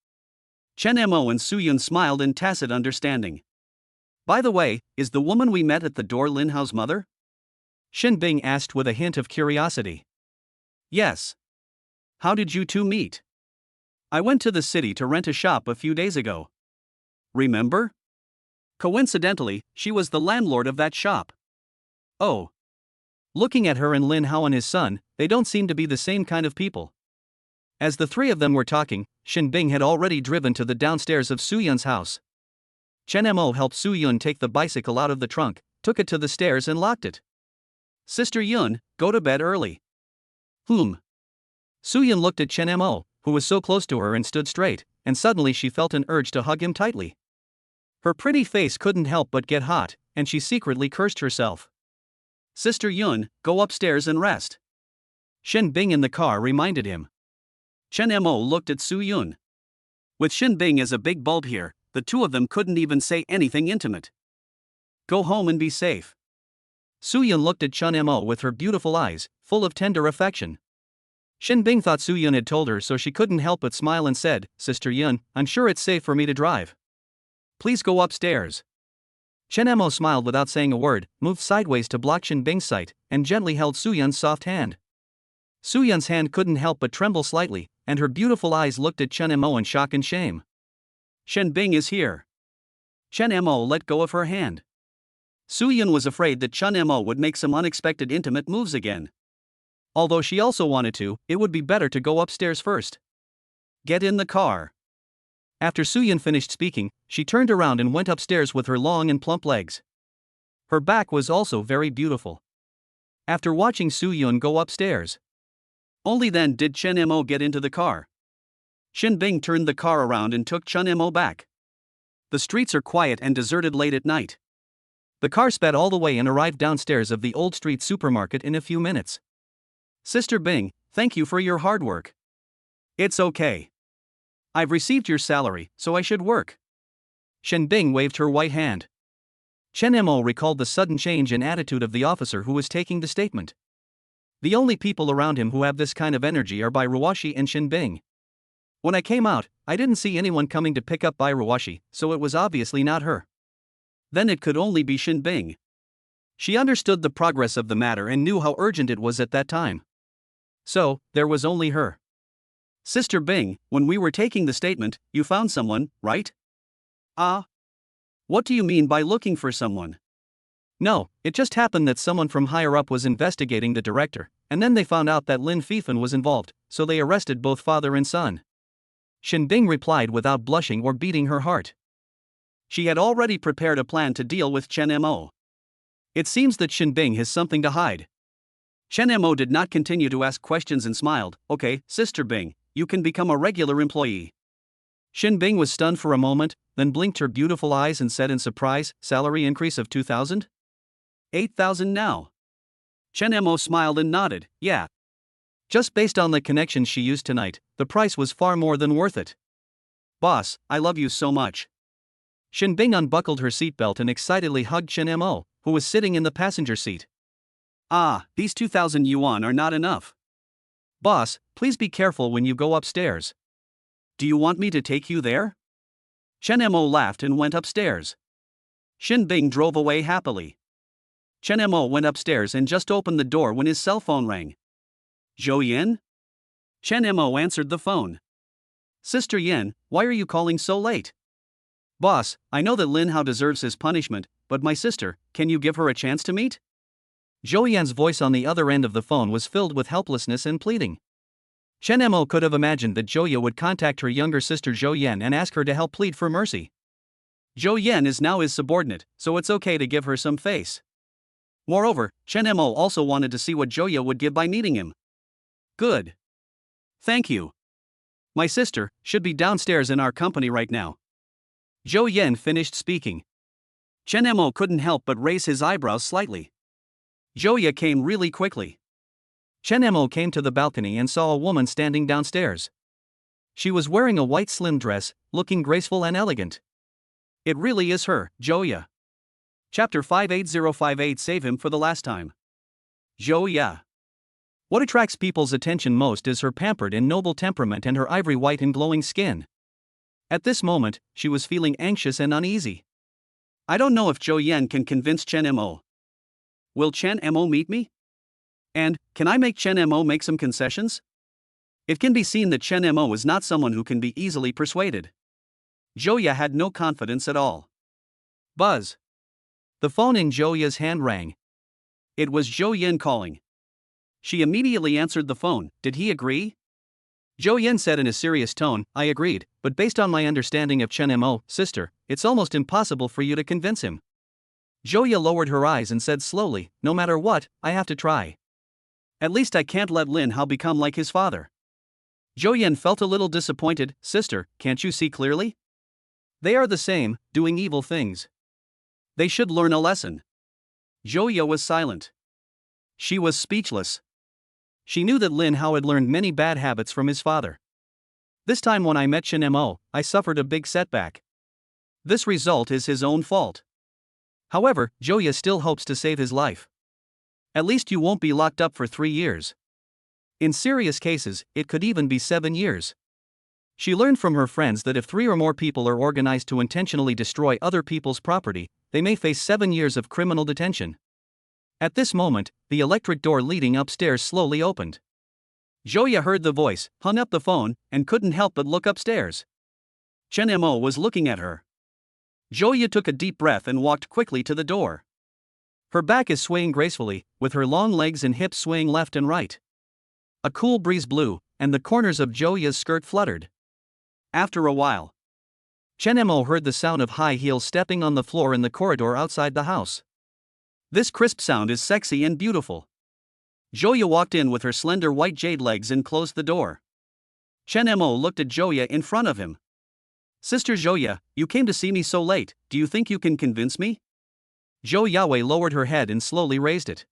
Chen Mo and Su Yun smiled in tacit understanding. By the way, is the woman we met at the door Lin Hao's mother? Xin Bing asked with a hint of curiosity. Yes. How did you two meet? I went to the city to rent a shop a few days ago. Remember? Coincidentally, she was the landlord of that shop. Oh. Looking at her and Lin Hao and his son, they don't seem to be the same kind of people. As the three of them were talking, Xin Bing had already driven to the downstairs of Su Yun's house. Chen Mo helped Su Yun take the bicycle out of the trunk, took it to the stairs and locked it. Sister Yun, go to bed early. Su Yun looked at Chen Mo, who was so close to her and stood straight, and suddenly she felt an urge to hug him tightly. Her pretty face couldn't help but get hot, and she secretly cursed herself. Sister Yun, go upstairs and rest. Xin Bing in the car reminded him. Chen Mo looked at Su Yun. With Xin Bing as a big bulb here, the two of them couldn't even say anything intimate. Go home and be safe. Su Yun looked at Chen Mo with her beautiful eyes, full of tender affection. Xin Bing thought Su Yun had told her, so she couldn't help but smile and said, Sister Yun, I'm sure it's safe for me to drive. Please go upstairs. Chen Mo smiled without saying a word, moved sideways to block Xin Bing's sight, and gently held Su Yun's soft hand. Su Yun's hand couldn't help but tremble slightly, and her beautiful eyes looked at Chen Mo in shock and shame. Xin Bing is here. Chen Mo let go of her hand. Su Yun was afraid that Chen Mo would make some unexpected intimate moves again. Although she also wanted to, it would be better to go upstairs first. Get in the car. After Su Yun finished speaking, she turned around and went upstairs with her long and plump legs. Her back was also very beautiful. After watching Su Yun go upstairs, only then did Chen Mo get into the car. Xin Bing turned the car around and took Chen Mo back. The streets are quiet and deserted late at night. The car sped all the way and arrived downstairs of the Old Street supermarket in a few minutes. Sister Bing, thank you for your hard work. It's okay. I've received your salary, so I should work. Shen Bing waved her white hand. Chen Mo recalled the sudden change in attitude of the officer who was taking the statement. The only people around him who have this kind of energy are Bai Ruoshi and Shen Bing. When I came out, I didn't see anyone coming to pick up Bai Ruoshi, so it was obviously not her. Then it could only be Shen Bing. She understood the progress of the matter and knew how urgent it was at that time. So, there was only her. Sister Bing, when we were taking the statement, you found someone, right? What do you mean by looking for someone? No, it just happened that someone from higher up was investigating the director, and then they found out that Lin Fifan was involved, so they arrested both father and son. Shen Bing replied without blushing or beating her heart. She had already prepared a plan to deal with Chen Mo. It seems that Shen Bing has something to hide. Chen Mo did not continue to ask questions and smiled. Okay, Sister Bing, you can become a regular employee. Shen Bing was stunned for a moment, then blinked her beautiful eyes and said in surprise, salary increase of 2,000? 8,000 now. Chen Mo smiled and nodded, yeah. Just based on the connections she used tonight, the price was far more than worth it. Boss, I love you so much. Shen Bing unbuckled her seatbelt and excitedly hugged Chen Mo, who was sitting in the passenger seat. These 2,000 yuan are not enough. Boss, please be careful when you go upstairs. Do you want me to take you there? Chen Mo laughed and went upstairs. Shen Bing drove away happily. Chen Mo went upstairs and just opened the door when his cell phone rang. Zhou Yin? Chen Mo answered the phone. Sister Yin, why are you calling so late? Boss, I know that Lin Hao deserves his punishment, but my sister, can you give her a chance to meet? Zhou Yan's voice on the other end of the phone was filled with helplessness and pleading. Chen Mo could have imagined that Zhou Ye would contact her younger sister Zhou Yan and ask her to help plead for mercy. Zhou Yan is now his subordinate, so it's okay to give her some face. Moreover, Chen Mo also wanted to see what Zhou Ye would give by meeting him. Good. Thank you. My sister should be downstairs in our company right now. Zhou Yan finished speaking. Chen Mo couldn't help but raise his eyebrows slightly. Zhou Ye came really quickly. Chen Mo came to the balcony and saw a woman standing downstairs. She was wearing a white slim dress, looking graceful and elegant. It really is her, Zhou Ye. Chapter 58058. Save him for the last time. Zhou Ye. What attracts people's attention most is her pampered and noble temperament and her ivory white and glowing skin. At this moment, she was feeling anxious and uneasy. I don't know if Zhou Yan can convince Chen Mo. Will Chen Mo meet me? And, can I make Chen Mo make some concessions? It can be seen that Chen Mo is not someone who can be easily persuaded. Zhou Ye had no confidence at all. Buzz. The phone in Zhou Ye's hand rang. It was Zhou Yin calling. She immediately answered the phone. Did he agree? Zhou Yin said in a serious tone, I agreed, but based on my understanding of Chen Mo, sister, it's almost impossible for you to convince him. Zhou Ye lowered her eyes and said slowly, no matter what, I have to try. At least I can't let Lin Hao become like his father. Zhou Yin felt a little disappointed. Sister, can't you see clearly? They are the same, doing evil things. They should learn a lesson. Zhou Ye was silent. She was speechless. She knew that Lin Hao had learned many bad habits from his father. This time when I met Shen Mo, I suffered a big setback. This result is his own fault. However, Zhou Ye still hopes to save his life. At least you won't be locked up for 3 years. In serious cases, it could even be 7 years. She learned from her friends that if 3 or more people are organized to intentionally destroy other people's property, they may face 7 years of criminal detention. At this moment, the electric door leading upstairs slowly opened. Zhou Ye heard the voice, hung up the phone, and couldn't help but look upstairs. Chen Mo was looking at her. Zhou Ye took a deep breath and walked quickly to the door. Her back is swaying gracefully, with her long legs and hips swaying left and right. A cool breeze blew, and the corners of Zhou Ye's skirt fluttered. After a while, Chen Mo heard the sound of high heels stepping on the floor in the corridor outside the house. This crisp sound is sexy and beautiful. Zhou Ye walked in with her slender white jade legs and closed the door. Chen Mo looked at Zhou Ye in front of him. Sister Zhou Ye, you came to see me so late, do you think you can convince me? Zhou Yawei lowered her head and slowly raised it.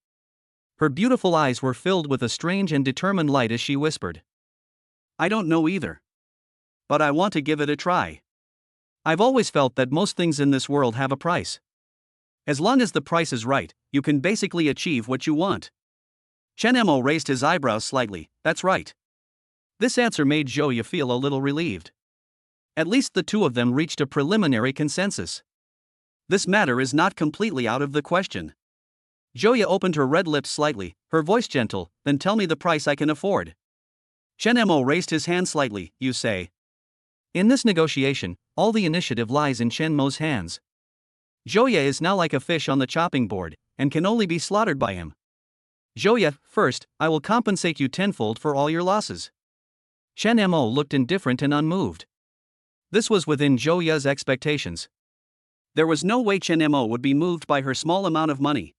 Her beautiful eyes were filled with a strange and determined light as she whispered. I don't know either. But I want to give it a try. I've always felt that most things in this world have a price. As long as the price is right, you can basically achieve what you want. Chen Mo raised his eyebrows slightly. That's right. This answer made Zhou feel a little relieved. At least the two of them reached a preliminary consensus. This matter is not completely out of the question. Zhou opened her red lips slightly, her voice gentle. Then tell me the price I can afford. Chen Mo raised his hand slightly. You say. In this negotiation, all the initiative lies in Chen Mo's hands. Zhou is now like a fish on the chopping board, and can only be slaughtered by him. Zhou, first, I will compensate you tenfold for all your losses. Chen Mo looked indifferent and unmoved. This was within Zhou's expectations. There was no way Chen Mo would be moved by her small amount of money.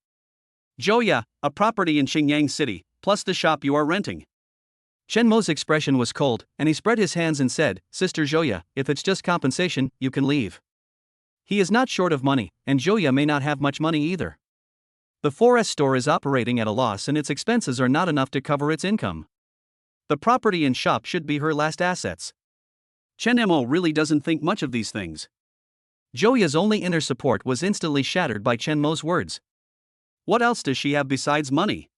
Zhou, a property in Xingyang City, plus the shop you are renting. Chen Mo's expression was cold, and he spread his hands and said, Sister Zhou, if it's just compensation, you can leave. He is not short of money, and Zhou may not have much money either. The 4S store is operating at a loss and its expenses are not enough to cover its income. The property and shop should be her last assets. Chen Mo really doesn't think much of these things. Zhou's only inner support was instantly shattered by Chen Mo's words. What else does she have besides money?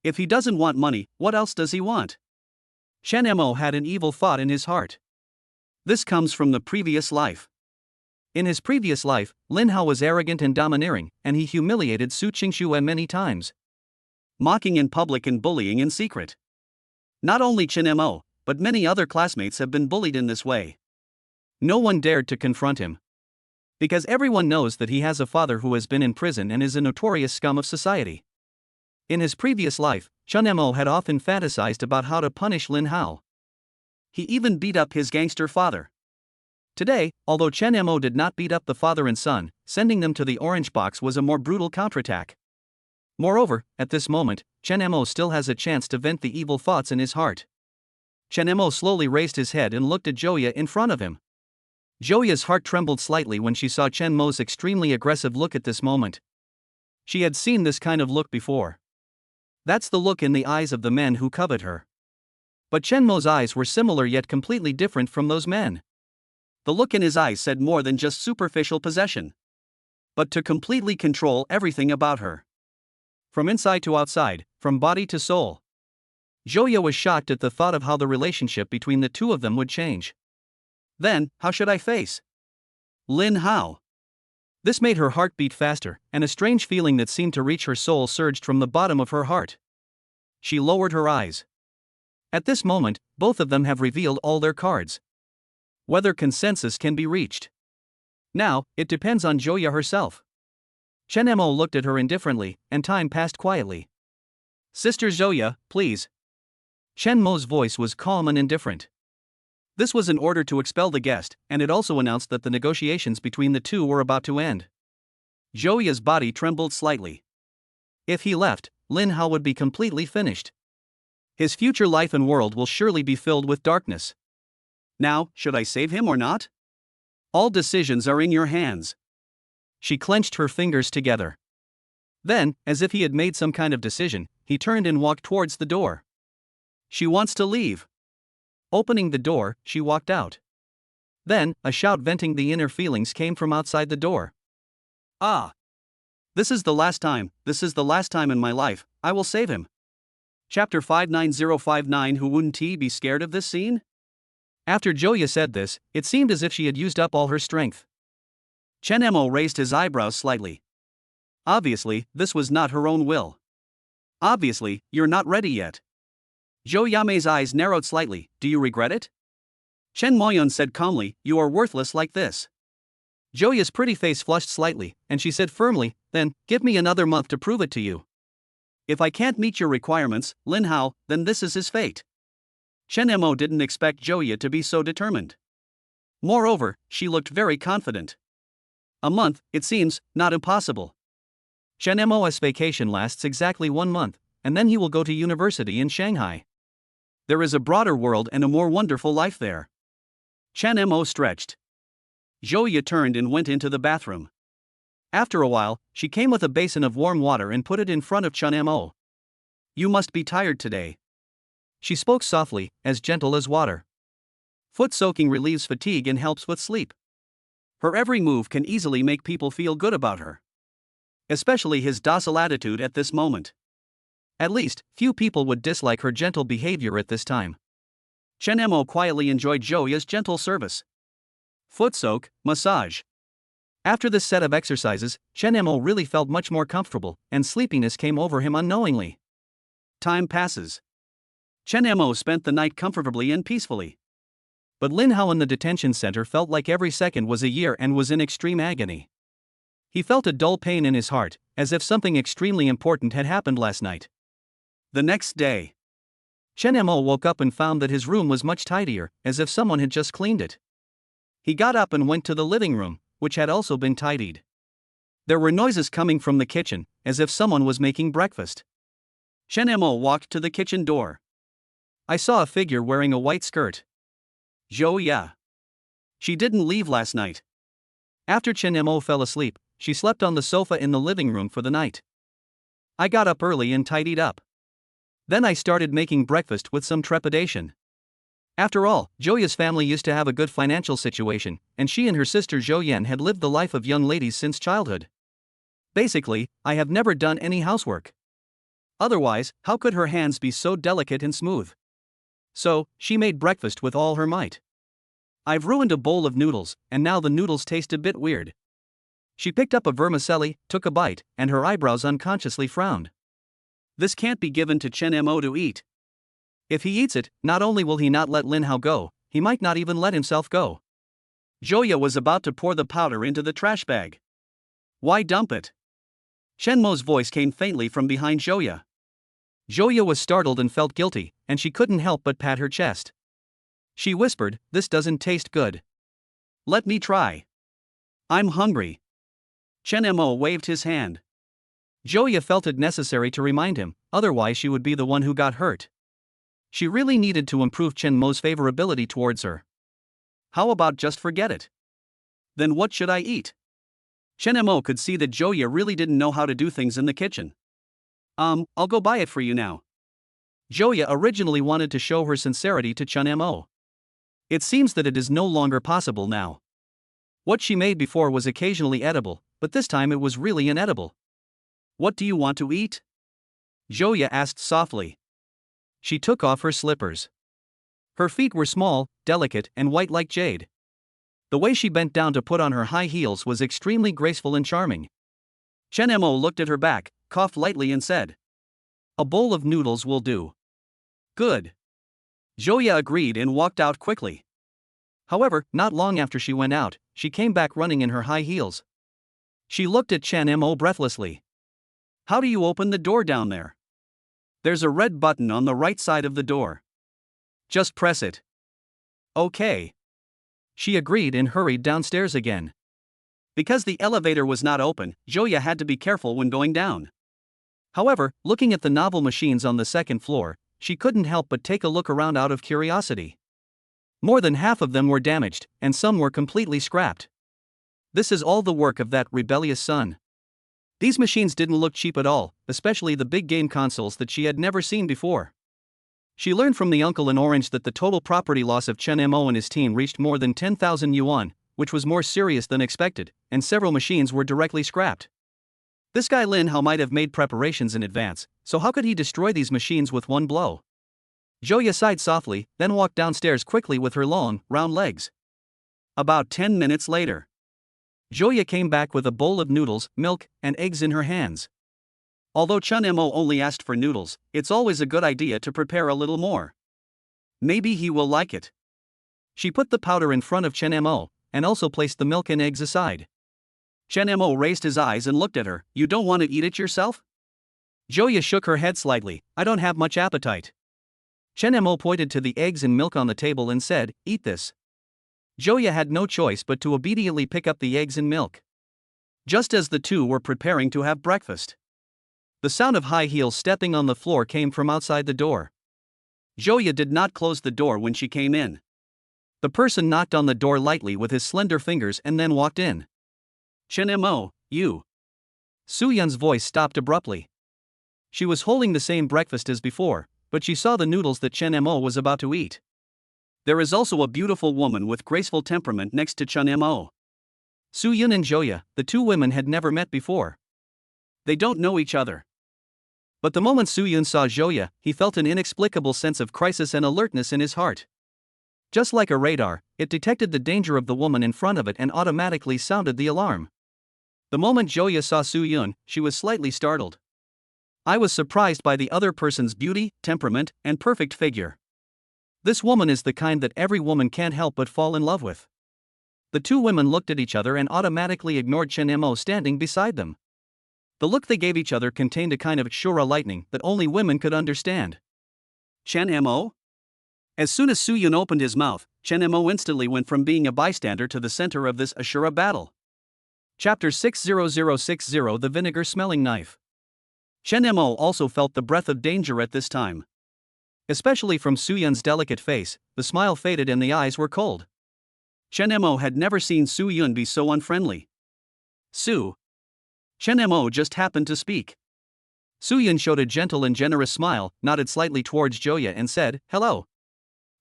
If he doesn't want money, what else does he want? Chen Mo had an evil thought in his heart. This comes from the previous life. In his previous life, Lin Hao was arrogant and domineering, and he humiliated Su Qingxue many times. Mocking in public and bullying in secret. Not only Chen Mo, but many other classmates have been bullied in this way. No one dared to confront him. Because everyone knows that he has a father who has been in prison and is a notorious scum of society. In his previous life, Chen Mo had often fantasized about how to punish Lin Hao. He even beat up his gangster father. Today, although Chen Mo did not beat up the father and son, sending them to the orange box was a more brutal counterattack. Moreover, at this moment, Chen Mo still has a chance to vent the evil thoughts in his heart. Chen Mo slowly raised his head and looked at Zhou in front of him. Zhou's heart trembled slightly when she saw Chen Mo's extremely aggressive look at this moment. She had seen this kind of look before. That's the look in the eyes of the men who covet her. But Chen Mo's eyes were similar yet completely different from those men. The look in his eyes said more than just superficial possession, but to completely control everything about her. From inside to outside, from body to soul. Zhou was shocked at the thought of how the relationship between the two of them would change. Then, how should I face Lin Hao? This made her heart beat faster, and a strange feeling that seemed to reach her soul surged from the bottom of her heart. She lowered her eyes. At this moment, both of them have revealed all their cards. Whether consensus can be reached. Now, it depends on Zhou herself. Chen Mo looked at her indifferently, and time passed quietly. Sister Zhou, please. Chen Mo's voice was calm and indifferent. This was an order to expel the guest, and it also announced that the negotiations between the two were about to end. Zhou's body trembled slightly. If he left, Lin Hao would be completely finished. His future life and world will surely be filled with darkness. Now, should I save him or not? All decisions are in your hands. She clenched her fingers together. Then, as if he had made some kind of decision, he turned and walked towards the door. She wants to leave. Opening the door, she walked out. Then, a shout venting the inner feelings came from outside the door. Ah! This is the last time in my life, I will save him. Chapter 59059. Who wouldn't be scared of this scene? After Zhou said this, it seemed as if she had used up all her strength. Chen Mo raised his eyebrows slightly. Obviously, this was not her own will. Obviously, you're not ready yet. Zhou Yame's eyes narrowed slightly. Do you regret it? Chen Moyun said calmly, you are worthless like this. Zhou's pretty face flushed slightly, and she said firmly, then, give me another month to prove it to you. If I can't meet your requirements, Lin Hao, then this is his fate. Chen Mo didn't expect Zhou to be so determined. Moreover, she looked very confident. A month, it seems, not impossible. Chen Mo's vacation lasts exactly 1 month, and then he will go to university in Shanghai. There is a broader world and a more wonderful life there. Chen Mo stretched. Zhou turned and went into the bathroom. After a while, she came with a basin of warm water and put it in front of Chun Mo. You must be tired today. She spoke softly, as gentle as water. Foot soaking relieves fatigue and helps with sleep. Her every move can easily make people feel good about her. Especially his docile attitude at this moment. At least, few people would dislike her gentle behavior at this time. Chen Mo quietly enjoyed Joya's gentle service. Foot soak, massage. After this set of exercises, Chen Mo really felt much more comfortable, and sleepiness came over him unknowingly. Time passes. Chen Mo spent the night comfortably and peacefully. But Lin Hao in the detention center felt like every second was a year and was in extreme agony. He felt a dull pain in his heart, as if something extremely important had happened last night. The next day, Chen Mo woke up and found that his room was much tidier, as if someone had just cleaned it. He got up and went to the living room, which had also been tidied. There were noises coming from the kitchen, as if someone was making breakfast. Chen Mo walked to the kitchen door. I saw a figure wearing a white skirt. Joya. She didn't leave last night. After Chen Mo fell asleep, she slept on the sofa in the living room for the night. I got up early and tidied up. Then I started making breakfast with some trepidation. After all, Joya's family used to have a good financial situation, and she and her sister Zhou had lived the life of young ladies since childhood. Basically, I have never done any housework. Otherwise, how could her hands be so delicate and smooth? So, she made breakfast with all her might. I've ruined a bowl of noodles, and now the noodles taste a bit weird. She picked up a vermicelli, took a bite, and her eyebrows unconsciously frowned. This can't be given to Chen Mo to eat. If he eats it, not only will he not let Lin Hao go, he might not even let himself go. Joya was about to pour the powder into the trash bag. Why dump it? Chen Mo's voice came faintly from behind Joya. Joya was startled and felt guilty, and she couldn't help but pat her chest. She whispered, "This doesn't taste good. Let me try. I'm hungry." Chen Mo waved his hand. Joya felt it necessary to remind him, otherwise she would be the one who got hurt. She really needed to improve Chen Mo's favorability towards her. How about just forget it? Then what should I eat? Chen Mo could see that Joya really didn't know how to do things in the kitchen. I'll go buy it for you now. Joya originally wanted to show her sincerity to Chen Mo. It seems that it is no longer possible now. What she made before was occasionally edible, but this time it was really inedible. What do you want to eat? Joya asked softly. She took off her slippers. Her feet were small, delicate, and white like jade. The way she bent down to put on her high heels was extremely graceful and charming. Chen Mo looked at her back, coughed lightly and said, "A bowl of noodles will do." "Good." Joya agreed and walked out quickly. However, not long after she went out, she came back running in her high heels. She looked at Chen Mo breathlessly. "How do you open the door down there?" "There's a red button on the right side of the door. Just press it." "Okay." She agreed and hurried downstairs again. Because the elevator was not open, Joya had to be careful when going down. However, looking at the novel machines on the second floor, she couldn't help but take a look around out of curiosity. More than half of them were damaged, and some were completely scrapped. This is all the work of that rebellious son. These machines didn't look cheap at all, especially the big game consoles that she had never seen before. She learned from the uncle in orange that the total property loss of Chen Mo and his team reached more than 10,000 yuan, which was more serious than expected, and several machines were directly scrapped. This guy Lin Hao might have made preparations in advance, so how could he destroy these machines with one blow? Joya sighed softly, then walked downstairs quickly with her long, round legs. About 10 minutes later, Joya came back with a bowl of noodles, milk, and eggs in her hands. Although Chen Mo only asked for noodles, it's always a good idea to prepare a little more. Maybe he will like it. She put the powder in front of Chen Mo, and also placed the milk and eggs aside. Chen Mo raised his eyes and looked at her. "You don't want to eat it yourself?" Joya shook her head slightly. "I don't have much appetite." Chen Mo pointed to the eggs and milk on the table and said, "Eat this." Joya had no choice but to obediently pick up the eggs and milk. Just as the two were preparing to have breakfast, the sound of high heels stepping on the floor came from outside the door. Joya did not close the door when she came in. The person knocked on the door lightly with his slender fingers and then walked in. "Chen Mo, You. Su-yun's voice stopped abruptly. She was holding the same breakfast as before, but she saw the noodles that Chen Mo was about to eat. There is also a beautiful woman with graceful temperament next to Chen Mo. Su-yun and Joya, the two women had never met before. They don't know each other. But the moment Su-yun saw Joya, he felt an inexplicable sense of crisis and alertness in his heart. Just like a radar, it detected the danger of the woman in front of it and automatically sounded the alarm. The moment Joya saw Su-yun, she was slightly startled. I was surprised by the other person's beauty, temperament, and perfect figure. This woman is the kind that every woman can't help but fall in love with. The two women looked at each other and automatically ignored Chen Mo standing beside them. The look they gave each other contained a kind of Shura lightning that only women could understand. Chen Mo? As soon as Su-yun opened his mouth, Chen Mo instantly went from being a bystander to the center of this Ashura battle. Chapter 60060 The Vinegar Smelling Knife. Chen Mo also felt the breath of danger at this time. Especially from Su-yun's delicate face, the smile faded and the eyes were cold. Chen Mo had never seen Su-yun be so unfriendly. Su. Chen Mo just happened to speak. Su-yun showed a gentle and generous smile, nodded slightly towards Joya and said, "Hello."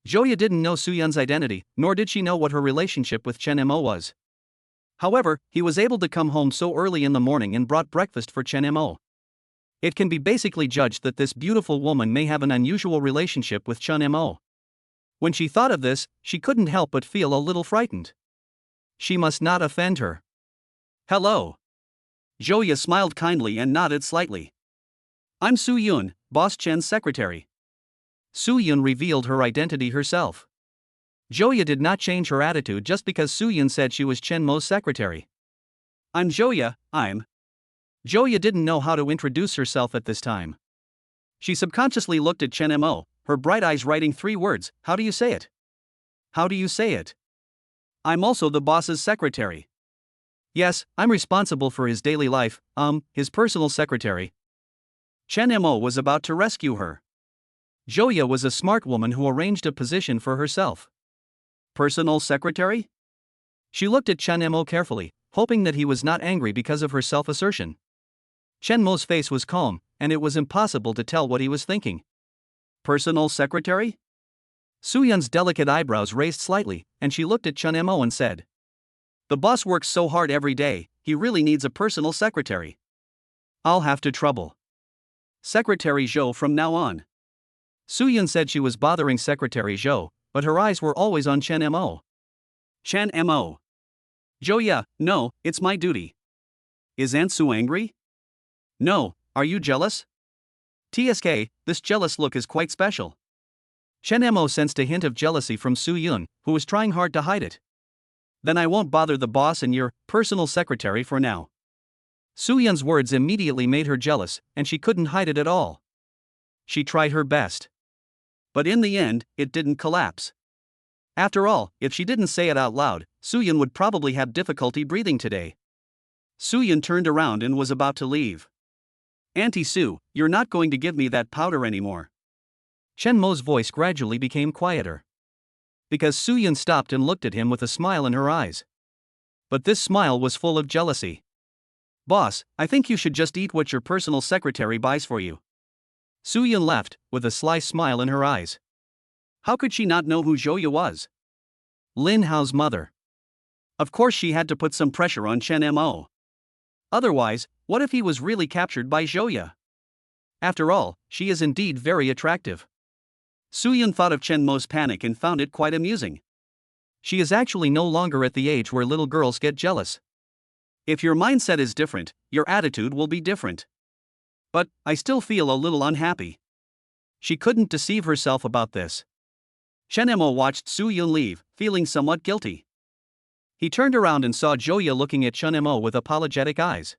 Joya didn't know Su-yun's identity, nor did she know what her relationship with Chen Mo was. However, he was able to come home so early in the morning and brought breakfast for Chen Mo. It can be basically judged that this beautiful woman may have an unusual relationship with Chen Mo. When she thought of this, she couldn't help but feel a little frightened. She must not offend her. Hello. Joya smiled kindly and nodded slightly. I'm Su-yun, Boss Chen's secretary. Su-yun revealed her identity herself. Joya did not change her attitude just because Su-yun said she was Chen Mo's secretary. I'm Joya, I'm. Joya didn't know how to introduce herself at this time. She subconsciously looked at Chen Mo, her bright eyes writing 3 words, how do you say it? How do you say it? I'm also the boss's secretary. Yes, I'm responsible for his daily life, his personal secretary. Chen Mo was about to rescue her. Joya was a smart woman who arranged a position for herself. Personal secretary? She looked at Chen Mo carefully, hoping that he was not angry because of her self-assertion. Chen Mo's face was calm, and it was impossible to tell what he was thinking. Personal secretary? Su-yun's delicate eyebrows raised slightly, and she looked at Chen Mo and said, The boss works so hard every day, he really needs a personal secretary. I'll have to trouble Secretary Zhou from now on. Su-yun said she was bothering Secretary Zhou, but her eyes were always on Chen Mo. Chen Mo. Joya, no, it's my duty. Is Aunt Su angry? No, are you jealous? TSK, this jealous look is quite special. Chen Mo sensed a hint of jealousy from Su-yun, who was trying hard to hide it. Then I won't bother the boss and your personal secretary for now. Su-yun's words immediately made her jealous, and she couldn't hide it at all. She tried her best. But in the end, it didn't collapse. After all, if she didn't say it out loud, Su-yun would probably have difficulty breathing today. Su-yun turned around and was about to leave. Auntie Su, you're not going to give me that powder anymore. Chen Mo's voice gradually became quieter. Because Su-yun stopped and looked at him with a smile in her eyes. But this smile was full of jealousy. Boss, I think you should just eat what your personal secretary buys for you. Su-yun left, with a sly smile in her eyes. How could she not know who Joya was? Lin Hao's mother. Of course she had to put some pressure on Chen Mo. Otherwise, what if he was really captured by Joya? After all, she is indeed very attractive. Su-yun thought of Chen Mo's panic and found it quite amusing. She is actually no longer at the age where little girls get jealous. If your mindset is different, your attitude will be different. But, I still feel a little unhappy. She couldn't deceive herself about this. Chen Mo watched Su-yun leave, feeling somewhat guilty. He turned around and saw Joya looking at Chen Mo with apologetic eyes.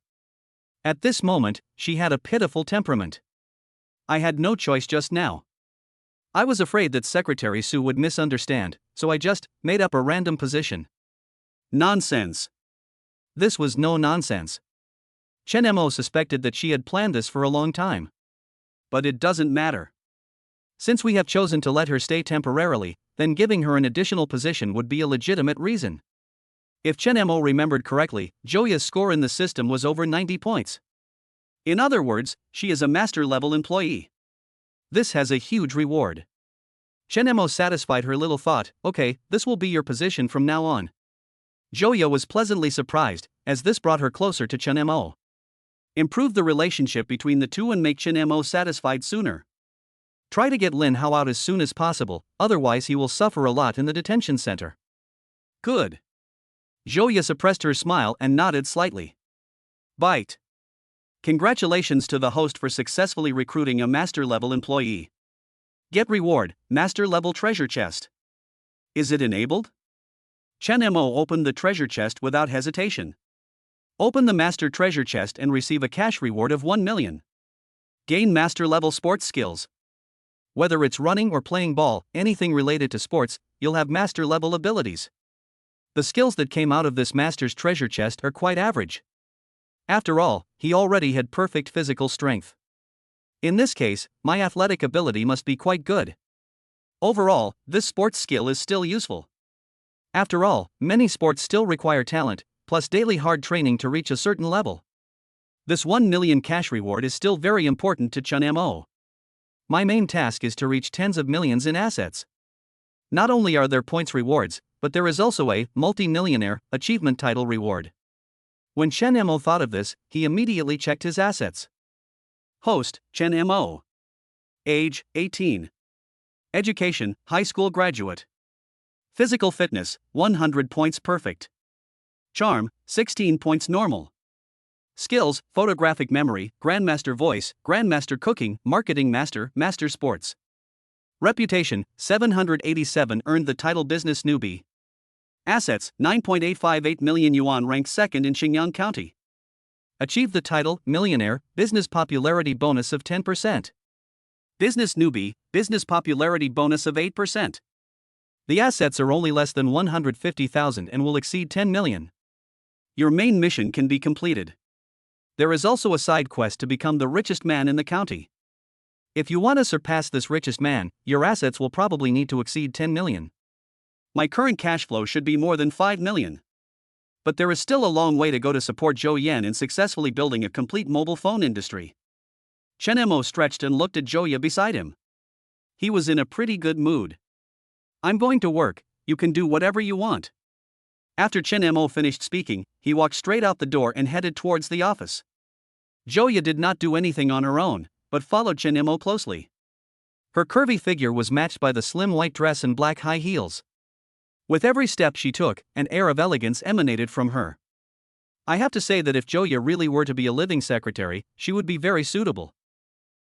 At this moment, she had a pitiful temperament. I had no choice just now. I was afraid that Secretary Su would misunderstand, so I just made up a random position. Nonsense. This was no nonsense. Chen Mo suspected that she had planned this for a long time. But it doesn't matter. Since we have chosen to let her stay temporarily, then giving her an additional position would be a legitimate reason. If Chen Mo remembered correctly, Joya's score in the system was over 90 points. In other words, she is a master-level employee. This has a huge reward. Chen Mo satisfied her little thought, okay, this will be your position from now on. Joya was pleasantly surprised, as this brought her closer to Chen Mo. Improve the relationship between the two and make Chen Mo satisfied sooner. Try to get Lin Hao out as soon as possible, otherwise he will suffer a lot in the detention center. Good. Joya suppressed her smile and nodded slightly. Bite. Congratulations to the host for successfully recruiting a master-level employee. Get reward, master-level treasure chest. Is it enabled? Chen Mo opened the treasure chest without hesitation. Open the master treasure chest and receive a cash reward of 1 million. Gain master-level sports skills. Whether it's running or playing ball, anything related to sports, you'll have master-level abilities. The skills that came out of this master's treasure chest are quite average. After all, he already had perfect physical strength. In this case, my athletic ability must be quite good. Overall, this sports skill is still useful. After all, many sports still require talent, plus daily hard training to reach a certain level. This 1 million cash reward is still very important to Chen Mo. My main task is to reach tens of millions in assets. Not only are there points rewards, but there is also a multi-millionaire achievement title reward. When Chen Mo thought of this, he immediately checked his assets. Host, Chen Mo. Age, 18. Education, high school graduate. Physical fitness, 100 points perfect. Charm, 16 points normal. Skills, photographic memory, grandmaster voice, grandmaster cooking, marketing master, master sports. Reputation, 787 earned the title business newbie. Assets, 9.858 million yuan ranked second in Xinjiang County. Achieved the title, millionaire, business popularity bonus of 10%. Business newbie, business popularity bonus of 8%. The assets are only less than 150,000 and will exceed 10 million. Your main mission can be completed. There is also a side quest to become the richest man in the county. If you want to surpass this richest man, your assets will probably need to exceed 10 million. My current cash flow should be more than 5 million. But there is still a long way to go to support Zhou Yan in successfully building a complete mobile phone industry. Chen Mo stretched and looked at Joya beside him. He was in a pretty good mood. I'm going to work, you can do whatever you want. After Chen Mo finished speaking, he walked straight out the door and headed towards the office. Joya did not do anything on her own, but followed Chen Mo closely. Her curvy figure was matched by the slim white dress and black high heels. With every step she took, an air of elegance emanated from her. I have to say that if Joya really were to be a living secretary, she would be very suitable.